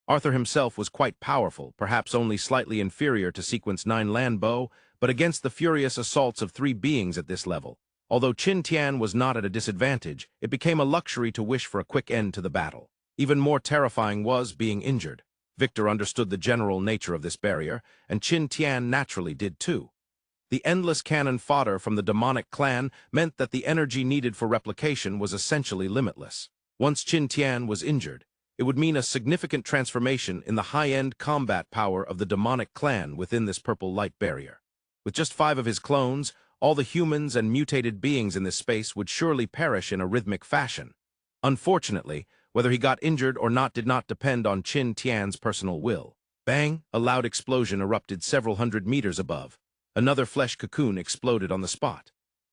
Arthur himself was quite powerful, perhaps only slightly inferior to Sequence 9 Lanbo, but against the furious assaults of 3 beings at this level. Although Qin Tian was not at a disadvantage, it became a luxury to wish for a quick end to the battle. Even more terrifying was being injured. Victor understood the general nature of this barrier, and Qin Tian naturally did too. The endless cannon fodder from the demonic clan meant that the energy needed for replication was essentially limitless. Once Qin Tian was injured, it would mean a significant transformation in the high-end combat power of the demonic clan within this purple light barrier. With just 5 of his clones, all the humans and mutated beings in this space would surely perish in a rhythmic fashion. Unfortunately, whether he got injured or not did not depend on Qin Tian's personal will. Bang! A loud explosion erupted several hundred meters above. Another flesh cocoon exploded on the spot.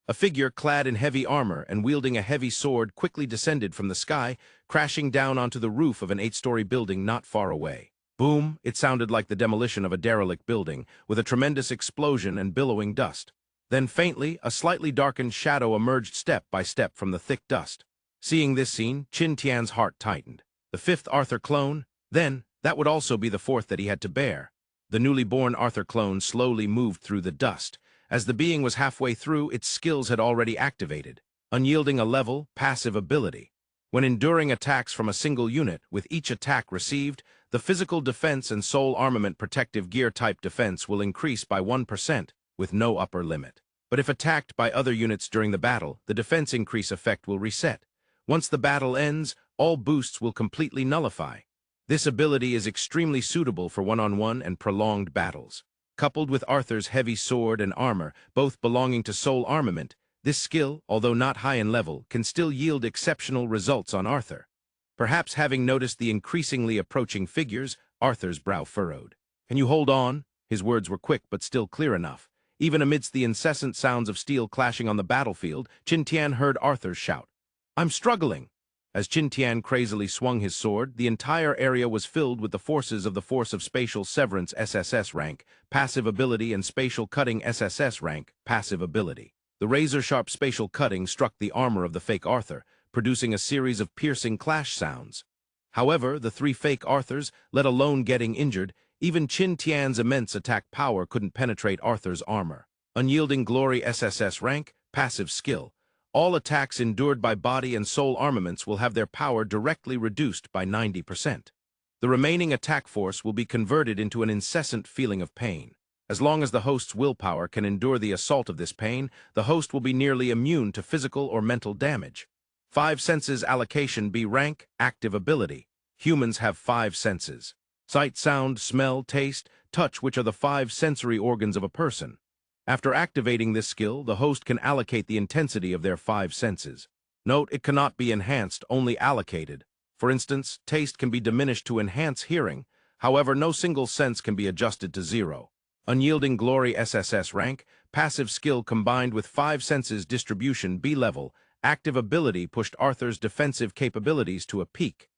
A figure clad in heavy armor and wielding a heavy sword quickly descended from the sky, crashing down onto the roof of an 8-story building not far away. Boom! It sounded like the demolition of a derelict building, with a tremendous explosion and billowing dust. Then faintly, a slightly darkened shadow emerged step by step from the thick dust. Seeing this scene, Qin Tian's heart tightened. The 5th Arthur clone? Then, that would also be the 4th that he had to bear. The newly born Arthur clone slowly moved through the dust. As the being was halfway through, its skills had already activated, unyielding a level, passive ability. When enduring attacks from a single unit, with each attack received, the physical defense and soul armament protective gear-type defense will increase by 1%, with no upper limit. But if attacked by other units during the battle, the defense increase effect will reset. Once the battle ends, all boosts will completely nullify. This ability is extremely suitable for one-on-one and prolonged battles. Coupled with Arthur's heavy sword and armor, both belonging to soul armament, this skill, although not high in level, can still yield exceptional results on Arthur. Perhaps having noticed the increasingly approaching figures, Arthur's brow furrowed. "Can you hold on?" His words were quick but still clear enough. Even amidst the incessant sounds of steel clashing on the battlefield, Qin Tian heard Arthur's shout. "I'm struggling!" As Qin Tian crazily swung his sword, the entire area was filled with the forces of the Force of Spatial Severance SSS rank, passive ability, and Spatial Cutting SSS rank, passive ability. The razor-sharp spatial cutting struck the armor of the fake Arthur, producing a series of piercing clash sounds. However, the 3 fake Arthurs, let alone getting injured, even Qin Tian's immense attack power couldn't penetrate Arthur's armor. Unyielding Glory SSS rank, passive skill. All attacks endured by body and soul armaments will have their power directly reduced by 90%. The remaining attack force will be converted into an incessant feeling of pain. As long as the host's willpower can endure the assault of this pain, the host will be nearly immune to physical or mental damage. 5 senses allocation B rank, active ability. Humans have 5 senses: sight, sound, smell, taste, touch, which are the 5 sensory organs of a person. After activating this skill, the host can allocate the intensity of their 5 senses. Note, it cannot be enhanced, only allocated. For instance, taste can be diminished to enhance hearing. However, no single sense can be adjusted to 0. Unyielding Glory SSS rank, passive skill combined with 5 senses distribution B level, active ability pushed Arthur's defensive capabilities to a peak.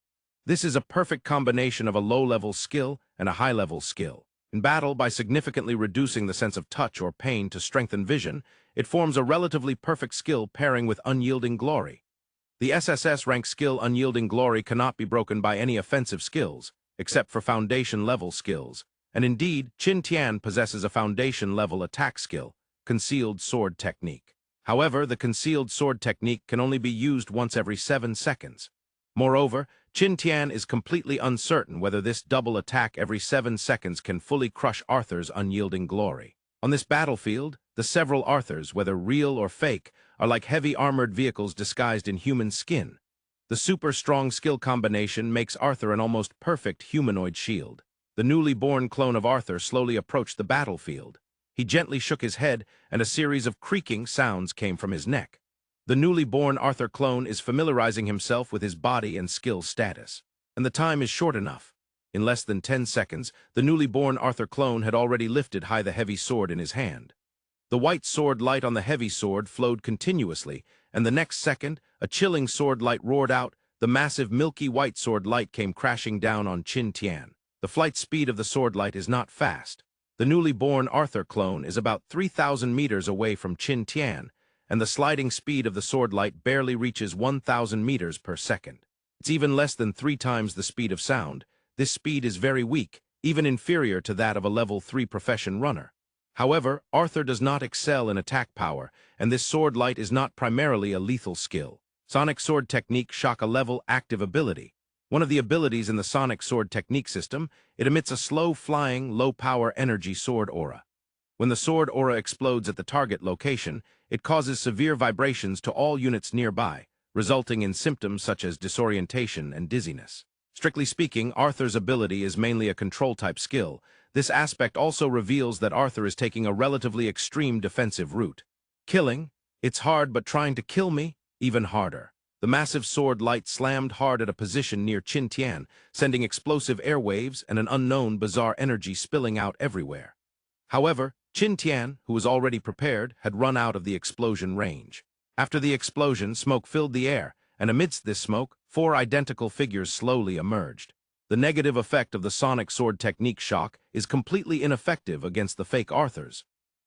This is a perfect combination of a low-level skill and a high-level skill. In battle, by significantly reducing the sense of touch or pain to strengthen vision, it forms a relatively perfect skill pairing with Unyielding Glory. The SSS rank skill Unyielding Glory cannot be broken by any offensive skills, except for foundation-level skills, and indeed, Qin Tian possesses a foundation-level attack skill, Concealed Sword Technique. However, the Concealed Sword Technique can only be used once every 7 seconds. Moreover, Qin Tian is completely uncertain whether this double attack every 7 seconds can fully crush Arthur's Unyielding Glory. On this battlefield, the several Arthurs, whether real or fake, are like heavy armored vehicles disguised in human skin. The super strong skill combination makes Arthur an almost perfect humanoid shield. The newly born clone of Arthur slowly approached the battlefield. He gently shook his head, and a series of creaking sounds came from his neck. The newly born Arthur clone is familiarizing himself with his body and skill status. And the time is short enough. In less than 10 seconds, the newly born Arthur clone had already lifted high the heavy sword in his hand. The white sword light on the heavy sword flowed continuously, and the next second, a chilling sword light roared out. The massive milky white sword light came crashing down on Qin Tian. The flight speed of the sword light is not fast. The newly born Arthur clone is about 3,000 meters away from Qin Tian, and the sliding speed of the sword light barely reaches 1,000 meters per second. It's even less than 3 times the speed of sound. This speed is very weak, even inferior to that of a level 3 profession runner. However, Arthur does not excel in attack power, and this sword light is not primarily a lethal skill. Sonic Sword Technique shock a level active ability. One of the abilities in the Sonic Sword Technique system, it emits a slow-flying, low-power energy sword aura. When the sword aura explodes at the target location, it causes severe vibrations to all units nearby, resulting in symptoms such as disorientation and dizziness. Strictly speaking, Arthur's ability is mainly a control-type skill. This aspect also reveals that Arthur is taking a relatively extreme defensive route. Killing? It's hard, but trying to kill me? Even harder. The massive sword light slammed hard at a position near Qin Tian, sending explosive airwaves and an unknown bizarre energy spilling out everywhere. However, Qin Tian, who was already prepared, had run out of the explosion range. After the explosion, smoke filled the air, and amidst this smoke, 4 identical figures slowly emerged. The negative effect of the Sonic Sword Technique shock is completely ineffective against the fake Arthurs.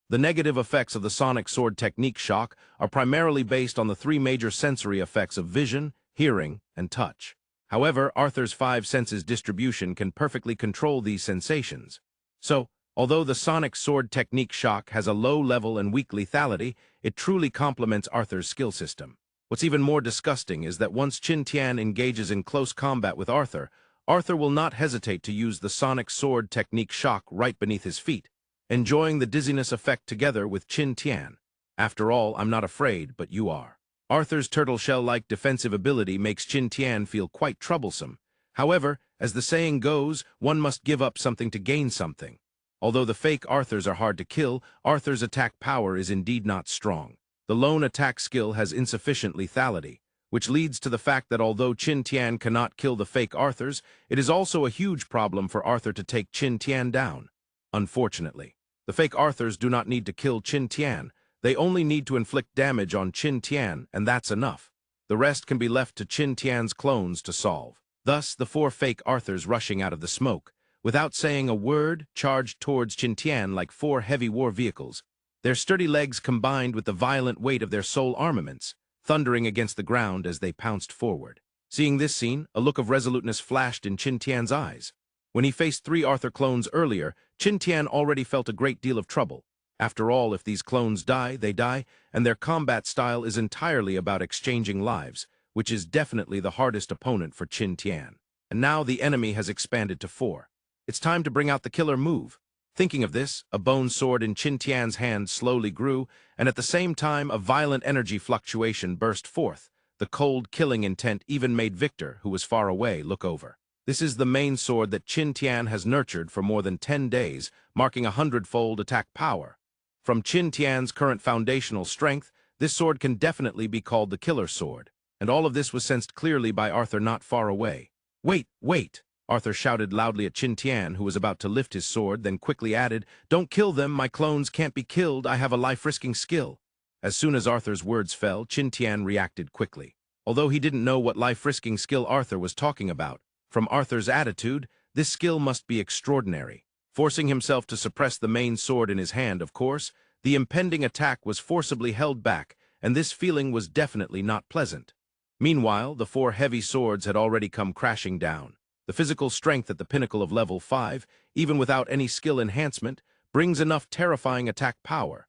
The negative effects of the Sonic Sword Technique shock are primarily based on the 3 major sensory effects of vision, hearing, and touch. However, Arthur's 5 senses distribution can perfectly control these sensations. So, although the Sonic Sword Technique shock has a low level and weak lethality, it truly complements Arthur's skill system. What's even more disgusting is that once Qin Tian engages in close combat with Arthur, Arthur will not hesitate to use the Sonic Sword Technique shock right beneath his feet, enjoying the dizziness effect together with Qin Tian. After all, I'm not afraid, but you are. Arthur's turtle shell-like defensive ability makes Qin Tian feel quite troublesome. However, as the saying goes, one must give up something to gain something. Although the fake Arthurs are hard to kill, Arthur's attack power is indeed not strong. The lone attack skill has insufficient lethality, which leads to the fact that although Qin Tian cannot kill the fake Arthurs, it is also a huge problem for Arthur to take Qin Tian down. Unfortunately, the fake Arthurs do not need to kill Qin Tian. They only need to inflict damage on Qin Tian, and that's enough. The rest can be left to Qin Tian's clones to solve. Thus, the 4 fake Arthurs rushing out of the smoke, without saying a word, charged towards Qin Tian like 4 heavy war vehicles. Their sturdy legs combined with the violent weight of their soul armaments, thundering against the ground as they pounced forward. Seeing this scene, a look of resoluteness flashed in Qin Tian's eyes. When he faced 3 Arthur clones earlier, Qin Tian already felt a great deal of trouble. After all, if these clones die, they die, and their combat style is entirely about exchanging lives, which is definitely the hardest opponent for Qin Tian. And now the enemy has expanded to 4. It's time to bring out the killer move. Thinking of this, a bone sword in Qin Tian's hand slowly grew, and at the same time a violent energy fluctuation burst forth. The cold, killing intent even made Victor, who was far away, look over. This is the main sword that Qin Tian has nurtured for more than 10 days, marking 100-fold attack power. From Qin Tian's current foundational strength, this sword can definitely be called the killer sword. And all of this was sensed clearly by Arthur not far away. "Wait, wait!" Arthur shouted loudly at Qin Tian, who was about to lift his sword, then quickly added, "Don't kill them, my clones can't be killed, I have a life-risking skill." As soon as Arthur's words fell, Qin Tian reacted quickly. Although he didn't know what life-risking skill Arthur was talking about, from Arthur's attitude, this skill must be extraordinary. Forcing himself to suppress the main sword in his hand, of course, the impending attack was forcibly held back, and this feeling was definitely not pleasant. Meanwhile, the 4 heavy swords had already come crashing down. The physical strength at the pinnacle of level 5, even without any skill enhancement, brings enough terrifying attack power.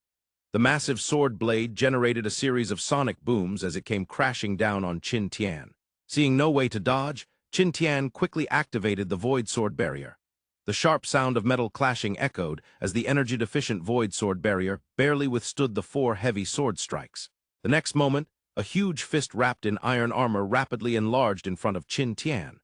The massive sword blade generated a series of sonic booms as it came crashing down on Qin Tian. Seeing no way to dodge, Qin Tian quickly activated the void sword barrier. The sharp sound of metal clashing echoed as the energy-deficient void sword barrier barely withstood the 4 heavy sword strikes. The next moment, a huge fist wrapped in iron armor rapidly enlarged in front of Qin Tian.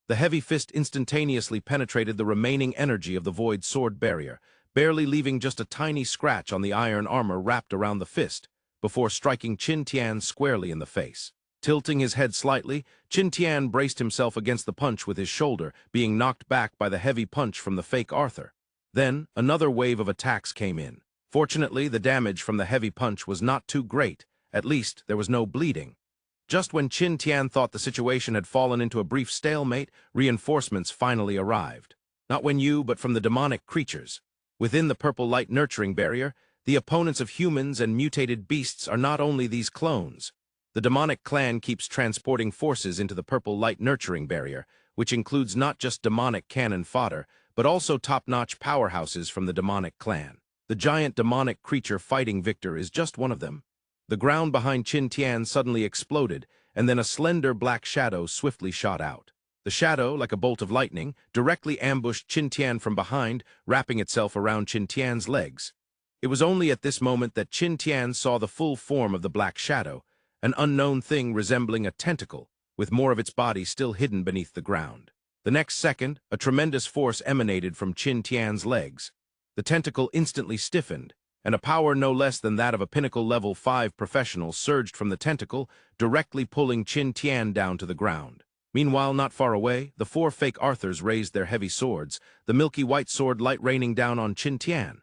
The heavy fist instantaneously penetrated the remaining energy of the void sword barrier, barely leaving just a tiny scratch on the iron armor wrapped around the fist, before striking Qin Tian squarely in the face. Tilting his head slightly, Qin Tian braced himself against the punch with his shoulder, being knocked back by the heavy punch from the fake Arthur. Then, another wave of attacks came in. Fortunately, the damage from the heavy punch was not too great. At least, there was no bleeding. Just when Qin Tian thought the situation had fallen into a brief stalemate, reinforcements finally arrived. Not when you, but from the demonic creatures. Within the purple light nurturing barrier, the opponents of humans and mutated beasts are not only these clones. The demonic clan keeps transporting forces into the purple light nurturing barrier, which includes not just demonic cannon fodder, but also top-notch powerhouses from the demonic clan. The giant demonic creature fighting Victor is just one of them. The ground behind Qin Tian suddenly exploded, and then a slender black shadow swiftly shot out. The shadow, like a bolt of lightning, directly ambushed Qin Tian from behind, wrapping itself around Qin Tian's legs. It was only at this moment that Qin Tian saw the full form of the black shadow, an unknown thing resembling a tentacle, with more of its body still hidden beneath the ground. The next second, a tremendous force emanated from Qin Tian's legs. The tentacle instantly stiffened, and a power no less than that of a pinnacle level 5 professional surged from the tentacle, directly pulling Qin Tian down to the ground. Meanwhile, not far away, the 4 fake Arthurs raised their heavy swords, the milky white sword light raining down on Qin Tian.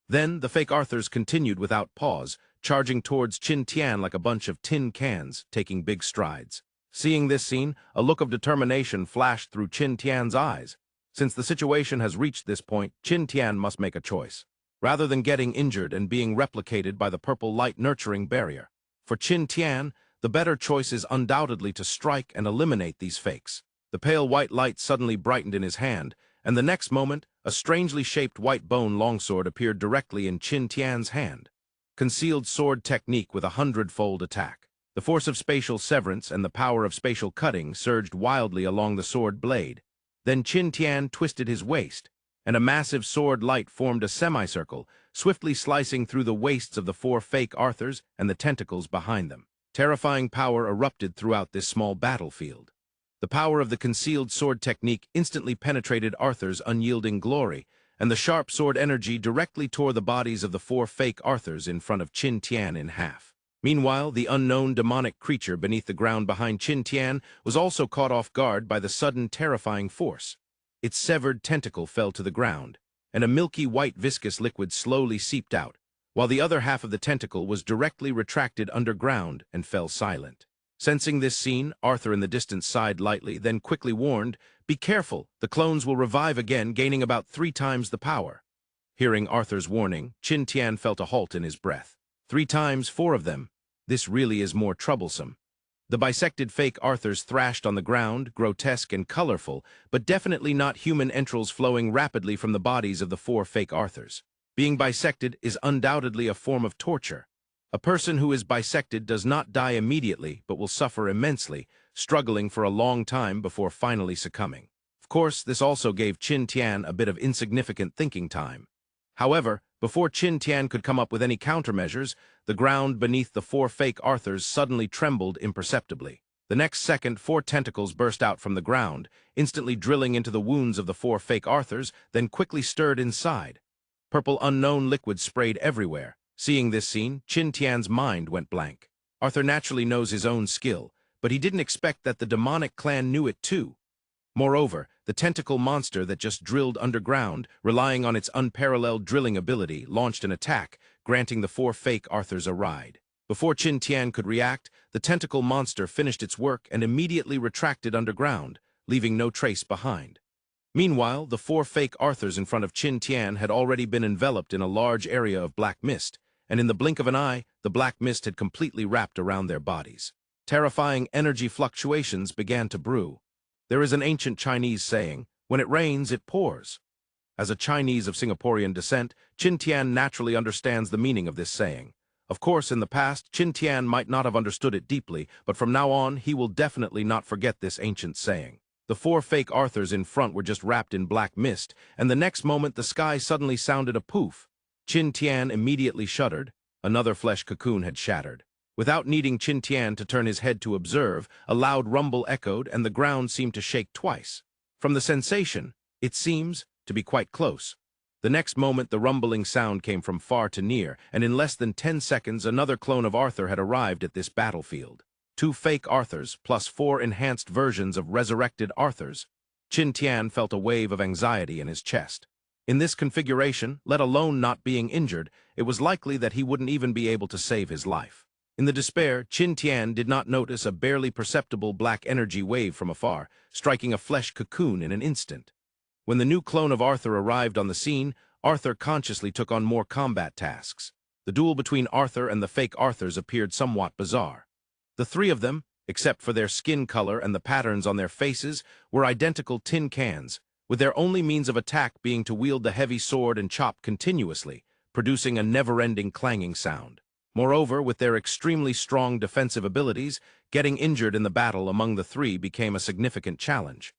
Then, the fake Arthurs continued without pause, charging towards Qin Tian like a bunch of tin cans, taking big strides. Seeing this scene, a look of determination flashed through Qin Tian's eyes. Since the situation has reached this point, Qin Tian must make a choice. Rather than getting injured and being replicated by the purple light nurturing barrier. For Qin Tian, the better choice is undoubtedly to strike and eliminate these fakes. The pale white light suddenly brightened in his hand, and the next moment, a strangely shaped white bone longsword appeared directly in Qin Tian's hand. Concealed sword technique with a 100-fold attack. The force of spatial severance and the power of spatial cutting surged wildly along the sword blade. Then Qin Tian twisted his waist, and a massive sword light formed a semicircle, swiftly slicing through the waists of the 4 fake Arthurs and the tentacles behind them. Terrifying power erupted throughout this small battlefield. The power of the concealed sword technique instantly penetrated Arthur's unyielding glory, and the sharp sword energy directly tore the bodies of the 4 fake Arthurs in front of Qin Tian in half. Meanwhile, the unknown demonic creature beneath the ground behind Qin Tian was also caught off guard by the sudden terrifying force. Its severed tentacle fell to the ground, and a milky white viscous liquid slowly seeped out, while the other half of the tentacle was directly retracted underground and fell silent. Sensing this scene, Arthur in the distance sighed lightly, then quickly warned, "Be careful, the clones will revive again, gaining about 3 times the power." Hearing Arthur's warning, Qin Tian felt a halt in his breath. 3 times 4 of them. This really is more troublesome. The bisected fake Arthurs thrashed on the ground, grotesque and colorful, but definitely not human entrails flowing rapidly from the bodies of the 4 fake Arthurs. Being bisected is undoubtedly a form of torture. A person who is bisected does not die immediately but will suffer immensely, struggling for a long time before finally succumbing. Of course, this also gave Qin Tian a bit of insignificant thinking time. However, before Qin Tian could come up with any countermeasures, the ground beneath the 4 fake Arthurs suddenly trembled imperceptibly. The next second, 4 tentacles burst out from the ground, instantly drilling into the wounds of the 4 fake Arthurs, then quickly stirred inside. Purple unknown liquid sprayed everywhere. Seeing this scene, Qin Tian's mind went blank. Arthur naturally knows his own skill, but he didn't expect that the demonic clan knew it too. Moreover, the tentacle monster that just drilled underground, relying on its unparalleled drilling ability, launched an attack, granting the 4 fake Arthurs a ride. Before Qin Tian could react, the tentacle monster finished its work and immediately retracted underground, leaving no trace behind. Meanwhile, the 4 fake Arthurs in front of Qin Tian had already been enveloped in a large area of black mist, and in the blink of an eye, the black mist had completely wrapped around their bodies. Terrifying energy fluctuations began to brew. There is an ancient Chinese saying, "When it rains, it pours." As a Chinese of Singaporean descent, Qin Tian naturally understands the meaning of this saying. Of course, in the past, Qin Tian might not have understood it deeply, but from now on, he will definitely not forget this ancient saying. The 4 fake Arthurs in front were just wrapped in black mist, and the next moment the sky suddenly sounded a poof. Qin Tian immediately shuddered. Another flesh cocoon had shattered. Without needing Qin Tian to turn his head to observe, a loud rumble echoed and the ground seemed to shake twice. From the sensation, it seems to be quite close. The next moment the rumbling sound came from far to near, and in less than 10 seconds another clone of Arthur had arrived at this battlefield. 2 fake Arthurs plus 4 enhanced versions of resurrected Arthurs. Qin Tian felt a wave of anxiety in his chest. In this configuration, let alone not being injured, it was likely that he wouldn't even be able to save his life. In the despair, Qin Tian did not notice a barely perceptible black energy wave from afar, striking a flesh cocoon in an instant. When the new clone of Arthur arrived on the scene, Arthur consciously took on more combat tasks. The duel between Arthur and the fake Arthurs appeared somewhat bizarre. The 3 of them, except for their skin color and the patterns on their faces, were identical tin cans, with their only means of attack being to wield the heavy sword and chop continuously, producing a never-ending clanging sound. Moreover, with their extremely strong defensive abilities, getting injured in the battle among the 3 became a significant challenge.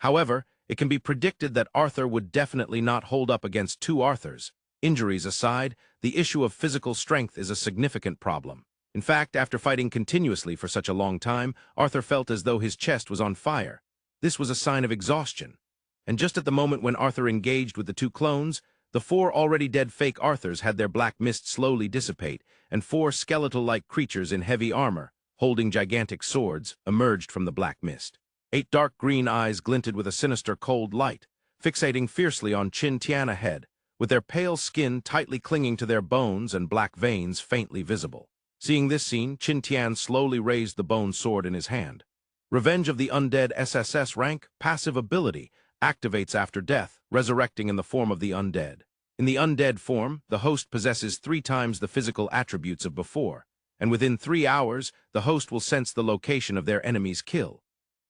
However, it can be predicted that Arthur would definitely not hold up against 2 Arthurs. Injuries aside, the issue of physical strength is a significant problem. In fact, after fighting continuously for such a long time, Arthur felt as though his chest was on fire. This was a sign of exhaustion. And just at the moment when Arthur engaged with the 2 clones, the 4 already dead fake Arthurs had their black mist slowly dissipate, and 4 skeletal-like creatures in heavy armor, holding gigantic swords, emerged from the black mist. 8 dark green eyes glinted with a sinister cold light, fixating fiercely on Qin Tian ahead, with their pale skin tightly clinging to their bones and black veins faintly visible. Seeing this scene, Qin Tian slowly raised the bone sword in his hand. Revenge of the Undead SSS rank, passive ability, activates after death, resurrecting in the form of the undead. In the undead form, the host possesses 3 times the physical attributes of before, and within 3 hours, the host will sense the location of their enemy's kill.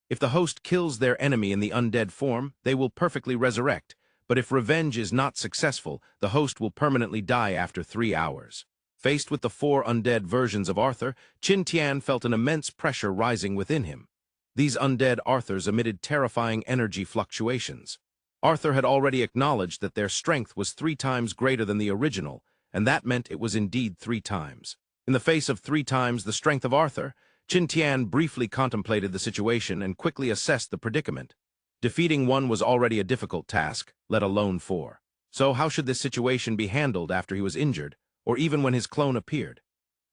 If the host kills their enemy in the undead form, they will perfectly resurrect, but if revenge is not successful, the host will permanently die after 3 hours. Faced with the 4 undead versions of Arthur, Qin Tian felt an immense pressure rising within him. These undead Arthurs emitted terrifying energy fluctuations. Arthur had already acknowledged that their strength was 3 times greater than the original, and that meant it was indeed 3 times. In the face of 3 times the strength of Arthur, Qin Tian briefly contemplated the situation and quickly assessed the predicament. Defeating 1 was already a difficult task, let alone 4. So how should this situation be handled after he was injured, or even when his clone appeared?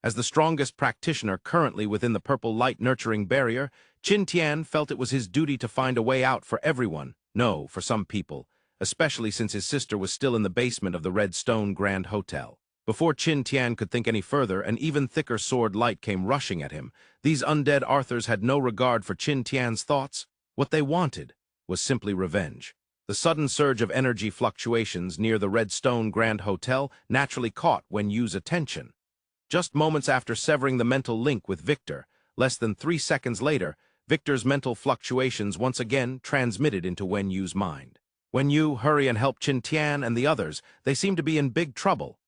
As the strongest practitioner currently within the purple light nurturing barrier, Qin Tian felt it was his duty to find a way out for everyone, no, for some people, especially since his sister was still in the basement of the Red Stone Grand Hotel. Before Qin Tian could think any further, an even thicker sword light came rushing at him. These undead Arthurs had no regard for Qin Tian's thoughts. What they wanted was simply revenge. The sudden surge of energy fluctuations near the Red Stone Grand Hotel naturally caught Wen Yu's attention. Just moments after severing the mental link with Victor, less than 3 seconds later, Victor's mental fluctuations once again transmitted into Wen Yu's mind. When you hurry and help Qin Tian and the others, they seem to be in big trouble.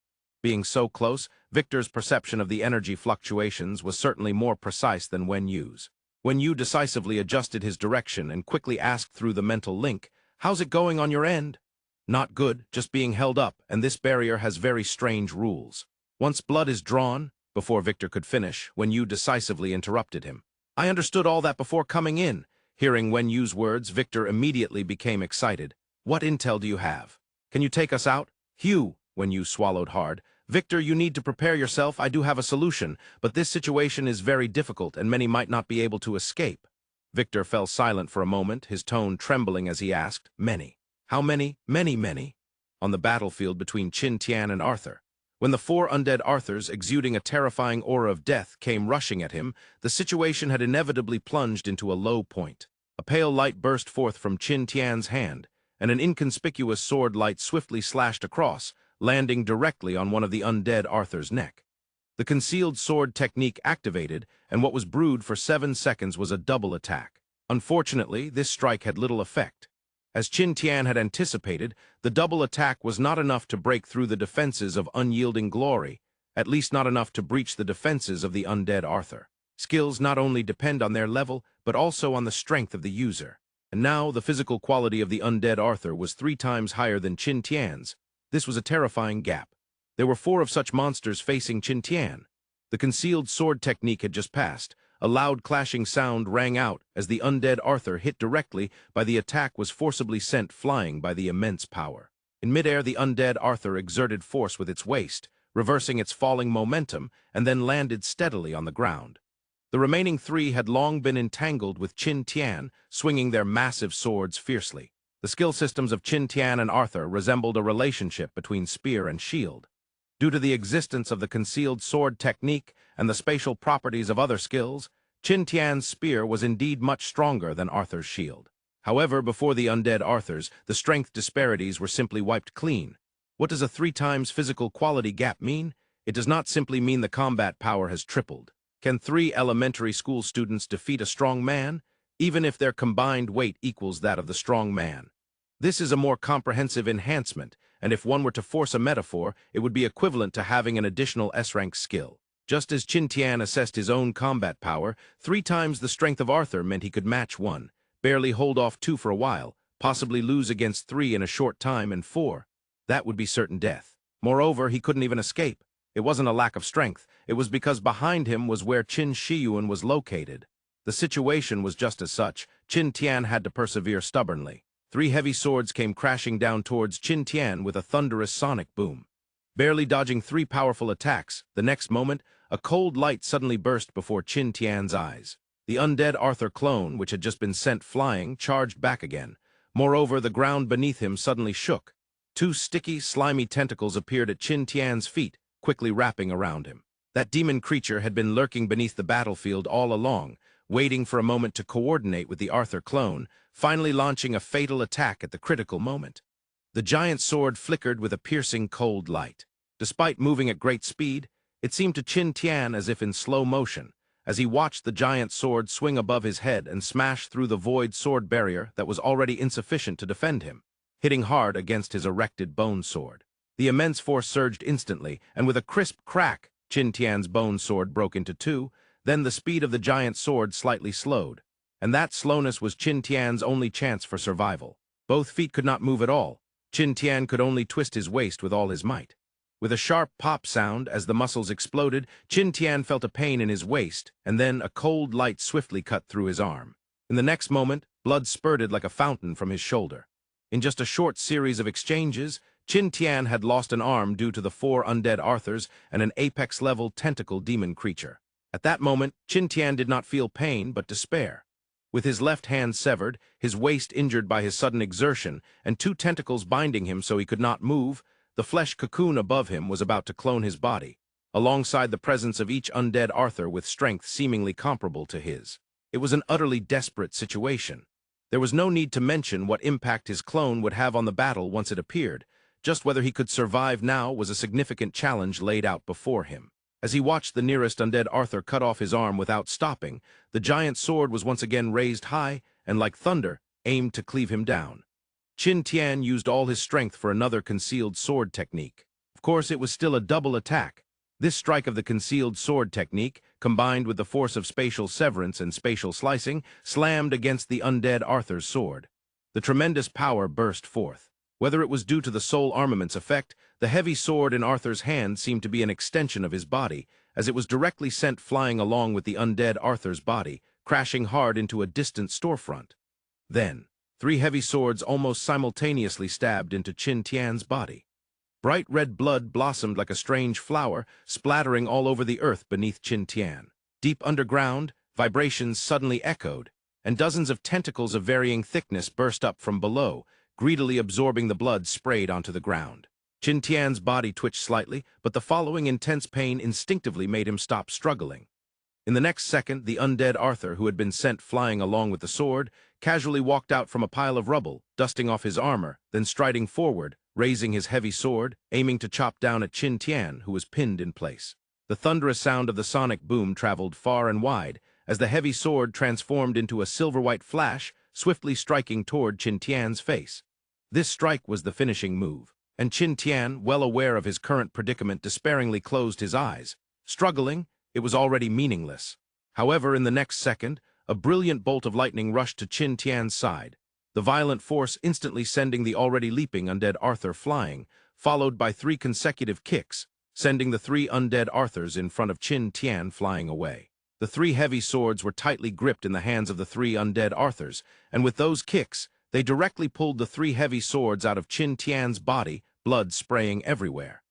Being so close, Victor's perception of the energy fluctuations was certainly more precise than Wen Yu's. Wen Yu decisively adjusted his direction and quickly asked through the mental link, "How's it going on your end?" "Not good, just being held up, and this barrier has very strange rules." Once blood is drawn, before Victor could finish, Wen Yu decisively interrupted him. "I understood all that before coming in." Hearing Wen Yu's words, Victor immediately became excited. "What intel do you have? Can you take us out?" "Hugh," Wen Yu swallowed hard. "Victor, you need to prepare yourself. I do have a solution, but this situation is very difficult and many might not be able to escape." Victor fell silent for a moment, his tone trembling as he asked, "Many? How many? Many?" On the battlefield between Qin Tian and Arthur. When the 4 undead Arthurs, exuding a terrifying aura of death, came rushing at him, the situation had inevitably plunged into a low point. A pale light burst forth from Qin Tian's hand, and an inconspicuous sword light swiftly slashed across, landing directly on one of the undead Arthur's neck. The concealed sword technique activated, and what was brewed for 7 seconds was a double attack. Unfortunately, this strike had little effect. As Qin Tian had anticipated, the double attack was not enough to break through the defenses of unyielding glory, at least not enough to breach the defenses of the undead Arthur. Skills not only depend on their level, but also on the strength of the user. And now the physical quality of the undead Arthur was 3 times higher than Qin Tian's. This was a terrifying gap. There were 4 of such monsters facing Qin Tian. The concealed sword technique had just passed. A loud clashing sound rang out as the undead Arthur, hit directly by the attack, was forcibly sent flying by the immense power. In midair, the undead Arthur exerted force with its waist, reversing its falling momentum, and then landed steadily on the ground. The remaining 3 had long been entangled with Qin Tian, swinging their massive swords fiercely. The skill systems of Qin Tian and Arthur resembled a relationship between spear and shield. Due to the existence of the concealed sword technique and the spatial properties of other skills, Qin Tian's spear was indeed much stronger than Arthur's shield. However, before the undead Arthurs, the strength disparities were simply wiped clean. What does a 3 times physical quality gap mean? It does not simply mean the combat power has tripled. Can 3 elementary school students defeat a strong man, even if their combined weight equals that of the strong man? This is a more comprehensive enhancement, and if one were to force a metaphor, it would be equivalent to having an additional S-rank skill. Just as Qin Tian assessed his own combat power, 3 times the strength of Arthur meant he could match 1, barely hold off 2 for a while, possibly lose against 3 in a short time, and 4. That would be certain death. Moreover, he couldn't even escape. It wasn't a lack of strength. It was because behind him was where Qin Shiyuan was located. The situation was just as such. Qin Tian had to persevere stubbornly. 3 heavy swords came crashing down towards Qin Tian with a thunderous sonic boom. Barely dodging 3 powerful attacks, the next moment, a cold light suddenly burst before Qin Tian's eyes. The undead Arthur clone, which had just been sent flying, charged back again. Moreover, the ground beneath him suddenly shook. 2 sticky, slimy tentacles appeared at Qin Tian's feet, quickly wrapping around him. That demon creature had been lurking beneath the battlefield all along, waiting for a moment to coordinate with the Arthur clone, finally launching a fatal attack at the critical moment. The giant sword flickered with a piercing cold light. Despite moving at great speed, it seemed to Qin Tian as if in slow motion, as he watched the giant sword swing above his head and smash through the void sword barrier that was already insufficient to defend him, hitting hard against his erected bone sword. The immense force surged instantly, and with a crisp crack, Qin Tian's bone sword broke into 2, then the speed of the giant sword slightly slowed. And that slowness was Qin Tian's only chance for survival. Both feet could not move at all. Qin Tian could only twist his waist with all his might. With a sharp pop sound, as the muscles exploded, Qin Tian felt a pain in his waist, and then a cold light swiftly cut through his arm. In the next moment, blood spurted like a fountain from his shoulder. In just a short series of exchanges, Qin Tian had lost an arm due to the 4 undead Arthurs and an apex-level tentacle demon creature. At that moment, Qin Tian did not feel pain but despair. With his left hand severed, his waist injured by his sudden exertion, and 2 tentacles binding him so he could not move, the flesh cocoon above him was about to clone his body, alongside the presence of each undead Arthur with strength seemingly comparable to his. It was an utterly desperate situation. There was no need to mention what impact his clone would have on the battle once it appeared. Just whether he could survive now was a significant challenge laid out before him. As he watched the nearest undead Arthur cut off his arm without stopping, the giant sword was once again raised high and, like thunder, aimed to cleave him down. Qin Tian used all his strength for another concealed sword technique. Of course, it was still a double attack. This strike of the concealed sword technique, combined with the force of spatial severance and spatial slicing, slammed against the undead Arthur's sword. The tremendous power burst forth. Whether it was due to the soul armament's effect, the heavy sword in Arthur's hand seemed to be an extension of his body, as it was directly sent flying along with the undead Arthur's body, crashing hard into a distant storefront. Then, 3 heavy swords almost simultaneously stabbed into Qin Tian's body. Bright red blood blossomed like a strange flower, splattering all over the earth beneath Qin Tian. Deep underground, vibrations suddenly echoed, and dozens of tentacles of varying thickness burst up from below, greedily absorbing the blood sprayed onto the ground. Qin Tian's body twitched slightly, but the following intense pain instinctively made him stop struggling. In the next second, the undead Arthur, who had been sent flying along with the sword, casually walked out from a pile of rubble, dusting off his armor, then striding forward, raising his heavy sword, aiming to chop down at Qin Tian, who was pinned in place. The thunderous sound of the sonic boom traveled far and wide, as the heavy sword transformed into a silver-white flash, swiftly striking toward Qin Tian's face. This strike was the finishing move, and Qin Tian, well aware of his current predicament, despairingly closed his eyes. Struggling, it was already meaningless. However, in the next second, a brilliant bolt of lightning rushed to Qin Tian's side, the violent force instantly sending the already leaping undead Arthur flying, followed by 3 consecutive kicks, sending the 3 undead Arthurs in front of Qin Tian flying away. The 3 heavy swords were tightly gripped in the hands of the 3 undead Arthurs, and with those kicks, they directly pulled the 3 heavy swords out of Qin Tian's body, blood spraying everywhere.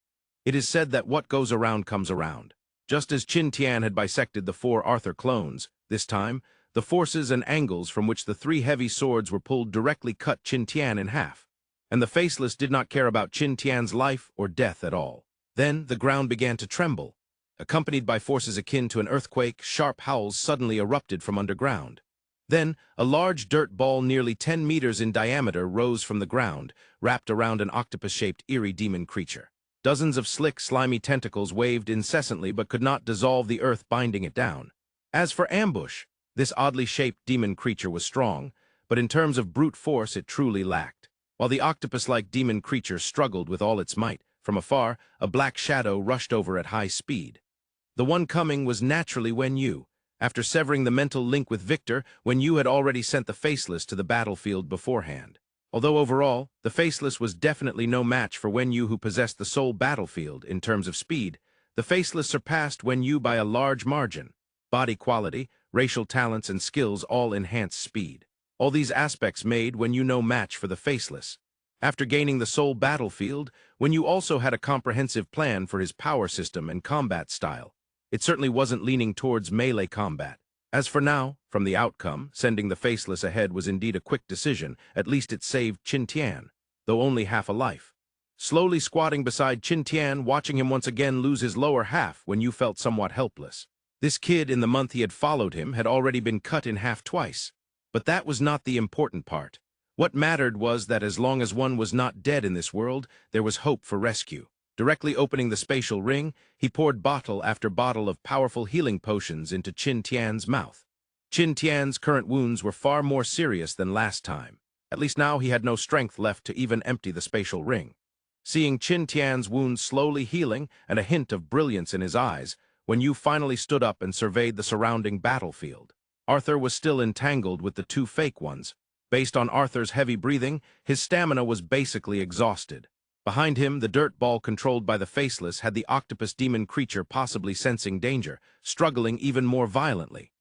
It is said that what goes around comes around. Just as Qin Tian had bisected the 4 Arthur clones, this time, the forces and angles from which the 3 heavy swords were pulled directly cut Qin Tian in half, and the Faceless did not care about Qin Tian's life or death at all. Then the ground began to tremble. Accompanied by forces akin to an earthquake, sharp howls suddenly erupted from underground. Then, a large dirt ball nearly 10 meters in diameter rose from the ground, wrapped around an octopus-shaped eerie demon creature. Dozens of slick, slimy tentacles waved incessantly but could not dissolve the earth binding it down. As for ambush, this oddly shaped demon creature was strong, but in terms of brute force it truly lacked. While the octopus-like demon creature struggled with all its might, from afar, a black shadow rushed over at high speed. The one coming was naturally Wenyu. After severing the mental link with Victor, Wenyu had already sent the Faceless to the battlefield beforehand. Although overall, the Faceless was definitely no match for Wenyu, who possessed the sole battlefield in terms of speed, the Faceless surpassed Wenyu by a large margin. Body quality, racial talents, and skills all enhanced speed. All these aspects made Wenyu no match for the Faceless. After gaining the sole battlefield, Wenyu also had a comprehensive plan for his power system and combat style. It certainly wasn't leaning towards melee combat. As for now, from the outcome, sending the Faceless ahead was indeed a quick decision. At least it saved Qin Tian, though only half a life. Slowly squatting beside Qin Tian, watching him once again lose his lower half, Wenyu felt somewhat helpless. This kid, in the month he had followed him, had already been cut in half twice. But that was not the important part. What mattered was that as long as one was not dead in this world, there was hope for rescue. Directly opening the spatial ring, he poured bottle after bottle of powerful healing potions into Qin Tian's mouth. Qin Tian's current wounds were far more serious than last time. At least now he had no strength left to even empty the spatial ring. Seeing Qin Tian's wounds slowly healing and a hint of brilliance in his eyes, Wenyu finally stood up and surveyed the surrounding battlefield. Arthur was still entangled with the 2 fake ones. Based on Arthur's heavy breathing, his stamina was basically exhausted. Behind him, the dirt ball controlled by the Faceless had the octopus demon creature possibly sensing danger, struggling even more violently.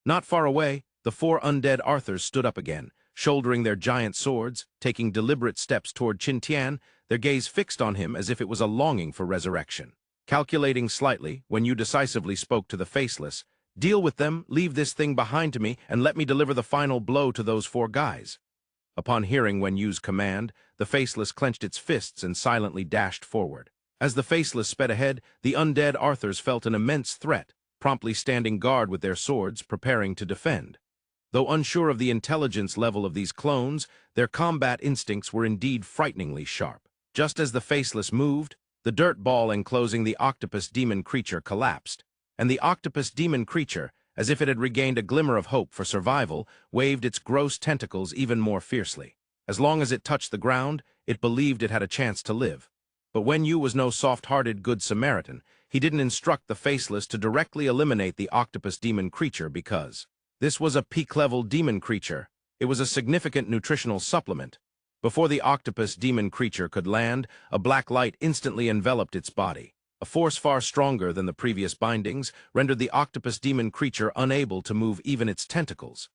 Not far away, the 4 undead Arthurs stood up again, shouldering their giant swords, taking deliberate steps toward Qin Tian, their gaze fixed on him as if it was a longing for resurrection. Calculating slightly, Wenyu decisively spoke to the Faceless, "Deal with them, leave this thing behind to me, and let me deliver the final blow to those 4 guys." Upon hearing Wenyu's command, the Faceless clenched its fists and silently dashed forward. As the Faceless sped ahead, the undead Arthurs felt an immense threat, promptly standing guard with their swords, preparing to defend. Though unsure of the intelligence level of these clones, their combat instincts were indeed frighteningly sharp. Just as the Faceless moved, the dirt ball enclosing the octopus demon creature collapsed, and the octopus demon creature, as if it had regained a glimmer of hope for survival, waved its gross tentacles even more fiercely. As long as it touched the ground, it believed it had a chance to live. But Wen Yu was no soft-hearted Good Samaritan. He didn't instruct the Faceless to directly eliminate the octopus demon creature because this was a peak-level demon creature. It was a significant nutritional supplement. Before the octopus demon creature could land, a black light instantly enveloped its body. A force far stronger than the previous bindings rendered the octopus demon creature unable to move even its tentacles.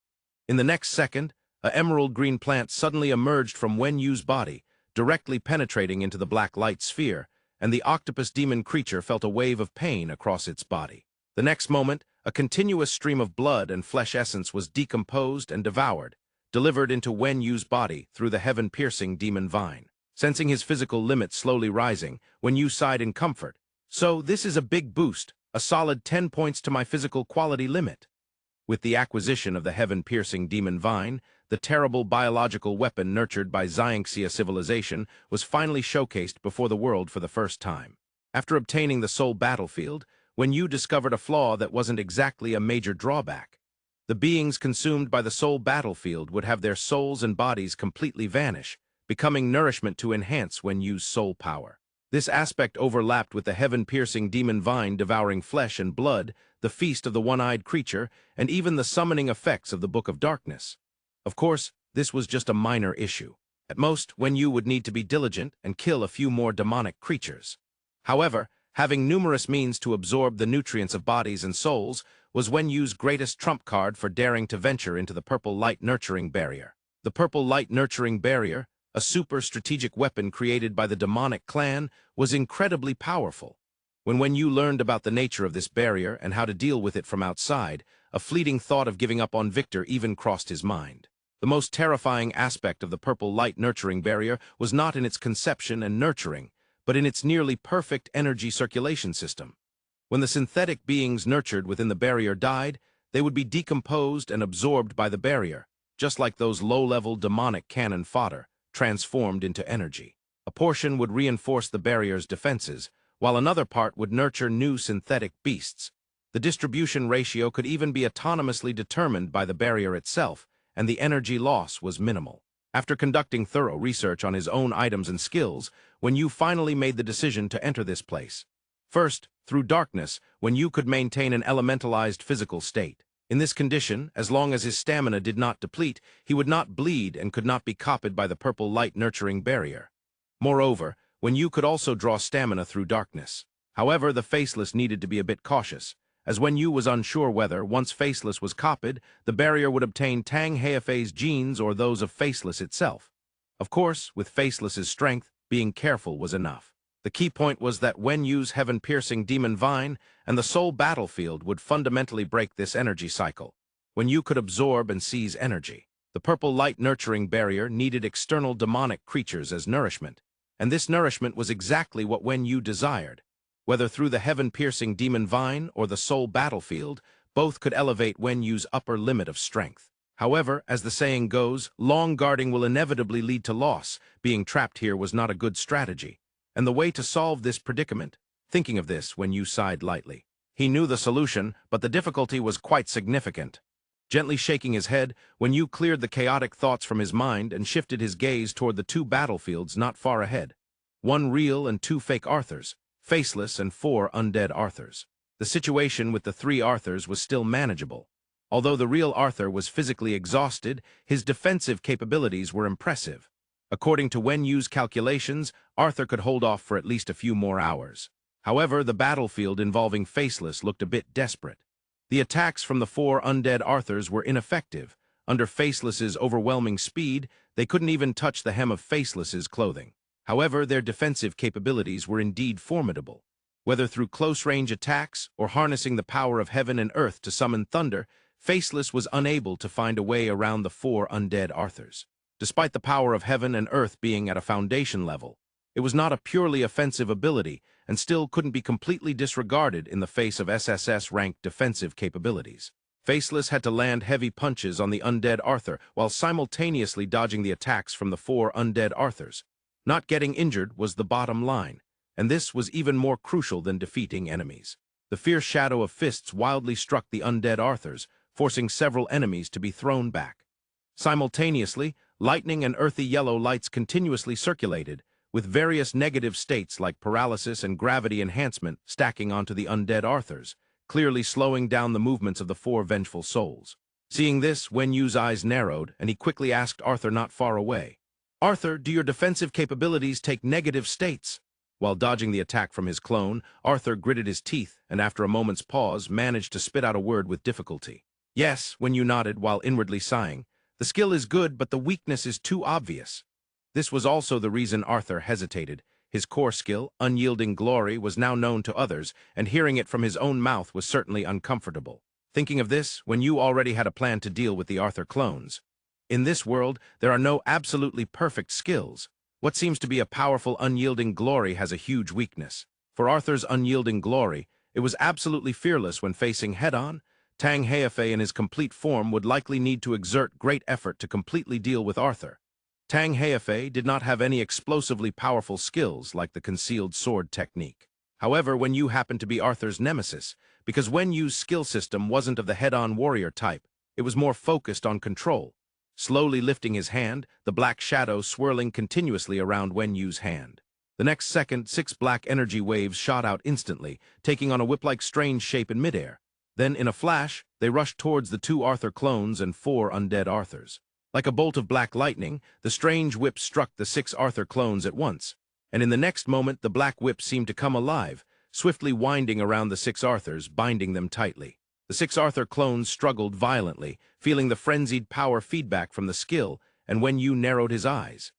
In the next second, an emerald green plant suddenly emerged from Wen Yu's body, directly penetrating into the black light sphere, and the octopus demon creature felt a wave of pain across its body. The next moment, a continuous stream of blood and flesh essence was decomposed and devoured, delivered into Wen Yu's body through the heaven-piercing demon vine. Sensing his physical limits slowly rising, Wen Yu sighed in comfort. So this is a big boost, a solid 10 points to my physical quality limit. With the acquisition of the heaven-piercing demon vine, the terrible biological weapon nurtured by Xianxia civilization was finally showcased before the world for the first time. After obtaining the soul battlefield, Wen Yu discovered a flaw that wasn't exactly a major drawback. The beings consumed by the soul battlefield would have their souls and bodies completely vanish, becoming nourishment to enhance Wen Yu's soul power. This aspect overlapped with the heaven-piercing demon vine devouring flesh and blood, the feast of the one-eyed creature, and even the summoning effects of the Book of Darkness. Of course, this was just a minor issue. At most, Wen Yu would need to be diligent and kill a few more demonic creatures. However, having numerous means to absorb the nutrients of bodies and souls was Wen Yu's greatest trump card for daring to venture into the Purple Light Nurturing Barrier. The Purple Light Nurturing Barrier, a super-strategic weapon created by the demonic clan, was incredibly powerful. When Wen Yu learned about the nature of this barrier and how to deal with it from outside, a fleeting thought of giving up on Victor even crossed his mind. The most terrifying aspect of the Purple Light Nurturing Barrier was not in its conception and nurturing, but in its nearly perfect energy circulation system. When the synthetic beings nurtured within the barrier died, they would be decomposed and absorbed by the barrier, just like those low-level demonic cannon fodder, transformed into energy. A portion would reinforce the barrier's defenses, while another part would nurture new synthetic beasts. The distribution ratio could even be autonomously determined by the barrier itself, and the energy loss was minimal. After conducting thorough research on his own items and skills, Wen Yu finally made the decision to enter this place. First, through darkness, Wen Yu could maintain an elementalized physical state. In this condition, as long as his stamina did not deplete, he would not bleed and could not be copied by the Purple Light Nurturing Barrier. Moreover, Wen Yu could also draw stamina through darkness. However, the Faceless needed to be a bit cautious, as Wen Yu was unsure whether, once Faceless was copied, the barrier would obtain Tang Heifei's genes or those of Faceless itself. Of course, with Faceless's strength, being careful was enough. The key point was that Wen Yu's heaven-piercing demon vine and the soul battlefield would fundamentally break this energy cycle. Wen Yu could absorb and seize energy. The Purple Light Nurturing Barrier needed external demonic creatures as nourishment, and this nourishment was exactly what Wen Yu desired. Whether through the heaven-piercing demon vine or the soul battlefield, both could elevate Wen Yu's upper limit of strength. However, as the saying goes, long guarding will inevitably lead to loss. Being trapped here was not a good strategy. And the way to solve this predicament? Thinking of this, Wen Yu sighed lightly. He knew the solution, but the difficulty was quite significant. Gently shaking his head, Wen Yu cleared the chaotic thoughts from his mind and shifted his gaze toward the two battlefields not far ahead. One real and two fake Arthurs, Faceless and 4 undead Arthurs. The situation with the 3 Arthurs was still manageable. Although the real Arthur was physically exhausted, his defensive capabilities were impressive. According to Wen Yu's calculations, Arthur could hold off for at least a few more hours. However, the battlefield involving Faceless looked a bit desperate. The attacks from the 4 undead Arthurs were ineffective. Under Faceless's overwhelming speed, they couldn't even touch the hem of Faceless's clothing. However, their defensive capabilities were indeed formidable. Whether through close-range attacks or harnessing the power of heaven and earth to summon thunder, Faceless was unable to find a way around the 4 undead Arthurs. Despite the power of heaven and earth being at a foundation level, it was not a purely offensive ability and still couldn't be completely disregarded in the face of SSS-ranked defensive capabilities. Faceless had to land heavy punches on the undead Arthur while simultaneously dodging the attacks from the 4 undead Arthurs. Not getting injured was the bottom line, and this was even more crucial than defeating enemies. The fierce shadow of fists wildly struck the undead Arthurs, forcing several enemies to be thrown back. Simultaneously, lightning and earthy yellow lights continuously circulated, with various negative states like paralysis and gravity enhancement stacking onto the undead Arthurs, clearly slowing down the movements of the four vengeful souls. Seeing this, Wen Yu's eyes narrowed, and he quickly asked Arthur not far away, "Arthur, do your defensive capabilities take negative states?" While dodging the attack from his clone, Arthur gritted his teeth and after a moment's pause managed to spit out a word with difficulty. "Yes," Wen Yu nodded while inwardly sighing. "The skill is good, but the weakness is too obvious." This was also the reason Arthur hesitated. His core skill, Unyielding Glory, was now known to others, and hearing it from his own mouth was certainly uncomfortable. Thinking of this, Wen Yu already had a plan to deal with the Arthur clones. In this world, there are no absolutely perfect skills. What seems to be a powerful Unyielding Glory has a huge weakness. For Arthur's Unyielding Glory, it was absolutely fearless when facing head-on. Tang Heifei in his complete form would likely need to exert great effort to completely deal with Arthur. Tang Heifei did not have any explosively powerful skills like the concealed sword technique. However, Wen Yu happened to be Arthur's nemesis, because Wen Yu's skill system wasn't of the head-on warrior type. It was more focused on control. Slowly lifting his hand, the black shadow swirling continuously around Wen Yu's hand. The next second, 6 black energy waves shot out instantly, taking on a whip-like strange shape in midair. Then, in a flash, they rushed towards the 2 Arthur clones and 4 undead Arthurs. Like a bolt of black lightning, the strange whip struck the 6 Arthur clones at once, and in the next moment the black whip seemed to come alive, swiftly winding around the 6 Arthurs, binding them tightly. The 6 Arthur clones struggled violently, feeling the frenzied power feedback from the skill, and Wen Yu narrowed his eyes.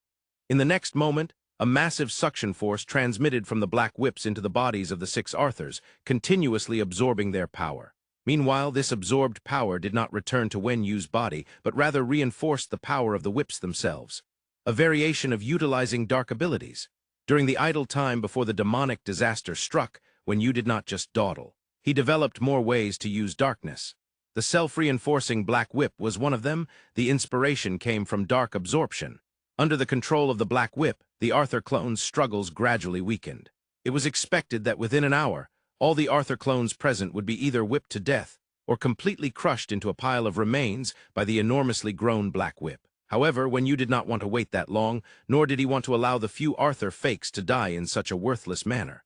In the next moment, a massive suction force transmitted from the black whips into the bodies of the 6 Arthurs, continuously absorbing their power. Meanwhile, this absorbed power did not return to Wen Yu's body, but rather reinforced the power of the whips themselves. A variation of utilizing dark abilities. During the idle time before the demonic disaster struck, Wen Yu did not just dawdle. He developed more ways to use darkness. The self-reinforcing black whip was one of them. The inspiration came from dark absorption. Under the control of the black whip, the Arthur clones' struggles gradually weakened. It was expected that within an hour, all the Arthur clones present would be either whipped to death or completely crushed into a pile of remains by the enormously grown black whip. However, Wen Yu did not want to wait that long, nor did he want to allow the few Arthur fakes to die in such a worthless manner.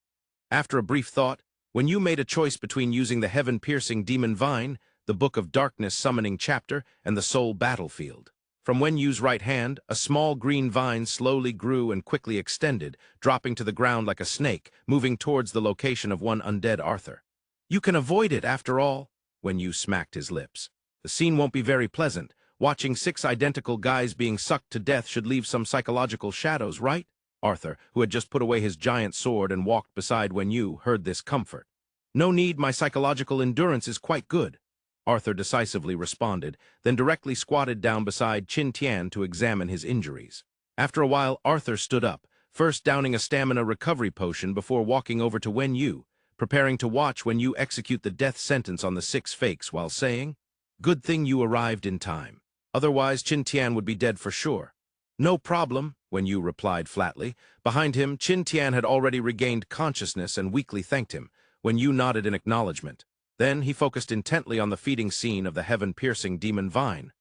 After a brief thought, Wen Yu made a choice between using the heaven-piercing demon vine, the Book of Darkness summoning chapter, and the soul battlefield. From Wen Yu's right hand, a small green vine slowly grew and quickly extended, dropping to the ground like a snake, moving towards the location of one undead Arthur. "You can avoid it, after all," Wen Yu smacked his lips. "The scene won't be very pleasant. Watching 6 identical guys being sucked to death should leave some psychological shadows, right?" Arthur, who had just put away his giant sword and walked beside Wen Yu, heard this comfort. "No need, my psychological endurance is quite good," Arthur decisively responded, then directly squatted down beside Qin Tian to examine his injuries. After a while, Arthur stood up, first downing a stamina recovery potion before walking over to Wen Yu, preparing to watch Wen Yu execute the death sentence on the 6 fakes while saying, "Good thing you arrived in time. Otherwise, Qin Tian would be dead for sure." "No problem," Wen Yu replied flatly. Behind him, Qin Tian had already regained consciousness and weakly thanked him. Wen Yu nodded in acknowledgement. Then he focused intently on the feeding scene of the heaven-piercing demon vine.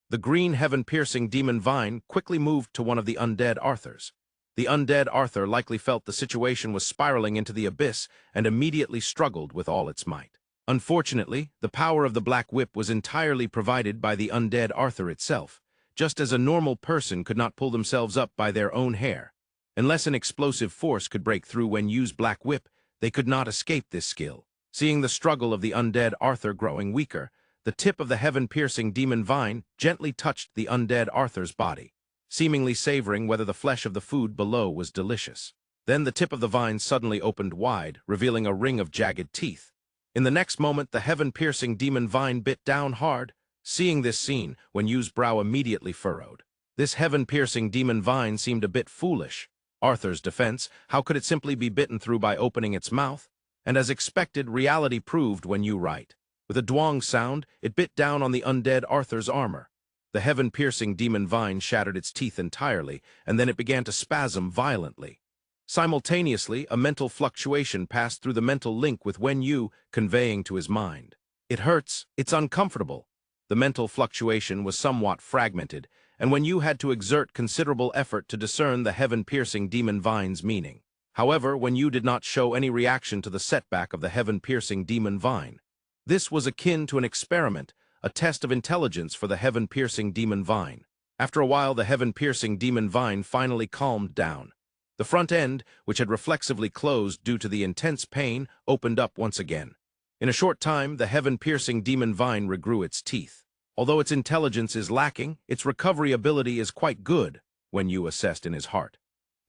The green heaven-piercing demon vine quickly moved to one of the undead Arthurs. The undead Arthur likely felt the situation was spiraling into the abyss and immediately struggled with all its might. Unfortunately, the power of the black whip was entirely provided by the undead Arthur itself, just as a normal person could not pull themselves up by their own hair. Unless an explosive force could break through Wen Yu's black whip, they could not escape this skill. Seeing the struggle of the undead Arthur growing weaker, the tip of the heaven-piercing demon vine gently touched the undead Arthur's body, seemingly savoring whether the flesh of the food below was delicious. Then the tip of the vine suddenly opened wide, revealing a ring of jagged teeth. In the next moment, the heaven-piercing demon vine bit down hard. Seeing this scene, Wen Yu's brow immediately furrowed. This heaven-piercing demon vine seemed a bit foolish. Arthur's defense, how could it simply be bitten through by opening its mouth? And as expected, reality proved Wen Yu right. With a dwang sound, it bit down on the undead Arthur's armor. The heaven-piercing demon vine shattered its teeth entirely, and then it began to spasm violently. Simultaneously, a mental fluctuation passed through the mental link with Wen Yu, conveying to his mind, "It hurts, it's uncomfortable." The mental fluctuation was somewhat fragmented, and Wenyu had to exert considerable effort to discern the heaven-piercing demon vine's meaning. However, Wenyu did not show any reaction to the setback of the heaven-piercing demon vine. This was akin to an experiment, a test of intelligence for the heaven-piercing demon vine. After a while, the heaven-piercing demon vine finally calmed down. The front end, which had reflexively closed due to the intense pain, opened up once again. In a short time, the heaven-piercing demon vine regrew its teeth. Although its intelligence is lacking, its recovery ability is quite good, Wenyu assessed in his heart.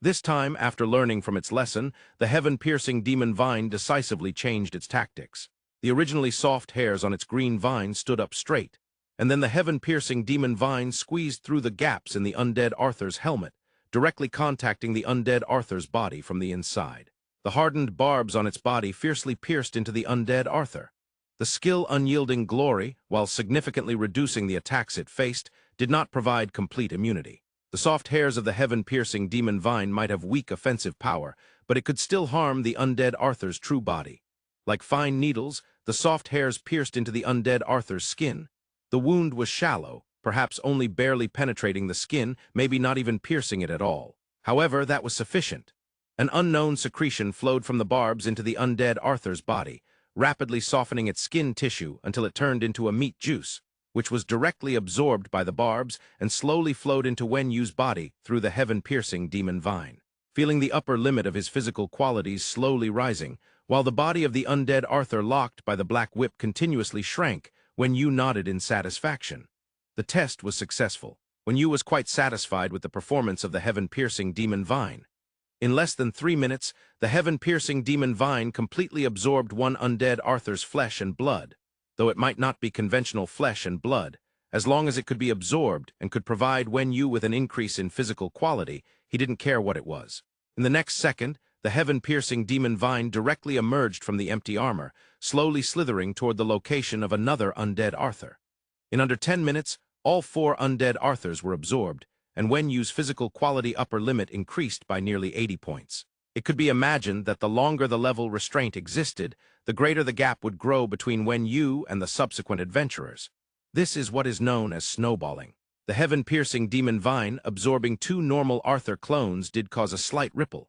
This time, after learning from its lesson, the heaven-piercing demon vine decisively changed its tactics. The originally soft hairs on its green vine stood up straight, and then the heaven-piercing demon vine squeezed through the gaps in the undead Arthur's helmet, directly contacting the undead Arthur's body from the inside. The hardened barbs on its body fiercely pierced into the undead Arthur. The skill unyielding glory, while significantly reducing the attacks it faced, did not provide complete immunity. The soft hairs of the heaven-piercing demon vine might have weak offensive power, but it could still harm the undead Arthur's true body. Like fine needles, the soft hairs pierced into the undead Arthur's skin. The wound was shallow, perhaps only barely penetrating the skin, maybe not even piercing it at all. However, that was sufficient. An unknown secretion flowed from the barbs into the undead Arthur's body, rapidly softening its skin tissue until it turned into a meat juice, which was directly absorbed by the barbs and slowly flowed into Wenyu's body through the heaven-piercing demon vine. Feeling the upper limit of his physical qualities slowly rising, while the body of the undead Arthur locked by the black whip continuously shrank, Wenyu nodded in satisfaction. The test was successful. Wenyu was quite satisfied with the performance of the heaven-piercing demon vine. In less than 3 minutes, the heaven-piercing demon vine completely absorbed one undead Arthur's flesh and blood. Though it might not be conventional flesh and blood, as long as it could be absorbed and could provide Wenyu with an increase in physical quality, he didn't care what it was. In the next second, the heaven-piercing demon vine directly emerged from the empty armor, slowly slithering toward the location of another undead Arthur. In under 10 minutes, all 4 undead Arthurs were absorbed, and Wenyu's physical quality upper limit increased by nearly 80 points. It could be imagined that the longer the level restraint existed, the greater the gap would grow between Wenyu and the subsequent adventurers. This is what is known as snowballing. The heaven-piercing demon vine, absorbing 2 normal Arthur clones, did cause a slight ripple.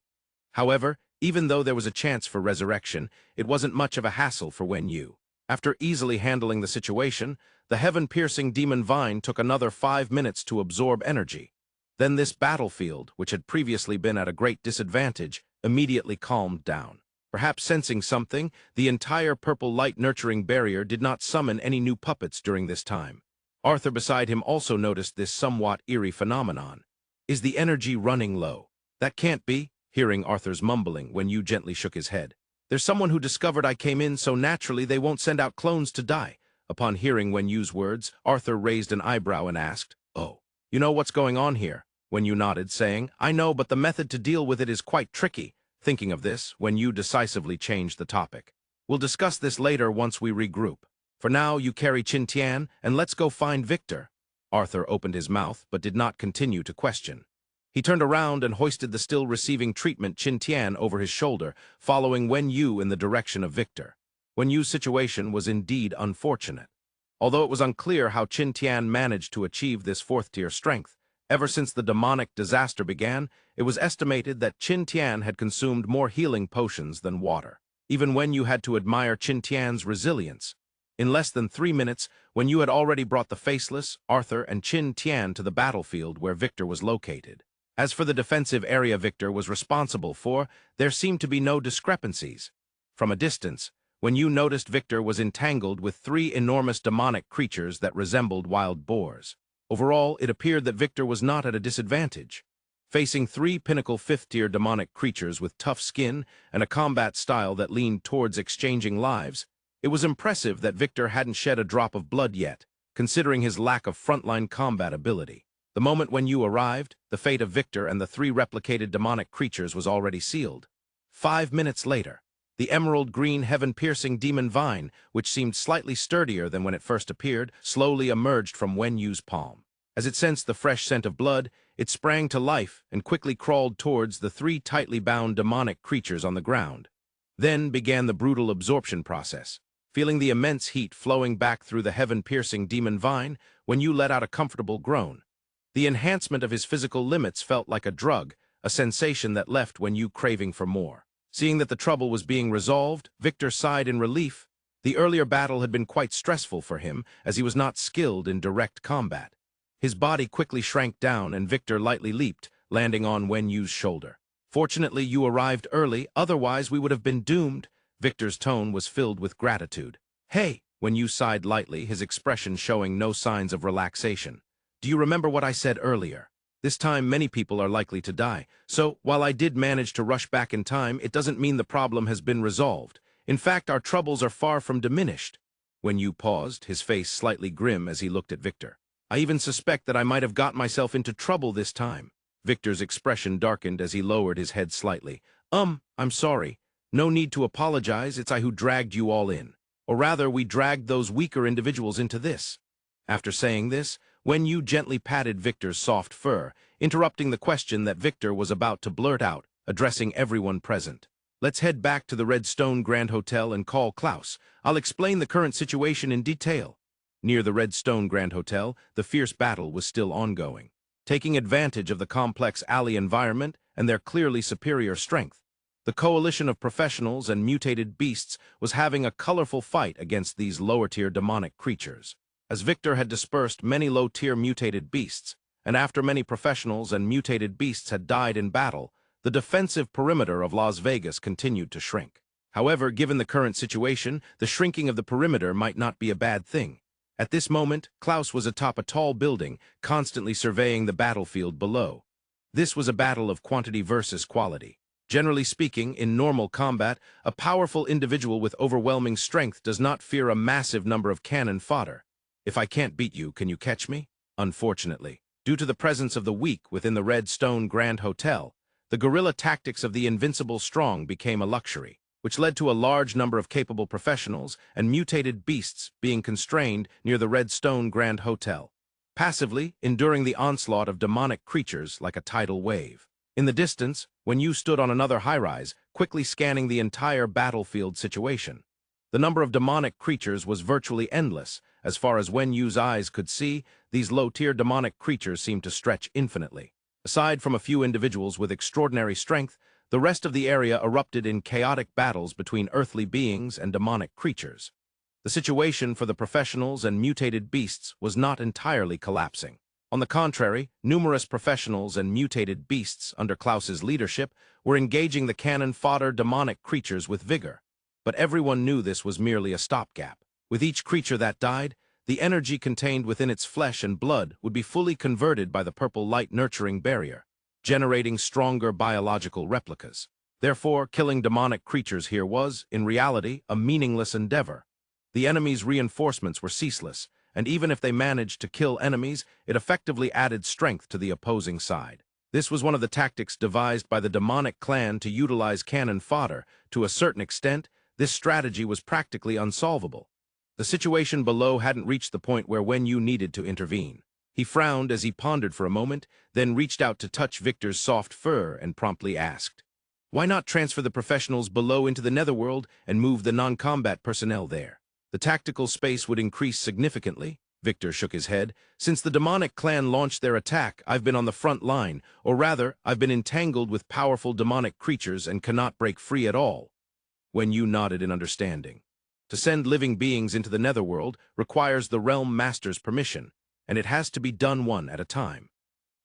However, even though there was a chance for resurrection, it wasn't much of a hassle for Wenyu. After easily handling the situation, the heaven-piercing demon vine took another 5 minutes to absorb energy. Then this battlefield, which had previously been at a great disadvantage, immediately calmed down. Perhaps sensing something, the entire purple light-nurturing barrier did not summon any new puppets during this time. Arthur beside him also noticed this somewhat eerie phenomenon. Is the energy running low? That can't be, hearing Arthur's mumbling, Wenyu gently shook his head. There's someone who discovered I came in so naturally they won't send out clones to die. Upon hearing Wenyu's words, Arthur raised an eyebrow and asked, "Oh, you know what's going on here?" Wenyu nodded, saying, "I know, but the method to deal with it is quite tricky." Thinking of this, Wenyu decisively changed the topic. "We'll discuss this later once we regroup. For now, you carry Qintian, and let's go find Victor." Arthur opened his mouth, but did not continue to question. He turned around and hoisted the still receiving treatment Qintian over his shoulder, following Wenyu in the direction of Victor. Wenyu's situation was indeed unfortunate. Although it was unclear how Qintian managed to achieve this 4th-tier strength, ever since the demonic disaster began, it was estimated that Qintian had consumed more healing potions than water. Even Wenyu had to admire Qintian's resilience. In less than 3 minutes, Wenyu had already brought the Faceless, Arthur, and Qintian to the battlefield where Victor was located. As for the defensive area Victor was responsible for, there seemed to be no discrepancies. From a distance, Wenyu noticed Victor was entangled with 3 enormous demonic creatures that resembled wild boars. Overall, it appeared that Victor was not at a disadvantage. Facing 3 pinnacle 5th-tier demonic creatures with tough skin and a combat style that leaned towards exchanging lives, it was impressive that Victor hadn't shed a drop of blood yet, considering his lack of frontline combat ability. The moment Wenyu arrived, the fate of Victor and the 3 replicated demonic creatures was already sealed. 5 minutes later, the emerald-green heaven-piercing demon vine, which seemed slightly sturdier than when it first appeared, slowly emerged from Wenyu's palm. As it sensed the fresh scent of blood, it sprang to life and quickly crawled towards the 3 tightly bound demonic creatures on the ground. Then began the brutal absorption process. Feeling the immense heat flowing back through the heaven-piercing demon vine, Wenyu let out a comfortable groan. The enhancement of his physical limits felt like a drug, a sensation that left Wenyu craving for more. Seeing that the trouble was being resolved, Victor sighed in relief. The earlier battle had been quite stressful for him, as he was not skilled in direct combat. His body quickly shrank down, and Victor lightly leaped, landing on Wenyu's shoulder. "Fortunately, you arrived early, otherwise we would have been doomed." Victor's tone was filled with gratitude. "Hey!" Wenyu sighed lightly, his expression showing no signs of relaxation. "Do you remember what I said earlier? This time many people are likely to die, so while I did manage to rush back in time, it doesn't mean the problem has been resolved. In fact, our troubles are far from diminished." Wenyu paused, his face slightly grim as he looked at Victor. "I even suspect that I might have got myself into trouble this time." Victor's expression darkened as he lowered his head slightly. I'm sorry. No need to apologize, it's I who dragged you all in. Or rather, we dragged those weaker individuals into this." After saying this, Wenyu gently patted Victor's soft fur, interrupting the question that Victor was about to blurt out, addressing everyone present. "Let's head back to the Red Stone Grand Hotel and call Klaus. I'll explain the current situation in detail." Near the Red Stone Grand Hotel, the fierce battle was still ongoing. Taking advantage of the complex alley environment and their clearly superior strength, the coalition of professionals and mutated beasts was having a colorful fight against these lower-tier demonic creatures. As Victor had dispersed many low-tier mutated beasts, and after many professionals and mutated beasts had died in battle, the defensive perimeter of Las Vegas continued to shrink. However, given the current situation, the shrinking of the perimeter might not be a bad thing. At this moment, Klaus was atop a tall building, constantly surveying the battlefield below. This was a battle of quantity versus quality. Generally speaking, in normal combat, a powerful individual with overwhelming strength does not fear a massive number of cannon fodder. "If I can't beat you, can you catch me?" Unfortunately, due to the presence of the weak within the Red Stone Grand Hotel, the guerrilla tactics of the invincible strong became a luxury, which led to a large number of capable professionals and mutated beasts being constrained near the Red Stone Grand Hotel, passively enduring the onslaught of demonic creatures like a tidal wave. In the distance, Wenyu stood on another high-rise, quickly scanning the entire battlefield situation. The number of demonic creatures was virtually endless. As far as Wenyu's eyes could see, these low-tier demonic creatures seemed to stretch infinitely. Aside from a few individuals with extraordinary strength, the rest of the area erupted in chaotic battles between earthly beings and demonic creatures. The situation for the professionals and mutated beasts was not entirely collapsing. On the contrary, numerous professionals and mutated beasts under Klaus's leadership were engaging the cannon fodder demonic creatures with vigor. But everyone knew this was merely a stopgap. With each creature that died, the energy contained within its flesh and blood would be fully converted by the purple light nurturing barrier, generating stronger biological replicas. Therefore, killing demonic creatures here was, in reality, a meaningless endeavor. The enemy's reinforcements were ceaseless, and even if they managed to kill enemies, it effectively added strength to the opposing side. This was one of the tactics devised by the demonic clan to utilize cannon fodder. To a certain extent, this strategy was practically unsolvable. The situation below hadn't reached the point where Wenyu needed to intervene. He frowned as he pondered for a moment, then reached out to touch Victor's soft fur and promptly asked, "Why not transfer the professionals below into the netherworld and move the non-combat personnel there? The tactical space would increase significantly." Victor shook his head. "Since the demonic clan launched their attack, I've been on the front line, or rather, I've been entangled with powerful demonic creatures and cannot break free at all." Wenyu nodded in understanding. To send living beings into the netherworld requires the Realm Master's permission, and it has to be done one at a time.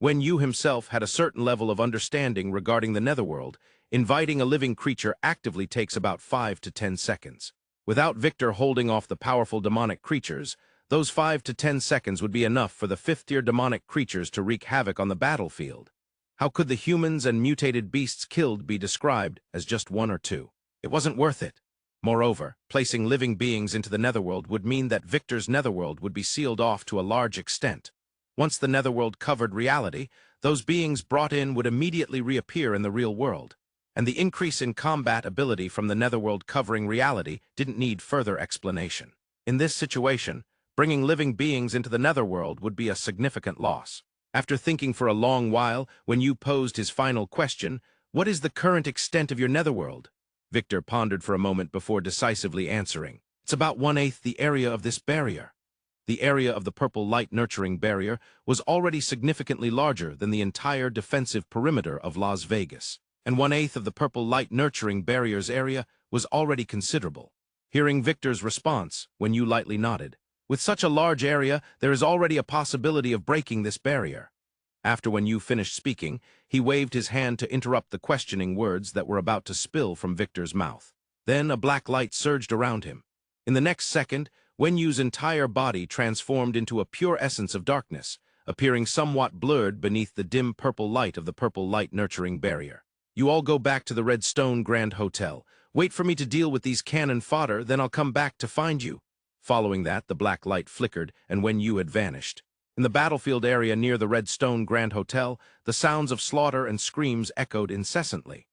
Wenyu himself had a certain level of understanding regarding the netherworld. Inviting a living creature actively takes about 5 to 10 seconds. Without Victor holding off the powerful demonic creatures, those 5 to 10 seconds would be enough for the fifth-tier demonic creatures to wreak havoc on the battlefield. How could the humans and mutated beasts killed be described as just one or two? It wasn't worth it. Moreover, placing living beings into the netherworld would mean that Victor's netherworld would be sealed off to a large extent. Once the netherworld covered reality, those beings brought in would immediately reappear in the real world, and the increase in combat ability from the netherworld covering reality didn't need further explanation. In this situation, bringing living beings into the netherworld would be a significant loss. After thinking for a long while, Wenyu posed his final question, "What is the current extent of your netherworld?" Victor pondered for a moment before decisively answering, "It's about 1/8 the area of this barrier." The area of the purple light nurturing barrier was already significantly larger than the entire defensive perimeter of Las Vegas, and 1/8 of the purple light nurturing barrier's area was already considerable. Hearing Victor's response, Wenyu lightly nodded. With such a large area, there is already a possibility of breaking this barrier. After Wenyu finished speaking, he waved his hand to interrupt the questioning words that were about to spill from Victor's mouth. Then a black light surged around him. In the next second, Wenyu's entire body transformed into a pure essence of darkness, appearing somewhat blurred beneath the dim purple light of the purple light nurturing barrier. You all go back to the Red Stone Grand Hotel. Wait for me to deal with these cannon fodder, then I'll come back to find you. Following that, the black light flickered, and Wenyu had vanished. In the battlefield area near the Red Stone Grand Hotel, the sounds of slaughter and screams echoed incessantly.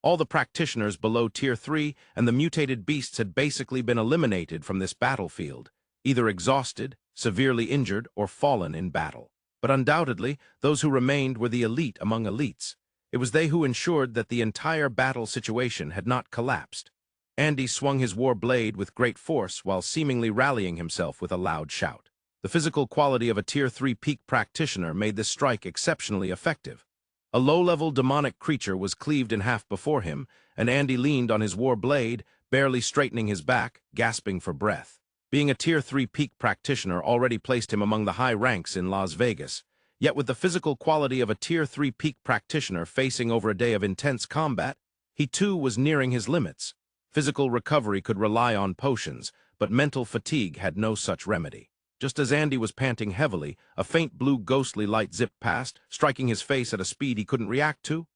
All the practitioners below Tier 3 and the mutated beasts had basically been eliminated from this battlefield, either exhausted, severely injured, or fallen in battle. But undoubtedly, those who remained were the elite among elites. It was they who ensured that the entire battle situation had not collapsed. Andy swung his war blade with great force while seemingly rallying himself with a loud shout. The physical quality of a Tier 3 peak practitioner made this strike exceptionally effective. A low-level demonic creature was cleaved in half before him, and Andy leaned on his war blade, barely straightening his back, gasping for breath. Being a Tier 3 peak practitioner already placed him among the high ranks in Las Vegas, yet with the physical quality of a Tier 3 peak practitioner facing over a day of intense combat, he too was nearing his limits. Physical recovery could rely on potions, but mental fatigue had no such remedy. Just as Andy was panting heavily, a faint blue ghostly light zipped past, striking his face at a speed he couldn't react to.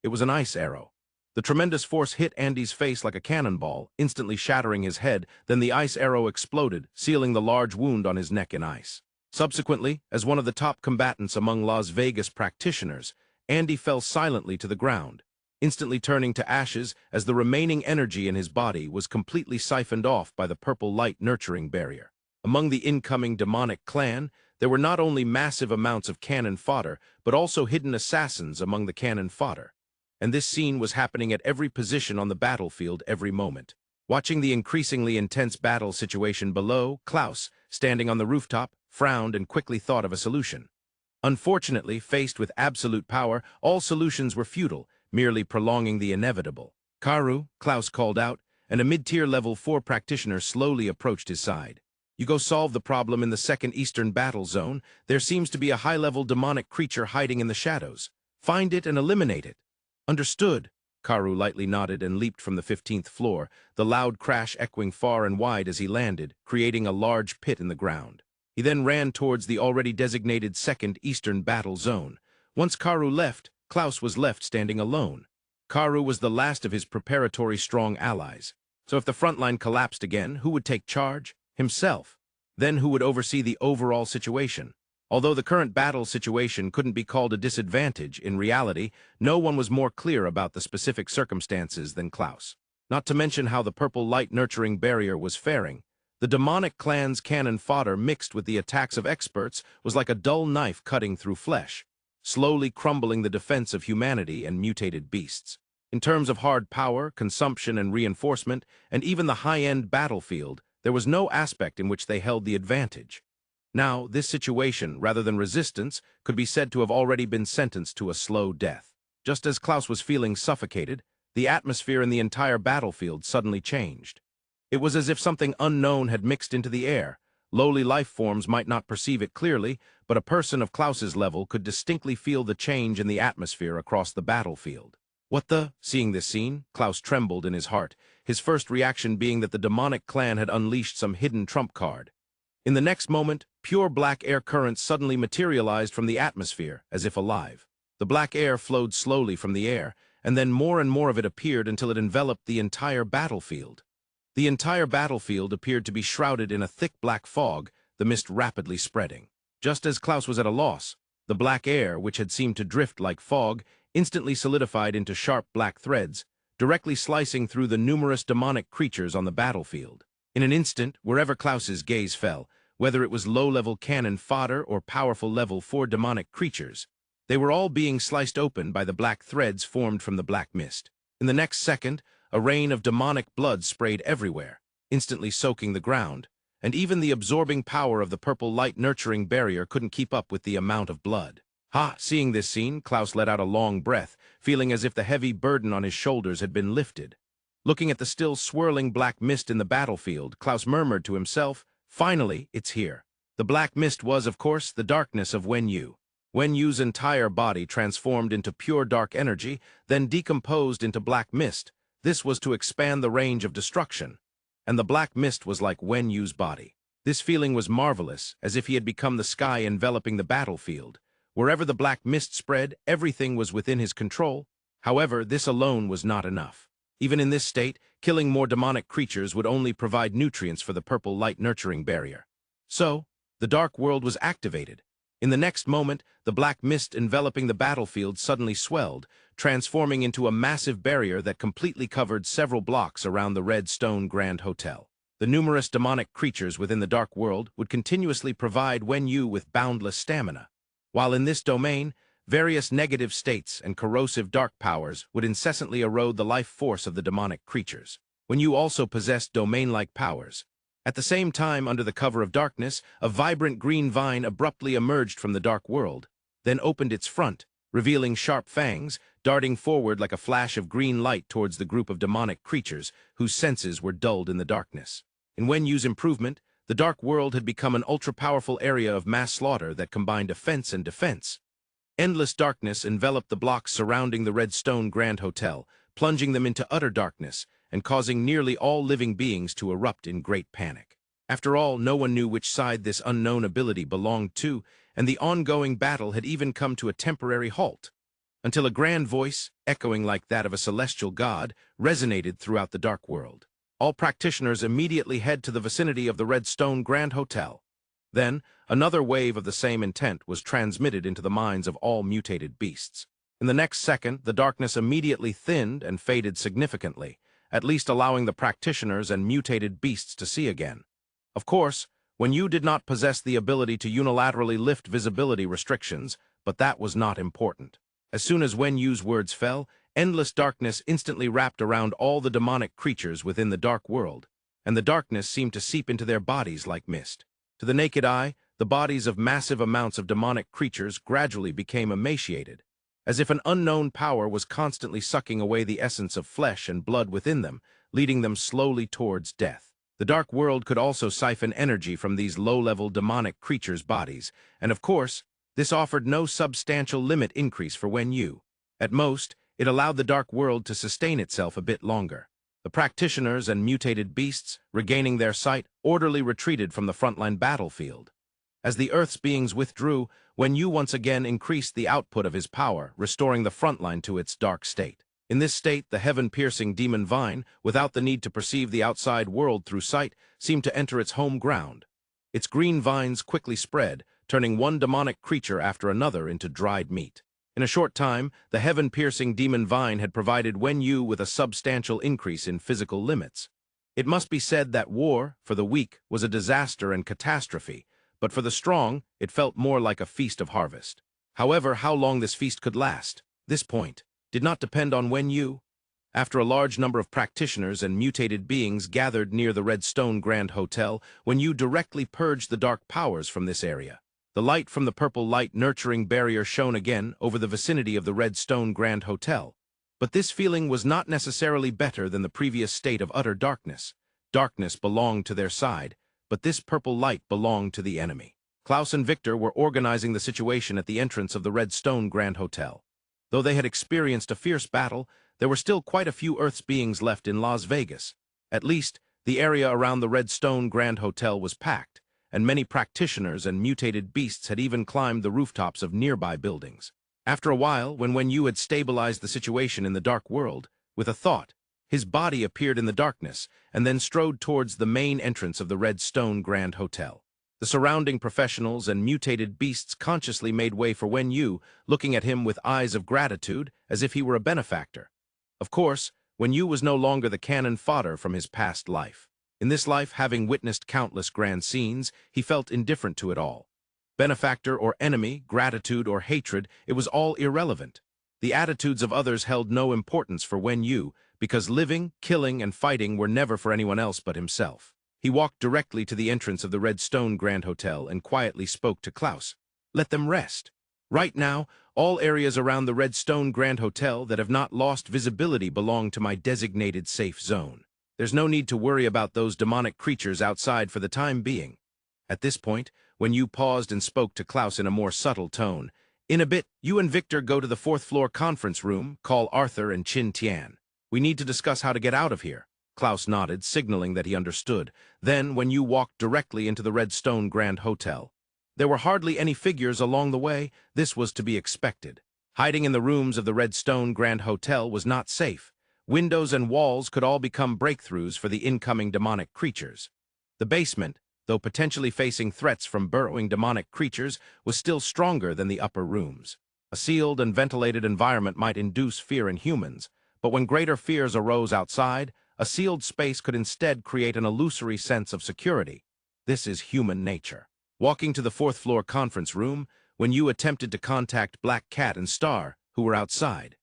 It was an ice arrow. The tremendous force hit Andy's face like a cannonball, instantly shattering his head, then the ice arrow exploded, sealing the large wound on his neck in ice. Subsequently, as one of the top combatants among Las Vegas practitioners, Andy fell silently to the ground, instantly turning to ashes as the remaining energy in his body was completely siphoned off by the purple light nurturing barrier. Among the incoming demonic clan, there were not only massive amounts of cannon fodder, but also hidden assassins among the cannon fodder. And this scene was happening at every position on the battlefield every moment. Watching the increasingly intense battle situation below, Klaus, standing on the rooftop, frowned and quickly thought of a solution. Unfortunately, faced with absolute power, all solutions were futile, merely prolonging the inevitable. "Karu," Klaus called out, and a mid-tier level 4 practitioner slowly approached his side. "You go solve the problem in the second Eastern Battle Zone. There seems to be a high-level demonic creature hiding in the shadows. Find it and eliminate it." "Understood." Karu lightly nodded and leaped from the 15th floor, the loud crash echoing far and wide as he landed, creating a large pit in the ground. He then ran towards the already designated second Eastern Battle Zone. Once Karu left, Klaus was left standing alone. Karu was the last of his preparatory strong allies. So if the front line collapsed again, who would take charge? Himself. Then who would oversee the overall situation? Although the current battle situation couldn't be called a disadvantage, in reality, no one was more clear about the specific circumstances than Klaus. Not to mention how the purple light nurturing barrier was faring. The demonic clan's cannon fodder mixed with the attacks of experts was like a dull knife cutting through flesh, slowly crumbling the defense of humanity and mutated beasts. In terms of hard power, consumption, and reinforcement, and even the high-end battlefield, there was no aspect in which they held the advantage. Now, this situation, rather than resistance, could be said to have already been sentenced to a slow death. Just as Klaus was feeling suffocated, the atmosphere in the entire battlefield suddenly changed. It was as if something unknown had mixed into the air. Lowly life forms might not perceive it clearly, but a person of Klaus's level could distinctly feel the change in the atmosphere across the battlefield. What the? Seeing this scene, Klaus trembled in his heart, his first reaction being that the demonic clan had unleashed some hidden trump card. In the next moment, pure black air currents suddenly materialized from the atmosphere, as if alive. The black air flowed slowly from the air, and then more and more of it appeared until it enveloped the entire battlefield. The entire battlefield appeared to be shrouded in a thick black fog, the mist rapidly spreading. Just as Klaus was at a loss, the black air, which had seemed to drift like fog, instantly solidified into sharp black threads, directly slicing through the numerous demonic creatures on the battlefield. In an instant, wherever Klaus's gaze fell, whether it was low-level cannon fodder or powerful level 4 demonic creatures, they were all being sliced open by the black threads formed from the black mist. In the next second, a rain of demonic blood sprayed everywhere, instantly soaking the ground, and even the absorbing power of the purple light nurturing barrier couldn't keep up with the amount of blood. Ha! Seeing this scene, Klaus let out a long breath, feeling as if the heavy burden on his shoulders had been lifted. Looking at the still swirling black mist in the battlefield, Klaus murmured to himself, "Finally, it's here." The black mist was, of course, the darkness of Wenyu. Wenyu's entire body transformed into pure dark energy, then decomposed into black mist. This was to expand the range of destruction. And the black mist was like Wenyu's body. This feeling was marvelous, as if he had become the sky enveloping the battlefield. Wherever the black mist spread, everything was within his control. However, this alone was not enough. Even in this state, killing more demonic creatures would only provide nutrients for the purple light nurturing barrier. So, the dark world was activated. In the next moment, the black mist enveloping the battlefield suddenly swelled, transforming into a massive barrier that completely covered several blocks around the Red Stone Grand Hotel. The numerous demonic creatures within the dark world would continuously provide Wenyu with boundless stamina. While in this domain, various negative states and corrosive dark powers would incessantly erode the life force of the demonic creatures. Wenyu also possessed domain-like powers. At the same time, under the cover of darkness, a vibrant green vine abruptly emerged from the dark world, then opened its front, revealing sharp fangs, darting forward like a flash of green light towards the group of demonic creatures whose senses were dulled in the darkness. In Wenyu's improvement, the dark world had become an ultra-powerful area of mass slaughter that combined offense and defense. Endless darkness enveloped the blocks surrounding the Red Stone Grand Hotel, plunging them into utter darkness and causing nearly all living beings to erupt in great panic. After all, no one knew which side this unknown ability belonged to, and the ongoing battle had even come to a temporary halt, until a grand voice, echoing like that of a celestial god, resonated throughout the dark world. All practitioners immediately head to the vicinity of the Red Stone Grand Hotel. Then, another wave of the same intent was transmitted into the minds of all mutated beasts. In the next second, the darkness immediately thinned and faded significantly, at least allowing the practitioners and mutated beasts to see again. Of course, Wenyu did not possess the ability to unilaterally lift visibility restrictions, but that was not important. As soon as Wenyu's words fell, endless darkness instantly wrapped around all the demonic creatures within the dark world, and the darkness seemed to seep into their bodies like mist. To the naked eye, the bodies of massive amounts of demonic creatures gradually became emaciated, as if an unknown power was constantly sucking away the essence of flesh and blood within them, leading them slowly towards death. The dark world could also siphon energy from these low-level demonic creatures' bodies, and of course, this offered no substantial limit increase for Wenyu. At most, it allowed the dark world to sustain itself a bit longer. The practitioners and mutated beasts, regaining their sight, orderly retreated from the frontline battlefield. As the Earth's beings withdrew, Wenyu once again increased the output of his power, restoring the frontline to its dark state. In this state, the heaven-piercing demon vine, without the need to perceive the outside world through sight, seemed to enter its home ground. Its green vines quickly spread, turning one demonic creature after another into dried meat. In a short time, the heaven-piercing demon vine had provided Wenyu with a substantial increase in physical limits. It must be said that war, for the weak, was a disaster and catastrophe, but for the strong, it felt more like a feast of harvest. However, how long this feast could last, this point, did not depend on Wenyu. After a large number of practitioners and mutated beings gathered near the Red Stone Grand Hotel, Wenyu directly purged the dark powers from this area. The light from the purple light nurturing barrier shone again over the vicinity of the Red Stone Grand Hotel. But this feeling was not necessarily better than the previous state of utter darkness. Darkness belonged to their side, but this purple light belonged to the enemy. Klaus and Victor were organizing the situation at the entrance of the Red Stone Grand Hotel. Though they had experienced a fierce battle, there were still quite a few Earth's beings left in Las Vegas. At least, the area around the Red Stone Grand Hotel was packed, and many practitioners and mutated beasts had even climbed the rooftops of nearby buildings. After a while, when Wenyu had stabilized the situation in the dark world, with a thought, his body appeared in the darkness and then strode towards the main entrance of the Red Stone Grand Hotel. The surrounding professionals and mutated beasts consciously made way for Wenyu, looking at him with eyes of gratitude as if he were a benefactor. Of course, Wenyu was no longer the cannon fodder from his past life. In this life, having witnessed countless grand scenes, he felt indifferent to it all. Benefactor or enemy, gratitude or hatred, it was all irrelevant. The attitudes of others held no importance for Wenyu, because living, killing, and fighting were never for anyone else but himself. He walked directly to the entrance of the Red Stone Grand Hotel and quietly spoke to Klaus. Let them rest. Right now, all areas around the Red Stone Grand Hotel that have not lost visibility belong to my designated safe zone. There's no need to worry about those demonic creatures outside for the time being. At this point, when you paused and spoke to Klaus in a more subtle tone, in a bit, you and Victor go to the fourth-floor conference room, call Arthur and Qin Tian. We need to discuss how to get out of here. Klaus nodded, signaling that he understood. Then, when you walked directly into the Red Stone Grand Hotel, there were hardly any figures along the way. This was to be expected. Hiding in the rooms of the Red Stone Grand Hotel was not safe. Windows and walls could all become breakthroughs for the incoming demonic creatures. The basement, though potentially facing threats from burrowing demonic creatures, was still stronger than the upper rooms. A sealed and ventilated environment might induce fear in humans, but when greater fears arose outside, a sealed space could instead create an illusory sense of security. This is human nature. Walking to the fourth-floor conference room, when you attempted to contact Black Cat and Star, who were outside.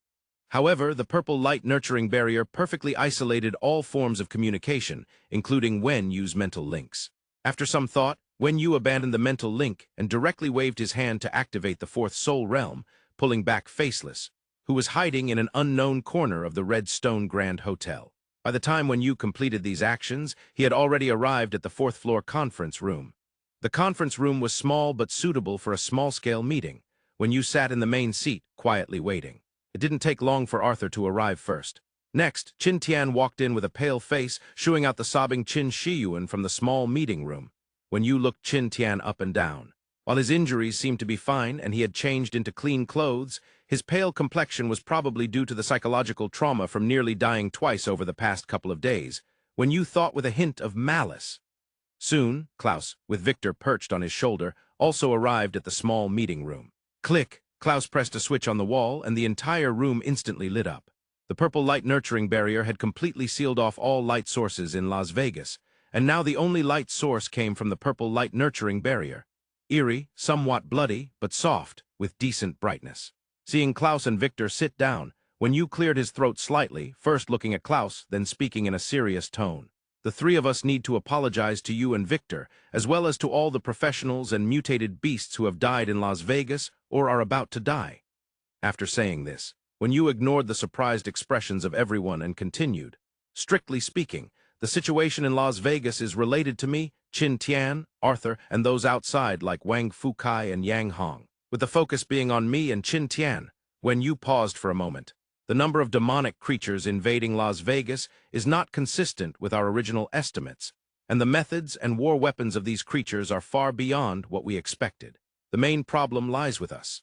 However, the purple light nurturing barrier perfectly isolated all forms of communication, including Wen Yu's mental links. After some thought, Wen Yu abandoned the mental link and directly waved his hand to activate the fourth soul realm, pulling back Faceless, who was hiding in an unknown corner of the Red Stone Grand Hotel. By the time Wen Yu completed these actions, he had already arrived at the fourth-floor conference room. The conference room was small but suitable for a small-scale meeting. Wen Yu sat in the main seat, quietly waiting. It didn't take long for Arthur to arrive first. Next, Qin Tian walked in with a pale face, shooing out the sobbing Qin Shiyuan from the small meeting room. Wen Yu looked Qin Tian up and down. While his injuries seemed to be fine and he had changed into clean clothes, his pale complexion was probably due to the psychological trauma from nearly dying twice over the past couple of days. Wen Yu thought with a hint of malice. Soon, Klaus, with Victor perched on his shoulder, also arrived at the small meeting room. Click! Klaus pressed a switch on the wall, and the entire room instantly lit up. The purple light nurturing barrier had completely sealed off all light sources in Las Vegas, and now the only light source came from the purple light nurturing barrier. Eerie, somewhat bloody, but soft, with decent brightness. Seeing Klaus and Victor sit down, Wen Yu cleared his throat slightly, first looking at Klaus, then speaking in a serious tone. The three of us need to apologize to you and Victor, as well as to all the professionals and mutated beasts who have died in Las Vegas or are about to die. After saying this, Wen Yu ignored the surprised expressions of everyone and continued. Strictly speaking, the situation in Las Vegas is related to me, Qin Tian, Arthur, and those outside like Wang Fukai and Yang Hong. With the focus being on me and Qin Tian, Wen Yu paused for a moment. The number of demonic creatures invading Las Vegas is not consistent with our original estimates, and the methods and war weapons of these creatures are far beyond what we expected. The main problem lies with us.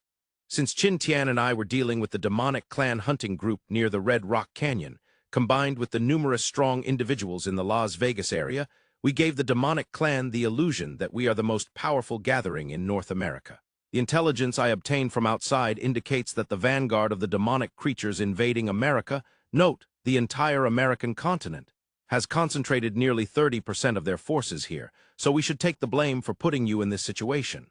Since Qin Tian and I were dealing with the demonic clan hunting group near the Red Rock Canyon, combined with the numerous strong individuals in the Las Vegas area, we gave the demonic clan the illusion that we are the most powerful gathering in North America. The intelligence I obtained from outside indicates that the vanguard of the demonic creatures invading America, note, the entire American continent, has concentrated nearly 30% of their forces here, so we should take the blame for putting you in this situation.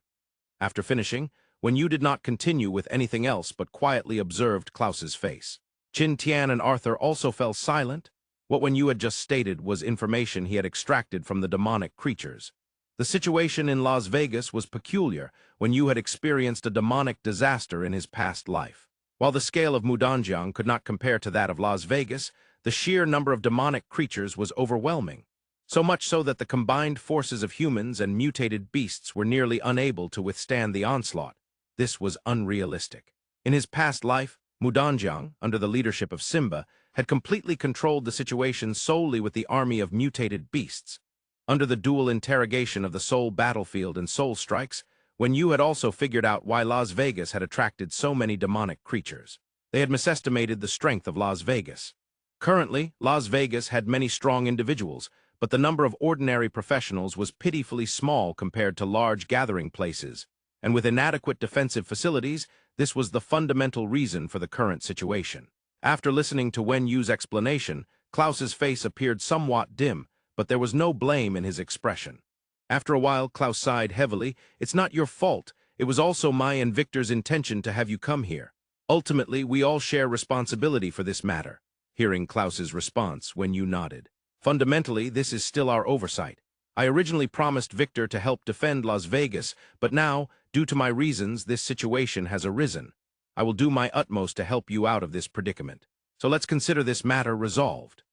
After finishing, Wen Yu did not continue with anything else but quietly observed Klaus's face. Qin Tian and Arthur also fell silent. What Wen Yu had just stated was information he had extracted from the demonic creatures. The situation in Las Vegas was peculiar. Wen Yu had experienced a demonic disaster in his past life. While the scale of Mudanjiang could not compare to that of Las Vegas, the sheer number of demonic creatures was overwhelming. So much so that the combined forces of humans and mutated beasts were nearly unable to withstand the onslaught. This was unrealistic. In his past life, Mudanjiang, under the leadership of Simba, had completely controlled the situation solely with the army of mutated beasts. Under the dual interrogation of the Soul Battlefield and Soul Strikes, Wen Yu had also figured out why Las Vegas had attracted so many demonic creatures. They had misestimated the strength of Las Vegas. Currently, Las Vegas had many strong individuals, but the number of ordinary professionals was pitifully small compared to large gathering places, and with inadequate defensive facilities, this was the fundamental reason for the current situation. After listening to Wen Yu's explanation, Klaus's face appeared somewhat dim, but there was no blame in his expression. After a while, Klaus sighed heavily. It's not your fault. It was also my and Victor's intention to have you come here. Ultimately, we all share responsibility for this matter. Hearing Klaus's response, Wen Yu nodded. Fundamentally, this is still our oversight. I originally promised Victor to help defend Las Vegas, but now, due to my reasons, this situation has arisen. I will do my utmost to help you out of this predicament. So let's consider this matter resolved.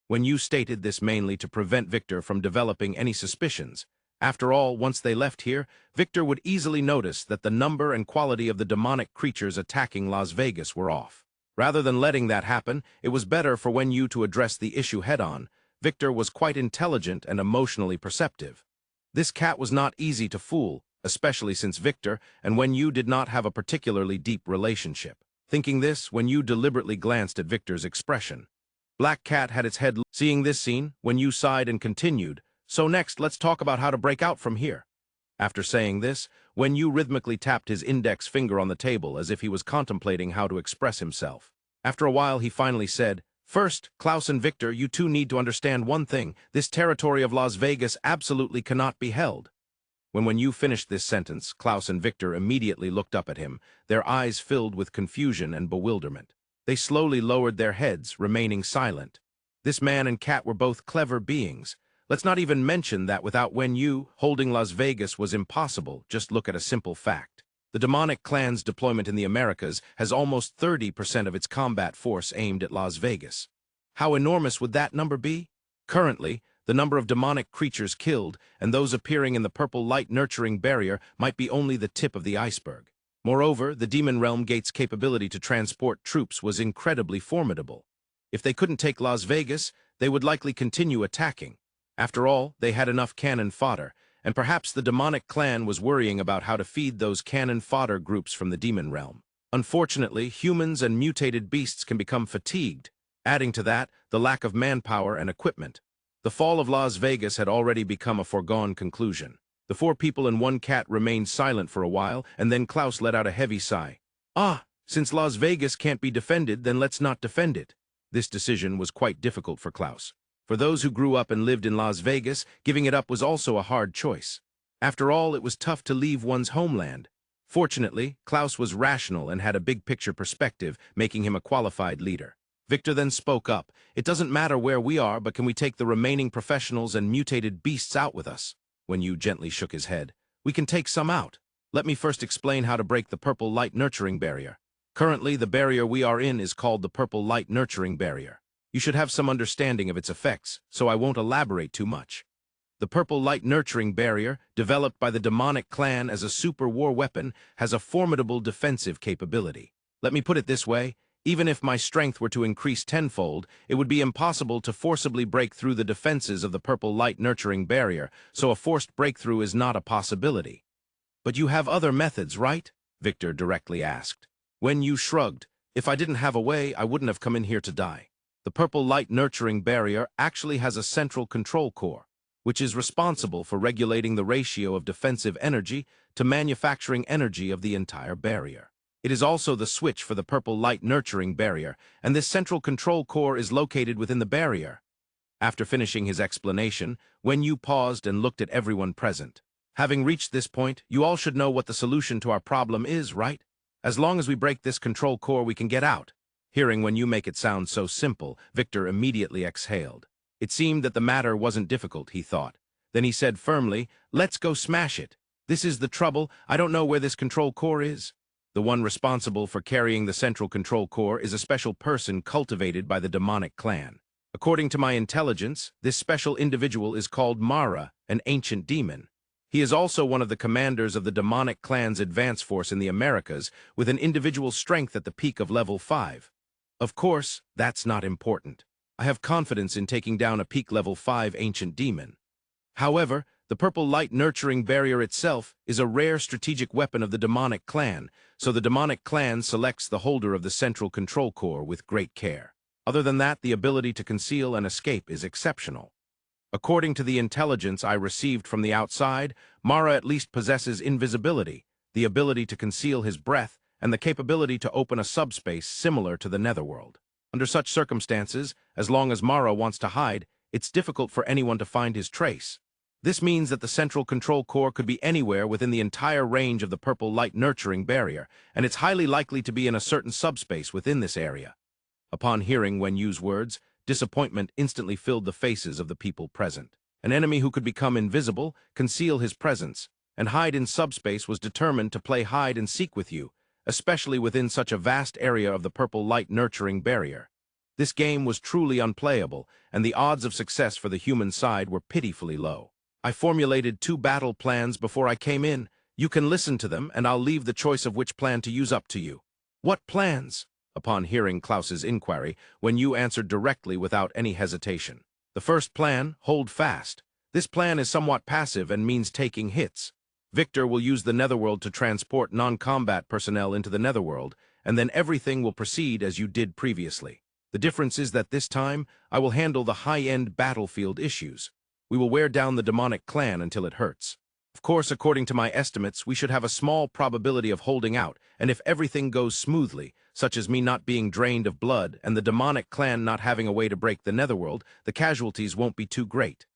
When you stated this mainly to prevent Victor from developing any suspicions. After all, once they left here, Victor would easily notice that the number and quality of the demonic creatures attacking Las Vegas were off. Rather than letting that happen, it was better for Wen Yu to address the issue head-on. Victor was quite intelligent and emotionally perceptive. This cat was not easy to fool, especially since Victor and Wen Yu did not have a particularly deep relationship. Thinking this, Wen Yu deliberately glanced at Victor's expression. Black Cat had its head. Seeing this scene, Wen Yu sighed and continued, "So next, let's talk about how to break out from here." After saying this, Wen Yu rhythmically tapped his index finger on the table as if he was contemplating how to express himself. After a while, he finally said, "First, Klaus and Victor, you two need to understand one thing. This territory of Las Vegas absolutely cannot be held." When Wen Yu finished this sentence, Klaus and Victor immediately looked up at him, their eyes filled with confusion and bewilderment. They slowly lowered their heads, remaining silent. This man and cat were both clever beings. Let's not even mention that without Wen Yu, holding Las Vegas was impossible. Just look at a simple fact. The demonic clan's deployment in the Americas has almost 30% of its combat force aimed at Las Vegas. How enormous would that number be? Currently, the number of demonic creatures killed and those appearing in the purple light nurturing barrier might be only the tip of the iceberg. Moreover, the Demon Realm Gate's capability to transport troops was incredibly formidable. If they couldn't take Las Vegas, they would likely continue attacking. After all, they had enough cannon fodder, and perhaps the demonic clan was worrying about how to feed those cannon fodder groups from the Demon Realm. Unfortunately, humans and mutated beasts can become fatigued. Adding to that, the lack of manpower and equipment. The fall of Las Vegas had already become a foregone conclusion. The four people and one cat remained silent for a while, and then Klaus let out a heavy sigh. Since Las Vegas can't be defended, then let's not defend it. This decision was quite difficult for Klaus. For those who grew up and lived in Las Vegas, giving it up was also a hard choice. After all, it was tough to leave one's homeland. Fortunately, Klaus was rational and had a big-picture perspective, making him a qualified leader. Victor then spoke up. "It doesn't matter where we are, but can we take the remaining professionals and mutated beasts out with us?" Wen Yu gently shook his head. "We can take some out. Let me first explain how to break the purple light nurturing barrier. Currently, the barrier we are in is called the purple light nurturing barrier. You should have some understanding of its effects, so I won't elaborate too much. The purple light nurturing barrier, developed by the demonic clan as a super war weapon, has a formidable defensive capability. Let me put it this way. Even if my strength were to increase tenfold, it would be impossible to forcibly break through the defenses of the purple light nurturing barrier, so a forced breakthrough is not a possibility." "But you have other methods, right?" Victor directly asked. Wen Yu shrugged. "If I didn't have a way, I wouldn't have come in here to die. The purple light nurturing barrier actually has a central control core, which is responsible for regulating the ratio of defensive energy to manufacturing energy of the entire barrier. It is also the switch for the purple light nurturing barrier, and this central control core is located within the barrier." After finishing his explanation, Wen Yu paused and looked at everyone present. "Having reached this point, you all should know what the solution to our problem is, right? As long as we break this control core, we can get out." Hearing Wen Yu make it sound so simple, Victor immediately exhaled. It seemed that the matter wasn't difficult, he thought. Then he said firmly, "Let's go smash it. This is the trouble. I don't know where this control core is." The one responsible for carrying the central control core is a special person cultivated by the demonic clan. According to my intelligence, this special individual is called Mara, an ancient demon. He is also one of the commanders of the demonic clan's advance force in the Americas, with an individual strength at the peak of level 5. Of course, that's not important. I have confidence in taking down a peak level 5 ancient demon. However, the purple light nurturing barrier itself is a rare strategic weapon of the demonic clan, so the demonic clan selects the holder of the central control core with great care. Other than that, the ability to conceal and escape is exceptional. According to the intelligence I received from the outside, Mara at least possesses invisibility, the ability to conceal his breath, and the capability to open a subspace similar to the netherworld. Under such circumstances, as long as Mara wants to hide, it's difficult for anyone to find his trace. This means that the central control core could be anywhere within the entire range of the purple light nurturing barrier, and it's highly likely to be in a certain subspace within this area. Upon hearing Wen Yu's words, disappointment instantly filled the faces of the people present. An enemy who could become invisible, conceal his presence, and hide in subspace was determined to play hide and seek with you, especially within such a vast area of the purple light nurturing barrier. This game was truly unplayable, and the odds of success for the human side were pitifully low. I formulated 2 battle plans before I came in. You can listen to them, and I'll leave the choice of which plan to use up to you. What plans? Upon hearing Klaus's inquiry, Wenyu answered directly without any hesitation. The first plan, hold fast. This plan is somewhat passive and means taking hits. Victor will use the Netherworld to transport non-combat personnel into the Netherworld, and then everything will proceed as you did previously. The difference is that this time, I will handle the high-end battlefield issues. We will wear down the demonic clan until it hurts. Of course, according to my estimates, we should have a small probability of holding out, and if everything goes smoothly, such as me not being drained of blood and the demonic clan not having a way to break the Netherworld, the casualties won't be too great.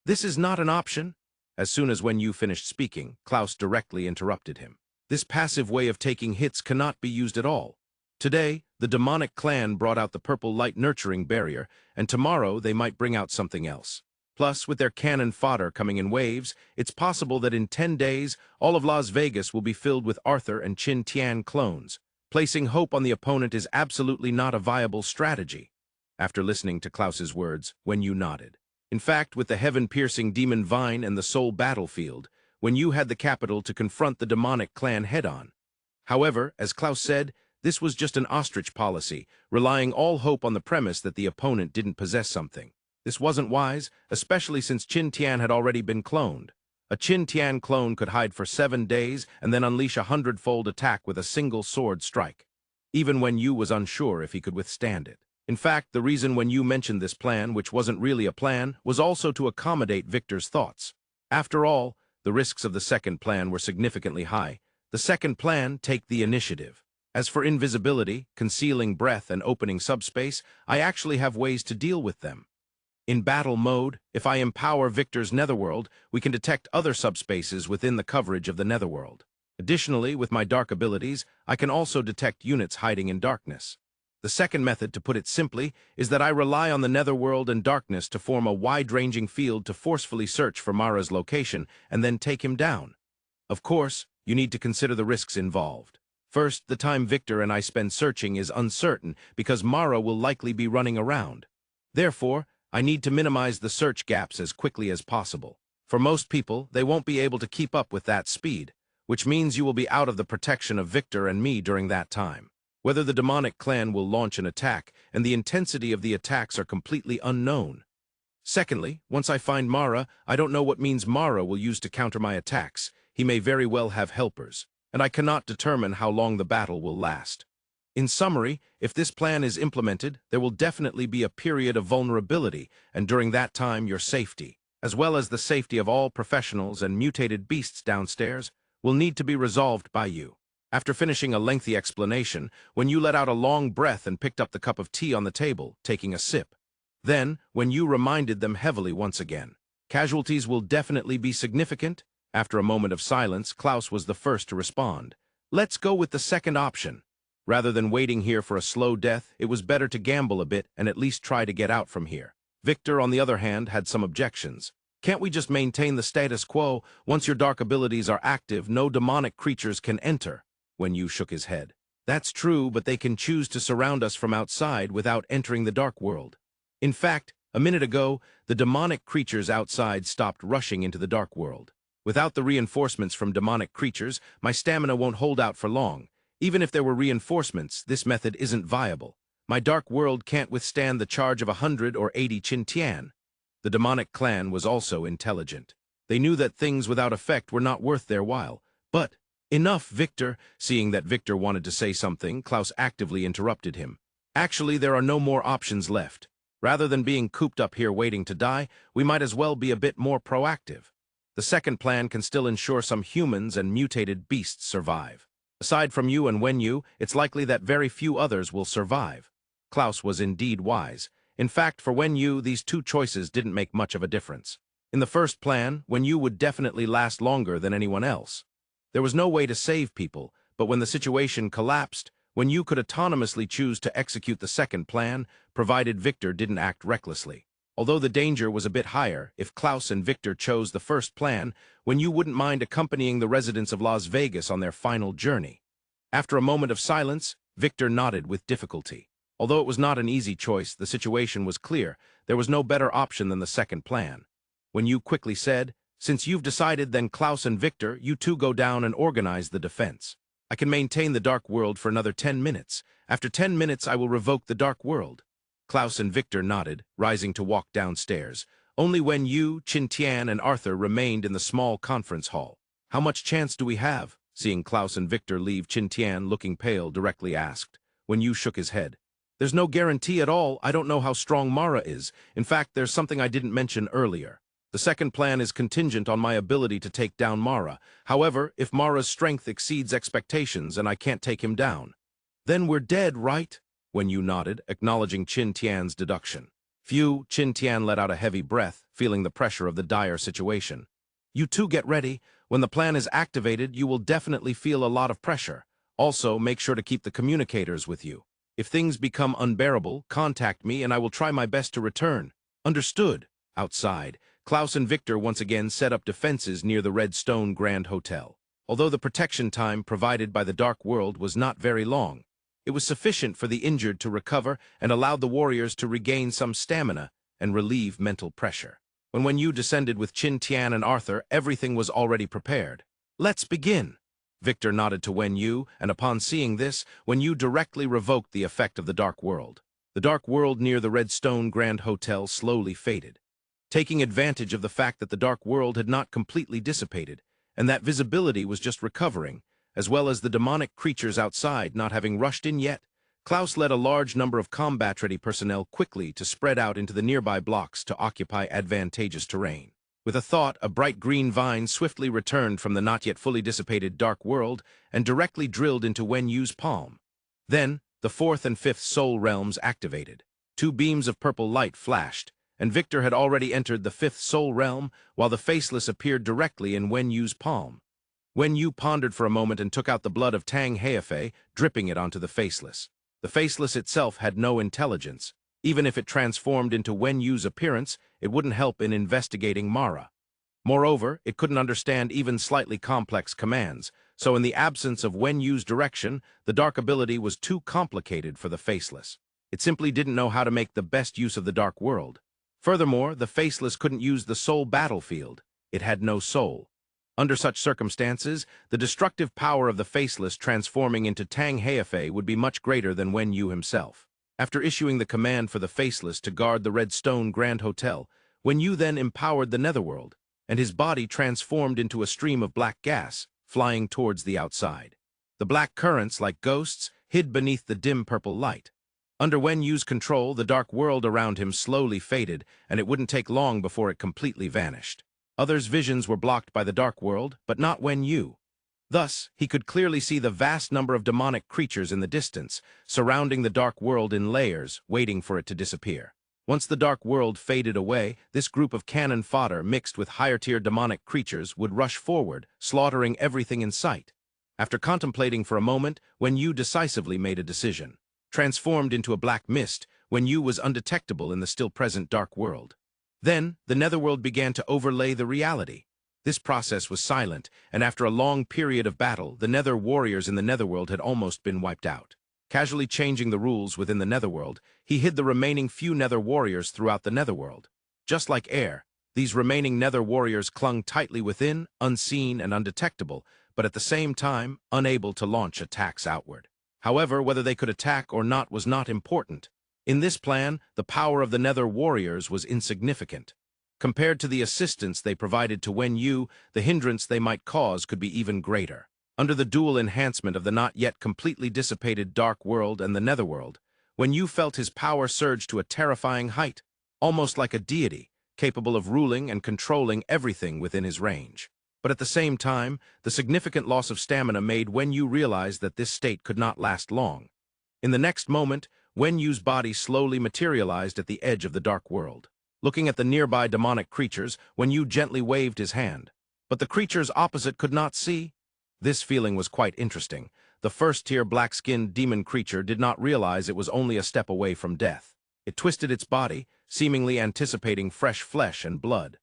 This is not an option. As soon as Wenyu finished speaking, Klaus directly interrupted him. This passive way of taking hits cannot be used at all. Today, the demonic clan brought out the purple light nurturing barrier, and tomorrow they might bring out something else. Plus, with their cannon fodder coming in waves, it's possible that in 10 days, all of Las Vegas will be filled with Arthur and Qin Tian clones. Placing hope on the opponent is absolutely not a viable strategy. After listening to Klaus's words, Wenyu nodded. In fact, with the heaven-piercing demon vine and the soul battlefield, Wenyu had the capital to confront the demonic clan head-on. However, as Klaus said, this was just an ostrich policy, relying all hope on the premise that the opponent didn't possess something. This wasn't wise, especially since Qin Tian had already been cloned. A Qin Tian clone could hide for 7 days and then unleash a 100-fold attack with a single sword strike, even when Yu was unsure if he could withstand it. In fact, the reason when Yu mentioned this plan, which wasn't really a plan, was also to accommodate Victor's thoughts. After all, the risks of the second plan were significantly high. The second plan, take the initiative. As for invisibility, concealing breath, and opening subspace, I actually have ways to deal with them. In battle mode, if I empower Victor's Netherworld, we can detect other subspaces within the coverage of the Netherworld. Additionally, with my dark abilities, I can also detect units hiding in darkness. The second method, to put it simply, is that I rely on the Netherworld and darkness to form a wide-ranging field to forcefully search for Mara's location and then take him down. Of course, you need to consider the risks involved. First, the time Victor and I spend searching is uncertain because Mara will likely be running around. Therefore, I need to minimize the search gaps as quickly as possible. For most people, they won't be able to keep up with that speed, which means you will be out of the protection of Victor and me during that time. Whether the demonic clan will launch an attack and the intensity of the attacks are completely unknown. Secondly, once I find Mara, I don't know what means Mara will use to counter my attacks. He may very well have helpers, and I cannot determine how long the battle will last. In summary, if this plan is implemented, there will definitely be a period of vulnerability, and during that time your safety, as well as the safety of all professionals and mutated beasts downstairs, will need to be resolved by you. After finishing a lengthy explanation, when you let out a long breath and picked up the cup of tea on the table, taking a sip. Then, when you reminded them heavily once again. Casualties will definitely be significant. After a moment of silence, Klaus was the first to respond. Let's go with the second option. Rather than waiting here for a slow death, it was better to gamble a bit and at least try to get out from here. Victor, on the other hand, had some objections. Can't we just maintain the status quo? Once your dark abilities are active, no demonic creatures can enter. When Yu shook his head. That's true, but they can choose to surround us from outside without entering the dark world. In fact, a minute ago, the demonic creatures outside stopped rushing into the dark world. Without the reinforcements from demonic creatures, my stamina won't hold out for long. Even if there were reinforcements, this method isn't viable. My dark world can't withstand the charge of 100 or 80 Qin Tian. The demonic clan was also intelligent. They knew that things without effect were not worth their while. But, enough, Victor. Seeing that Victor wanted to say something, Klaus actively interrupted him. Actually, there are no more options left. Rather than being cooped up here waiting to die, we might as well be a bit more proactive. The second plan can still ensure some humans and mutated beasts survive. Aside from you and Wenyu, it's likely that very few others will survive. Klaus was indeed wise. In fact, for Wenyu, these two choices didn't make much of a difference. In the first plan, Wenyu would definitely last longer than anyone else. There was no way to save people, but when the situation collapsed, Wenyu could autonomously choose to execute the second plan, provided Victor didn't act recklessly. Although the danger was a bit higher, if Klaus and Victor chose the first plan, Wenyu wouldn't mind accompanying the residents of Las Vegas on their final journey. After a moment of silence, Victor nodded with difficulty. Although it was not an easy choice, the situation was clear. There was no better option than the second plan. Wenyu quickly said, "Since you've decided, then Klaus and Victor, you two go down and organize the defense. I can maintain the Dark World for another 10 minutes. After 10 minutes, I will revoke the Dark World." Klaus and Victor nodded, rising to walk downstairs. Only Wenyu, Qin-Tian, and Arthur remained in the small conference hall. "How much chance do we have?" Seeing Klaus and Victor leave, Qin-Tian, looking pale, directly asked. Wenyu shook his head. "There's no guarantee at all. I don't know how strong Mara is. In fact, there's something I didn't mention earlier. The second plan is contingent on my ability to take down Mara. However, if Mara's strength exceeds expectations and I can't take him down, then we're dead, right?" Wenyu nodded, acknowledging Qin-Tian's deduction. "Phew," Qin-Tian let out a heavy breath, feeling the pressure of the dire situation. "You two get ready. When the plan is activated, you will definitely feel a lot of pressure. Also, make sure to keep the communicators with you. If things become unbearable, contact me and I will try my best to return." "Understood." Outside, Klaus and Victor once again set up defenses near the Red Stone Grand Hotel. Although the protection time provided by the Dark World was not very long, it was sufficient for the injured to recover and allowed the warriors to regain some stamina and relieve mental pressure. When Wenyu descended with Qin-Tian and Arthur, everything was already prepared. "Let's begin." Victor nodded to Wenyu, and upon seeing this, Wenyu directly revoked the effect of the Dark World. The Dark World near the Red Stone Grand Hotel slowly faded. Taking advantage of the fact that the Dark World had not completely dissipated, and that visibility was just recovering, as well as the demonic creatures outside not having rushed in yet, Klaus led a large number of combat-ready personnel quickly to spread out into the nearby blocks to occupy advantageous terrain. With a thought, a bright green vine swiftly returned from the not yet fully dissipated Dark World and directly drilled into Wenyu's palm. Then, the fourth and fifth soul realms activated. Two beams of purple light flashed, and Victor had already entered the fifth soul realm, while the Faceless appeared directly in Wenyu's palm. Wenyu pondered for a moment and took out the blood of Tang Heifei, dripping it onto the Faceless. The Faceless itself had no intelligence. Even if it transformed into Wenyu's appearance, it wouldn't help in investigating Mara. Moreover, it couldn't understand even slightly complex commands, so in the absence of Wenyu's direction, the dark ability was too complicated for the Faceless. It simply didn't know how to make the best use of the Dark World. Furthermore, the Faceless couldn't use the soul battlefield. It had no soul. Under such circumstances, the destructive power of the Faceless transforming into Tang Heifei would be much greater than Wenyu himself. After issuing the command for the Faceless to guard the Red Stone Grand Hotel, Wenyu then empowered the Netherworld, and his body transformed into a stream of black gas, flying towards the outside. The black currents, like ghosts, hid beneath the dim purple light. Under Wenyu's control, the dark world around him slowly faded, and it wouldn't take long before it completely vanished. Others' visions were blocked by the Dark World, but not Wenyu. Thus, he could clearly see the vast number of demonic creatures in the distance, surrounding the Dark World in layers, waiting for it to disappear. Once the Dark World faded away, this group of cannon fodder mixed with higher-tier demonic creatures would rush forward, slaughtering everything in sight. After contemplating for a moment, Wenyu decisively made a decision. Transformed into a black mist, Wenyu was undetectable in the still-present Dark World. Then, the Netherworld began to overlay the reality. This process was silent, and after a long period of battle, the Nether warriors in the Netherworld had almost been wiped out. Casually changing the rules within the Netherworld, he hid the remaining few Nether warriors throughout the Netherworld. Just like air, these remaining Nether warriors clung tightly within, unseen and undetectable, but at the same time, unable to launch attacks outward. However, whether they could attack or not was not important. In this plan, the power of the Nether warriors was insignificant. Compared to the assistance they provided to Wenyu, the hindrance they might cause could be even greater. Under the dual enhancement of the not yet completely dissipated Dark World and the Netherworld, Wenyu felt his power surge to a terrifying height, almost like a deity, capable of ruling and controlling everything within his range. But at the same time, the significant loss of stamina made Wenyu realize that this state could not last long. In the next moment, Wenyu's body slowly materialized at the edge of the Dark World. Looking at the nearby demonic creatures, Wenyu gently waved his hand. But the creatures opposite could not see. This feeling was quite interesting. The first-tier black-skinned demon creature did not realize it was only a step away from death. It twisted its body, seemingly anticipating fresh flesh and blood.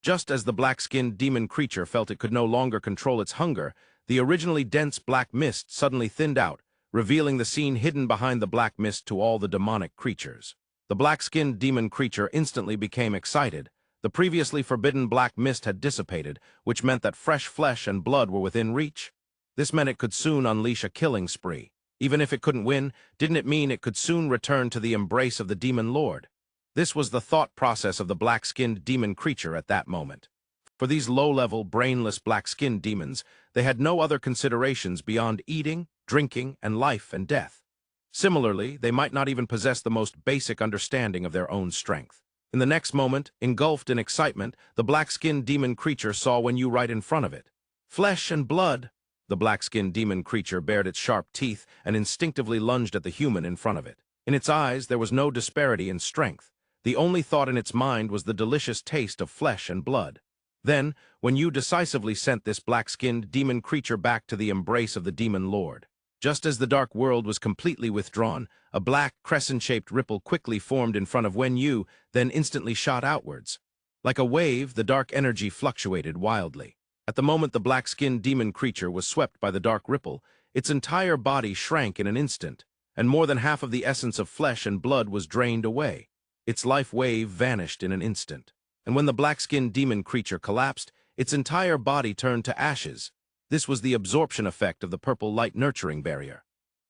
Just as the black-skinned demon creature felt it could no longer control its hunger, the originally dense black mist suddenly thinned out, revealing the scene hidden behind the black mist to all the demonic creatures. The black-skinned demon creature instantly became excited. The previously forbidden black mist had dissipated, which meant that fresh flesh and blood were within reach. This meant it could soon unleash a killing spree. Even if it couldn't win, didn't it mean it could soon return to the embrace of the demon lord? This was the thought process of the black-skinned demon creature at that moment. For these low-level, brainless black-skinned demons, they had no other considerations beyond eating, drinking, and life and death. Similarly, they might not even possess the most basic understanding of their own strength. In the next moment, engulfed in excitement, the black-skinned demon creature saw Wenyu right in front of it. Flesh and blood! The black-skinned demon creature bared its sharp teeth and instinctively lunged at the human in front of it. In its eyes, there was no disparity in strength. The only thought in its mind was the delicious taste of flesh and blood. Then, Wenyu decisively sent this black-skinned demon creature back to the embrace of the demon lord. Just as the dark world was completely withdrawn, a black, crescent-shaped ripple quickly formed in front of Wenyu, then instantly shot outwards. Like a wave, the dark energy fluctuated wildly. At the moment the black-skinned demon creature was swept by the dark ripple, its entire body shrank in an instant, and more than half of the essence of flesh and blood was drained away. Its life wave vanished in an instant. And when the black-skinned demon creature collapsed, its entire body turned to ashes. This was the absorption effect of the purple light nurturing barrier.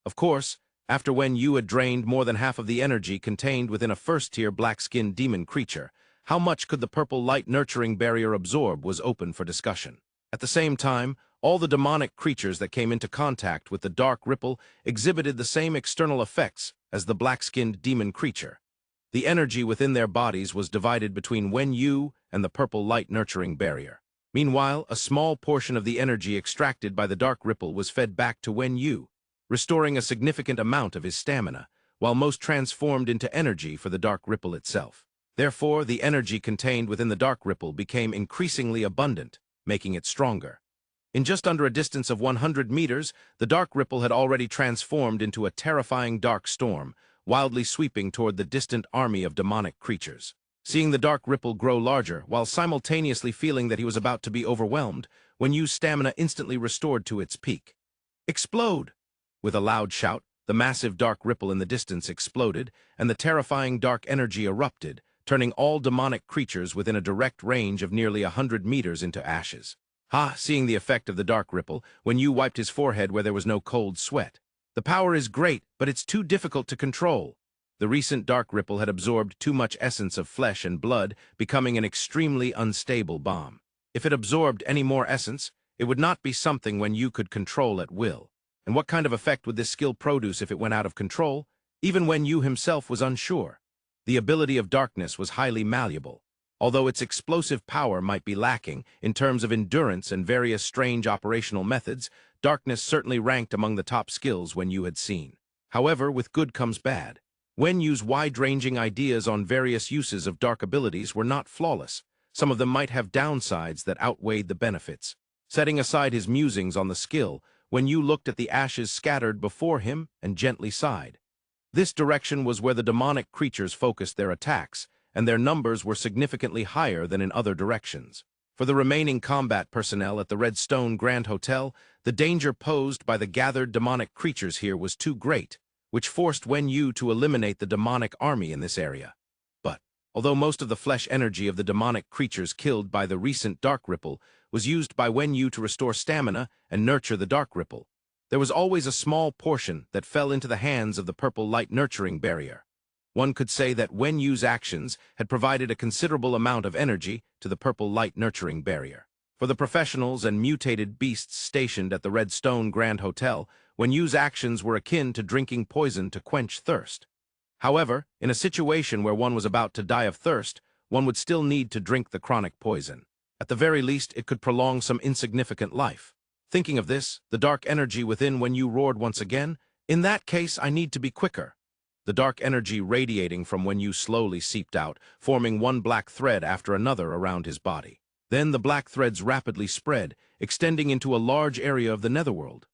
Of course, after Wenyu had drained more than half of the energy contained within a first-tier black-skinned demon creature, how much could the purple light nurturing barrier absorb was open for discussion. At the same time, all the demonic creatures that came into contact with the dark ripple exhibited the same external effects as the black-skinned demon creature. The energy within their bodies was divided between Wenyu and the purple light nurturing barrier. Meanwhile, a small portion of the energy extracted by the dark ripple was fed back to Wenyu, restoring a significant amount of his stamina, while most transformed into energy for the dark ripple itself. Therefore, the energy contained within the dark ripple became increasingly abundant, making it stronger. In just under a distance of 100 meters, the dark ripple had already transformed into a terrifying dark storm, wildly sweeping toward the distant army of demonic creatures. Seeing the dark ripple grow larger, while simultaneously feeling that he was about to be overwhelmed, Wenyu's stamina instantly restored to its peak. Explode! With a loud shout, the massive dark ripple in the distance exploded, and the terrifying dark energy erupted, turning all demonic creatures within a direct range of nearly 100 meters into ashes. Seeing the effect of the dark ripple, Wenyu wiped his forehead where there was no cold sweat. The power is great, but it's too difficult to control. The recent dark ripple had absorbed too much essence of flesh and blood, becoming an extremely unstable bomb. If it absorbed any more essence, it would not be something Wenyu could control at will. And what kind of effect would this skill produce if it went out of control? Even Wenyu himself was unsure. The ability of darkness was highly malleable. Although its explosive power might be lacking in terms of endurance and various strange operational methods, darkness certainly ranked among the top skills Wenyu had seen. However, with good comes bad. Wenyu's wide-ranging ideas on various uses of dark abilities were not flawless. Some of them might have downsides that outweighed the benefits. Setting aside his musings on the skill, Wenyu looked at the ashes scattered before him and gently sighed. This direction was where the demonic creatures focused their attacks, and their numbers were significantly higher than in other directions. For the remaining combat personnel at the Red Stone Grand Hotel, the danger posed by the gathered demonic creatures here was too great, which forced Wenyu to eliminate the demonic army in this area. But, although most of the flesh energy of the demonic creatures killed by the recent dark ripple was used by Wenyu to restore stamina and nurture the dark ripple, there was always a small portion that fell into the hands of the purple light nurturing barrier. One could say that Wenyu's actions had provided a considerable amount of energy to the purple light nurturing barrier. For the professionals and mutated beasts stationed at the Red Stone Grand Hotel, Wenyu's actions were akin to drinking poison to quench thirst. However, in a situation where one was about to die of thirst, one would still need to drink the chronic poison. At the very least, it could prolong some insignificant life. Thinking of this, the dark energy within Wenyu roared once again, "In that case, I need to be quicker." The dark energy radiating from Wenyu slowly seeped out, forming one black thread after another around his body. Then the black threads rapidly spread, extending into a large area of the netherworld.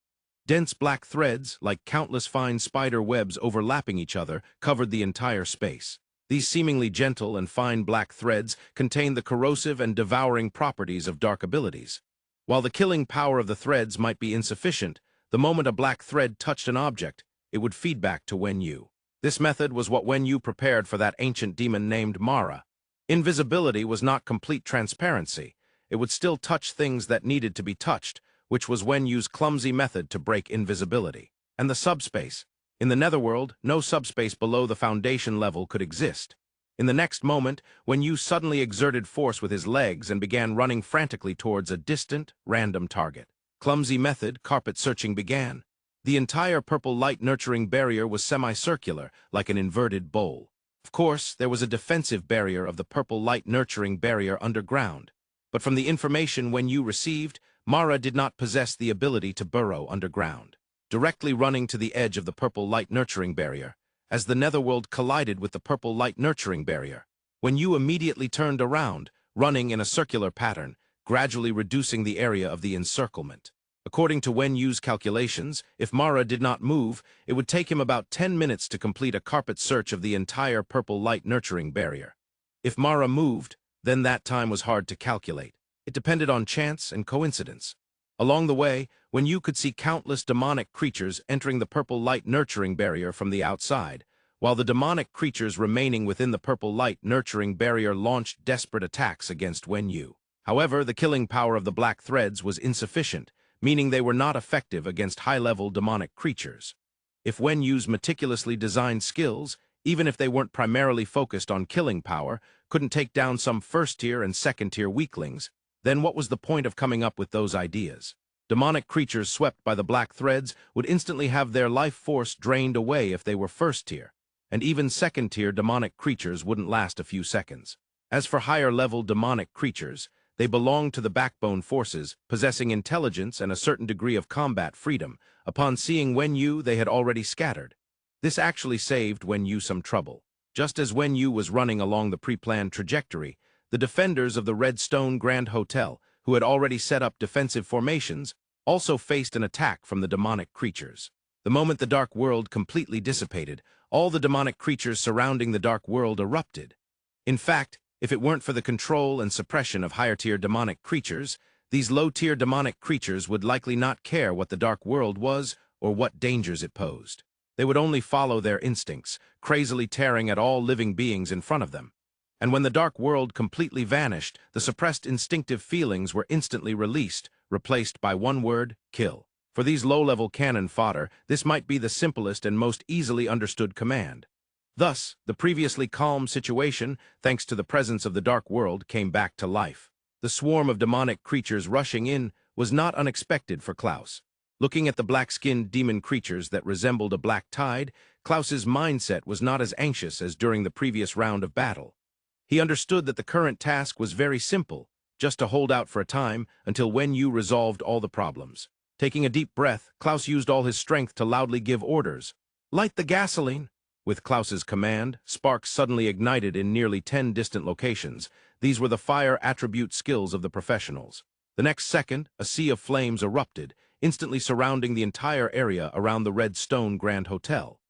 Dense black threads, like countless fine spider webs overlapping each other, covered the entire space. These seemingly gentle and fine black threads contain the corrosive and devouring properties of dark abilities. While the killing power of the threads might be insufficient, the moment a black thread touched an object, it would feed back to Yu. This method was what Yu prepared for that ancient demon named Mara. Invisibility was not complete transparency. It would still touch things that needed to be touched, which was Yu's clumsy method to break invisibility. And the subspace. In the netherworld, no subspace below the foundation level could exist. In the next moment, Yu suddenly exerted force with his legs and began running frantically towards a distant, random target. Clumsy method, carpet searching began. The entire purple light nurturing barrier was semicircular, like an inverted bowl. Of course, there was a defensive barrier of the purple light nurturing barrier underground. But from the information Yu received, Mara did not possess the ability to burrow underground. Directly running to the edge of the purple light nurturing barrier, as the netherworld collided with the purple light nurturing barrier, Yu immediately turned around, running in a circular pattern, gradually reducing the area of the encirclement. According to Yu's calculations, if Mara did not move, it would take him about 10 minutes to complete a carpet search of the entire purple light nurturing barrier. If Mara moved, then that time was hard to calculate. It depended on chance and coincidence. Along the way, Yu could see countless demonic creatures entering the purple light nurturing barrier from the outside, while the demonic creatures remaining within the purple light nurturing barrier launched desperate attacks against Yu. However, the killing power of the black threads was insufficient, meaning they were not effective against high-level demonic creatures. If Yu's meticulously designed skills, even if they weren't primarily focused on killing power, couldn't take down some first-tier and second-tier weaklings, then what was the point of coming up with those ideas? Demonic creatures swept by the black threads would instantly have their life force drained away if they were first-tier, and even second-tier demonic creatures wouldn't last a few seconds. As for higher-level demonic creatures, they belonged to the backbone forces, possessing intelligence and a certain degree of combat freedom. Upon seeing Yu, they had already scattered. This actually saved Yu some trouble. Just as Yu was running along the pre-planned trajectory, the defenders of the Red Stone Grand Hotel, who had already set up defensive formations, also faced an attack from the demonic creatures. The moment the dark world completely dissipated, all the demonic creatures surrounding the dark world erupted. In fact, if it weren't for the control and suppression of higher-tier demonic creatures, these low-tier demonic creatures would likely not care what the dark world was or what dangers it posed. They would only follow their instincts, crazily tearing at all living beings in front of them. And when the dark world completely vanished, the suppressed instinctive feelings were instantly released, replaced by one word: kill. For these low-level cannon fodder, this might be the simplest and most easily understood command. Thus, the previously calm situation, thanks to the presence of the dark world, came back to life. The swarm of demonic creatures rushing in was not unexpected for Klaus. Looking at the black-skinned demon creatures that resembled a black tide, Klaus's mindset was not as anxious as during the previous round of battle. He understood that the current task was very simple, just to hold out for a time until Yu resolved all the problems. Taking a deep breath, Klaus used all his strength to loudly give orders. "Light the gasoline!" With Klaus's command, sparks suddenly ignited in nearly 10 distant locations. These were the fire attribute skills of the professionals. The next second, a sea of flames erupted, instantly surrounding the entire area around the Red Stone Grand Hotel.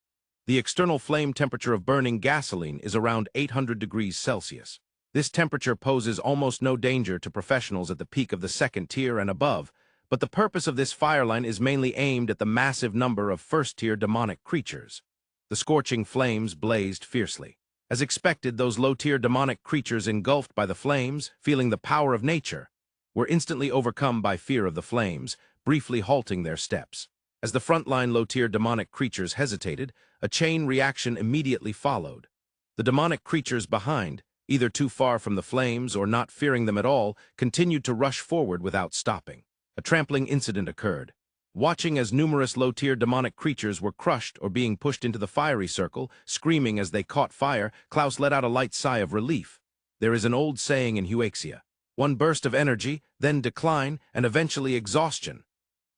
The external flame temperature of burning gasoline is around 800 degrees Celsius. This temperature poses almost no danger to professionals at the peak of the second tier and above, but the purpose of this fireline is mainly aimed at the massive number of first-tier demonic creatures. The scorching flames blazed fiercely. As expected, those low-tier demonic creatures engulfed by the flames, feeling the power of nature, were instantly overcome by fear of the flames, briefly halting their steps. As the frontline low-tier demonic creatures hesitated, a chain reaction immediately followed. The demonic creatures behind, either too far from the flames or not fearing them at all, continued to rush forward without stopping. A trampling incident occurred. Watching as numerous low-tier demonic creatures were crushed or being pushed into the fiery circle, screaming as they caught fire, Klaus let out a light sigh of relief. There is an old saying in Huaxia: one burst of energy, then decline, and eventually exhaustion.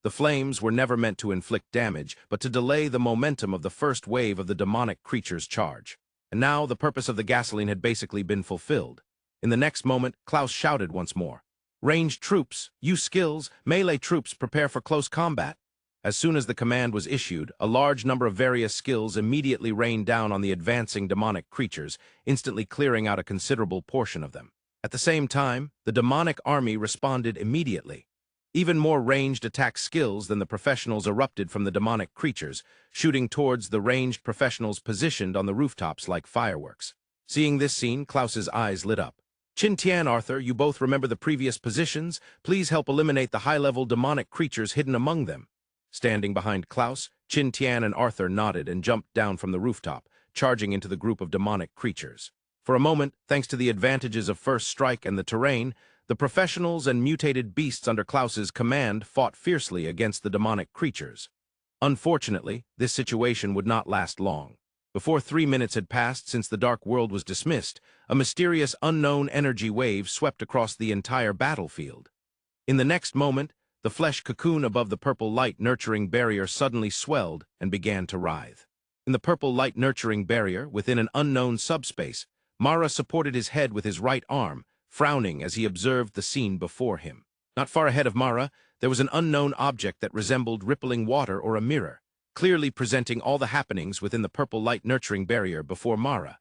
The flames were never meant to inflict damage, but to delay the momentum of the first wave of the demonic creature's charge. And now the purpose of the gasoline had basically been fulfilled. In the next moment, Klaus shouted once more. "Ranged troops, use skills, melee troops prepare for close combat." As soon as the command was issued, a large number of various skills immediately rained down on the advancing demonic creatures, instantly clearing out a considerable portion of them. At the same time, the demonic army responded immediately. Even more ranged attack skills than the professionals erupted from the demonic creatures, shooting towards the ranged professionals positioned on the rooftops like fireworks. Seeing this scene, Klaus's eyes lit up. Tian, Arthur, you both remember the previous positions? Please help eliminate the high-level demonic creatures hidden among them. Standing behind Klaus, Tian and Arthur nodded and jumped down from the rooftop, charging into the group of demonic creatures. For a moment, thanks to the advantages of first strike and the terrain, the professionals and mutated beasts under Klaus's command fought fiercely against the demonic creatures. Unfortunately, this situation would not last long. Before 3 minutes had passed since the Dark World was dismissed, a mysterious unknown energy wave swept across the entire battlefield. In the next moment, the flesh cocoon above the purple light nurturing barrier suddenly swelled and began to writhe. In the purple light nurturing barrier, within an unknown subspace, Mara supported his head with his right arm, frowning as he observed the scene before him. Not far ahead of Mara, there was an unknown object that resembled rippling water or a mirror, clearly presenting all the happenings within the purple light nurturing barrier before Mara.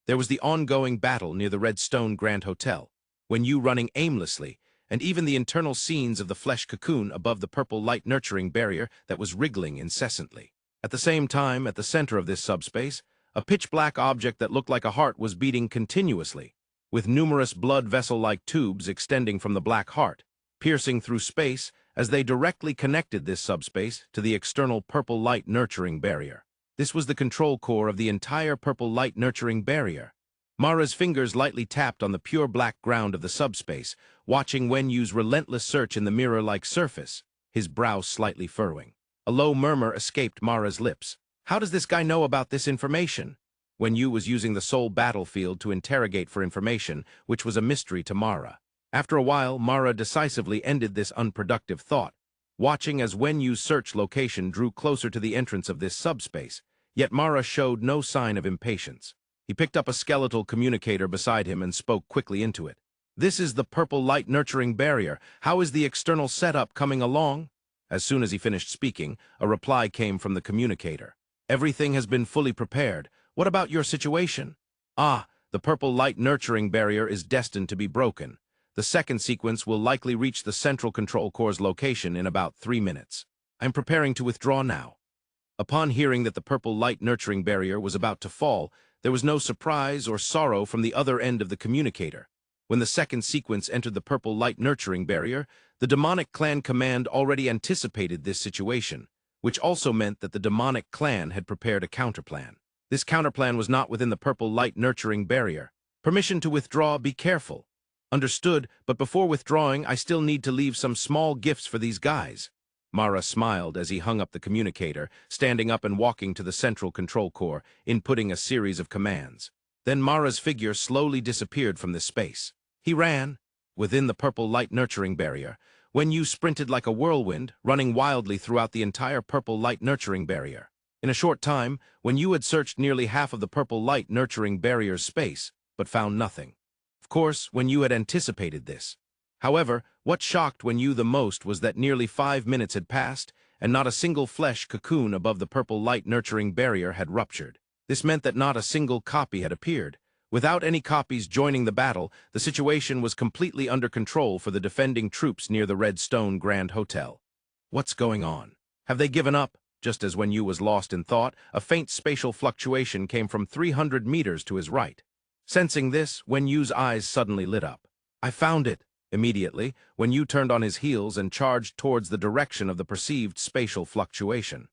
There was the ongoing battle near the Red Stone Grand Hotel, Hanyue running aimlessly, and even the internal scenes of the flesh cocoon above the purple light nurturing barrier that was wriggling incessantly. At the same time, at the center of this subspace, a pitch-black object that looked like a heart was beating continuously, with numerous blood vessel-like tubes extending from the black heart, piercing through space as they directly connected this subspace to the external purple light nurturing barrier. This was the control core of the entire purple light nurturing barrier. Mara's fingers lightly tapped on the pure black ground of the subspace, watching Hanyue's relentless search in the mirror-like surface, his brow slightly furrowing. A low murmur escaped Mara's lips. How does this guy know about this information? Hanyue was using the soul battlefield to interrogate for information, which was a mystery to Mara. After a while, Mara decisively ended this unproductive thought, watching as Hanyue's search location drew closer to the entrance of this subspace, yet Mara showed no sign of impatience. He picked up a skeletal communicator beside him and spoke quickly into it. This is the purple light nurturing barrier. How is the external setup coming along? As soon as he finished speaking, a reply came from the communicator. Everything has been fully prepared. What about your situation? The purple light nurturing barrier is destined to be broken. The second sequence will likely reach the central control core's location in about 3 minutes. I'm preparing to withdraw now. Upon hearing that the purple light nurturing barrier was about to fall, there was no surprise or sorrow from the other end of the communicator. When the second sequence entered the purple light nurturing barrier, the demonic clan command already anticipated this situation, which also meant that the demonic clan had prepared a counterplan. This counterplan was not within the purple light nurturing barrier. Permission to withdraw, be careful. Understood, but before withdrawing, I still need to leave some small gifts for these guys. Mara smiled as he hung up the communicator, standing up and walking to the central control core, inputting a series of commands. Then Mara's figure slowly disappeared from this space. He ran. Within the purple light nurturing barrier, Hanyue sprinted like a whirlwind, running wildly throughout the entire purple light nurturing barrier. In a short time, Hanyue had searched nearly half of the purple light nurturing barrier's space, but found nothing. Of course, Hanyue had anticipated this. However, what shocked Hanyue the most was that nearly 5 minutes had passed, and not a single flesh cocoon above the purple light nurturing barrier had ruptured. This meant that not a single copy had appeared. Without any copies joining the battle, the situation was completely under control for the defending troops near the Red Stone Grand Hotel. What's going on? Have they given up? Just as Hanyue was lost in thought, a faint spatial fluctuation came from 300 meters to his right. Sensing this, Hanyue's eyes suddenly lit up. I found it! Immediately, Hanyue turned on his heels and charged towards the direction of the perceived spatial fluctuation.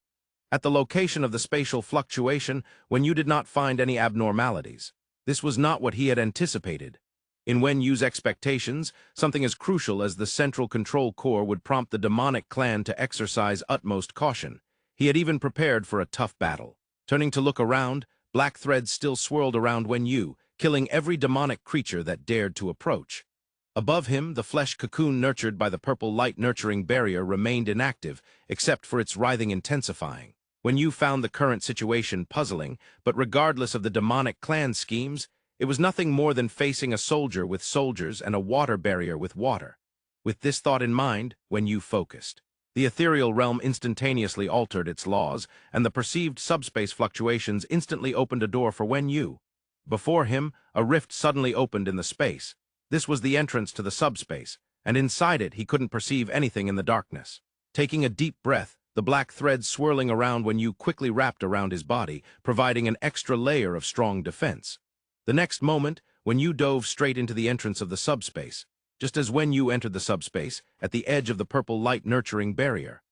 At the location of the spatial fluctuation, Hanyue did not find any abnormalities. This was not what he had anticipated. In Hanyue's expectations, something as crucial as the central control core would prompt the demonic clan to exercise utmost caution. He had even prepared for a tough battle. Turning to look around, black threads still swirled around Hanyue, killing every demonic creature that dared to approach. Above him, the flesh cocoon nurtured by the purple light nurturing barrier remained inactive, except for its writhing intensifying. Hanyue found the current situation puzzling, but regardless of the demonic clan schemes, it was nothing more than facing a soldier with soldiers and a water barrier with water. With this thought in mind, Hanyue focused. The ethereal realm instantaneously altered its laws, and the perceived subspace fluctuations instantly opened a door for Wen Yu. Before him, a rift suddenly opened in the space. This was the entrance to the subspace, and inside it he couldn't perceive anything in the darkness. Taking a deep breath, the black thread swirling around Wen Yu quickly wrapped around his body, providing an extra layer of strong defense. The next moment, Wen Yu dove straight into the entrance of the subspace. Just as Wen Yu entered the subspace, at the edge of the purple light nurturing barrier,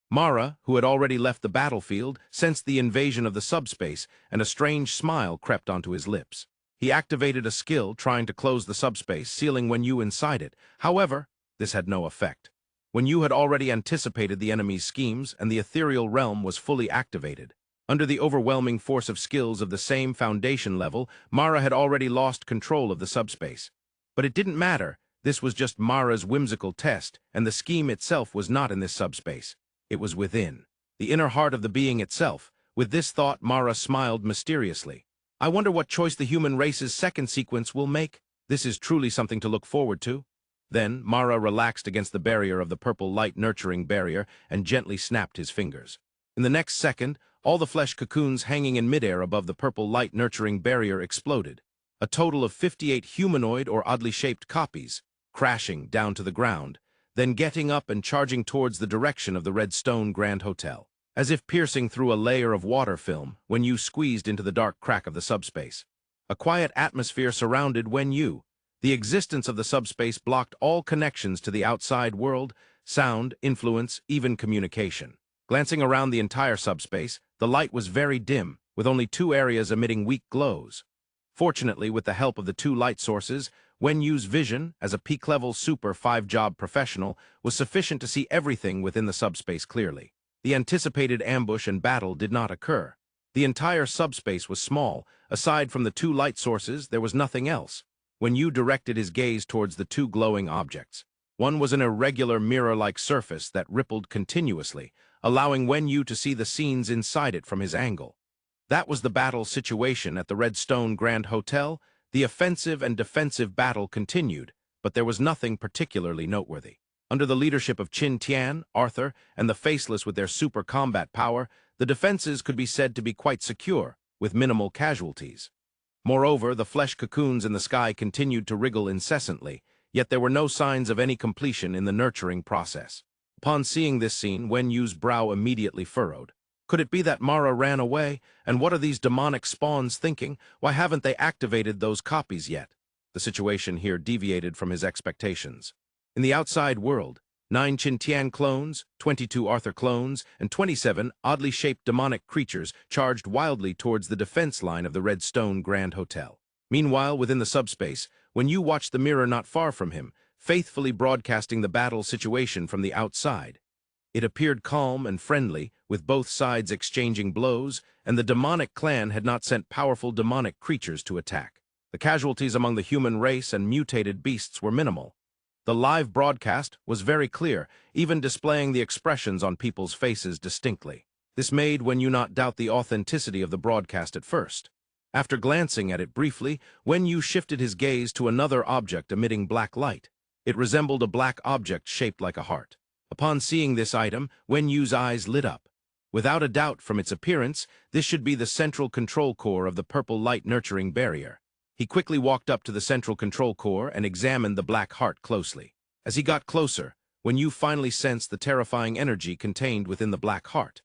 Mara, who had already left the battlefield, sensed the invasion of the subspace, and a strange smile crept onto his lips. He activated a skill trying to close the subspace, sealing Wen Yu inside it. However, this had no effect. Wen Yu had already anticipated the enemy's schemes, and the ethereal realm was fully activated. Under the overwhelming force of skills of the same foundation level, Mara had already lost control of the subspace. But it didn't matter. This was just Mara's whimsical test, and the scheme itself was not in this subspace. It was within, the inner heart of the being itself. With this thought, Mara smiled mysteriously. I wonder what choice the human race's second sequence will make. This is truly something to look forward to. Then, Mara relaxed against the barrier of the purple light nurturing barrier and gently snapped his fingers. In the next second, all the flesh cocoons hanging in midair above the purple light nurturing barrier exploded. A total of 58 humanoid or oddly shaped copies, crashing down to the ground, then getting up and charging towards the direction of the Red Stone Grand Hotel. As if piercing through a layer of water film, Wen Yu squeezed into the dark crack of the subspace. A quiet atmosphere surrounded Wen Yu. The existence of the subspace blocked all connections to the outside world, sound, influence, even communication. Glancing around the entire subspace, the light was very dim, with only 2 areas emitting weak glows. Fortunately, with the help of the 2 light sources, Wen Yu's vision, as a peak-level super 5-job professional, was sufficient to see everything within the subspace clearly. The anticipated ambush and battle did not occur. The entire subspace was small. Aside from the 2 light sources, there was nothing else. Wen Yu directed his gaze towards the 2 glowing objects. One was an irregular mirror-like surface that rippled continuously, allowing Wen Yu to see the scenes inside it from his angle. That was the battle situation at the Red Stone Grand Hotel. The offensive and defensive battle continued, but there was nothing particularly noteworthy. Under the leadership of Qin Tian, Arthur, and the Faceless with their super combat power, the defenses could be said to be quite secure, with minimal casualties. Moreover, the flesh cocoons in the sky continued to wriggle incessantly, yet there were no signs of any completion in the nurturing process. Upon seeing this scene, Wen Yu's brow immediately furrowed. Could it be that Mara ran away? And what are these demonic spawns thinking? Why haven't they activated those copies yet? The situation here deviated from his expectations. In the outside world, 9 Qin Tian clones, 22 Arthur clones, and 27 oddly shaped demonic creatures charged wildly towards the defense line of the Red Stone Grand Hotel. Meanwhile, within the subspace, Wen Yu watched the mirror not far from him, faithfully broadcasting the battle situation from the outside. It appeared calm and friendly, with both sides exchanging blows, and the demonic clan had not sent powerful demonic creatures to attack. The casualties among the human race and mutated beasts were minimal. The live broadcast was very clear, even displaying the expressions on people's faces distinctly. This made Wen Yu not doubt the authenticity of the broadcast at first. After glancing at it briefly, Wen Yu shifted his gaze to another object emitting black light. It resembled a black object shaped like a heart. Upon seeing this item, Wen Yu's eyes lit up. Without a doubt from its appearance, this should be the central control core of the purple light nurturing barrier. He quickly walked up to the central control core and examined the black heart closely. As he got closer, Wen Yu finally sensed the terrifying energy contained within the black heart.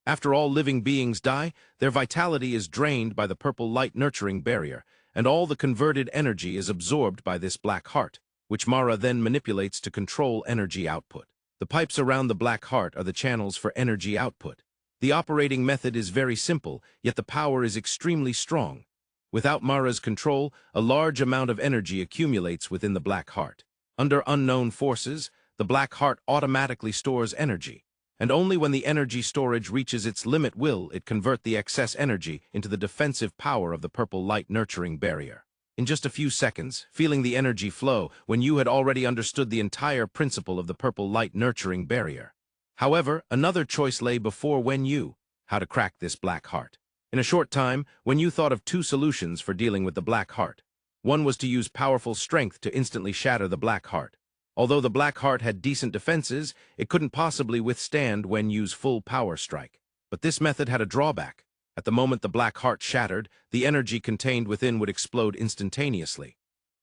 After all living beings die, their vitality is drained by the purple light nurturing barrier, and all the converted energy is absorbed by this black heart, which Mara then manipulates to control energy output. The pipes around the black heart are the channels for energy output. The operating method is very simple, yet the power is extremely strong. Without Mara's control, a large amount of energy accumulates within the black heart. Under unknown forces, the black heart automatically stores energy, and only when the energy storage reaches its limit will it convert the excess energy into the defensive power of the purple light nurturing barrier. In just a few seconds, feeling the energy flow, Wen Yu had already understood the entire principle of the purple light nurturing barrier. However, another choice lay before Wen Yu: how to crack this black heart. In a short time, Wen Yu thought of 2 solutions for dealing with the black heart. One was to use powerful strength to instantly shatter the black heart. Although the Black Heart had decent defenses, it couldn't possibly withstand Wen Yu's full power strike. But this method had a drawback. At the moment the Black Heart shattered, the energy contained within would explode instantaneously.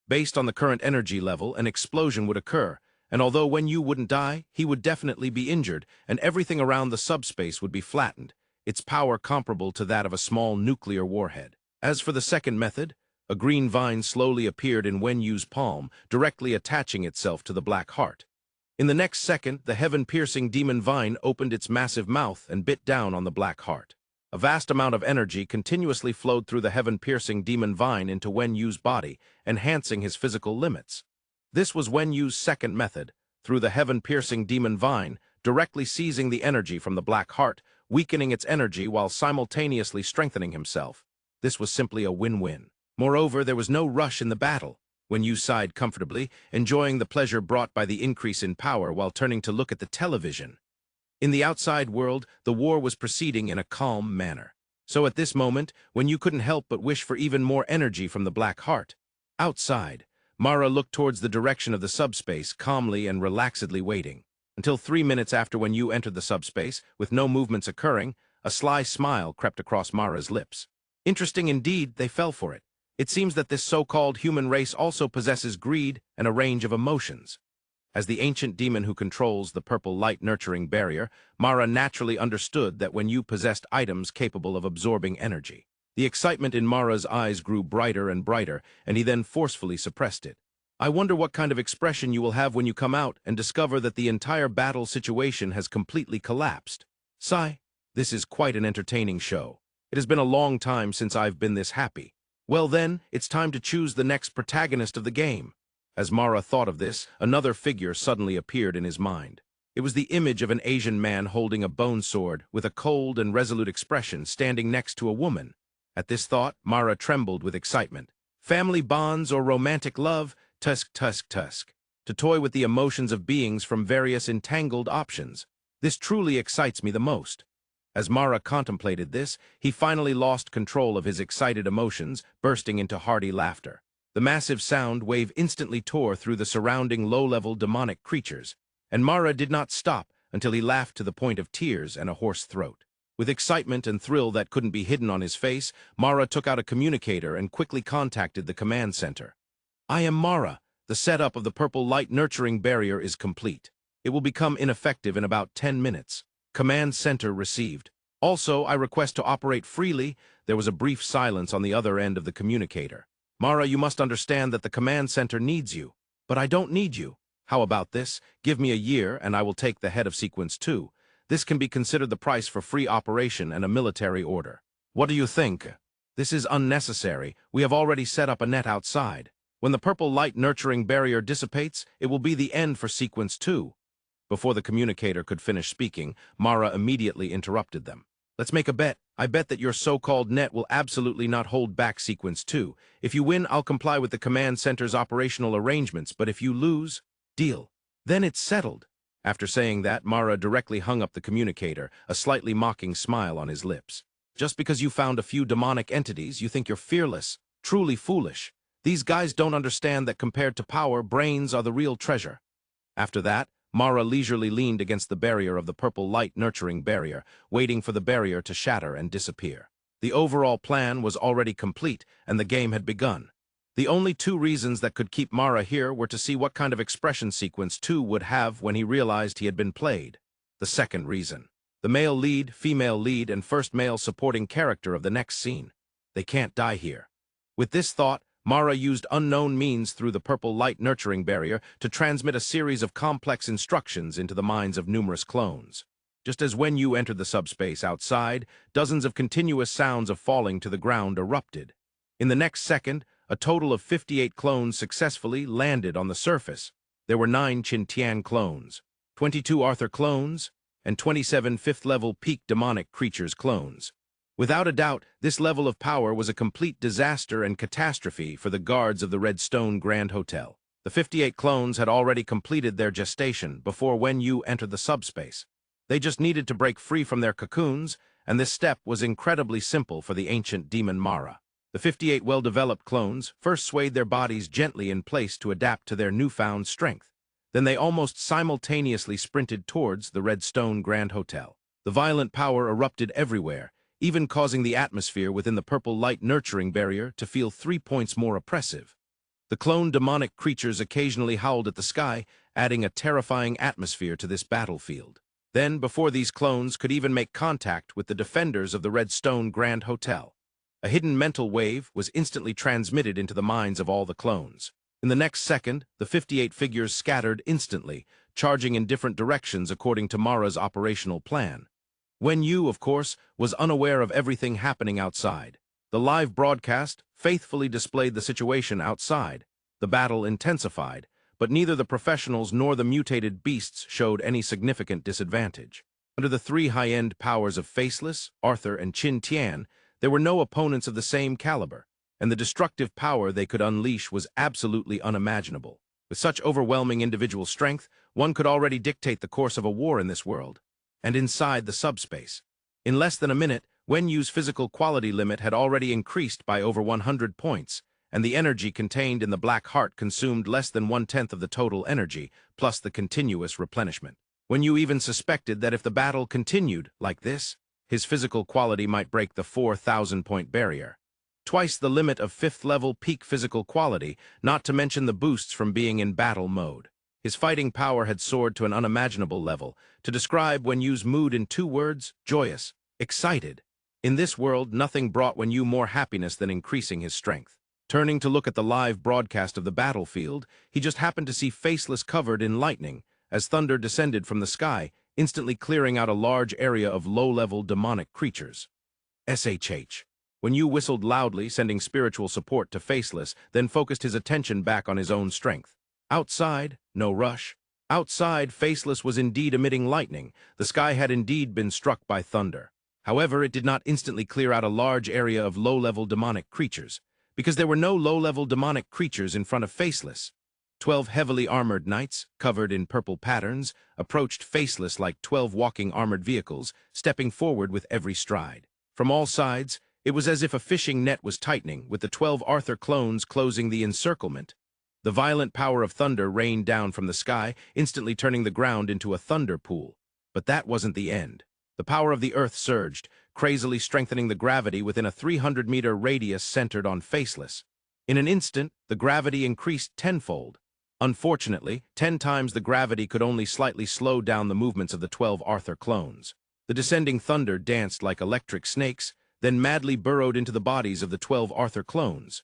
Based on the current energy level, an explosion would occur, and although Wen Yu wouldn't die, he would definitely be injured, and everything around the subspace would be flattened, its power comparable to that of a small nuclear warhead. As for the second method, a green vine slowly appeared in Wen Yu's palm, directly attaching itself to the Black Heart. In the next second, the heaven-piercing demon vine opened its massive mouth and bit down on the Black Heart. A vast amount of energy continuously flowed through the heaven-piercing demon vine into Wen Yu's body, enhancing his physical limits. This was Wen Yu's second method, through the heaven-piercing demon vine, directly seizing the energy from the Black Heart, weakening its energy while simultaneously strengthening himself. This was simply a win-win. Moreover, there was no rush in the battle. Wen Yu sighed comfortably, enjoying the pleasure brought by the increase in power while turning to look at the television. In the outside world, the war was proceeding in a calm manner. So at this moment, Wen Yu couldn't help but wish for even more energy from the Black Heart. Outside, Mara looked towards the direction of the subspace, calmly and relaxedly waiting. Until 3 minutes after Wen Yu entered the subspace, with no movements occurring, a sly smile crept across Mara's lips. Interesting indeed, they fell for it. It seems that this so-called human race also possesses greed and a range of emotions. As the ancient demon who controls the purple light-nurturing barrier, Mara naturally understood that Wen Yu possessed items capable of absorbing energy. The excitement in Mara's eyes grew brighter and brighter, and he then forcefully suppressed it. I wonder what kind of expression you will have when you come out and discover that the entire battle situation has completely collapsed. Sigh, this is quite an entertaining show. It has been a long time since I've been this happy. Well then, it's time to choose the next protagonist of the game. As Mara thought of this, another figure suddenly appeared in his mind. It was the image of an Asian man holding a bone sword with a cold and resolute expression standing next to a woman. At this thought, Mara trembled with excitement. Family bonds or romantic love? Tusk, tusk, tusk. To toy with the emotions of beings from various entangled options. This truly excites me the most. As Mara contemplated this, he finally lost control of his excited emotions, bursting into hearty laughter. The massive sound wave instantly tore through the surrounding low-level demonic creatures, and Mara did not stop until he laughed to the point of tears and a hoarse throat. With excitement and thrill that couldn't be hidden on his face, Mara took out a communicator and quickly contacted the command center. I am Mara. The setup of the purple light nurturing barrier is complete. It will become ineffective in about 10 minutes. Command center received. Also, I request to operate freely. There was a brief silence on the other end of the communicator. Mara, you must understand that the command center needs you. But I don't need you. How about this? Give me a year and I will take the head of Sequence 2. This can be considered the price for free operation and a military order. What do you think? This is unnecessary. We have already set up a net outside. When the purple light nurturing barrier dissipates, it will be the end for Sequence 2. Before the communicator could finish speaking, Mara immediately interrupted them. Let's make a bet. I bet that your so-called net will absolutely not hold back Sequence 2. If you win, I'll comply with the command center's operational arrangements, but if you lose, deal. Then it's settled. After saying that, Mara directly hung up the communicator, a slightly mocking smile on his lips. Just because you found a few demonic entities, you think you're fearless, truly foolish. These guys don't understand that compared to power, brains are the real treasure. After that, Mara leisurely leaned against the barrier of the purple light nurturing barrier, waiting for the barrier to shatter and disappear. The overall plan was already complete, and the game had begun. The only two reasons that could keep Mara here were to see what kind of expression Sequence 2 would have when he realized he had been played. The second reason. The male lead, female lead, and first male supporting character of the next scene. They can't die here. With this thought, Mara used unknown means through the purple light nurturing barrier to transmit a series of complex instructions into the minds of numerous clones. Just as Wen Yu entered the subspace outside, dozens of continuous sounds of falling to the ground erupted. In the next second, a total of 58 clones successfully landed on the surface. There were 9 Qintian clones, 22 Arthur clones, and 27 fifth-level peak demonic creatures clones. Without a doubt, this level of power was a complete disaster and catastrophe for the guards of the Redstone Grand Hotel. The 58 clones had already completed their gestation before Wen Yu entered the subspace. They just needed to break free from their cocoons, and this step was incredibly simple for the ancient demon Mara. The 58 well-developed clones first swayed their bodies gently in place to adapt to their newfound strength. Then they almost simultaneously sprinted towards the Redstone Grand Hotel. The violent power erupted everywhere, even causing the atmosphere within the purple light nurturing barrier to feel 3 points more oppressive. The clone demonic creatures occasionally howled at the sky, adding a terrifying atmosphere to this battlefield. Then, before these clones could even make contact with the defenders of the Redstone Grand Hotel, a hidden mental wave was instantly transmitted into the minds of all the clones. In the next second, the 58 figures scattered instantly, charging in different directions according to Mara's operational plan. Yu, of course, was unaware of everything happening outside. The live broadcast faithfully displayed the situation outside. The battle intensified, but neither the professionals nor the mutated beasts showed any significant disadvantage. Under the three high-end powers of Faceless, Arthur, and Qin Tian, there were no opponents of the same caliber, and the destructive power they could unleash was absolutely unimaginable. With such overwhelming individual strength, one could already dictate the course of a war in this world, and inside the subspace. In less than a minute, Yu's physical quality limit had already increased by over 100 points, and the energy contained in the Black Heart consumed less than 1/10 of the total energy, plus the continuous replenishment. Yu even suspected that if the battle continued like this, his physical quality might break the 4,000-point barrier. Twice the limit of 5th-level peak physical quality, not to mention the boosts from being in battle mode. His fighting power had soared to an unimaginable level. To describe Yu's mood in 2 words, joyous, excited. In this world, nothing brought Yu more happiness than increasing his strength. Turning to look at the live broadcast of the battlefield, he just happened to see Faceless covered in lightning, as thunder descended from the sky, instantly clearing out a large area of low-level demonic creatures. SHH. Yu whistled loudly, sending spiritual support to Faceless, then focused his attention back on his own strength. Outside, no rush. Outside, Faceless was indeed emitting lightning. The sky had indeed been struck by thunder. However, it did not instantly clear out a large area of low-level demonic creatures, because there were no low-level demonic creatures in front of Faceless. 12 heavily armored knights, covered in purple patterns, approached Faceless like 12 walking armored vehicles, stepping forward with every stride. From all sides, it was as if a fishing net was tightening, with the 12 Arthur clones closing the encirclement. The violent power of thunder rained down from the sky, instantly turning the ground into a thunder pool. But that wasn't the end. The power of the earth surged, crazily strengthening the gravity within a 300-meter radius centered on Faceless. In an instant, the gravity increased tenfold. Unfortunately, 10 times the gravity could only slightly slow down the movements of the 12 Arthur clones. The descending thunder danced like electric snakes, then madly burrowed into the bodies of the 12 Arthur clones.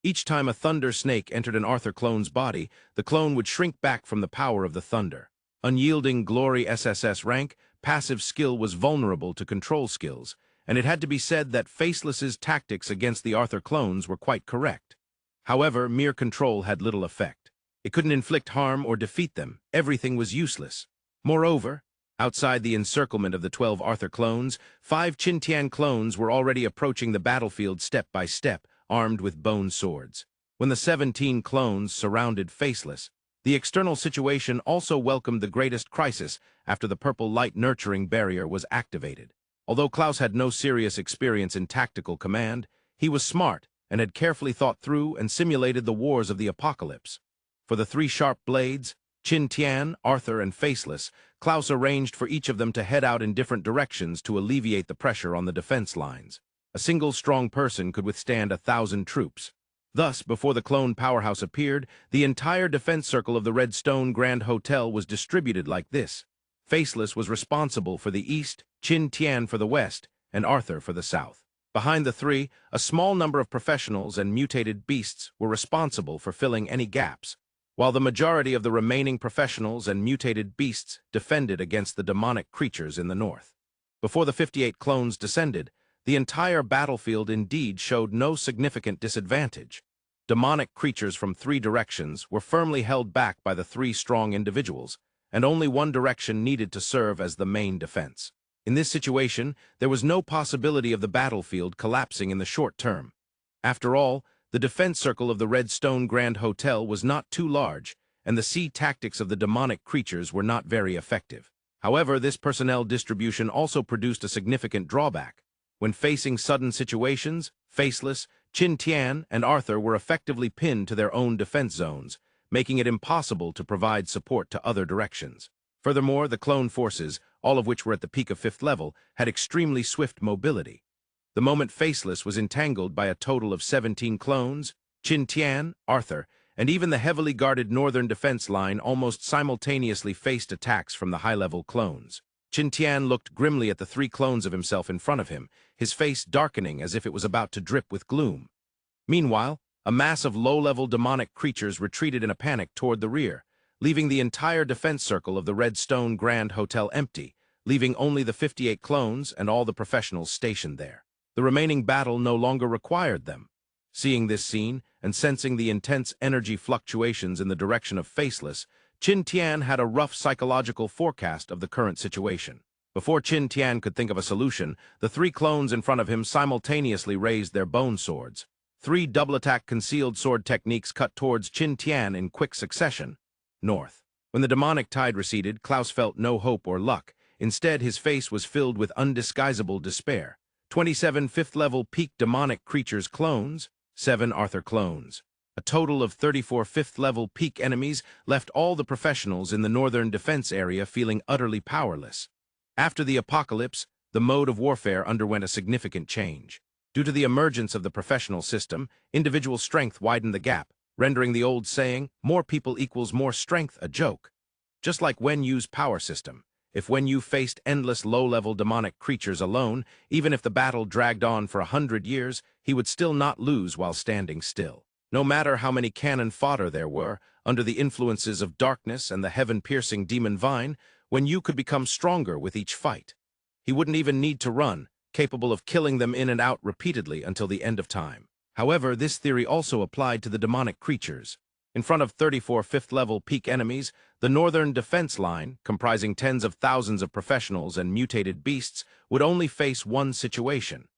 Each time a thunder snake entered an Arthur clone's body, the clone would shrink back from the power of the thunder. Unyielding glory SSS rank, passive skill was vulnerable to control skills, and it had to be said that Faceless's tactics against the Arthur clones were quite correct. However, mere control had little effect. It couldn't inflict harm or defeat them. Everything was useless. Moreover, outside the encirclement of the 12 Arthur clones, 5 Qin Tian clones were already approaching the battlefield step by step, armed with bone swords. When the 17 clones surrounded Faceless, the external situation also welcomed the greatest crisis after the purple light nurturing barrier was activated. Although Klaus had no serious experience in tactical command, he was smart and had carefully thought through and simulated the wars of the apocalypse. For the 3 sharp blades, Qin Tian, Arthur, and Faceless, Klaus arranged for each of them to head out in different directions to alleviate the pressure on the defense lines. A single strong person could withstand 1,000 troops. Thus, before the clone powerhouse appeared, the entire defense circle of the Redstone Grand Hotel was distributed like this. Faceless was responsible for the east, Qin Tian for the west, and Arthur for the south. Behind the 3, a small number of professionals and mutated beasts were responsible for filling any gaps, while the majority of the remaining professionals and mutated beasts defended against the demonic creatures in the north. Before the 58 clones descended, the entire battlefield indeed showed no significant disadvantage. Demonic creatures from 3 directions were firmly held back by the 3 strong individuals, and only one direction needed to serve as the main defense. In this situation, there was no possibility of the battlefield collapsing in the short term. After all, the defense circle of the Redstone Grand Hotel was not too large, and the sea tactics of the demonic creatures were not very effective. However, this personnel distribution also produced a significant drawback. When facing sudden situations, Faceless, Qin Tian, and Arthur were effectively pinned to their own defense zones, making it impossible to provide support to other directions. Furthermore, the clone forces, all of which were at the peak of 5th level, had extremely swift mobility. The moment Faceless was entangled by a total of 17 clones, Qin Tian, Arthur, and even the heavily guarded northern defense line almost simultaneously faced attacks from the high-level clones. Qin Tian looked grimly at the 3 clones of himself in front of him, his face darkening as if it was about to drip with gloom. Meanwhile, a mass of low-level demonic creatures retreated in a panic toward the rear, leaving the entire defense circle of the Red Stone Grand Hotel empty, leaving only the 58 clones and all the professionals stationed there. The remaining battle no longer required them. Seeing this scene, and sensing the intense energy fluctuations in the direction of Faceless, Qin Tian had a rough psychological forecast of the current situation. Before Qin Tian could think of a solution, the 3 clones in front of him simultaneously raised their bone swords. 3 double-attack concealed sword techniques cut towards Qin Tian in quick succession. North. When the demonic tide receded, Klaus felt no hope or luck. Instead, his face was filled with undisguisable despair. 27 5th-level peak demonic creatures clones, 7 Arthur clones. A total of 34 5th-level peak enemies left all the professionals in the northern defense area feeling utterly powerless. After the apocalypse, the mode of warfare underwent a significant change. Due to the emergence of the professional system, individual strength widened the gap, rendering the old saying, "more people equals more strength," a joke. Just like Wen Yu's power system, if Wen Yu faced endless low-level demonic creatures alone, even if the battle dragged on for 100 years, he would still not lose while standing still. No matter how many cannon fodder there were, under the influences of darkness and the heaven-piercing demon vine, Wen Yu could become stronger with each fight. He wouldn't even need to run, capable of killing them in and out repeatedly until the end of time. However, this theory also applied to the demonic creatures. In front of 34 5th-level peak enemies, the northern defense line, comprising tens of thousands of professionals and mutated beasts, would only face one situation: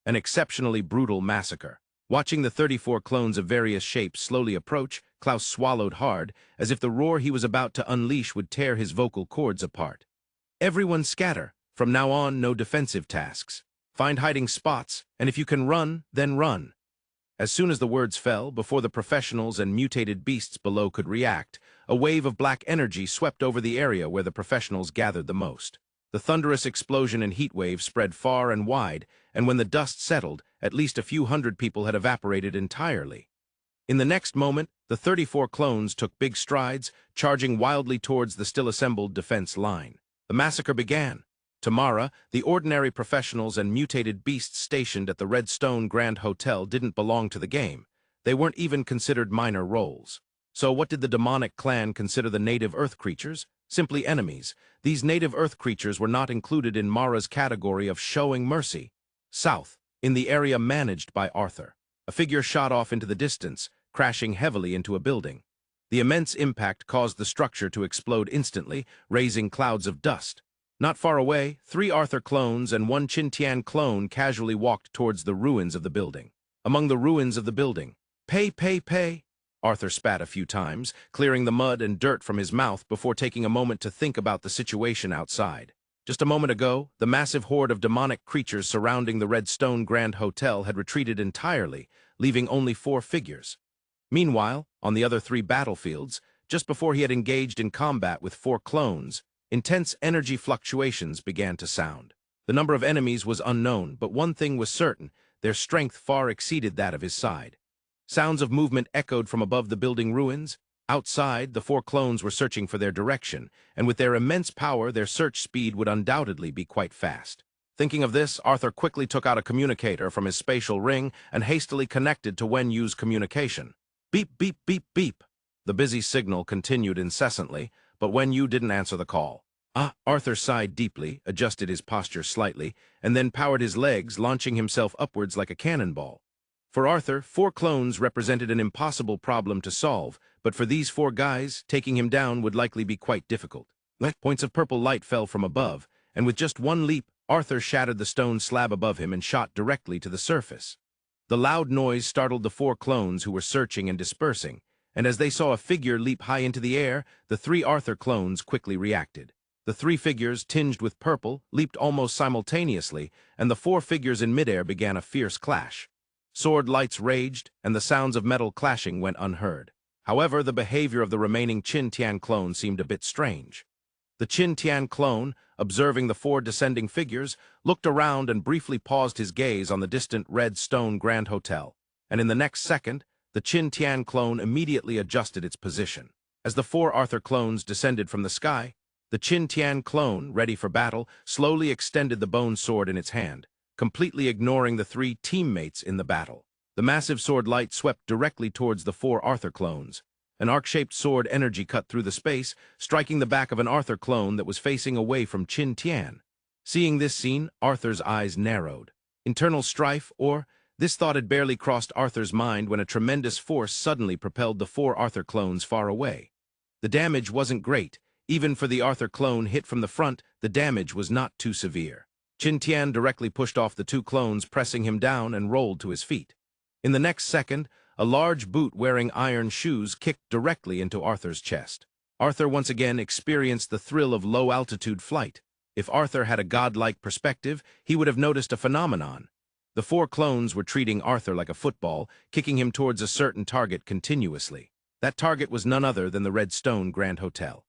an exceptionally brutal massacre. Watching the 34 clones of various shapes slowly approach, Klaus swallowed hard, as if the roar he was about to unleash would tear his vocal cords apart. Everyone scatter. From now on, no defensive tasks. Find hiding spots, and if you can run, then run. As soon as the words fell, before the professionals and mutated beasts below could react, a wave of black energy swept over the area where the professionals gathered the most. The thunderous explosion and heat wave spread far and wide, and when the dust settled, at least a few hundred people had evaporated entirely. In the next moment, the 34 clones took big strides, charging wildly towards the still-assembled defense line. The massacre began. Tamara, the ordinary professionals and mutated beasts stationed at the Red Stone Grand Hotel didn't belong to the game. They weren't even considered minor roles. So what did the demonic clan consider the native Earth creatures? Simply enemies. These native Earth creatures were not included in Mara's category of showing mercy. South, in the area managed by Arthur, a figure shot off into the distance, crashing heavily into a building. The immense impact caused the structure to explode instantly, raising clouds of dust. Not far away, 3 Arthur clones and 1 Qin Tian clone casually walked towards the ruins of the building. Among the ruins of the building, pay. Arthur spat a few times, clearing the mud and dirt from his mouth before taking a moment to think about the situation outside. Just a moment ago, the massive horde of demonic creatures surrounding the Red Stone Grand Hotel had retreated entirely, leaving only 4 figures. Meanwhile, on the other 3 battlefields, just before he had engaged in combat with 4 clones, intense energy fluctuations began to sound. The number of enemies was unknown, but one thing was certain: their strength far exceeded that of his side. Sounds of movement echoed from above the building ruins. Outside, the 4 clones were searching for their direction, and with their immense power, their search speed would undoubtedly be quite fast. Thinking of this, Arthur quickly took out a communicator from his spatial ring and hastily connected to Wen Yu's communication. Beep, beep, beep, beep. The busy signal continued incessantly, but Wen Yu didn't answer the call. Arthur sighed deeply, adjusted his posture slightly, and then powered his legs, launching himself upwards like a cannonball. For Arthur, 4 clones represented an impossible problem to solve, but for these 4 guys, taking him down would likely be quite difficult. Points of purple light fell from above, and with just one leap, Arthur shattered the stone slab above him and shot directly to the surface. The loud noise startled the 4 clones who were searching and dispersing, and as they saw a figure leap high into the air, the 3 Arthur clones quickly reacted. The 3 figures, tinged with purple, leaped almost simultaneously, and the 4 figures in midair began a fierce clash. Sword lights raged, and the sounds of metal clashing went unheard. However, the behavior of the remaining Qin Tian clone seemed a bit strange. The Qin Tian clone, observing the four descending figures, looked around and briefly paused his gaze on the distant red stone Grand Hotel, and in the next second, the Qin Tian clone immediately adjusted its position. As the four Arthur clones descended from the sky, the Qin Tian clone, ready for battle, slowly extended the bone sword in its hand, completely ignoring the three teammates in the battle. The massive sword light swept directly towards the four Arthur clones. An arc-shaped sword energy cut through the space, striking the back of an Arthur clone that was facing away from Qin Tian. Seeing this scene, Arthur's eyes narrowed. Internal strife, or this thought had barely crossed Arthur's mind when a tremendous force suddenly propelled the four Arthur clones far away. The damage wasn't great. Even for the Arthur clone hit from the front, the damage was not too severe. Qin Tian directly pushed off the two clones, pressing him down, and rolled to his feet. In the next second, a large boot wearing iron shoes kicked directly into Arthur's chest. Arthur once again experienced the thrill of low-altitude flight. If Arthur had a godlike perspective, he would have noticed a phenomenon. The four clones were treating Arthur like a football, kicking him towards a certain target continuously. That target was none other than the Red Stone Grand Hotel.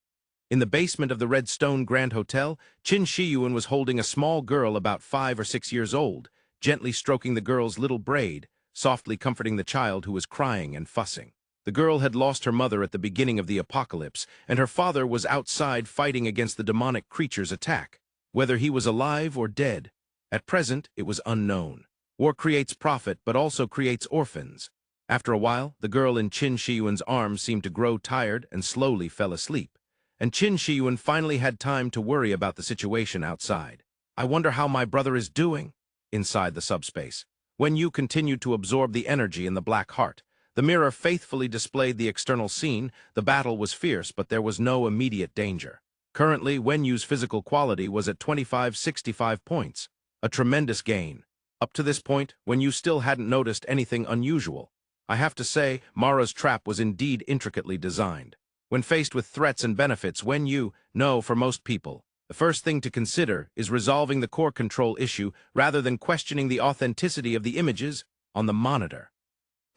In the basement of the Red Stone Grand Hotel, Qin Shiyuan was holding a small girl about 5 or 6 years old, gently stroking the girl's little braid, softly comforting the child who was crying and fussing. The girl had lost her mother at the beginning of the apocalypse, and her father was outside fighting against the demonic creature's attack. Whether he was alive or dead, at present it was unknown. War creates profit, but also creates orphans. After a while, the girl in Qin Shiyuan's arms seemed to grow tired and slowly fell asleep. And Qin Shiyuan finally had time to worry about the situation outside. "I wonder how my brother is doing?" Inside the subspace. Wenyu continued to absorb the energy in the Black Heart. The mirror faithfully displayed the external scene. The battle was fierce, but there was no immediate danger. Currently, Wenyu's physical quality was at 2565 points, a tremendous gain. Up to this point, Wenyu still hadn't noticed anything unusual. I have to say, Mara's trap was indeed intricately designed. When faced with threats and benefits, Wenyu, no, for most people, the first thing to consider is resolving the core control issue rather than questioning the authenticity of the images on the monitor.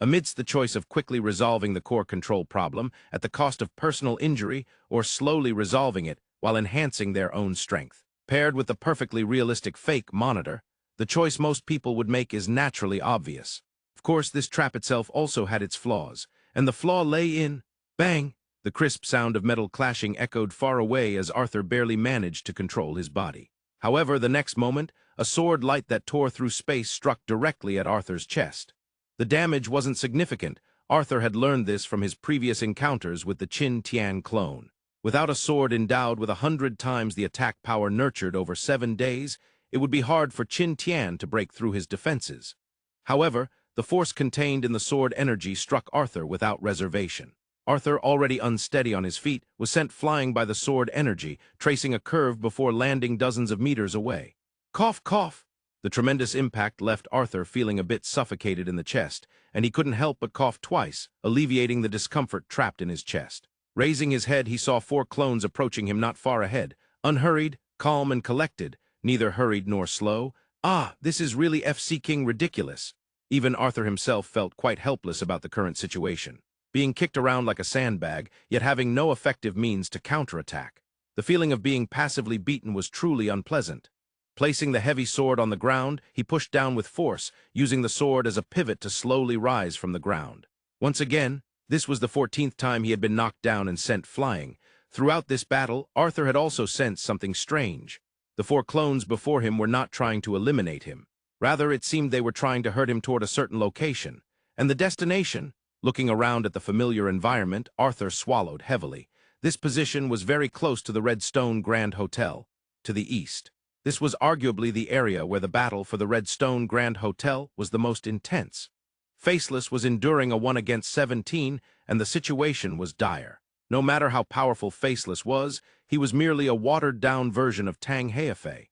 Amidst the choice of quickly resolving the core control problem at the cost of personal injury or slowly resolving it while enhancing their own strength, paired with the perfectly realistic fake monitor, the choice most people would make is naturally obvious. Of course, this trap itself also had its flaws, and the flaw lay in, bang! The crisp sound of metal clashing echoed far away as Arthur barely managed to control his body. However, the next moment, a sword light that tore through space struck directly at Arthur's chest. The damage wasn't significant. Arthur had learned this from his previous encounters with the Qin Tian clone. Without a sword endowed with 100 times the attack power nurtured over 7 days, it would be hard for Qin Tian to break through his defenses. However, the force contained in the sword energy struck Arthur without reservation. Arthur, already unsteady on his feet, was sent flying by the sword energy, tracing a curve before landing dozens of meters away. Cough, cough! The tremendous impact left Arthur feeling a bit suffocated in the chest, and he couldn't help but cough twice, alleviating the discomfort trapped in his chest. Raising his head, he saw 4 clones approaching him not far ahead, unhurried, calm and collected, neither hurried nor slow. Ah, this is really FC-king ridiculous. Even Arthur himself felt quite helpless about the current situation. Being kicked around like a sandbag, yet having no effective means to counterattack. The feeling of being passively beaten was truly unpleasant. Placing the heavy sword on the ground, he pushed down with force, using the sword as a pivot to slowly rise from the ground. Once again, this was the 14th time he had been knocked down and sent flying. Throughout this battle, Arthur had also sensed something strange. The 4 clones before him were not trying to eliminate him. Rather, it seemed they were trying to herd him toward a certain location. And the destination? Looking around at the familiar environment, Arthur swallowed heavily. This position was very close to the Red Stone Grand Hotel, to the east. This was arguably the area where the battle for the Red Stone Grand Hotel was the most intense. Faceless was enduring a 1 against 17, and the situation was dire. No matter how powerful Faceless was, he was merely a watered-down version of Tang Heifei.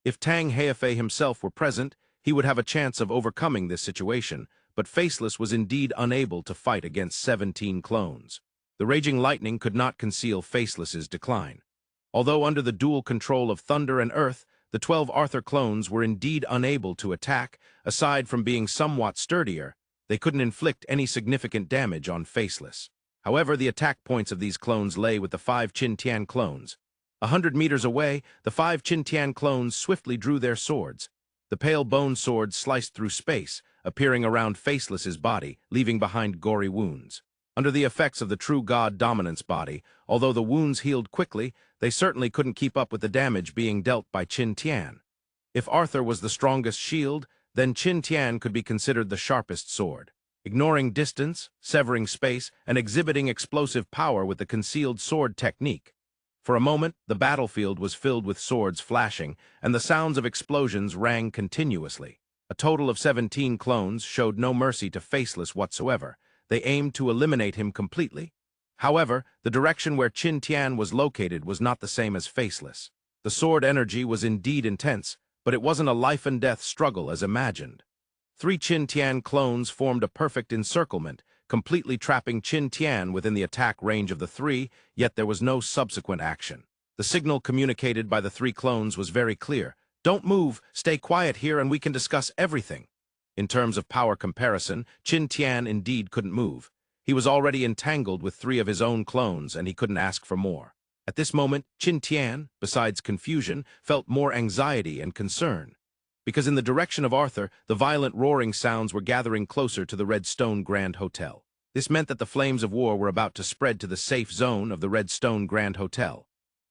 If Tang Heifei himself were present, he would have a chance of overcoming this situation, but Faceless was indeed unable to fight against 17 clones. The raging lightning could not conceal Faceless's decline. Although under the dual control of Thunder and Earth, the 12 Arthur clones were indeed unable to attack. Aside from being somewhat sturdier, they couldn't inflict any significant damage on Faceless. However, the attack points of these clones lay with the 5 Qin-Tian clones. 100 meters away, the 5 Qin-Tian clones swiftly drew their swords. The pale bone swords sliced through space, appearing around Faceless's body, leaving behind gory wounds. Under the effects of the true god dominance body, although the wounds healed quickly, they certainly couldn't keep up with the damage being dealt by Qin-Tian. If Arthur was the strongest shield, then Qin-Tian could be considered the sharpest sword. Ignoring distance, severing space, and exhibiting explosive power with the concealed sword technique. For a moment, the battlefield was filled with swords flashing, and the sounds of explosions rang continuously. A total of 17 clones showed no mercy to Faceless whatsoever. They aimed to eliminate him completely. However, the direction where Qin-Tian was located was not the same as Faceless. The sword energy was indeed intense, but it wasn't a life-and-death struggle as imagined. 3 Qin-Tian clones formed a perfect encirclement, completely trapping Qin-Tian within the attack range of the 3, yet there was no subsequent action. The signal communicated by the 3 clones was very clear. Don't move, stay quiet here and we can discuss everything. In terms of power comparison, Qin-Tian indeed couldn't move. He was already entangled with 3 of his own clones and he couldn't ask for more. At this moment, Qin-Tian, besides confusion, felt more anxiety and concern. Because in the direction of Arthur, the violent roaring sounds were gathering closer to the Redstone Grand Hotel. This meant that the flames of war were about to spread to the safe zone of the Redstone Grand Hotel.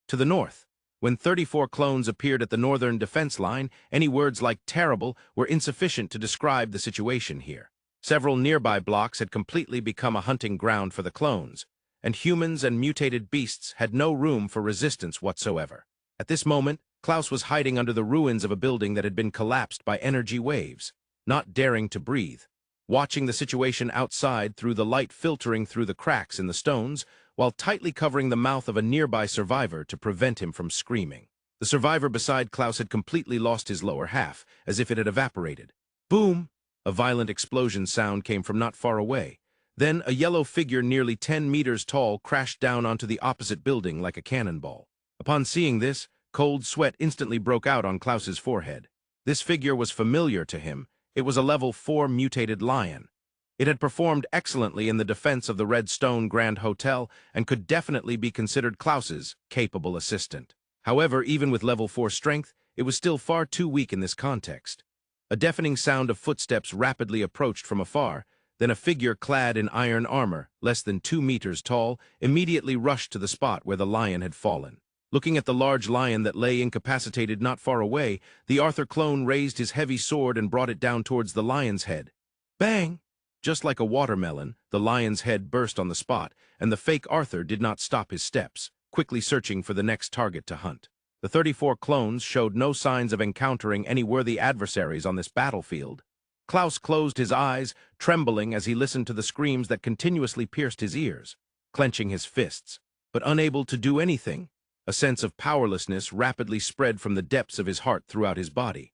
To the north, when 34 clones appeared at the northern defense line, any words like terrible were insufficient to describe the situation here. Several nearby blocks had completely become a hunting ground for the clones, and humans and mutated beasts had no room for resistance whatsoever. At this moment, Klaus was hiding under the ruins of a building that had been collapsed by energy waves, not daring to breathe, watching the situation outside through the light filtering through the cracks in the stones, while tightly covering the mouth of a nearby survivor to prevent him from screaming. The survivor beside Klaus had completely lost his lower half, as if it had evaporated. Boom! A violent explosion sound came from not far away. Then a yellow figure nearly 10 meters tall crashed down onto the opposite building like a cannonball. Upon seeing this, cold sweat instantly broke out on Klaus's forehead. This figure was familiar to him. It was a level 4 mutated lion. It had performed excellently in the defense of the Redstone Grand Hotel and could definitely be considered Klaus's capable assistant. However, even with level 4 strength, it was still far too weak in this context. A deafening sound of footsteps rapidly approached from afar. Then a figure clad in iron armor, less than 2 meters tall, immediately rushed to the spot where the lion had fallen. Looking at the large lion that lay incapacitated not far away, the Arthur clone raised his heavy sword and brought it down towards the lion's head. Bang! Just like a watermelon, the lion's head burst on the spot, and the fake Arthur did not stop his steps, quickly searching for the next target to hunt. The 34 clones showed no signs of encountering any worthy adversaries on this battlefield. Klaus closed his eyes, trembling as he listened to the screams that continuously pierced his ears, clenching his fists, but unable to do anything. A sense of powerlessness rapidly spread from the depths of his heart throughout his body.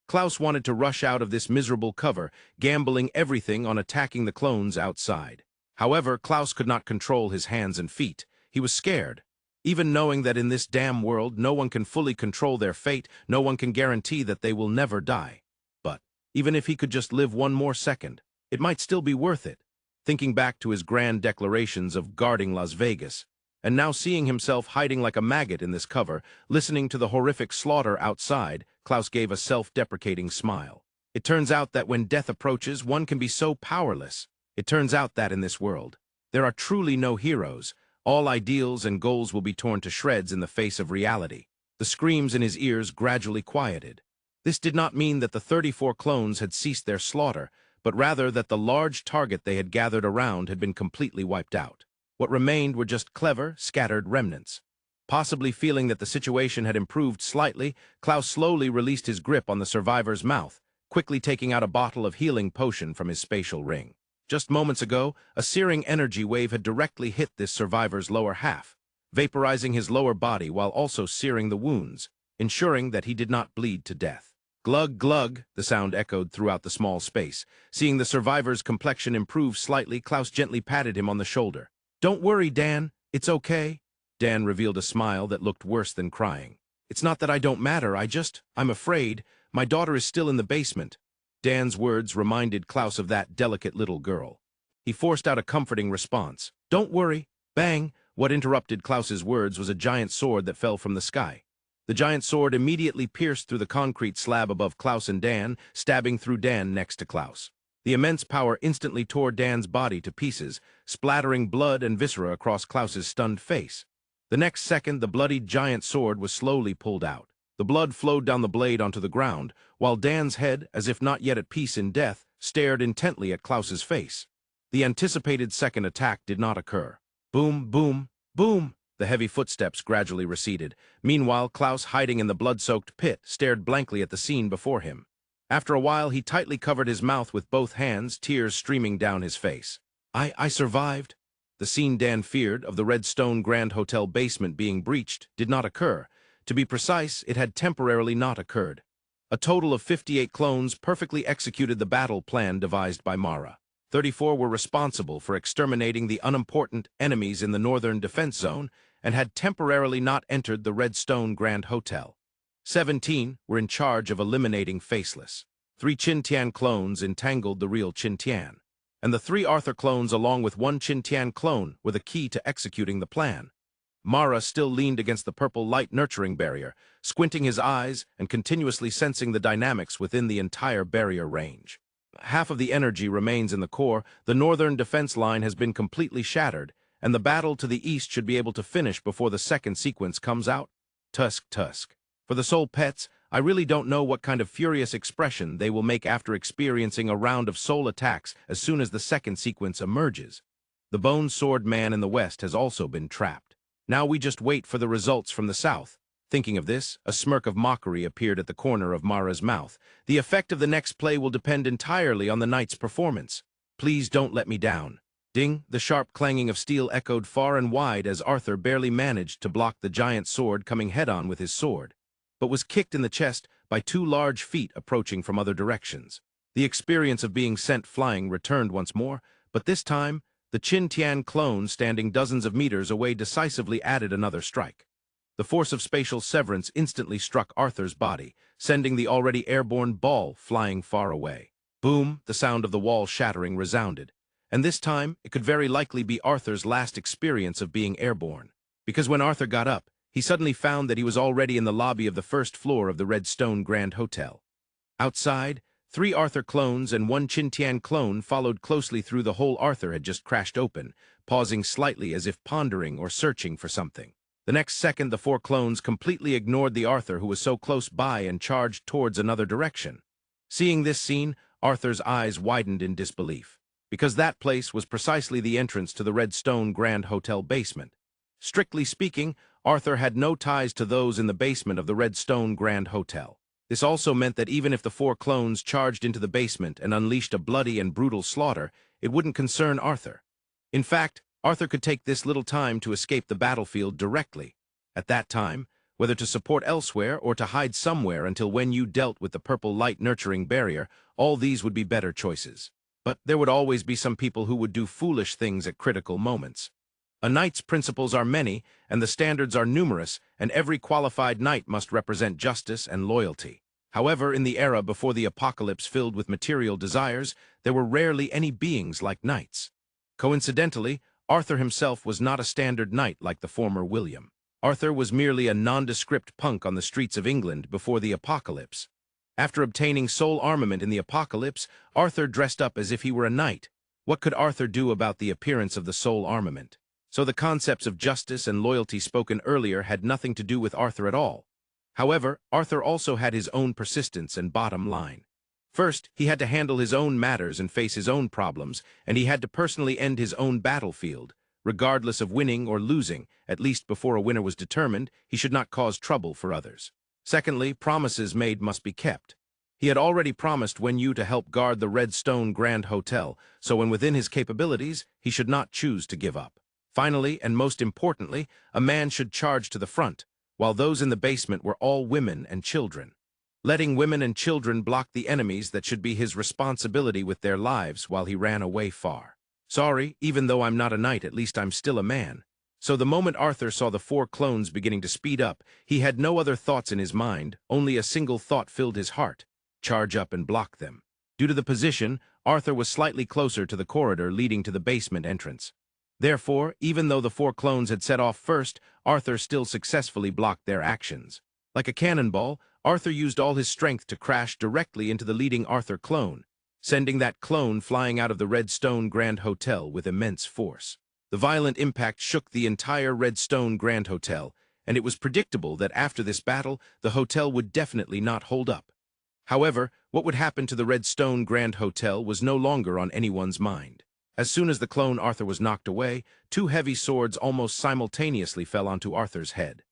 Klaus wanted to rush out of this miserable cover, gambling everything on attacking the clones outside. However, Klaus could not control his hands and feet. He was scared. Even knowing that in this damn world no one can fully control their fate, no one can guarantee that they will never die. But, even if he could just live one more second, it might still be worth it. Thinking back to his grand declarations of guarding Las Vegas, and now seeing himself hiding like a maggot in this cover, listening to the horrific slaughter outside, Klaus gave a self-deprecating smile. It turns out that when death approaches, one can be so powerless. It turns out that in this world, there are truly no heroes. All ideals and goals will be torn to shreds in the face of reality. The screams in his ears gradually quieted. This did not mean that the 34 clones had ceased their slaughter, but rather that the large target they had gathered around had been completely wiped out. What remained were just clever, scattered remnants. Possibly feeling that the situation had improved slightly, Klaus slowly released his grip on the survivor's mouth, quickly taking out a bottle of healing potion from his spatial ring. Just moments ago, a searing energy wave had directly hit this survivor's lower half, vaporizing his lower body while also searing the wounds, ensuring that he did not bleed to death. Glug, glug, the sound echoed throughout the small space. Seeing the survivor's complexion improve slightly, Klaus gently patted him on the shoulder. "Don't worry, Dan. It's okay." Dan revealed a smile that looked worse than crying. "It's not that I don't matter, I'm afraid. My daughter is still in the basement." Dan's words reminded Klaus of that delicate little girl. He forced out a comforting response. "Don't worry." Bang! What interrupted Klaus's words was a giant sword that fell from the sky. The giant sword immediately pierced through the concrete slab above Klaus and Dan, stabbing through Dan next to Klaus. The immense power instantly tore Dan's body to pieces, splattering blood and viscera across Klaus's stunned face. The next second, the bloodied giant sword was slowly pulled out. The blood flowed down the blade onto the ground, while Dan's head, as if not yet at peace in death, stared intently at Klaus's face. The anticipated second attack did not occur. Boom, boom, boom! The heavy footsteps gradually receded. Meanwhile, Klaus, hiding in the blood-soaked pit, stared blankly at the scene before him. After a while, he tightly covered his mouth with both hands, tears streaming down his face. I survived." The scene Dan feared, of the Redstone Grand Hotel basement being breached, did not occur. To be precise, it had temporarily not occurred. A total of 58 clones perfectly executed the battle plan devised by Mara. 34 were responsible for exterminating the unimportant enemies in the northern defense zone and had temporarily not entered the Redstone Grand Hotel. 17 were in charge of eliminating Faceless. 3 Qin-Tian clones entangled the real Qin-Tian, and the 3 Arthur clones along with 1 Qin-Tian clone were the key to executing the plan. Mara still leaned against the purple light nurturing barrier, squinting his eyes and continuously sensing the dynamics within the entire barrier range. Half of the energy remains in the core, the northern defense line has been completely shattered, and the battle to the east should be able to finish before the second sequence comes out. Tusk. For the soul pets, I really don't know what kind of furious expression they will make after experiencing a round of soul attacks as soon as the second sequence emerges. The Bone Sword Man in the west has also been trapped. Now we just wait for the results from the south. Thinking of this, a smirk of mockery appeared at the corner of Mara's mouth. The effect of the next play will depend entirely on the knight's performance. Please don't let me down. Ding! The sharp clanging of steel echoed far and wide as Arthur barely managed to block the giant sword coming head-on with his sword, but was kicked in the chest by 2 large feet approaching from other directions. The experience of being sent flying returned once more, but this time, the Qin-Tian clone standing dozens of meters away decisively added another strike. The force of spatial severance instantly struck Arthur's body, sending the already airborne ball flying far away. Boom! The sound of the wall shattering resounded. And this time, it could very likely be Arthur's last experience of being airborne. Because when Arthur got up, he suddenly found that he was already in the lobby of the first floor of the Redstone Grand Hotel. Outside, 3 Arthur clones and 1 Qin-Tian clone followed closely through the hole Arthur had just crashed open, pausing slightly as if pondering or searching for something. The next second, the 4 clones completely ignored the Arthur who was so close by and charged towards another direction. Seeing this scene, Arthur's eyes widened in disbelief, because that place was precisely the entrance to the Redstone Grand Hotel basement. Strictly speaking, Arthur had no ties to those in the basement of the Redstone Grand Hotel. This also meant that even if the 4 clones charged into the basement and unleashed a bloody and brutal slaughter, it wouldn't concern Arthur. In fact, Arthur could take this little time to escape the battlefield directly. At that time, whether to support elsewhere or to hide somewhere until when you dealt with the purple light nurturing barrier, all these would be better choices. But there would always be some people who would do foolish things at critical moments. A knight's principles are many, and the standards are numerous, and every qualified knight must represent justice and loyalty. However, in the era before the apocalypse filled with material desires, there were rarely any beings like knights. Coincidentally, Arthur himself was not a standard knight like the former William. Arthur was merely a nondescript punk on the streets of England before the apocalypse. After obtaining soul armament in the apocalypse, Arthur dressed up as if he were a knight. What could Arthur do about the appearance of the soul armament? So the concepts of justice and loyalty spoken earlier had nothing to do with Arthur at all. However, Arthur also had his own persistence and bottom line. First, he had to handle his own matters and face his own problems, and he had to personally end his own battlefield. Regardless of winning or losing, at least before a winner was determined, he should not cause trouble for others. Secondly, promises made must be kept. He had already promised Hanyue to help guard the Redstone Grand Hotel, so when within his capabilities, he should not choose to give up. Finally, and most importantly, a man should charge to the front, while those in the basement were all women and children. Letting women and children block the enemies that should be his responsibility with their lives while he ran away far. Sorry, even though I'm not a knight, at least I'm still a man. So the moment Arthur saw the 4 clones beginning to speed up, he had no other thoughts in his mind, only a single thought filled his heart: charge up and block them. Due to the position, Arthur was slightly closer to the corridor leading to the basement entrance. Therefore, even though the 4 clones had set off first, Arthur still successfully blocked their actions. Like a cannonball, Arthur used all his strength to crash directly into the leading Arthur clone, sending that clone flying out of the Redstone Grand Hotel with immense force. The violent impact shook the entire Redstone Grand Hotel, and it was predictable that after this battle, the hotel would definitely not hold up. However, what would happen to the Redstone Grand Hotel was no longer on anyone's mind. As soon as the clone Arthur was knocked away, 2 heavy swords almost simultaneously fell onto Arthur's head.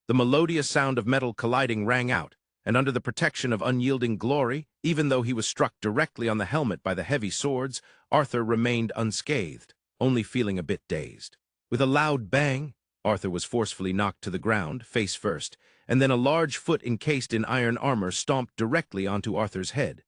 The melodious sound of metal colliding rang out, and under the protection of unyielding glory, even though he was struck directly on the helmet by the heavy swords, Arthur remained unscathed, only feeling a bit dazed. With a loud bang, Arthur was forcefully knocked to the ground, face first, and then a large foot encased in iron armor stomped directly onto Arthur's head.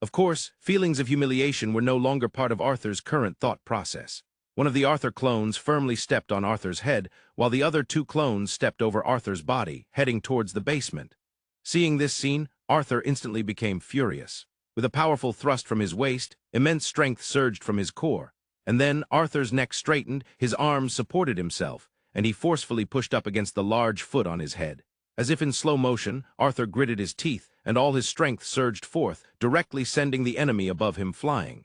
Of course, feelings of humiliation were no longer part of Arthur's current thought process. One of the Arthur clones firmly stepped on Arthur's head, while the other 2 clones stepped over Arthur's body, heading towards the basement. Seeing this scene, Arthur instantly became furious. With a powerful thrust from his waist, immense strength surged from his core, and then Arthur's neck straightened, his arms supported himself, and he forcefully pushed up against the large foot on his head. As if in slow motion, Arthur gritted his teeth, and all his strength surged forth, directly sending the enemy above him flying.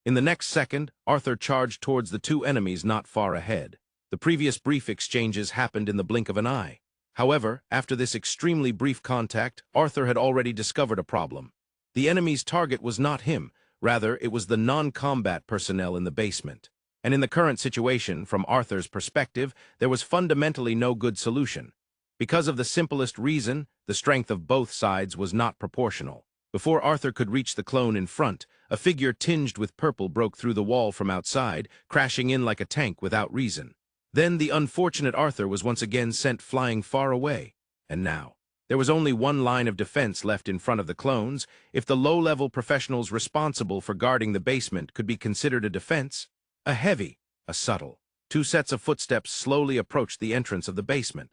In the next second, Arthur charged towards the 2 enemies not far ahead. The previous brief exchanges happened in the blink of an eye. However, after this extremely brief contact, Arthur had already discovered a problem. The enemy's target was not him, rather it was the non-combat personnel in the basement. And in the current situation, from Arthur's perspective, there was fundamentally no good solution. Because of the simplest reason, the strength of both sides was not proportional. Before Arthur could reach the clone in front, a figure tinged with purple broke through the wall from outside, crashing in like a tank without reason. Then the unfortunate Arthur was once again sent flying far away. And now, there was only one line of defense left in front of the clones. If the low-level professionals responsible for guarding the basement could be considered a defense, a heavy, a subtle, 2 sets of footsteps slowly approached the entrance of the basement.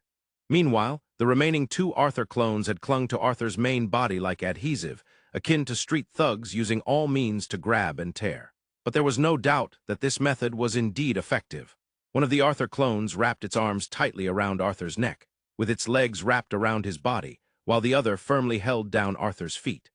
Meanwhile, the remaining 2 Arthur clones had clung to Arthur's main body like adhesive, akin to street thugs using all means to grab and tear. But there was no doubt that this method was indeed effective. One of the Arthur clones wrapped its arms tightly around Arthur's neck, with its legs wrapped around his body, while the other firmly held down Arthur's feet.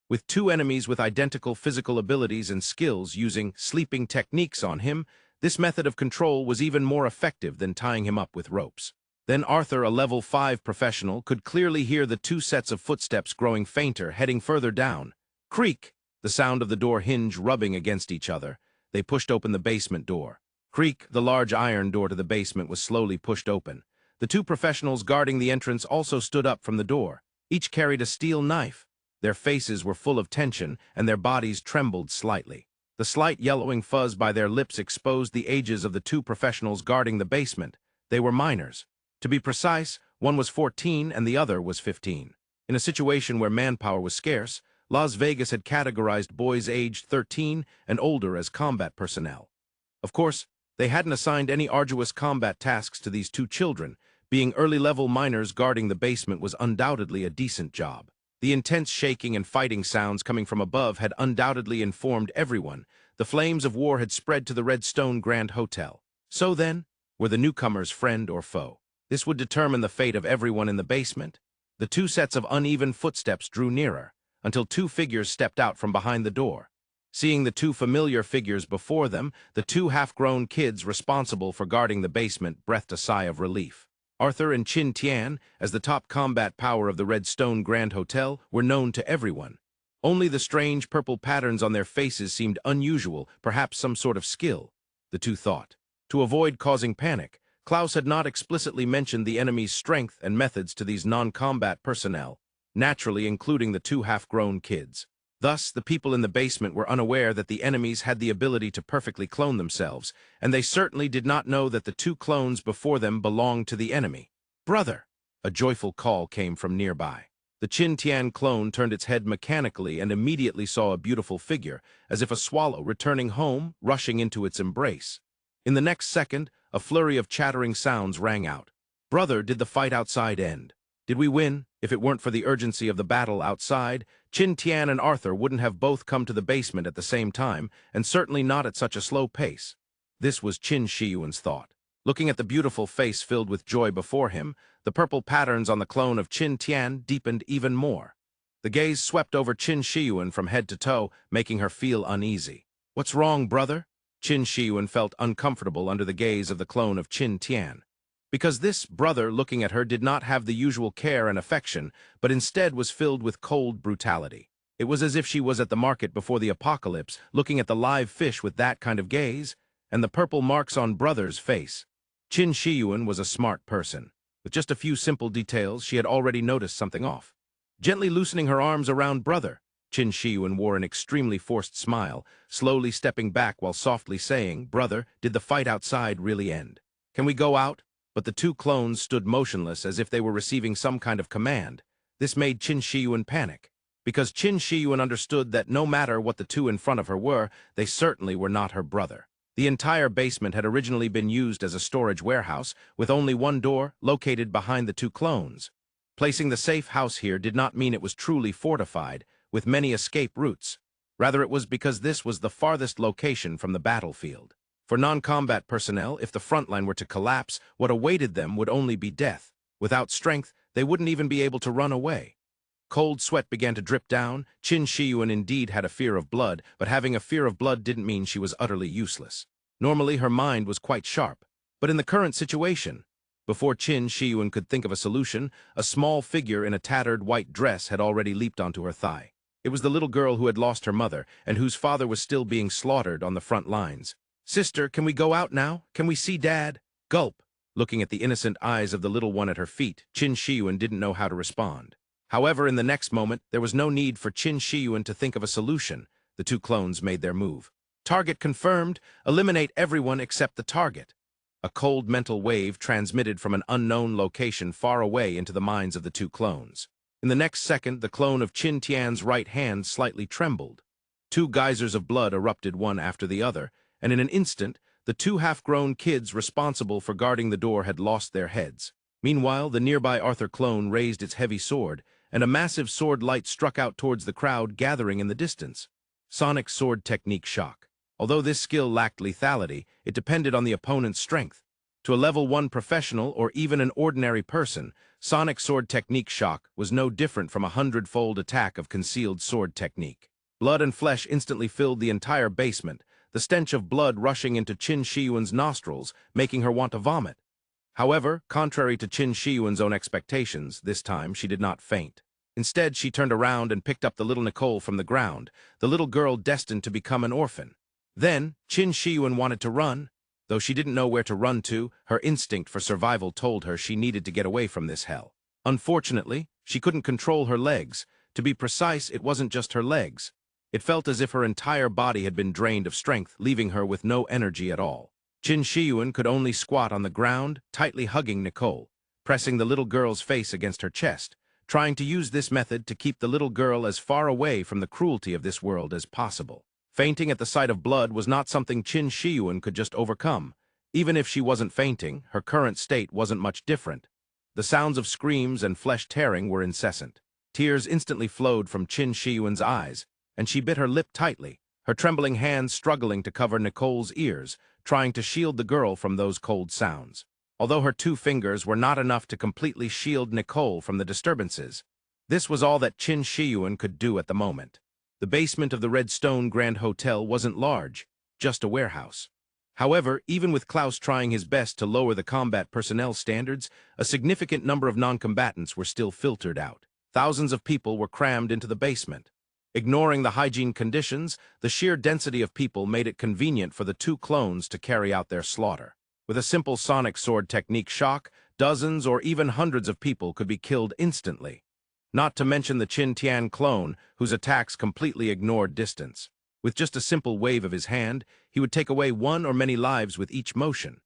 With 2 enemies with identical physical abilities and skills using sleeping techniques on him, this method of control was even more effective than tying him up with ropes. Then Arthur, a level 5 professional, could clearly hear the 2 sets of footsteps growing fainter, heading further down. Creak! The sound of the door hinge rubbing against each other. They pushed open the basement door. Creak! The large iron door to the basement was slowly pushed open. The 2 professionals guarding the entrance also stood up from the door. Each carried a steel knife. Their faces were full of tension, and their bodies trembled slightly. The slight yellowing fuzz by their lips exposed the ages of the 2 professionals guarding the basement. They were minors. To be precise, one was 14 and the other was 15. In a situation where manpower was scarce, Las Vegas had categorized boys aged 13 and older as combat personnel. Of course, they hadn't assigned any arduous combat tasks to these 2 children. Being early-level minors guarding the basement was undoubtedly a decent job. The intense shaking and fighting sounds coming from above had undoubtedly informed everyone. The flames of war had spread to the Redstone Grand Hotel. So then, were the newcomers friend or foe? This would determine the fate of everyone in the basement. The 2 sets of uneven footsteps drew nearer, until 2 figures stepped out from behind the door. Seeing the 2 familiar figures before them, the 2 half-grown kids responsible for guarding the basement breathed a sigh of relief. Arthur and Qin Tian, as the top combat power of the Redstone Grand Hotel, were known to everyone. Only the strange purple patterns on their faces seemed unusual, perhaps some sort of skill, the 2 thought. To avoid causing panic, Klaus had not explicitly mentioned the enemy's strength and methods to these non-combat personnel, naturally including the 2 half-grown kids. Thus, the people in the basement were unaware that the enemies had the ability to perfectly clone themselves, and they certainly did not know that the 2 clones before them belonged to the enemy. "Brother!" A joyful call came from nearby. The Qin Tian clone turned its head mechanically and immediately saw a beautiful figure, as if a swallow returning home, rushing into its embrace. In the next second, a flurry of chattering sounds rang out. "Brother, did the fight outside end? Did we win?" If it weren't for the urgency of the battle outside, Qin Tian and Arthur wouldn't have both come to the basement at the same time, and certainly not at such a slow pace. This was Qin Shiyuan's thought. Looking at the beautiful face filled with joy before him, the purple patterns on the clone of Qin Tian deepened even more. The gaze swept over Qin Shiyuan from head to toe, making her feel uneasy. "What's wrong, brother?" Qin Shiyuan felt uncomfortable under the gaze of the clone of Qin Tian. Because this brother looking at her did not have the usual care and affection, but instead was filled with cold brutality. It was as if she was at the market before the apocalypse, looking at the live fish with that kind of gaze, and the purple marks on brother's face. Qin Shiyuan was a smart person. With just a few simple details, she had already noticed something off. Gently loosening her arms around brother, Qin Shiyuan wore an extremely forced smile, slowly stepping back while softly saying, "Brother, did the fight outside really end? Can we go out?" But the two clones stood motionless as if they were receiving some kind of command. This made Qin Shiyuan panic, because Qin Shiyuan understood that no matter what the two in front of her were, they certainly were not her brother. The entire basement had originally been used as a storage warehouse, with only one door located behind the two clones. Placing the safe house here did not mean it was truly fortified, with many escape routes. Rather, it was because this was the farthest location from the battlefield. For non-combat personnel, if the front line were to collapse, what awaited them would only be death. Without strength, they wouldn't even be able to run away. Cold sweat began to drip down. Qin Shiyuan indeed had a fear of blood, but having a fear of blood didn't mean she was utterly useless. Normally, her mind was quite sharp. But in the current situation, before Qin Shiyuan could think of a solution, a small figure in a tattered white dress had already leaped onto her thigh. It was the little girl who had lost her mother, and whose father was still being slaughtered on the front lines. "Sister, can we go out now? Can we see Dad?" Gulp. Looking at the innocent eyes of the little one at her feet, Qin Shiyuan didn't know how to respond. However, in the next moment, there was no need for Qin Shiyuan to think of a solution. The two clones made their move. "Target confirmed. Eliminate everyone except the target." A cold mental wave transmitted from an unknown location far away into the minds of the two clones. In the next second, the clone of Qin Tian's right hand slightly trembled. Two geysers of blood erupted one after the other, and in an instant, the two half-grown kids responsible for guarding the door had lost their heads. Meanwhile, the nearby Arthur clone raised its heavy sword, and a massive sword light struck out towards the crowd gathering in the distance. Sonic sword technique shock. Although this skill lacked lethality, it depended on the opponent's strength. To a level 1 professional or even an ordinary person, sonic sword technique shock was no different from a 100-fold attack of concealed sword technique. Blood and flesh instantly filled the entire basement, the stench of blood rushing into Qin Shiyuan's nostrils, making her want to vomit. However, contrary to Qin Shiyuan's own expectations, this time she did not faint. Instead, she turned around and picked up the little Nicole from the ground, the little girl destined to become an orphan. Then, Qin Shiyuan wanted to run. Though she didn't know where to run to, her instinct for survival told her she needed to get away from this hell. Unfortunately, she couldn't control her legs. To be precise, it wasn't just her legs. It felt as if her entire body had been drained of strength, leaving her with no energy at all. Qin Shiyuan could only squat on the ground, tightly hugging Nicole, pressing the little girl's face against her chest, trying to use this method to keep the little girl as far away from the cruelty of this world as possible. Fainting at the sight of blood was not something Qin Shiyuan could just overcome. Even if she wasn't fainting, her current state wasn't much different. The sounds of screams and flesh tearing were incessant. Tears instantly flowed from Qin Shiyuan's eyes, and she bit her lip tightly, her trembling hands struggling to cover Nicole's ears, trying to shield the girl from those cold sounds. Although her 2 fingers were not enough to completely shield Nicole from the disturbances, this was all that Qin Shiyuan could do at the moment. The basement of the Red Stone Grand Hotel wasn't large, just a warehouse. However, even with Klaus trying his best to lower the combat personnel standards, a significant number of non-combatants were still filtered out. Thousands of people were crammed into the basement. Ignoring the hygiene conditions, the sheer density of people made it convenient for the 2 clones to carry out their slaughter. With a simple sonic sword technique shock, dozens or even hundreds of people could be killed instantly. Not to mention the Qin Tian clone, whose attacks completely ignored distance. With just a simple wave of his hand, he would take away 1 or many lives with each motion.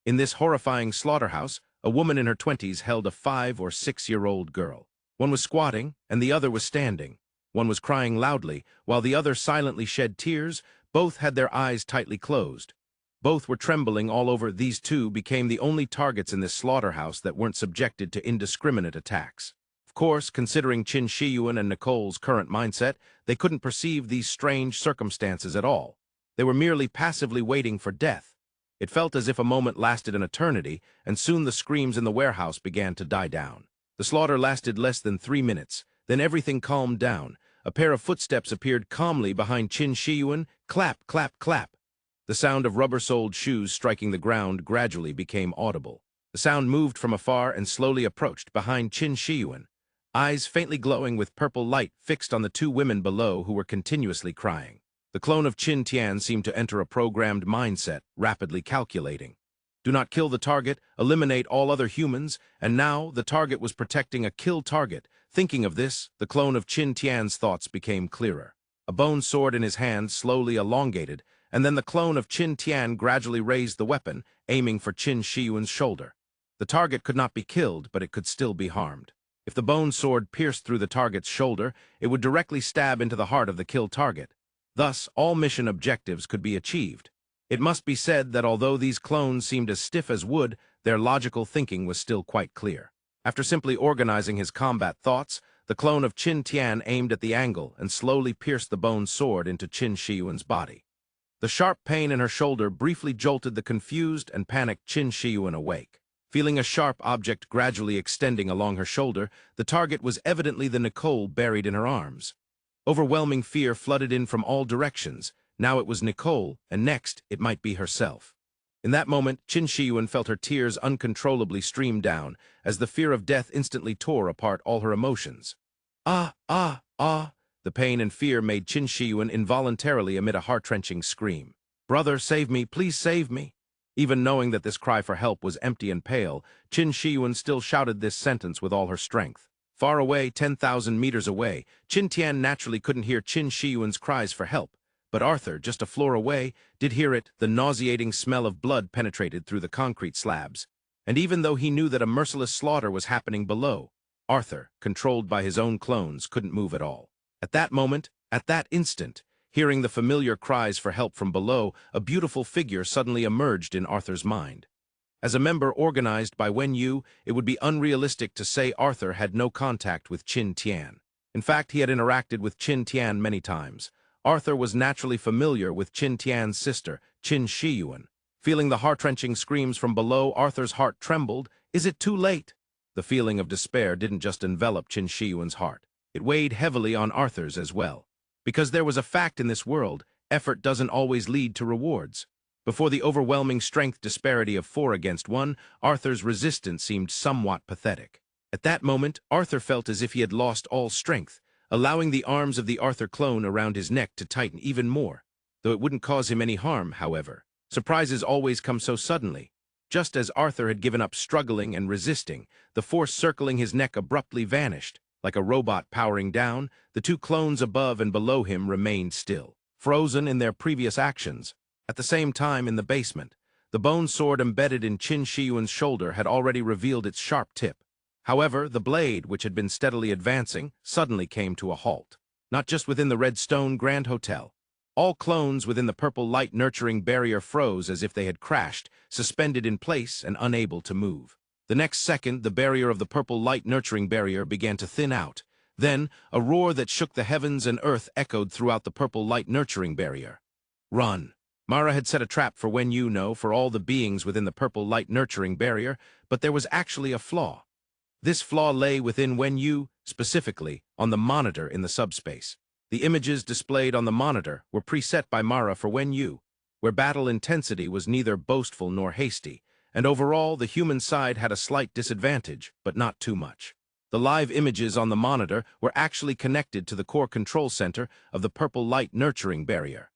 In this horrifying slaughterhouse, a woman in her 20s held a 5- or 6-year-old girl. One was squatting, and the other was standing. One was crying loudly, while the other silently shed tears. Both had their eyes tightly closed. Both were trembling all over. These 2 became the only targets in this slaughterhouse that weren't subjected to indiscriminate attacks. Of course, considering Qin Shiyuan and Nicole's current mindset, they couldn't perceive these strange circumstances at all. They were merely passively waiting for death. It felt as if a moment lasted an eternity, and soon the screams in the warehouse began to die down. The slaughter lasted less than 3 minutes, then everything calmed down. A pair of footsteps appeared calmly behind Qin Shiyuan. Clap, clap, clap. The sound of rubber-soled shoes striking the ground gradually became audible. The sound moved from afar and slowly approached behind Qin Shiyuan, eyes faintly glowing with purple light fixed on the 2 women below who were continuously crying. The clone of Qin Tian seemed to enter a programmed mindset, rapidly calculating. Do not kill the target, eliminate all other humans, and now the target was protecting a kill target. Thinking of this, the clone of Qin Tian's thoughts became clearer. A bone sword in his hand slowly elongated, and then the clone of Qin Tian gradually raised the weapon, aiming for Qin Shiyuan's shoulder. The target could not be killed, but it could still be harmed. If the bone sword pierced through the target's shoulder, it would directly stab into the heart of the killed target. Thus, all mission objectives could be achieved. It must be said that although these clones seemed as stiff as wood, their logical thinking was still quite clear. After simply organizing his combat thoughts, the clone of Qin Tian aimed at the angle and slowly pierced the bone sword into Qin Shiyuan's body. The sharp pain in her shoulder briefly jolted the confused and panicked Qin Shiyuan awake. Feeling a sharp object gradually extending along her shoulder, the target was evidently the Nicole buried in her arms. Overwhelming fear flooded in from all directions. Now it was Nicole, and next it might be herself. In that moment, Qin Shiyuan felt her tears uncontrollably stream down, as the fear of death instantly tore apart all her emotions. Ah, ah, ah! The pain and fear made Qin Shiyuan involuntarily emit a heart-wrenching scream. Brother, save me, please save me! Even knowing that this cry for help was empty and pale, Qin Shiyuan still shouted this sentence with all her strength. Far away, 10,000 meters away, Qin Tian naturally couldn't hear Qin Shiyuan's cries for help. But Arthur, just a floor away, did hear it. The nauseating smell of blood penetrated through the concrete slabs. And even though he knew that a merciless slaughter was happening below, Arthur, controlled by his own clones, couldn't move at all. At that moment, at that instant, hearing the familiar cries for help from below, a beautiful figure suddenly emerged in Arthur's mind. As a member organized by Wen Yu, it would be unrealistic to say Arthur had no contact with Qin Tian. In fact, he had interacted with Qin Tian many times. Arthur was naturally familiar with Qin Tian's sister, Qin Shiyuan. Feeling the heart-wrenching screams from below, Arthur's heart trembled. Is it too late? The feeling of despair didn't just envelop Qin Shiyuan's heart. It weighed heavily on Arthur's as well. Because there was a fact in this world, effort doesn't always lead to rewards. Before the overwhelming strength disparity of 4 against 1, Arthur's resistance seemed somewhat pathetic. At that moment, Arthur felt as if he had lost all strength, allowing the arms of the Arthur clone around his neck to tighten even more. Though it wouldn't cause him any harm, however. Surprises always come so suddenly. Just as Arthur had given up struggling and resisting, the force circling his neck abruptly vanished. Like a robot powering down, the 2 clones above and below him remained still, frozen in their previous actions. At the same time, in the basement, the bone sword embedded in Qin Shiyuan's shoulder had already revealed its sharp tip. However, the blade, which had been steadily advancing, suddenly came to a halt. Not just within the Red Stone Grand Hotel. All clones within the purple light nurturing barrier froze as if they had crashed, suspended in place and unable to move. The next second, the barrier of the purple light nurturing barrier began to thin out. Then, a roar that shook the heavens and earth echoed throughout the purple light nurturing barrier. Run! Mara had set a trap for Wen Yu for all the beings within the purple light nurturing barrier, but there was actually a flaw. This flaw lay within Wen Yu, specifically on the monitor in the subspace. The images displayed on the monitor were preset by Mara for Wen Yu, where battle intensity was neither boastful nor hasty, and overall the human side had a slight disadvantage, but not too much. The live images on the monitor were actually connected to the core control center of the purple light nurturing barrier.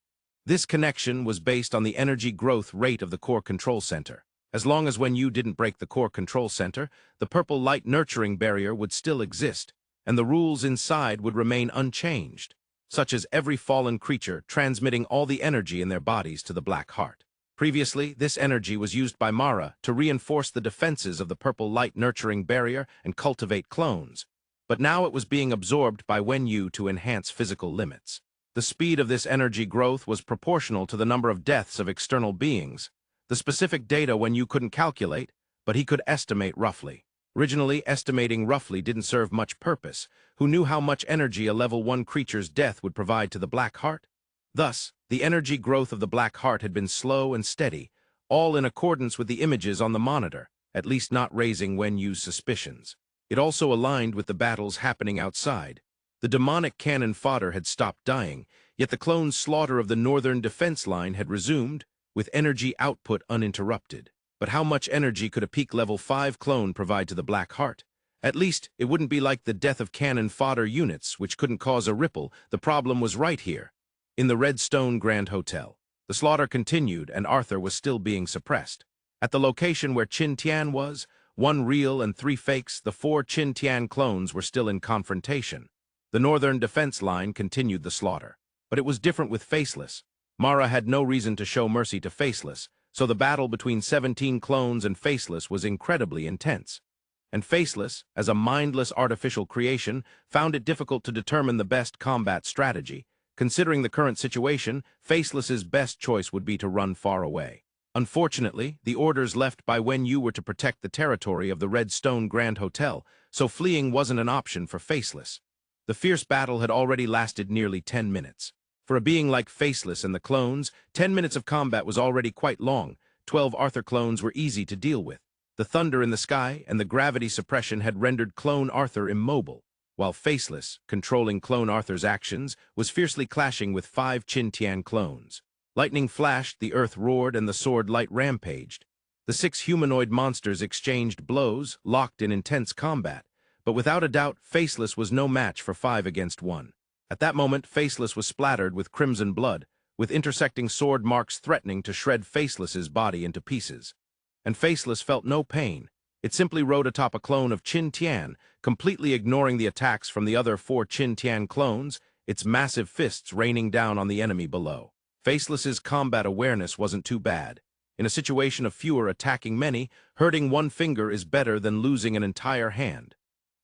This connection was based on the energy growth rate of the core control center. As long as Wen Yu didn't break the core control center, the purple light nurturing barrier would still exist, and the rules inside would remain unchanged, such as every fallen creature transmitting all the energy in their bodies to the Black Heart. Previously, this energy was used by Mara to reinforce the defenses of the purple light nurturing barrier and cultivate clones, but now it was being absorbed by Wen Yu to enhance physical limits. The speed of this energy growth was proportional to the number of deaths of external beings. The specific data Wen Yu couldn't calculate, but he could estimate roughly. originally estimating roughly didn't serve much purpose, who knew how much energy a level 1 creature's death would provide to the Black Heart. Thus, the energy growth of the Black Heart had been slow and steady, all in accordance with the images on the monitor, at least not raising Yu's suspicions. It also aligned with the battles happening outside. The demonic cannon fodder had stopped dying, yet the clone's slaughter of the northern defense line had resumed, with energy output uninterrupted. But how much energy could a peak level 5 clone provide to the Black Heart? At least, it wouldn't be like the death of cannon fodder units, which couldn't cause a ripple. The problem was right here, in the Redstone Grand Hotel. The slaughter continued, and Arthur was still being suppressed. At the location where Qin Tian was, 1 real and 3 fakes, the 4 Qin Tian clones were still in confrontation. The northern defense line continued the slaughter. But it was different with Faceless. Mara had no reason to show mercy to Faceless, so the battle between 17 clones and Faceless was incredibly intense. And Faceless, as a mindless artificial creation, found it difficult to determine the best combat strategy. Considering the current situation, Faceless's best choice would be to run far away. Unfortunately, the orders left by Yu were to protect the territory of the Redstone Grand Hotel, so fleeing wasn't an option for Faceless. The fierce battle had already lasted nearly 10 minutes. For a being like Faceless and the clones, 10 minutes of combat was already quite long. 12 Arthur clones were easy to deal with. The thunder in the sky and the gravity suppression had rendered Clone Arthur immobile, while Faceless, controlling Clone Arthur's actions, was fiercely clashing with 5 Qin Tian clones. Lightning flashed, the earth roared, and the sword light rampaged. The 6 humanoid monsters exchanged blows, locked in intense combat. But without a doubt, Faceless was no match for 5 against 1. At that moment, Faceless was splattered with crimson blood, with intersecting sword marks threatening to shred Faceless's body into pieces. And Faceless felt no pain. It simply rode atop a clone of Qin Tian, completely ignoring the attacks from the other 4 Qin Tian clones, its massive fists raining down on the enemy below. Faceless's combat awareness wasn't too bad. In a situation of fewer attacking many, hurting 1 finger is better than losing an entire hand.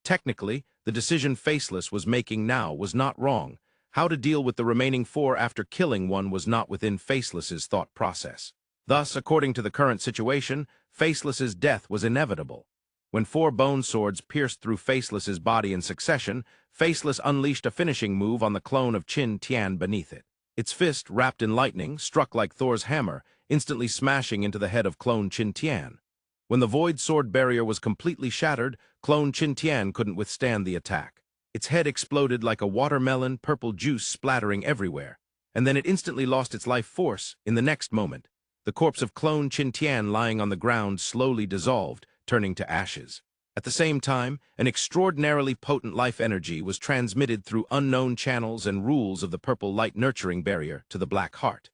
Technically, the decision Faceless was making now was not wrong. How to deal with the remaining 4 after killing 1 was not within Faceless's thought process. Thus, according to the current situation, Faceless's death was inevitable. When 4 bone swords pierced through Faceless's body in succession, Faceless unleashed a finishing move on the clone of Qin Tian beneath it. Its fist, wrapped in lightning, struck like Thor's hammer, instantly smashing into the head of clone Qin Tian. When the void sword barrier was completely shattered, clone Qin Tian couldn't withstand the attack. Its head exploded like a watermelon, purple juice splattering everywhere, and then it instantly lost its life force. In the next moment, the corpse of clone Qin Tian lying on the ground slowly dissolved, turning to ashes. At the same time, an extraordinarily potent life energy was transmitted through unknown channels and rules of the purple light nurturing barrier to the Black Heart.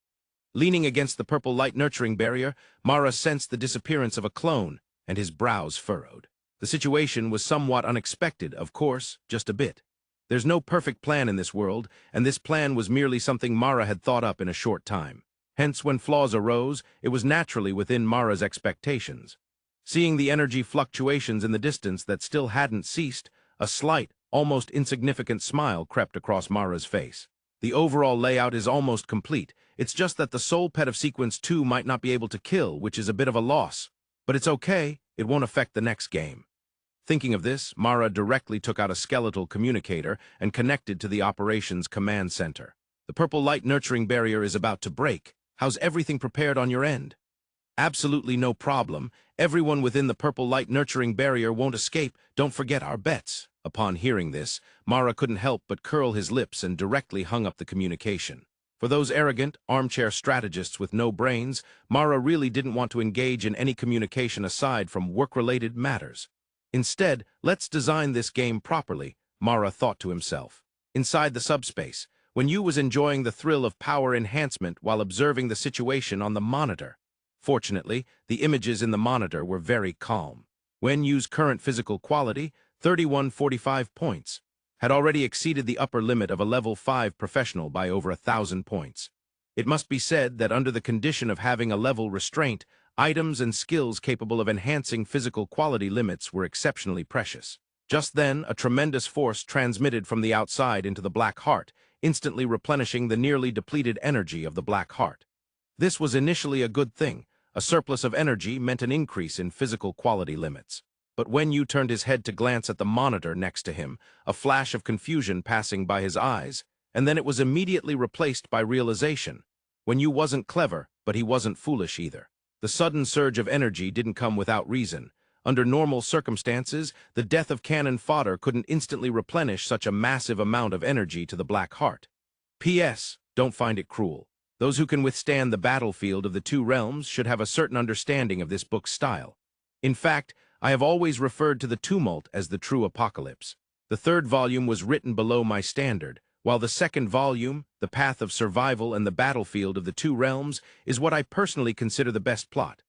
Leaning against the purple light nurturing barrier, Mara sensed the disappearance of a clone, and his brows furrowed. The situation was somewhat unexpected, of course, just a bit. There's no perfect plan in this world, and this plan was merely something Mara had thought up in a short time. Hence, when flaws arose, it was naturally within Mara's expectations. Seeing the energy fluctuations in the distance that still hadn't ceased, a slight, almost insignificant smile crept across Mara's face. The overall layout is almost complete. It's just that the soul pet of Sequence 2 might not be able to kill, which is a bit of a loss. But it's okay, it won't affect the next game. Thinking of this, Mara directly took out a skeletal communicator and connected to the operations command center. The purple light nurturing barrier is about to break. How's everything prepared on your end? Absolutely no problem. Everyone within the purple light nurturing barrier won't escape. Don't forget our bets. Upon hearing this, Mara couldn't help but curl his lips and directly hung up the communication. For those arrogant, armchair strategists with no brains, Mara really didn't want to engage in any communication aside from work-related matters. Instead, let's design this game properly, Mara thought to himself. Inside the subspace, Yu was enjoying the thrill of power enhancement while observing the situation on the monitor. Fortunately, the images in the monitor were very calm. Yu's current physical quality, 3145 points, had already exceeded the upper limit of a level 5 professional by over 1,000 points. It must be said that under the condition of having a level restraint, items and skills capable of enhancing physical quality limits were exceptionally precious. Just then, a tremendous force transmitted from the outside into the Black Heart, instantly replenishing the nearly depleted energy of the Black Heart. This was initially a good thing. A surplus of energy meant an increase in physical quality limits. But when Yu turned his head to glance at the monitor next to him, a flash of confusion passing by his eyes, and then it was immediately replaced by realization. When Yu wasn't clever, but he wasn't foolish either. The sudden surge of energy didn't come without reason. Under normal circumstances, the death of cannon fodder couldn't instantly replenish such a massive amount of energy to the Black Heart. P.S. Don't find it cruel. Those who can withstand the battlefield of the two realms should have a certain understanding of this book's style. In fact, I have always referred to the tumult as the true apocalypse. The third volume was written below my standard, while the second volume, The Path of Survival and the Battlefield of the Two Realms, is what I personally consider the best plot.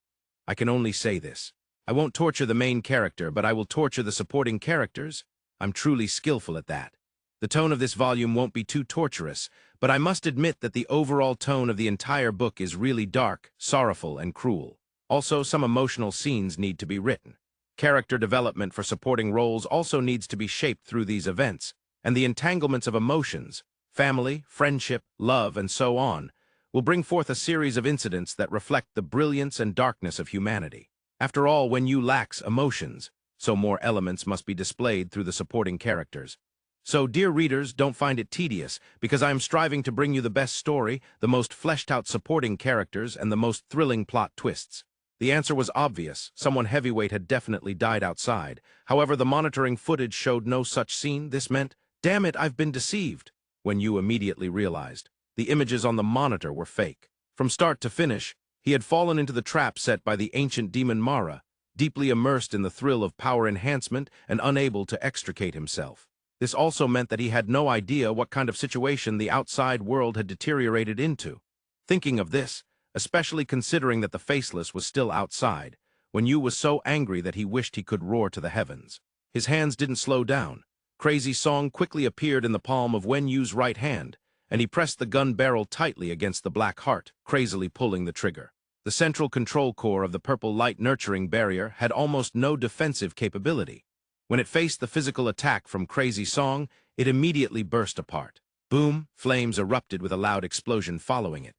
I can only say this. I won't torture the main character, but I will torture the supporting characters. I'm truly skillful at that. The tone of this volume won't be too torturous, but I must admit that the overall tone of the entire book is really dark, sorrowful, and cruel. Also, some emotional scenes need to be written. Character development for supporting roles also needs to be shaped through these events, and the entanglements of emotions, family, friendship, love, and so on, will bring forth a series of incidents that reflect the brilliance and darkness of humanity. After all, when you lacks emotions, so more elements must be displayed through the supporting characters. So, dear readers, don't find it tedious, because I am striving to bring you the best story, the most fleshed-out supporting characters, and the most thrilling plot twists. The answer was obvious. Someone heavyweight had definitely died outside. However, the monitoring footage showed no such scene. This meant, damn it, I've been deceived. When Yu immediately realized, the images on the monitor were fake. From start to finish, he had fallen into the trap set by the ancient demon Mara, deeply immersed in the thrill of power enhancement and unable to extricate himself. This also meant that he had no idea what kind of situation the outside world had deteriorated into. Thinking of this, especially considering that the Faceless was still outside, when Yu was so angry that he wished he could roar to the heavens. His hands didn't slow down. Crazy Song quickly appeared in the palm of Wen Yu's right hand, and he pressed the gun barrel tightly against the Black Heart, crazily pulling the trigger. The central control core of the purple light nurturing barrier had almost no defensive capability. When it faced the physical attack from Crazy Song, it immediately burst apart. Boom! Flames erupted with a loud explosion following it.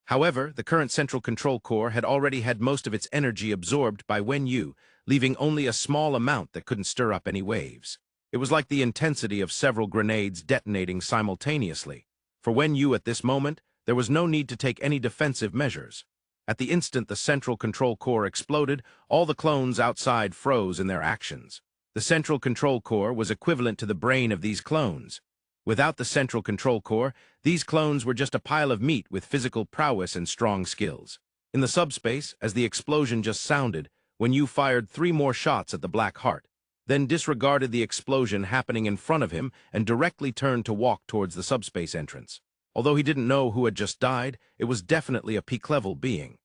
However, the current central control core had already had most of its energy absorbed by Wen Yu, leaving only a small amount that couldn't stir up any waves. It was like the intensity of several grenades detonating simultaneously. For Wen Yu at this moment, there was no need to take any defensive measures. At the instant the central control core exploded, all the clones outside froze in their actions. The central control core was equivalent to the brain of these clones. Without the central control core, these clones were just a pile of meat with physical prowess and strong skills. In the subspace, as the explosion just sounded, Wen Yu fired 3 more shots at the Black Heart, then disregarded the explosion happening in front of him and directly turned to walk towards the subspace entrance. Although he didn't know who had just died, it was definitely a peak-level being.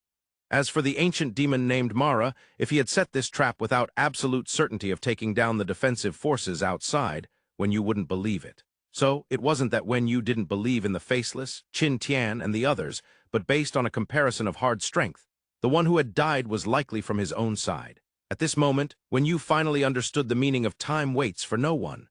As for the ancient demon named Mara, if he had set this trap without absolute certainty of taking down the defensive forces outside, Wen Yu wouldn't believe it. So, it wasn't that Wen Yu didn't believe in the Faceless, Qin Tian, and the others, but based on a comparison of hard strength, the one who had died was likely from his own side. At this moment, Wen Yu finally understood the meaning of time waits for no one.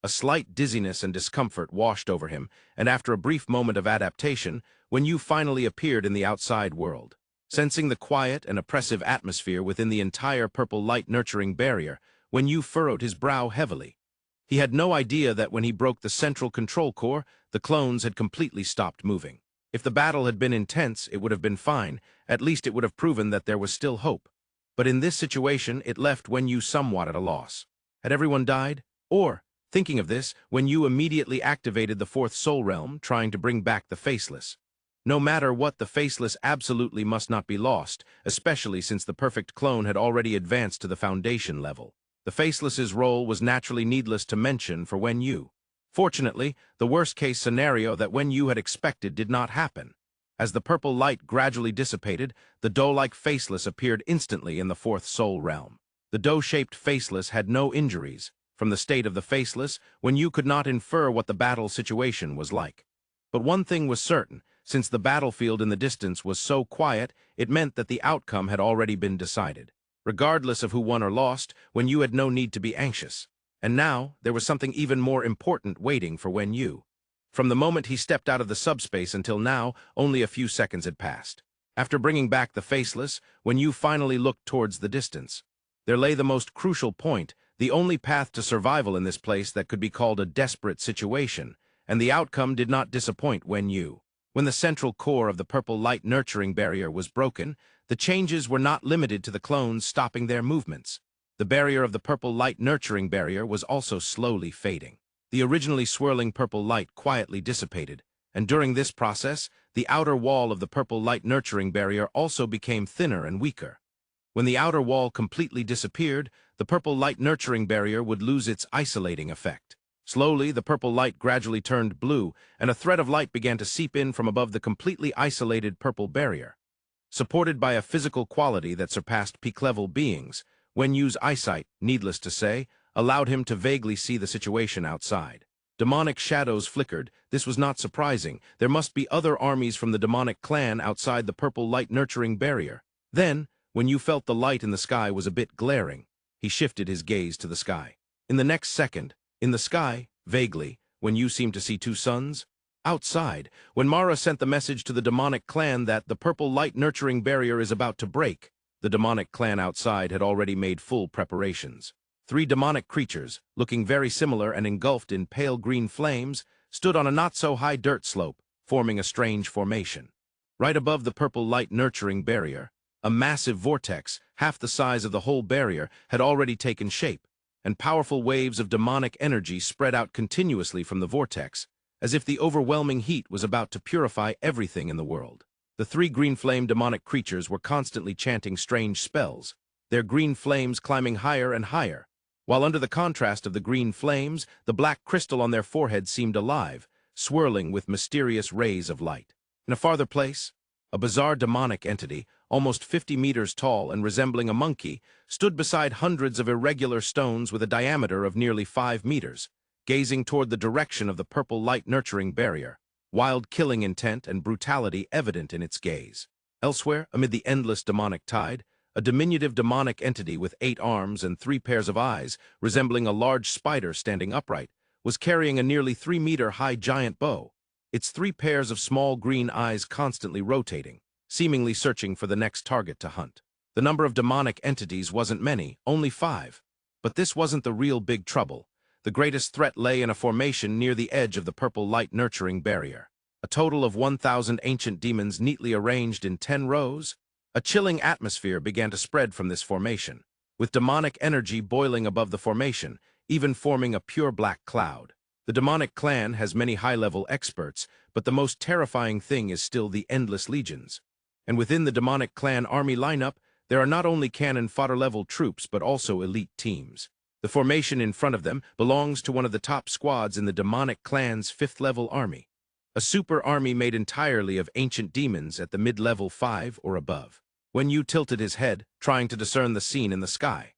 A slight dizziness and discomfort washed over him, and after a brief moment of adaptation, Wen Yu finally appeared in the outside world. Sensing the quiet and oppressive atmosphere within the entire purple light nurturing barrier, Wen Yu furrowed his brow heavily. He had no idea that when he broke the central control core, the clones had completely stopped moving. If the battle had been intense, it would have been fine. At least it would have proven that there was still hope. But in this situation, it left Wen Yu somewhat at a loss. Had everyone died? Or, thinking of this, Wen Yu immediately activated the fourth soul realm, trying to bring back the Faceless. No matter what, the Faceless absolutely must not be lost, especially since the perfect clone had already advanced to the foundation level. The Faceless's role was naturally needless to mention for Wen Yu. Fortunately, the worst-case scenario that Wen Yu had expected did not happen. As the purple light gradually dissipated, the doe-like Faceless appeared instantly in the fourth soul realm. The doe-shaped Faceless had no injuries. From the state of the Faceless, Wen Yu could not infer what the battle situation was like. But one thing was certain. Since the battlefield in the distance was so quiet, it meant that the outcome had already been decided. Regardless of who won or lost, Wen Yu had no need to be anxious. And now, there was something even more important waiting for Wen Yu. From the moment he stepped out of the subspace until now, only a few seconds had passed. After bringing back the Faceless, Wen Yu finally looked towards the distance. There lay the most crucial point, the only path to survival in this place that could be called a desperate situation, and the outcome did not disappoint Wenyu. When the central core of the purple light nurturing barrier was broken, the changes were not limited to the clones stopping their movements. The barrier of the purple light nurturing barrier was also slowly fading. The originally swirling purple light quietly dissipated, and during this process, the outer wall of the purple light nurturing barrier also became thinner and weaker. When the outer wall completely disappeared, the purple light nurturing barrier would lose its isolating effect. Slowly, the purple light gradually turned blue, and a thread of light began to seep in from above the completely isolated purple barrier. Supported by a physical quality that surpassed peak-level beings, Wenyu's eyesight, needless to say, allowed him to vaguely see the situation outside. Demonic shadows flickered. This was not surprising. There must be other armies from the demonic clan outside the purple light nurturing barrier. Then, Wenyu felt the light in the sky was a bit glaring. He shifted his gaze to the sky. In the next second, in the sky, vaguely, Wenyu seemed to see two suns. Outside, when Mara sent the message to the demonic clan that the purple light nurturing barrier is about to break, the demonic clan outside had already made full preparations. 3 demonic creatures, looking very similar and engulfed in pale green flames, stood on a not-so-high dirt slope, forming a strange formation. Right above the purple light nurturing barrier, a massive vortex, half the size of the whole barrier, had already taken shape, and powerful waves of demonic energy spread out continuously from the vortex, as if the overwhelming heat was about to purify everything in the world. The 3 green flame demonic creatures were constantly chanting strange spells, their green flames climbing higher and higher, while under the contrast of the green flames, the black crystal on their foreheads seemed alive, swirling with mysterious rays of light. In a farther place, a bizarre demonic entity, almost 50 meters tall and resembling a monkey, stood beside hundreds of irregular stones with a diameter of nearly 5 meters, gazing toward the direction of the purple light nurturing barrier, wild killing intent and brutality evident in its gaze. Elsewhere, amid the endless demonic tide, a diminutive demonic entity with 8 arms and 3 pairs of eyes, resembling a large spider standing upright, was carrying a nearly 3-meter-high giant bow, its 3 pairs of small green eyes constantly rotating, seemingly searching for the next target to hunt. The number of demonic entities wasn't many, only 5. But this wasn't the real big trouble. The greatest threat lay in a formation near the edge of the purple light nurturing barrier. A total of 1,000 ancient demons neatly arranged in 10 rows. A chilling atmosphere began to spread from this formation, with demonic energy boiling above the formation, even forming a pure black cloud. The demonic clan has many high-level experts, but the most terrifying thing is still the endless legions. And within the demonic clan army lineup, there are not only cannon fodder-level troops, but also elite teams. The formation in front of them belongs to one of the top squads in the demonic clan's 5th-level army, a super army made entirely of ancient demons at the mid-level 5 or above. Wenyu tilted his head, trying to discern the scene in the sky.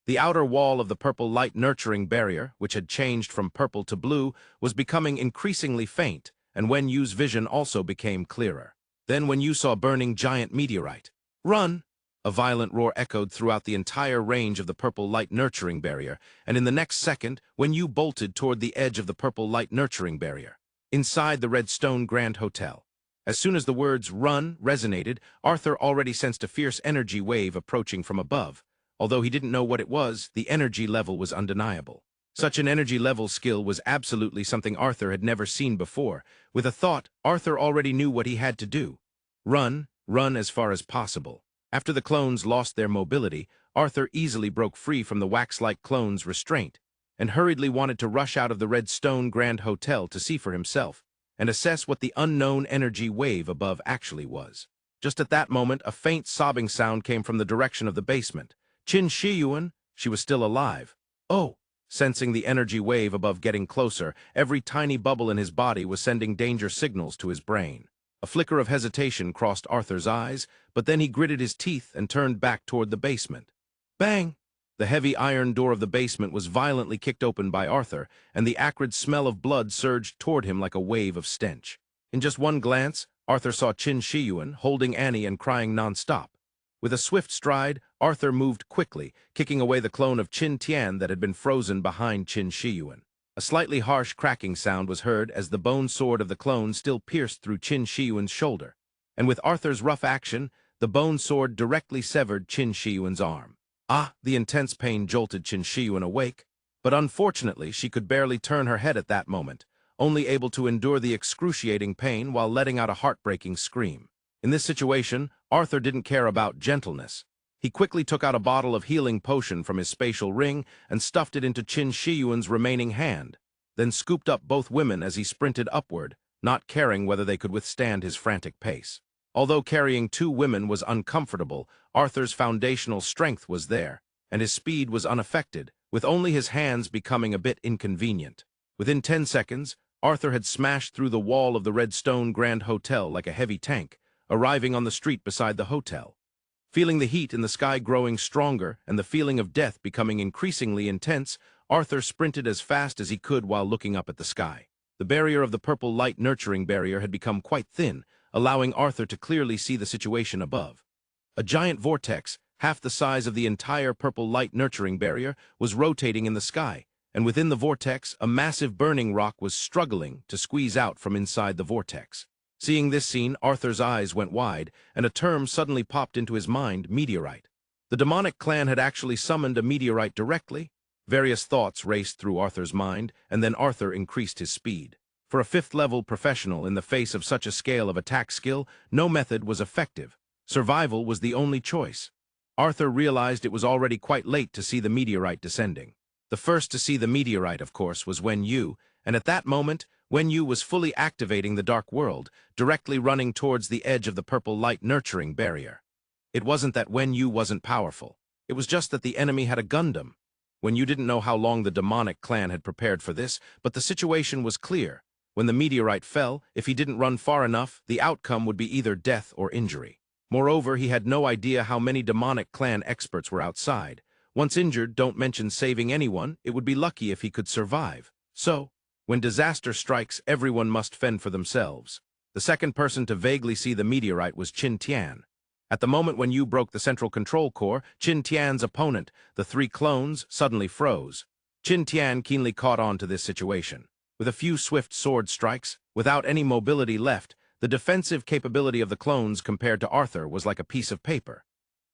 The outer wall of the purple light nurturing barrier, which had changed from purple to blue, was becoming increasingly faint, and Wenyu's vision also became clearer. Then Wenyu saw a burning giant meteorite. "Run!" A violent roar echoed throughout the entire range of the purple light nurturing barrier, and in the next second, Wenyu bolted toward the edge of the purple light nurturing barrier, inside the red stone Grand Hotel. As soon as the words "run" resonated, Arthur already sensed a fierce energy wave approaching from above. Although he didn't know what it was, the energy level was undeniable. Such an energy level skill was absolutely something Arthur had never seen before. With a thought, Arthur already knew what he had to do. Run as far as possible. After the clones lost their mobility, Arthur easily broke free from the wax-like clones' restraint, and hurriedly wanted to rush out of the red stone Grand Hotel to see for himself, and assess what the unknown energy wave above actually was. Just at that moment, a faint sobbing sound came from the direction of the basement. "Qin Shiyuan," she was still alive. "Oh!" Sensing the energy wave above getting closer, every tiny bubble in his body was sending danger signals to his brain. A flicker of hesitation crossed Arthur's eyes, but then he gritted his teeth and turned back toward the basement. Bang! The heavy iron door of the basement was violently kicked open by Arthur, and the acrid smell of blood surged toward him like a wave of stench. In just one glance, Arthur saw Qin Shiyuan holding Annie and crying non-stop. With a swift stride, Arthur moved quickly, kicking away the clone of Qin Tian that had been frozen behind Qin Shiyuan. A slightly harsh cracking sound was heard as the bone sword of the clone still pierced through Qin Shiyuan's shoulder, and with Arthur's rough action, the bone sword directly severed Qin Shiyuan's arm. Ah, the intense pain jolted Qin Shiyuan awake, but unfortunately she could barely turn her head at that moment, only able to endure the excruciating pain while letting out a heartbreaking scream. In this situation, Arthur didn't care about gentleness. He quickly took out a bottle of healing potion from his spatial ring and stuffed it into Qin Shiyuan's remaining hand, then scooped up both women as he sprinted upward, not caring whether they could withstand his frantic pace. Although carrying two women was uncomfortable, Arthur's foundational strength was there, and his speed was unaffected, with only his hands becoming a bit inconvenient. Within 10 seconds, Arthur had smashed through the wall of the Redstone Grand Hotel like a heavy tank, arriving on the street beside the hotel. Feeling the heat in the sky growing stronger and the feeling of death becoming increasingly intense, Arthur sprinted as fast as he could while looking up at the sky. The barrier of the purple light nurturing barrier had become quite thin, allowing Arthur to clearly see the situation above. A giant vortex, half the size of the entire purple light nurturing barrier, was rotating in the sky, and within the vortex, a massive burning rock was struggling to squeeze out from inside the vortex. Seeing this scene, Arthur's eyes went wide, and a term suddenly popped into his mind: meteorite. The demonic clan had actually summoned a meteorite directly. Various thoughts raced through Arthur's mind, and then Arthur increased his speed. For a 5th-level professional in the face of such a scale of attack skill, no method was effective. Survival was the only choice. Arthur realized it was already quite late to see the meteorite descending. The first to see the meteorite, of course, was Hanyue, and at that moment, Hanyue was fully activating the Dark World, directly running towards the edge of the purple light nurturing barrier. It wasn't that Hanyue wasn't powerful. It was just that the enemy had a Gundam. Hanyue didn't know how long the demonic clan had prepared for this, but the situation was clear. When the meteorite fell, if he didn't run far enough, the outcome would be either death or injury. Moreover, he had no idea how many demonic clan experts were outside. Once injured, don't mention saving anyone, it would be lucky if he could survive. So, when disaster strikes, everyone must fend for themselves. The second person to vaguely see the meteorite was Qin Tian. At the moment when Yu broke the central control core, Qin Tian's opponent, the 3 clones, suddenly froze. Qin Tian keenly caught on to this situation. With a few swift sword strikes, without any mobility left, the defensive capability of the clones compared to Arthur was like a piece of paper.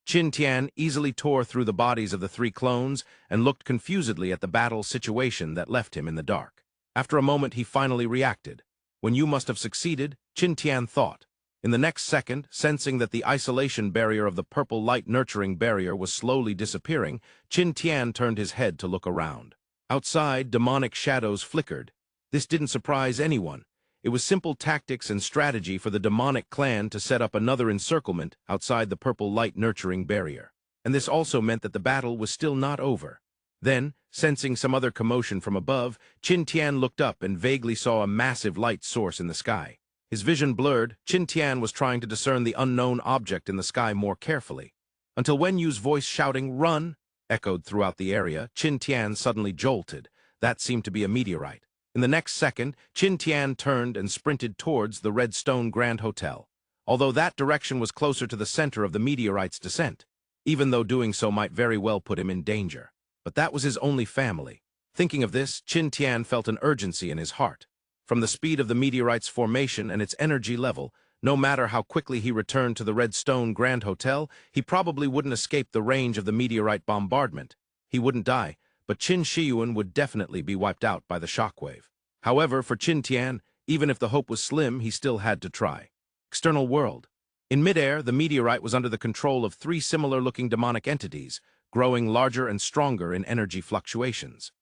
Qin Tian easily tore through the bodies of the 3 clones and looked confusedly at the battle situation that left him in the dark. After a moment, he finally reacted. When you must have succeeded, Qin Tian thought. In the next second, sensing that the isolation barrier of the purple light nurturing barrier was slowly disappearing, Qin Tian turned his head to look around. Outside, demonic shadows flickered. This didn't surprise anyone. It was simple tactics and strategy for the demonic clan to set up another encirclement outside the purple light nurturing barrier. And this also meant that the battle was still not over. Then, sensing some other commotion from above, Qin Tian looked up and vaguely saw a massive light source in the sky. His vision blurred, Qin Tian was trying to discern the unknown object in the sky more carefully. Until Wenyu's voice shouting, "Run!" echoed throughout the area, Qin Tian suddenly jolted. That seemed to be a meteorite. In the next second, Qin Tian turned and sprinted towards the Redstone Grand Hotel, although that direction was closer to the center of the meteorite's descent, even though doing so might very well put him in danger. But that was his only family. Thinking of this, Qin Tian felt an urgency in his heart. From the speed of the meteorite's formation and its energy level, no matter how quickly he returned to the Redstone Grand Hotel, he probably wouldn't escape the range of the meteorite bombardment. He wouldn't die, but Qin Shiyuan would definitely be wiped out by the shockwave. However, for Qin Tian, even if the hope was slim, he still had to try. External world. In midair, the meteorite was under the control of 3 similar-looking demonic entities, growing larger and stronger in energy fluctuations.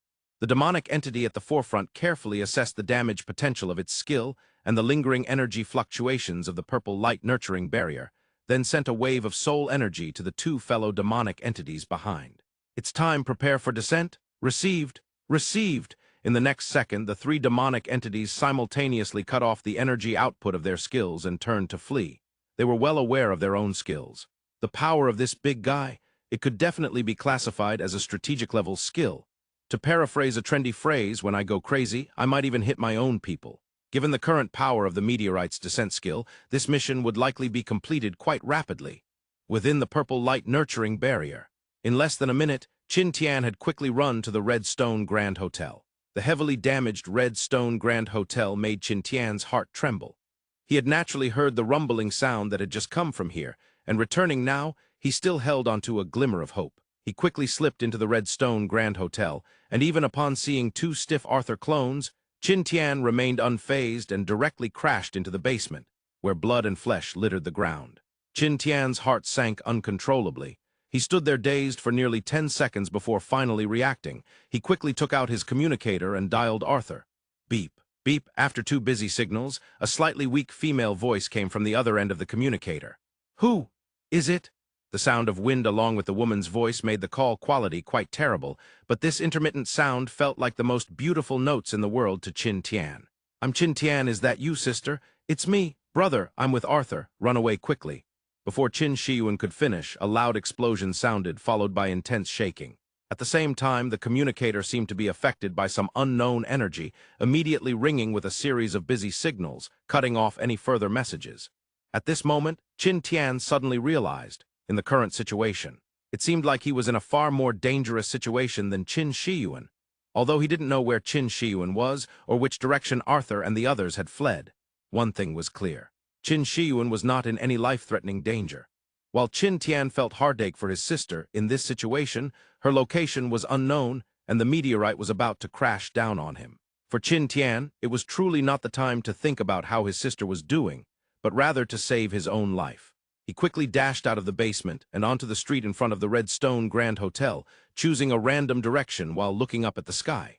The demonic entity at the forefront carefully assessed the damage potential of its skill and the lingering energy fluctuations of the purple light nurturing barrier, then sent a wave of soul energy to the 2 fellow demonic entities behind. It's time, prepare for descent. Received. Received. In the next second, the 3 demonic entities simultaneously cut off the energy output of their skills and turned to flee. They were well aware of their own skills. The power of this big guy, it could definitely be classified as a strategic-level skill. To paraphrase a trendy phrase, when I go crazy, I might even hit my own people. Given the current power of the meteorite's descent skill, this mission would likely be completed quite rapidly, within the purple light nurturing barrier. In less than a minute, Qin Tian had quickly run to the Redstone Grand Hotel. The heavily damaged Redstone Grand Hotel made Qin Tian's heart tremble. He had naturally heard the rumbling sound that had just come from here, and returning now, he still held onto a glimmer of hope. He quickly slipped into the Redstone Grand Hotel, and even upon seeing two stiff Arthur clones, Qin Tian remained unfazed and directly crashed into the basement, where blood and flesh littered the ground. Qin Tian's heart sank uncontrollably. He stood there dazed for nearly 10 seconds before finally reacting. He quickly took out his communicator and dialed Arthur. Beep, beep. After two busy signals, a slightly weak female voice came from the other end of the communicator. Who is it? The sound of wind along with the woman's voice made the call quality quite terrible, but this intermittent sound felt like the most beautiful notes in the world to Qin Tian. I'm Qin Tian, is that you, sister? It's me, brother, I'm with Arthur, run away quickly. Before Qin Shiyuan could finish, a loud explosion sounded, followed by intense shaking. At the same time, the communicator seemed to be affected by some unknown energy, immediately ringing with a series of busy signals, cutting off any further messages. At this moment, Qin Tian suddenly realized, in the current situation, it seemed like he was in a far more dangerous situation than Qin Shiyuan. Although he didn't know where Qin Shiyuan was, or which direction Arthur and the others had fled, one thing was clear. Qin Shiyuan was not in any life-threatening danger. While Qin Tian felt heartache for his sister, in this situation, her location was unknown and the meteorite was about to crash down on him. For Qin Tian, it was truly not the time to think about how his sister was doing, but rather to save his own life. He quickly dashed out of the basement and onto the street in front of the Redstone Grand Hotel, choosing a random direction while looking up at the sky.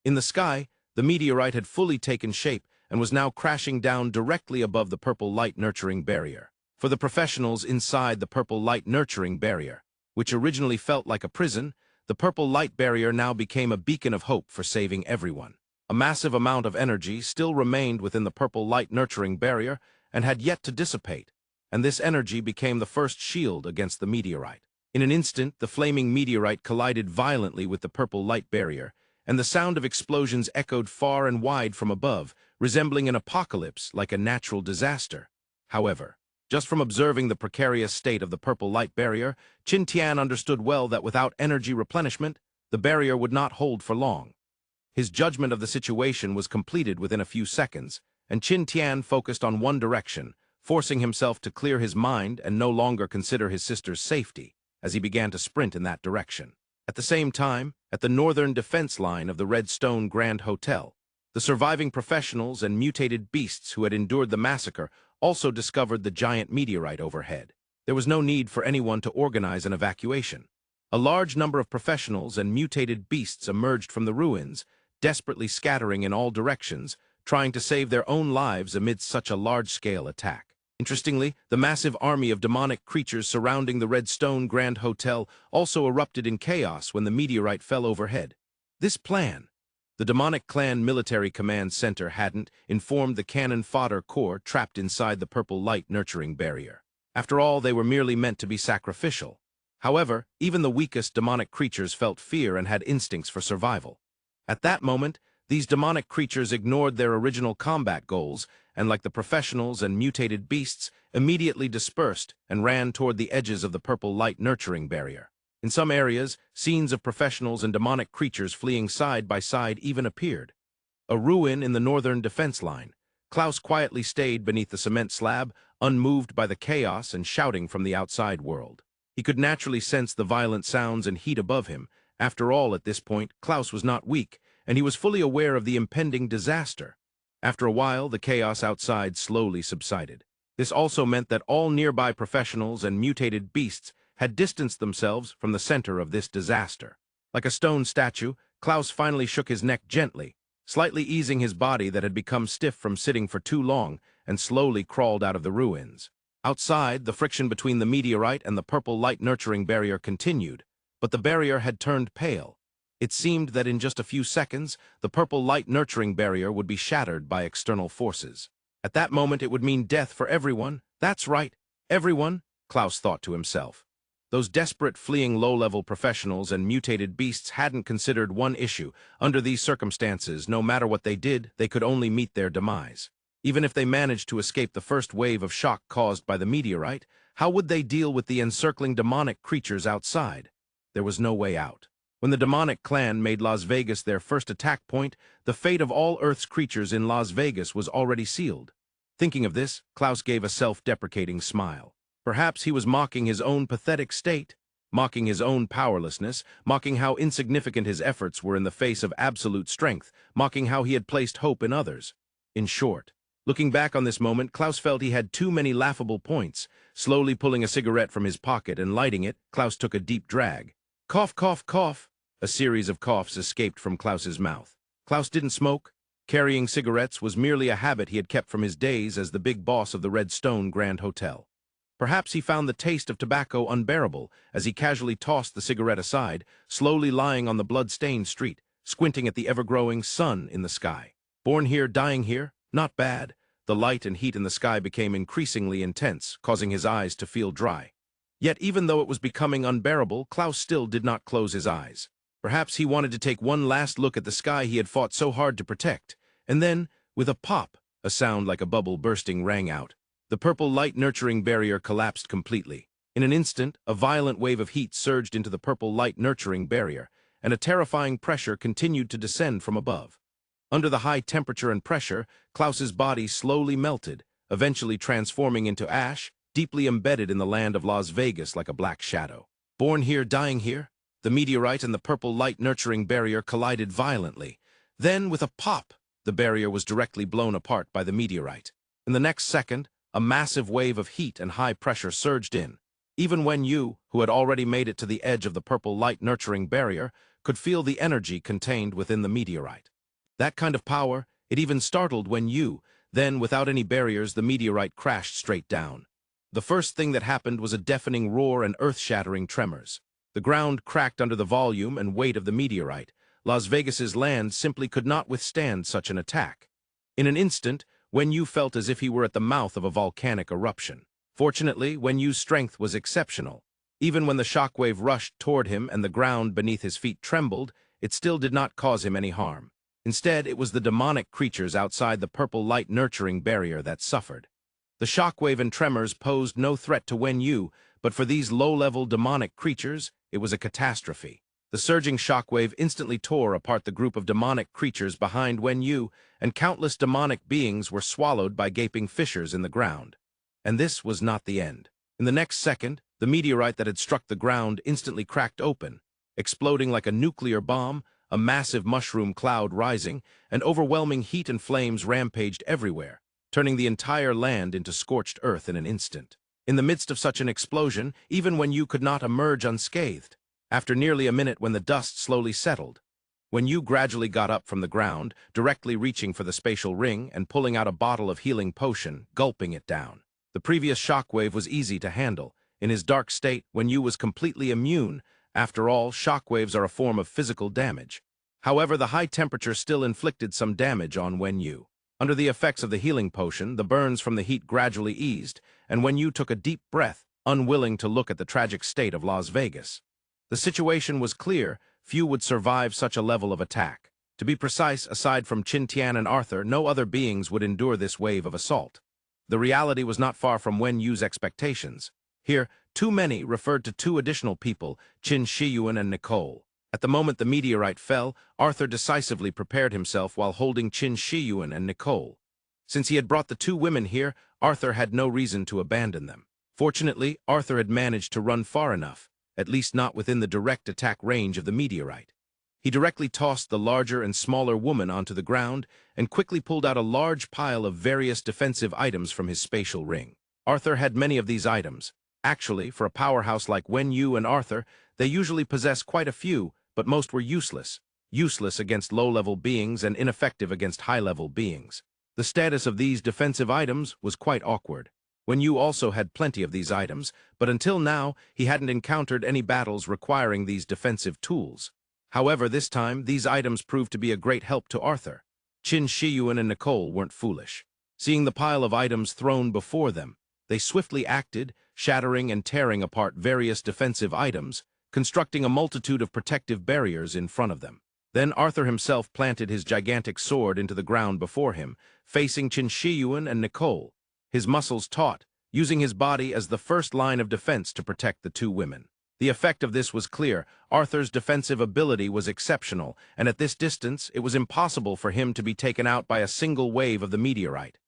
In the sky, the meteorite had fully taken shape and was now crashing down directly above the purple light nurturing barrier. For the professionals inside the purple light nurturing barrier, which originally felt like a prison, the purple light barrier now became a beacon of hope for saving everyone. A massive amount of energy still remained within the purple light nurturing barrier and had yet to dissipate, and this energy became the first shield against the meteorite. In an instant, the flaming meteorite collided violently with the purple light barrier, and the sound of explosions echoed far and wide from above, resembling an apocalypse like a natural disaster. However, just from observing the precarious state of the purple light barrier, Qin Tian understood well that without energy replenishment, the barrier would not hold for long. His judgment of the situation was completed within a few seconds, and Qin Tian focused on one direction, forcing himself to clear his mind and no longer consider his sister's safety, as he began to sprint in that direction. At the same time, at the northern defense line of the Redstone Grand Hotel, the surviving professionals and mutated beasts who had endured the massacre also discovered the giant meteorite overhead. There was no need for anyone to organize an evacuation. A large number of professionals and mutated beasts emerged from the ruins, desperately scattering in all directions, trying to save their own lives amidst such a large-scale attack. Interestingly, the massive army of demonic creatures surrounding the Redstone Grand Hotel also erupted in chaos when the meteorite fell overhead. This plan, the demonic clan military command center hadn't informed the cannon fodder corps trapped inside the purple light nurturing barrier. After all, they were merely meant to be sacrificial. However, even the weakest demonic creatures felt fear and had instincts for survival. At that moment, these demonic creatures ignored their original combat goals and, like the professionals and mutated beasts, immediately dispersed and ran toward the edges of the purple light nurturing barrier. In some areas, scenes of professionals and demonic creatures fleeing side by side even appeared. A ruin in the northern defense line, Klaus quietly stayed beneath the cement slab, unmoved by the chaos and shouting from the outside world. He could naturally sense the violent sounds and heat above him. After all, at this point, Klaus was not weak, and he was fully aware of the impending disaster. After a while, the chaos outside slowly subsided. This also meant that all nearby professionals and mutated beasts had distanced themselves from the center of this disaster. Like a stone statue, Klaus finally shook his neck gently, slightly easing his body that had become stiff from sitting for too long, and slowly crawled out of the ruins. Outside, the friction between the meteorite and the purple light nurturing barrier continued, but the barrier had turned pale. It seemed that in just a few seconds, the purple light nurturing barrier would be shattered by external forces. At that moment, it would mean death for everyone. That's right, everyone, Klaus thought to himself. Those desperate fleeing low-level professionals and mutated beasts hadn't considered one issue. Under these circumstances, no matter what they did, they could only meet their demise. Even if they managed to escape the first wave of shock caused by the meteorite, how would they deal with the encircling demonic creatures outside? There was no way out. When the demonic clan made Las Vegas their first attack point, the fate of all Earth's creatures in Las Vegas was already sealed. Thinking of this, Klaus gave a self-deprecating smile. Perhaps he was mocking his own pathetic state. mocking his own powerlessness, mocking how insignificant his efforts were in the face of absolute strength, mocking how he had placed hope in others. In short, looking back on this moment, Klaus felt he had too many laughable points. Slowly pulling a cigarette from his pocket and lighting it, Klaus took a deep drag. Cough, cough, cough. A series of coughs escaped from Klaus's mouth. Klaus didn't smoke. Carrying cigarettes was merely a habit he had kept from his days as the big boss of the Red Stone Grand Hotel. Perhaps he found the taste of tobacco unbearable as he casually tossed the cigarette aside, slowly lying on the blood-stained street, squinting at the ever-growing sun in the sky. Born here, dying here? Not bad. The light and heat in the sky became increasingly intense, causing his eyes to feel dry. Yet even though it was becoming unbearable, Klaus still did not close his eyes. Perhaps he wanted to take one last look at the sky he had fought so hard to protect. And then, with a pop, a sound like a bubble bursting rang out. The purple light-nurturing barrier collapsed completely. In an instant, a violent wave of heat surged into the purple light-nurturing barrier, and a terrifying pressure continued to descend from above. Under the high temperature and pressure, Klaus's body slowly melted, eventually transforming into ash, deeply embedded in the land of Las Vegas like a black shadow. Born here, dying here? The meteorite and the purple light-nurturing barrier collided violently. Then, with a pop, the barrier was directly blown apart by the meteorite. In the next second, a massive wave of heat and high pressure surged in. Even Hanyue, who had already made it to the edge of the purple light-nurturing barrier, could feel the energy contained within the meteorite. That kind of power, it even startled Hanyue. Then, without any barriers, the meteorite crashed straight down. The first thing that happened was a deafening roar and earth-shattering tremors. The ground cracked under the volume and weight of the meteorite. Las Vegas's land simply could not withstand such an attack. In an instant, Hanyue felt as if he were at the mouth of a volcanic eruption. Fortunately, Hanyue's strength was exceptional. Even when the shockwave rushed toward him and the ground beneath his feet trembled, it still did not cause him any harm. Instead, it was the demonic creatures outside the purple light-nurturing barrier that suffered. The shockwave and tremors posed no threat to Hanyue, but for these low-level demonic creatures, it was a catastrophe. The surging shockwave instantly tore apart the group of demonic creatures behind Hanyue, and countless demonic beings were swallowed by gaping fissures in the ground. And this was not the end. In the next second, the meteorite that had struck the ground instantly cracked open, exploding like a nuclear bomb, a massive mushroom cloud rising, and overwhelming heat and flames rampaged everywhere, turning the entire land into scorched earth in an instant. In the midst of such an explosion, even Hanyue could not emerge unscathed. After nearly a minute, when the dust slowly settled, Hanyue gradually got up from the ground, directly reaching for the spatial ring and pulling out a bottle of healing potion, gulping it down. The previous shockwave was easy to handle. In his dark state, Hanyue was completely immune. After all, shockwaves are a form of physical damage. However, the high temperature still inflicted some damage on Hanyue. Under the effects of the healing potion, the burns from the heat gradually eased, and Hanyue took a deep breath, unwilling to look at the tragic state of Las Vegas. The situation was clear. Few would survive such a level of attack. To be precise, aside from Tian and Arthur, no other beings would endure this wave of assault. The reality was not far from Hanyue's expectations. Here, too many referred to two additional people, Xu and Nicole. At the moment the meteorite fell, Arthur decisively prepared himself while holding Xu and Nicole. Since he had brought the two women here, Arthur had no reason to abandon them. Fortunately, Arthur had managed to run far enough, at least not within the direct attack range of the meteorite. He directly tossed the larger and smaller woman onto the ground and quickly pulled out a large pile of various defensive items from his spatial ring. Arthur had many of these items. Actually, for a powerhouse like Hanyue and Arthur, they usually possess quite a few, but most were useless. Useless against low-level beings and ineffective against high-level beings. The status of these defensive items was quite awkward. Hanyue also had plenty of these items, but until now, he hadn't encountered any battles requiring these defensive tools. However, this time, these items proved to be a great help to Arthur. Xu and Nicole weren't foolish. Seeing the pile of items thrown before them, they swiftly acted, shattering and tearing apart various defensive items, constructing a multitude of protective barriers in front of them. Then Arthur himself planted his gigantic sword into the ground before him, facing Xu and Nicole, his muscles taut, using his body as the first line of defense to protect the two women. The effect of this was clear. Arthur's defensive ability was exceptional, and at this distance, it was impossible for him to be taken out by a single wave of the meteorite.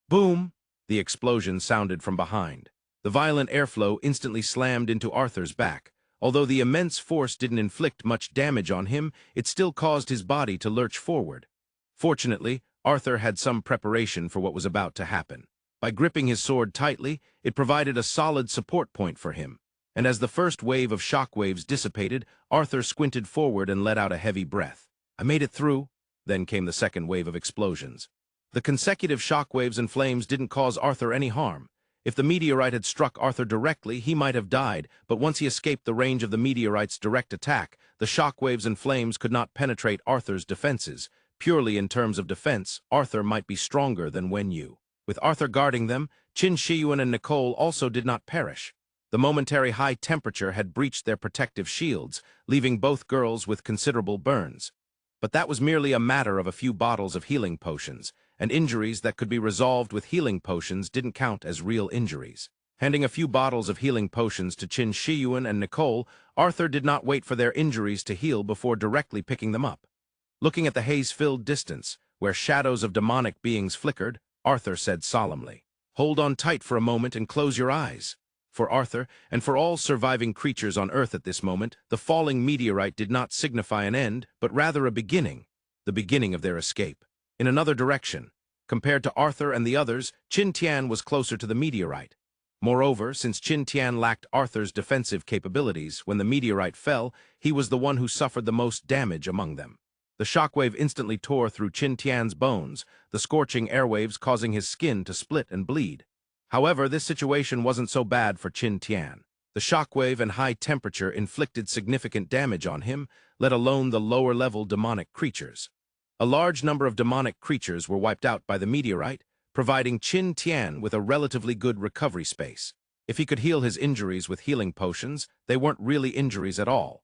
Boom! The explosion sounded from behind. The violent airflow instantly slammed into Arthur's back. Although the immense force didn't inflict much damage on him, it still caused his body to lurch forward. Fortunately, Arthur had some preparation for what was about to happen. By gripping his sword tightly, it provided a solid support point for him. And as the first wave of shockwaves dissipated, Arthur squinted forward and let out a heavy breath. "I made it through." Then came the second wave of explosions. The consecutive shockwaves and flames didn't cause Arthur any harm. If the meteorite had struck Arthur directly, he might have died, but once he escaped the range of the meteorite's direct attack, the shockwaves and flames could not penetrate Arthur's defenses. Purely in terms of defense, Arthur might be stronger than Wenyu. With Arthur guarding them, Qin Shiyuan and Nicole also did not perish. The momentary high temperature had breached their protective shields, leaving both girls with considerable burns. But that was merely a matter of a few bottles of healing potions, and injuries that could be resolved with healing potions didn't count as real injuries. Handing a few bottles of healing potions to Qin Shiyuan and Nicole, Arthur did not wait for their injuries to heal before directly picking them up. Looking at the haze-filled distance, where shadows of demonic beings flickered, Arthur said solemnly, "Hold on tight for a moment and close your eyes." For Arthur, and for all surviving creatures on Earth at this moment, the falling meteorite did not signify an end, but rather a beginning, the beginning of their escape. In another direction. Compared to Arthur and the others, Qin Tian was closer to the meteorite. Moreover, since Qin Tian lacked Arthur's defensive capabilities, when the meteorite fell, he was the one who suffered the most damage among them. The shockwave instantly tore through Qin Tian's bones, the scorching airwaves causing his skin to split and bleed. However, this situation wasn't so bad for Qin Tian. The shockwave and high temperature inflicted significant damage on him, let alone the lower-level demonic creatures. A large number of demonic creatures were wiped out by the meteorite, providing Qin Tian with a relatively good recovery space. If he could heal his injuries with healing potions, they weren't really injuries at all.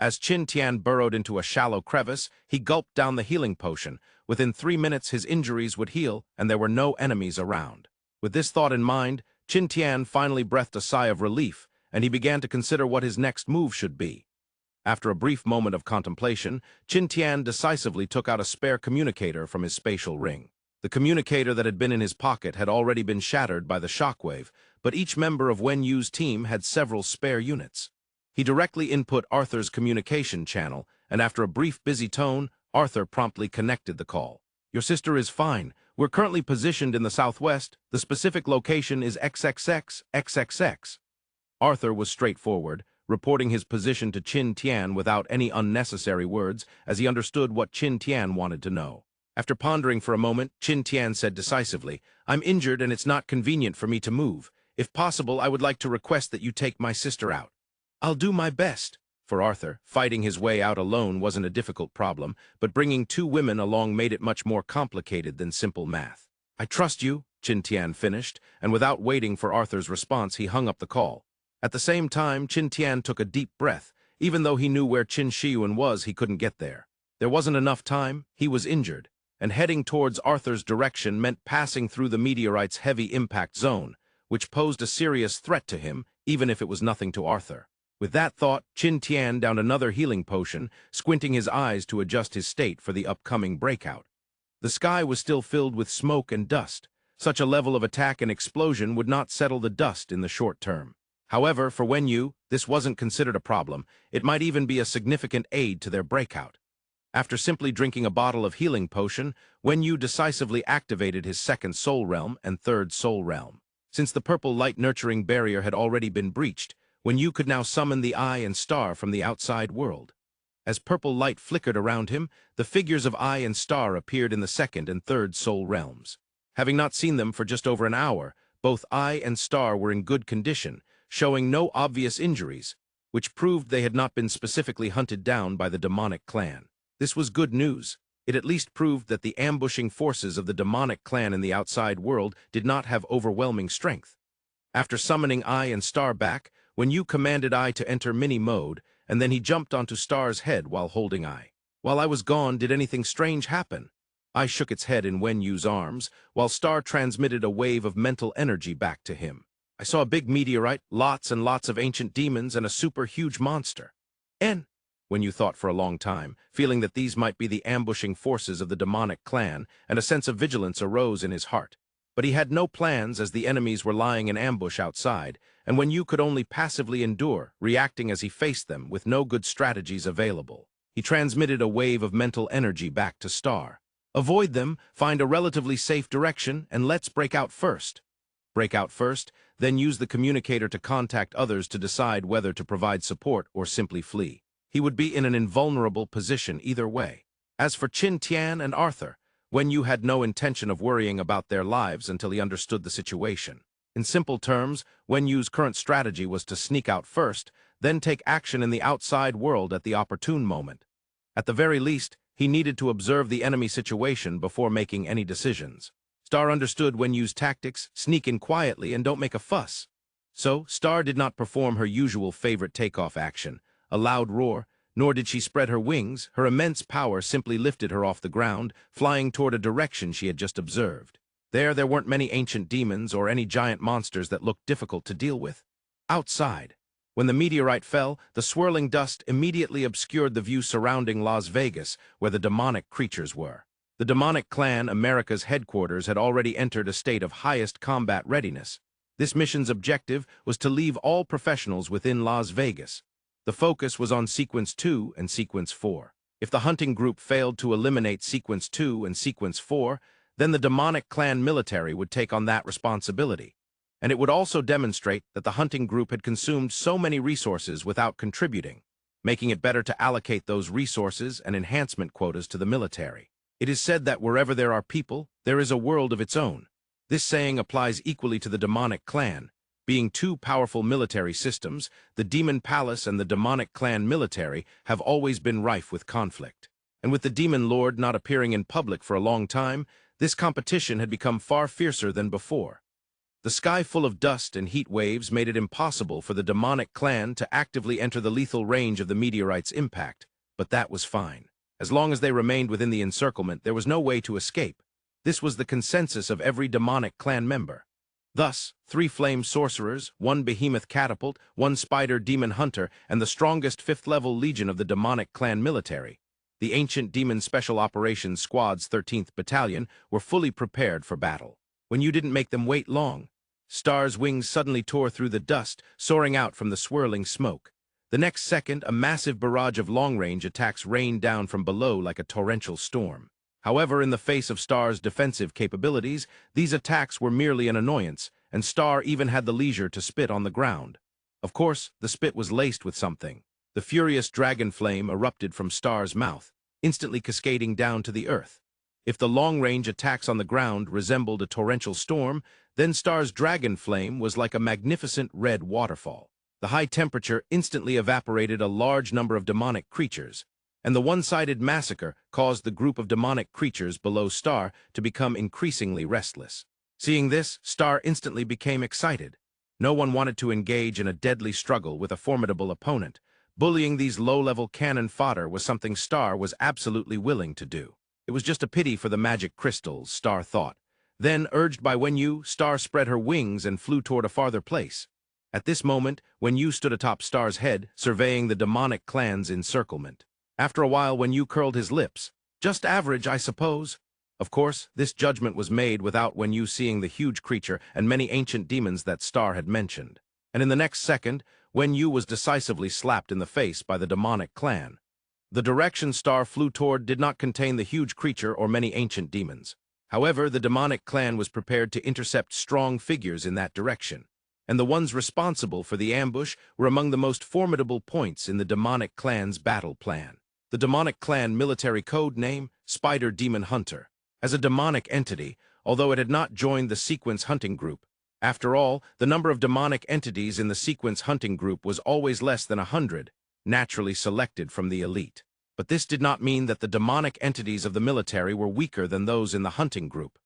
As Qin Tian burrowed into a shallow crevice, he gulped down the healing potion. Within 3 minutes, his injuries would heal, and there were no enemies around. With this thought in mind, Qin Tian finally breathed a sigh of relief, and he began to consider what his next move should be. After a brief moment of contemplation, Qin Tian decisively took out a spare communicator from his spatial ring. The communicator that had been in his pocket had already been shattered by the shockwave, but each member of Wen Yu's team had several spare units. He directly input Arthur's communication channel, and after a brief busy tone, Arthur promptly connected the call. "Your sister is fine. We're currently positioned in the southwest. The specific location is XXX. Arthur was straightforward, reporting his position to Qin Tian without any unnecessary words, as he understood what Qin Tian wanted to know. After pondering for a moment, Qin Tian said decisively, "I'm injured and it's not convenient for me to move. If possible, I would like to request that you take my sister out." "I'll do my best." For Arthur, fighting his way out alone wasn't a difficult problem, but bringing 2 women along made it much more complicated than simple math. "I trust you," Qin Tian finished, and without waiting for Arthur's response, he hung up the call. At the same time, Qin Tian took a deep breath. Even though he knew where Qin Shiyuan was, he couldn't get there. There wasn't enough time, he was injured, and heading towards Arthur's direction meant passing through the meteorite's heavy impact zone, which posed a serious threat to him, even if it was nothing to Arthur. With that thought, Qin Tian downed another healing potion, squinting his eyes to adjust his state for the upcoming breakout. The sky was still filled with smoke and dust. Such a level of attack and explosion would not settle the dust in the short term. However, for Wen Yu, this wasn't considered a problem. It might even be a significant aid to their breakout. After simply drinking a bottle of healing potion, Wen Yu decisively activated his second soul realm and third soul realm. Since the purple light-nurturing barrier had already been breached, Wen Yu could now summon the Eye and Star from the outside world. As purple light flickered around him, the figures of Eye and Star appeared in the second and third soul realms. Having not seen them for just over an hour, both Eye and Star were in good condition, showing no obvious injuries, which proved they had not been specifically hunted down by the demonic clan. This was good news. It at least proved that the ambushing forces of the demonic clan in the outside world did not have overwhelming strength. After summoning Eye and Star back, Wen Yu commanded Eye to enter mini mode, and then he jumped onto Star's head while holding Eye. "While I was gone, did anything strange happen?" Eye shook its head in Wen Yu's arms, while Star transmitted a wave of mental energy back to him. "I saw a big meteorite, lots and lots of ancient demons, and a super-huge monster." Wen Yu thought for a long time, feeling that these might be the ambushing forces of the demonic clan, and a sense of vigilance arose in his heart. But he had no plans as the enemies were lying in ambush outside, and Wenyu could only passively endure, reacting as he faced them with no good strategies available. He transmitted a wave of mental energy back to Star. Avoid them, find a relatively safe direction, and let's break out first. Break out first, then use the communicator to contact others to decide whether to provide support or simply flee. He would be in an invulnerable position either way. As for Qin Tian and Arthur, Wenyu had no intention of worrying about their lives until he understood the situation. In simple terms, Wenyu's current strategy was to sneak out first, then take action in the outside world at the opportune moment. At the very least, he needed to observe the enemy situation before making any decisions. Star understood Wenyu's tactics: sneak in quietly and don't make a fuss. So, Star did not perform her usual favorite takeoff action, a loud roar, nor did she spread her wings. Her immense power simply lifted her off the ground, flying toward a direction she had just observed. There weren't many ancient demons or any giant monsters that looked difficult to deal with. Outside, when the meteorite fell, the swirling dust immediately obscured the view surrounding Las Vegas, where the demonic creatures were. The demonic clan, America's headquarters, had already entered a state of highest combat readiness. This mission's objective was to leave all professionals within Las Vegas. The focus was on Sequence 2 and Sequence 4. If the hunting group failed to eliminate Sequence 2 and Sequence 4, then the demonic clan military would take on that responsibility. And it would also demonstrate that the hunting group had consumed so many resources without contributing, making it better to allocate those resources and enhancement quotas to the military. It is said that wherever there are people, there is a world of its own. This saying applies equally to the demonic clan. Being two powerful military systems, the Demon Palace and the demonic clan military have always been rife with conflict. And with the Demon Lord not appearing in public for a long time, this competition had become far fiercer than before. The sky full of dust and heat waves made it impossible for the demonic clan to actively enter the lethal range of the meteorite's impact, but that was fine. As long as they remained within the encirclement, there was no way to escape. This was the consensus of every demonic clan member. Thus, 3 flame sorcerers, 1 behemoth catapult, 1 spider demon hunter, and the strongest 5th-level legion of the demonic clan military, the Ancient Demon Special Operations Squad's 13th Battalion, were fully prepared for battle. When you didn't make them wait long, Star's wings suddenly tore through the dust, soaring out from the swirling smoke. The next second, a massive barrage of long-range attacks rained down from below like a torrential storm. However, in the face of Star's defensive capabilities, these attacks were merely an annoyance, and Star even had the leisure to spit on the ground. Of course, the spit was laced with something. The furious dragon flame erupted from Star's mouth, instantly cascading down to the earth. If the long-range attacks on the ground resembled a torrential storm, then Star's dragon flame was like a magnificent red waterfall. The high temperature instantly evaporated a large number of demonic creatures, and the one-sided massacre caused the group of demonic creatures below Star to become increasingly restless. Seeing this, Star instantly became excited. No one wanted to engage in a deadly struggle with a formidable opponent. Bullying these low-level cannon fodder was something Star was absolutely willing to do. It was just a pity for the magic crystals, Star thought. Then, urged by Wenyu, Star spread her wings and flew toward a farther place. At this moment, Wenyu stood atop Star's head, surveying the demonic clan's encirclement. After a while, Wenyu curled his lips. Just average, I suppose. Of course, this judgment was made without Wenyu seeing the huge creature and many ancient demons that Star had mentioned. And in the next second, Wenyu was decisively slapped in the face by the demonic clan. The direction Star flew toward did not contain the huge creature or many ancient demons. However, the demonic clan was prepared to intercept strong figures in that direction, and the ones responsible for the ambush were among the most formidable points in the demonic clan's battle plan. The demonic clan military code name, Spider Demon Hunter. As a demonic entity, although it had not joined the Sequence hunting group, after all, the number of demonic entities in the Sequence hunting group was always less than 100, naturally selected from the elite. But this did not mean that the demonic entities of the military were weaker than those in the hunting group.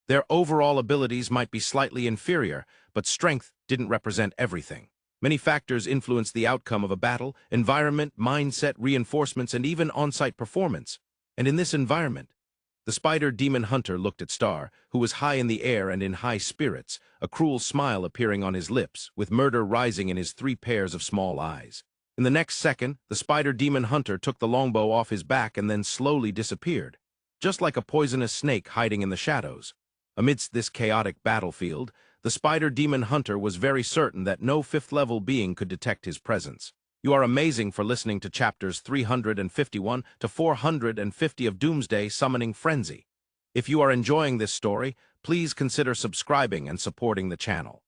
Their overall abilities might be slightly inferior, but strength didn't represent everything. Many factors influenced the outcome of a battle: environment, mindset, reinforcements, and even on-site performance. And in this environment, the Spider Demon Hunter looked at Star, who was high in the air and in high spirits, a cruel smile appearing on his lips, with murder rising in his 3 pairs of small eyes. In the next second, the Spider Demon Hunter took the longbow off his back and then slowly disappeared, just like a poisonous snake hiding in the shadows. Amidst this chaotic battlefield, the spider demon hunter was very certain that no fifth-level being could detect his presence. You are amazing for listening to chapters 351 to 450 of Doomsday Summoning Frenzy. If you are enjoying this story, please consider subscribing and supporting the channel.